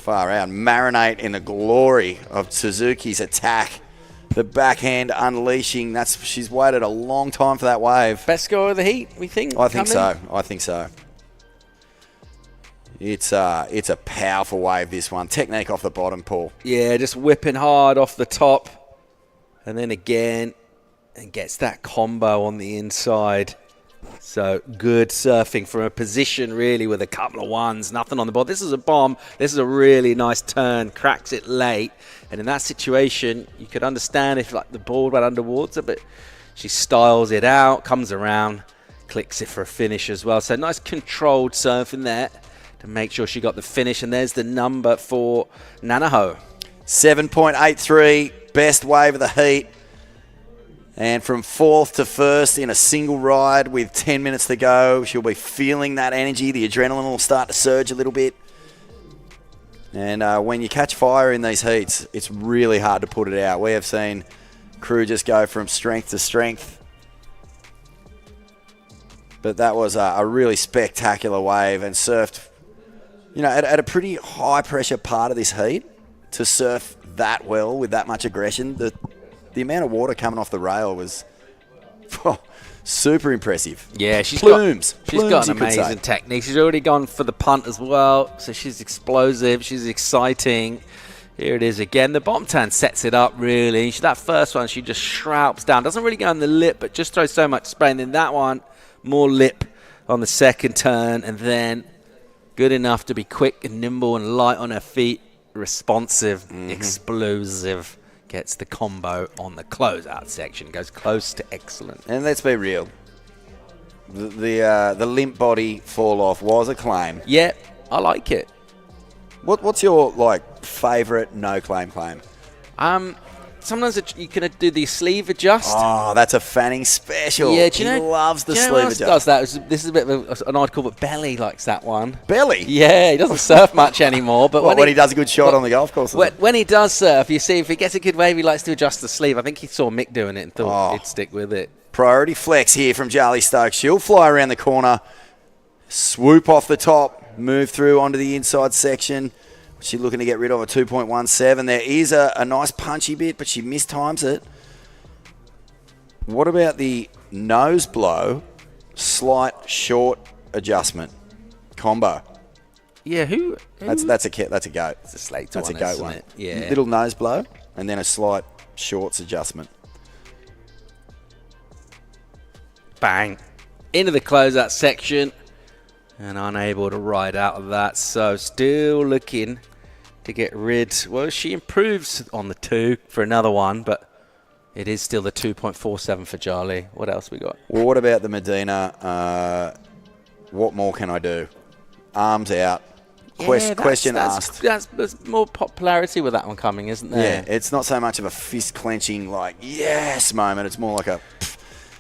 out marinate in the glory of Suzuki's attack. The backhand unleashing. She's waited a long time for that wave. Best score of the heat, we think? I think so. It's a powerful wave, this one. Technique off the bottom, Paul. Yeah, just whipping hard off the top. And then again, and gets that combo on the inside. So good surfing from a position really with a couple of ones, nothing on the board. This is a bomb. This is a really nice turn, cracks it late. And in that situation, you could understand if like the board went underwater, but she styles it out, comes around, clicks it for a finish as well. So nice controlled surfing there to make sure she got the finish. And there's the number for Nanaho. 7.83, best wave of the heat. And from 4th to 1st in a single ride with 10 minutes to go, she'll be feeling that energy. The adrenaline will start to surge a little bit. And when you catch fire in these heats, it's really hard to put it out. We have seen crew just go from strength to strength. But that was a really spectacular wave and surfed, at a pretty high pressure part of this heat. To surf that well with that much aggression, the amount of water coming off the rail was super impressive. Yeah, she's Plumes, got an amazing technique. She's already gone for the punt as well, so she's explosive, she's exciting. Here it is again. The bottom turn sets it up, really. That first one, she just shroups down. Doesn't really go on the lip, but just throws so much spray. And then that one, more lip on the second turn, and then good enough to be quick and nimble and light on her feet. Responsive, explosive. Gets the combo on the closeout section. Goes close to excellent. And let's be real. The limp body fall off was a claim. Yeah, I like it. What's your favourite no claim? Sometimes you can do the sleeve adjust. Oh, that's a Fanning special. Yeah, he loves the sleeve adjust. Does that? This is a bit of an article, but Belly likes that one. Belly? Yeah, he doesn't surf much anymore. But when he does a good shot on the golf course? When he does surf, you see, if he gets a good wave, he likes to adjust the sleeve. I think he saw Mick doing it and thought he'd stick with it. Priority flex here from Charlie Stokes. She'll fly around the corner, swoop off the top, move through onto the inside section. She's looking to get rid of a 2.17. There is a nice punchy bit, but she mistimes it. What about the nose blow, slight short adjustment combo? Yeah, who? That's a goat. It's a slate That's one, a goat isn't one. it? Yeah. Little nose blow, and then a slight shorts adjustment. Bang. Into the closeout section. And unable to ride out of that. So still looking to get rid. Well, she improves on the 2 for another one, but it is still the 2.47 for Charlie. What else we got? Well, what about the Medina? What more can I do? Arms out. Question asked. There's more popularity with that one coming, isn't there? Yeah, it's not so much of a fist clenching like yes moment. It's more like a.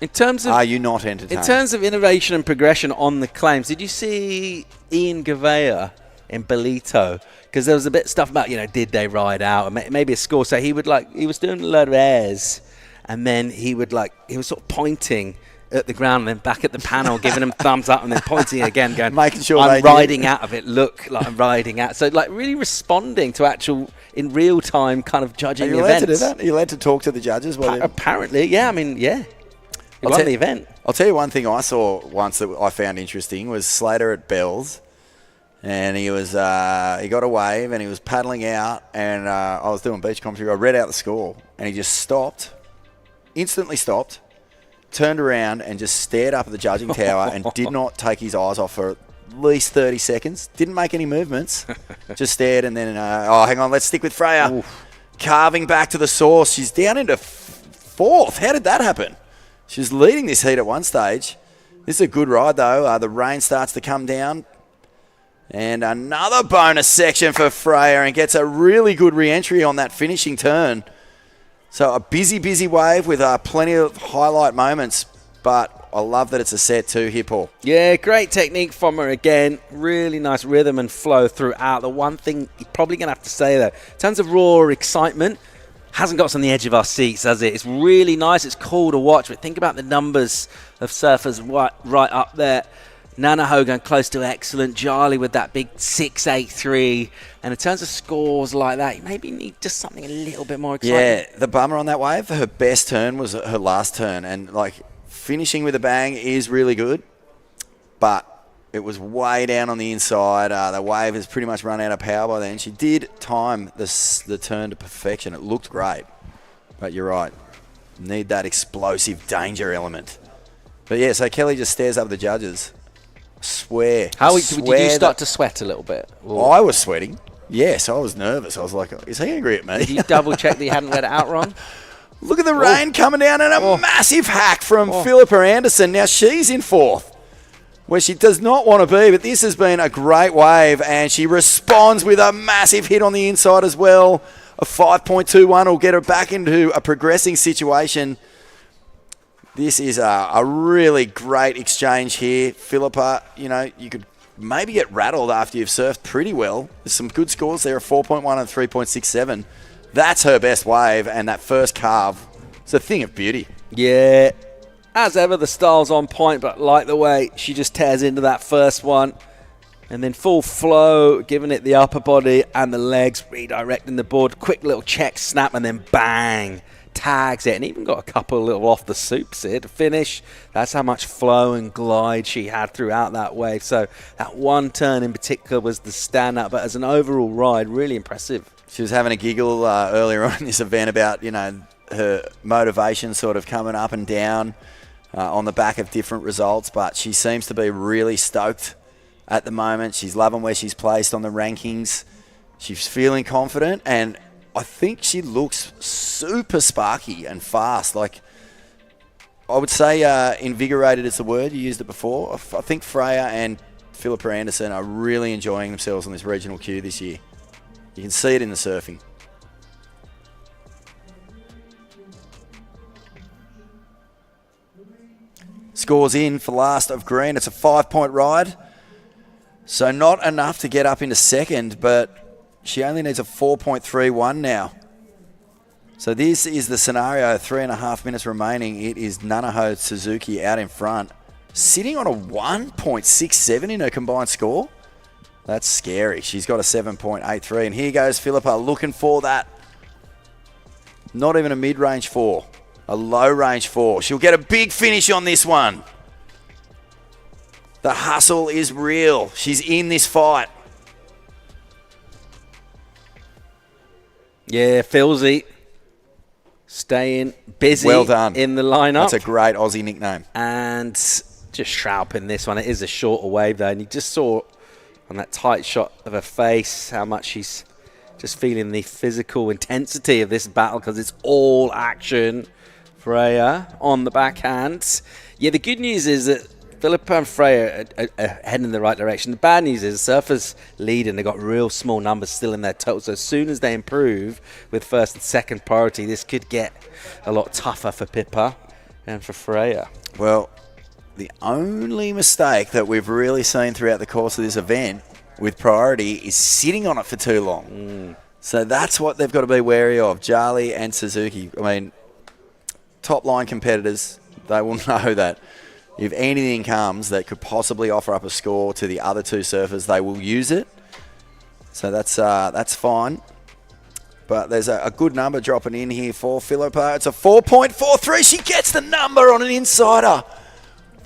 In terms of, are you not entertained? In terms of innovation and progression on the claims, did you see Ian Gavea in Belito? Because there was a bit of stuff about, did they ride out? And maybe a score. So he was doing a load of airs, and then he was sort of pointing at the ground and then back at the panel, giving them thumbs up and then pointing again, going, making sure I'm riding out of it, look like I'm riding out. So really responding to actual, in real time, kind of judging events. Are you allowed to do that? Are you allowed to talk to the judges? Apparently, yeah. I mean, yeah. He won the event. I'll tell you one thing I saw once that I found interesting was Slater at Bells, and he got a wave and he was paddling out, and I was doing beach commentary. I read out the score, and he just stopped, instantly stopped, turned around and just stared up at the judging tower and did not take his eyes off for at least 30 seconds. Didn't make any movements, just stared, and then hang on, let's stick with Freya. Oof. Carving back to the source. She's down into fourth. How did that happen? She was leading this heat at one stage. This is a good ride, though. The rain starts to come down. And another bonus section for Freya, and gets a really good re-entry on that finishing turn. So a busy wave with plenty of highlight moments. But I love that it's a set too here, Paul. Yeah, great technique from her again. Really nice rhythm and flow throughout. The one thing you're probably going to have to say, though, in terms of raw excitement, hasn't got us on the edge of our seats, has it? It's really nice. It's cool to watch. But think about the numbers of surfers right up there. Nana Hogan close to excellent. Charlie with that big 6.83. And in terms of scores like that, you maybe need just something a little bit more exciting. Yeah, the bummer on that wave, her best turn was her last turn. And, finishing with a bang is really good. But it was way down on the inside. The wave has pretty much run out of power by then. She did time the turn to perfection. It looked great. But you're right. Need that explosive danger element. But yeah, so Kelly just stares up at the judges. Did you start to sweat a little bit? Or? I was sweating. Yes, I was nervous. I was like, is he angry at me? Did you double check that you hadn't read it out wrong? Look at the rain coming down, and a massive hack from Philippa Anderson. Now she's in fourth, where she does not want to be, but this has been a great wave, and she responds with a massive hit on the inside as well. A 5.21 will get her back into a progressing situation. This is a really great exchange here. Philippa, you could maybe get rattled after you've surfed pretty well. There's some good scores there, a 4.1 and 3.67. That's her best wave, and that first carve is a thing of beauty. Yeah. As ever, the style's on point, but like the way she just tears into that first one. And then full flow, giving it the upper body and the legs, redirecting the board. Quick little check, snap, and then bang. Tags it, and even got a couple little off the soups here to finish. That's how much flow and glide she had throughout that wave. So that one turn in particular was the standout, but as an overall ride, really impressive. She was having a giggle earlier on in this event about, her motivation sort of coming up and down on the back of different results, but she seems to be really stoked at the moment. She's loving where she's placed on the rankings. She's feeling confident, and I think she looks super sparky and fast. I would say invigorated is the word. You used it before. I think Freya and Philippa Anderson are really enjoying themselves on this regional queue this year. You can see it in the surfing. Scores in for last of green. It's a 5-point ride. So not enough to get up into second, but she only needs a 4.31 now. So this is the scenario. 3.5 minutes remaining. It is Nanaho Suzuki out in front, sitting on a 1.67 in her combined score. That's scary. She's got a 7.83. And here goes Philippa looking for that. Not even a mid-range 4. A low-range 4. She'll get a big finish on this one. The hustle is real. She's in this fight. Yeah, Philsy staying busy. Well done. In the lineup. That's a great Aussie nickname. And just Schraub in this one. It is a shorter wave, though. And you just saw on that tight shot of her face how much she's just feeling the physical intensity of this battle, because it's all action. Freya on the backhand. Yeah, the good news is that Philippa and Freya are heading in the right direction. The bad news is Surfers lead and they've got real small numbers still in their total. So as soon as they improve with first and second priority, this could get a lot tougher for Pippa and for Freya. Well, the only mistake that we've really seen throughout the course of this event with priority is sitting on it for too long. So that's what they've got to be wary of, Jali and Suzuki. I mean, top line competitors, they will know that if anything comes that could possibly offer up a score to the other two surfers, they will use it. So that's fine. But there's a good number dropping in here for Philippa. It's a 4.43. She gets the number on an insider.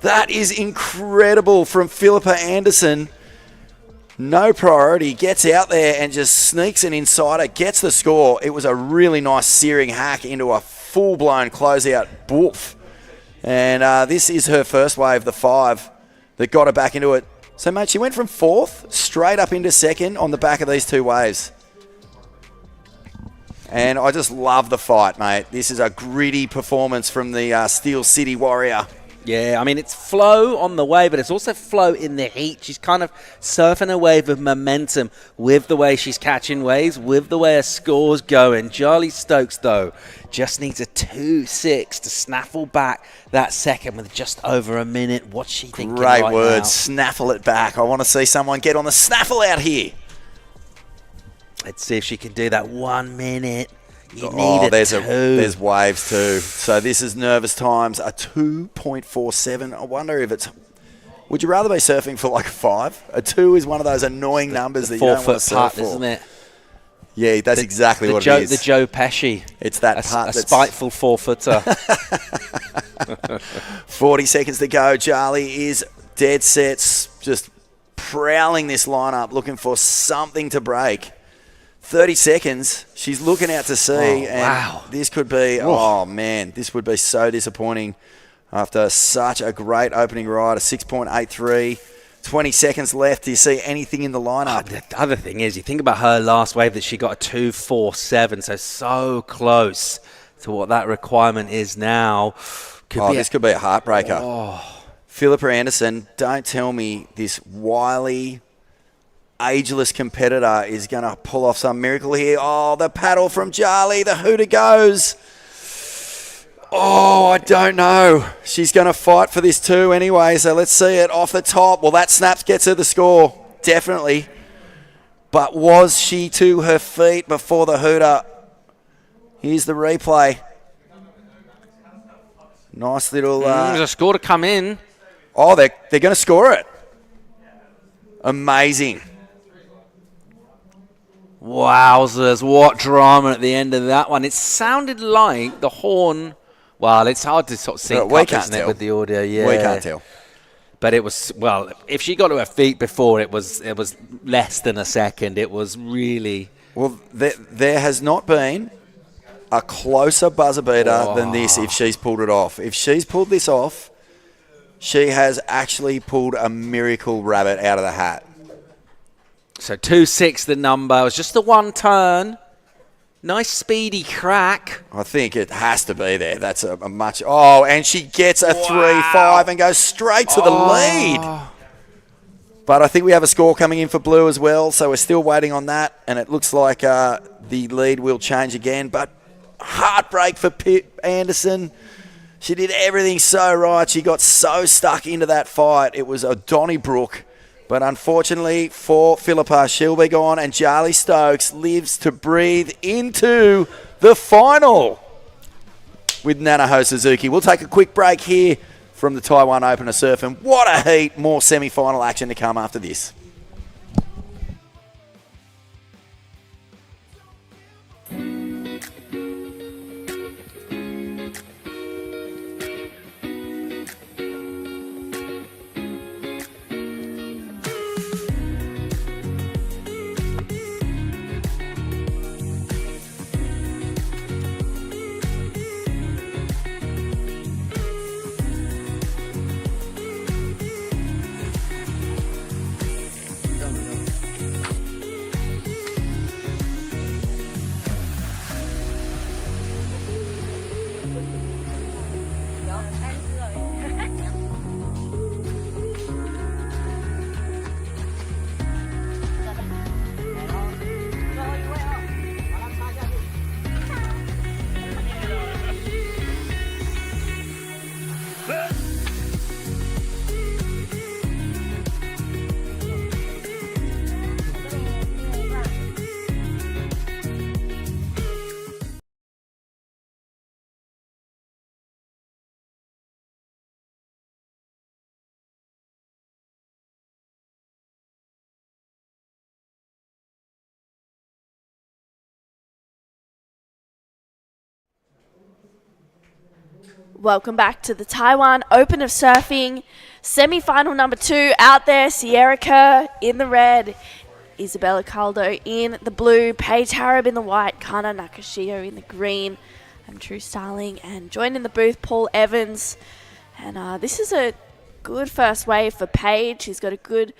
That is incredible from Philippa Anderson. No priority. Gets out there and just sneaks an insider. Gets the score. It was a really nice searing hack into a full-blown closeout boof. And this is her first wave, the 5, that got her back into it. So, mate, she went from 4th straight up into 2nd on the back of these 2 waves. And I just love the fight, mate. This is a gritty performance from the Steel City Warrior. Yeah, I mean, it's flow on the wave, but it's also flow in the heat. She's kind of surfing a wave of momentum with the way she's catching waves, with the way her score's going. Charlie Stokes, though, just needs a 2.6 to snaffle back that second with just over a minute. What's she thinking Great right word, now? snaffle it back. I want to see someone get on the snaffle out here. Let's see if she can do that 1 minute. You need a there's 2. There's waves too. So this is nervous times, a 2.47. I wonder if it's... Would you rather be surfing for like a 5? A 2 is one of those annoying numbers that you don't want to surf for. Isn't it? Yeah, that's exactly what it is. The Joe Pesci. It's that putt. A spiteful 4-footer. 40 seconds to go. Charlie is dead sets, just prowling this lineup, looking for something to break. 30 seconds. She's looking out to sea. Wow. This could be, oh man, this would be so disappointing after such a great opening ride, a 6.83. 20 seconds left. Do you see anything in the lineup? The other thing is, you think about her last wave that she got a 2.47, so close to what that requirement is now. This could be a heartbreaker. Philippa Anderson, don't tell me this wily, ageless competitor is going to pull off some miracle here. Oh, the paddle from Charlie. The hooter goes. Oh, I don't know. She's going to fight for this too anyway, so let's see it off the top. Well, that snaps gets her the score, definitely. But was she to her feet before the hooter? Here's the replay. Nice little... There's a score to come in. Oh, they're going to score it. Amazing. Wowzers, what drama at the end of that one. It sounded like the horn... Well, it's hard to sort of sync up, isn't it, with the audio? Yeah. We can't tell. But it was, well, if she got to her feet before, it was less than a second. It was really... Well, there has not been a closer buzzer beater than this if she's pulled it off. If she's pulled this off, she has actually pulled a miracle rabbit out of the hat. So 2.6 the number. It was just the one turn. Nice speedy crack. I think it has to be there. That's a much... Oh, and she gets a 3.5 and goes straight to the lead. But I think we have a score coming in for blue as well, so we're still waiting on that, and it looks like the lead will change again. But heartbreak for Pip Anderson. She did everything so right. She got so stuck into that fight. It was a Donnybrook. But unfortunately for Philippa, she'll be gone, and Charlie Stokes lives to breathe into the final with Nanaho Suzuki. We'll take a quick break here from the Taiwan Open of Surfing. What a heat. More semi-final action to come after this. Welcome back to the Taiwan Open of Surfing. Semi-final number 2 out there. Sierra Kerr in the red. Isabella Caldo in the blue. Paige Harrop in the white. Kana Nakashio in the green. I'm True Starling. And joining the booth, Paul Evans. And this is a good first wave for Paige. She's got a good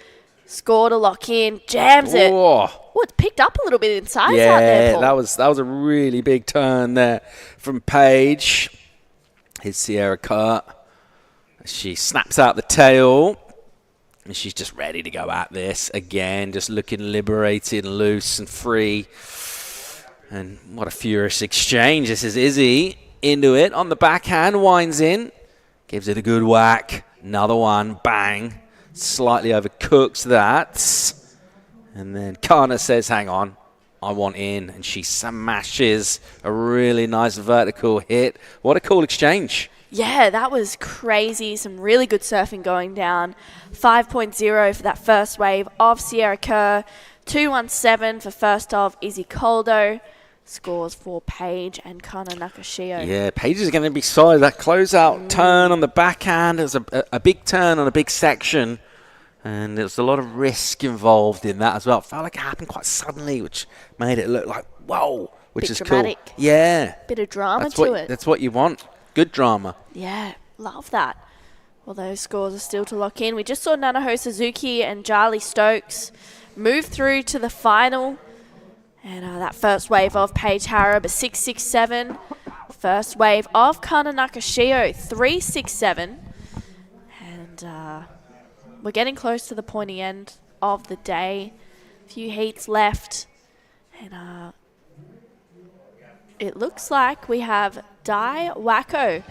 score to lock in. Jams it. Oh, it's picked up a little bit in size out there, Paul. that was a really big turn there from Paige. Here's Sierra Kerr. She snaps out the tail. And she's just ready to go at this again. Just looking liberated, loose and free. And what a furious exchange. This is Izzy into it on the backhand. Winds in. Gives it a good whack. Another one. Bang. Slightly overcooks that. And then Kana says, hang on. I want in, and she smashes a really nice vertical hit. What a cool exchange. Yeah, that was crazy. Some really good surfing going down. 5.0 for that first wave of Sierra Kerr. 217 for first of Izzy Caldo. Scores for Paige and Kana Nakashio. Yeah, Paige is going to be solid. That closeout turn on the backhand. It was a big turn on a big section. And there was a lot of risk involved in that as well. It felt like it happened quite suddenly, which made it look like, whoa, which is dramatic. Cool. Yeah. Bit of drama it. That's what you want. Good drama. Yeah, love that. Well, those scores are still to lock in. We just saw Nanaho Suzuki and Charlie Stokes move through to the final. And that first wave of Paige Harrop, a 6.67. First wave of Kana Nakashio, 3.67. And we're getting close to the pointy end of the day. A few heats left. And it looks like we have Dai Wacko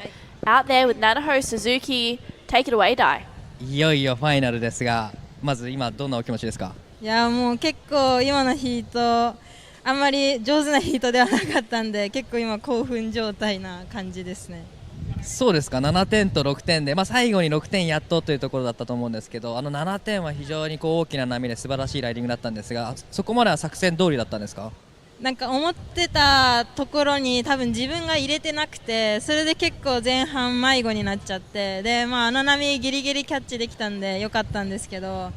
out there with Nanaho Suzuki. Take it away, Dai. いよいよファイナルですが、まず今どんなお気持ちですか？いやもう結構今のヒートあんまり上手なヒートではなかったんで結構今興奮状態な感じですね。そうですか、7点と6点で、最後に6点やっとというところだったと思うんですけど、7点は非常に大きな波で素晴らしいライディングだったんですが、そこまでは作戦通りだったんですか？なんか思ってたところに多分自分が入れてなくて、それで結構前半迷子になっちゃって、で波ギリギリキャッチできたんで良かったんですけど、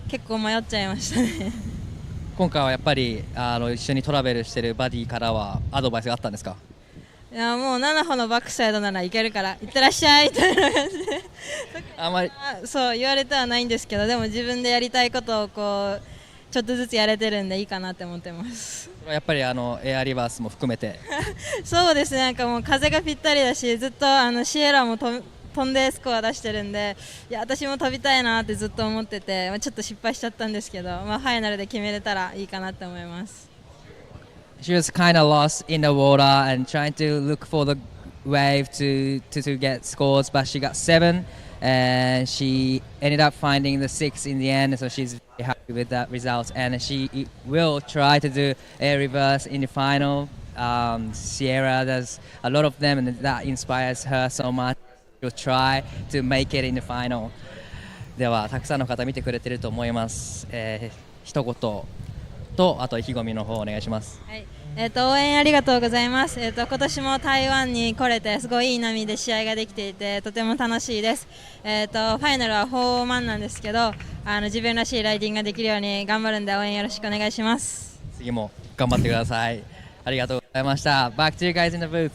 結構迷っちゃいましたね。今回はやっぱり一緒にトラベルしてるバディからはアドバイスがあったんですか？いやもう7歩のバックサイドならいけるからいってらっしゃいみたいな感じであまりそう言われてはないんですけど、でも自分でやりたいことをこうちょっとずつやれてるんでいいかなって思ってます。やっぱりエアリバースも含めてそうですね、なんかもう風がぴったりだし、ずっとシエラも飛んでスコア出してるんで、いや私も飛びたいなってずっと思ってて、ちょっと失敗しちゃったんですけど、ファイナルで決めれたらいいかなって思います。She was kind of lost in the water and trying to look for the wave to get scores, but she got 7 and she ended up finding the 6 in the end, so she's very happy with that result, and she will try to do a reverse in the final. Sierra does a lot of them and that inspires her so much. She'll try to make it in the final. ではたくさんの方見てくれてると思います。一言とあと意気込みの方お願いします。はい、応援ありがとうございます。今年も台湾に来れてすごいいい波で試合ができていてとても楽しいです。ファイナルは4マンなんですけど、自分らしいライディングができるように頑張るんで応援よろしくお願いします。次も頑張ってください。ありがとうございました。Back to you guys in the booth.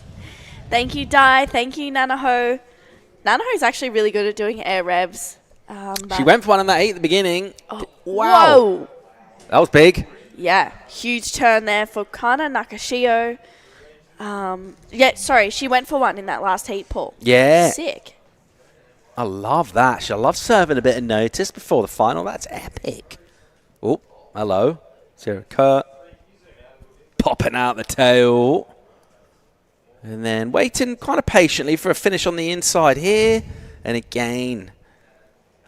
Thank you, Dai. Thank you, Nanaho. Nanaho's actually really good at doing air revs. She went for one on that 8 at the beginning. Oh, wow. Whoa. That was big. Yeah, huge turn there for Kana Nakashio. She went for one in that last heat, Paul. Yeah. Sick. I love that. I love serving a bit of notice before the final. That's epic. Oh, hello. Sierra Kerr. Popping out the tail. And then waiting kind of patiently for a finish on the inside here. And again,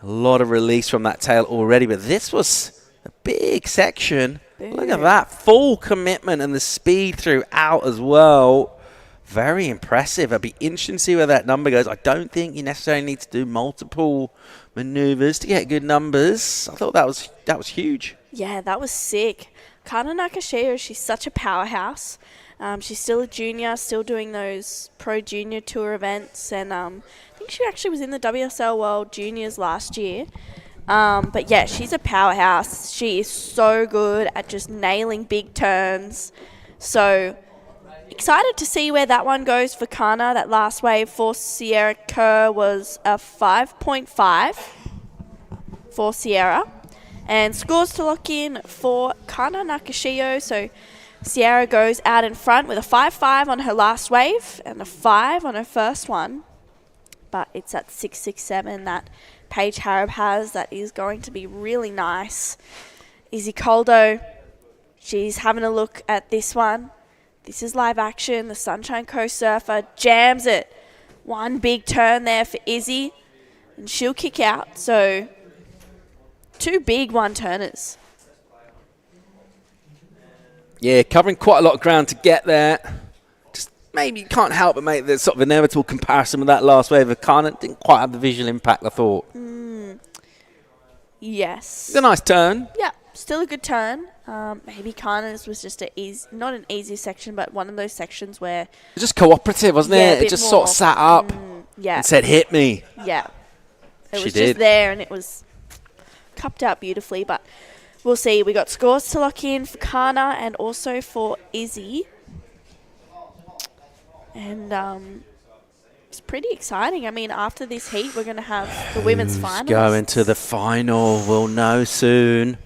a lot of release from that tail already. But this was a big section. Look at that. Full commitment and the speed throughout as well. Very impressive. I'd be interested to see where that number goes. I don't think you necessarily need to do multiple maneuvers to get good numbers. I thought that was huge. Yeah, that was sick. Kana Nakashio, she's such a powerhouse. She's still a junior, still doing those Pro Junior Tour events, and I think she actually was in the WSL World Juniors last year. But yeah, she's a powerhouse. She is so good at just nailing big turns. So excited to see where that one goes for Kana. That last wave for Sierra Kerr was a 5.5 for Sierra. And scores to lock in for Kana Nakashio. So Sierra goes out in front with a 5.5 on her last wave and a 5 on her first one. But it's that 6.67 that Paige Harab has that is going to be really nice. Izzy Coldo, she's having a look at this one. This is live action. The Sunshine Coast surfer jams it. One big turn there for Izzy, and she'll kick out. So 2 big one-turners. Yeah, covering quite a lot of ground to get there. Just maybe you can't help but make the sort of inevitable comparison with that last wave of Kana. Didn't quite have the visual impact, I thought. Yes. It's a nice turn. Yeah, still a good turn. Maybe Kana's was just not an easy section, but one of those sections where... It was just cooperative, wasn't it? It just sort of sat up and said, hit me. Yeah. It She was did. just there, and it was cupped out beautifully, but we'll see. We got scores to lock in for Kana and also for Izzy. And it's pretty exciting. I mean, after this heat, we're going to have the women's finals. Going to the final. We'll know soon.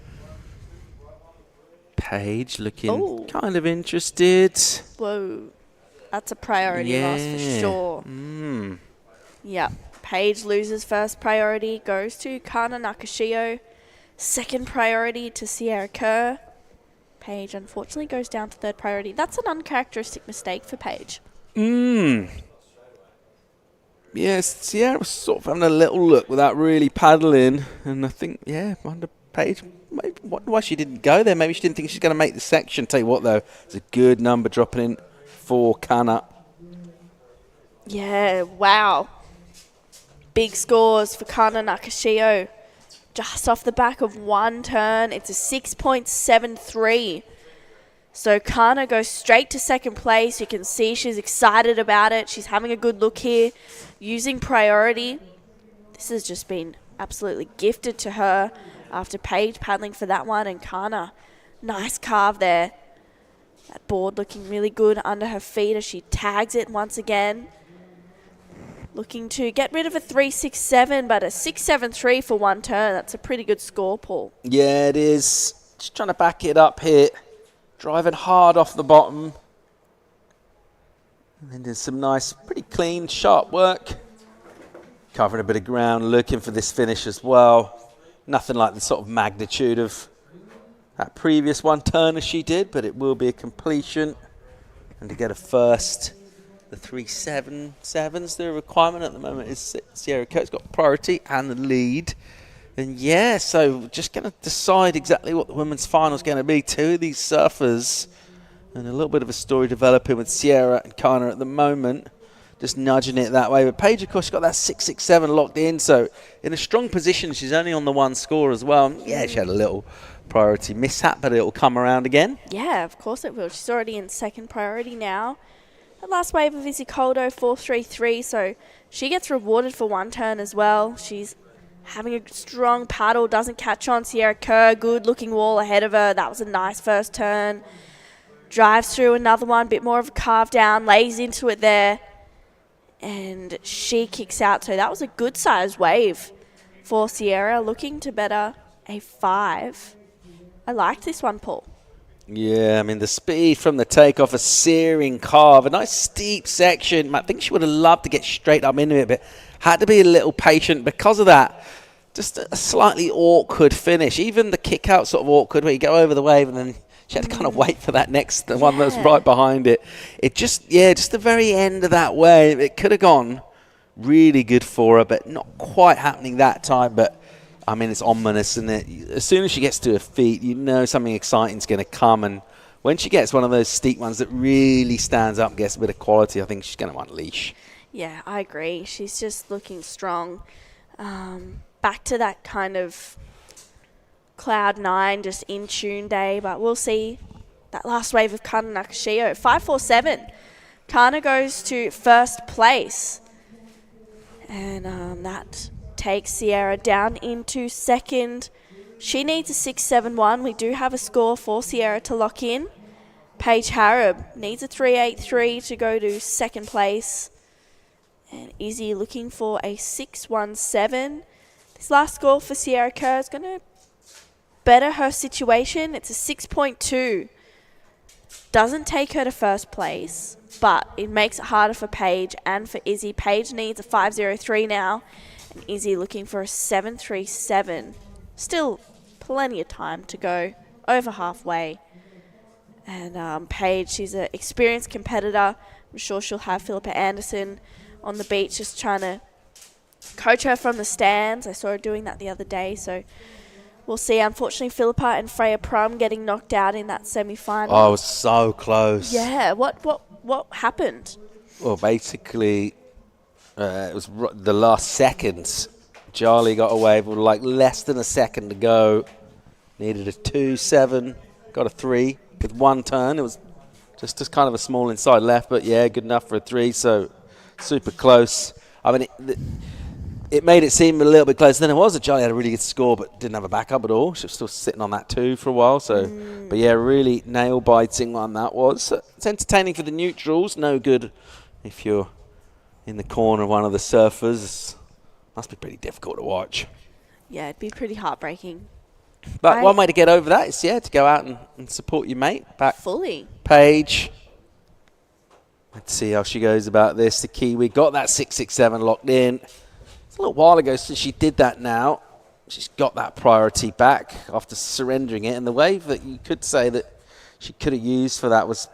Paige looking kind of interested. Whoa. That's a priority loss for sure. Yeah. Paige loses first priority, goes to Kana Nakashio. Second priority to Sierra Kerr. Paige unfortunately goes down to third priority. That's an uncharacteristic mistake for Paige. Yes, Sierra was sort of having a little look without really paddling. And I think, under Paige, maybe why she didn't go there. Maybe she didn't think she was going to make the section. Tell you what, though, it's a good number dropping in for Kana. Yeah, wow. Big scores for Kana Nakashio. Just off the back of one turn, it's a 6.73. So Kana goes straight to second place. You can see she's excited about it. She's having a good look here, using priority. This has just been absolutely gifted to her after Paige paddling for that one. And Kana, nice carve there. That board looking really good under her feet as she tags it once again. Looking to get rid of a 3.67, but a 6.73 for one turn. That's a pretty good score, Paul. Yeah, it is. Just trying to back it up here. Driving hard off the bottom. And then there's some nice, pretty clean, sharp work. Covering a bit of ground, looking for this finish as well. Nothing like the sort of magnitude of that previous one turn as she did, but it will be a completion. And to get a first, the 3.77's the requirement at the moment. Is Sierra Kerr's got priority and the lead. And yeah, so just going to decide exactly what the women's final is going to be. 2 of these surfers, and a little bit of a story developing with Sierra and Kana at the moment. Just nudging it that way. But Paige, of course, got that 6.67 locked in. So in a strong position, she's only on the one score as well. Yeah, she had a little priority mishap, but it'll come around again. Yeah, of course it will. She's already in second priority now. The last wave of Izzy Coldo, 4.33. So she gets rewarded for one turn as well. She's having a strong paddle, doesn't catch on Sierra Kerr. Good looking wall ahead of her. That was a nice first turn. Drives through another one, bit more of a carve down, lays into it there. And she kicks out. So that was a good sized wave for Sierra, looking to better a 5. I like this one, Paul. Yeah, I mean, the speed from the takeoff, a searing carve, a nice steep section. I think she would have loved to get straight up into it, but had to be a little patient because of that. Just a slightly awkward finish. Even the kick out sort of awkward where you go over the wave and then she had to kind of wait for that next one that's right behind it. It just the very end of that wave, it could have gone really good for her, but not quite happening that time. But, I mean, it's ominous, isn't it? As soon as she gets to her feet, you know something exciting is going to come. And when she gets one of those steep ones that really stands up and gets a bit of quality, I think she's going to unleash. Yeah, I agree. She's just looking strong. Back to that kind of Cloud 9, just in tune day, but we'll see that last wave of Kana Nakashio. 5-4-7. Kana goes to first place. And that takes Sierra down into second. She needs a 6-7-1. We do have a score for Sierra to lock in. Paige Harab needs a 3-8-3 to go to second place. And Izzy looking for a 6-1-7. This last score for Sierra Kerr is going to better her situation. It's a 6.2. Doesn't take her to first place, but it makes it harder for Paige and for Izzy. Paige needs a 5-0-3 now, and Izzy looking for a 7-3-7. Still plenty of time to go, over halfway. And Paige, she's an experienced competitor. I'm sure she'll have Philippa Anderson on the beach just trying to coach her from the stands. I saw her doing that the other day, so we'll see. Unfortunately, Philippa and Freya Prum getting knocked out in that semi-final. Oh, it was so close. Yeah, what happened? Well, basically, it was the last seconds. Charlie got away with like less than a second to go. Needed a 2-7, got a 3 with one turn. It was just kind of a small inside left, but yeah, good enough for a 3, so super close. I mean, it made it seem a little bit closer than it was. Charlie had a really good score, but didn't have a backup at all. She was still sitting on that 2 for a while. So, but yeah, really nail-biting one that was. It's entertaining for the neutrals. No good if you're in the corner of one of the surfers. Must be pretty difficult to watch. Yeah, it'd be pretty heartbreaking. But one way to get over that is, yeah, to go out and support your mate. Back fully. Paige. Let's see how she goes about this. The Kiwi got that 6-6-7 locked in. A little while ago since she did that now. She's got that priority back after surrendering it. And the wave that you could say that she could have used for that was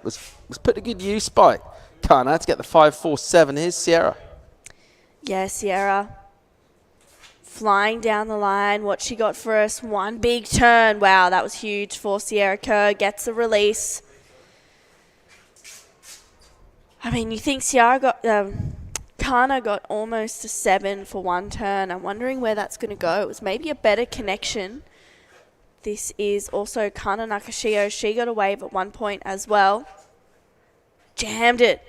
put to good use by Kana to get the 5-4-7. Here's Sierra. Yeah, Sierra flying down the line. What she got for us, one big turn. Wow, that was huge for Sierra Kerr. Gets the release. I mean, you think Sierra got... Kana got almost a 7 for one turn. I'm wondering where that's going to go. It was maybe a better connection. This is also Kana Nakashio. She got a wave at one point as well. Jammed it.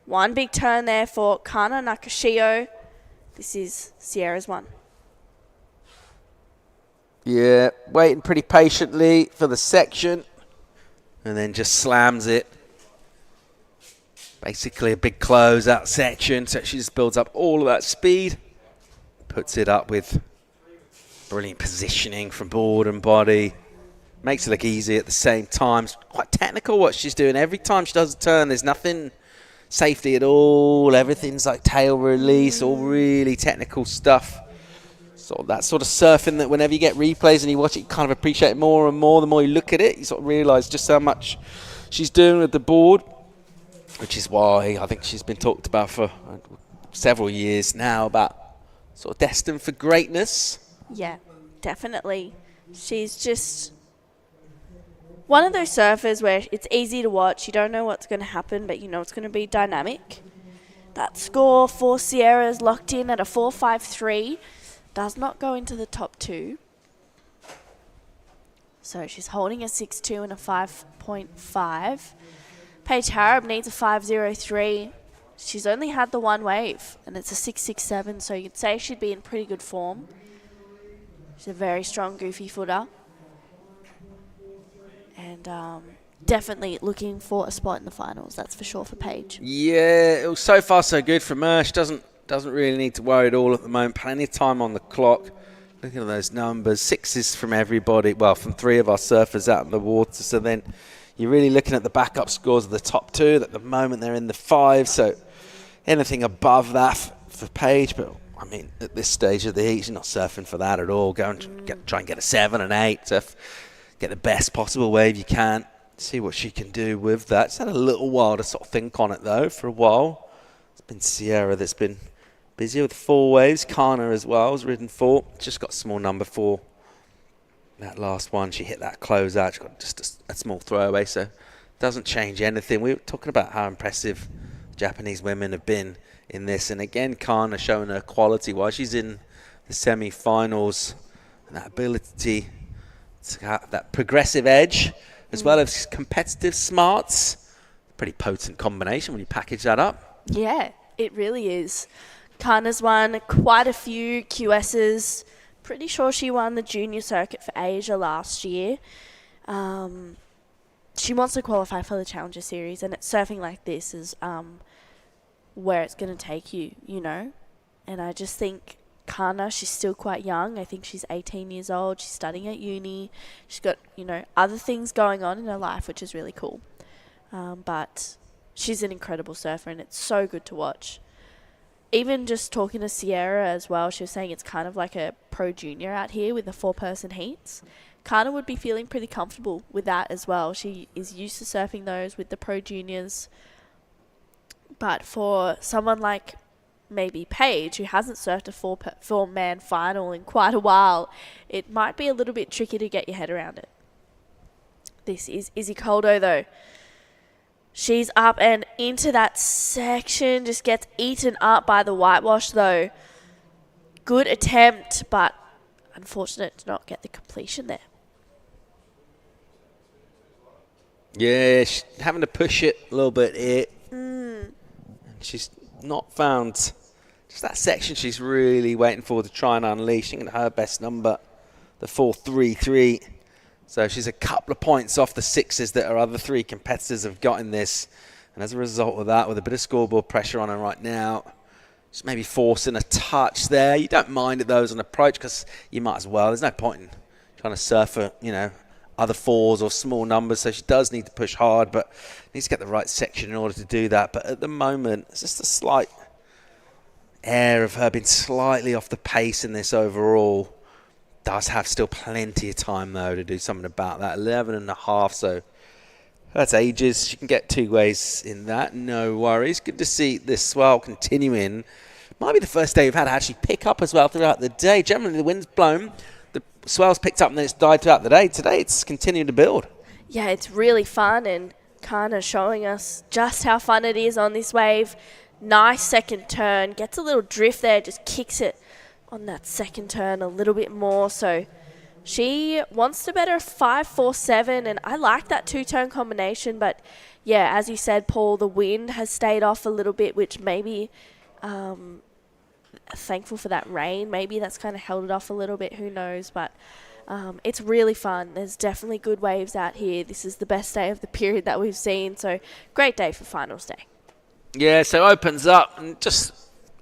One big turn there for Kana Nakashio. This is Sierra's one. Yeah, waiting pretty patiently for the section. And then just slams it. Basically a big close-out section, so she just builds up all of that speed, puts it up with brilliant positioning from board and body, makes it look easy at the same time. It's quite technical what she's doing. Every time she does a turn, there's nothing safety at all. Everything's like tail release, all really technical stuff. So that sort of surfing that whenever you get replays and you watch it, you kind of appreciate it more and more. The more you look at it, you sort of realise just how much she's doing with the board. Which is why I think she's been talked about for several years now, about sort of destined for greatness. Yeah, definitely. She's just one of those surfers where it's easy to watch. You don't know what's going to happen, but you know it's going to be dynamic. That score for Sierra is locked in at a 4.53. Does not go into the top 2. So she's holding a 6.2 and a 5.5. Paige Harab needs a 5.03. She's only had the one wave, and it's a 6.67, so you'd say she'd be in pretty good form. She's a very strong goofy footer. And definitely looking for a spot in the finals, that's for sure for Paige. Yeah, it was so far so good from her. She doesn't really need to worry at all at the moment. Plenty of time on the clock. Looking at those numbers, 6s from everybody, well, from 3 of our surfers out in the water, so then you're really looking at the backup scores of the top 2. At the moment, they're in the 5, so anything above that for Paige. But, I mean, at this stage of the heat, she's not surfing for that at all. Go and try and get a 7 and 8. Surf, get the best possible wave you can. See what she can do with that. It's had a little while to sort of think on it, though, for a while. It's been Sierra that's been busy with 4 waves. Kana as well has ridden 4. Just got small number 4. That last one, she hit that close out. She got just a small throwaway, so doesn't change anything. We were talking about how impressive Japanese women have been in this, and again, Kana showing her quality while she's in the semi-finals, and that ability to have that progressive edge as well as competitive smarts. Pretty potent combination when you package that up. Yeah, it really is. Kana's won quite a few QSs. Pretty sure she won the junior circuit for Asia last year. She wants to qualify for the Challenger Series, and surfing like this is where it's going to take you, you know. And I just think Kana, she's still quite young. I think she's 18 years old. She's studying at uni. She's got, you know, other things going on in her life, which is really cool. But she's an incredible surfer, and it's so good to watch. Even just talking to Sierra as well, she was saying it's kind of like a pro junior out here with the 4-person heats. Kana would be feeling pretty comfortable with that as well. She is used to surfing those with the pro juniors. But for someone like maybe Paige, who hasn't surfed a four-man final in quite a while, it might be a little bit tricky to get your head around it. This is Izzy Coldo, though. She's up and into that section, just gets eaten up by the whitewash, though. Good attempt, but unfortunate to not get the completion there. Yeah, she's having to push it a little bit here. And she's not found just that section she's really waiting for to try and unleash. I think her best number, the 4.33. So she's a couple of points off the 6s that our other 3 competitors have got in this. And as a result of that, with a bit of scoreboard pressure on her right now, just maybe forcing a touch there. You don't mind it, though, as an approach, because you might as well. There's no point in trying to surf for, you know, other 4s or small numbers. So she does need to push hard, but needs to get the right section in order to do that. But at the moment, it's just a slight air of her being slightly off the pace in this overall. Does have still plenty of time, though, to do something about that. 11.5, so that's ages. She can get 2 ways in that. No worries. Good to see this swell continuing. Might be the first day we've had to actually pick up as well throughout the day. Generally, the wind's blown. The swell's picked up and then it's died throughout the day. Today, it's continuing to build. Yeah, it's really fun, and Kana showing us just how fun it is on this wave. Nice second turn. Gets a little drift there, just kicks it on that second turn a little bit more. So she wants to better 5.47, and I like that 2-turn combination. But yeah, as you said, Paul, the wind has stayed off a little bit, which maybe thankful for that rain. Maybe that's kind of held it off a little bit. Who knows? But it's really fun. There's definitely good waves out here. This is the best day of the period that we've seen. So great day for finals day. Yeah, so opens up and just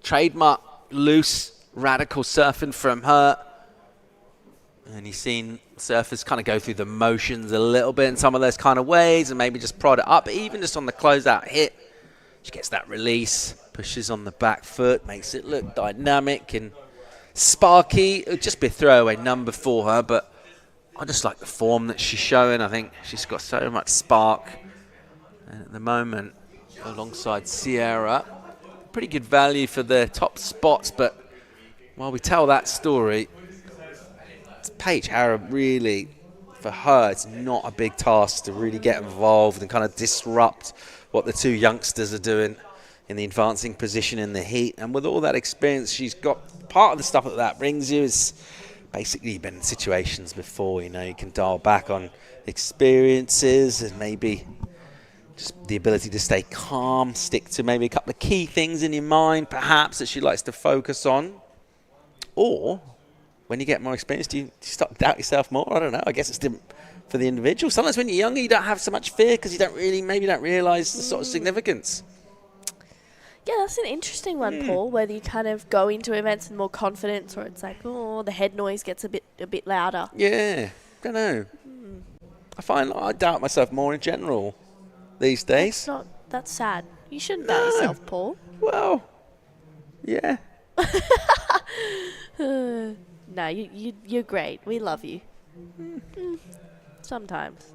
trademark loose, radical surfing from her. And you've seen surfers kind of go through the motions a little bit in some of those kind of ways and maybe just prod it up. But even just on the closeout hit, she gets that release, pushes on the back foot, makes it look dynamic and sparky. It would just be a throwaway number for her, but I just like the form that she's showing. I think she's got so much spark. And at the moment, alongside Sierra, pretty good value for the top spots, but while we tell that story, it's Paige Harrop really, for her, it's not a big task to really get involved and kind of disrupt what the 2 youngsters are doing in the advancing position in the heat. And with all that experience she's got, part of the stuff that brings you is basically you've been in situations before, you know, you can dial back on experiences and maybe just the ability to stay calm, stick to maybe a couple of key things in your mind, perhaps, that she likes to focus on. Or when you get more experience, do you start to doubt yourself more? I don't know. I guess it's different for the individual. Sometimes when you're younger, you don't have so much fear because you don't realise the sort of significance. Yeah, that's an interesting one, Paul, whether you kind of go into events with more confidence or it's like, oh, the head noise gets a bit louder. Yeah, don't know. I find I doubt myself more in general these days. That's sad. You shouldn't doubt yourself, Paul. Well, yeah. No, you're great. We love you. Sometimes.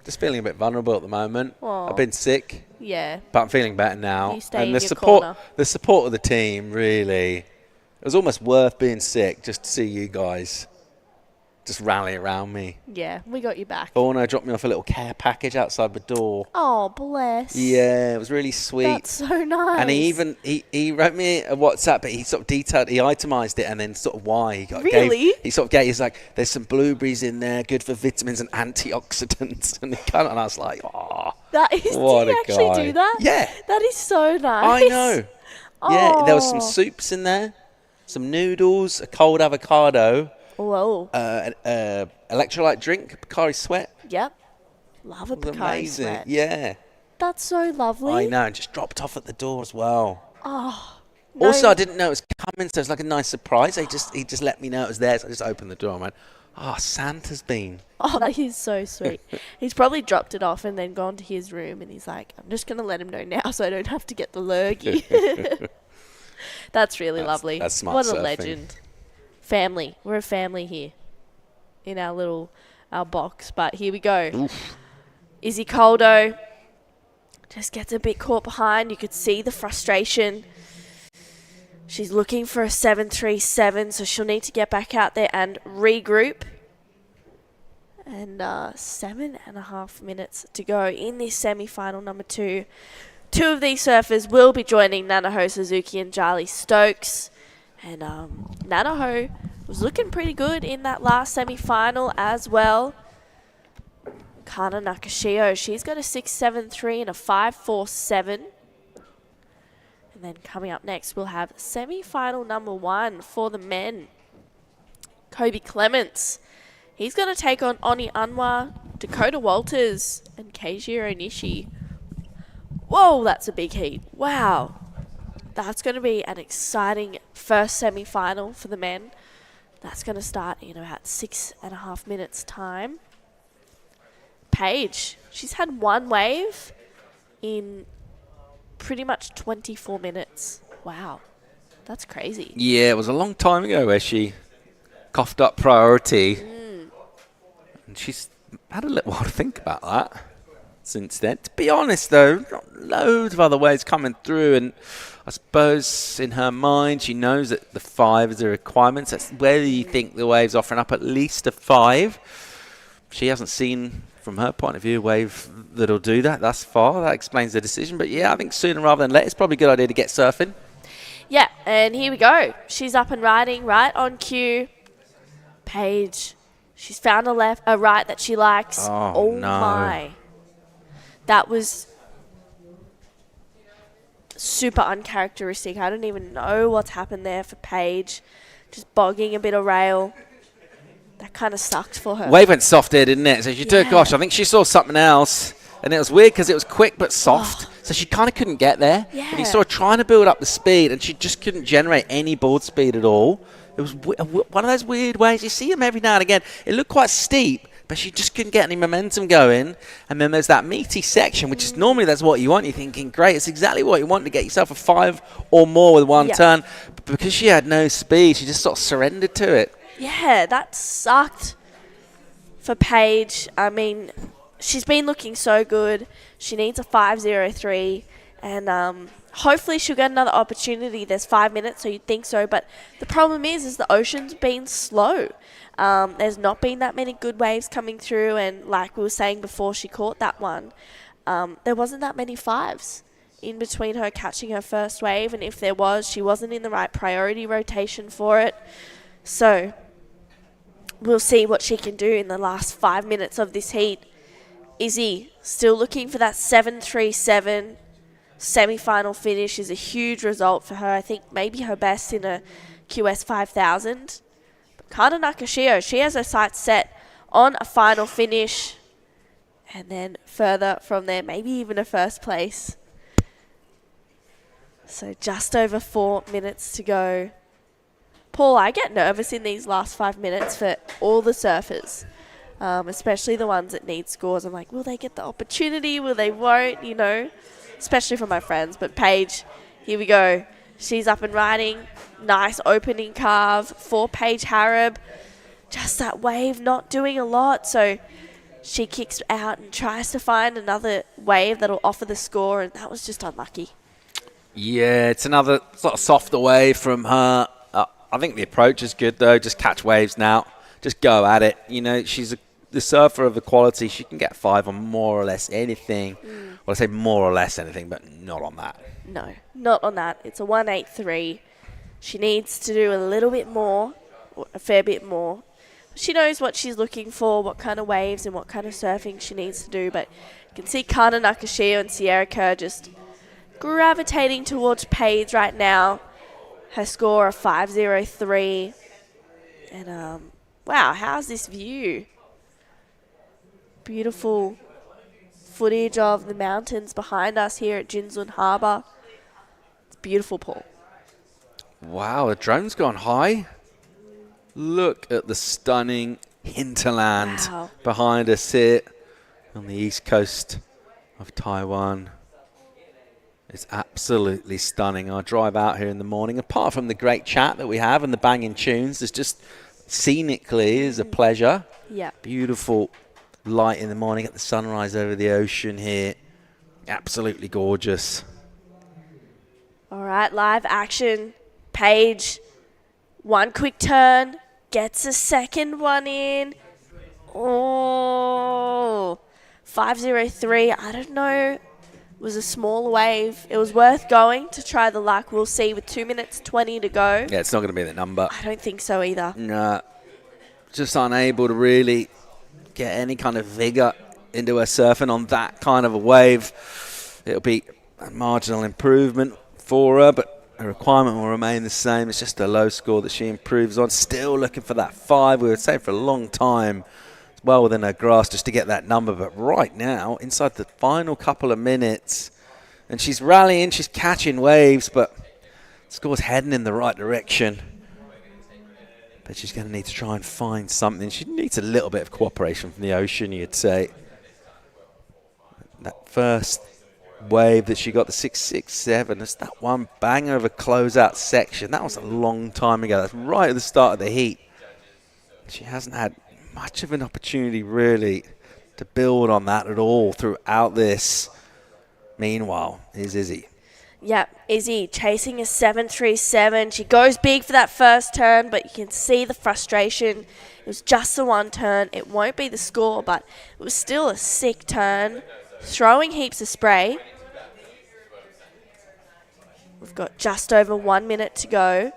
Just feeling a bit vulnerable at the moment. Aw. I've been sick. Yeah. But I'm feeling better now. You stay and in your corner. The support of the team, really. It was almost worth being sick just to see you guys. just rally around me. Yeah, we got you back. Orno dropped me off a little care package outside the door. Oh, bless. Yeah, it was really sweet. That's so nice. And he wrote me a WhatsApp, but he sort of he itemized it and then sort of why. He's like, there's some blueberries in there, good for vitamins and antioxidants. And I was like, oh, that is, what did you a actually guy. do that? Yeah. That is so nice. I know. Yeah, there was some Oh. soups in there, some noodles, a cold avocado. Whoa. Electrolyte drink, Pocari Sweat. Yep. Love a It was Pocari amazing. Sweat. Yeah. That's so lovely. I know, and just dropped off at the door as well. Oh. Also, no. I didn't know it was coming, so it's like a nice surprise. He just let me know it was there, so I just opened the door and went, Santa's been. Oh, that is so sweet. He's probably dropped it off and then gone to his room and he's like, I'm just going to let him know now so I don't have to get the lurgy. That's really lovely. That's smart What surfing. a legend. Family. We're a family here in our box. But here we go. Oof. Izzy Coldo just gets a bit caught behind. You could see the frustration. She's looking for a 7.37, so she'll need to get back out there and regroup. And 7.5 minutes to go in this semi-final number 2. Two of these surfers will be joining Nanaho Suzuki and Charlie Stokes. And Nanaho was looking pretty good in that last semi-final as well. Kana Nakashio, she's got a 6.73 and a 5.47. And then coming up next, we'll have semi-final number 1 for the men. Kobe Clements. He's going to take on Oni Anwar, Dakota Walters, and Keijiro Nishi. Whoa, that's a big heat. Wow. That's going to be an exciting first semi-final for the men. That's going to start in about 6.5 minutes' time. Paige, she's had one wave in pretty much 24 minutes. Wow. That's crazy. Yeah, it was a long time ago where she coughed up priority. And she's had a little while to think about that since then. To be honest, though, not loads of other waves coming through. And I suppose in her mind, she knows that the 5 is a requirement. So that's whether you think the wave's offering up at least a 5. She hasn't seen, from her point of view, a wave that'll do that thus far. That explains the decision. But yeah, I think sooner rather than later, it's probably a good idea to get surfing. Yeah, and here we go. She's up and riding right on cue. Paige, she's found a right that she likes. Oh, no. My. That was super uncharacteristic. I don't even know what's happened there for Paige. Just bogging a bit of rail. That kind of sucked for her. Wave went soft there, didn't it? So she took, gosh, I think she saw something else. And it was weird because it was quick but soft. So she kind of couldn't get there. Yeah. And you saw her trying to build up the speed, and she just couldn't generate any board speed at all. It was one of those weird waves. You see them every now and again. It looked quite steep, but she just couldn't get any momentum going. And then there's that meaty section, which is normally that's what you want. You're thinking, great, it's exactly what you want to get yourself a 5 or more with one turn. But because she had no speed, she just sort of surrendered to it. Yeah, that sucked for Paige. I mean, she's been looking so good. She needs a 5.03, and hopefully she'll get another opportunity. There's 5 minutes, so you'd think so. But the problem is the ocean's been slow. There's not been that many good waves coming through, and like we were saying before she caught that one, there wasn't that many 5s in between her catching her first wave, and if there was, she wasn't in the right priority rotation for it. So we'll see what she can do in the last 5 minutes of this heat. Izzy still looking for that 7.37 semi-final finish is a huge result for her. I think maybe her best in a QS 5000. But Kana Nakashio, she has her sights set on a final finish. And then further from there, maybe even a first place. So just over 4 minutes to go. Paul, I get nervous in these last 5 minutes for all the surfers, especially the ones that need scores. I'm like, will they get the opportunity? Will they won't? You know, especially for my friends. But Paige, here we go. She's up and riding. Nice opening carve for Paige Harrop. Just that wave not doing a lot. So she kicks out and tries to find another wave that'll offer the score. And that was just unlucky. Yeah, it's another sort of softer wave from her. I think the approach is good, though. Just catch waves now. just go at it. You know, she's the surfer of the quality. She can get 5 on more or less anything. Well, I say more or less anything, but not on that. No, not on that. It's a 183. She needs to do a little bit more, or a fair bit more. She knows what she's looking for, what kind of waves and what kind of surfing she needs to do. But you can see Kana Nakashio and Sierra Kerr just gravitating towards Paige right now. Her score of 5.03. And, wow, how's this view? Beautiful footage of the mountains behind us here at Jinzun Harbor. It's beautiful, Paul. Wow, the drone's gone high. Look at the stunning hinterland behind us here on the east coast of Taiwan. It's absolutely stunning. I drive out here in the morning. Apart from the great chat that we have and the banging tunes, it's just scenically is a pleasure. Yeah. Beautiful light in the morning at the sunrise over the ocean here. Absolutely gorgeous. All right, live action. Paige, one quick turn, gets a second one in. Oh, 5.03. I don't know. It was a small wave. It was worth going to try the luck. We'll see with 2 minutes 20 to go. Yeah, it's not going to be that number. I don't think so either. No, just unable to really get any kind of vigor into her surfing on that kind of a wave. It'll be a marginal improvement for her, but her requirement will remain the same. It's just a low score that she improves on. Still looking for that 5. We were saying for a long time, it's well within her grasp just to get that number. But right now, inside the final couple of minutes, and she's rallying, she's catching waves, but the score's heading in the right direction. But she's going to need to try and find something. She needs a little bit of cooperation from the ocean, you'd say. That first wave that she got, the 6.67, that's that one banger of a closeout section. That was a long time ago. That's right at the start of the heat. She hasn't had much of an opportunity, really, to build on that at all throughout this. Meanwhile, here's Izzy. Yep, Izzy chasing a 7.37. She goes big for that first turn, but you can see the frustration. It was just the one turn. It won't be the score, but it was still a sick turn. Throwing heaps of spray. We've got just over 1 minute to go.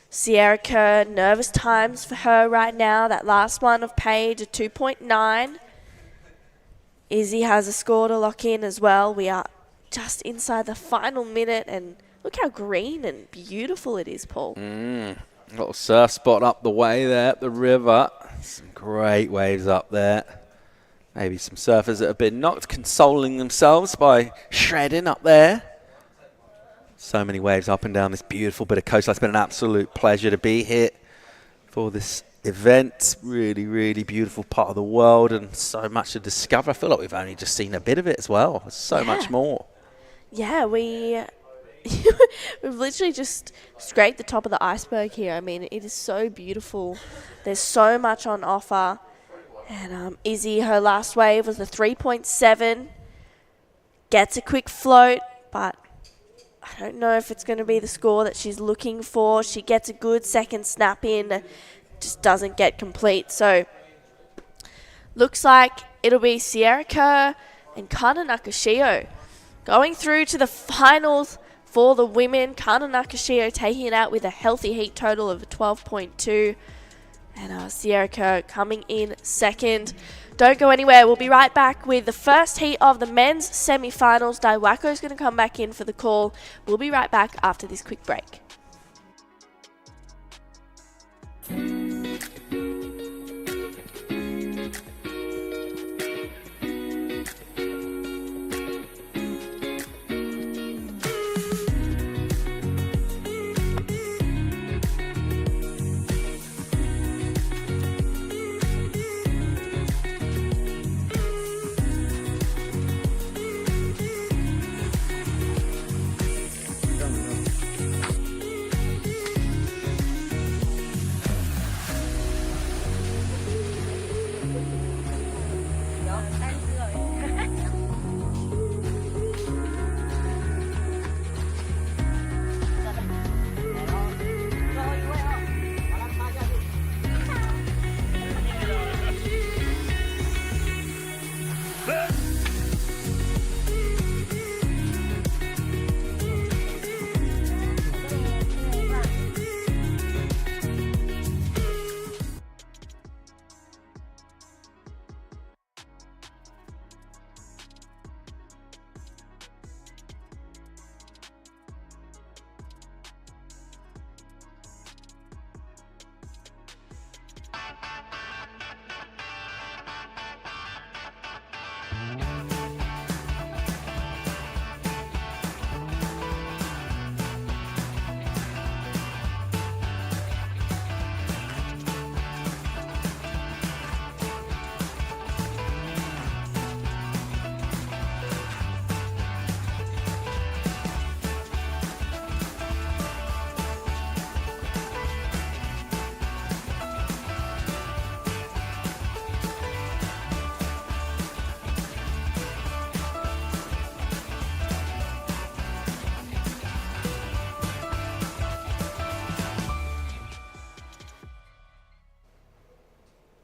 Sierra Kerr, nervous times for her right now. That last one of Paige, a 2.9. Izzy has a score to lock in as well. We are just inside the final minute, and look how green and beautiful it is, Paul. Little surf spot up the way there at the river. Some great waves up there. Maybe some surfers that have been knocked, consoling themselves by shredding up there. So many waves up and down this beautiful bit of coastline. It's been an absolute pleasure to be here for this event. Really, really beautiful part of the world and so much to discover. I feel like we've only just seen a bit of it as well. There's so much more. Yeah, we've literally just scraped the top of the iceberg here. I mean, it is so beautiful. There's so much on offer. And Izzy, her last wave was a 3.7. Gets a quick float, but I don't know if it's going to be the score that she's looking for. She gets a good second snap in, just doesn't get complete. So looks like it'll be Sierra Kerr and Kana Nakashio going through to the finals for the women. Kana Nakashio taking it out with a healthy heat total of 12.2. And Sierra Kerr coming in second. Don't go anywhere. We'll be right back with the first heat of the men's semi-finals. Daiwako's going to come back in for the call. We'll be right back after this quick break.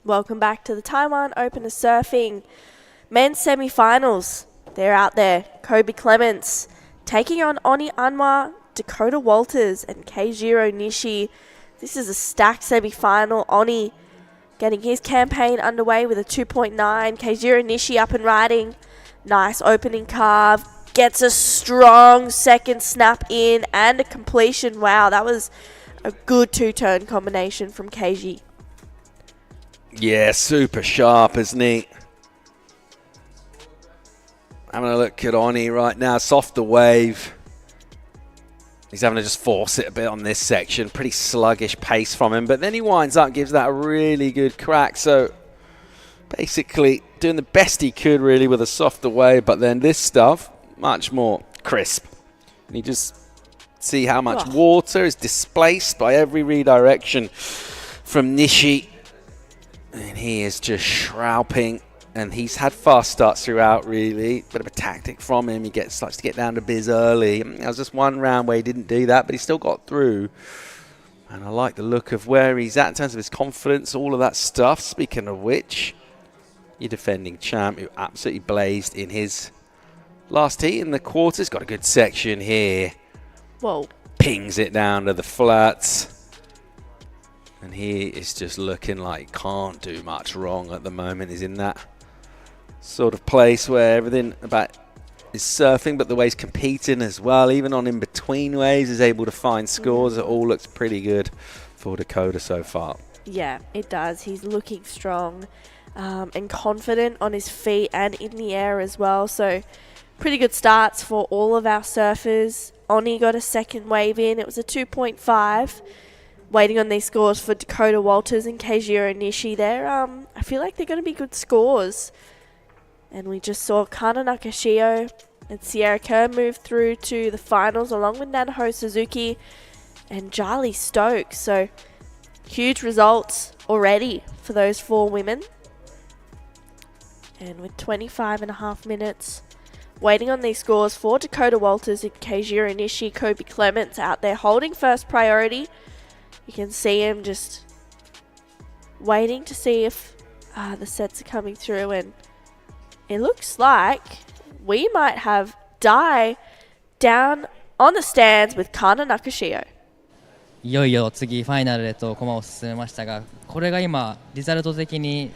Welcome back to the Taiwan Open of Surfing. Men's semi-finals. They're out there. Kobe Clements taking on Oni Anwar, Dakota Walters and Keijiro Nishi. This is a stacked semi-final. Oni getting his campaign underway with a 2.9. Keijiro Nishi up and riding. Nice opening carve. Gets a strong second snap in and a completion. Wow, that was a good two-turn combination from Keiji. Yeah, super sharp, isn't he? Having a look at Oni right now. Softer wave. He's having to just force it a bit on this section. Pretty sluggish pace from him. But then he winds up and gives that a really good crack. So basically doing the best he could really with a softer wave. But then this stuff, much more crisp. And you just see how much water is displaced by every redirection from Nishi. And he is just shrouding, and he's had fast starts throughout, really. Bit of a tactic from him. He starts to get down to biz early. There was just one round where he didn't do that, but he still got through. And I like the look of where he's at in terms of his confidence, all of that stuff. Speaking of which, your defending champ who absolutely blazed in his last heat in the quarters. Got a good section here. Whoa. Pings it down to the flats. And he is just looking like can't do much wrong at the moment. He's in that sort of place where everything about is surfing, but the way he's competing as well, even on in-between waves, is able to find scores. It all looks pretty good for Dakota so far. Yeah, it does. He's looking strong and confident on his feet and in the air as well. So pretty good starts for all of our surfers. Oni got a second wave in. It was a 2.5. Waiting on these scores for Dakota Walters and Keijiro Nishi there. I feel like they're going to be good scores. And we just saw Kana Nakashio and Sierra Kerr move through to the finals along with Nanaho Suzuki and Charlie Stokes. So huge results already for those four women. And with 25.5 minutes waiting on these scores for Dakota Walters and Keijiro Nishi, Kobe Clements out there holding first priority. You can see him just waiting to see if the sets are coming through, and it looks like we might have Dai down on the stands with Kana Nakashio. いよいよ次ファイナルへと駒を進めましたが、これが今リザルト的に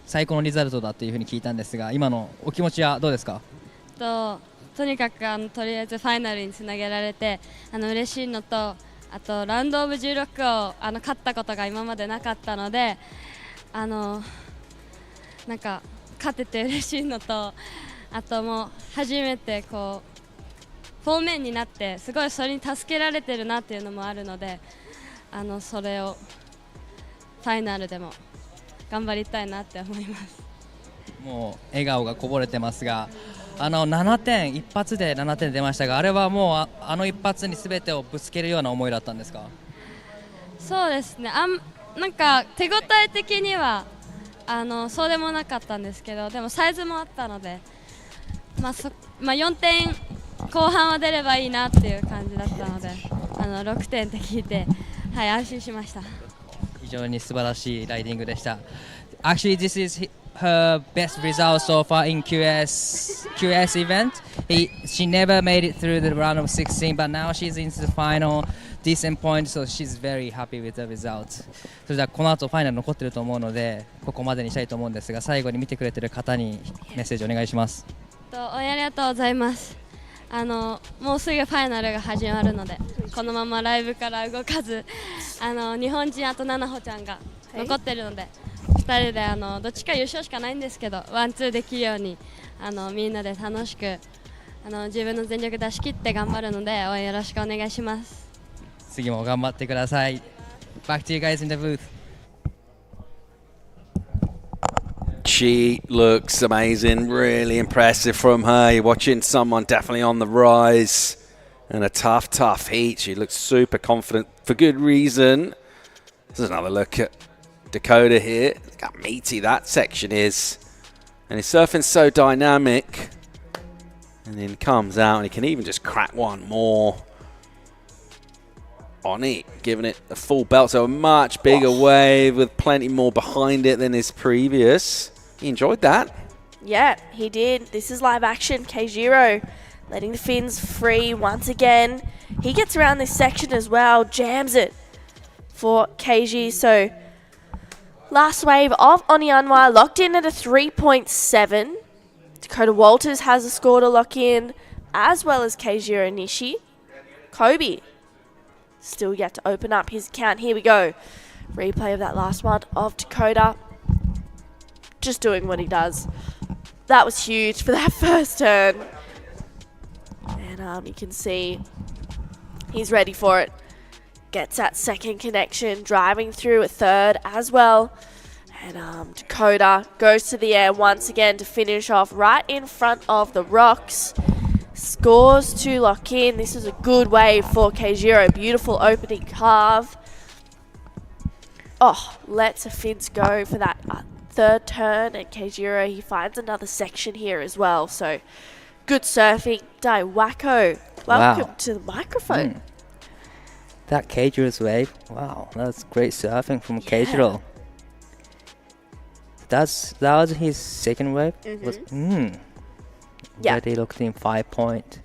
最高のリザルトだというふうに聞いたんですが、今のお気持ちはどうですか？とにかくとりあえずファイナルにつなげられて嬉しいのと、あとラウンドオブ16を勝ったことが今までなかったので、なんか勝てて嬉しいのと、あともう初めてこう4面になってすごいそれに助けられてるなっていうのもあるので、それをファイナルでも頑張りたいなって思います。もう笑顔がこぼれてますが、7点一発で7点出ましたが、あれはもう一発に全てをぶつけるような思いだったんですか？そうですね。なんか手応え的にはそうでもなかったんですけど、でもサイズもあったので、4点後半は出ればいいなっていう感じだったので、6点って聞いて、はい、安心しました。非常に素晴らしいライディングでした。Actually, this is her best result so far in QS event. She never made it through the round of 16, but now she's into the final, decent point, so she's very happy with the result. それではこの後ファイナル残ってると思うので、ここまでにしたいと思うんですが、最後に見てくれてる方にメッセージお願いします。ありがとうございます。もうすぐファイナルが始まるので、このままライブから動かず、日本人あとななほちゃんが残ってるので、2人でどっちか優勝しかないんですけど、ワンツーできるようにみんなで楽しく自分の全力出し切って頑張るので、応援よろしくお願いします。次も頑張ってください。Back to you guys in the booth. She looks amazing, really impressive from her. You're watching someone definitely on the rise and a tough heat. She looks super confident for good reason. There's another look at Dakota here. Look how meaty that section is. And his surfing's so dynamic. And then comes out and he can even just crack one more Oni giving it a full belt, so a much bigger wave with plenty more behind it than his previous. He enjoyed that. Yeah, he did. This is live action. Keijiro letting the fins free once again. He gets around this section as well, jams it for Keiji. So last wave of Onianwa locked in at a 3.7. Dakota Walters has a score to lock in, as well as Keijiro Nishi. Kobe still yet to open up his account. Here we go. Replay of that last one of Dakota. Just doing what he does. That was huge for that first turn. And you can see he's ready for it. Gets that second connection, driving through a third as well. And Dakota goes to the air once again to finish off right in front of the rocks. Scores to lock in. This is a good wave for Keijiro. Beautiful opening carve. Oh, lets the fins go for that third turn. And Keijiro, he finds another section here as well. So good surfing. Daiwako, welcome to the microphone. That Keijiro's wave. Wow, that's great surfing from Keijiro. That was his second wave. Yeah. Already locked in 5 point.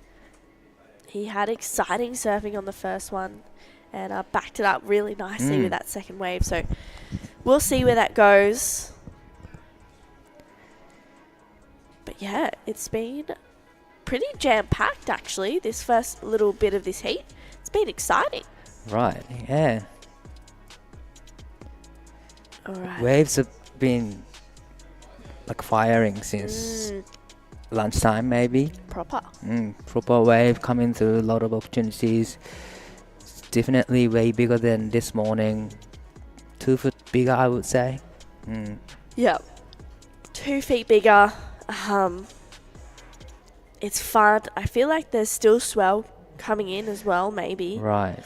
He had exciting surfing on the first one and backed it up really nicely with that second wave. So we'll see where that goes. But yeah, it's been pretty jam-packed actually, this first little bit of this heat. It's been exciting. Right, yeah. All right. Waves have been like firing since lunchtime maybe. Proper. Proper wave coming through, a lot of opportunities. It's definitely way bigger than this morning. 2 foot bigger, I would say. Yep. 2 feet bigger. It's fun. I feel like there's still swell coming in as well, maybe. Right.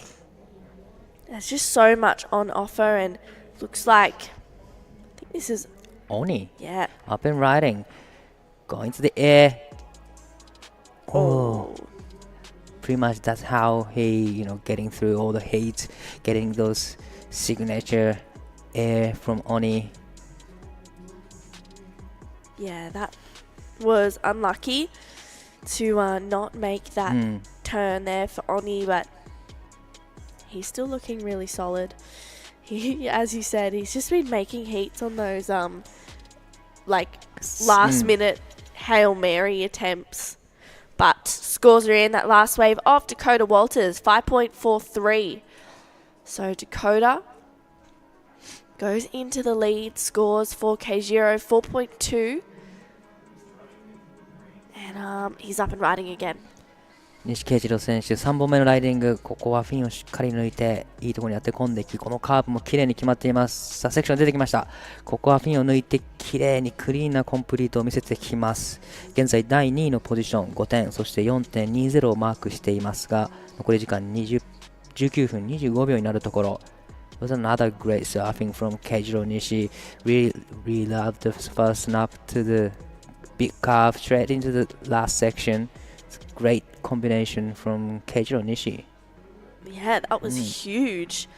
There's just so much on offer, and looks like I think this is Oni. Yeah. Up and riding. Going to the air. Oh. Pretty much that's how he, getting through all the heat, getting those signature air from Oni. Yeah, that was unlucky to not make that turn there for Oni, but he's still looking really solid. He, as you said, he's just been making heats on those last minute Hail Mary attempts. But scores are in. That last wave of Dakota Walters, 5.43. So Dakota goes into the lead. Scores for Keijiro, 4.2. And he's up and riding again. 西圭次郎選手3本目のライディング、ここはフィンをしっかり抜いていいところに当て込んでいき、このカーブも綺麗に決まっています。さあセクション出てきました。ここはフィンを抜いて綺麗にクリーンなコンプリートを見せてきます。現在第2位のポジション5点、そして 4.20 をマークしていますが、残り時間19分25秒になるところ。It was another great surfing from Keijiro Nishi. Really loved the first snap to the big curve straight into the last section. Great combination from Keijiro Nishi. Yeah, that was huge.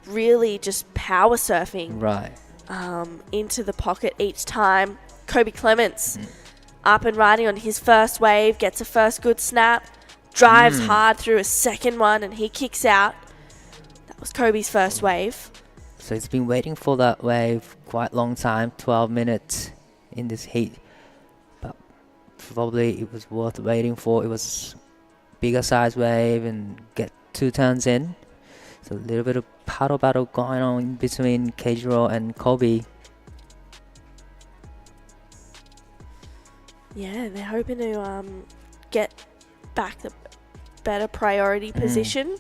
Really just power surfing. Right. Into the pocket each time. Kobe Clements up and riding on his first wave, gets a first good snap, drives hard through a second one, and he kicks out. That was Kobe's first wave. So he's been waiting for that wave quite a long time, 12 minutes in this heat. Probably it was worth waiting for. It was bigger size wave and get 2 turns in. So a little bit of paddle battle going on between Keijiro and Kobe. Yeah, they're hoping to get back the better priority position.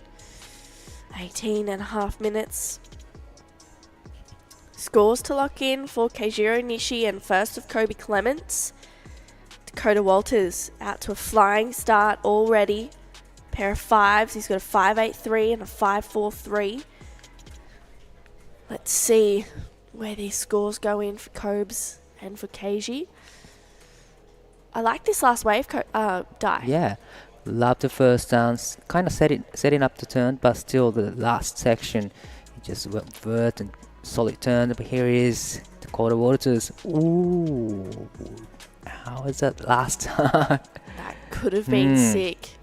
18.5 minutes. Scores to lock in for Keijiro Nishi and first of Kobe Clements. Dakota Walters out to a flying start already. Pair of fives. He's got a 5.83 and a 5.43. Let's see where these scores go in for Cobes and for Keiji. I like this last wave, Dai. Yeah. Love the first dance, kind of setting up the turn, but still the last section, he just went vert and solid turn. But here is the quarter waters. Ooh, how is that last time? That could have been sick.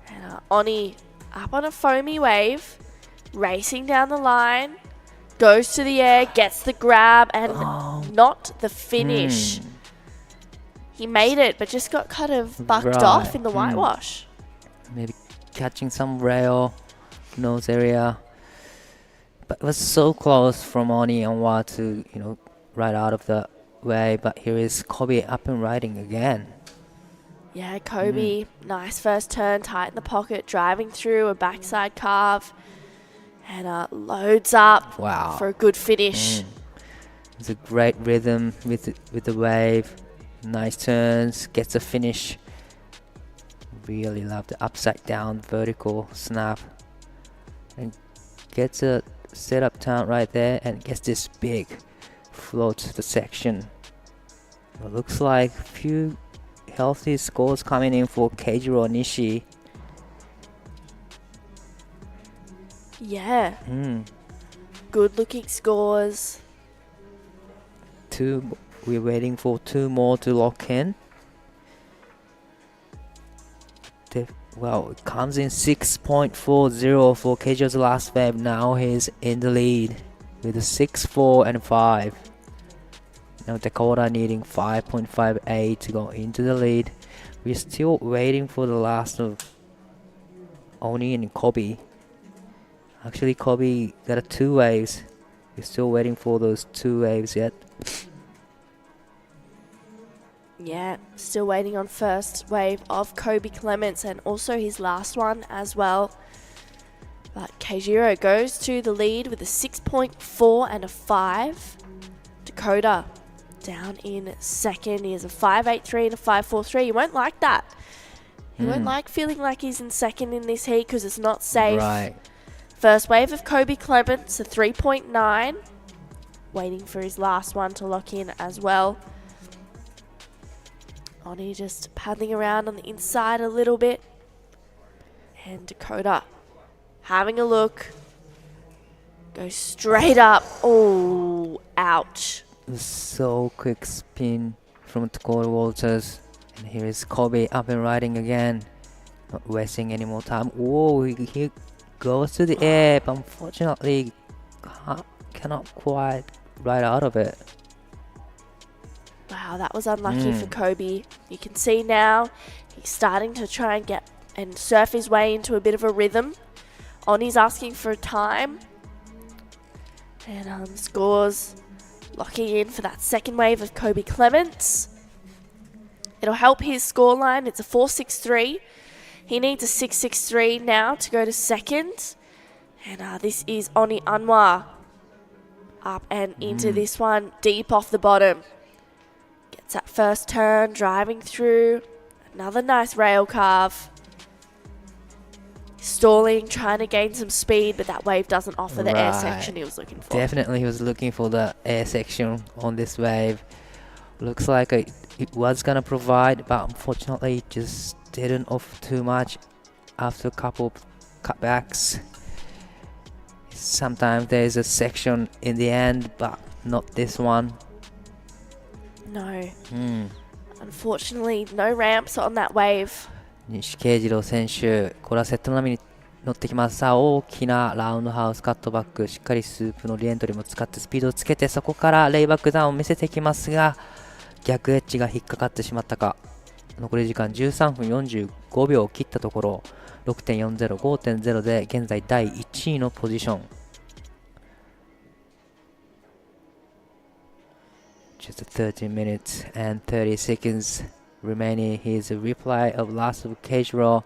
And Oni up on a foamy wave, racing down the line, goes to the air, gets the grab, and not the finish. He made it, but just got kind of bucked off in the whitewash. Maybe catching some rail, nose area. But it was so close from Oni onward to, right out of the way. But here is Kobe up and riding again. Yeah, Kobe, nice first turn, tight in the pocket, driving through a backside carve. And loads up for a good finish. It's a great rhythm with the wave. Nice turns, gets a finish. Really love the upside down vertical snap. And gets a setup turn right there and gets this big float to the section. It looks like a few healthy scores coming in for Keijiro Nishi. Yeah. Good looking scores. We're waiting for 2 more to lock in. It comes in 6.40 for Keijiro's last wave. Now he's in the lead with a 6-4 and 5. Now Dakota needing 5.58 to go into the lead. We're still waiting for the last of Oni and Kobe. Actually, Kobe got 2 waves. We're still waiting for those 2 waves yet. Yeah, still waiting on first wave of Kobe Clements and also his last one as well. But Keijiro goes to the lead with a 6.4 and a 5. Dakota down in second. He has a 5.83 and a 5.43. You won't like that. You won't like feeling like he's in second in this heat because it's not safe. Right. First wave of Kobe Clements, a 3.9. Waiting for his last one to lock in as well. Oni just paddling around on the inside a little bit. And Dakota having a look. Goes straight up. Oh, ouch. So quick spin from Dakota Walters. And here is Kobe up and riding again. Not wasting any more time. Whoa, he goes to the air, but unfortunately cannot quite ride out of it. Wow, that was unlucky for Kobe. You can see now he's starting to try and get and surf his way into a bit of a rhythm. Oni's asking for time. And scores locking in for that second wave of Kobe Clements. It'll help his scoreline. It's a 4.63. He needs a 6.63 now to go to second. And this is Oni Anwar. Up and into this one, deep off the bottom. Gets that first turn, driving through. Another nice rail carve. Stalling, trying to gain some speed, but that wave doesn't offer the air section he was looking for. Definitely he was looking for the air section on this wave. Looks like it was going to provide, but unfortunately it just didn't offer too much after a couple of cutbacks. Sometimes there's a section in the end, but not this one. No. Unfortunately, no ramps on that wave. 西慶次郎選手、これはセットの波に乗ってきます。さあ、大きなラウンドハウスカットバック、しっかりスープのリエントリーも使ってスピードをつけて、そこからレイバックダウンを見せてきますが、逆エッジが引っかかってしまったか。残り時間13分45秒を切ったところ、6.40、5.0 で現在第1位のポジション。Just 13 minutes and 30 seconds remaining. Here's a replay of last of Keijiro.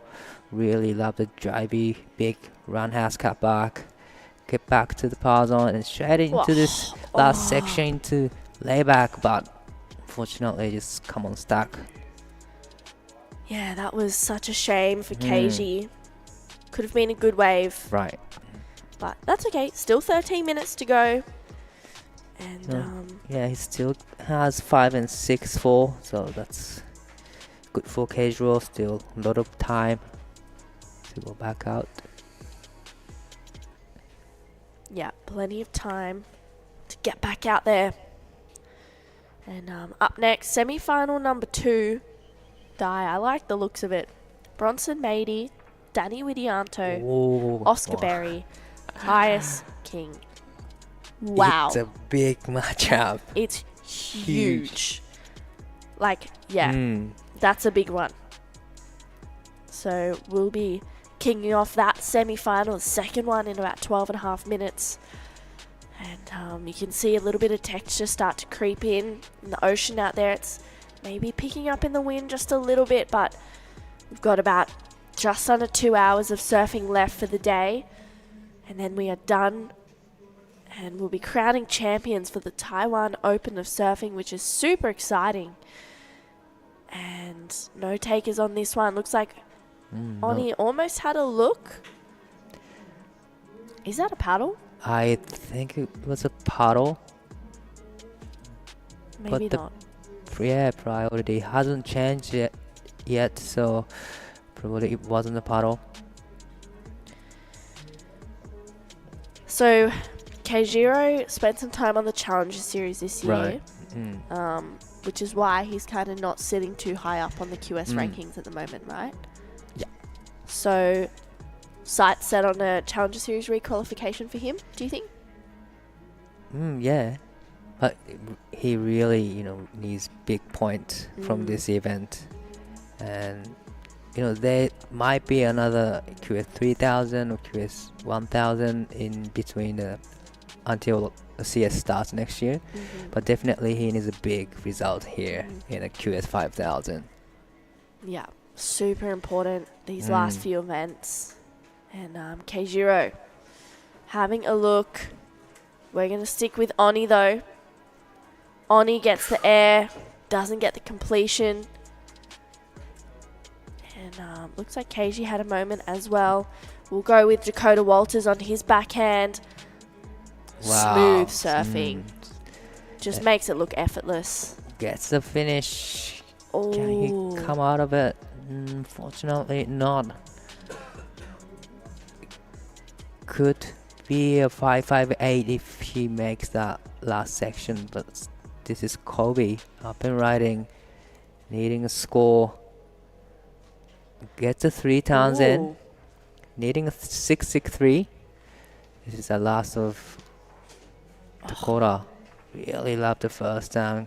Really love the drivey, big roundhouse cut back. Get back to the power zone and straight into this last section into layback, but unfortunately just come on stuck. Yeah, that was such a shame for Keiji. Could have been a good wave. Right. But that's okay. Still 13 minutes to go. And yeah, he still has 5 and 6 4, so that's good for casual. Still a lot of time to go back out. Yeah, plenty of time to get back out there. And up next, semi-final number 2. I like the looks of it. Bronson Mady, Danny Widianto, Oscar Berry, Caius King. Wow. It's a big matchup. It's huge. Like, yeah, that's a big one. So we'll be kicking off that semi-final, the second one, in about 12 and a half minutes. And you can see a little bit of texture start to creep in the ocean out there. It's maybe picking up in the wind just a little bit, but we've got about just under 2 hours of surfing left for the day. And then we are done. And we'll be crowning champions for the Taiwan Open of Surfing, which is super exciting. And no takers on this one. Looks like Oni almost had a look. Is that a paddle? I think it was a paddle. Maybe but not. Priority hasn't changed yet, so probably it wasn't a paddle. So, Keijiro spent some time on the Challenger Series this year, which is why he's kind of not sitting too high up on the QS rankings at the moment, right? Yeah. So, sights set on a Challenger Series requalification for him, do you think? Yeah. But he really, needs big points from this event. And, there might be another QS 3000 or QS 1000 in between until the CS starts next year. But definitely he needs a big result here in a QS 5000. Yeah, super important, these last few events. And Keijiro having a look. We're going to stick with Oni though. Oni gets the air, doesn't get the completion. And looks like Keiji had a moment as well. We'll go with Dakota Walters on his backhand. Wow. Smooth surfing. Just makes it look effortless. Gets the finish. Oh. Can he come out of it? Unfortunately not. Could be a 558 if he makes that last section, but this is Kobe up and riding, needing a score. Gets a 3000, needing a 663. This is the last of Dakota. Really love the first time.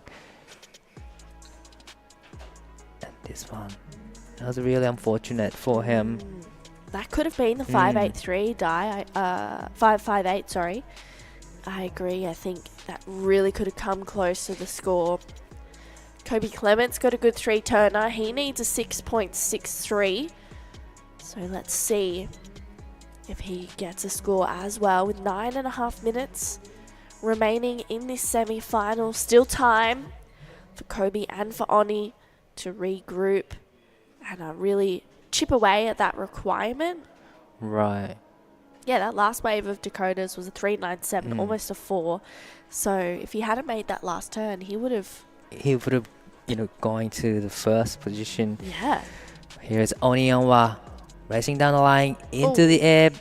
And this one, that was really unfortunate for him. That could have been the 583 558, sorry. I agree. I think that really could have come close to the score. Kobe Clements got a good 3-turner. He needs a 6.63. So let's see if he gets a score as well with 9.5 minutes remaining in this semi-final. Still time for Kobe and for Oni to regroup and really chip away at that requirement. Right. Yeah, that last wave of Dakota's was a 397, almost a 4. So if he hadn't made that last turn, he would have, going to the first position. Yeah. Here's Onionwa racing down the line into the air.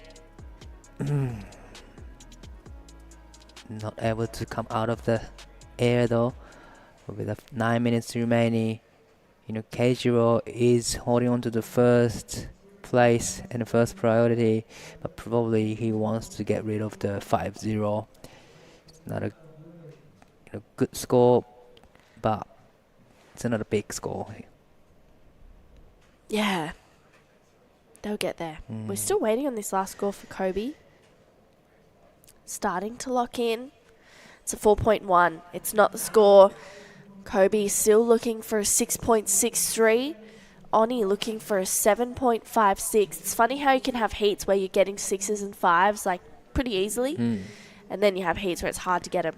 Not able to come out of the air though. With 9 minutes remaining, Keijiro is holding on to the first place and the first priority, but probably he wants to get rid of the 5-0. It's not a good score, but it's not a big score. Yeah, they'll get there. We're still waiting on this last score for Kobe. Starting to lock in. It's a 4.1. It's not the score. Kobe still looking for a 6.63. Oni looking for a 7.56. It's funny how you can have heats where you're getting 6s and 5s like pretty easily, and then you have heats where it's hard to get them.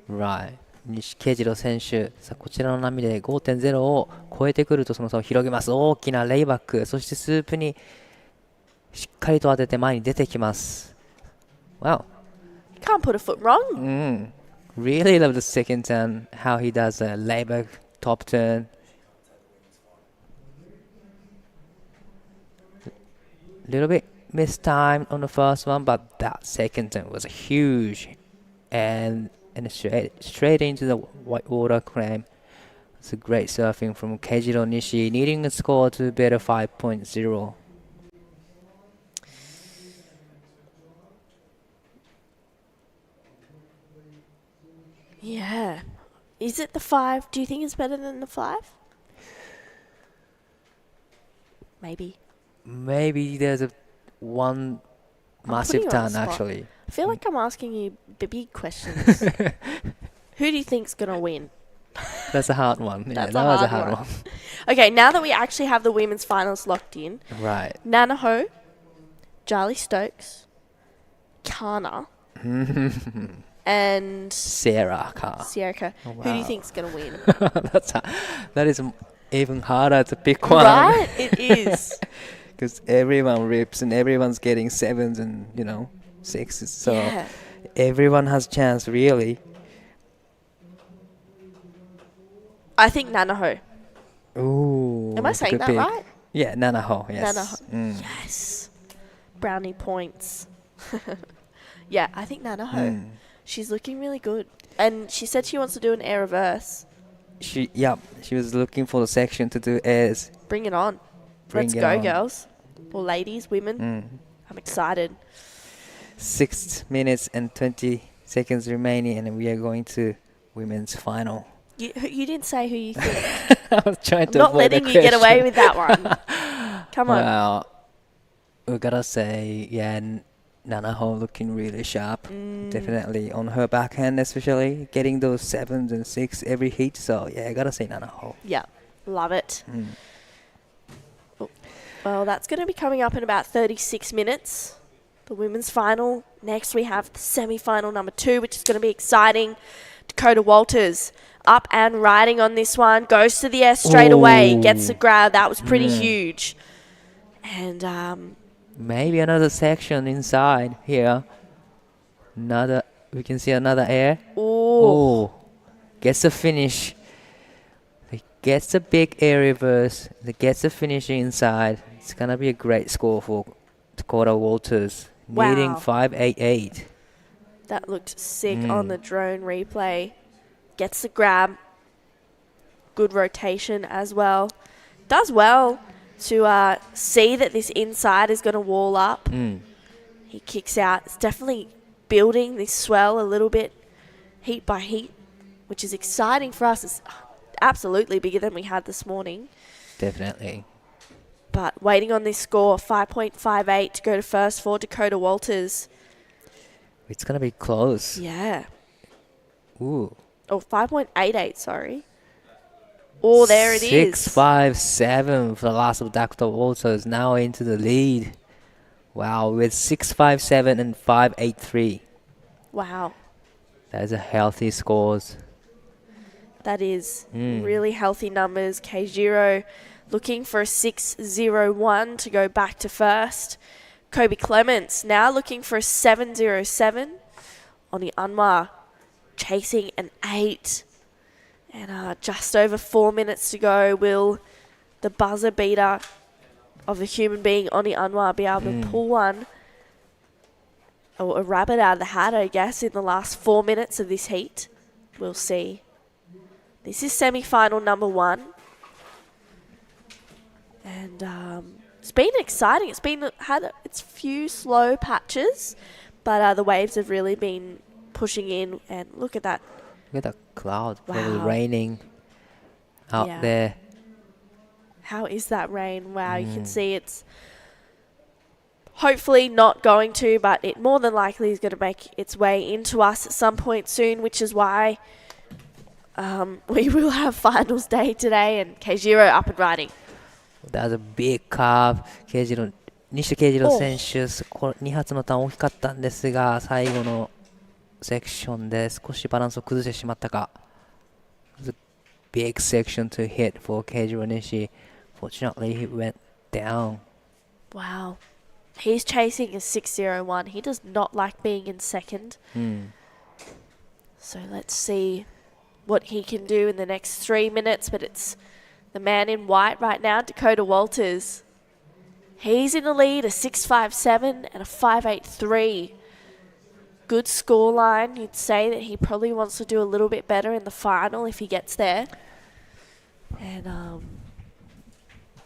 Right. 西慶次郎選手、さあこちらの波で 5.0 を超えてくるとその差を広げます。大きなレイバック、そしてスープにしっかりと当てて前に出てきます。Wow. Can't put a foot wrong. Really love the second turn, how he does a layback top turn. little bit mistimed on the first one, but that second turn was huge, and straight into the whitewater climb. It's a great surfing from Keijiro Nishi, needing a score to better 5.0. Yeah. Is it the 5? Do you think it's better than the 5? Maybe. Maybe there's one massive turn, actually. I feel like I'm asking you big questions. Who do you think's going to win? That's a hard one. Yeah, That's that was a hard one. Okay, now that we actually have the women's finals locked in. Right. Nanaho, Charlie Stokes, Kana, and Sierra Carr. Oh, wow. Who do you think's going to win? That is even harder to pick one. Right? It is. Because everyone rips and everyone's getting 7s and, 6s. So yeah. Everyone has chance, really. I think Nanaho. Ooh. Am I saying that pick. right? Yeah, Nanaho, yes. Nanaho. Yes. Brownie points. Yeah, I think Nanaho. She's looking really good. And she said she wants to do an air reverse. She was looking for the section to do airs. Bring it on. Let's go, girls. Or ladies, women. I'm excited. 6 minutes and 20 seconds remaining, and we are going to women's final. You didn't say who you think. I was trying to not avoid letting the you get away question. with that one. Come on. Well, we gotta say, Nanaho looking really sharp. Definitely on her backhand, especially getting those 7s and 6 every heat. So I gotta say Nanaho. Yeah, love it. Well, that's going to be coming up in about 36 minutes. The women's final. Next, we have the semi-final number 2, which is going to be exciting. Dakota Walters up and riding on this one. Goes to the air straight away. Gets the grab. That was pretty huge. And maybe another section inside here. We can see another air. Oh. Gets the finish. Gets a big air reverse. Gets the finish inside. It's gonna be a great score for Dakota Walters. Wow. Needing 5.88. That looked sick on the drone replay. Gets the grab. Good rotation as well. Does well to see that this inside is going to wall up. He kicks out. It's definitely building this swell a little bit, heat by heat, which is exciting for us. It's absolutely bigger than we had this morning. Definitely. But waiting on this score, 5.58 to go to first for Dakota Walters. It's going to be close. Yeah. Ooh. Oh, 5.88, sorry. Oh, there it is. 6.57 for the last of Dakota Walters, now into the lead. Wow, with 6.57 and 5.83. Wow. That is a healthy scores. That is really healthy numbers. Keijiro looking for a 6.01 to go back to first. Kobe Clements now looking for a 7.07. Oni Anwar chasing an 8. And just over 4 minutes to go. Will the buzzer beater of the human being, Oni Anwar, be able to pull one? Or a rabbit out of the hat, I guess, in the last 4 minutes of this heat? We'll see. This is semi-final number 1. And it's been exciting. It's had its few slow patches, but the waves have really been pushing in. And look at that. Look at the cloud. Wow. Probably raining out there. How is that rain? Wow, you can see it's hopefully not going to, but it more than likely is going to make its way into us at some point soon, which is why we will have finals day today and Keijiro up and riding. That's a big curve. 西慶次郎選手、2発のターン大きかったんですが、最後のセクションで少しバランスを崩してしまったか。It was a big section to hit for Keijiro Nishi. Fortunately, he went down. Wow. He's chasing a 6.01. He does not like being in second. So let's see what he can do in the next 3 minutes. But it's the man in white right now, Dakota Walters. He's in the lead, a 6.57 and a 5.83. Good scoreline. You'd say that he probably wants to do a little bit better in the final if he gets there. And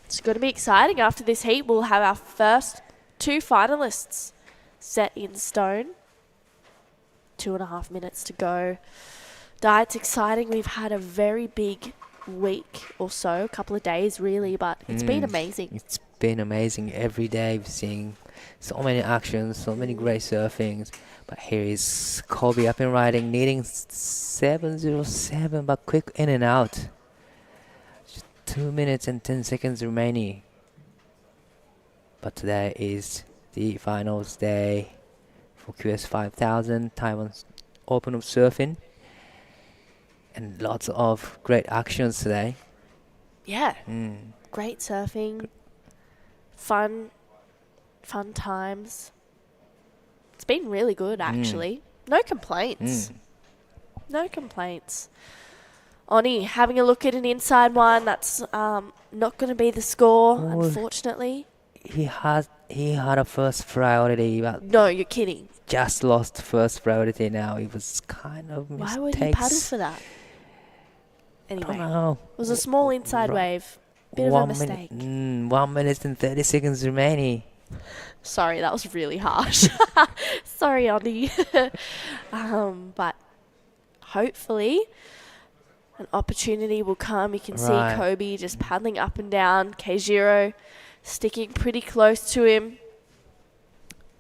it's going to be exciting. After this heat, we'll have our first 2 finalists set in stone. 2.5 minutes to go. It's exciting. We've had a very big week or so, a couple of days really, but it's been amazing. It's been amazing. Every day we're seeing so many actions, so many great surfings. But here is Kobe up and riding, needing 707, but quick in and out. Just 2 minutes and 10 seconds remaining. But today is the finals day for QS 5000, Taiwan Open of Surfing. And lots of great actions today. Yeah. Great surfing. Fun times. It's been really good, actually. No complaints. No complaints. Oni having a look at an inside one. That's not going to be the score, unfortunately. He had a first priority, but no, you're kidding. Just lost first priority now. It was kind of mistakes. Why would he paddle for that? Anyway, it was a small inside wave. Bit of a mistake. 1 minute and 30 seconds remaining. Sorry, that was really harsh. Sorry, Andy. But hopefully an opportunity will come. You can see Kobe just paddling up and down. Keijiro sticking pretty close to him.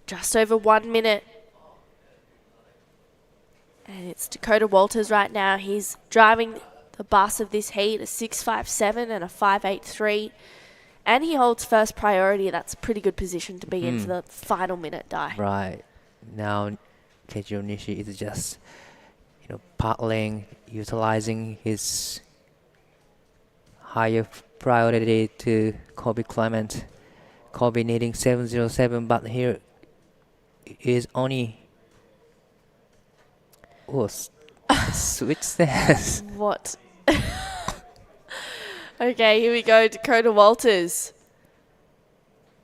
Just over 1 minute. And it's Dakota Walters right now. He's driving the bus of this heat, a 6.57 and a 5.83. And he holds first priority. That's a pretty good position to be in for the final minute, Right. Now, Keijiro Nishi is just, paddling, utilizing his higher priority to Kobe Clement. Kobe needing 707, but here is Oni. Oh, switch stairs. What? Okay, here we go. Dakota Walters.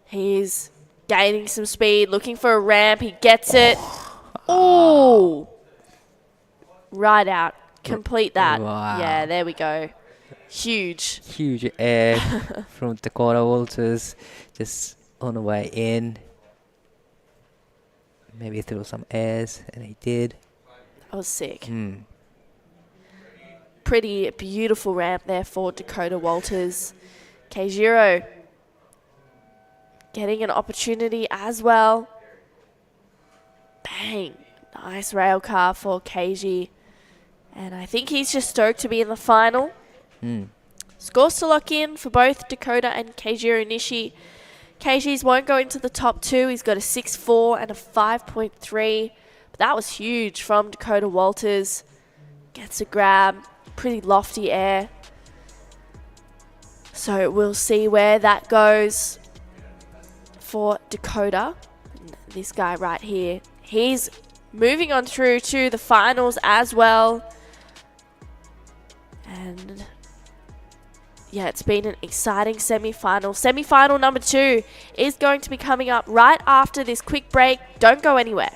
He's gaining some speed, looking for a ramp. He gets it. Oh! Right out. Complete that. Wow. Yeah, there we go. Huge. Huge air from Dakota Walters. Just on the way in. Maybe threw some airs, and he did. That was sick. Pretty beautiful ramp there for Dakota Walters. Keijiro getting an opportunity as well. Bang. Nice rail car for Keiji. And I think he's just stoked to be in the final. Scores to lock in for both Dakota and Keijiro Nishi. Keiji's won't go into the top 2. He's got a 6.4 and a 5.3. But that was huge from Dakota Walters. Gets a grab. Pretty lofty air. So we'll see where that goes for Dakota. And this guy right here. He's moving on through to the finals as well. And yeah, it's been an exciting semi-final. Semi-final number 2 is going to be coming up right after this quick break. Don't go anywhere.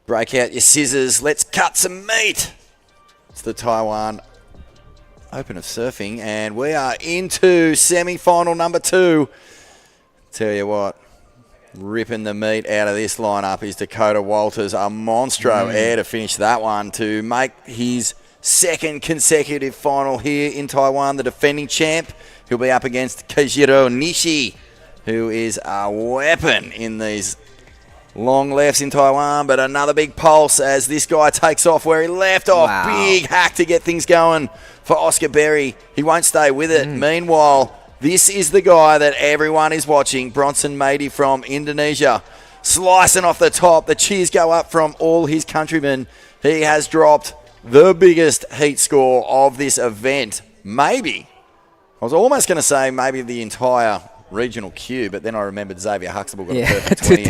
Break out your scissors. Let's cut some meat. It's the Taiwan Open of Surfing, and we are into semi-final number 2. Tell you what, ripping the meat out of this lineup is Dakota Walters, a monstro air to finish that one to make his second consecutive final here in Taiwan. The defending champ, he'll be up against Keijiro Nishi, who is a weapon in these long lefts in Taiwan, but another big pulse as this guy takes off where he left off. Wow. Big hack to get things going for Oscar Berry. He won't stay with it. Meanwhile, this is the guy that everyone is watching, Bronson Mady from Indonesia. Slicing off the top. The cheers go up from all his countrymen. He has dropped the biggest heat score of this event. Maybe. I was almost going to say maybe the entire regional queue, but then I remembered Xavier Huxtable got a perfect 20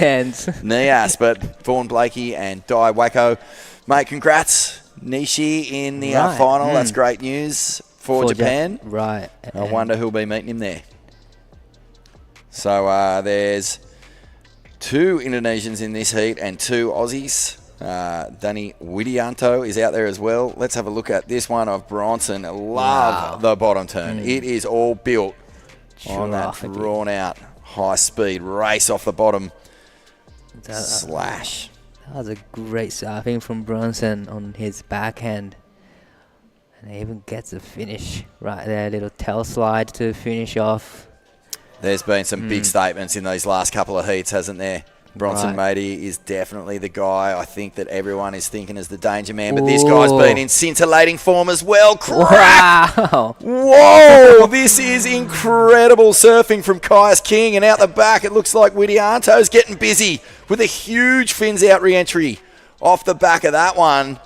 Nias, but Vaughan Blakey and Dai Wako. Mate, congrats, Nishi, in the final. That's great news for Japan. Right. I wonder who'll be meeting him there. So there's 2 Indonesians in this heat and 2 Aussies. Danny Widianto is out there as well. Let's have a look at this one of Bronson. Love the bottom turn. It is all built on that drawn-out, high-speed race off the bottom slash. That was a great surfing from Bronson on his backhand. And he even gets a finish right there, little tail slide to finish off. There's been some big statements in these last couple of heats, hasn't there? Bronson Mady is definitely the guy I think that everyone is thinking is the danger man, but this guy's been in scintillating form as well. Crack! Wow! Whoa! This is incredible surfing from Caius King, and out the back it looks like Widianto's getting busy with a huge fins out re-entry off the back of that one.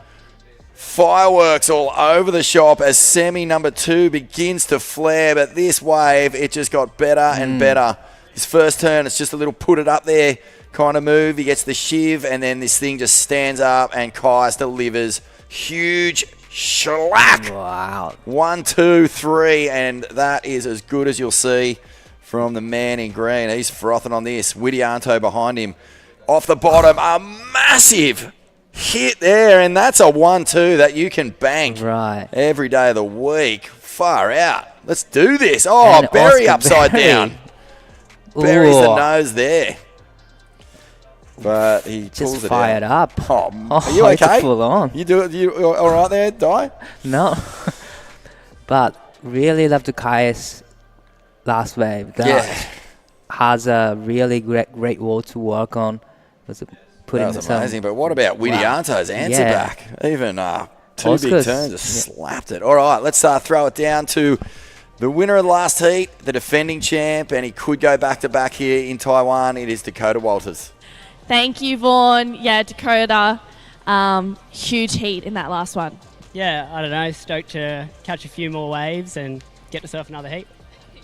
Fireworks all over the shop as semi number 2 begins to flare, but this wave, it just got better and better. His first turn, it's just a little put it up there kind of move. He gets the shiv, and then this thing just stands up, and Caius delivers huge shellac. Wow. 1, 2, 3, and that is as good as you'll see from the man in green. He's frothing on this. Widianto behind him. Off the bottom, a massive hit there, and that's a 1-2 that you can bank every day of the week. Far out. Let's do this. Oh, And Berry Oscar upside Berry. down. Buries the nose there. But he pulls Just it fired out. up. Are you it's okay? full on. You all right there, Di? No. But really love the Caius last wave. That has a really great wall to work on. That was amazing. But what about Widianto's answer back? Even 2 Oscar's, big turns, just slapped it. All right, let's throw it down to the winner of the last heat, the defending champ, and he could go back-to-back here in Taiwan. It is Dakota Walters. Thank you, Vaughan. Yeah, Dakota, huge heat in that last one. Yeah, I don't know, stoked to catch a few more waves and get to surf another heat.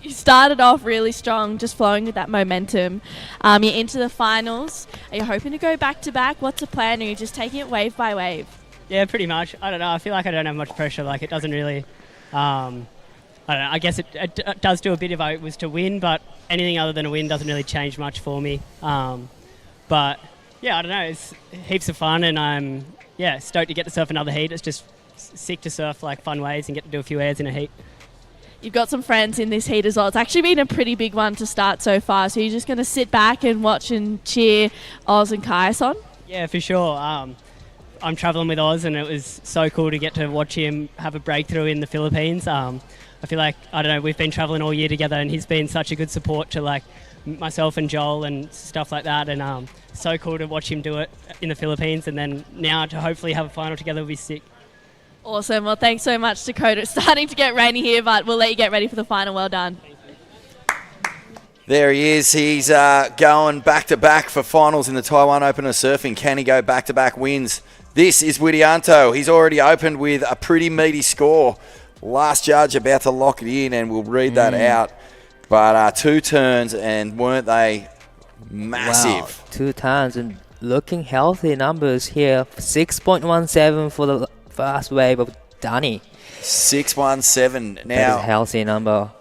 You started off really strong, just flowing with that momentum. You're into the finals. Are you hoping to go back-to-back? What's the plan? Or are you just taking it wave by wave? Yeah, pretty much. I don't know, I feel like I don't have much pressure. Like, it doesn't really... I don't know, I guess it does do a bit if it was to win, but anything other than a win doesn't really change much for me. But, yeah, I don't know, it's heaps of fun, and I'm, stoked to get to surf another heat. It's just sick to surf, like, fun waves and get to do a few airs in a heat. You've got some friends in this heat as well. It's actually been a pretty big one to start so far, so you're just going to sit back and watch and cheer Oz and Caius on? Yeah, for sure. I'm travelling with Oz, and it was so cool to get to watch him have a breakthrough in the Philippines. I feel like, I don't know, we've been travelling all year together, and he's been such a good support to, like, myself and Joel and stuff like that, and so cool to watch him do it in the Philippines, and then now to hopefully have a final together will be sick. Awesome. Well, thanks so much, Dakota. It's starting to get rainy here, but we'll let you get ready for the final. Well done. There he is. He's going back-to-back for finals in the Taiwan Open of Surfing. Can he go back-to-back wins? This is Widianto. He's already opened with a pretty meaty score. Last judge about to lock it in, and we'll read that out. But 2 turns, and weren't they massive? Wow, 2 turns and looking healthy numbers here. 6.17 for the first wave of Danny. 617. Now, that is a healthy number.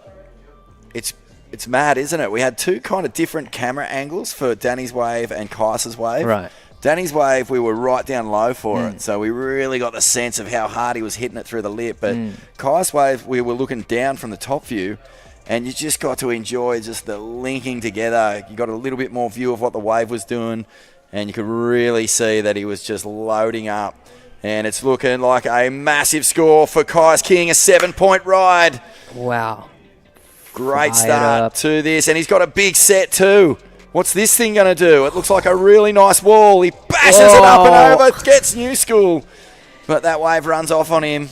It's mad, isn't it? We had 2 kind of different camera angles for Danny's wave and Kais's wave. Right. Danny's wave, we were right down low for it, so we really got the sense of how hard he was hitting it through the lip. But Kai's wave, we were looking down from the top view, and you just got to enjoy just the linking together. You got a little bit more view of what the wave was doing, and you could really see that he was just loading up. And it's looking like a massive score for Kai's King, a 7-point ride. Wow. Great start to this, and he's got a big set too. What's this thing going to do? It looks like a really nice wall. He bashes it up and over, gets new school. But that wave runs off on him.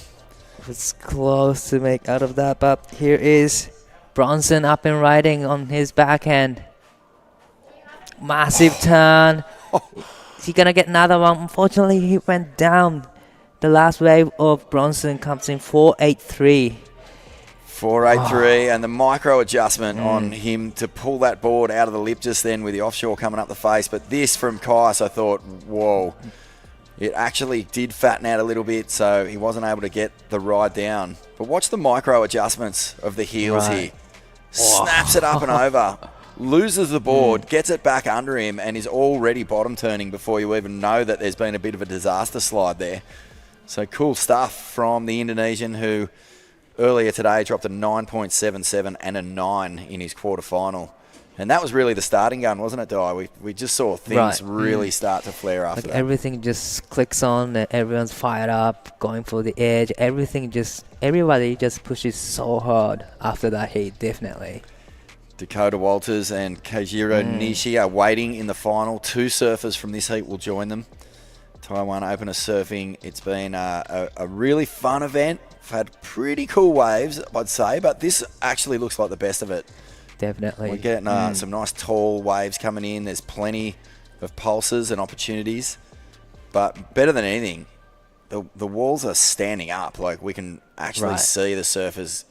It's close to make out of that, but here is Bronson up and riding on his backhand. Massive turn. Is he going to get another one? Unfortunately, he went down. The last wave of Bronson comes in 4.83. 4.83, and the micro adjustment on him to pull that board out of the lip just then with the offshore coming up the face. But this from Kais, I thought, whoa. It actually did fatten out a little bit, so he wasn't able to get the ride down. But watch the micro adjustments of the heels here. Snaps it up and over, loses the board, gets it back under him, and is already bottom turning before you even know that there's been a bit of a disaster slide there. So cool stuff from the Indonesian, who earlier today dropped a 9.77 and a 9 in his quarterfinal. And that was really the starting gun, wasn't it, Di? We just saw things really start to flare after that. Everything just clicks on, and everyone's fired up, going for the edge. Everybody just pushes so hard after that heat, definitely. Dakota Walters and Keijiro Nishi are waiting in the final. 2 surfers from this heat will join them. Taiwan Open of Surfing. It's been a really fun event. We've had pretty cool waves, I'd say, but this actually looks like the best of it. Definitely. We're getting some nice tall waves coming in. There's plenty of pulses and opportunities. But better than anything, the walls are standing up. Like, we can actually see the surfers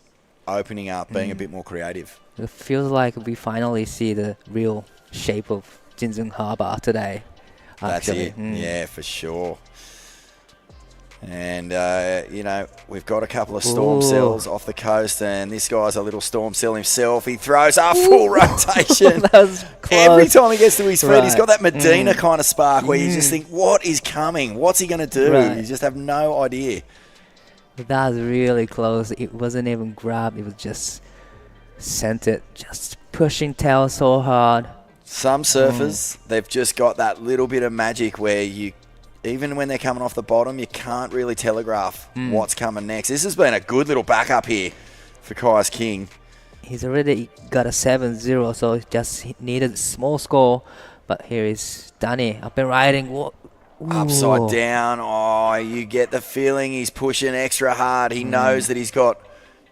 opening up, being a bit more creative. It feels like we finally see the real shape of Jinzun Harbor today. That's it. Yeah, for sure. And, we've got a couple of storm cells off the coast, and this guy's a little storm cell himself. He throws a full rotation. That was close. Every time he gets to his feet, he's got that Medina kind of spark where you just think, what is coming? What's he going to do? You just have no idea. That was really close. It wasn't even grabbed. It was just sent it, just pushing tail so hard. Some surfers, they've just got that little bit of magic where even when they're coming off the bottom, you can't really telegraph what's coming next. This has been a good little backup here for Kai's King. He's already got a 7-0, so he just needed a small score. But here is Danny up and riding. Upside down. Oh, you get the feeling he's pushing extra hard. He knows that he's got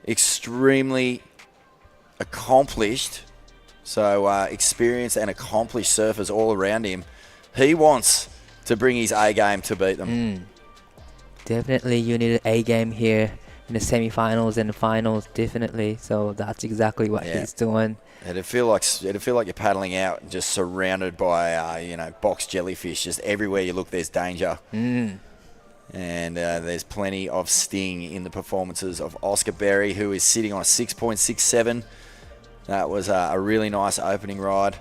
extremely accomplished, experienced and accomplished surfers all around him. He wants to bring his A game to beat them. Definitely, you need an A game here in the semifinals and the finals. Definitely, so that's exactly what he's doing. It'd feel like you're paddling out and just surrounded by box jellyfish. Just everywhere you look, there's danger. And there's plenty of sting in the performances of Oscar Berry, who is sitting on a 6.67. That was a really nice opening ride.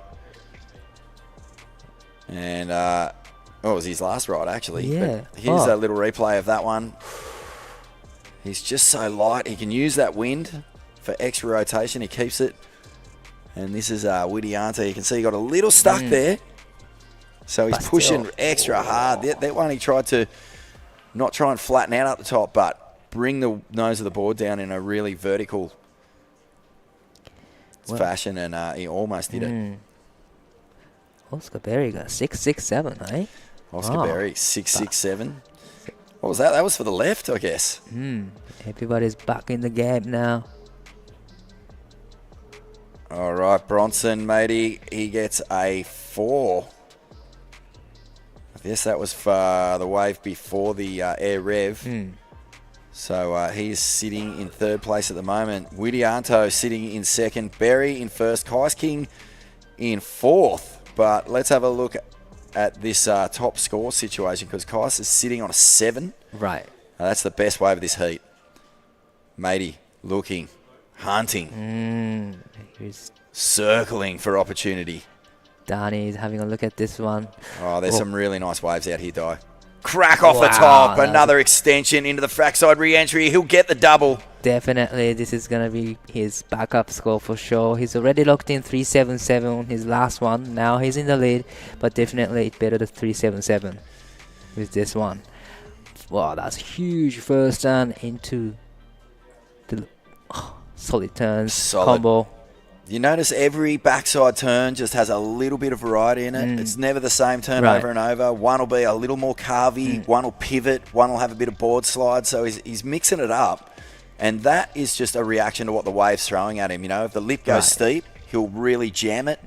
And it was his last ride, actually. Yeah. But here's a little replay of that one. He's just so light. He can use that wind for extra rotation. He keeps it. And this is Widianta. You can see he got a little stuck there. So he's pushing extra hard. That one he tried to not try and flatten out at the top, but bring the nose of the board down in a really vertical fashion, and he almost did it. Oscar Berry got 6.67, eh? Oscar Berry, 6.67. What was that? That was for the left, I guess. Everybody's back in the game now. All right, Bronson, matey, he gets a 4. I guess that was for the wave before the air rev. So he's sitting in third place at the moment. Widianto sitting in second. Berry in first. Kais King in fourth. But let's have a look at this top score situation because Kais is sitting on a 7. Right. That's the best wave of this heat. Matey looking, hunting, circling for opportunity. Danny is having a look at this one. Oh, there's some really nice waves out here, Di. Crack off the top. Another extension into the frackside re-entry. He'll get the double. Definitely, this is going to be his backup score for sure. He's already locked in 377 on his last one. Now he's in the lead, but definitely it's better than 377 with this one. Wow, that's huge first turn into the solid turns combo. You notice every backside turn just has a little bit of variety in it. It's never the same turn over and over. One will be a little more carvy, one will pivot, one will have a bit of board slide. So he's mixing it up. And that is just a reaction to what the wave's throwing at him. You know, if the lip goes steep, he'll really jam it.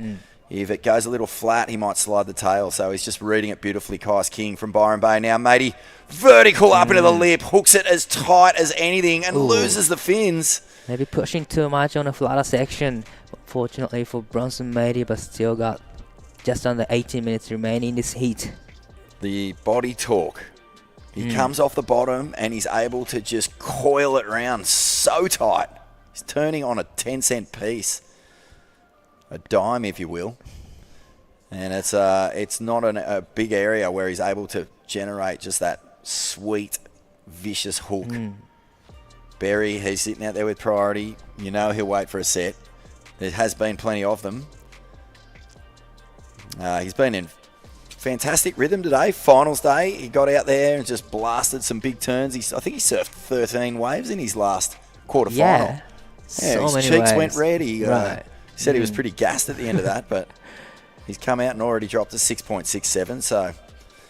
If it goes a little flat, he might slide the tail. So he's just reading it beautifully. Kais King from Byron Bay now. Matey, vertical up into the lip, hooks it as tight as anything and loses the fins. Maybe pushing too much on the flatter section. Fortunately for Bronson Matey, but still got just under 18 minutes remaining in this heat. The body torque. He comes off the bottom and he's able to just coil it around so tight. He's turning on a 10-cent piece. A dime, if you will. And it's not a big area where he's able to generate just that sweet, vicious hook. Berry, he's sitting out there with priority. You know he'll wait for a set. There has been plenty of them. He's been in fantastic rhythm today. Finals day, he got out there and just blasted some big turns. I think he surfed 13 waves in his last quarterfinal. Yeah, his cheeks went red. He said he was pretty gassed at the end of that, but he's come out and already dropped to 6.67. So,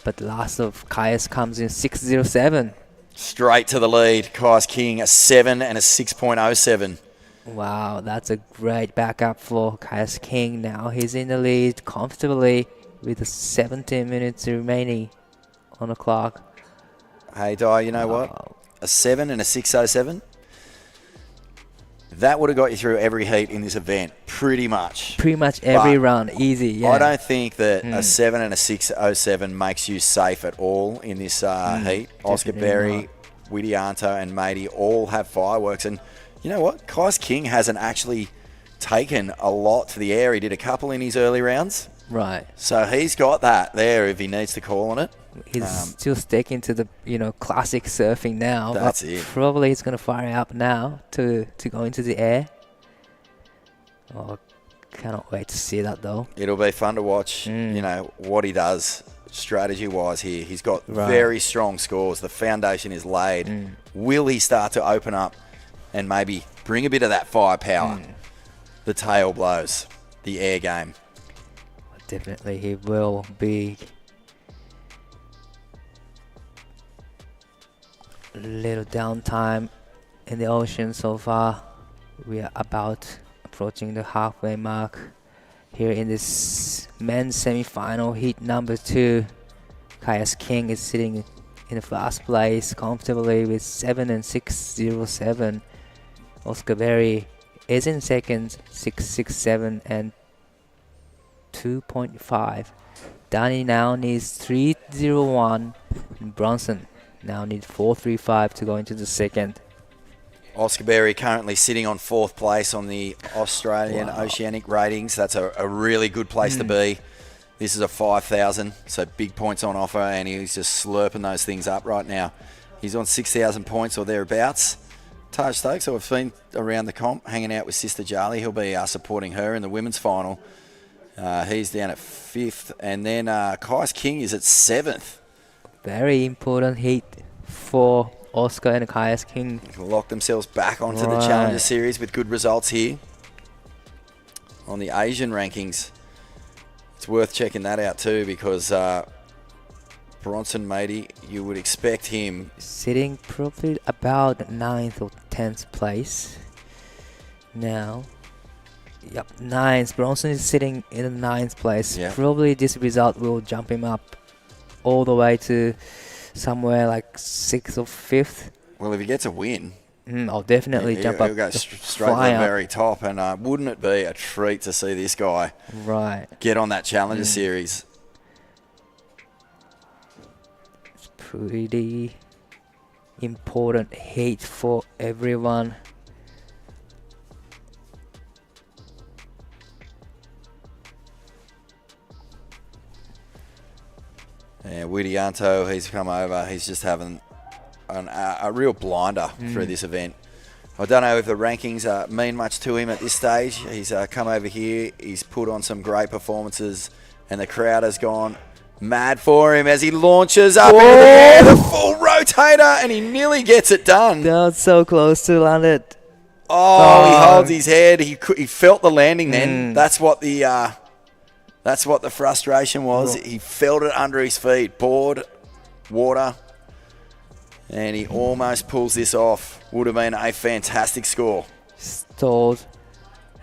but the last of Kais comes in 607. Straight to the lead. Kais King a 7 and a 6.07. Wow, that's a great backup for Kais King. Now he's in the lead comfortably with 17 minutes remaining on the clock. Hey, Di, you know what? A 7 and a 6.07. That would have got you through every heat in this event, pretty much. Pretty much every round, easy, yeah. I don't think that a 7 and a 6.07 makes you safe at all in this heat. Oscar Berry, Widianto and Matey all have fireworks. And you know what? Kais King hasn't actually taken a lot to the air. He did a couple in his early rounds. Right. So he's got that there if he needs to call on it. He's still sticking to the classic surfing now. That's it. Probably he's going to fire up now to go into the air. Oh, cannot wait to see that though. It'll be fun to watch. You know what he does strategy-wise here. He's got very strong scores. The foundation is laid. Will he start to open up and maybe bring a bit of that firepower? The tail blows, the air game. Definitely he will be. Little downtime in the ocean so far. We are about approaching the halfway mark here in this men's semi-final heat number 2. Kais King is sitting in the first place comfortably with 7 and 6.07. Oscar Berry is in second, 6.67 and 2.5. Danny now needs 3.01 and Bronson now needs 4.35 to go into the second. Oscar Berry currently sitting on 4th place on the Australian Oceanic ratings. That's a really good place to be. This is a 5,000, so big points on offer, and he's just slurping those things up right now. He's on 6,000 points or thereabouts. Taj Stokes, I've been around the comp, hanging out with Sister Jarly. He'll be supporting her in the women's final. He's down at 5th, and then Kais King is at 7th. Very important heat for Oscar and Kais King. Lock themselves back onto the Challenger Series with good results here. On the Asian rankings, it's worth checking that out too, because Bronson Matey, you would expect him sitting probably about 9th or 10th place now. Yep, 9th. Bronson is sitting in the 9th place. Yep. Probably this result will jump him up all the way to somewhere like 6th or 5th Well, if he gets a win, I'll definitely jump up. He'll go straight to the very top. And wouldn't it be a treat to see this guy get on that Challenger Series? It's pretty important heat for everyone. Yeah, Widianto, he's come over. He's just having a real blinder through this event. I don't know if the rankings mean much to him at this stage. He's come over here. He's put on some great performances, and the crowd has gone mad for him as he launches up into the air, the full rotator, and he nearly gets it done. That was so close to land it. Oh, he holds his head. He felt the landing then. That's what the frustration was. He felt it under his feet. Board, water, and he almost pulls this off. Would have been a fantastic score. Stalled,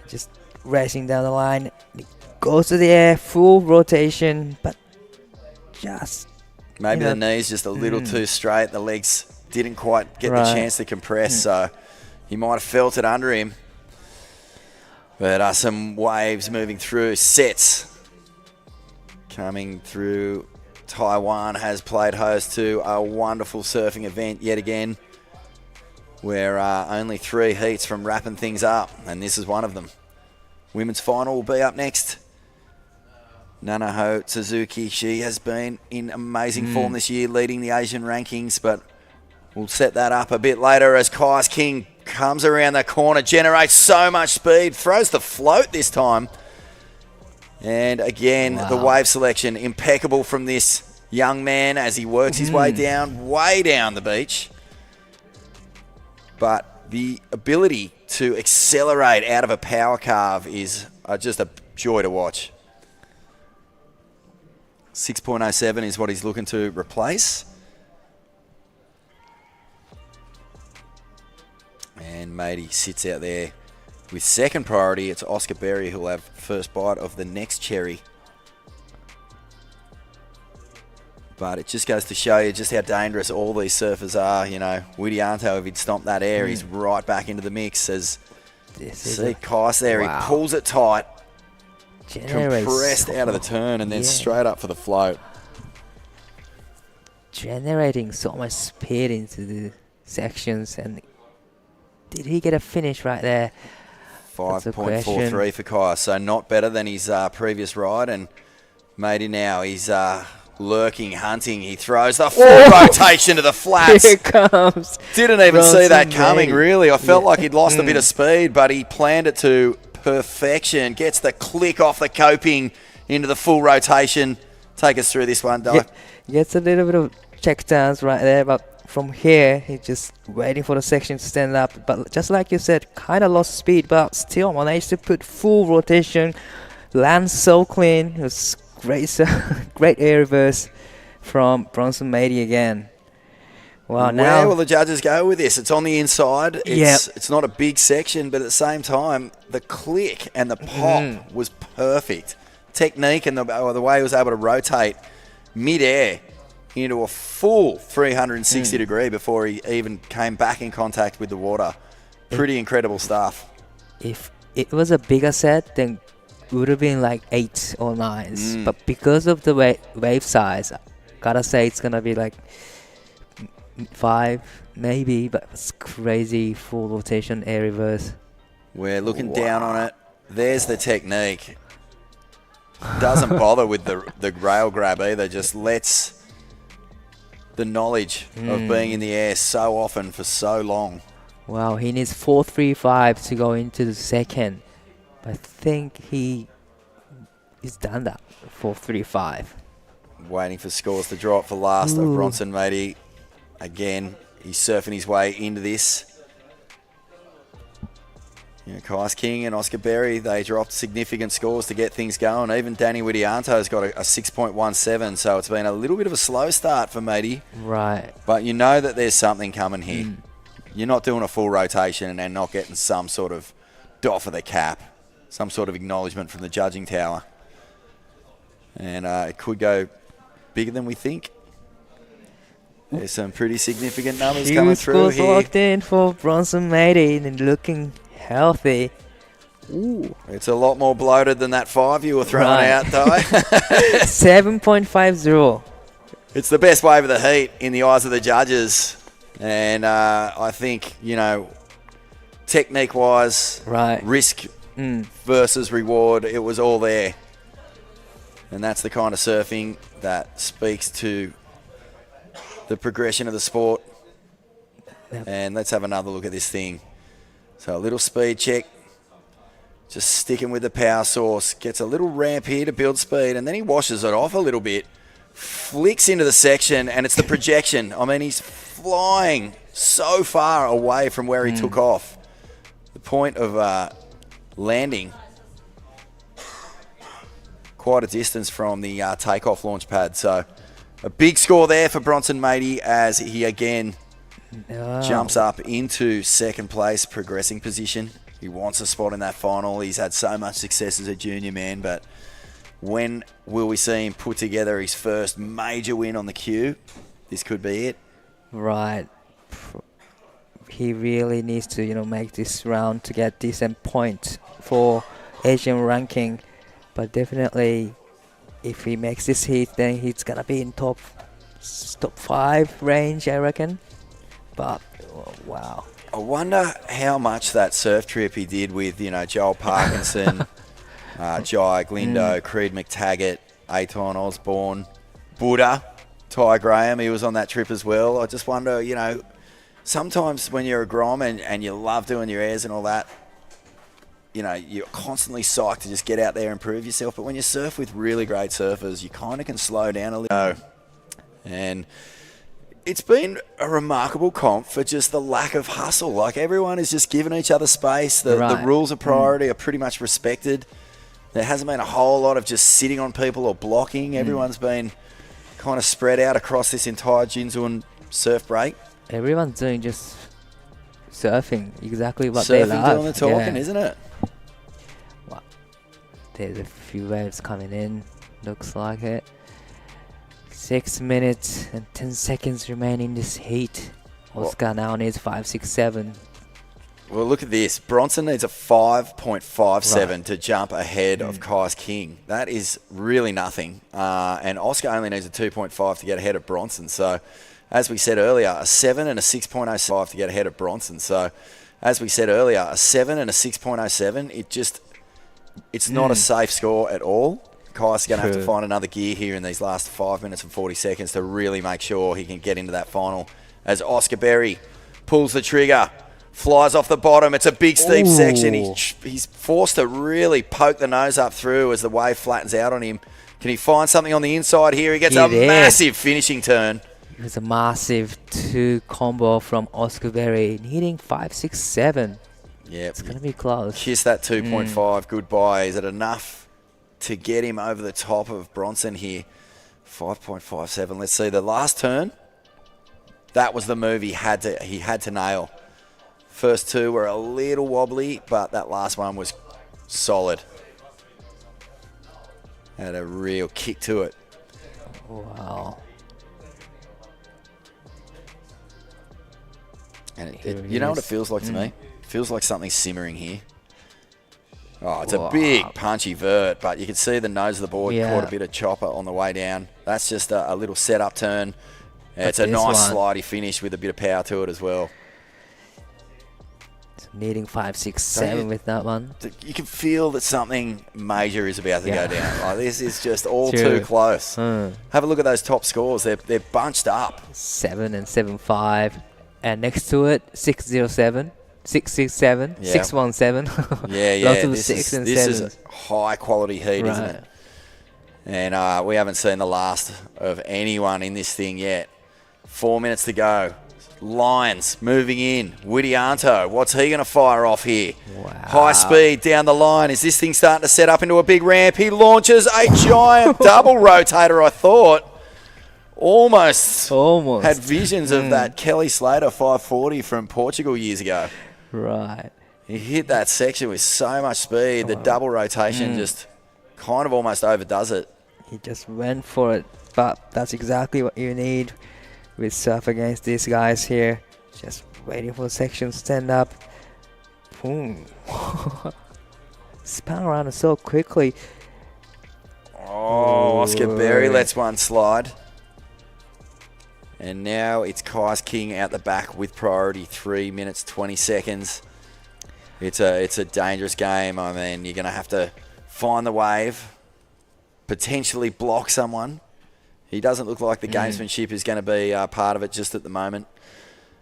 just racing down the line. He goes to the air, full rotation, but just maybe the knees just a little too straight. The legs didn't quite get the chance to compress, so he might have felt it under him. But some waves moving through, sets coming through. Taiwan has played host to a wonderful surfing event yet again, where only 3 heats from wrapping things up, and this is one of them. Women's final will be up next. Nanaho Suzuki, she has been in amazing form this year, leading the Asian rankings, but we'll set that up a bit later as Kais King comes around the corner, generates so much speed, throws the float this time. And again, the wave selection, impeccable from this young man as he works his way down the beach. But the ability to accelerate out of a power carve is just a joy to watch. 6.07 is what he's looking to replace. And Matey sits out there with second priority. It's Oscar Berry who'll have first bite of the next cherry. But it just goes to show you just how dangerous all these surfers are. You know, Widianto, if he'd stomped that air, he's right back into the mix. As see Kais there, he pulls it tight, compressed out of the turn, and then straight up for the float. Generating so much speed into the sections, and did he get a finish right there? 5.43 for Kais, so not better than his previous ride. And Matey now, he's lurking, hunting. He throws the full rotation to the flats. Here it comes. Didn't even see that coming, really. I felt like he'd lost a bit of speed, but he planned it to perfection. Gets the click off the coping into the full rotation. Take us through this one, Di. Gets a little bit of check downs right there, but from here, he's just waiting for the section to stand up. But just like you said, kind of lost speed, but still managed to put full rotation. Lands so clean. It was great, great air reverse from Bronson Matey again. Wow, now where will the judges go with this? It's on the inside. It's not a big section, but at the same time, the click and the pop was perfect. Technique and the way he was able to rotate mid-air into a full 360 degree before he even came back in contact with the water. Pretty incredible stuff. If it was a bigger set, then it would have been like 8 or 9s. But because of the wave size, gotta say it's gonna be like 5 maybe, but it's crazy full rotation air reverse. We're looking down on it. There's the technique. Doesn't bother with the rail grab either, just lets the knowledge of being in the air so often for so long. Wow, he needs 4.35 to go into the second. I think he's done that, 4.35. Waiting for scores to drop for last of Bronson Matey. Again, he's surfing his way into this. You know, Kais King and Oscar Berry, they dropped significant scores to get things going. Even Danny Widianto's got a 6.17, so it's been a little bit of a slow start for Matey. Right. But you know that there's something coming here. You're not doing a full rotation and not getting some sort of doff of the cap, some sort of acknowledgement from the judging tower. And it could go bigger than we think. There's some pretty significant numbers Few coming through scores here. locked in for Bronson Matey and looking healthy. Ooh. It's a lot more bloated than that 5 you were throwing out, Ty. 7.50. It's the best wave of the heat in the eyes of the judges. And I think, technique-wise, risk versus reward, it was all there. And that's the kind of surfing that speaks to the progression of the sport. Yep. And let's have another look at this thing. So a little speed check. Just sticking with the power source. Gets a little ramp here to build speed, and then he washes it off a little bit. Flicks into the section, and it's the projection. I mean, he's flying so far away from where he took off. The point of landing quite a distance from the takeoff launch pad. So a big score there for Bronson Matey as he again jumps up into second place, progressing position. He wants a spot in that final. He's had so much success as a junior man, but when will we see him put together his first major win on the queue? This could be it. Right. He really needs to, make this round to get decent points for Asian ranking. But definitely, if he makes this heat, then he's gonna be in top 5 range, I reckon. But wow. I wonder how much that surf trip he did with, Joel Parkinson, Jai Glindo, Creed McTaggart, Aton Osborne, Buddha, Ty Graham, he was on that trip as well. I just wonder, sometimes when you're a Grom and you love doing your airs and all that, you're constantly psyched to just get out there and prove yourself. But when you surf with really great surfers, you kind of can slow down a little. And it's been a remarkable comp for just the lack of hustle. Like, everyone is just giving each other space. The rules of priority are pretty much respected. There hasn't been a whole lot of just sitting on people or blocking. Everyone's been kind of spread out across this entire Jinzun surf break. Everyone's doing just surfing exactly what they love. Surfing doing the talking, isn't it? Wow. There's a few waves coming in. Looks like it. 6 minutes and 10 seconds remain in this heat. Oscar now needs 5.67. Well, look at this. Bronson needs a 5.57 to jump ahead of Kai's King. That is really nothing. And Oscar only needs a 2.5 to get ahead of Bronson. So, as we said earlier, a 7 and a 6.05 to get ahead of Bronson. So, as we said earlier, a 7 and a 6.07, it's not a safe score at all. Kai's going to have to find another gear here in these last 5 minutes and 40 seconds to really make sure he can get into that final. As Oscar Berry pulls the trigger, flies off the bottom. It's a big, steep section. He's forced to really poke the nose up through as the wave flattens out on him. Can he find something on the inside here? He gets a massive finishing turn. It was a massive 2 combo from Oscar Berry, needing 5.67. Yeah, it's going to be close. Kiss that 2.5 goodbye. Is it enough to get him over the top of Bronson here? 5.57. Let's see the last turn. That was the move he had to nail. First two were a little wobbly, but that last one was solid. Had a real kick to it. Wow. And you know what it feels like to me? It feels like something's simmering here. Oh, it's a big punchy vert, but you can see the nose of the board caught a bit of chopper on the way down. That's just a little setup turn. It's a nice slidey finish with a bit of power to it as well. Needing 5.67 with that one. You can feel that something major is about to go down. Like, this is just all too close. Have a look at those top scores. They're bunched up. 7 and 7.5. And next to it, 6.07. 6.67, 6.17. Yeah. Lots of 6 and 7s. This is high quality heat, isn't it? And we haven't seen the last of anyone in this thing yet. 4 minutes to go. Lyons moving in. Widianto, what's he going to fire off here? Wow. High speed down the line. Is this thing starting to set up into a big ramp? He launches a giant double rotator, I thought. Almost had visions of that Kelly Slater 540 from Portugal years ago. Right. He hit that section with so much speed. The double rotation just kind of almost overdoes it. He just went for it, but that's exactly what you need We surf against these guys here. Just waiting for section stand up. Boom. Spun around so quickly. Oh, Oscar Berry lets one slide. And now it's Kais King out the back with priority, 3 minutes, 20 seconds. It's a dangerous game. I mean, you're going to have to find the wave, potentially block someone. He doesn't look like the gamesmanship is going to be part of it just at the moment.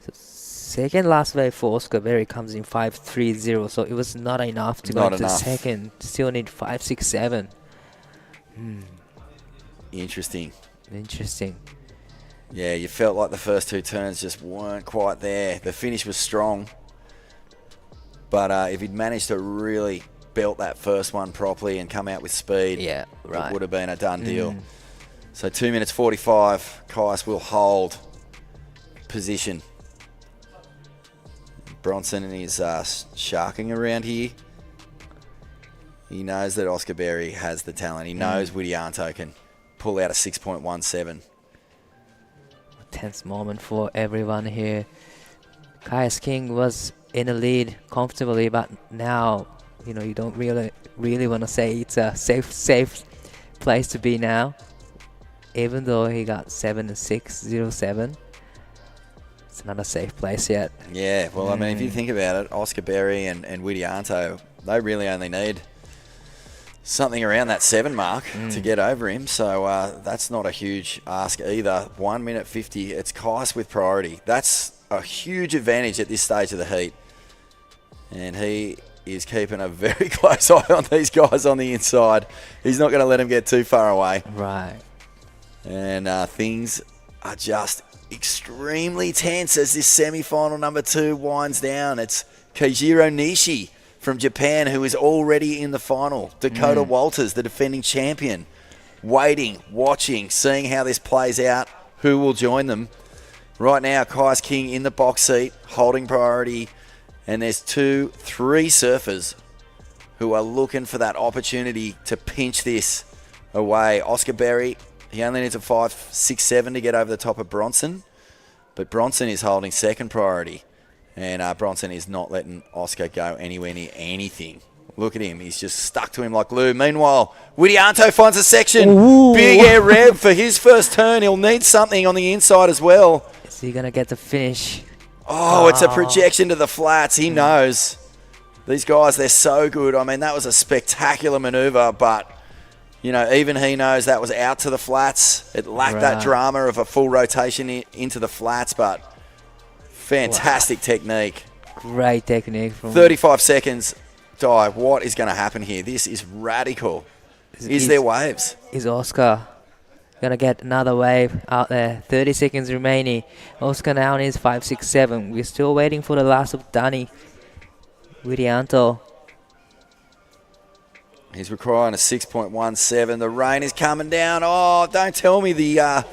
So second last wave for Oscar Berry comes in 5.30, so it was not enough to go into second. Still need 5.67. Interesting. Yeah, you felt like the first two turns just weren't quite there. The finish was strong. But if he'd managed to really belt that first one properly and come out with speed, it would have been a done deal. So 2 minutes 45, Kais will hold position. Bronson is sharking around here. He knows that Oscar Berry has the talent. He knows Widianto can pull out a 6.17. Tense moment for everyone here. Kais King was in the lead comfortably, but now, you know, you don't really want to say it's a safe place to be now. Even though he got 7.607, it's not a safe place yet. Yeah, well, I mean, if you think about it, Oscar Berry and Widianto, they really only need something around that 7 mark to get over him. So that's not a huge ask either. 1 minute 50, it's Kais with priority. That's a huge advantage at this stage of the heat. And he is keeping a very close eye on these guys on the inside. He's not going to let them get too far away. Right. And things are just extremely tense as this semi-final number 2 winds down. It's Keijiro Nishi from Japan, who is already in the final. Dakota Walters, the defending champion, waiting, watching, seeing how this plays out, who will join them. Right now, Kais King in the box seat, holding priority, and there's 2-3 surfers who are looking for that opportunity to pinch this away. Oscar Berry, he only needs a 5.67 to get over the top of Bronson, but Bronson is holding second priority. And Bronson is not letting Oscar go anywhere near anything. Look at him. He's just stuck to him like glue. Meanwhile, Widianto finds a section. Ooh. Big air rev for his first turn. He'll need something on the inside as well. Is he going to get the finish? Oh, it's a projection to the flats. He knows. These guys, they're so good. I mean, that was a spectacular maneuver, but, you know, even he knows that was out to the flats. It lacked that drama of a full rotation into the flats, but fantastic technique. Great technique. From 35 seconds. Di, what is going to happen here? This is radical. Is there waves? Is Oscar going to get another wave out there? 30 seconds remaining. Oscar now needs 5.67. We're still waiting for the last of Danny Widianto. He's requiring a 6.17. The rain is coming down. Oh, don't tell me the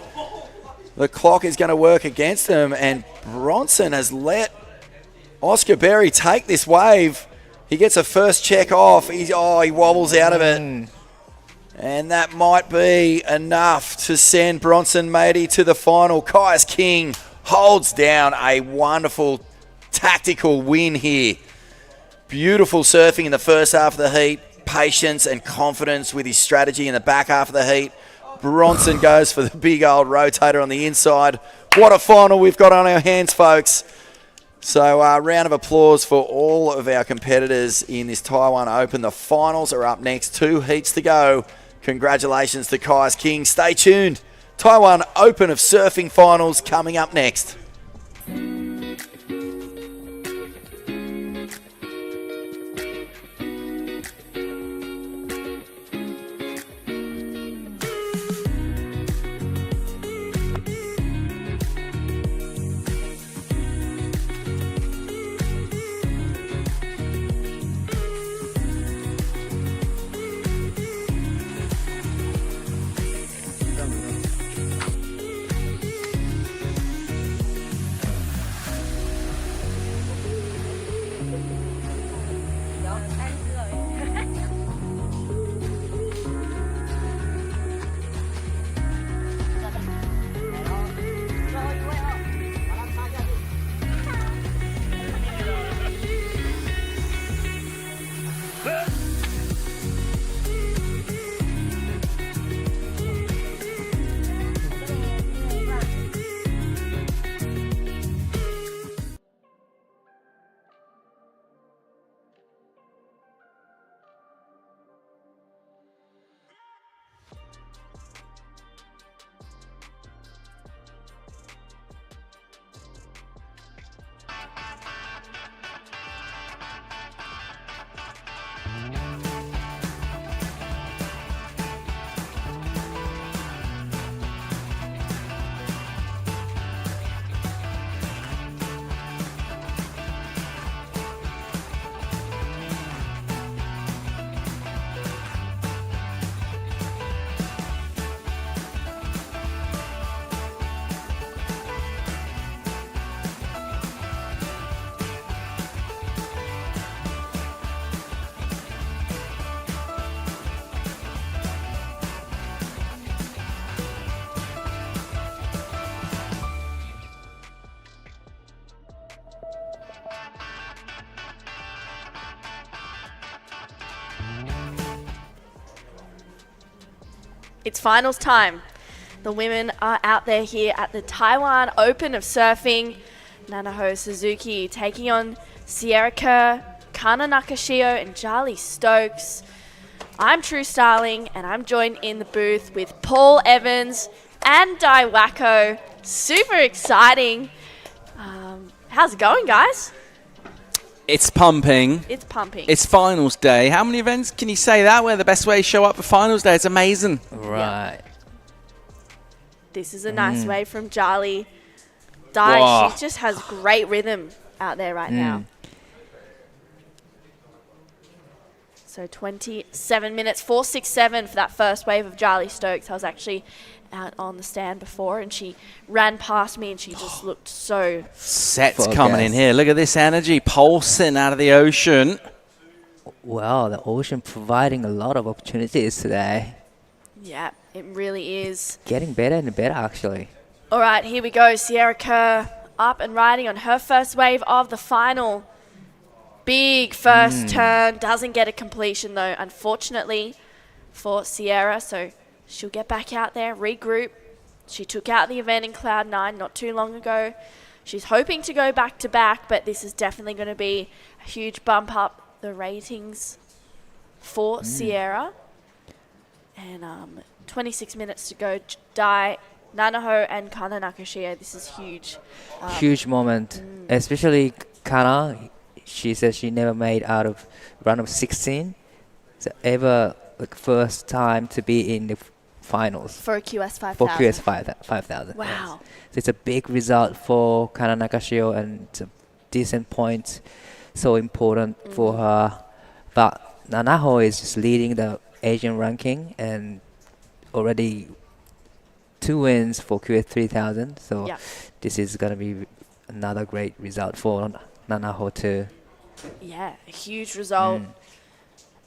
clock is going to work against him. And Bronson has let Oscar Berry take this wave. He gets a first check off. He wobbles out of it. And that might be enough to send Bronson Matey to the final. Kais King holds down a wonderful tactical win here. Beautiful surfing in the first half of the heat. Patience and confidence with his strategy in the back half of the heat. Bronson goes for the big old rotator on the inside. What a final we've got on our hands, folks. So a round of applause for all of our competitors in this Taiwan Open. The finals are up next. 2 heats to go. Congratulations to Kais King. Stay tuned. Taiwan Open of Surfing finals coming up next. It's finals time. The women are out there here at the Taiwan Open of Surfing. Nanaho Suzuki taking on Sierra Kerr, Kana Nakashio, and Charlie Stokes. I'm True Starling, and I'm joined in the booth with Paul Evans and Dai Wacko. Super exciting. How's it going, guys? It's pumping. It's pumping. It's finals day. How many events can you say that where the best way to show up for finals day? It's amazing. Right. This is a nice wave from Charlie. Dai, Whoa. she just has great rhythm out there right now. So 27 minutes, 4.67 for that first wave of Charlie Stokes. I was actually out on the stand before, and she ran past me, and she just looked so... Sets coming in here. Look at this energy pulsing out of the ocean. Wow, the ocean providing a lot of opportunities today. Yeah, it really is. Getting better and better, actually. All right, here we go. Sierra Kerr up and riding on her first wave of the final. Big first turn. Doesn't get a completion, though, unfortunately, for Sierra. So she'll get back out there, regroup. She took out the event in Cloud9 not too long ago. She's hoping to go back-to-back, but this is definitely going to be a huge bump up the ratings for Sierra. And 26 minutes to go. Dai, Nanaho, and Kana Nakashio. This is huge. Huge moment. Especially Kana. She said she never made out of round of 16. So ever first time to be in the finals. For a QS 5000. For QS 5000. Wow. Yes. So it's a big result for Kana Nakashio, and it's a decent point. So important for her. But Nanaho is just leading the Asian ranking and already 2 wins for QS 3000. So this is going to be another great result for Nanaho too. Yeah, a huge result.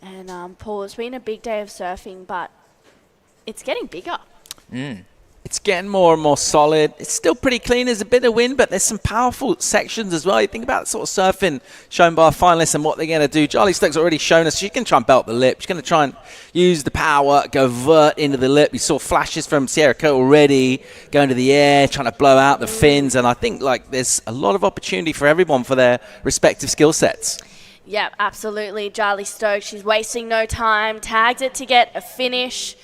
And Paul, it's been a big day of surfing, but it's getting bigger. It's getting more and more solid. It's still pretty clean. There's a bit of wind, but there's some powerful sections as well. You think about the sort of surfing shown by our finalists and what they're going to do. Charlie Stokes already shown us she can try and belt the lip. She's going to try and use the power, go vert into the lip. We saw flashes from Sierra Kerr already going to the air, trying to blow out the fins. And I think there's a lot of opportunity for everyone for their respective skill sets. Yeah, absolutely. Charlie Stokes, she's wasting no time. Tags it to get a finish.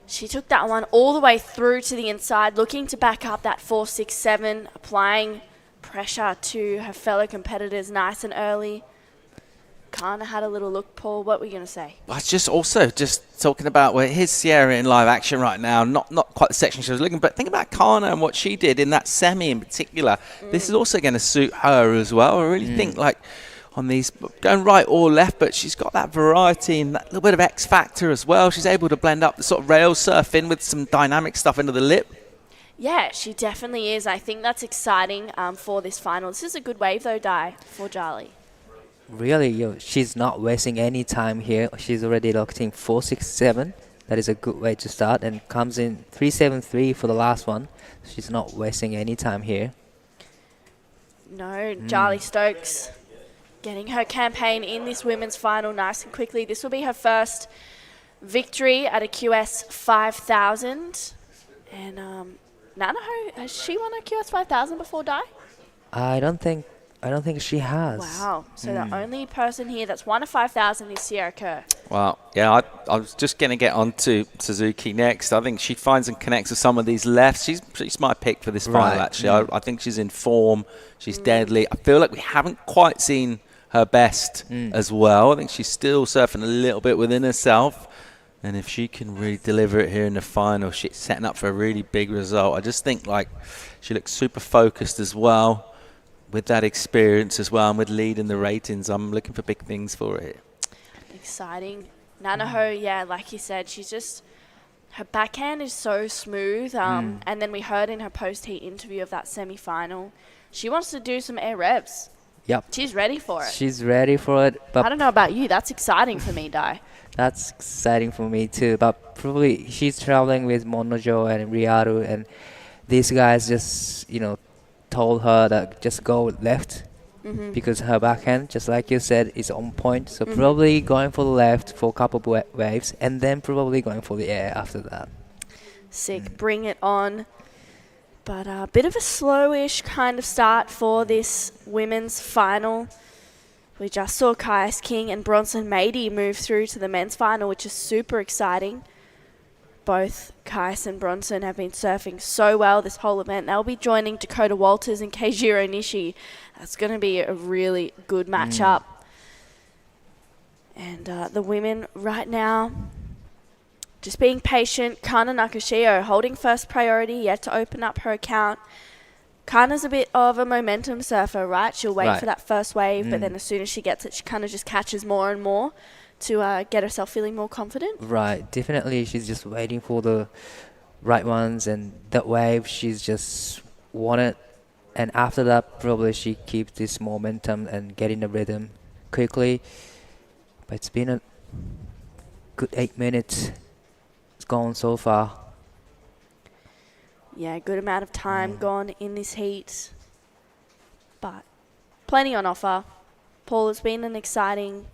She took that one all the way through to the inside, looking to back up that 4.67, applying pressure to her fellow competitors nice and early. Kana had a little look. Paul, what were you going to say? Well, it's just also just talking about here's Sierra in live action right now. Not quite the section she was looking, but think about Kana and what she did in that semi in particular. This is also going to suit her as well. I really think on these going right or left, but she's got that variety and that little bit of X factor as well. She's able to blend up the sort of rail surf in with some dynamic stuff into the lip. Yeah, she definitely is. I think that's exciting for this final. This is a good wave though, Dai, for Charlie. Really, she's not wasting any time here. She's already locked in 4.67. That is a good way to start, and comes in 3.73 for the last one. She's not wasting any time here. No, Charlie Stokes getting her campaign in this women's final nice and quickly. This will be her first victory at a QS 5000. And Nanaho, has she won a QS 5000 before, Dai? I don't think she has. Wow. So the only person here that's won a 5000 is Sierra Kerr. Wow. Yeah, I was just going to get on to Suzuki next. I think she finds and connects with some of these lefts. She's my pick for this final, actually. I think she's in form. She's deadly. I feel like we haven't quite seen her best as well. I think she's still surfing a little bit within herself. And if she can really deliver it here in the final, she's setting up for a really big result. I just think she looks super focused as well with that experience as well, and with leading the ratings. I'm looking for big things for it. Exciting. Nanaho, yeah, like you said, she's just, her backhand is so smooth. And then we heard in her post-heat interview of that semi-final, she wants to do some air revs. Yep. She's ready for it. She's ready for it. But I don't know about you. That's exciting for me, Dai. That's exciting for me too. But probably she's traveling with Monojo and Ryaru, and these guys just, told her that just go left because her backhand, just like you said, is on point. So probably going for the left for a couple of waves, and then probably going for the air after that. Sick. Bring it on. But a bit of a slowish kind of start for this women's final. We just saw Kais King and Bronson Mady move through to the men's final, which is super exciting. Both Kais and Bronson have been surfing so well this whole event. They'll be joining Dakota Walters and Keijiro Nishi. That's going to be a really good matchup. And the women right now, just being patient. Kana Nakashio holding first priority, yet to open up her account. Kana's a bit of a momentum surfer, right? She'll wait for that first wave, but then as soon as she gets it, she kind of just catches more and more to get herself feeling more confident. Right, definitely. She's just waiting for the right ones, and that wave, she's just won it. And after that, probably she keeps this momentum and getting the rhythm quickly. But it's been a good 8 minutes. It's gone so far. Yeah, good amount of time gone in this heat. But plenty on offer. Paul, it's been an exciting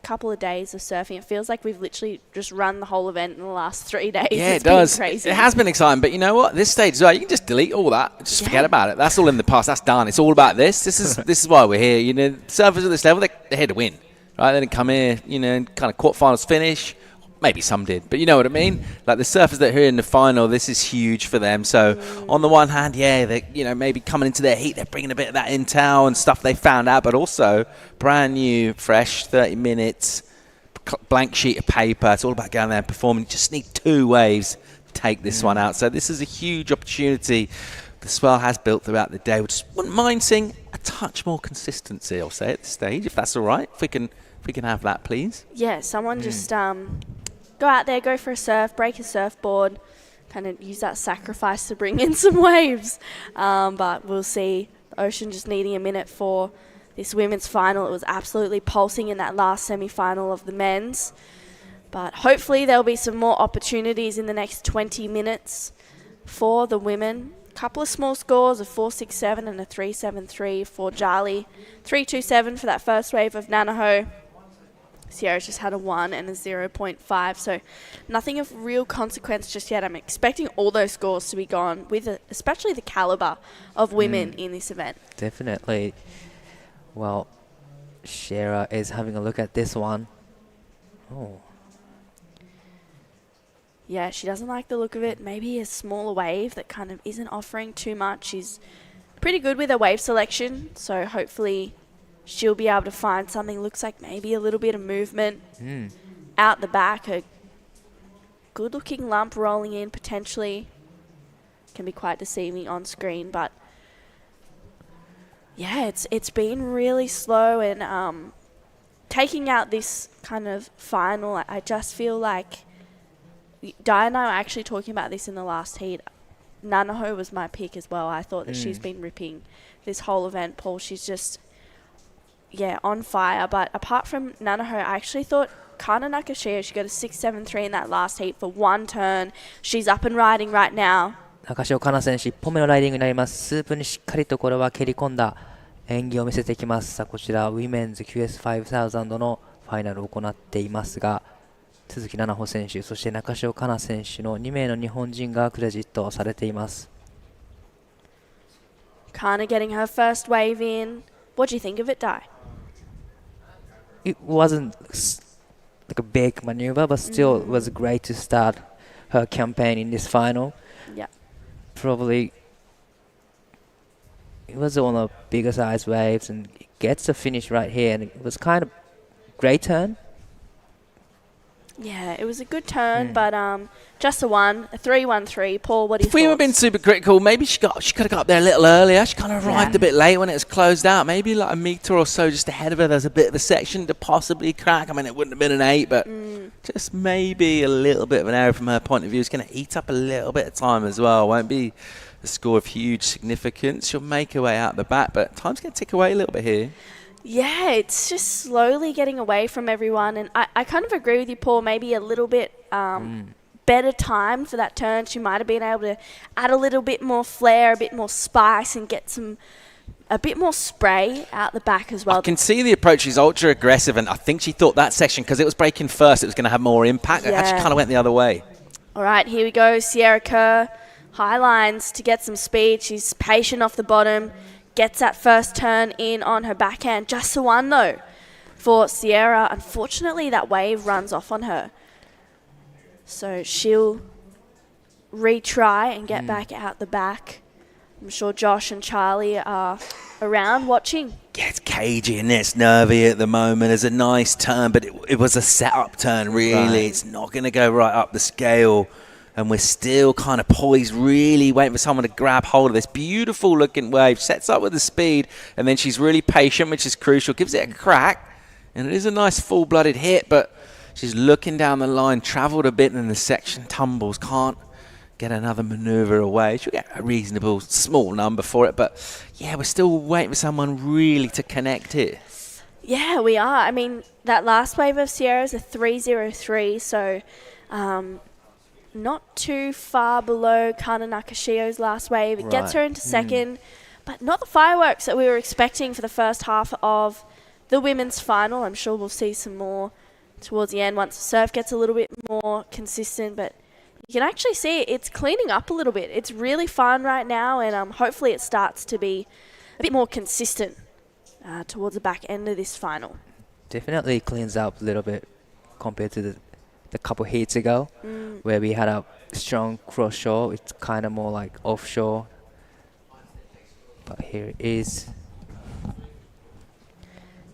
couple of days of surfing. It feels like we've literally just run the whole event in the last 3 days. Yeah, it's it does. been crazy. It has been exciting, but you know what? This stage as well, you can just delete all that. Just forget about it. That's all in the past. That's done. It's all about this. This is why we're here. You know, surfers at this level, they're here to win. Right? They didn't come here, you know, kind of quarterfinals finish. Maybe some did, but you know what I mean? Like the surfers that are here in the final, this is huge for them. So on the one hand, yeah, they, you know, maybe coming into their heat, they're bringing a bit of that intel and stuff they found out, but also brand new, fresh, 30 minutes, blank sheet of paper. It's all about going there and performing. You just need 2 waves to take this one out. So this is a huge opportunity the swell has built throughout the day. We just wouldn't mind seeing a touch more consistency, I'll say, at this stage, if that's all right. If we can have that, please. Yeah, someone just go out there, go for a surf, break a surfboard, kind of use that sacrifice to bring in some waves. But we'll see. The Ocean just needing a minute for this women's final. It was absolutely pulsing in that last semi-final of the men's. But hopefully there'll be some more opportunities in the next 20 minutes for the women. A couple of small scores, a 4.67 and a 3.73 for Jali. 3.27 for that first wave of Nanaho. Sierra's just had a 1 and a 0.5, so nothing of real consequence just yet. I'm expecting all those scores to be gone, with especially the caliber of women in this event. Definitely. Well, Sierra is having a look at this one. Oh. Yeah, she doesn't like the look of it. Maybe a smaller wave that kind of isn't offering too much. She's pretty good with her wave selection, so hopefully she'll be able to find something. Looks like maybe a little bit of movement out the back. A good-looking lump rolling in potentially. Can be quite deceiving on screen, but yeah, it's been really slow. And taking out this kind of final, I just feel like Di and I were actually talking about this in the last heat. Nanaho was my pick as well. I thought that she's been ripping this whole event, Paul. She's just on fire. But apart from Nanaho, I actually thought Kana Nakashio, she got a 6.73 in that last heat for 1 turn. She's up and riding right now. 中潮かな選手、1本目のライディングになります。スープにしっかりとこれは蹴り込んだ演技を見せてきます。さあこちら、ウィメンズ QS5000 のファイナルを行っていますが、鈴木菜々穂選手、そして中潮かな選手の2名の日本人がクレジットされています。Kana getting her first wave in. What do you think of it, Dai? It wasn't like a big maneuver, but still it was great to start her campaign in this final. Yeah. Probably it was one of the bigger size waves and it gets the finish right here, and it was kind of great turn. Yeah, it was a good turn, but just a 1, a 3.13. Paul, what do you think? If we haven't been super critical, maybe she could have got up there a little earlier. She kind of arrived a bit late when it was closed out. Maybe like a metre or so just ahead of her. There's a bit of a section to possibly crack. I mean, it wouldn't have been an 8, but just maybe a little bit of an error from her point of view. It's going to eat up a little bit of time as well. Won't be a score of huge significance. She'll make her way out the back, but time's going to tick away a little bit here. Yeah, it's just slowly getting away from everyone. And I kind of agree with you, Paul. Maybe a little bit better time for that turn. She might have been able to add a little bit more flair, a bit more spice, and get some a bit more spray out the back as well. I can see the approach is ultra aggressive, and I think she thought that section, because it was breaking first, it was going to have more impact. It actually kind of went the other way. All right, here we go. Sierra Kerr, high lines to get some speed. She's patient off the bottom, gets that first turn in on her backhand. Just the one, though, for Sierra. Unfortunately, that wave runs off on her. So she'll retry and get back out the back. I'm sure Josh and Charlie are around watching. Yeah, it's cagey and it's nervy at the moment. It's a nice turn, but it was a set-up turn, really. Right. It's not going to go right up the scale. And we're still kind of poised, really waiting for someone to grab hold of this beautiful-looking wave. Sets up with the speed, and then she's really patient, which is crucial. Gives it a crack, and it is a nice full-blooded hit, but she's looking down the line, travelled a bit, and the section tumbles. Can't get another manoeuvre away. She'll get a reasonable small number for it, but yeah, we're still waiting for someone really to connect here. Yeah, we are. I mean, that last wave of Sierra's a 303, so not too far below Kana Nakashio's last wave. It gets her into second, but not the fireworks that we were expecting for the first half of the women's final. I'm sure we'll see some more towards the end once the surf gets a little bit more consistent, but you can actually see it's cleaning up a little bit. It's really fun right now, and hopefully it starts to be a bit more consistent towards the back end of this final. Definitely cleans up a little bit compared to the couple heats ago, where we had a strong cross shore. It's kind of more like offshore. But here it is.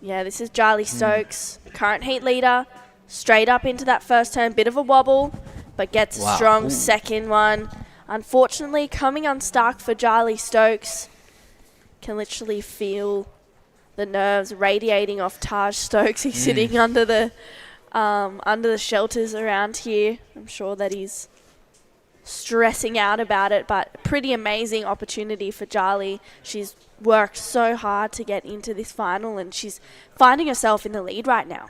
Yeah, this is Charlie Stokes, current heat leader, straight up into that first turn. Bit of a wobble, but gets a strong second one. Unfortunately, coming unstuck for Charlie Stokes. Can literally feel the nerves radiating off Taj Stokes. He's sitting under the shelters around here. I'm sure that he's stressing out about it, but pretty amazing opportunity for Charlie. She's worked so hard to get into this final, and she's finding herself in the lead right now.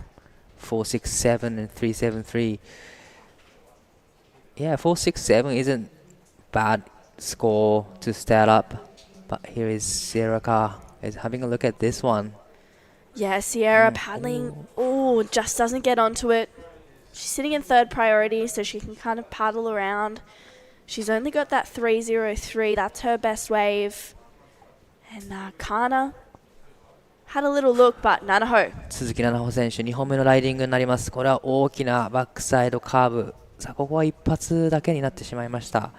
4.67 and 3.73. Yeah, 4.67 isn't bad score to start up, but here is Sierra Kerr is having a look at this one. Yeah, Sierra paddling. Oh, just doesn't get onto it. She's sitting in third priority, so she can kind of paddle around. She's only got that 3.03. That's her best wave. And Kana had a little look, but Nanaho. 鈴木菜々穂選手、2本目のライディングになります。これは大きなバックサイドカーブ。さあ、ここは一発だけになってしまいました。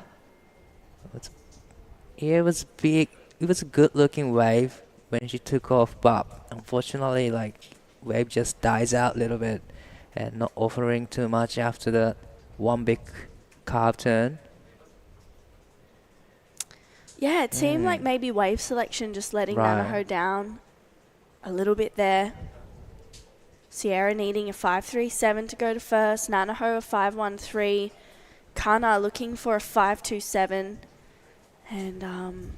It was big. It was a good-looking wave when she took off, but unfortunately, like, wave just dies out a little bit and not offering too much after the one big carve turn. Yeah, it seemed like maybe wave selection just letting Nanaho down a little bit there. Sierra needing a 5.37 to go to first. Nanaho a 5.13. Kana looking for a 5.27. And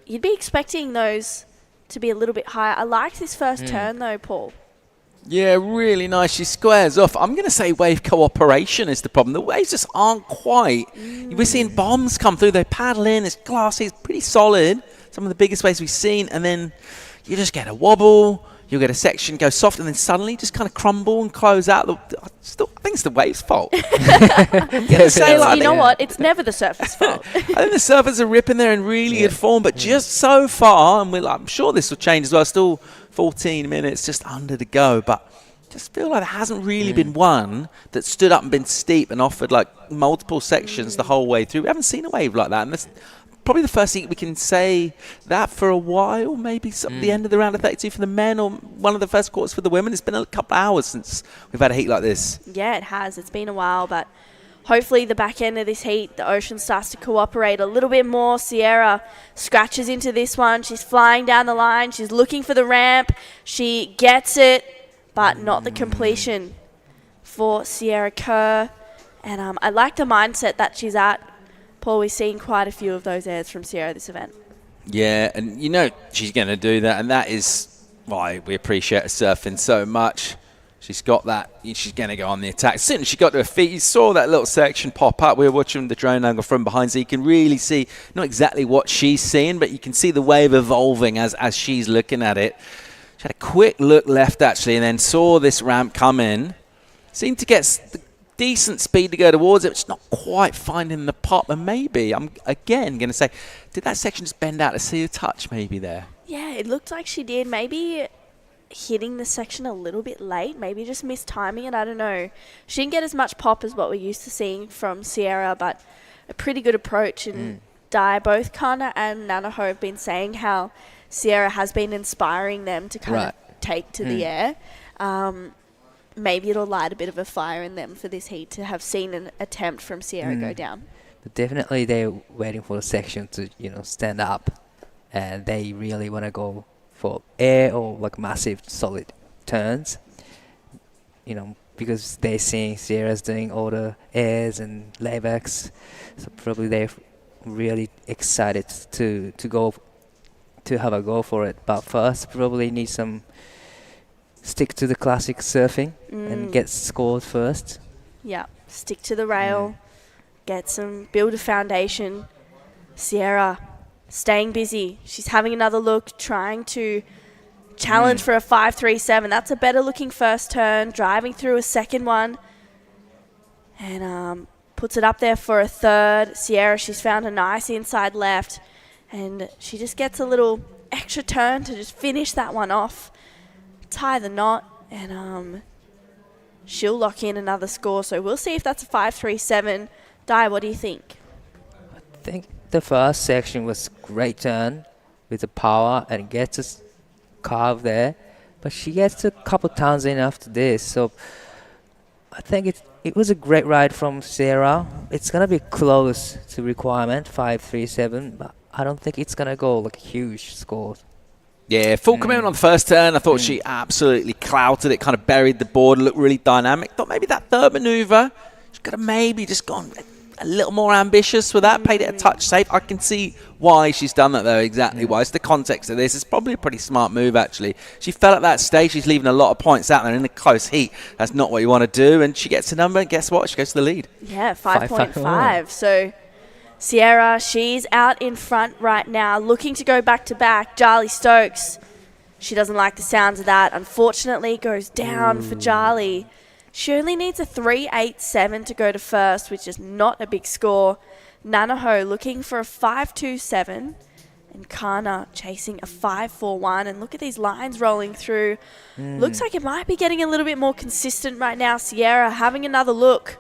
you'd be expecting those to be a little bit higher. I liked this first turn though, Paul. Yeah, really nice. She squares off. I'm going to say wave cooperation is the problem. The waves just aren't quite. We're seeing bombs come through. They paddle in. It's glassy. It's pretty solid. Some of the biggest waves we've seen. And then you just get a wobble. You'll get a section go soft, and then suddenly just kind of crumble and close out. I think it's the wave's fault. You know what? It's never the surfer's fault. I think the surfers are ripping there in really good form, but just so far, and I'm sure this will change as well, still 14 minutes just under to go, but just feel like there hasn't really been one that stood up and been steep and offered like multiple sections the whole way through. We haven't seen a wave like that, and that's probably the first thing we can say that for a while, maybe the end of the round of 32 for the men, or one of the first quarters for the women. It's been a couple of hours since we've had a heat like this. Yeah, it has. It's been a while, but hopefully the back end of this heat, the ocean starts to cooperate a little bit more. Sierra scratches into this one. She's flying down the line. She's looking for the ramp. She gets it, but not the completion for Sierra Kerr. And I like the mindset that she's at. Paul, we've seen quite a few of those airs from Sierra this event. Yeah, and you know she's going to do that, and that is why we appreciate her surfing so much. She's got that. She's going to go on the attack. As soon as she got to her feet, you saw that little section pop up. We were watching the drone angle from behind, so you can really see not exactly what she's seeing, but you can see the wave evolving as she's looking at it. She had a quick look left, actually, and then saw this ramp come in. Seemed to get decent speed to go towards it. It's not quite finding the pop. And maybe, I'm again going to say, did that section just bend out to see a touch maybe there? Yeah, it looked like she did. Maybe hitting the section a little bit late, maybe just mistiming it, I don't know. She didn't get as much pop as what we're used to seeing from Sierra, but a pretty good approach. And Dai, both Kana and Nanaho have been saying how Sierra has been inspiring them to kind of take to the air. Maybe it'll light a bit of a fire in them for this heat to have seen an attempt from Sierra go down. But definitely they're waiting for the section to, stand up, and they really want to go for air or like massive solid turns, because they're seeing Sierra's doing all the airs and laybacks, so probably they're really excited to have a go for it. But first, probably need stick to the classic surfing and get scored first. Yeah, stick to the rail, build a foundation. Sierra staying busy. She's having another look, trying to challenge for a 5.37. That's a better looking first turn, driving through a second one, and puts it up there for a third. Sierra, she's found a nice inside left, and she just gets a little extra turn to just finish that one off, tie the knot, and she'll lock in another score. So we'll see if that's a 5.37. Dai, what do you think? I think the first section was great turn with the power and gets a carve there, but she gets a couple turns in after this. So I think it was a great ride from Sarah. It's gonna be close to requirement 5.37, but I don't think it's gonna go like a huge score. Yeah, full commitment on the first turn. I thought she absolutely clouted it, kind of buried the board, looked really dynamic. Thought maybe that third maneuver, she could have maybe just gone a little more ambitious with that, played it a touch safe. I can see why she's done that, though, exactly why. It's the context of this. It's probably a pretty smart move, actually. She fell at that stage. She's leaving a lot of points out there in a close heat. That's not what you want to do. And she gets a number, and guess what? She goes to the lead. Yeah, 5.5. So Sierra, she's out in front right now, looking to go back-to-back. Charlie Stokes, she doesn't like the sounds of that. Unfortunately, goes down for Charlie. She only needs a 3.87 to go to first, which is not a big score. Nanaho looking for a 5.27, and Kana chasing a 5.41. And look at these lines rolling through. Looks like it might be getting a little bit more consistent right now. Sierra having another look.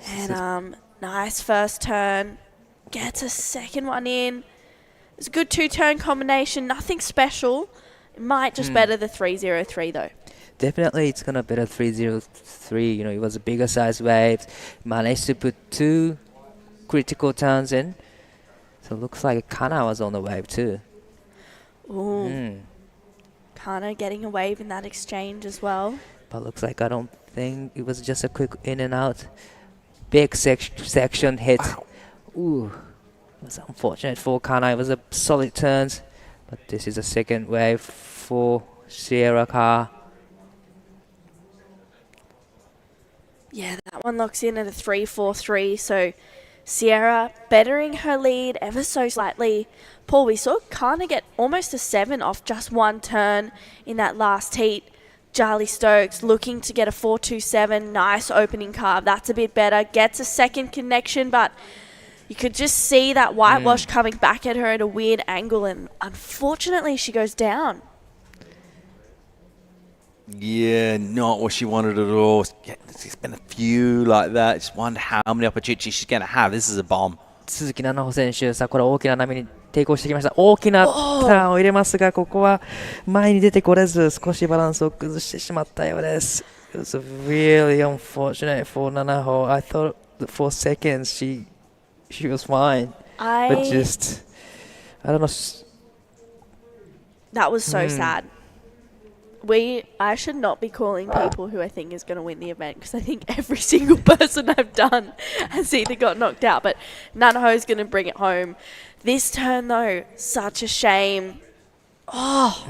And nice first turn. Gets a second one in. It's a good two-turn combination. Nothing special. It might just better the 3.03 though. Definitely it's going to better 3.03. It was a bigger size wave. Managed to put two critical turns in. So it looks like Kana was on the wave too. Ooh. Kana getting a wave in that exchange as well. But looks like I don't think it was just a quick in and out. Big section hit. Wow. Ooh. It was unfortunate for Kana. It was a solid turns. But this is a second wave for Sierra car. Yeah, that one locks in at a 3.43. So Sierra bettering her lead ever so slightly. Paul, we saw Kana get almost a 7 off just one turn in that last heat. Charlie Stokes looking to get a 4.27. Nice opening carve. That's a bit better. Gets a second connection, but you could just see that whitewash coming back at her at a weird angle, and unfortunately she goes down. Yeah, not what she wanted at all. There's been a few like that. Just wonder how many opportunities she's going to have. This is a bomb. 鈴木菜々穂選手、さあこれ大きな波に抵抗してきました。大きなターンを入れますが、ここは前に出てこれず少しバランスを崩してしまったようです。It was really unfortunate for Nanaho. I thought for seconds she was fine, but just I don't know. That was so sad. I should not be calling people who I think is going to win the event, because I think every single person I've done has either got knocked out. But Nanaho's going to bring it home. This turn, though, such a shame. Oh.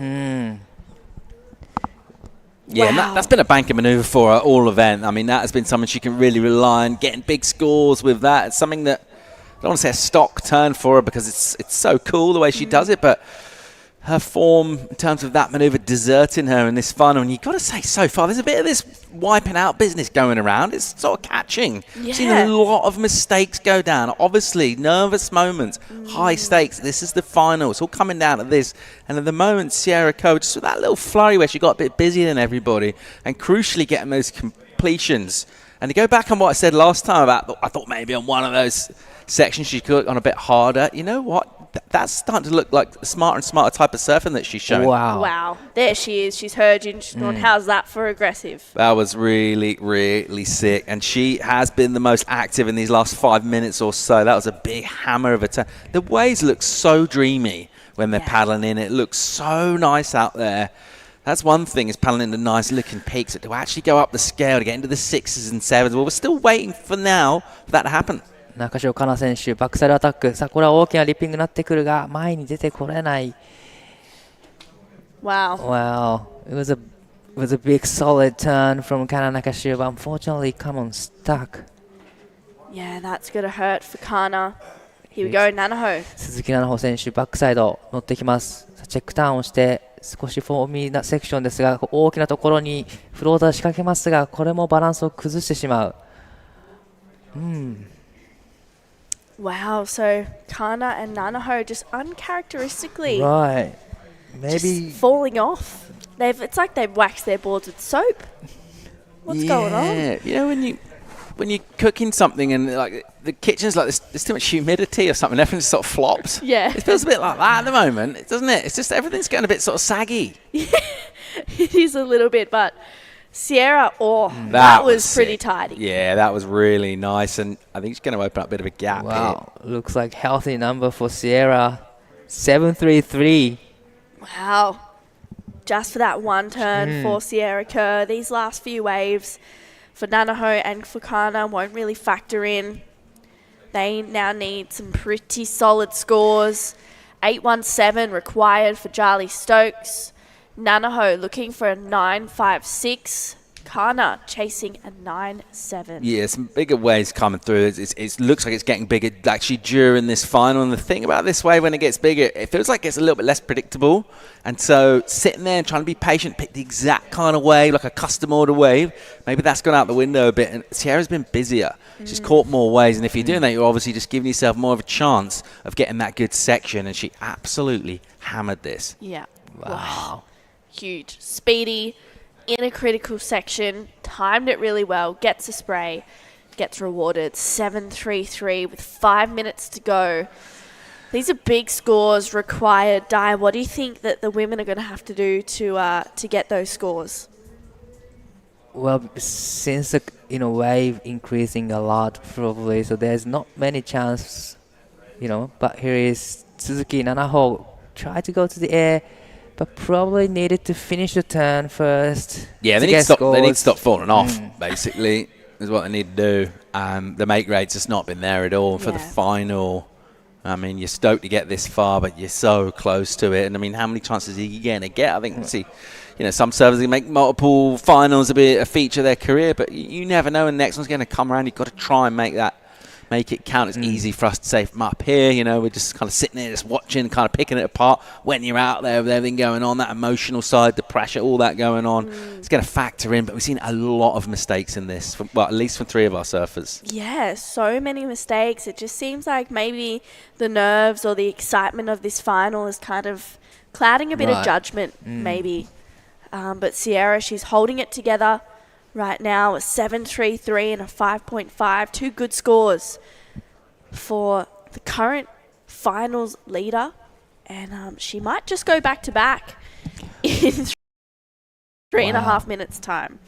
Yeah, and that's been a banker manoeuvre for her all event. I mean, that has been something she can really rely on, getting big scores with that. It's something that, I don't want to say a stock turn for her because it's so cool the way she does it, but her form in terms of that manoeuvre deserting her in this final, and you've got to say so far there's a bit of this wiping out business going around. It's sort of catching. I've seen a lot of mistakes go down. Obviously, nervous moments, high stakes. This is the final. It's all coming down to this. And at the moment, Sierra Coe, just with that little flurry where she got a bit busier than everybody, and crucially getting those completions. And to go back on what I said last time about, I thought maybe on one of those sections she could have gone a bit harder. You know what? That's starting to look like a smarter and smarter type of surfing that she's showing. Wow. There she is. She's her Jinzun. How's that for aggressive? That was really, really sick. And she has been the most active in these last 5 minutes or so. That was a big hammer of a turn. The waves look so dreamy when they're paddling in. It looks so nice out there. That's one thing, is paddling into nice looking peaks. To actually go up the scale, to get into the 6s and 7s. Well, we're still waiting for now for that to happen. 中条かな選手、バックサイドアタック。さあ、これは大きなリッピングになってくるが、前に出てこれない。Wow. It was a big solid turn from Kana Nakashiro, but unfortunately, come on, stuck. Yeah, that's going to hurt for Kana. Here we go, Nanaho. 鈴木菜々穂選手、バックサイド乗ってきます。チェックターンをして、少しフォーミーなセクションですが、大きなところにフローター仕掛けますが、これもバランスを崩してしまう。Wow, so Kana and Nanaho just uncharacteristically maybe just falling off. It's like they've waxed their boards with soap. What's going on? You know, when you're cooking something and like the kitchen's like there's too much humidity or something, everything sort of flops. Yeah. It feels a bit like that at the moment, doesn't it? It's just everything's getting a bit sort of saggy. It is a little bit, but Sierra, that was pretty tidy. Yeah, that was really nice, and I think she's going to open up a bit of a gap here. Looks like healthy number for Sierra. 7.33. Wow. Just for that one turn for Sierra Kerr. These last few waves for Nanaho and for Kana won't really factor in. They now need some pretty solid scores. 8.17 required for Charlie Stokes. Nanaho looking for a 9.56. Kana chasing a 9.7. Yeah, some bigger waves coming through. It looks like it's getting bigger actually during this final. And the thing about this wave, when it gets bigger, it feels like it's a little bit less predictable. And so sitting there and trying to be patient, pick the exact kind of wave, like a custom order wave, maybe that's gone out the window a bit. And Sierra's been busier. She's caught more waves. And if you're doing that, you're obviously just giving yourself more of a chance of getting that good section. And she absolutely hammered this. Yeah. Wow. Huge. Speedy, in a critical section, timed it really well, gets a spray, gets rewarded. 7.33 with 5 minutes to go. These are big scores required. Di, what do you think that the women are going to have to do to get those scores? Well, since the wave increasing a lot probably, so there's not many chances, but here is Suzuki Nanaho. Try to go to the air, but probably needed to finish the turn first. Yeah, they need to stop falling off, basically, is what they need to do. The make rate's just not been there at all for the final. I mean, you're stoked to get this far, but you're so close to it. And, I mean, how many chances are you going to get? I think, some servers can make multiple finals a feature of their career, but you never know when the next one's going to come around. You've got to try and make it count. It's easy for us to say from up here, we're just kind of sitting there just watching, kind of picking it apart. When you're out there with everything going on, that emotional side, the pressure, all that going on, it's going to factor in. But we've seen a lot of mistakes in this, at least from 3 of our surfers. Yeah, so many mistakes. It just seems like maybe the nerves or the excitement of this final is kind of clouding a bit of judgment, maybe. But Sierra, she's holding it together right now, a 7.33 and a 5.5. 2 good scores for the current finals leader. And she might just go back-to-back in 3.5 minutes' time.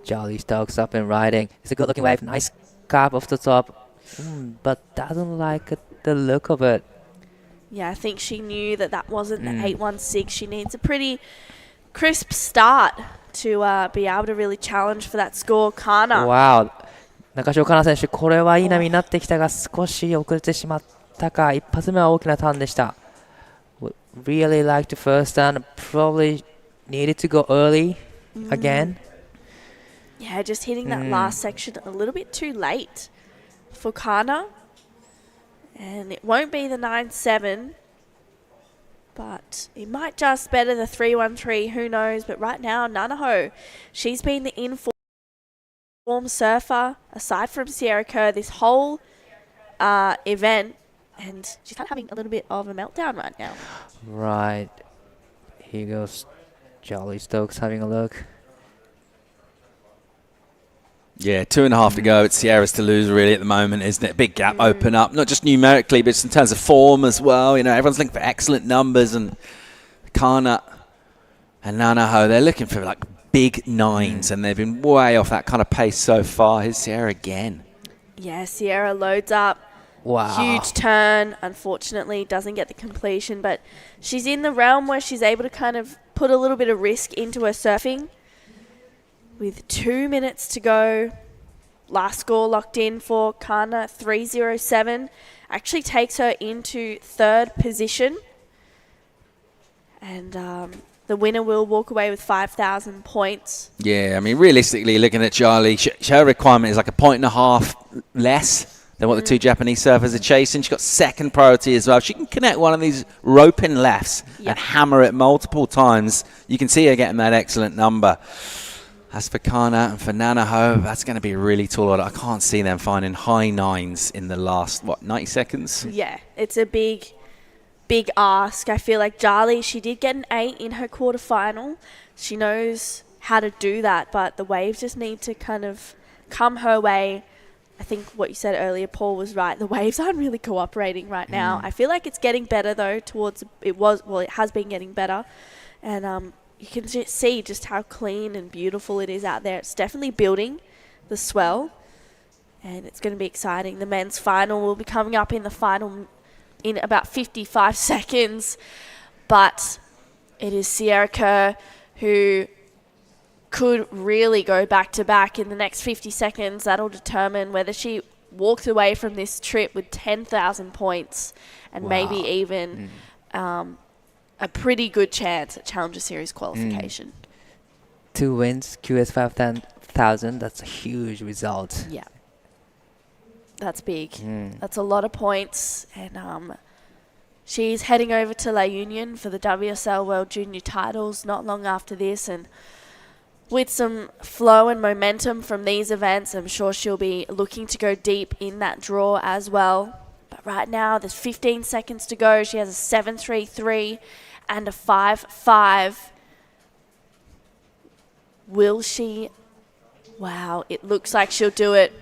Charlie Stokes up and riding. It's a good-looking wave. Nice carp off the top. But doesn't like the look of it. Yeah, I think she knew that wasn't the 8.16. She needs a pretty crisp start to be able to really challenge for that score. Kana. Wow. 中条かな選手、これはいい波になってきたが少し遅れてしまったか。一発目は大きなターンでした。Really liked the first turn. Probably needed to go early again. Yeah, just hitting that last section a little bit too late for Kana. And it won't be the 9-7, but it might just better the 3-1-3, who knows. But right now, Nanaho, she's been the in-form surfer, aside from Sierra Kerr, this whole event. And she's kind of having a little bit of a meltdown right now. Right. Here goes Charlie Stokes having a look. Yeah, 2.5 to go. It's Sierra's to lose really at the moment, isn't it? Big gap open up, not just numerically, but just in terms of form as well. You know, everyone's looking for excellent numbers, and Kana and Nanaho, they're looking for like big nines, and they've been way off that kind of pace so far. Here's Sierra again. Yeah, Sierra loads up. Wow. Huge turn. Unfortunately, doesn't get the completion, but she's in the realm where she's able to kind of put a little bit of risk into her surfing. With 2 minutes to go, last score locked in for Kana, 307. Actually takes her into third position. And the winner will walk away with 5,000 points. Yeah, I mean, realistically, looking at Charlie, her requirement is like 1.5 points less than what the two Japanese surfers are chasing. She's got second priority as well. She can connect one of these rope-in lefts and hammer it multiple times. You can see her getting that excellent number. As for Kana and for Nanaho, that's going to be a really tall order. I can't see them finding high nines in the last, 90 seconds? Yeah, it's a big ask. I feel like Charlie, she did get an 8 in her quarterfinal. She knows how to do that, but the waves just need to kind of come her way. I think what you said earlier, Paul, was right. The waves aren't really cooperating right now. I feel like it's getting better, though, it has been getting better. And you can just see just how clean and beautiful it is out there. It's definitely building the swell, and it's going to be exciting. The men's final will be coming up in the final in about 55 seconds, but it is Sierra Kerr who could really go back-to-back in the next 50 seconds. That'll determine whether she walks away from this trip with 10,000 points and maybe even a pretty good chance at Challenger Series qualification. 2 wins, QS 5,000. That's a huge result. Yeah. That's big. That's a lot of points. And she's heading over to La Union for the WSL World Junior titles not long after this. And with some flow and momentum from these events, I'm sure she'll be looking to go deep in that draw as well. But right now, there's 15 seconds to go. She has a 7.33 and a 5.5. Will she? Wow, it looks like she'll do it.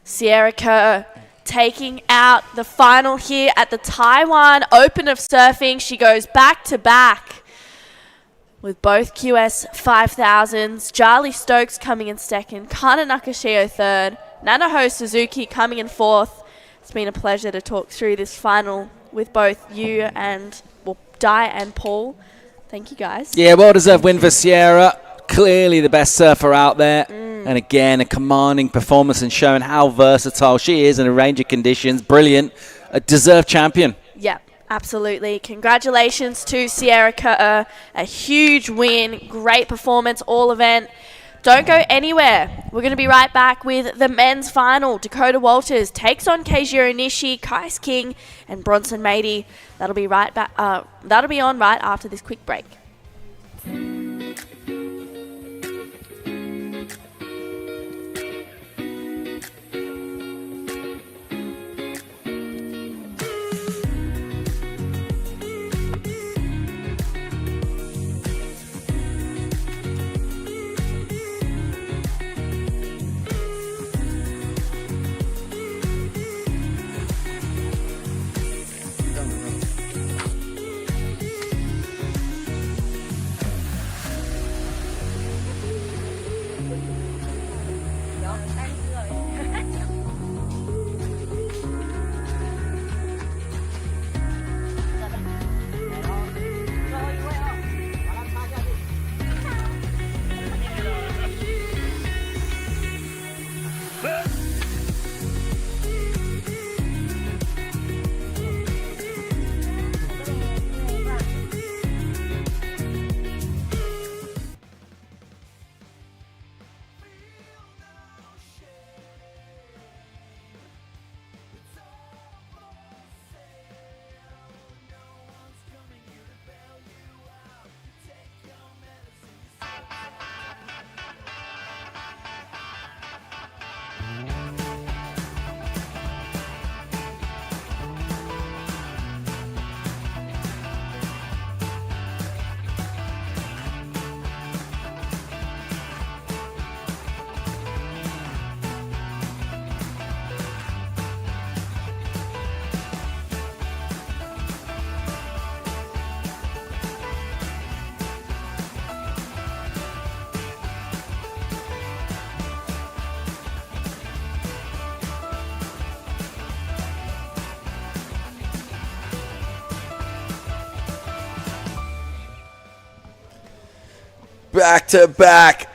Sierra Kerr taking out the final here at the Taiwan Open of Surfing. She goes back-to-back with both QS 5000s. Charlie Stokes coming in second, Kana Nakashio third, Nanaho Suzuki coming in fourth. It's been a pleasure to talk through this final with both you and Di and Paul. Thank you, guys. Yeah, well-deserved win for Sierra. Clearly the best surfer out there. And again, a commanding performance and showing how versatile she is in a range of conditions. Brilliant. A deserved champion. Yep, absolutely. Congratulations to Sierra Kerr. A huge win. Great performance all event. Don't go anywhere. We're going to be right back with the men's final. Dakota Walters takes on Keijiro Nishi, Kais King, and Bronson Mady. That'll be right back. That'll be on right after this quick break. back-to-back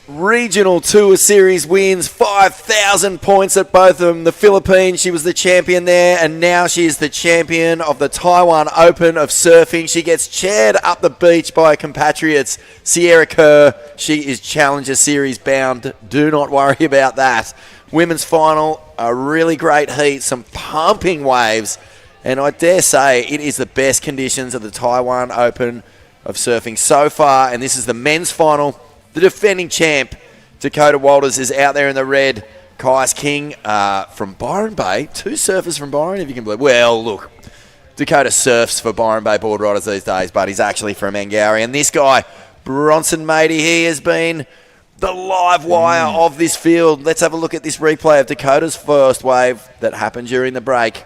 regional tour series wins, 5,000 points at both of them. The Philippines, she was the champion there, and now she is the champion of the Taiwan Open of Surfing. She gets chaired up the beach by her compatriots, Sierra Kerr. She is Challenger Series bound. Do not worry about that. Women's final, a really great heat, some pumping waves, and I dare say it is the best conditions of the Taiwan Open of Surfing so far, and this is the men's final. The defending champ, Dakota Walters, is out there in the red. Kais King from Byron Bay. 2 surfers from Byron, if you can believe. Well, look, Dakota surfs for Byron Bay board riders these days, but he's actually from Angari. And this guy, Bronson Matey, he has been the live wire of this field. Let's have a look at this replay of Dakota's first wave that happened during the break.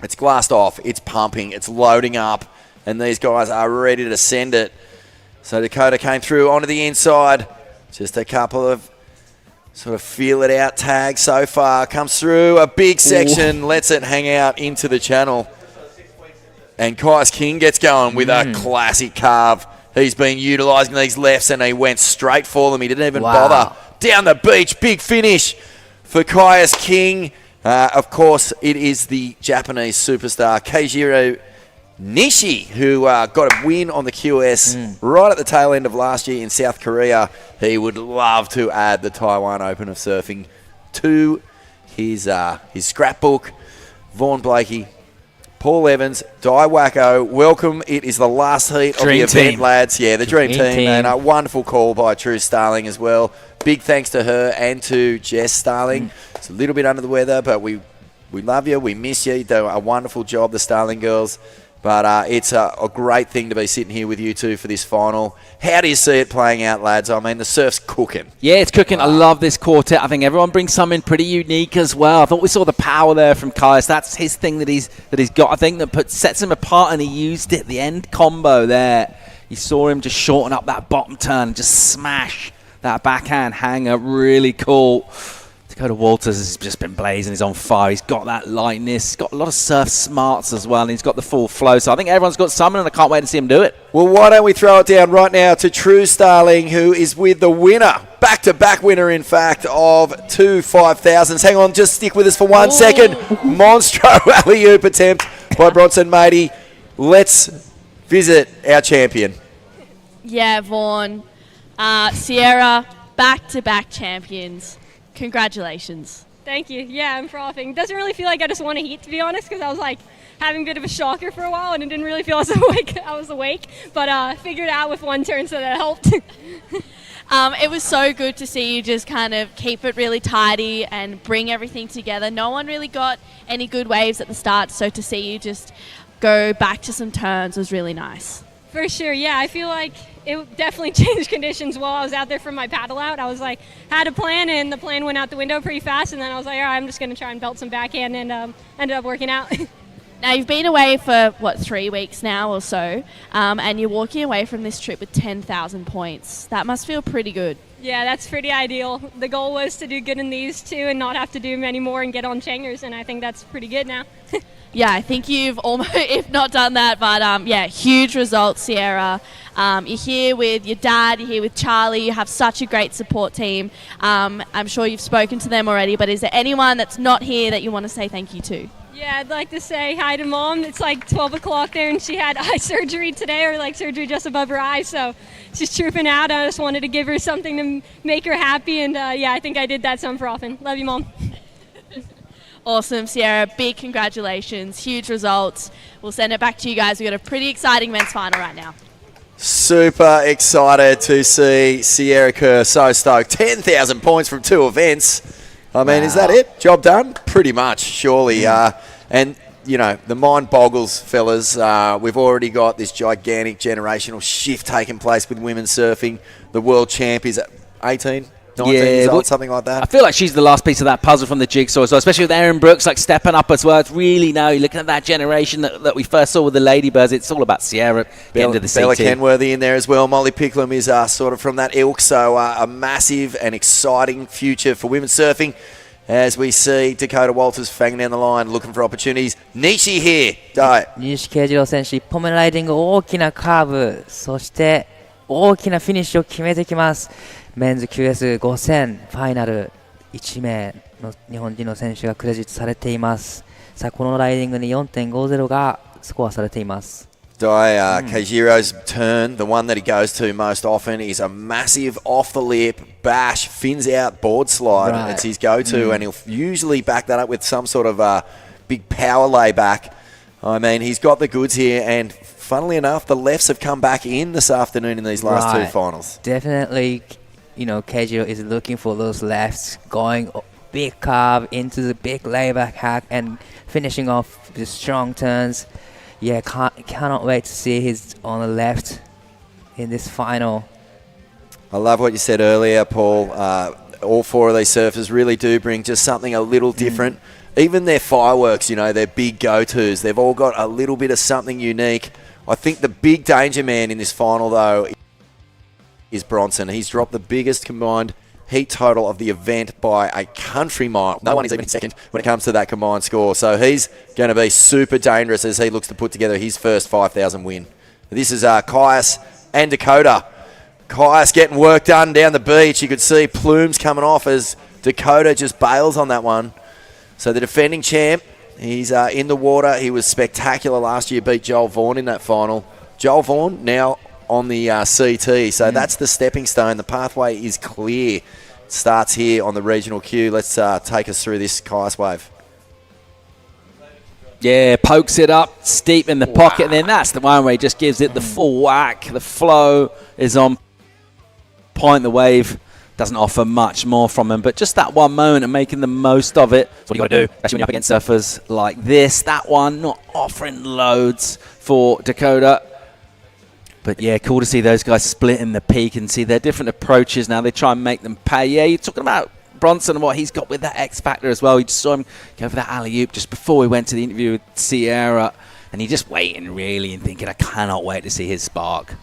It's glassed off, it's pumping, it's loading up, and these guys are ready to send it. So Dakota came through onto the inside. Just a couple of sort of feel it out tags so far. Comes through a big section, lets it hang out into the channel. And Kais King gets going with a classic carve. He's been utilising these lefts and he went straight for them. He didn't even bother. Down the beach, big finish for Kais King. Of course, it is the Japanese superstar Keijiro Nishi, who got a win on the QS right at the tail end of last year in South Korea. He would love to add the Taiwan Open of Surfing to his scrapbook. Vaughan Blakey, Paul Evans, Dai Wacko, welcome. It is the last heat of the event, lads. Yeah, the Dream Team. And a wonderful call by True Starling as well. Big thanks to her and to Jess Starling. It's a little bit under the weather, but we love you. We miss you. You do a wonderful job, the Starling girls. But it's a great thing to be sitting here with you two for this final. How do you see it playing out, lads? I mean, the surf's cooking. Yeah, it's cooking. I love this quartet. I think everyone brings something pretty unique as well. I thought we saw the power there from Kais. That's his thing that he's got. I think that sets him apart, and he used it. The end combo there. You saw him just shorten up that bottom turn and just smash that backhand hanger. Really cool. Dakota Walters has just been blazing. He's on fire. He's got that lightness. He's got a lot of surf smarts as well, and he's got the full flow. So I think everyone's got something, and I can't wait to see him do it. Well, why don't we throw it down right now to True Starling, who is with the winner, back-to-back winner, in fact, of 2 5,000s. Hang on, just stick with us for 1 second. Monstro alley-oop attempt by Bronson Matey. Let's visit our champion. Yeah, Vaughan. Sierra, back-to-back champions. Congratulations. Thank you. Yeah, I'm frothing. Doesn't really feel like I just won a heat, to be honest, because I was like having a bit of a shocker for a while and it didn't really feel as I was awake. But figured it out with one turn, so that helped. It was so good to see you just kind of keep it really tidy and bring everything together. No one really got any good waves at the start, so to see you just go back to some turns was really nice. For sure, yeah. I feel like it definitely changed conditions while I was out there from my paddle out. I was like, had a plan, and the plan went out the window pretty fast, and then I was like, all right, I'm just going to try and belt some backhand, and ended up working out. Now, you've been away for, 3 weeks now or so, and you're walking away from this trip with 10,000 points. That must feel pretty good. Yeah, that's pretty ideal. The goal was to do good in these two and not have to do many more and get on Changers, and I think that's pretty good now. Yeah, I think you've almost, if not done that, but yeah, huge results, Sierra. You're here with your dad, you're here with Charlie, you have such a great support team. I'm sure you've spoken to them already, but is there anyone that's not here that you want to say thank you to? Yeah, I'd like to say hi to Mom. It's like 12 o'clock there, and she had eye surgery today, or like surgery just above her eye, so she's trooping out. I just wanted to give her something to make her happy, and yeah, I think I did that some for often. Love you, Mom. Awesome, Sierra. Big congratulations. Huge results. We'll send it back to you guys. We've got a pretty exciting men's final right now. Super excited to see Sierra Kerr. So stoked. 10,000 points from 2 events. I mean, is that it? Job done? Pretty much, surely. And, you know, the mind boggles, fellas. We've already got this gigantic generational shift taking place with women's surfing. The world champ is 18? 19 years old, something like that. I feel like she's the last piece of that puzzle from the jigsaw as well, especially with Erin Brooks like stepping up as well. It's really now you're looking at that generation that we first saw with the Ladybirds. It's all about Sierra getting to the Bella CT. Kenworthy in there as well. Molly Picklum is sort of from that ilk, so a massive and exciting future for women's surfing as we see Dakota Walters fanging down the line looking for opportunities. Nishi here. 西慶次郎選手1本目のライディング大きなカーブ、そして大きなフィニッシュを決めてきます。メンズ QS5000 ファイナル1名の日本人の選手がクレジットされています。さあこのライディングに 4.50 がスコアされています。Keijiro's turn, the one that he goes to most often, is a massive off the lip, bash, fins out board slide. Right. It's his go-to, and he'll usually back that up with some sort of big power layback. I mean, he's got the goods here, and funnily enough, the lefts have come back in this afternoon in these last two finals. Definitely, Keijiro is looking for those lefts, going big carve into the big layback hack and finishing off the strong turns. Yeah, cannot wait to see his on the left in this final. I love what you said earlier, Paul. All four of these surfers really do bring just something a little different. Even their fireworks, their big go-tos, they've all got a little bit of something unique. I think the big danger man in this final, though, is Bronson. He's dropped the biggest combined heat total of the event by a country mile. No one is even in second when it comes to that combined score. So he's going to be super dangerous as he looks to put together his first 5,000 win. This is Caius and Dakota. Caius getting work done down the beach. You could see plumes coming off as Dakota just bails on that one. So the defending champ, he's in the water. He was spectacular last year, beat Joel Vaughan in that final. Joel Vaughan now on the CT. So that's the stepping stone. The pathway is clear. It starts here on the regional queue. Let's take us through this Caius wave. Yeah, pokes it up, steep in the pocket, and then that's the one where he just gives it the full whack. The flow is on point. The wave doesn't offer much more from him, but just that one moment and making the most of it. That's what you got to do, especially when you're up against surfers like this. That one not offering loads for Dakota. But yeah, cool to see those guys split in the peak and see their different approaches now. They try and make them pay. Yeah, you're talking about Bronson and what he's got with that X factor as well. You just saw him go for that alley-oop just before we went to the interview with Sierra. And he's just waiting really and thinking, I cannot wait to see his spark.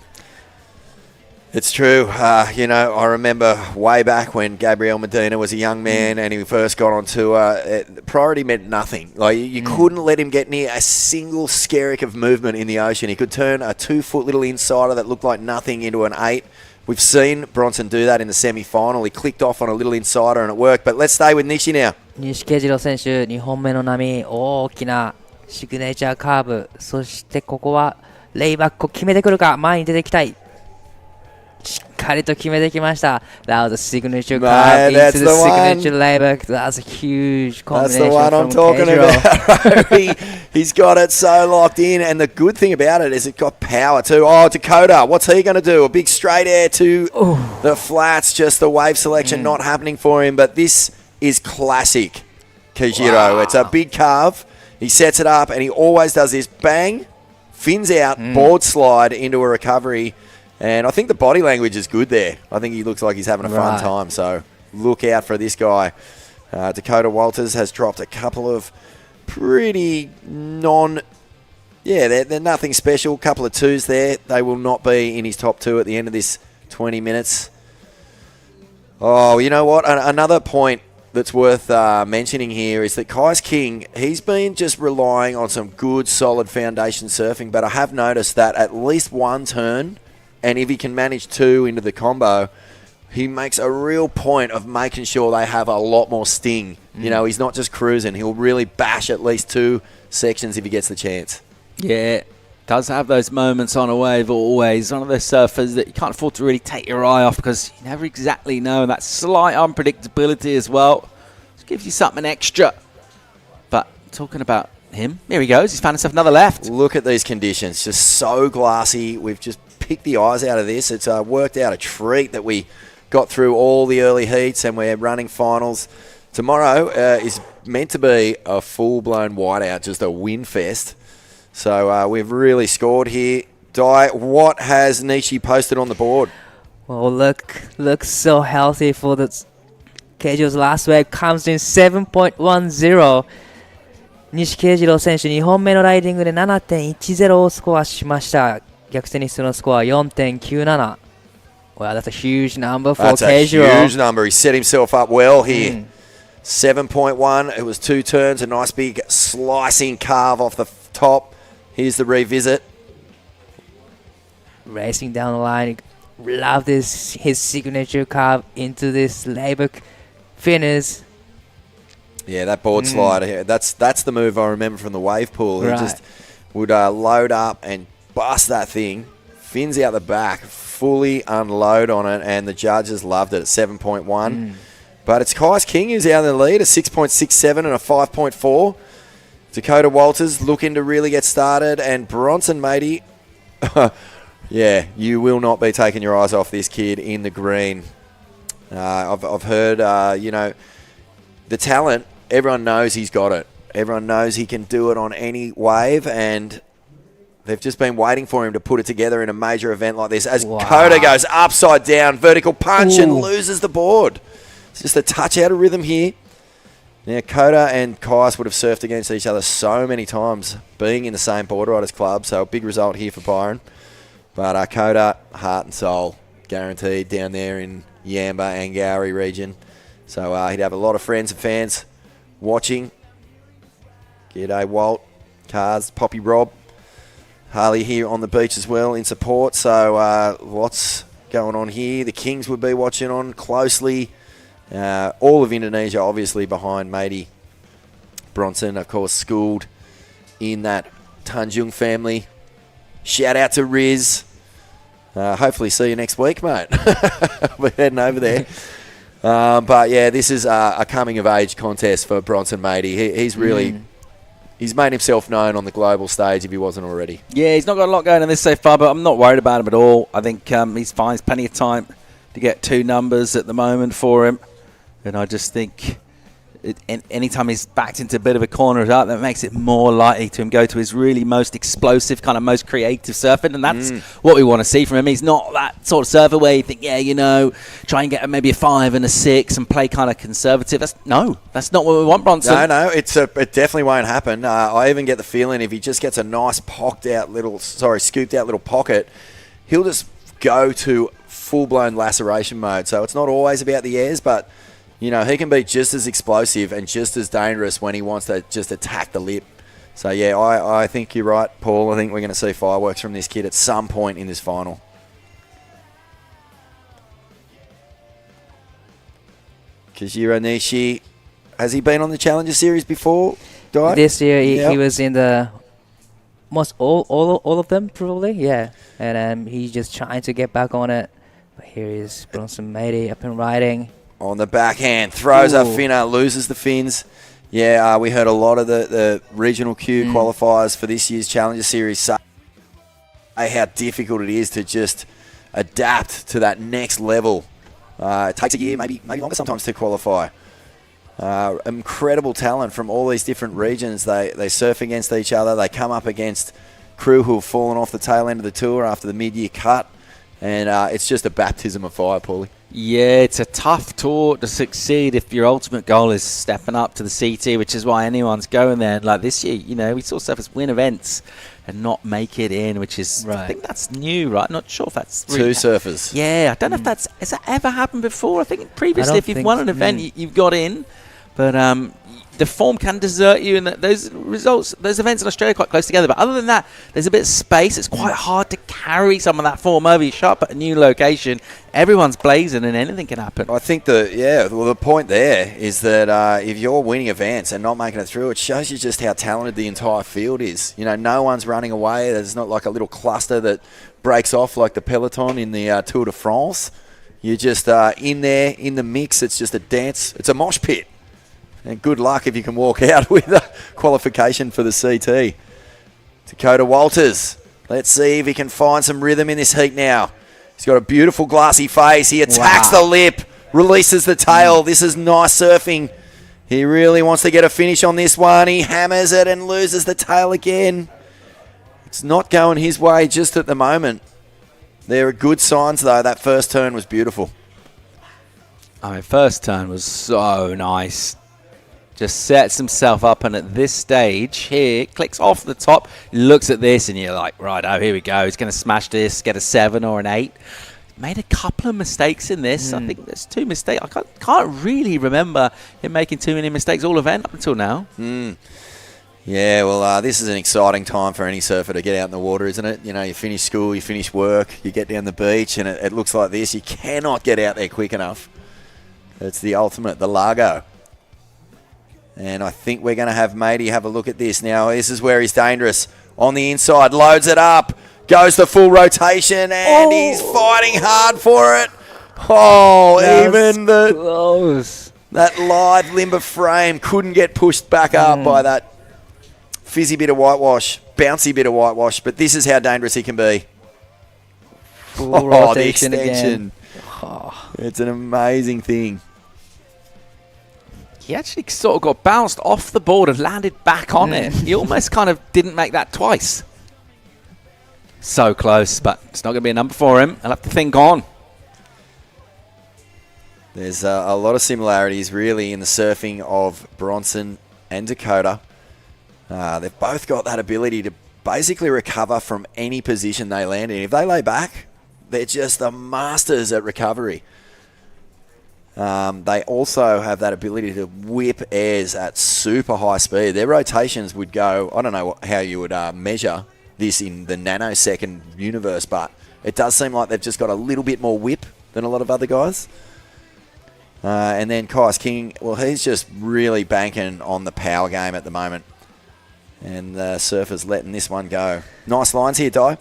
It's true. I remember way back when Gabriel Medina was a young man and he first got on tour, priority meant nothing. Like you couldn't let him get near a single skerrick of movement in the ocean. He could turn a 2-foot little insider that looked like nothing into an 8. We've seen Bronson do that in the semi-final. He clicked off on a little insider and it worked. But let's stay with Nishi now. 西慶次郎選手、2本目の波、大きなシグネチャーカーブ、そしてここはレイバックを決めてくるか、前に出てきたい。しっかりと決めてきました That was a signature carve into the signature layback. That's a huge combination. That's the one I'm talking about. He's got it so locked in, and the good thing about it is it got power too. Oh, Dakota, what's he going to do? A big straight air to the flats, just the wave selection not happening for him, but this is classic Keijiro. Wow. It's a big carve. He sets it up, and he always does this. Bang, fins out, board slide into a recovery. And I think the body language is good there. I think he looks like he's having a fun time. So look out for this guy. Dakota Walters has dropped a couple of pretty they're nothing special. Couple of 2s there. They will not be in his top 2 at the end of this 20 minutes. Oh, you know what? Another point that's worth mentioning here is that Kai's King, he's been just relying on some good, solid foundation surfing. But I have noticed that at least one turn, and if he can manage 2 into the combo, he makes a real point of making sure they have a lot more sting. He's not just cruising. He'll really bash at least 2 sections if he gets the chance. Yeah, does have those moments on a wave always. One of those surfers that you can't afford to really take your eye off because you never exactly know. That slight unpredictability as well just gives you something extra. But talking about him, here he goes. He's found himself another left. Look at these conditions. Just so glassy. We've just pick the eyes out of this. It's worked out a treat that we got through all the early heats and we're running finals. Tomorrow is meant to be a full-blown whiteout, just a win fest. So we've really scored here. Dai, what has Nishi posted on the board? Well, looks so healthy for the Keijiro's last wave. Comes in 7.10. 西慶次郎選手、2本目のライディングで 7.10 をスコアしました。逆転にするのスコア 4.97. Wow, that's a huge number for Keijiro. That's a huge number. He set himself up well here. 7.1. It was 2 turns, a nice big slicing carve off the top. Here's the revisit. Racing down the line. love his signature carve into this layback finish. Yeah, that board slide, that's the move I remember from the wave pool. He Right. just would load up and bust that thing, fins out the back, fully unload on it, and the judges loved it at 7.1. But it's Kai's King who's out in the lead, a 6.67 and a 5.4. Dakota Walters looking to really get started, and Bronson, matey, yeah, you will not be taking your eyes off this kid in the green. I've heard, the talent, everyone knows he's got it. Everyone knows he can do it on any wave, and they've just been waiting for him to put it together in a major event like this. As Coda goes upside down, vertical punch, and loses the board. It's just a touch out of rhythm here. Now, Coda and Kais would have surfed against each other so many times, being in the same Border Riders club, so a big result here for Byron. But Coda, heart and soul, guaranteed down there in Yamba and Gowrie region. So he'd have a lot of friends and fans watching. G'day, Walt, Cars, Poppy Rob. Harley here on the beach as well in support. So lots going on here. The Kings would be watching on closely. All of Indonesia obviously behind matey Bronson, of course, schooled in that Tanjung family. Shout out to Riz. Hopefully see you next week, mate. We're heading over there. But yeah, this is a coming of age contest for Bronson, matey. He's really... He's made himself known on the global stage if he wasn't already. Yeah, he's not got a lot going on this so far, but I'm not worried about him at all. I think he's fine. There's plenty of time to get 2 numbers at the moment for him. And I just think anytime he's backed into a bit of a corner that makes it more likely to him go to his really most explosive, kind of most creative surfing. And that's what we want to see from him. He's not that sort of surfer where you think, try and get maybe a 5 and a 6 and play kind of conservative. That's not what we want, Bronson. No, it definitely won't happen. I even get the feeling if he just gets a nice scooped out little pocket, he'll just go to full-blown laceration mode. So it's not always about the airs, but he can be just as explosive and just as dangerous when he wants to just attack the lip. So, yeah, I think you're right, Paul. I think we're going to see fireworks from this kid at some point in this final. Kajiro Nishi, has he been on the Challenger Series before, Di? This year he was in the most all of them, probably, yeah. And he's just trying to get back on it. But here is Bronson matey up and riding. On the backhand, throws a finner, loses the fins. Yeah, we heard a lot of the regional Q qualifiers for this year's Challenger Series say how difficult it is to just adapt to that next level. It takes a year, maybe longer sometimes to qualify. Incredible talent from all these different regions. They surf against each other. They come up against crew who have fallen off the tail end of the tour after the mid-year cut. And it's just a baptism of fire, Paulie. Yeah, it's a tough tour to succeed if your ultimate goal is stepping up to the CT, which is why anyone's going there. Like this year, we saw surfers win events and not make it in, which is, I think that's new, right? I'm not sure if that's... Two surfers. Yeah, I don't know if has that ever happened before? I think previously if you've won an event, you've got in. But the form can desert you, and those events in Australia are quite close together. But other than that, there's a bit of space. It's quite hard to carry some of that form over. You show up at a new location, everyone's blazing, and anything can happen. I think the point there is that if you're winning events and not making it through, it shows you just how talented the entire field is. No one's running away. There's not like a little cluster that breaks off like the peloton in the Tour de France. You're just in there, in the mix. It's just a dance. It's a mosh pit. And good luck if you can walk out with a qualification for the CT. Dakota Walters. Let's see if he can find some rhythm in this heat now. He's got a beautiful glassy face. He attacks the lip, releases the tail. This is nice surfing. He really wants to get a finish on this one. He hammers it and loses the tail again. It's not going his way just at the moment. There are good signs, though. That first turn was beautiful. First turn was so nice. Just sets himself up, and at this stage here, clicks off the top, looks at this, and you're like, right, here we go. He's going to smash this, get a 7 or an 8. Made a couple of mistakes in this. I think there's 2 mistakes. I can't really remember him making too many mistakes all event up until now. Yeah, well, this is an exciting time for any surfer to get out in the water, isn't it? You know, you finish school, you finish work, you get down the beach, and it looks like this. You cannot get out there quick enough. It's the ultimate, the Largo. And I think we're going to have Matey have a look at this. Now, this is where he's dangerous. On the inside, loads it up, goes the full rotation, and he's fighting hard for it. Oh, even that live limber frame couldn't get pushed back up by that fizzy bit of whitewash, bouncy bit of whitewash, but this is how dangerous he can be. Full rotation the extension. again. Oh. It's an amazing thing. He actually sort of got bounced off the board and landed back on it. He almost kind of didn't make that twice. So close, but it's not going to be a number for him. I'll have to think on. There's a lot of similarities, really, in the surfing of Bronson and Dakota. They've both got that ability to basically recover from any position they land in. If they lay back, they're just the masters at recovery. They also have that ability to whip airs at super high speed. Their rotations would go, I don't know how you would measure this in the nanosecond universe, but it does seem like they've just got a little bit more whip than a lot of other guys. And then Kais King, well, he's just really banking on the power game at the moment. And the surfer's letting this one go. Nice lines here, Di.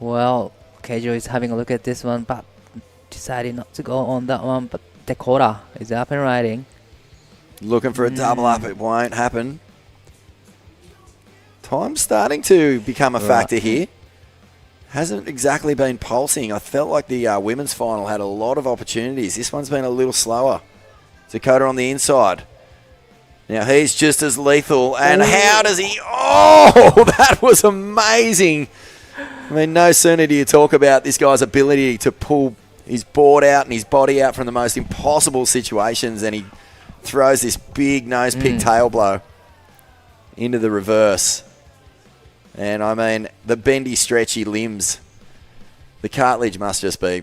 Well, Keijo is having a look at this one, but decided not to go on that one. But Dakota is up and riding. Looking for a double up. It won't happen. Time's starting to become a factor here. Hasn't exactly been pulsing. I felt like the women's final had a lot of opportunities. This one's been a little slower. Dakota on the inside. Now he's just as lethal. And how does he... Oh, that was amazing. I mean, no sooner do you talk about this guy's ability to pull his board out and his body out from the most impossible situations, and he throws this big nose pick tail blow into the reverse. And I mean, the bendy, stretchy limbs, the cartilage must just be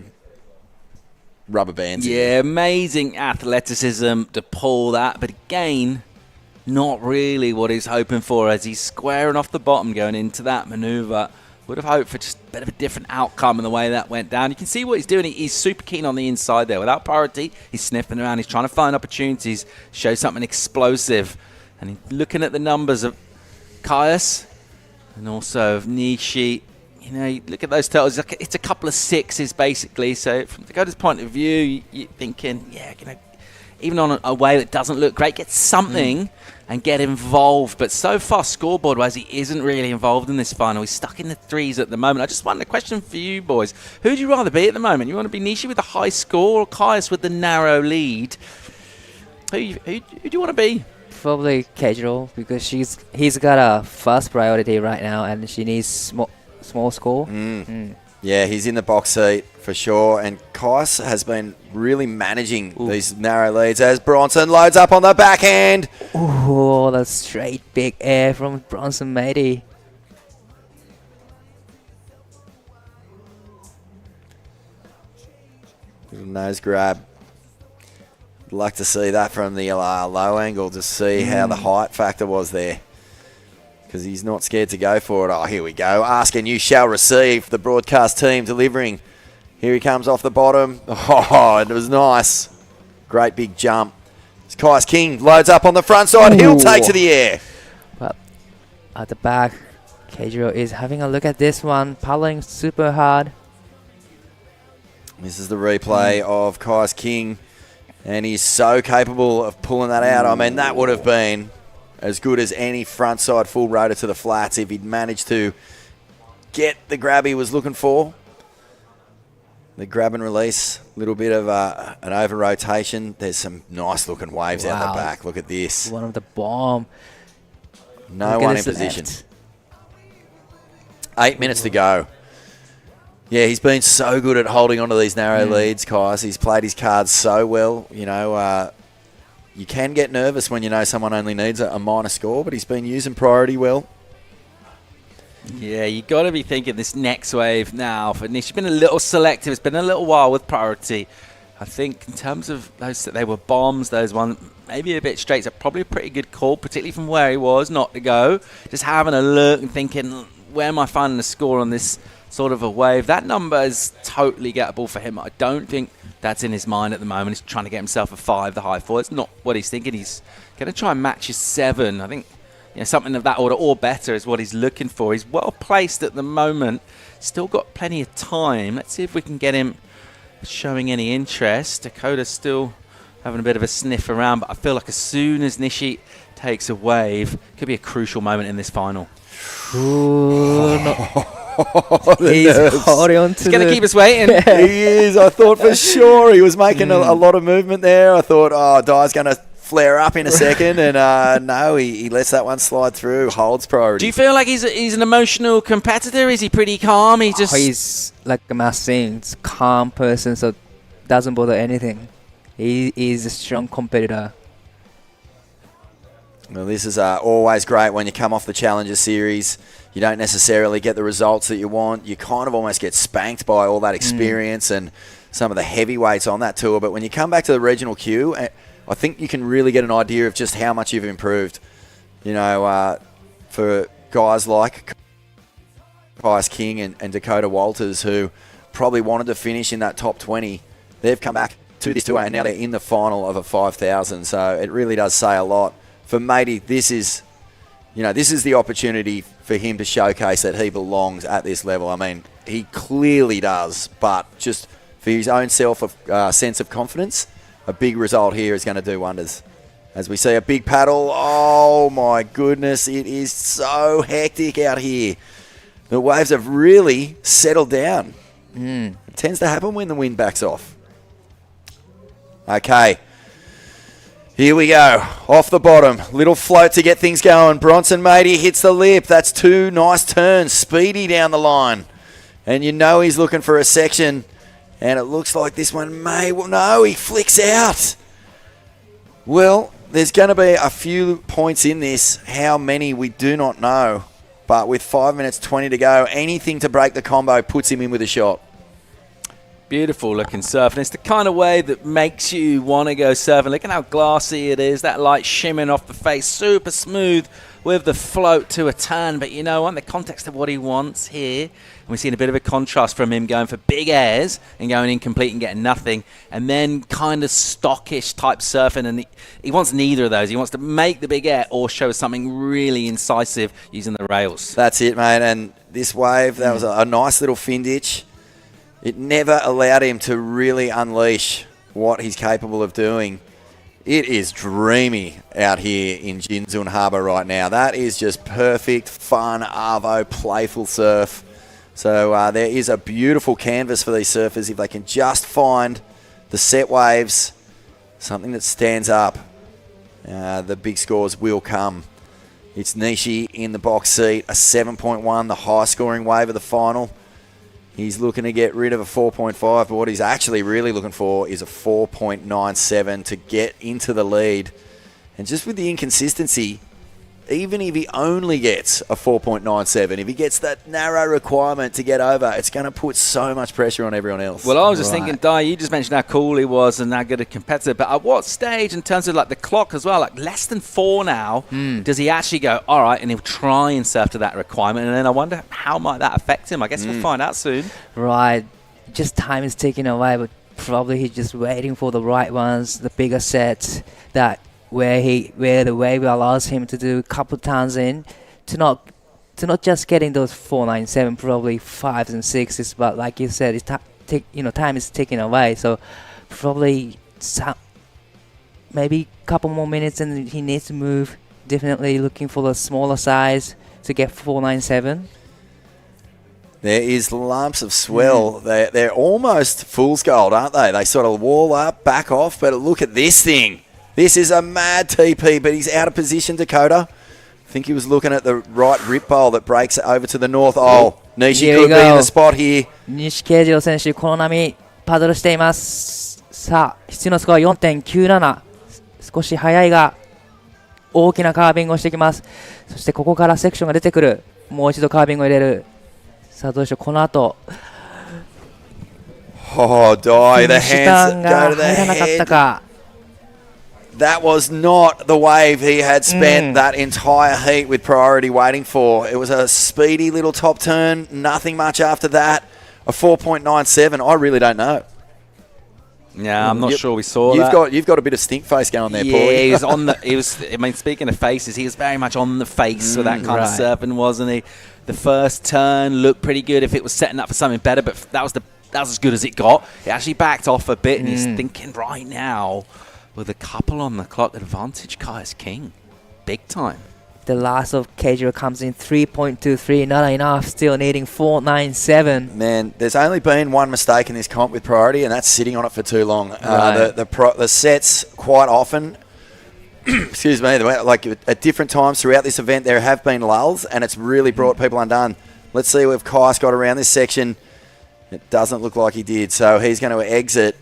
rubber bands. Yeah, amazing athleticism to pull that, but again, not really what he's hoping for as he's squaring off the bottom going into that maneuver. Would have hoped for just a bit of a different outcome in the way that went down. You can see what he's doing. He's super keen on the inside there. Without priority, he's sniffing around. He's trying to find opportunities, show something explosive. And he's looking at the numbers of Kais and also of Nishi. You know, you look at those totals. It's a couple of sixes, basically. So from Dakota's point of view, you're thinking, yeah, you know, even on a way that doesn't look great, get something and get involved. But so far, scoreboard-wise, he isn't really involved in this final. He's stuck in the threes at the moment. I just wonder, a question for you boys. Who would you rather be at the moment? You want to be Nishi with the high score or Kais with the narrow lead? Who do you want to be? Probably Keijo, because he's got a first priority right now, and she needs small score. Yeah, he's in the box seat for sure. And Kais has been really managing these narrow leads as Bronson loads up on the backhand. Oh, that's straight big air from Bronson Matey. Little nose grab. Like to see that from the low angle to see how the height factor was there. Because he's not scared to go for it. Oh, here we go. Ask and you shall receive. The broadcast team delivering. Here he comes off the bottom. Oh, it was nice. Great big jump. It's Kais King. Loads up on the front side. He'll take to the air. But at the back, Keijo is having a look at this one. Paddling super hard. This is the replay of Kais King. And he's so capable of pulling that out. I mean, that would have been as good as any frontside full rotor to the flats if he'd managed to get the grab he was looking for. The grab and release, a little bit of an over rotation. There's some nice looking waves out the back. Look at this. One of the bomb. No one in position. 8 minutes to go. Yeah, he's been so good at holding onto these narrow leads, Kais. He's played his cards so well. You know, you can get nervous when you know someone only needs a minor score, but he's been using priority well. Yeah, you got to be thinking this next wave now for Nish. He's been a little selective. It's been a little while with priority. I think in terms of those, they were bombs, those ones, maybe a bit straight. So probably a pretty good call, particularly from where he was, not to go. Just having a look and thinking, where am I finding the score on this sort of a wave? That number is totally gettable for him. I don't think that's in his mind at the moment. He's trying to get himself a 5, the high 4. It's not what he's thinking. He's going to try and match his 7. I think something of that order or better is what he's looking for. He's well placed at the moment. Still got plenty of time. Let's see if we can get him showing any interest. Dakota's still having a bit of a sniff around, but I feel like as soon as Nishi takes a wave, could be a crucial moment in this final. Ooh, no. He's holding on to He's going to keep us waiting. He is. I thought for sure he was making a lot of movement there. I thought, Dai's going to flare up in a second, and no, he lets that one slide through, holds priority. Do you feel like he's an emotional competitor? Is he pretty calm? He's like a machine, calm person, so doesn't bother anything. He is a strong competitor. Well, this is always great when you come off the Challenger Series. You don't necessarily get the results that you want. You kind of almost get spanked by all that experience and some of the heavyweights on that tour. But when you come back to the regional queue, I think you can really get an idea of just how much you've improved. For guys like Pius King and Dakota Walters, who probably wanted to finish in that top 20, they've come back to this tour and now they're in the final of a 5,000. So it really does say a lot. For Matey, this is the opportunity for him to showcase that he belongs at this level. I mean, he clearly does, but just for his own sense of confidence, a big result here is going to do wonders. As we see a big paddle, oh my goodness, it is so hectic out here. The waves have really settled down. It tends to happen when the wind backs off. Okay. Here we go, off the bottom, little float to get things going. Bronson Matey hits the lip. That's 2 nice turns, speedy down the line. And you know he's looking for a section, and it looks like this one he flicks out. Well, there's going to be a few points in this, how many we do not know. But with 5 minutes 20 to go, anything to break the combo puts him in with a shot. Beautiful looking surf, and it's the kind of wave that makes you want to go surfing. Look at how glassy it is, that light shimmering off the face, super smooth with the float to a turn. But in the context of what he wants here, and we've seen a bit of a contrast from him going for big airs and going incomplete and getting nothing, and then kind of stockish type surfing, and he wants neither of those. He wants to make the big air or show us something really incisive using the rails. That's it, mate, and this wave, that was a nice little fin ditch. It never allowed him to really unleash what he's capable of doing. It is dreamy out here in Jinzun Harbor right now. That is just perfect, fun, arvo, playful surf. So there is a beautiful canvas for these surfers if they can just find the set waves, something that stands up. The big scores will come. It's Nishi in the box seat, a 7.1, the high-scoring wave of the final. He's looking to get rid of a 4.5, but what he's actually really looking for is a 4.97 to get into the lead. And just with the inconsistency, even if he only gets a 4.97, if he gets that narrow requirement to get over, it's going to put so much pressure on everyone else. Well, I was just thinking, Dai, you just mentioned how cool he was and how good a competitor, but at what stage in terms of like the clock as well, like less than 4 now, does he actually go, all right, and he'll try and surf to that requirement, and then I wonder how might that affect him? I guess we'll find out soon. Right. Just time is taken away, but probably he's just waiting for the right ones, the bigger sets, that where the wave allows him to do a couple turns in, to not just getting those 4.97, probably 5s and 6s, but like you said, time is taken away. So probably maybe a couple more minutes, and he needs to move. Definitely looking for the smaller size to get 4.97. There is lumps of swell. They're almost fool's gold, aren't they? They sort of wall up, back off, but look at this thing. This is a mad TP, but he's out of position, Dakota. I think he was looking at the right rip bowl that breaks over to the north. Oh, Nishi could be in the spot here. 西慶次郎選手、この波パドルしています。さあ、必要なスコア 4.97。少し速いが大きなカービングをしてきます。そしてここからセクションが出てくる。もう一度カービングを入れる。さあ、どうでしょう、この後。Oh, die. The hands go to the head. That was not the wave he had spent that entire heat with priority waiting for. It was a speedy little top turn, nothing much after that. A 4.97, I really don't know. Yeah, I'm not sure we saw that. You've got a bit of stink face going there, Yeah, Paulie. he was I mean, speaking of faces, he was very much on the face with that kind of surfing, wasn't he? The first turn looked pretty good if it was setting up for something better, but that was as good as it got. It actually backed off a bit, and he's thinking right now, with a couple on the clock, advantage Kai's king. Big time. The last of Keijo comes in 3.23, not enough, still needing 4.97. Man, there's only been one mistake in this comp with priority, and that's sitting on it for too long. The sets quite often, excuse me, like at different times throughout this event, there have been lulls, and it's really brought people undone. Let's see if Kai's got around this section. It doesn't look like he did, so he's going to exit,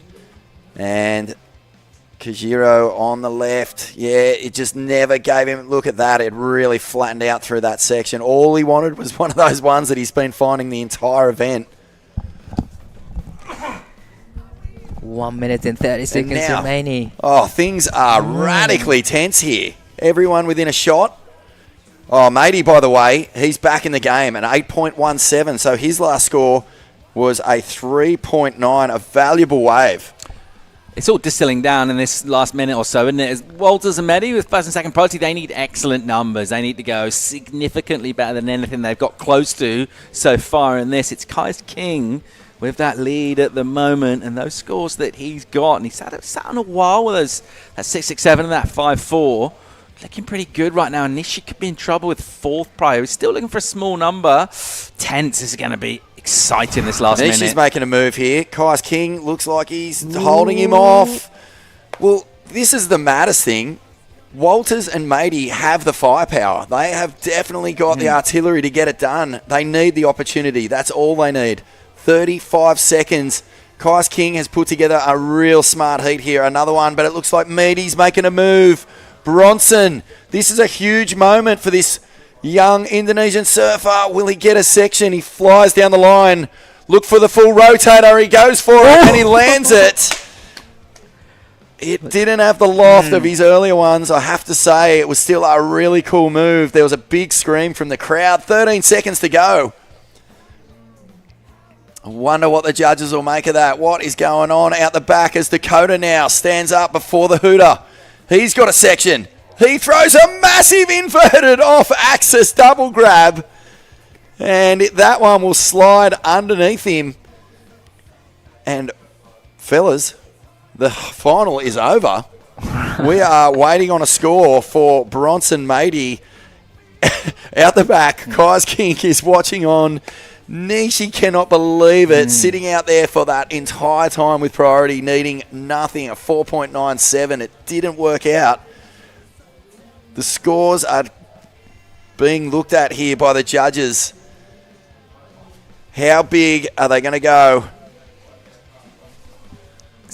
and Kajiro on the left. Yeah, it just never gave him. Look at that. It really flattened out through that section. All he wanted was one of those ones that he's been finding the entire event. 1 minute and 30 seconds remaining. Oh, things are radically tense here. Everyone within a shot. Oh, Matey, by the way, he's back in the game, an 8.17. So his last score was a 3.9, a valuable wave. It's all distilling down in this last minute or so, isn't it? As Walters and Medi with first and second priority, they need excellent numbers. They need to go significantly better than anything they've got close to so far in this. It's Kai's king with that lead at the moment, and those scores that he's got, and he's sat on a while with us, that 6.67 and that 5.4. Looking pretty good right now. Nishi could be in trouble with fourth prio. He's still looking for a small number. Tense is going to be exciting this last minute. Nishi's making a move here. Kai's king looks like he's holding him off. Well, this is the maddest thing. Walters and Matey have the firepower. They have definitely got the artillery to get it done. They need the opportunity. That's all they need. 35 seconds. Kai's king has put together a real smart heat here. Another one, but it looks like Matey's making a move. Bronson, this is a huge moment for this young Indonesian surfer. Will he get a section? He flies down the line. Look for the full rotator. He goes for it and he lands it. It didn't have the loft of his earlier ones. I have to say, it was still a really cool move. There was a big scream from the crowd. 13 seconds to go. I wonder what the judges will make of that. What is going on out the back as Dakota now stands up before the hooter. He's got a section. He throws a massive inverted off-axis double grab. And that one will slide underneath him. And, fellas, the final is over. We are waiting on a score for Bronson Matey. Out the back, Kai's king is watching on. Nishi cannot believe it. Sitting out there for that entire time with priority, needing nothing. A 4.97. It didn't work out. The scores are being looked at here by the judges. How big are they going to go?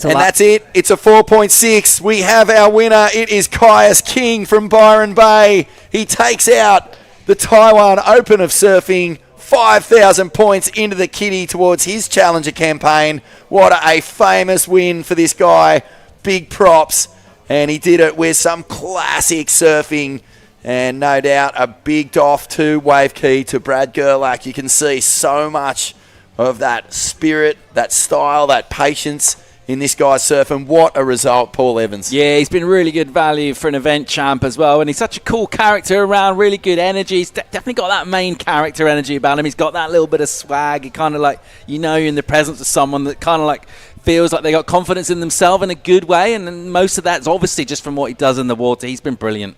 And that's it. It's a 4.6. We have our winner. It is Kai's king from Byron Bay. He takes out the Taiwan Open of Surfing. 5,000 points into the kitty towards his Challenger campaign. What a famous win for this guy. Big props. And he did it with some classic surfing. And no doubt a big doff to wave key to Brad Gerlach. You can see so much of that spirit, that style, that patience in this guy's surf, and what a result, Paul Evans. Yeah, he's been really good value for an event champ as well, and he's such a cool character around, really good energy. He's definitely got that main character energy about him. He's got that little bit of swag. He kind of like, you know, you're in the presence of someone that kind of like feels like they got confidence in themselves in a good way, and then most of that's obviously just from what he does in the water. He's been brilliant.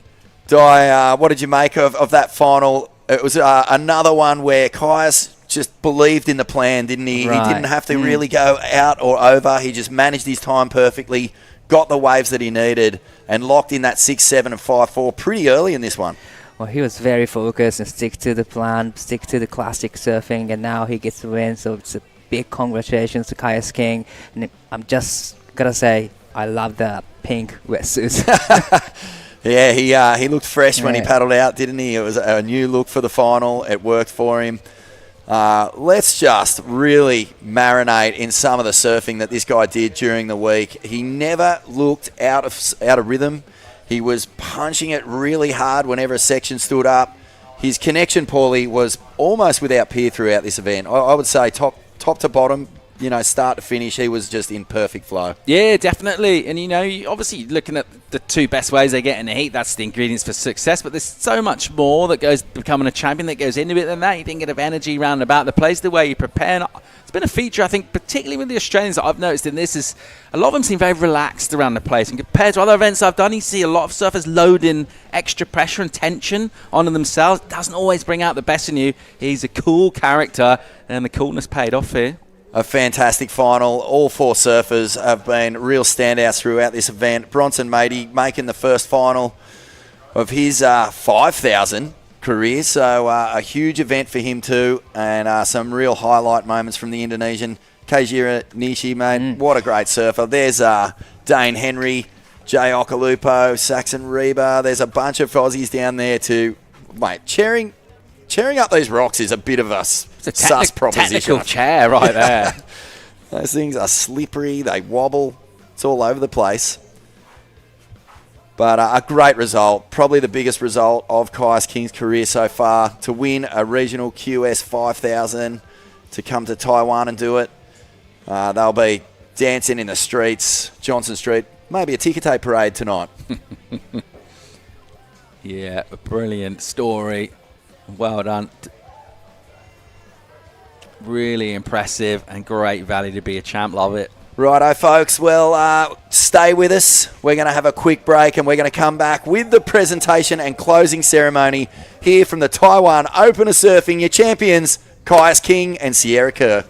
Di, what did you make of that final? It was another one where Kai's just believed in the plan, didn't he? Right. He didn't have to really go out or over. He just managed his time perfectly, got the waves that he needed, and locked in that 6.7 and 5.4 pretty early in this one. Well, he was very focused and stick to the plan, stick to the classic surfing, and now he gets the win. So it's a big congratulations to Kai's king. And I'm just gonna say, I love the pink wetsuit. Yeah, he looked fresh when he paddled out, didn't he? It was a new look for the final. It worked for him. Let's just really marinate in some of the surfing that this guy did during the week. He never looked out of rhythm. He was punching it really hard whenever a section stood up. His connection, Paulie, was almost without peer throughout this event. I would say top to bottom, start to finish, he was just in perfect flow. Yeah, definitely. And, obviously looking at the two best ways they get in the heat, that's the ingredients for success. But there's so much more that goes becoming a champion that goes into it than that. You didn't get energy round about the place, the way you prepare. And it's been a feature, I think, particularly with the Australians that I've noticed in this, is a lot of them seem very relaxed around the place. And compared to other events I've done, you see a lot of surfers loading extra pressure and tension onto themselves. Doesn't always bring out the best in you. He's a cool character, and the coolness paid off here. A fantastic final. All four surfers have been real standouts throughout this event. Bronson Matey making the first final of his 5,000 career, so a huge event for him too, and some real highlight moments from the Indonesian. Keijira Nishi, mate, what a great surfer. There's Dane Henry, Jay Okalupo, Saxon Reba. There's a bunch of Aussies down there too. Mate, cheering up these rocks is a bit of a sus proposition. Technical chair right there. Those things are slippery. They wobble. It's all over the place. But a great result. Probably the biggest result of Kaius King's career so far. To win a regional QS 5,000, to come to Taiwan and do it. They'll be dancing in the streets, Johnson Street. Maybe a Tikate parade tonight. Yeah, a brilliant story. Well done. Really impressive and great value to be a champ. Love it. Righto, folks. Well, stay with us. We're going to have a quick break and we're going to come back with the presentation and closing ceremony here from the Taiwan Open of Surfing. Your champions, Kaius King and Sierra Kerr.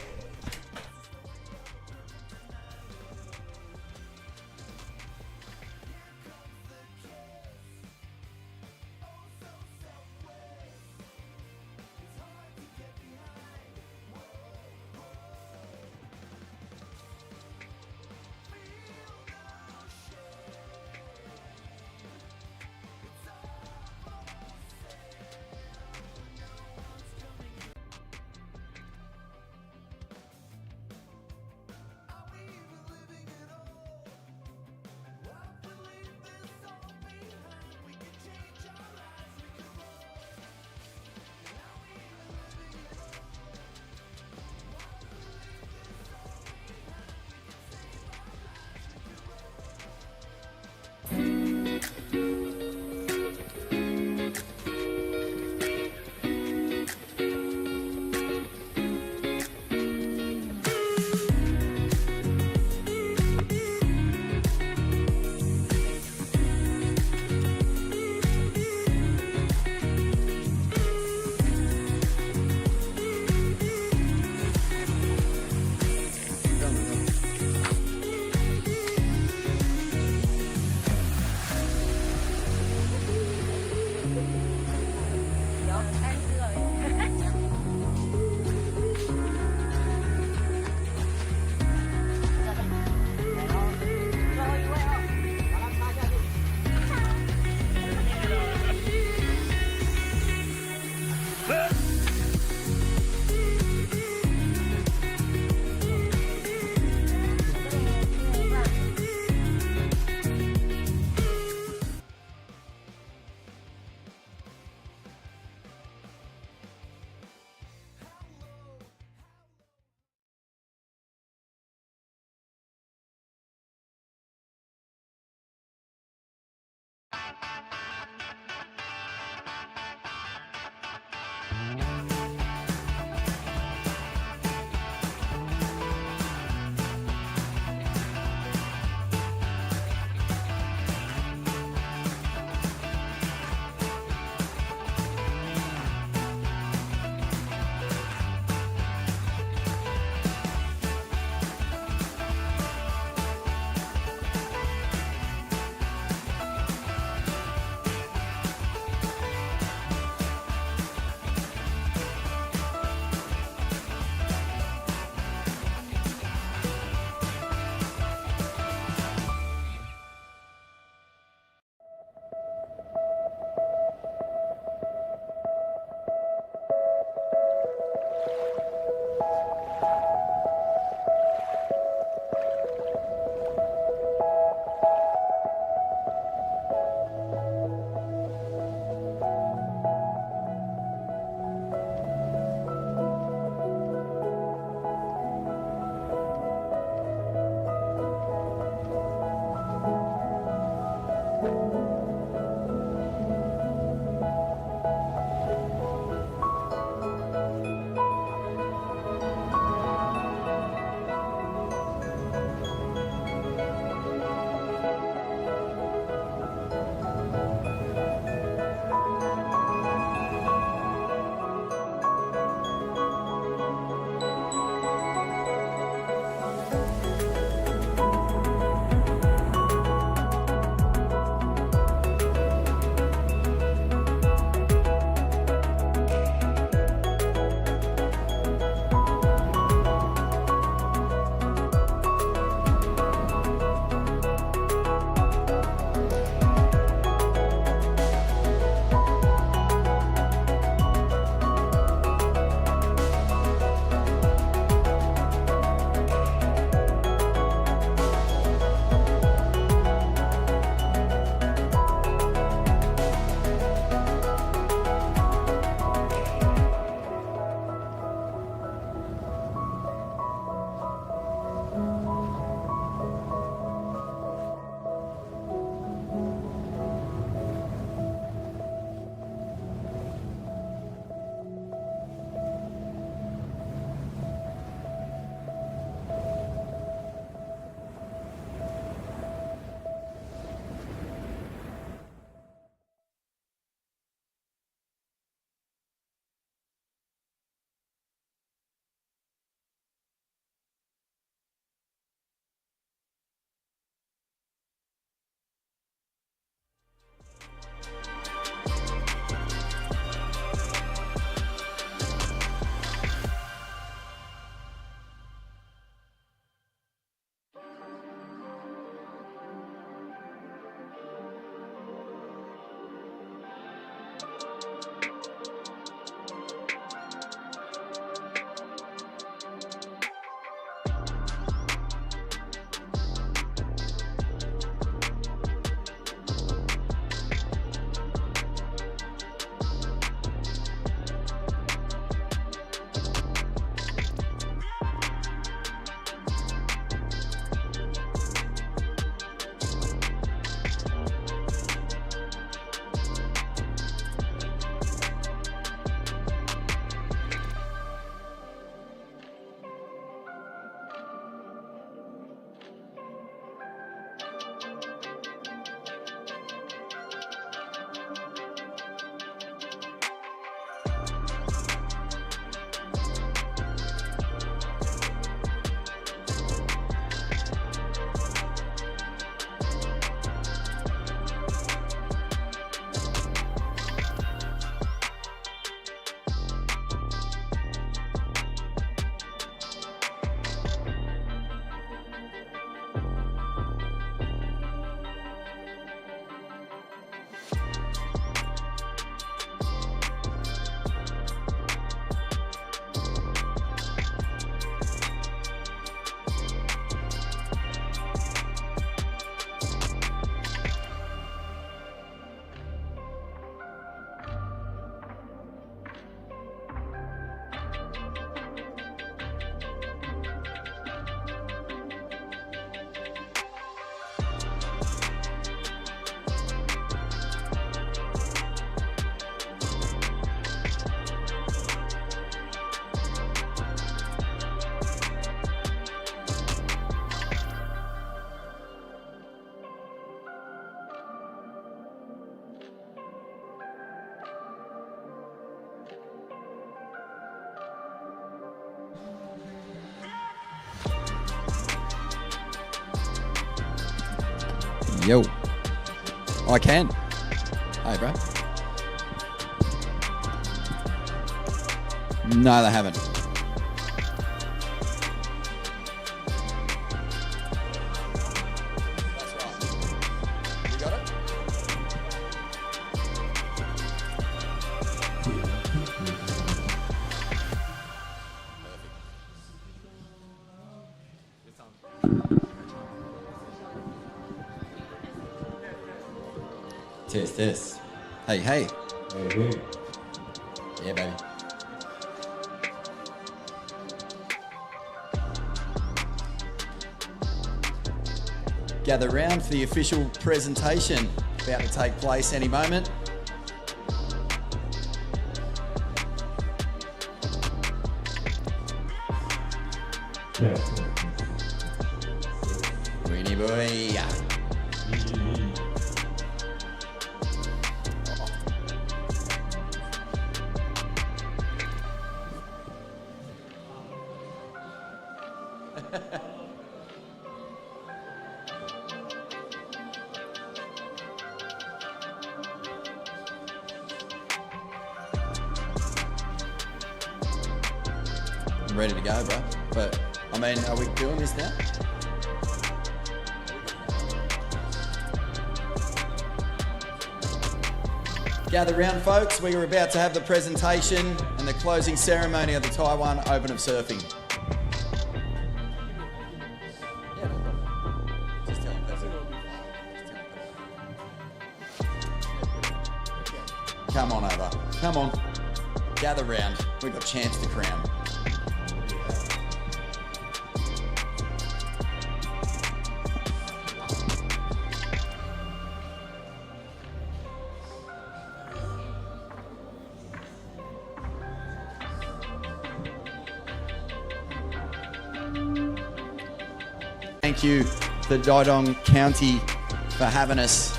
Yo. I can. Hey, bro. No, they haven't. You got it? Test. Hey. Hey. Yeah, baby. Gather round for the official presentation about to take place any moment. Weenie boy. I'm ready to go, bro. But, I mean, are we doing this now? Gather round, folks. We are about to have the presentation and the closing ceremony of the Taiwan Open of Surfing. Come on over. Come on. Gather round. We've got champs to crown. Thank you, the Taitung County, for having us.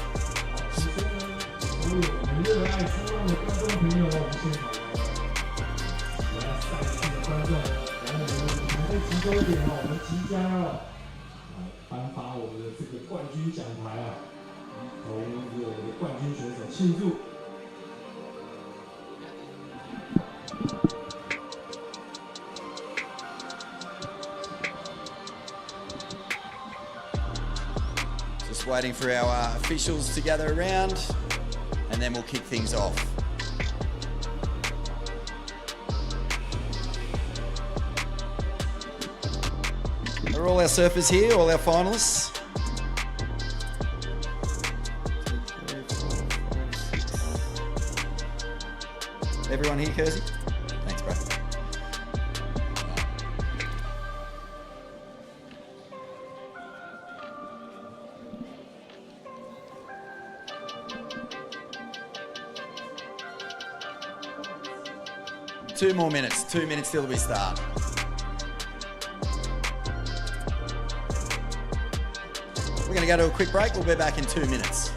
Just waiting for our officials to gather around, and then we'll kick things off. Are all our surfers here, all our finalists? Everyone here, Kersey? Thanks, bro. Two more minutes. 2 minutes till we start. We're going to go to a quick break. We'll be back in 2 minutes.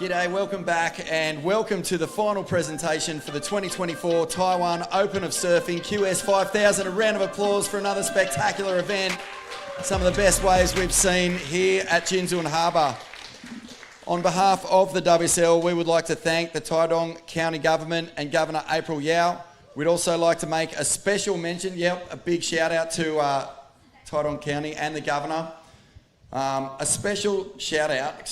G'day, welcome back and welcome to the final presentation for the 2024 Taiwan Open of Surfing QS 5000. A round of applause for another spectacular event. Some of the best waves we've seen here at Jinzun Harbor. On behalf of the WSL, we would like to thank the Taitung County Government and Governor April Yao. We'd also like to make a special mention, a big shout out to Taitung County and the Governor. A special shout out,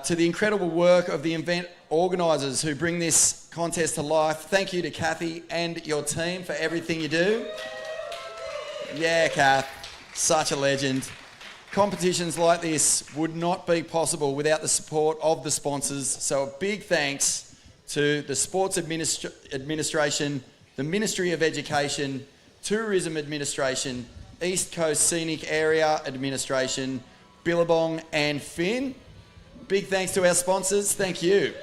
to the incredible work of the event organisers who bring this contest to life. Thank you to Kathy and your team for everything you do. Yeah, Kath, such a legend. Competitions like this would not be possible without the support of the sponsors, so a big thanks to the Sports Administration, the Ministry of Education, Tourism Administration, East Coast Scenic Area Administration, Billabong and Finn. Big thanks to our sponsors, thank you.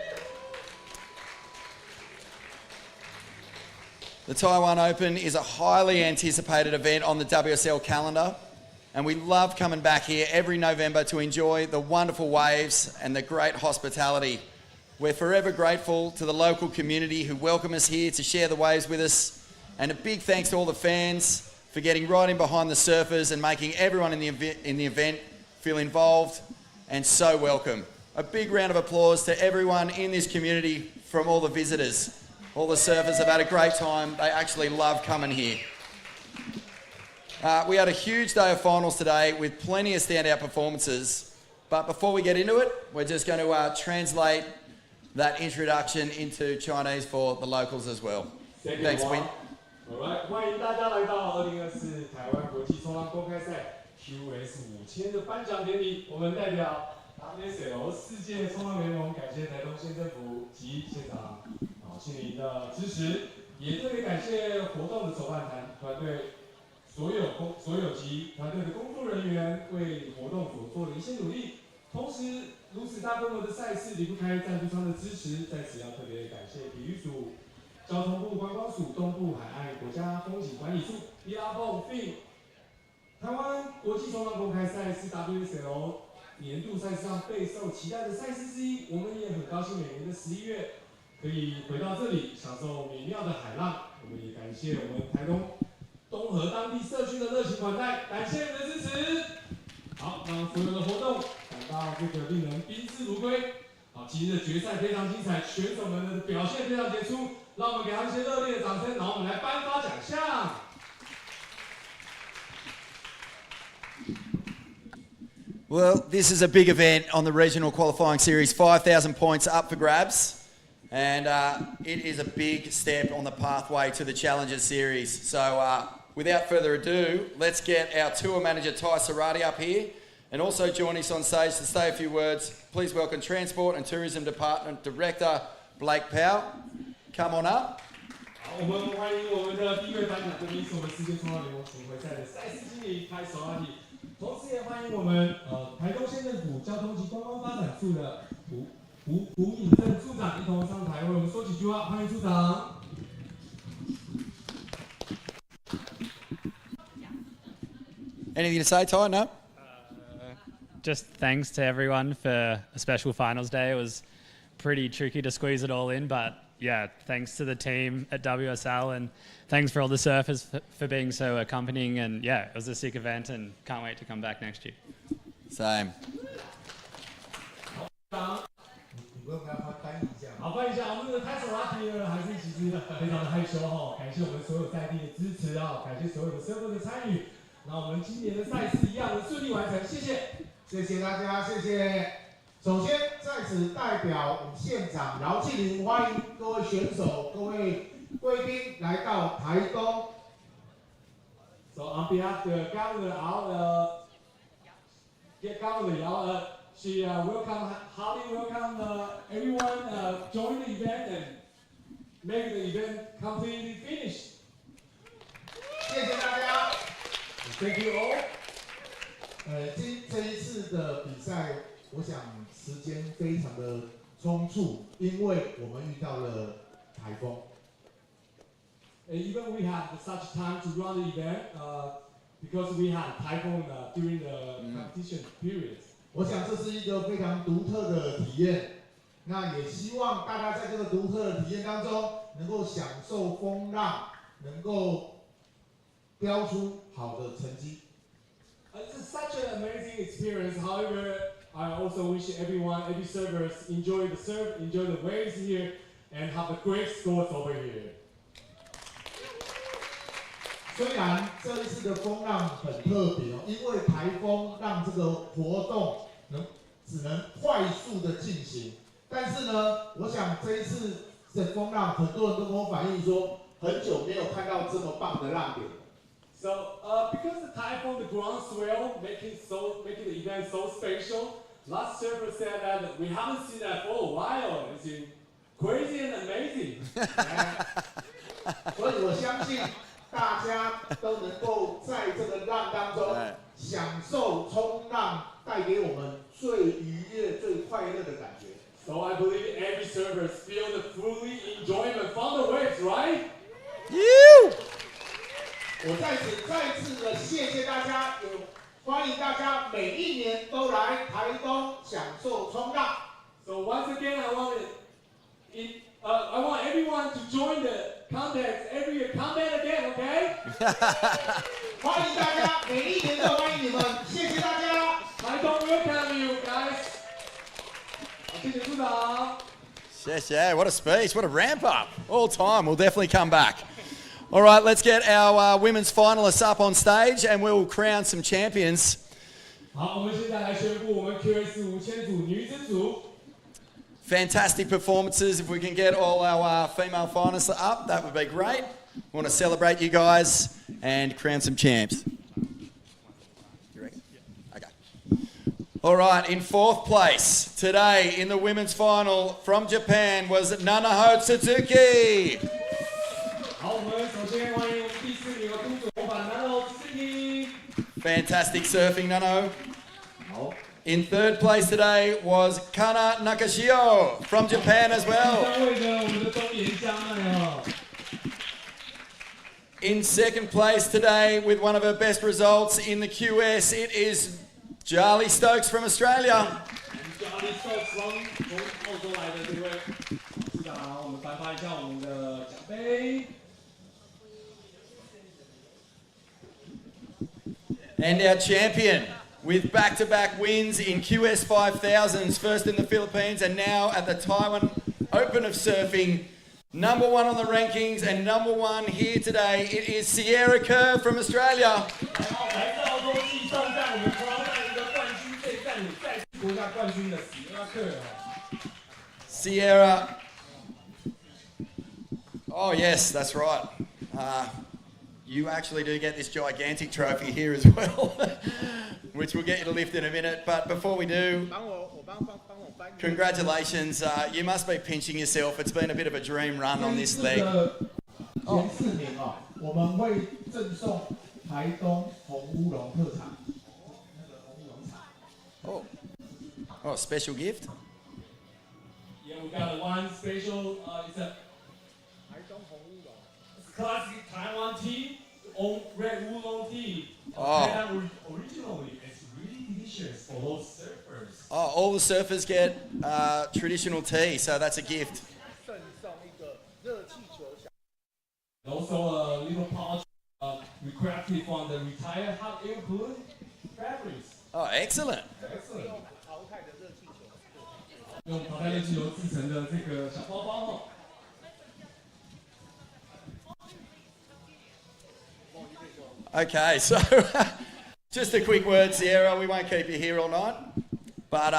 The Taiwan Open is a highly anticipated event on the WSL calendar, and we love coming back here every November to enjoy the wonderful waves and the great hospitality. We're forever grateful to the local community who welcome us here to share the waves with us, and a big thanks to all the fans for getting right in behind the surfers and making everyone in the event feel involved and so welcome. A big round of applause to everyone in this community from all the visitors. All the surfers have had a great time. They actually love coming here. We had a huge day of finals today with plenty of standout performances. But before we get into it, we're just going to translate that introduction into Chinese for the locals as well. Thanks, Win. Alright, 欢迎大家来到2024台湾国际冲浪公开赛 QS 5000的颁奖典礼。我们代表 WSL 世界冲浪联盟感谢台东县政府及现场亲临的支持，也特别感谢活动的筹办团队所有及团队的工作人员为活动所做的一些努力。同时，如此大规模的赛事离不开赞助商的支持，在此要特别感谢体育署、交通部观光署、东部海岸国家风景管理处、Billabong Fin。台湾国际冲浪公开赛是 WSL 年度赛事上备受期待的赛事之一，我们也很高兴每年的11月可以回到这里享受美妙的海浪。我们也感谢我们台东东河当地社区的热情款待，感谢你们的支持。好，让所有的活动感到这个令人宾至如归。好，今天的决赛非常精彩，选手们的表现非常杰出，让我们给他们一些热烈的掌声，然后我们来颁发奖项。 Well, this is a big event on the regional qualifying series, 5,000 points up for grabs, and it is a big step on the pathway to the Challenger Series. So without further ado, let's get our tour manager Ty Sarati up here, and also joining us on stage to say a few words. Please welcome Transport and Tourism Department Director Blake Powell. Come on up. 我们欢迎我们的第一位颁奖嘉宾是我们世界冲浪联盟巡回赛的赛事经理Ty Sarati。 同时也欢迎我们台东县政府交通及观光发展处的胡颖正处长一同上台为我们说几句话，欢迎处长。Anything to say, Ty? No. Just thanks to everyone for a special finals day. It was pretty tricky to squeeze it all in, but yeah, thanks to the team at WSL and thanks for all the surfers for being so accompanying. And yeah, it was a sick event and can't wait to come back next year. Same. 好，翻译一下，我们的 Ty Sarati 呢，还是其实非常的害羞哈，感谢我们所有在地的支持啊，感谢所有的surfer的参与。那我们今年的赛事一样的顺利完成，谢谢，谢谢大家，谢谢。 首先，在此代表我们县长饶庆林欢迎各位选手、各位贵宾来到台东。So on behalf of the governor, Governor Yao, she welcome everyone join the event and make the event completely finished. 谢谢大家。Thank you all. 这一次的比赛。 我想时间非常的匆促，因为我们遇到了台风。Even we had such time to run the event because we had typhoon during the competition period. 我想这是一个非常独特的体验。那也希望大家在这个独特的体验当中，能够享受风浪，能够标出好的成绩。It's such an amazing experience. However, I also wish everyone, every servers, enjoy the surf, enjoy the waves here, and have a great scores over here. 虽然这一次的风浪很特别哦，因为台风让这个活动只能快速的进行。但是呢，我想这一次的风浪，很多人都跟我反映说，很久没有看到这么棒的浪点。So, because the typhoon, the ground swell, making the event so special, last server said that we haven't seen that for a while. It's crazy and amazing. 所以我相信大家都能够在这个浪当中享受冲浪带给我们最愉悦、最快乐的感觉。So I believe every server feel the fully enjoyment from the waves, right? You. 我在此再次的谢谢大家，也欢迎大家每一年都来台东享受冲浪。So once again, I want everyone to join the contest every year. Comment again, okay? 欢迎大家，每一年都欢迎你们，谢谢大家。台东 welcome you guys. 谢谢组长。Yeah, what a speech, what a ramp up. All time, we'll definitely come back. All right, let's get our women's finalists up on stage and we'll crown some champions. 好，我们现在来宣布我们 QS 5000组女子组。Fantastic performances. If we can get all our female finalists up, that would be great. We want to celebrate you guys and crown some champs. You ready? Okay. All right, in fourth place today in the women's final from Japan was Nanaho Tsuzuki. 好，我们首先欢迎我们第4名的公主模板 Nano Tsuzuki。 Fantastic surfing, Nano. In third place today was Kana Nakashio from Japan as well. In second place today with one of her best results in the QS, it is Charlie Stokes from Australia. Charlie Stokes 从澳洲来的这位组长，我们颁发一下我们的奖杯。 And our champion with back-to-back wins in QS 5000s, first in the Philippines and now at the Taiwan Open of Surfing. Number 1 on the rankings and number 1 here today, it is Sierra Kerr from Australia. Sierra. Oh yes, that's right. You actually do get this gigantic trophy here as well, which we'll get you to lift in a minute. But before we do, congratulations. You must be pinching yourself. It's been a bit of a dream run on this leg. Oh, special gift? Yeah, we got one special, it's a classic Taiwan tea, red oolong tea. Oh. Originally, it's really delicious for those surfers. Oh, all the surfers get traditional tea, so that's a gift. Also a little pouch recrafted from the retired hot air balloon fabrics. Oh, excellent. Excellent. 用淘汰热气球制成的这个小包包哦。 Okay, so just a quick word, Sierra. We won't keep you here all night. But,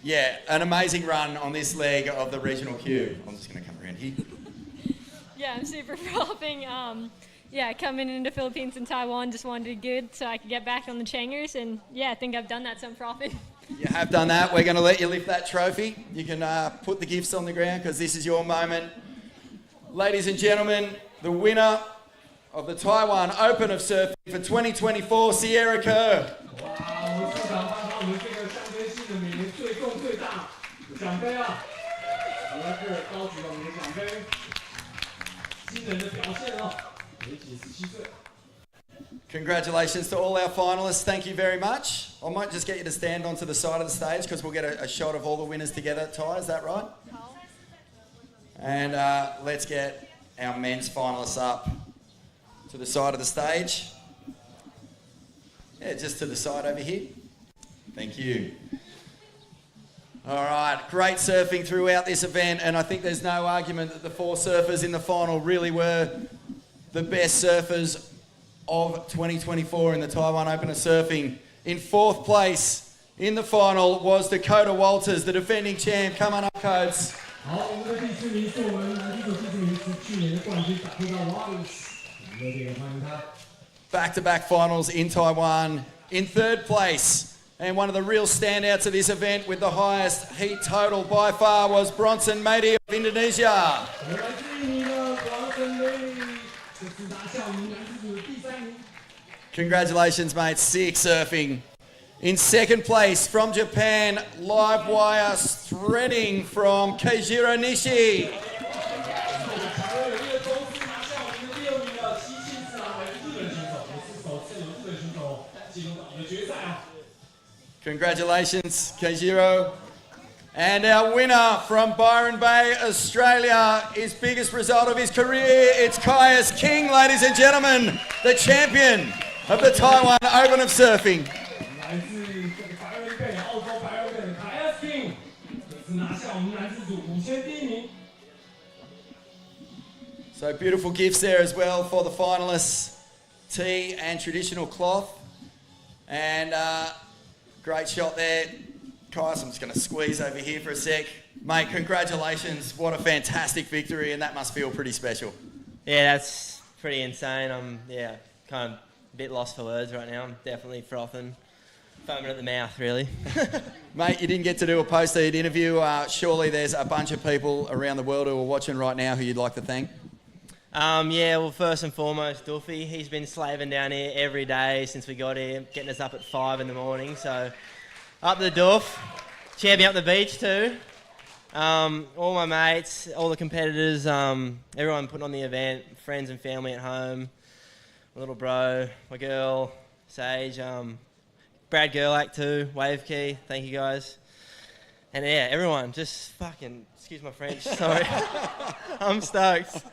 yeah, an amazing run on this leg of the regional queue. I'm just going to come around here. Yeah, I'm super propping. Yeah, coming into Philippines and Taiwan, just wanted to do good so I could get back on the Changers. And, yeah, I think I've done that, so I'm propping. You have done that. We're going to let you lift that trophy. You can put the gifts on the ground because this is your moment. Ladies and gentlemen, the winner of the Taiwan Open of Surfing for 2024, Sierra Kerr. 哇，我们市长颁发我们这个象征性的每年最重最大的奖杯啊！我们这高举了我们的奖杯，惊人的表现哦，年仅17岁。Congratulations to all our finalists. Thank you very much. I might just get you to stand onto the side of the stage because we'll get a shot of all the winners together. Ty, is that right? And let's get our men's finalists up to the side of the stage. Yeah, just to the side over here. Thank you. All right, great surfing throughout this event, and I think there's no argument that the 4 surfers in the final really were the best surfers of 2024 in the Taiwan Open of Surfing. In 4th place in the final was Dakota Walters, the defending champ. Come on up, Codes. Back-to-back finals in Taiwan. In 3rd place, and one of the real standouts of this event with the highest heat total by far was Bronson Mady of Indonesia. Congratulations, mate. Sick surfing. In 2nd place from Japan, live wire threading from Keijiro Nishi. Congratulations, Keijiro. And our winner from Byron Bay, Australia, his biggest result of his career, it's Caius King, ladies and gentlemen, the champion of the Taiwan Open of Surfing. So beautiful gifts there as well for the finalists, tea and traditional cloth. And great shot there. Caius, I'm just going to squeeze over here for a sec. Mate, congratulations. What a fantastic victory, and that must feel pretty special. Yeah, that's pretty insane. I'm, kind of a bit lost for words right now. I'm definitely frothing, foaming at the mouth, really. Mate, you didn't get to do a post-heat interview. Surely there's a bunch of people around the world who are watching right now who you'd like to thank. Well, first and foremost, Duffy. He's been slaving down here every day since we got here, getting us up at 5 in the morning. So, up the Duff. Champion up the beach too. All my mates, all the competitors, everyone putting on the event, friends and family at home, my little bro, my girl, Sage, Brad Gerlach too, Wave Key, thank you guys. And yeah, everyone, just fucking, excuse my French, sorry. I'm stoked.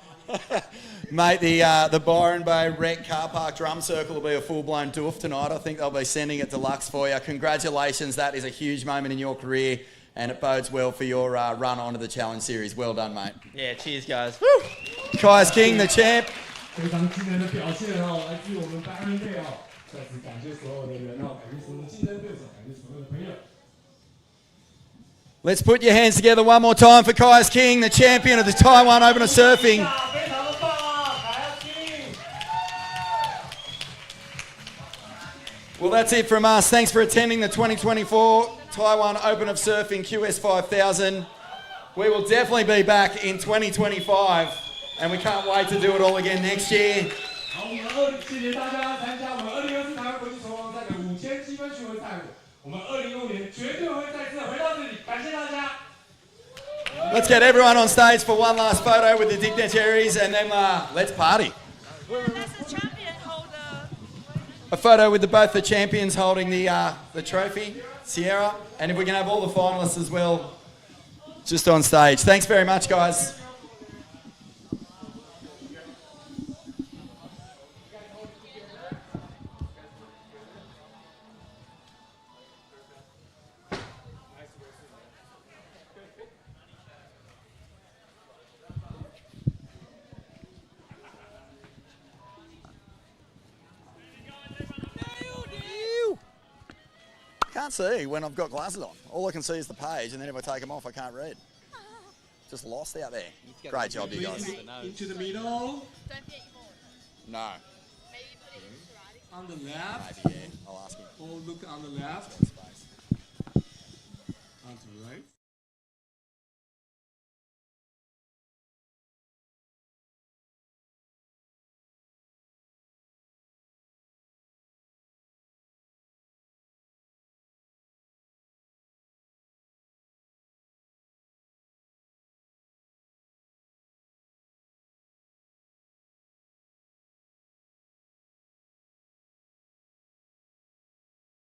Mate, the Byron Bay Rec Car Park Drum Circle will be a full-blown doof tonight. I think they'll be sending it deluxe for you. Congratulations, that is a huge moment in your career, and it bodes well for your run onto the Challenge Series. Well done, mate. Yeah, cheers, guys. Woo! Caius King, the champ. 非常惊人的表现哦，来自我们白人队哦，再次感谢所有的人哦，感谢所有的竞争对手，感谢所有的朋友。 Let's put your hands together one more time for Caius King, the champion of the Taiwan Open of Surfing. Well, that's it from us. Thanks for attending the 2024 Taiwan Open of Surfing QS 5000. We will definitely be back in 2025, and we can't wait to do it all again next year. 好，我们谢谢大家参加我们2024台湾国际冲浪赛的5000积分巡回赛。我们2025年绝对会再次回到这里，感谢大家。 Let's get everyone on stage for one last photo with the dignitaries, and then let's party. A photo with both the champions holding the trophy, Sierra, and if we can have all the finalists as well, just on stage. Thanks very much, guys. I can't see when I've got glasses on. All I can see is the page, and then if I take them off, I can't read. Just lost out there. Great job, you guys. Into the middle. No. On the left. Maybe, yeah. I'll ask him. Oh, look on the left.